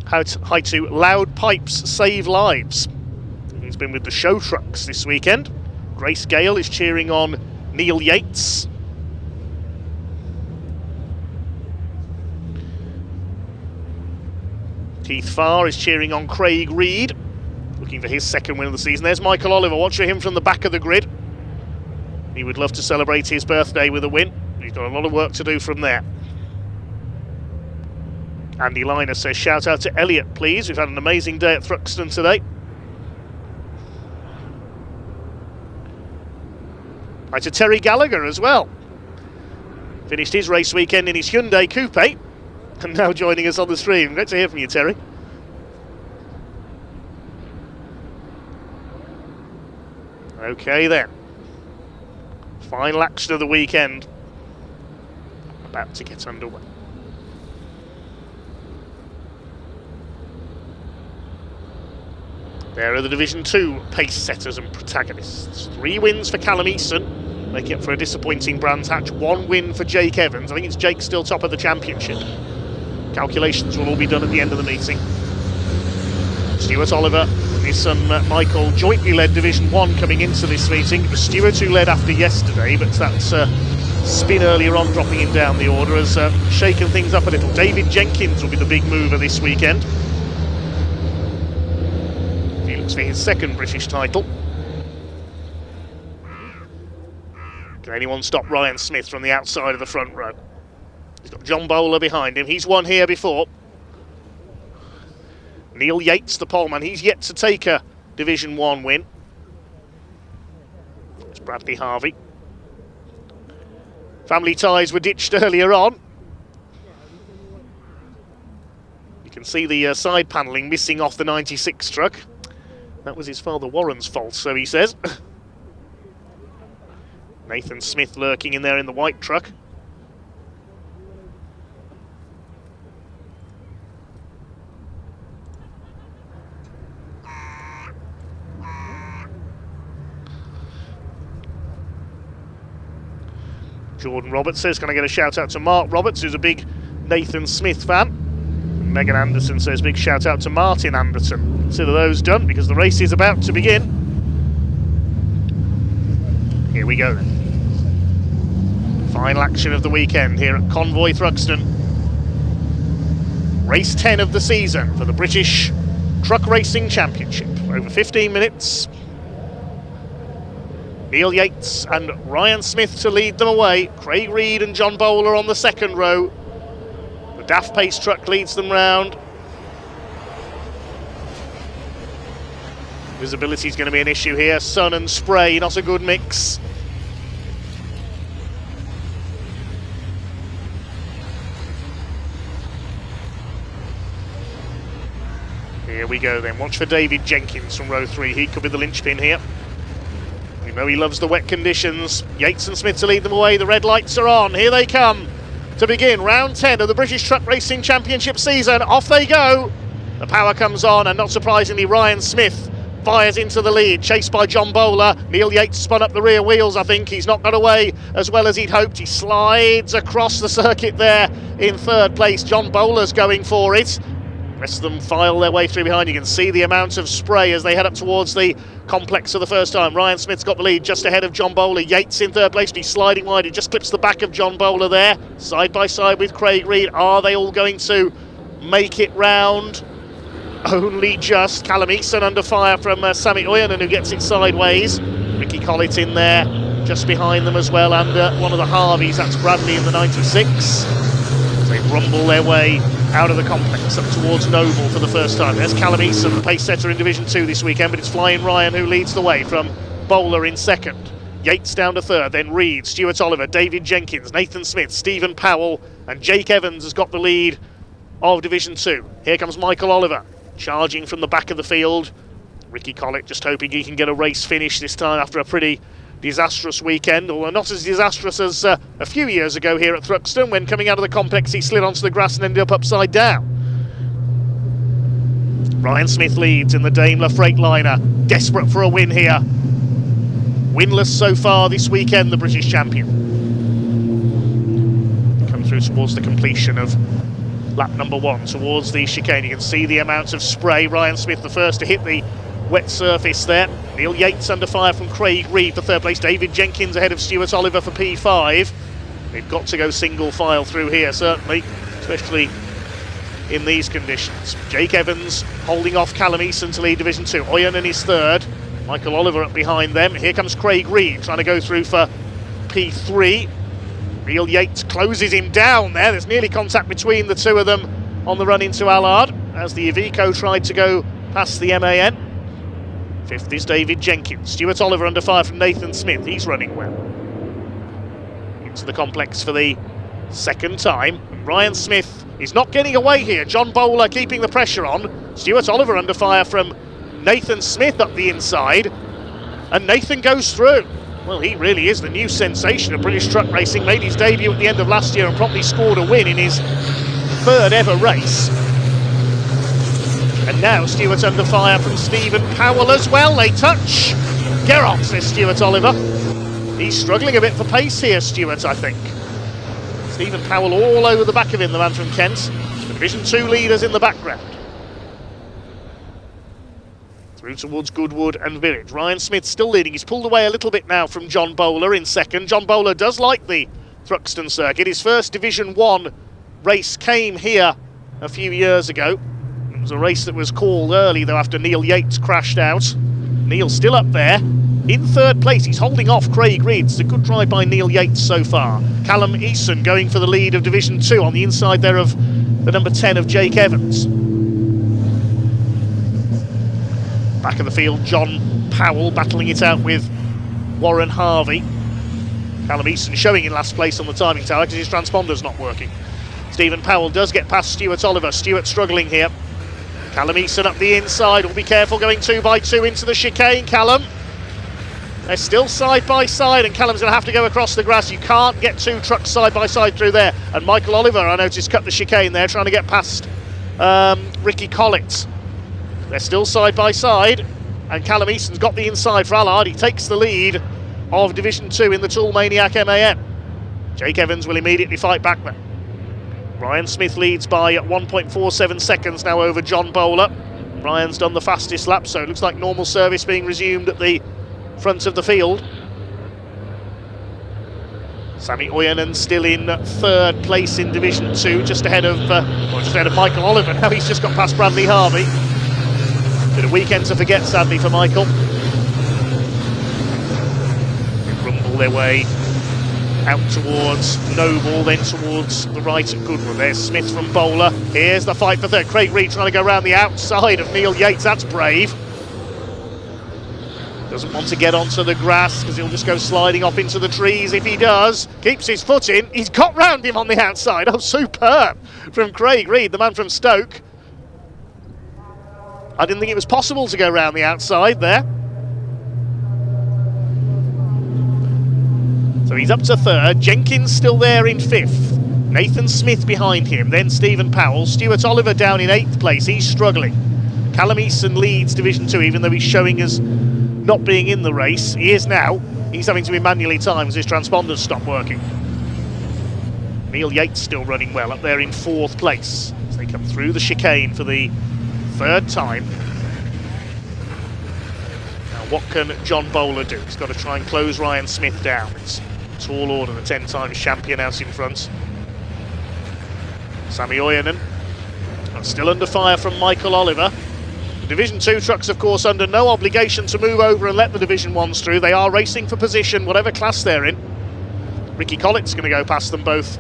Hi to Loud Pipes Save Lives. He's been with the show trucks this weekend. Grace Gale is cheering on Neil Yates. Keith Farr is cheering on Craig Reed, looking for his second win of the season. There's Michael Oliver, watch for him from the back of the grid. He would love to celebrate his birthday with a win. He's got a lot of work to do from there. Andy Liner says, shout out to Elliot, please. We've had an amazing day at Thruxton today. Hi to Terry Gallagher as well. Finished his race weekend in his Hyundai Coupe and now joining us on the stream. Great to hear from you, Terry. Okay then. Final action of the weekend about to get underway. There are the Division 2 pace setters and protagonists. 3 wins for Callum Eason, making up for a disappointing Brands Hatch. 1 win for Jake Evans. I think it's Jake still top of the championship. Calculations will all be done at the end of the meeting. Stuart Oliver and his son Michael jointly led Division 1 coming into this meeting. It was Stuart who led after yesterday, but that spin earlier on dropping him down the order has shaken things up a little. David Jenkins will be the big mover this weekend. He looks for his 2nd British title. Can anyone stop Ryan Smith from the outside of the front row? He's got John Bowler behind him. He's won here before. Neil Yates, the poleman, he's yet to take a Division 1 win. It's Bradley Harvey. Family ties were ditched earlier on. You can see the side panelling missing off the 96 truck. That was his father Warren's fault, so he says. Nathan Smith lurking in there in the white truck. Jordan Roberts says, can I get a shout out to Mark Roberts, who's a big Nathan Smith fan. And Megan Anderson says, big shout out to Martin Anderson. Consider those done because the race is about to begin. Here we go then. Final action of the weekend here at Convoy Thruxton. Race 10 of the season for the British Truck Racing Championship. Over 15 minutes. Neil Yates and Ryan Smith to lead them away. Craig Reed and John Bowler on the 2nd row. The Daft Pace truck leads them round. Visibility is going to be an issue here. Sun and spray, not a good mix. Here we go then. Watch for David Jenkins from row 3. He could be the linchpin here. We know he loves the wet conditions. Yates and Smith to lead them away. The red lights are on. Here they come to begin round 10 of the British Truck Racing Championship season. Off they go. The power comes on, and not surprisingly, Ryan Smith fires into the lead, chased by John Bowler. Neil Yates spun up the rear wheels, I think. He's not got away as well as he'd hoped. He slides across the circuit there in 3rd place. John Bowler's going for it. The rest of them file their way through behind. You can see the amount of spray as they head up towards the complex for the first time. Ryan Smith's got the lead just ahead of John Bowler. Yates in 3rd place, he's sliding wide. He just clips the back of John Bowler there, side by side with Craig Reed. Are they all going to make it round? Only just. Callum Eason under fire from Sammy Oyanen, who gets it sideways. Ricky Collett in there just behind them as well, and one of the Harveys, that's Bradley in the 96. They rumble their way out of the complex up towards Noble for the first time. There's Callum Eason, the pace setter in Division 2 this weekend, but it's Flying Ryan who leads the way from Bowler in 2nd. Yates down to 3rd, then Reed, Stuart Oliver, David Jenkins, Nathan Smith, Stephen Powell, and Jake Evans has got the lead of Division 2. Here comes Michael Oliver, charging from the back of the field. Ricky Collett just hoping he can get a race finish this time after a pretty disastrous weekend, although not as disastrous as a few years ago here at Thruxton, when coming out of the complex he slid onto the grass and ended up upside down. Ryan Smith leads in the Daimler Freightliner, desperate for a win here. Winless so far this weekend, the British champion. Come through towards the completion of lap number 1, towards the chicane. You can see the amount of spray. Ryan Smith the first to hit the wet surface there. Neil Yates under fire from Craig Reed for 3rd place. David Jenkins ahead of Stuart Oliver for P5. They've got to go single file through here, certainly, especially in these conditions. Jake Evans holding off Callum Eason to lead Division 2. Oyanen is 3rd. Michael Oliver up behind them. Here comes Craig Reed trying to go through for P3. Neil Yates closes him down there. There's nearly contact between the two of them on the run into Allard as the Iveco tried to go past the MAN. 5th is David Jenkins. Stuart Oliver under fire from Nathan Smith. He's running well. Into the complex for the 2nd time. And Ryan Smith is not getting away here. John Bowler keeping the pressure on. Stuart Oliver under fire from Nathan Smith up the inside. And Nathan goes through. Well, he really is the new sensation of British truck racing. Made his debut at the end of last year and promptly scored a win in his 3rd ever race. And now Stewart's under fire from Stephen Powell as well. They touch. Get off, says Stuart Oliver. He's struggling a bit for pace here, Stewart, I think. Stephen Powell all over the back of him, the man from Kent. The Division 2 leaders in the background. Through towards Goodwood and Village. Ryan Smith still leading. He's pulled away a little bit now from John Bowler in second. John Bowler does like the Thruxton circuit. His first Division 1 race came here a few years ago. It was a race that was called early, though, after Neil Yates crashed out. Neil's still up there. In 3rd place, he's holding off Craig Reed. It's a good drive by Neil Yates so far. Callum Eason going for the lead of Division 2 on the inside there of the number 10 of Jake Evans. Back of the field, John Powell battling it out with Warren Harvey. Callum Eason showing in last place on the timing tower because his transponder's not working. Stephen Powell does get past Stuart Oliver. Stuart struggling here. Callum Eason up the inside. Will be careful going 2 by 2 into the chicane, Callum. They're still side by side, and Callum's going to have to go across the grass. You can't get 2 trucks side by side through there. And Michael Oliver, I noticed, cut the chicane there, trying to get past Ricky Collins. They're still side by side, and Callum Eason's got the inside for Allard. He takes the lead of Division 2 in the Tool Maniac MAN. Jake Evans will immediately fight back there. Ryan Smith leads by 1.47 seconds now over John Bowler. Ryan's done the fastest lap, so it looks like normal service being resumed at the front of the field. Sammy Oyanen still in 3rd place in Division 2, just ahead of Michael Oliver. Now he's just got past Bradley Harvey. Bit of weekend to forget, sadly, for Michael. They rumble their way out towards Noble, then towards the right at Goodwood. There's Smith from Bowler. Here's the fight for 3rd. Craig Reed trying to go around the outside of Neil Yates. That's brave. Doesn't want to get onto the grass because he'll just go sliding off into the trees if he does. Keeps his foot in. He's got round him on the outside. Oh, superb from Craig Reed, the man from Stoke. I didn't think it was possible to go round the outside there. So he's up to 3rd. Jenkins still there in 5th. Nathan Smith behind him. Then Stephen Powell. Stuart Oliver down in 8th place. He's struggling. Callum Eason leads Division 2, even though he's showing as not being in the race. He is now. He's having to be manually timed as his transponders stop working. Neil Yates still running well up there in 4th place as they come through the chicane for the 3rd time. Now what can John Bowler do? He's got to try and close Ryan Smith down. It's a tall order, the 10 times champion out in front. Sammy Oyanen still under fire from Michael Oliver. The Division 2 trucks, of course, under no obligation to move over and let the Division 1s through. They are racing for position, whatever class they're in. Ricky Collins is going to go past them both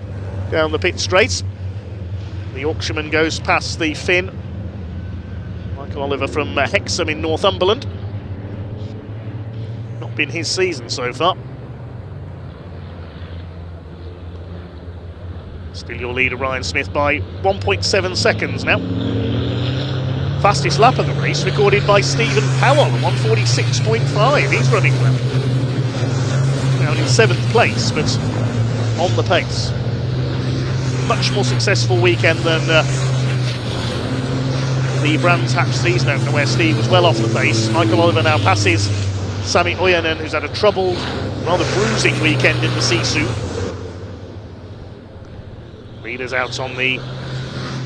down the pit straight. The Yorkshireman goes past the Finn. Michael Oliver from Hexham in Northumberland. Not been his season so far. Still your leader, Ryan Smith, by 1.7 seconds now. Fastest lap of the race recorded by Stephen Powell, 146.5. He's running well. Down in 7th place, but on the pace. Much more successful weekend than the Brands Hatch season opener, where Steve was well off the pace. Michael Oliver now passes Sammy Oyanen, who's had a troubled, rather bruising weekend in the Sisu. Leaders out on the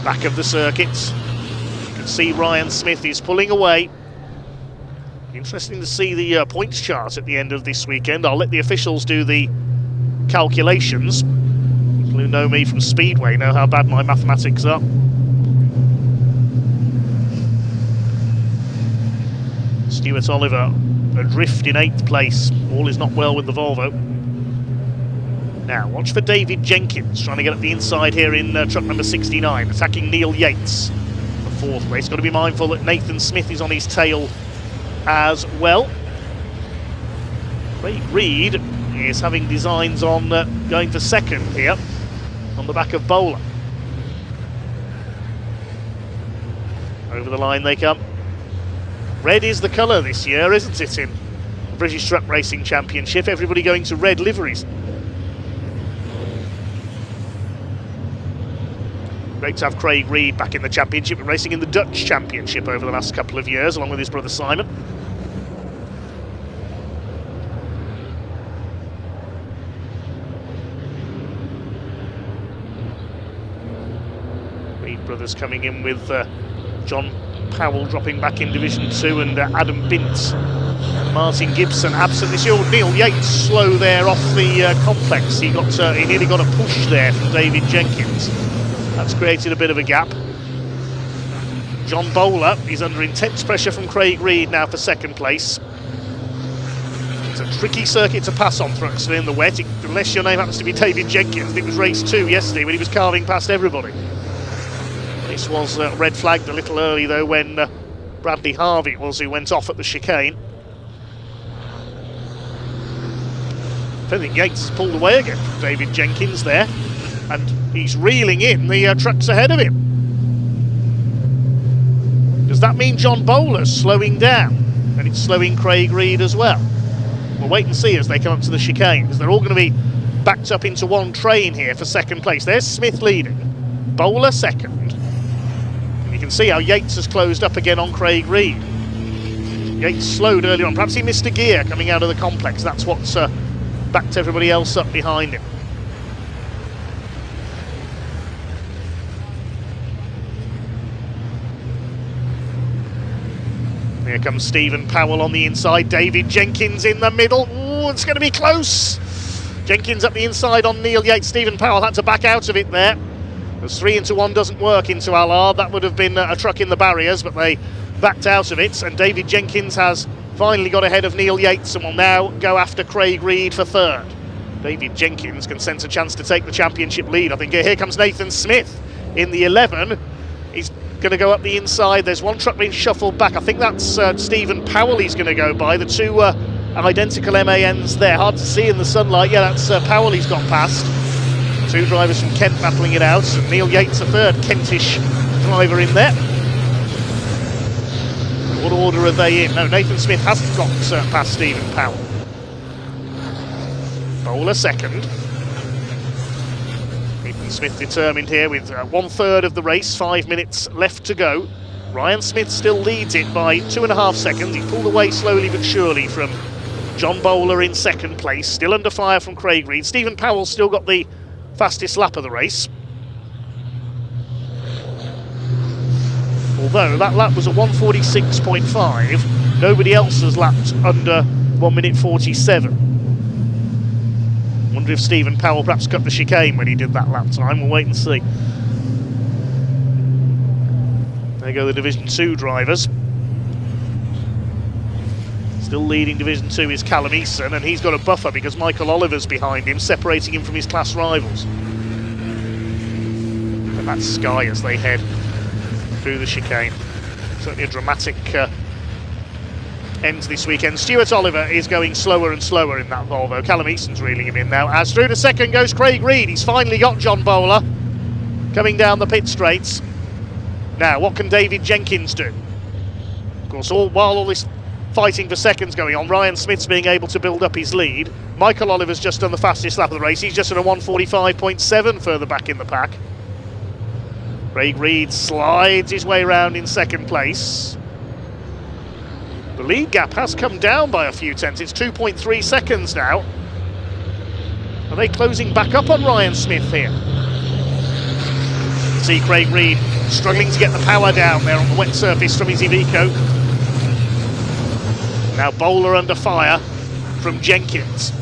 back of the circuit. You can see Ryan Smith is pulling away. Interesting to see the points chart at the end of this weekend. I'll let the officials do the calculations. People who know me from Speedway know how bad my mathematics are. Stuart Oliver adrift in 8th place. All is not well with the Volvo. Now, watch for David Jenkins, trying to get up the inside here in truck number 69, attacking Neil Yates, the 4th place. Got to be mindful that Nathan Smith is on his tail as well. Craig Reed is having designs on going for 2nd here, on the back of Bowler. Over the line they come. Red is the colour this year, isn't it, in British Truck Racing Championship. Everybody going to red liveries. Great to have Craig Reed back in the championship and racing in the Dutch Championship over the last couple of years, along with his brother Simon. Reed brothers coming in with John Powell dropping back in Division 2 and Adam Bint and Martin Gibson absent this year. Neil Yates slow there off the complex. He nearly got a push there from David Jenkins. That's created a bit of a gap. John Bowler is under intense pressure from Craig Reed now for second place. It's a tricky circuit to pass on Thruxton in the wet, unless your name happens to be David Jenkins. It was race 2 yesterday when he was carving past everybody. This was red flagged a little early though when Bradley Harvey was who went off at the chicane. I think Yates has pulled away again from David Jenkins there, and he's reeling in the trucks ahead of him. Does that mean John Bowler's slowing down and it's slowing Craig Reed as well? We'll wait and see as they come up to the chicane, because they're all going to be backed up into one train here for second place. There's Smith leading, Bowler second. And you can see how Yates has closed up again on Craig Reed. Yates slowed earlier on, perhaps he missed a gear coming out of the complex. That's what's backed everybody else up behind him. Here comes Stephen Powell on the inside, David Jenkins in the middle. Ooh, it's going to be close. Jenkins up the inside on Neil Yates. Stephen Powell had to back out of it there. As 3 into 1 doesn't work into Allard, that would have been a truck in the barriers, but they backed out of it, and David Jenkins has finally got ahead of Neil Yates and will now go after Craig Reed for third. David Jenkins can sense a chance to take the championship lead. I think here comes Nathan Smith in the 11. He's going to go up the inside. There's one truck being shuffled back. I think that's Stephen Powell he's going to go by. The two identical MANs there. Hard to see in the sunlight. Yeah, that's Powell he's got past. Two drivers from Kent battling it out. And Neil Yates, a third Kentish driver in there. What order are they in? No, Nathan Smith hasn't got past Stephen Powell. Bowler second. Nathan Smith determined here with 1/3 of the race, 5 minutes left to go. Ryan Smith still leads it by 2.5 seconds. He pulled away slowly but surely from John Bowler in second place, still under fire from Craig Reed. Stephen Powell still got the fastest lap of the race. Although that lap was a 1:46.5, nobody else has lapped under 1:47. Wonder if Stephen Powell perhaps cut the chicane when he did that lap time. We'll wait and see. There go the Division 2 drivers. Still leading Division 2 is Callum Eason, and he's got a buffer because Michael Oliver's behind him, separating him from his class rivals. And that's Sky as they head through the chicane. Certainly a dramatic end this weekend. Stuart Oliver is going slower and slower in that Volvo. Callum Eason's reeling him in now. As through to second goes Craig Reed. He's finally got John Bowler coming down the pit straights. Now, what can David Jenkins do? Of course, while all this fighting for seconds going on, Ryan Smith's being able to build up his lead. Michael Oliver's just done the fastest lap of the race. He's just at a 1:45.7 further back in the pack. Craig Reed slides his way round in second place. The lead gap has come down by a few tenths. It's 2.3 seconds now. Are they closing back up on Ryan Smith here? See Craig Reed struggling to get the power down there on the wet surface from his Iveco. Now Bowler under fire from Jenkins.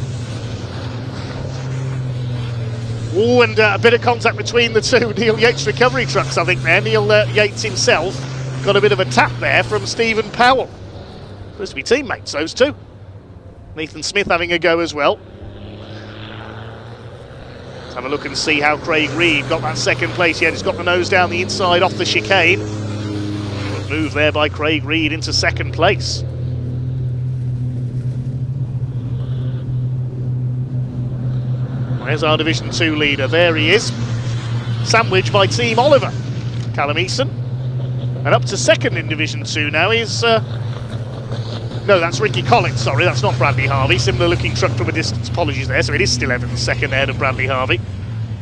Oh, and a bit of contact between the two Neil Yates recovery trucks, I think there. Neil Yates himself got a bit of a tap there from Stephen Powell. Supposed to be teammates, those two. Nathan Smith having a go as well. Let's have a look and see how Craig Reed got that second place. Yeah, he's got the nose down the inside off the chicane. Good move there by Craig Reed into second place. There's our Division 2 leader. There he is. Sandwiched by Team Oliver. Callum Eason. And up to second in Division 2 now is No, that's Ricky Collett, sorry, that's not Bradley Harvey. Similar looking truck from a distance, apologies there. So it is still Evans second ahead of Bradley Harvey.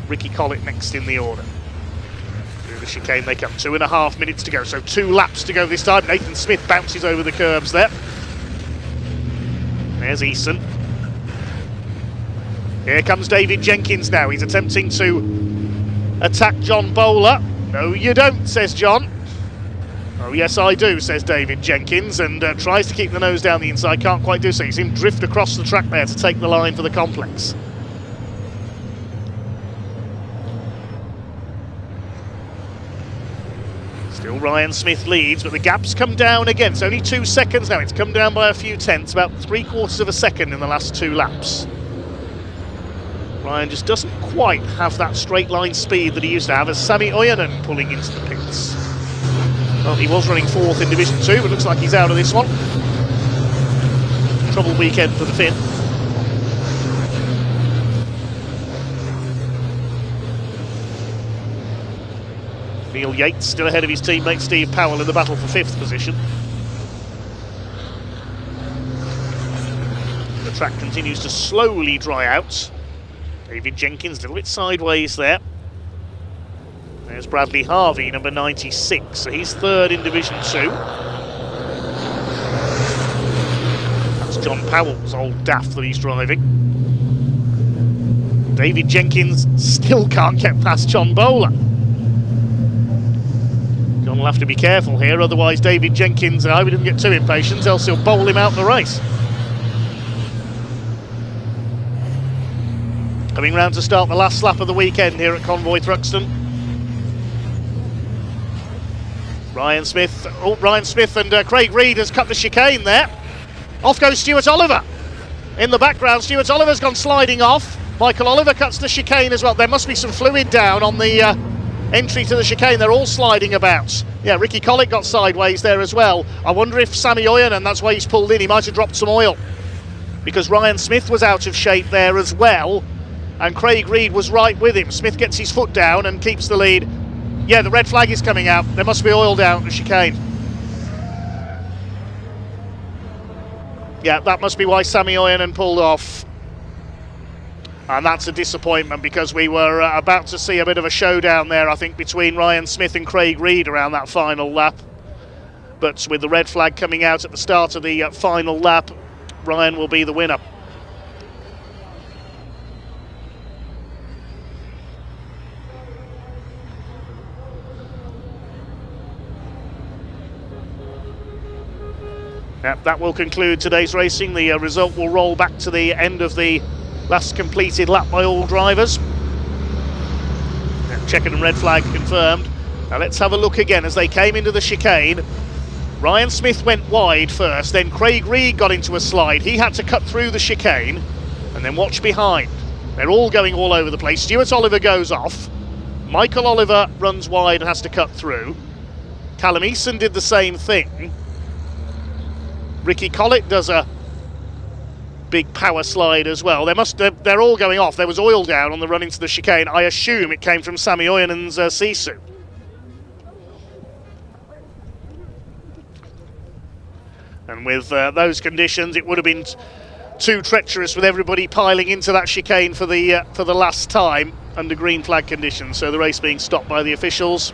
Ricky Collett next in the order. Through the chicane they come, 2.5 minutes to go. So 2 laps to go this time. Nathan Smith bounces over the curbs there. There's Eason. Here comes David Jenkins now. He's attempting to attack John Bowler. No, you don't, says John. Oh, yes, I do, says David Jenkins, and tries to keep the nose down the inside. Can't quite do so. You see him drift across the track there to take the line for the complex. Still Ryan Smith leads, but the gap's come down again. It's only 2 seconds now. It's come down by a few tenths, about 3/4 of a second in the last 2 laps. Ryan just doesn't quite have that straight line speed that he used to have as Sami Ojanen pulling into the pits. Well, he was running 4th in Division 2, but looks like he's out of this one. Trouble weekend for the Finn. Neil Yates still ahead of his teammate Steve Powell in the battle for 5th position. The track continues to slowly dry out. David Jenkins a little bit sideways there. There's Bradley Harvey, number 96, so he's 3rd in Division 2. That's John Powell's old DAF that he's driving. David Jenkins still can't get past John Bowler. John will have to be careful here, otherwise David Jenkins, I hope he doesn't get too impatient, else he'll bowl him out the race. Coming round to start the last lap of the weekend here at Convoy Thruxton. Ryan Smith and Craig Reed has cut the chicane there. Off goes Stuart Oliver. In the background, Stuart Oliver's gone sliding off. Michael Oliver cuts the chicane as well. There must be some fluid down on the entry to the chicane. They're all sliding about. Yeah, Ricky Collett got sideways there as well. I wonder if Sami Ojanen, that's why he's pulled in, he might have dropped some oil. Because Ryan Smith was out of shape there as well. And Craig Reed was right with him. Smith gets his foot down and keeps the lead. Yeah, the red flag is coming out. There must be oil down the chicane. Yeah, that must be why Sami Ojanen pulled off. And that's a disappointment because we were about to see a bit of a showdown there, I think, between Ryan Smith and Craig Reed around that final lap. But with the red flag coming out at the start of the final lap, Ryan will be the winner. That will conclude today's racing. The result will roll back to the end of the last completed lap by all drivers. Checkered and red flag confirmed. Now let's have a look again as they came into the chicane. Ryan Smith went wide first, then Craig Reed got into a slide. He had to cut through the chicane, and then watch behind. They're all going all over the place. Stuart Oliver goes off. Michael Oliver runs wide and has to cut through. Callum Eason did the same thing. Ricky Collett does a big power slide as well. They're all going off. There was oil down on the run into the chicane. I assume it came from Sami Ojanen's Sisu. And with those conditions, it would have been too treacherous with everybody piling into that chicane for the last time under green flag conditions. So the race being stopped by the officials.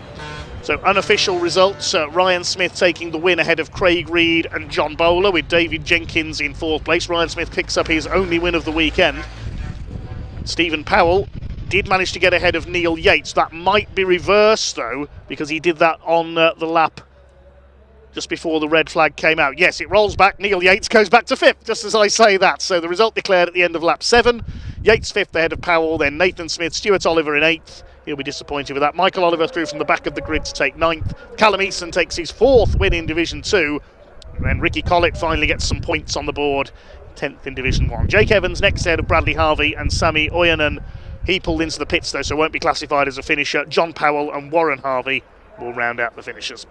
So unofficial results, Ryan Smith taking the win ahead of Craig Reed and John Bowler, with David Jenkins in 4th place. Ryan Smith picks up his only win of the weekend. Stephen Powell did manage to get ahead of Neil Yates. That might be reversed though, because he did that on the lap just before the red flag came out. Yes, it rolls back. Neil Yates goes back to 5th, just as I say that. So the result declared at the end of lap 7. Yates 5th ahead of Powell, then Nathan Smith, Stuart Oliver in 8th. He'll be disappointed with that. Michael Oliver through from the back of the grid to take 9th. Callum Eason takes his 4th win in Division 2. And then Ricky Collett finally gets some points on the board, 10th in Division 1. Jake Evans next ahead of Bradley Harvey and Sami Ojanen. He pulled into the pits though, so won't be classified as a finisher. John Powell and Warren Harvey will round out the finishers.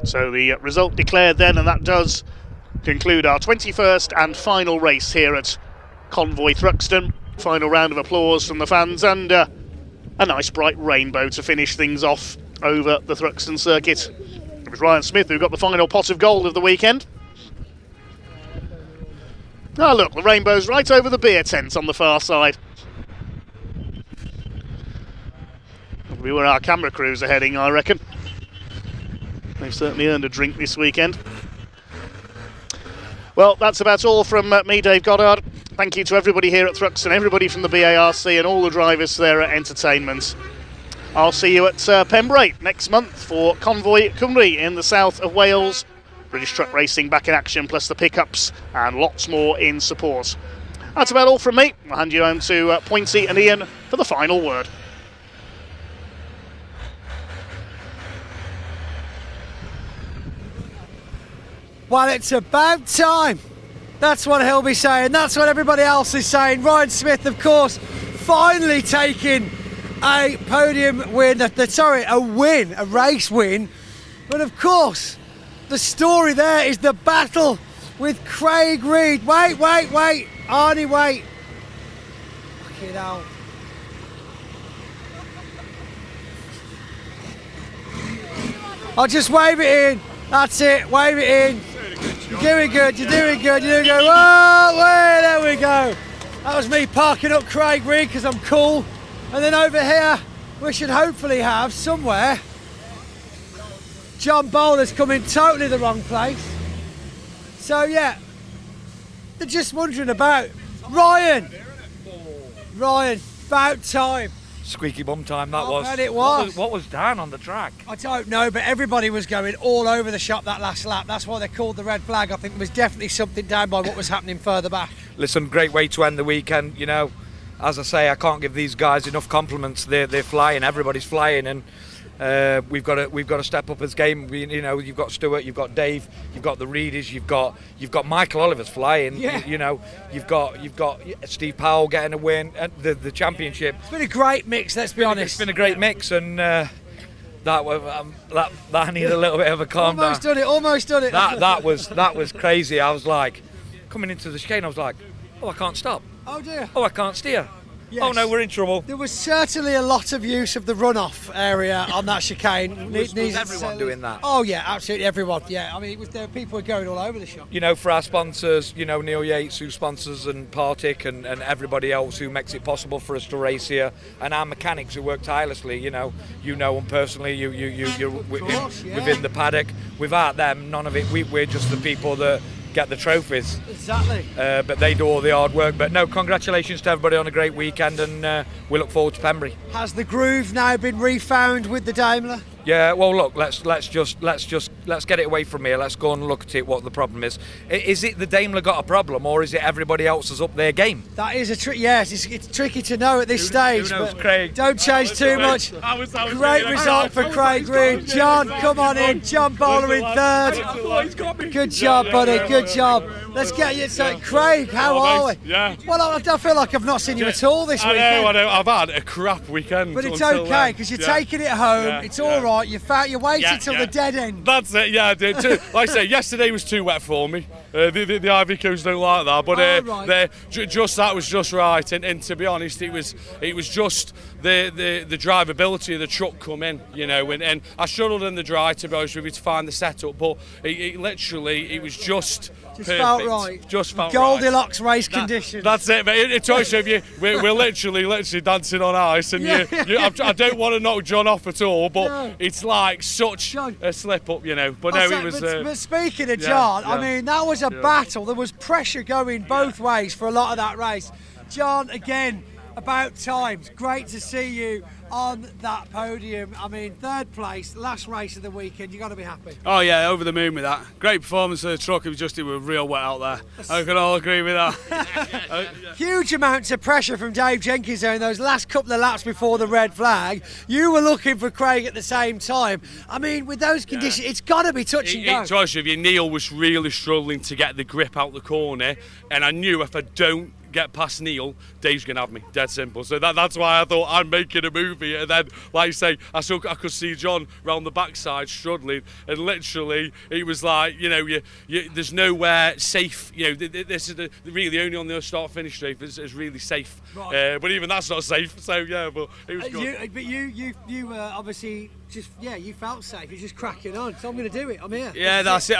So the result declared then, and that does conclude our 21st and final race here at Convoy Thruxton. Final round of applause from the fans and a nice bright rainbow to finish things off over the Thruxton circuit. It was Ryan Smith who got the final pot of gold of the weekend. Ah, look, the rainbow's right over the beer tent on the far side. That'll be where our camera crews are heading, I reckon. They've certainly earned a drink this weekend. Well, that's about all from me, Dave Goddard. Thank you to everybody here at Thruxton, everybody from the BARC and all the drivers there at Entertainment. I'll see you at Pembrey next month for Convoy Cymru in the south of Wales. British Truck Racing back in action, plus the pickups and lots more in support. That's about all from me. I'll hand you home to Pointy and Ian for the final word. Well, it's about time. That's what he'll be saying. That's what everybody else is saying. Ryan Smith, of course, finally taking a podium win. A race win. But of course, the story there is the battle with Craig Reed. Wait. Arnie, wait. Fucking hell. I'll just wave it in. That's it. Wave it in. You're doing good. Oh, wait, there we go. That was me parking up Craig Reed because I'm cool. And then over here, we should hopefully have somewhere. John Bowler's come in totally the wrong place. So yeah, they're just wondering about Ryan, about time. Squeaky bum time that was. I bet it was. What was down on the track? I don't know, but everybody was going all over the shop that last lap. That's why they called the red flag. I think there was definitely something down by what was happening further back. Listen, great way to end the weekend. You know, as I say, I can't give these guys enough compliments. They're flying. Everybody's flying, and we've got to step up as game. You've got Stuart, you've got Dave, you've got the Reeders, you've got Michael Oliver's flying. Yeah. You've got Steve Powell getting a win at the championship. It's been a great mix. Let's be honest. It's been a great mix, and that needed a little bit of a calm down. Almost done it. That was crazy. I was like, coming into the chicane, I was like, oh, I can't stop. Oh dear. Oh, I can't steer. Yes. Oh no, we're in trouble. There was certainly a lot of use of the runoff area on that chicane. Was everyone doing that? Oh yeah, absolutely everyone. Yeah, I mean, people were going all over the shop. For our sponsors, Neil Yates, who sponsors, and Partick, and everybody else who makes it possible for us to race here, and our mechanics who work tirelessly. You know them personally. You're within the paddock. Without them, none of it. We're just the people that get the trophies. Exactly. But they do all the hard work. But no, congratulations to everybody on a great weekend, and we look forward to Pembrey. Has the groove now been refound with the Daimler? Yeah, well, look, let's get it away from here. Let's go and look at it. What the problem is? Is it the Daimler got a problem, or is it everybody else has upped their game? That is a trick. Yes, it's tricky to know at this stage. Who knows, but Craig? Don't change too much. Great result for Craig Reed. John, come on in. John Bowler in third. Good job, buddy. Good job. Let's get you. So, Craig, how are we? Yeah. Well, I feel like I've not seen you at all this weekend. I know. I've had a crap weekend. But it's okay because you're taking it home. Yeah, it's all right. You waited till the dead end. That's it. Yeah, I did too. Like I say, yesterday was too wet for me. The Ivy Coos don't like that, but right. that was just right. And to be honest, it was just the drivability of the truck come in, and I struggled in the dry, to be honest with you, to find the setup, but it was just perfect. Felt right. Just felt Goldilocks race conditions. That's it, mate. It's always of you. We're literally dancing on ice, and I don't want to knock John off at all, but it's like such a slip up, But no, it was. But speaking of John, I mean, that was a battle. There was pressure going both ways for a lot of that race. John, again, about time. It's great to see you on that podium. I mean, third place, last race of the weekend. You got to be happy. Oh yeah, over the moon with that. Great performance of the truck. It was real wet out there. I can all agree with that. Huge amounts of pressure from Dave Jenkins there in those last couple of laps before the red flag. You were looking for Craig at the same time. I mean, with those conditions, it's got to be touch and go. Neil was really struggling to get the grip out the corner, and I knew if I don't get past Neil, Dave's going to have me. Dead simple. So that's why I thought I'm making a movie. And then, like you say, I could see John round the backside struggling, and literally it was like, there's nowhere safe. This is really only on the start-finish straight is really safe. Right. But even that's not safe. So yeah, but it was good. But you obviously you felt safe. You're just cracking on. So I'm going to do it. I'm here. Yeah, that's it.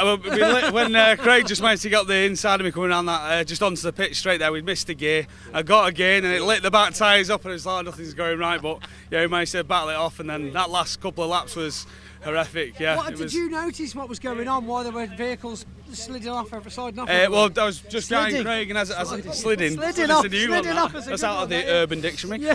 When Craig just managed to get the inside of me coming around that just onto the pitch straight there, we'd missed a gear. I got a gear and it lit the back tyres up, and it's like nothing's going right. But we managed to battle it off, and then that last couple of laps was horrific. Yeah. Did you notice what was going on? Why there were vehicles sliding off every side? Well, I was just guiding Craig, and as sliding off. That's out of the Urban Dictionary.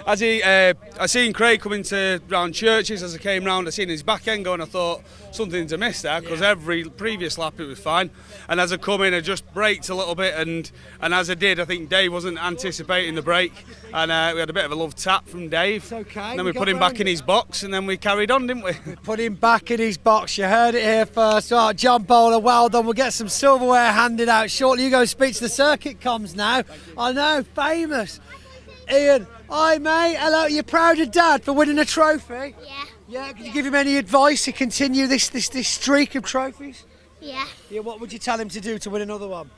I seen Craig coming round churches as I came round. I seen his back end going. I thought something's amiss there, because every previous lap it was fine. And as I come in, I just braked a little bit, and as I did, I think Dave wasn't anticipating the brake, and we had a bit of a love tap from Dave. It's okay. And then we put him back in his box, and then we carried on, didn't we? Put him back in his box. You heard it here first. Oh, John Bowler, well done. We'll get some silverware handed out shortly. You go speak to the circuit comms now. I know, famous. Ian, hi mate. Hello. You proud of Dad for winning a trophy? Yeah. Yeah. Could you give him any advice to continue this streak of trophies? Yeah. Yeah. What would you tell him to do to win another one?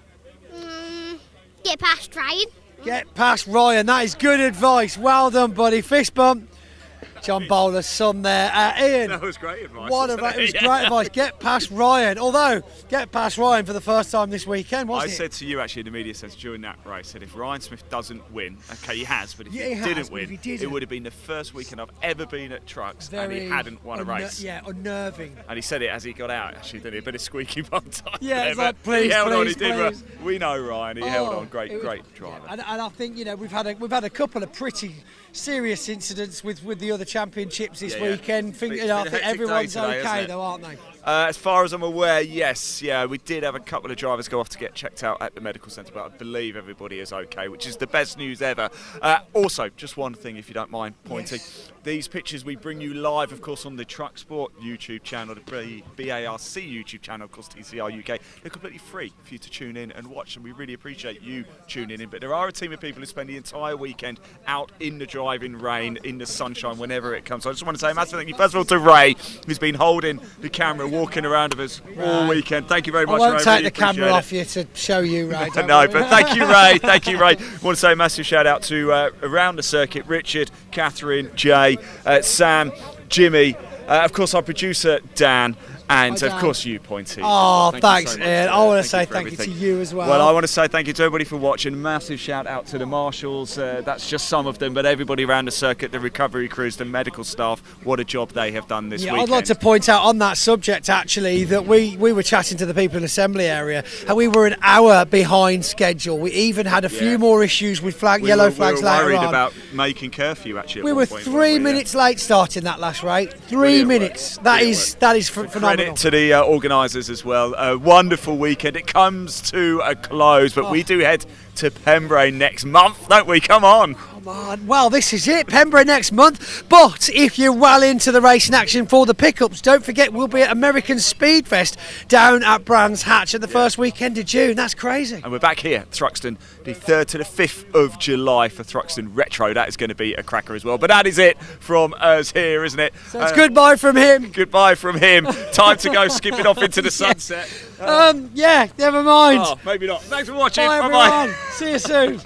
Get past Ryan. Get past Ryan. That is good advice. Well done, buddy. Fist bump. John Bowler's son there. Ian. That was great advice. It was great advice. Get past Ryan. Although, get past Ryan for the first time this weekend, wasn't it? I said to you actually in the media sense during that race, that if Ryan Smith doesn't win, okay, he has, but if he didn't win, it would have been the first weekend I've ever been at Trucks and he hadn't won a race. Yeah, unnerving. And he said it as he got out, actually, didn't he? A bit of squeaky bum time. Yeah, there, it's like, please, he held on, please, he did. please. We know Ryan, he held on. Great driver. Yeah. And I think, we've had a couple of pretty serious incidents with the other championships this weekend. I think everyone's okay though, aren't they? As far as I'm aware, yes. Yeah, we did have a couple of drivers go off to get checked out at the medical centre, but I believe everybody is okay, which is the best news ever. Also, just one thing, if you don't mind pointing. Yes. These pictures we bring you live, of course, on the Truck Sport YouTube channel, the BARC YouTube channel, of course, TCR UK. They're completely free for you to tune in and watch, and we really appreciate you tuning in. But there are a team of people who spend the entire weekend out in the driving rain, in the sunshine, whenever it comes. So I just want to say a massive thank you, first of all, to Ray, who's been holding the camera, walking around with us all weekend. Thank you very much, Ray. I won't take the camera off you to show you, Ray. No, but thank you, Ray. Thank you, Ray. I want to say a massive shout out to around the circuit, Richard, Catherine, Jay, Sam, Jimmy, of course our producer Dan, and of course you, Pointy. Oh, thanks, Ian. I want to say thank you to you as well. Well, I want to say thank you to everybody for watching. Massive shout out to the marshals. That's just some of them, but everybody around the circuit, the recovery crews, the medical staff. What a job they have done this weekend. I'd like to point out on that subject actually that we were chatting to the people in the assembly area, and we were an hour behind schedule. We even had a few more issues with yellow flags later on. We were worried about making curfew actually. We were 3 minutes late starting that last race. 3 minutes. That is phenomenal. Credit to the organisers as well. A wonderful weekend. It comes to a close, but we do head to Pembrey next month, don't we? Come on. Well, this is it, Pembrey next month. But if you're well into the racing action for the pickups, don't forget we'll be at American Speedfest down at Brands Hatch at the first weekend of June. That's crazy. And we're back here at Thruxton the 3rd to the 5th of July for Thruxton Retro. That is going to be a cracker as well. But that is it from us here, isn't it? So it's goodbye from him. Goodbye from him. Time to go skipping off into the sunset. Yeah, never mind. Oh, maybe not. Thanks for watching. Bye, everyone. See you soon.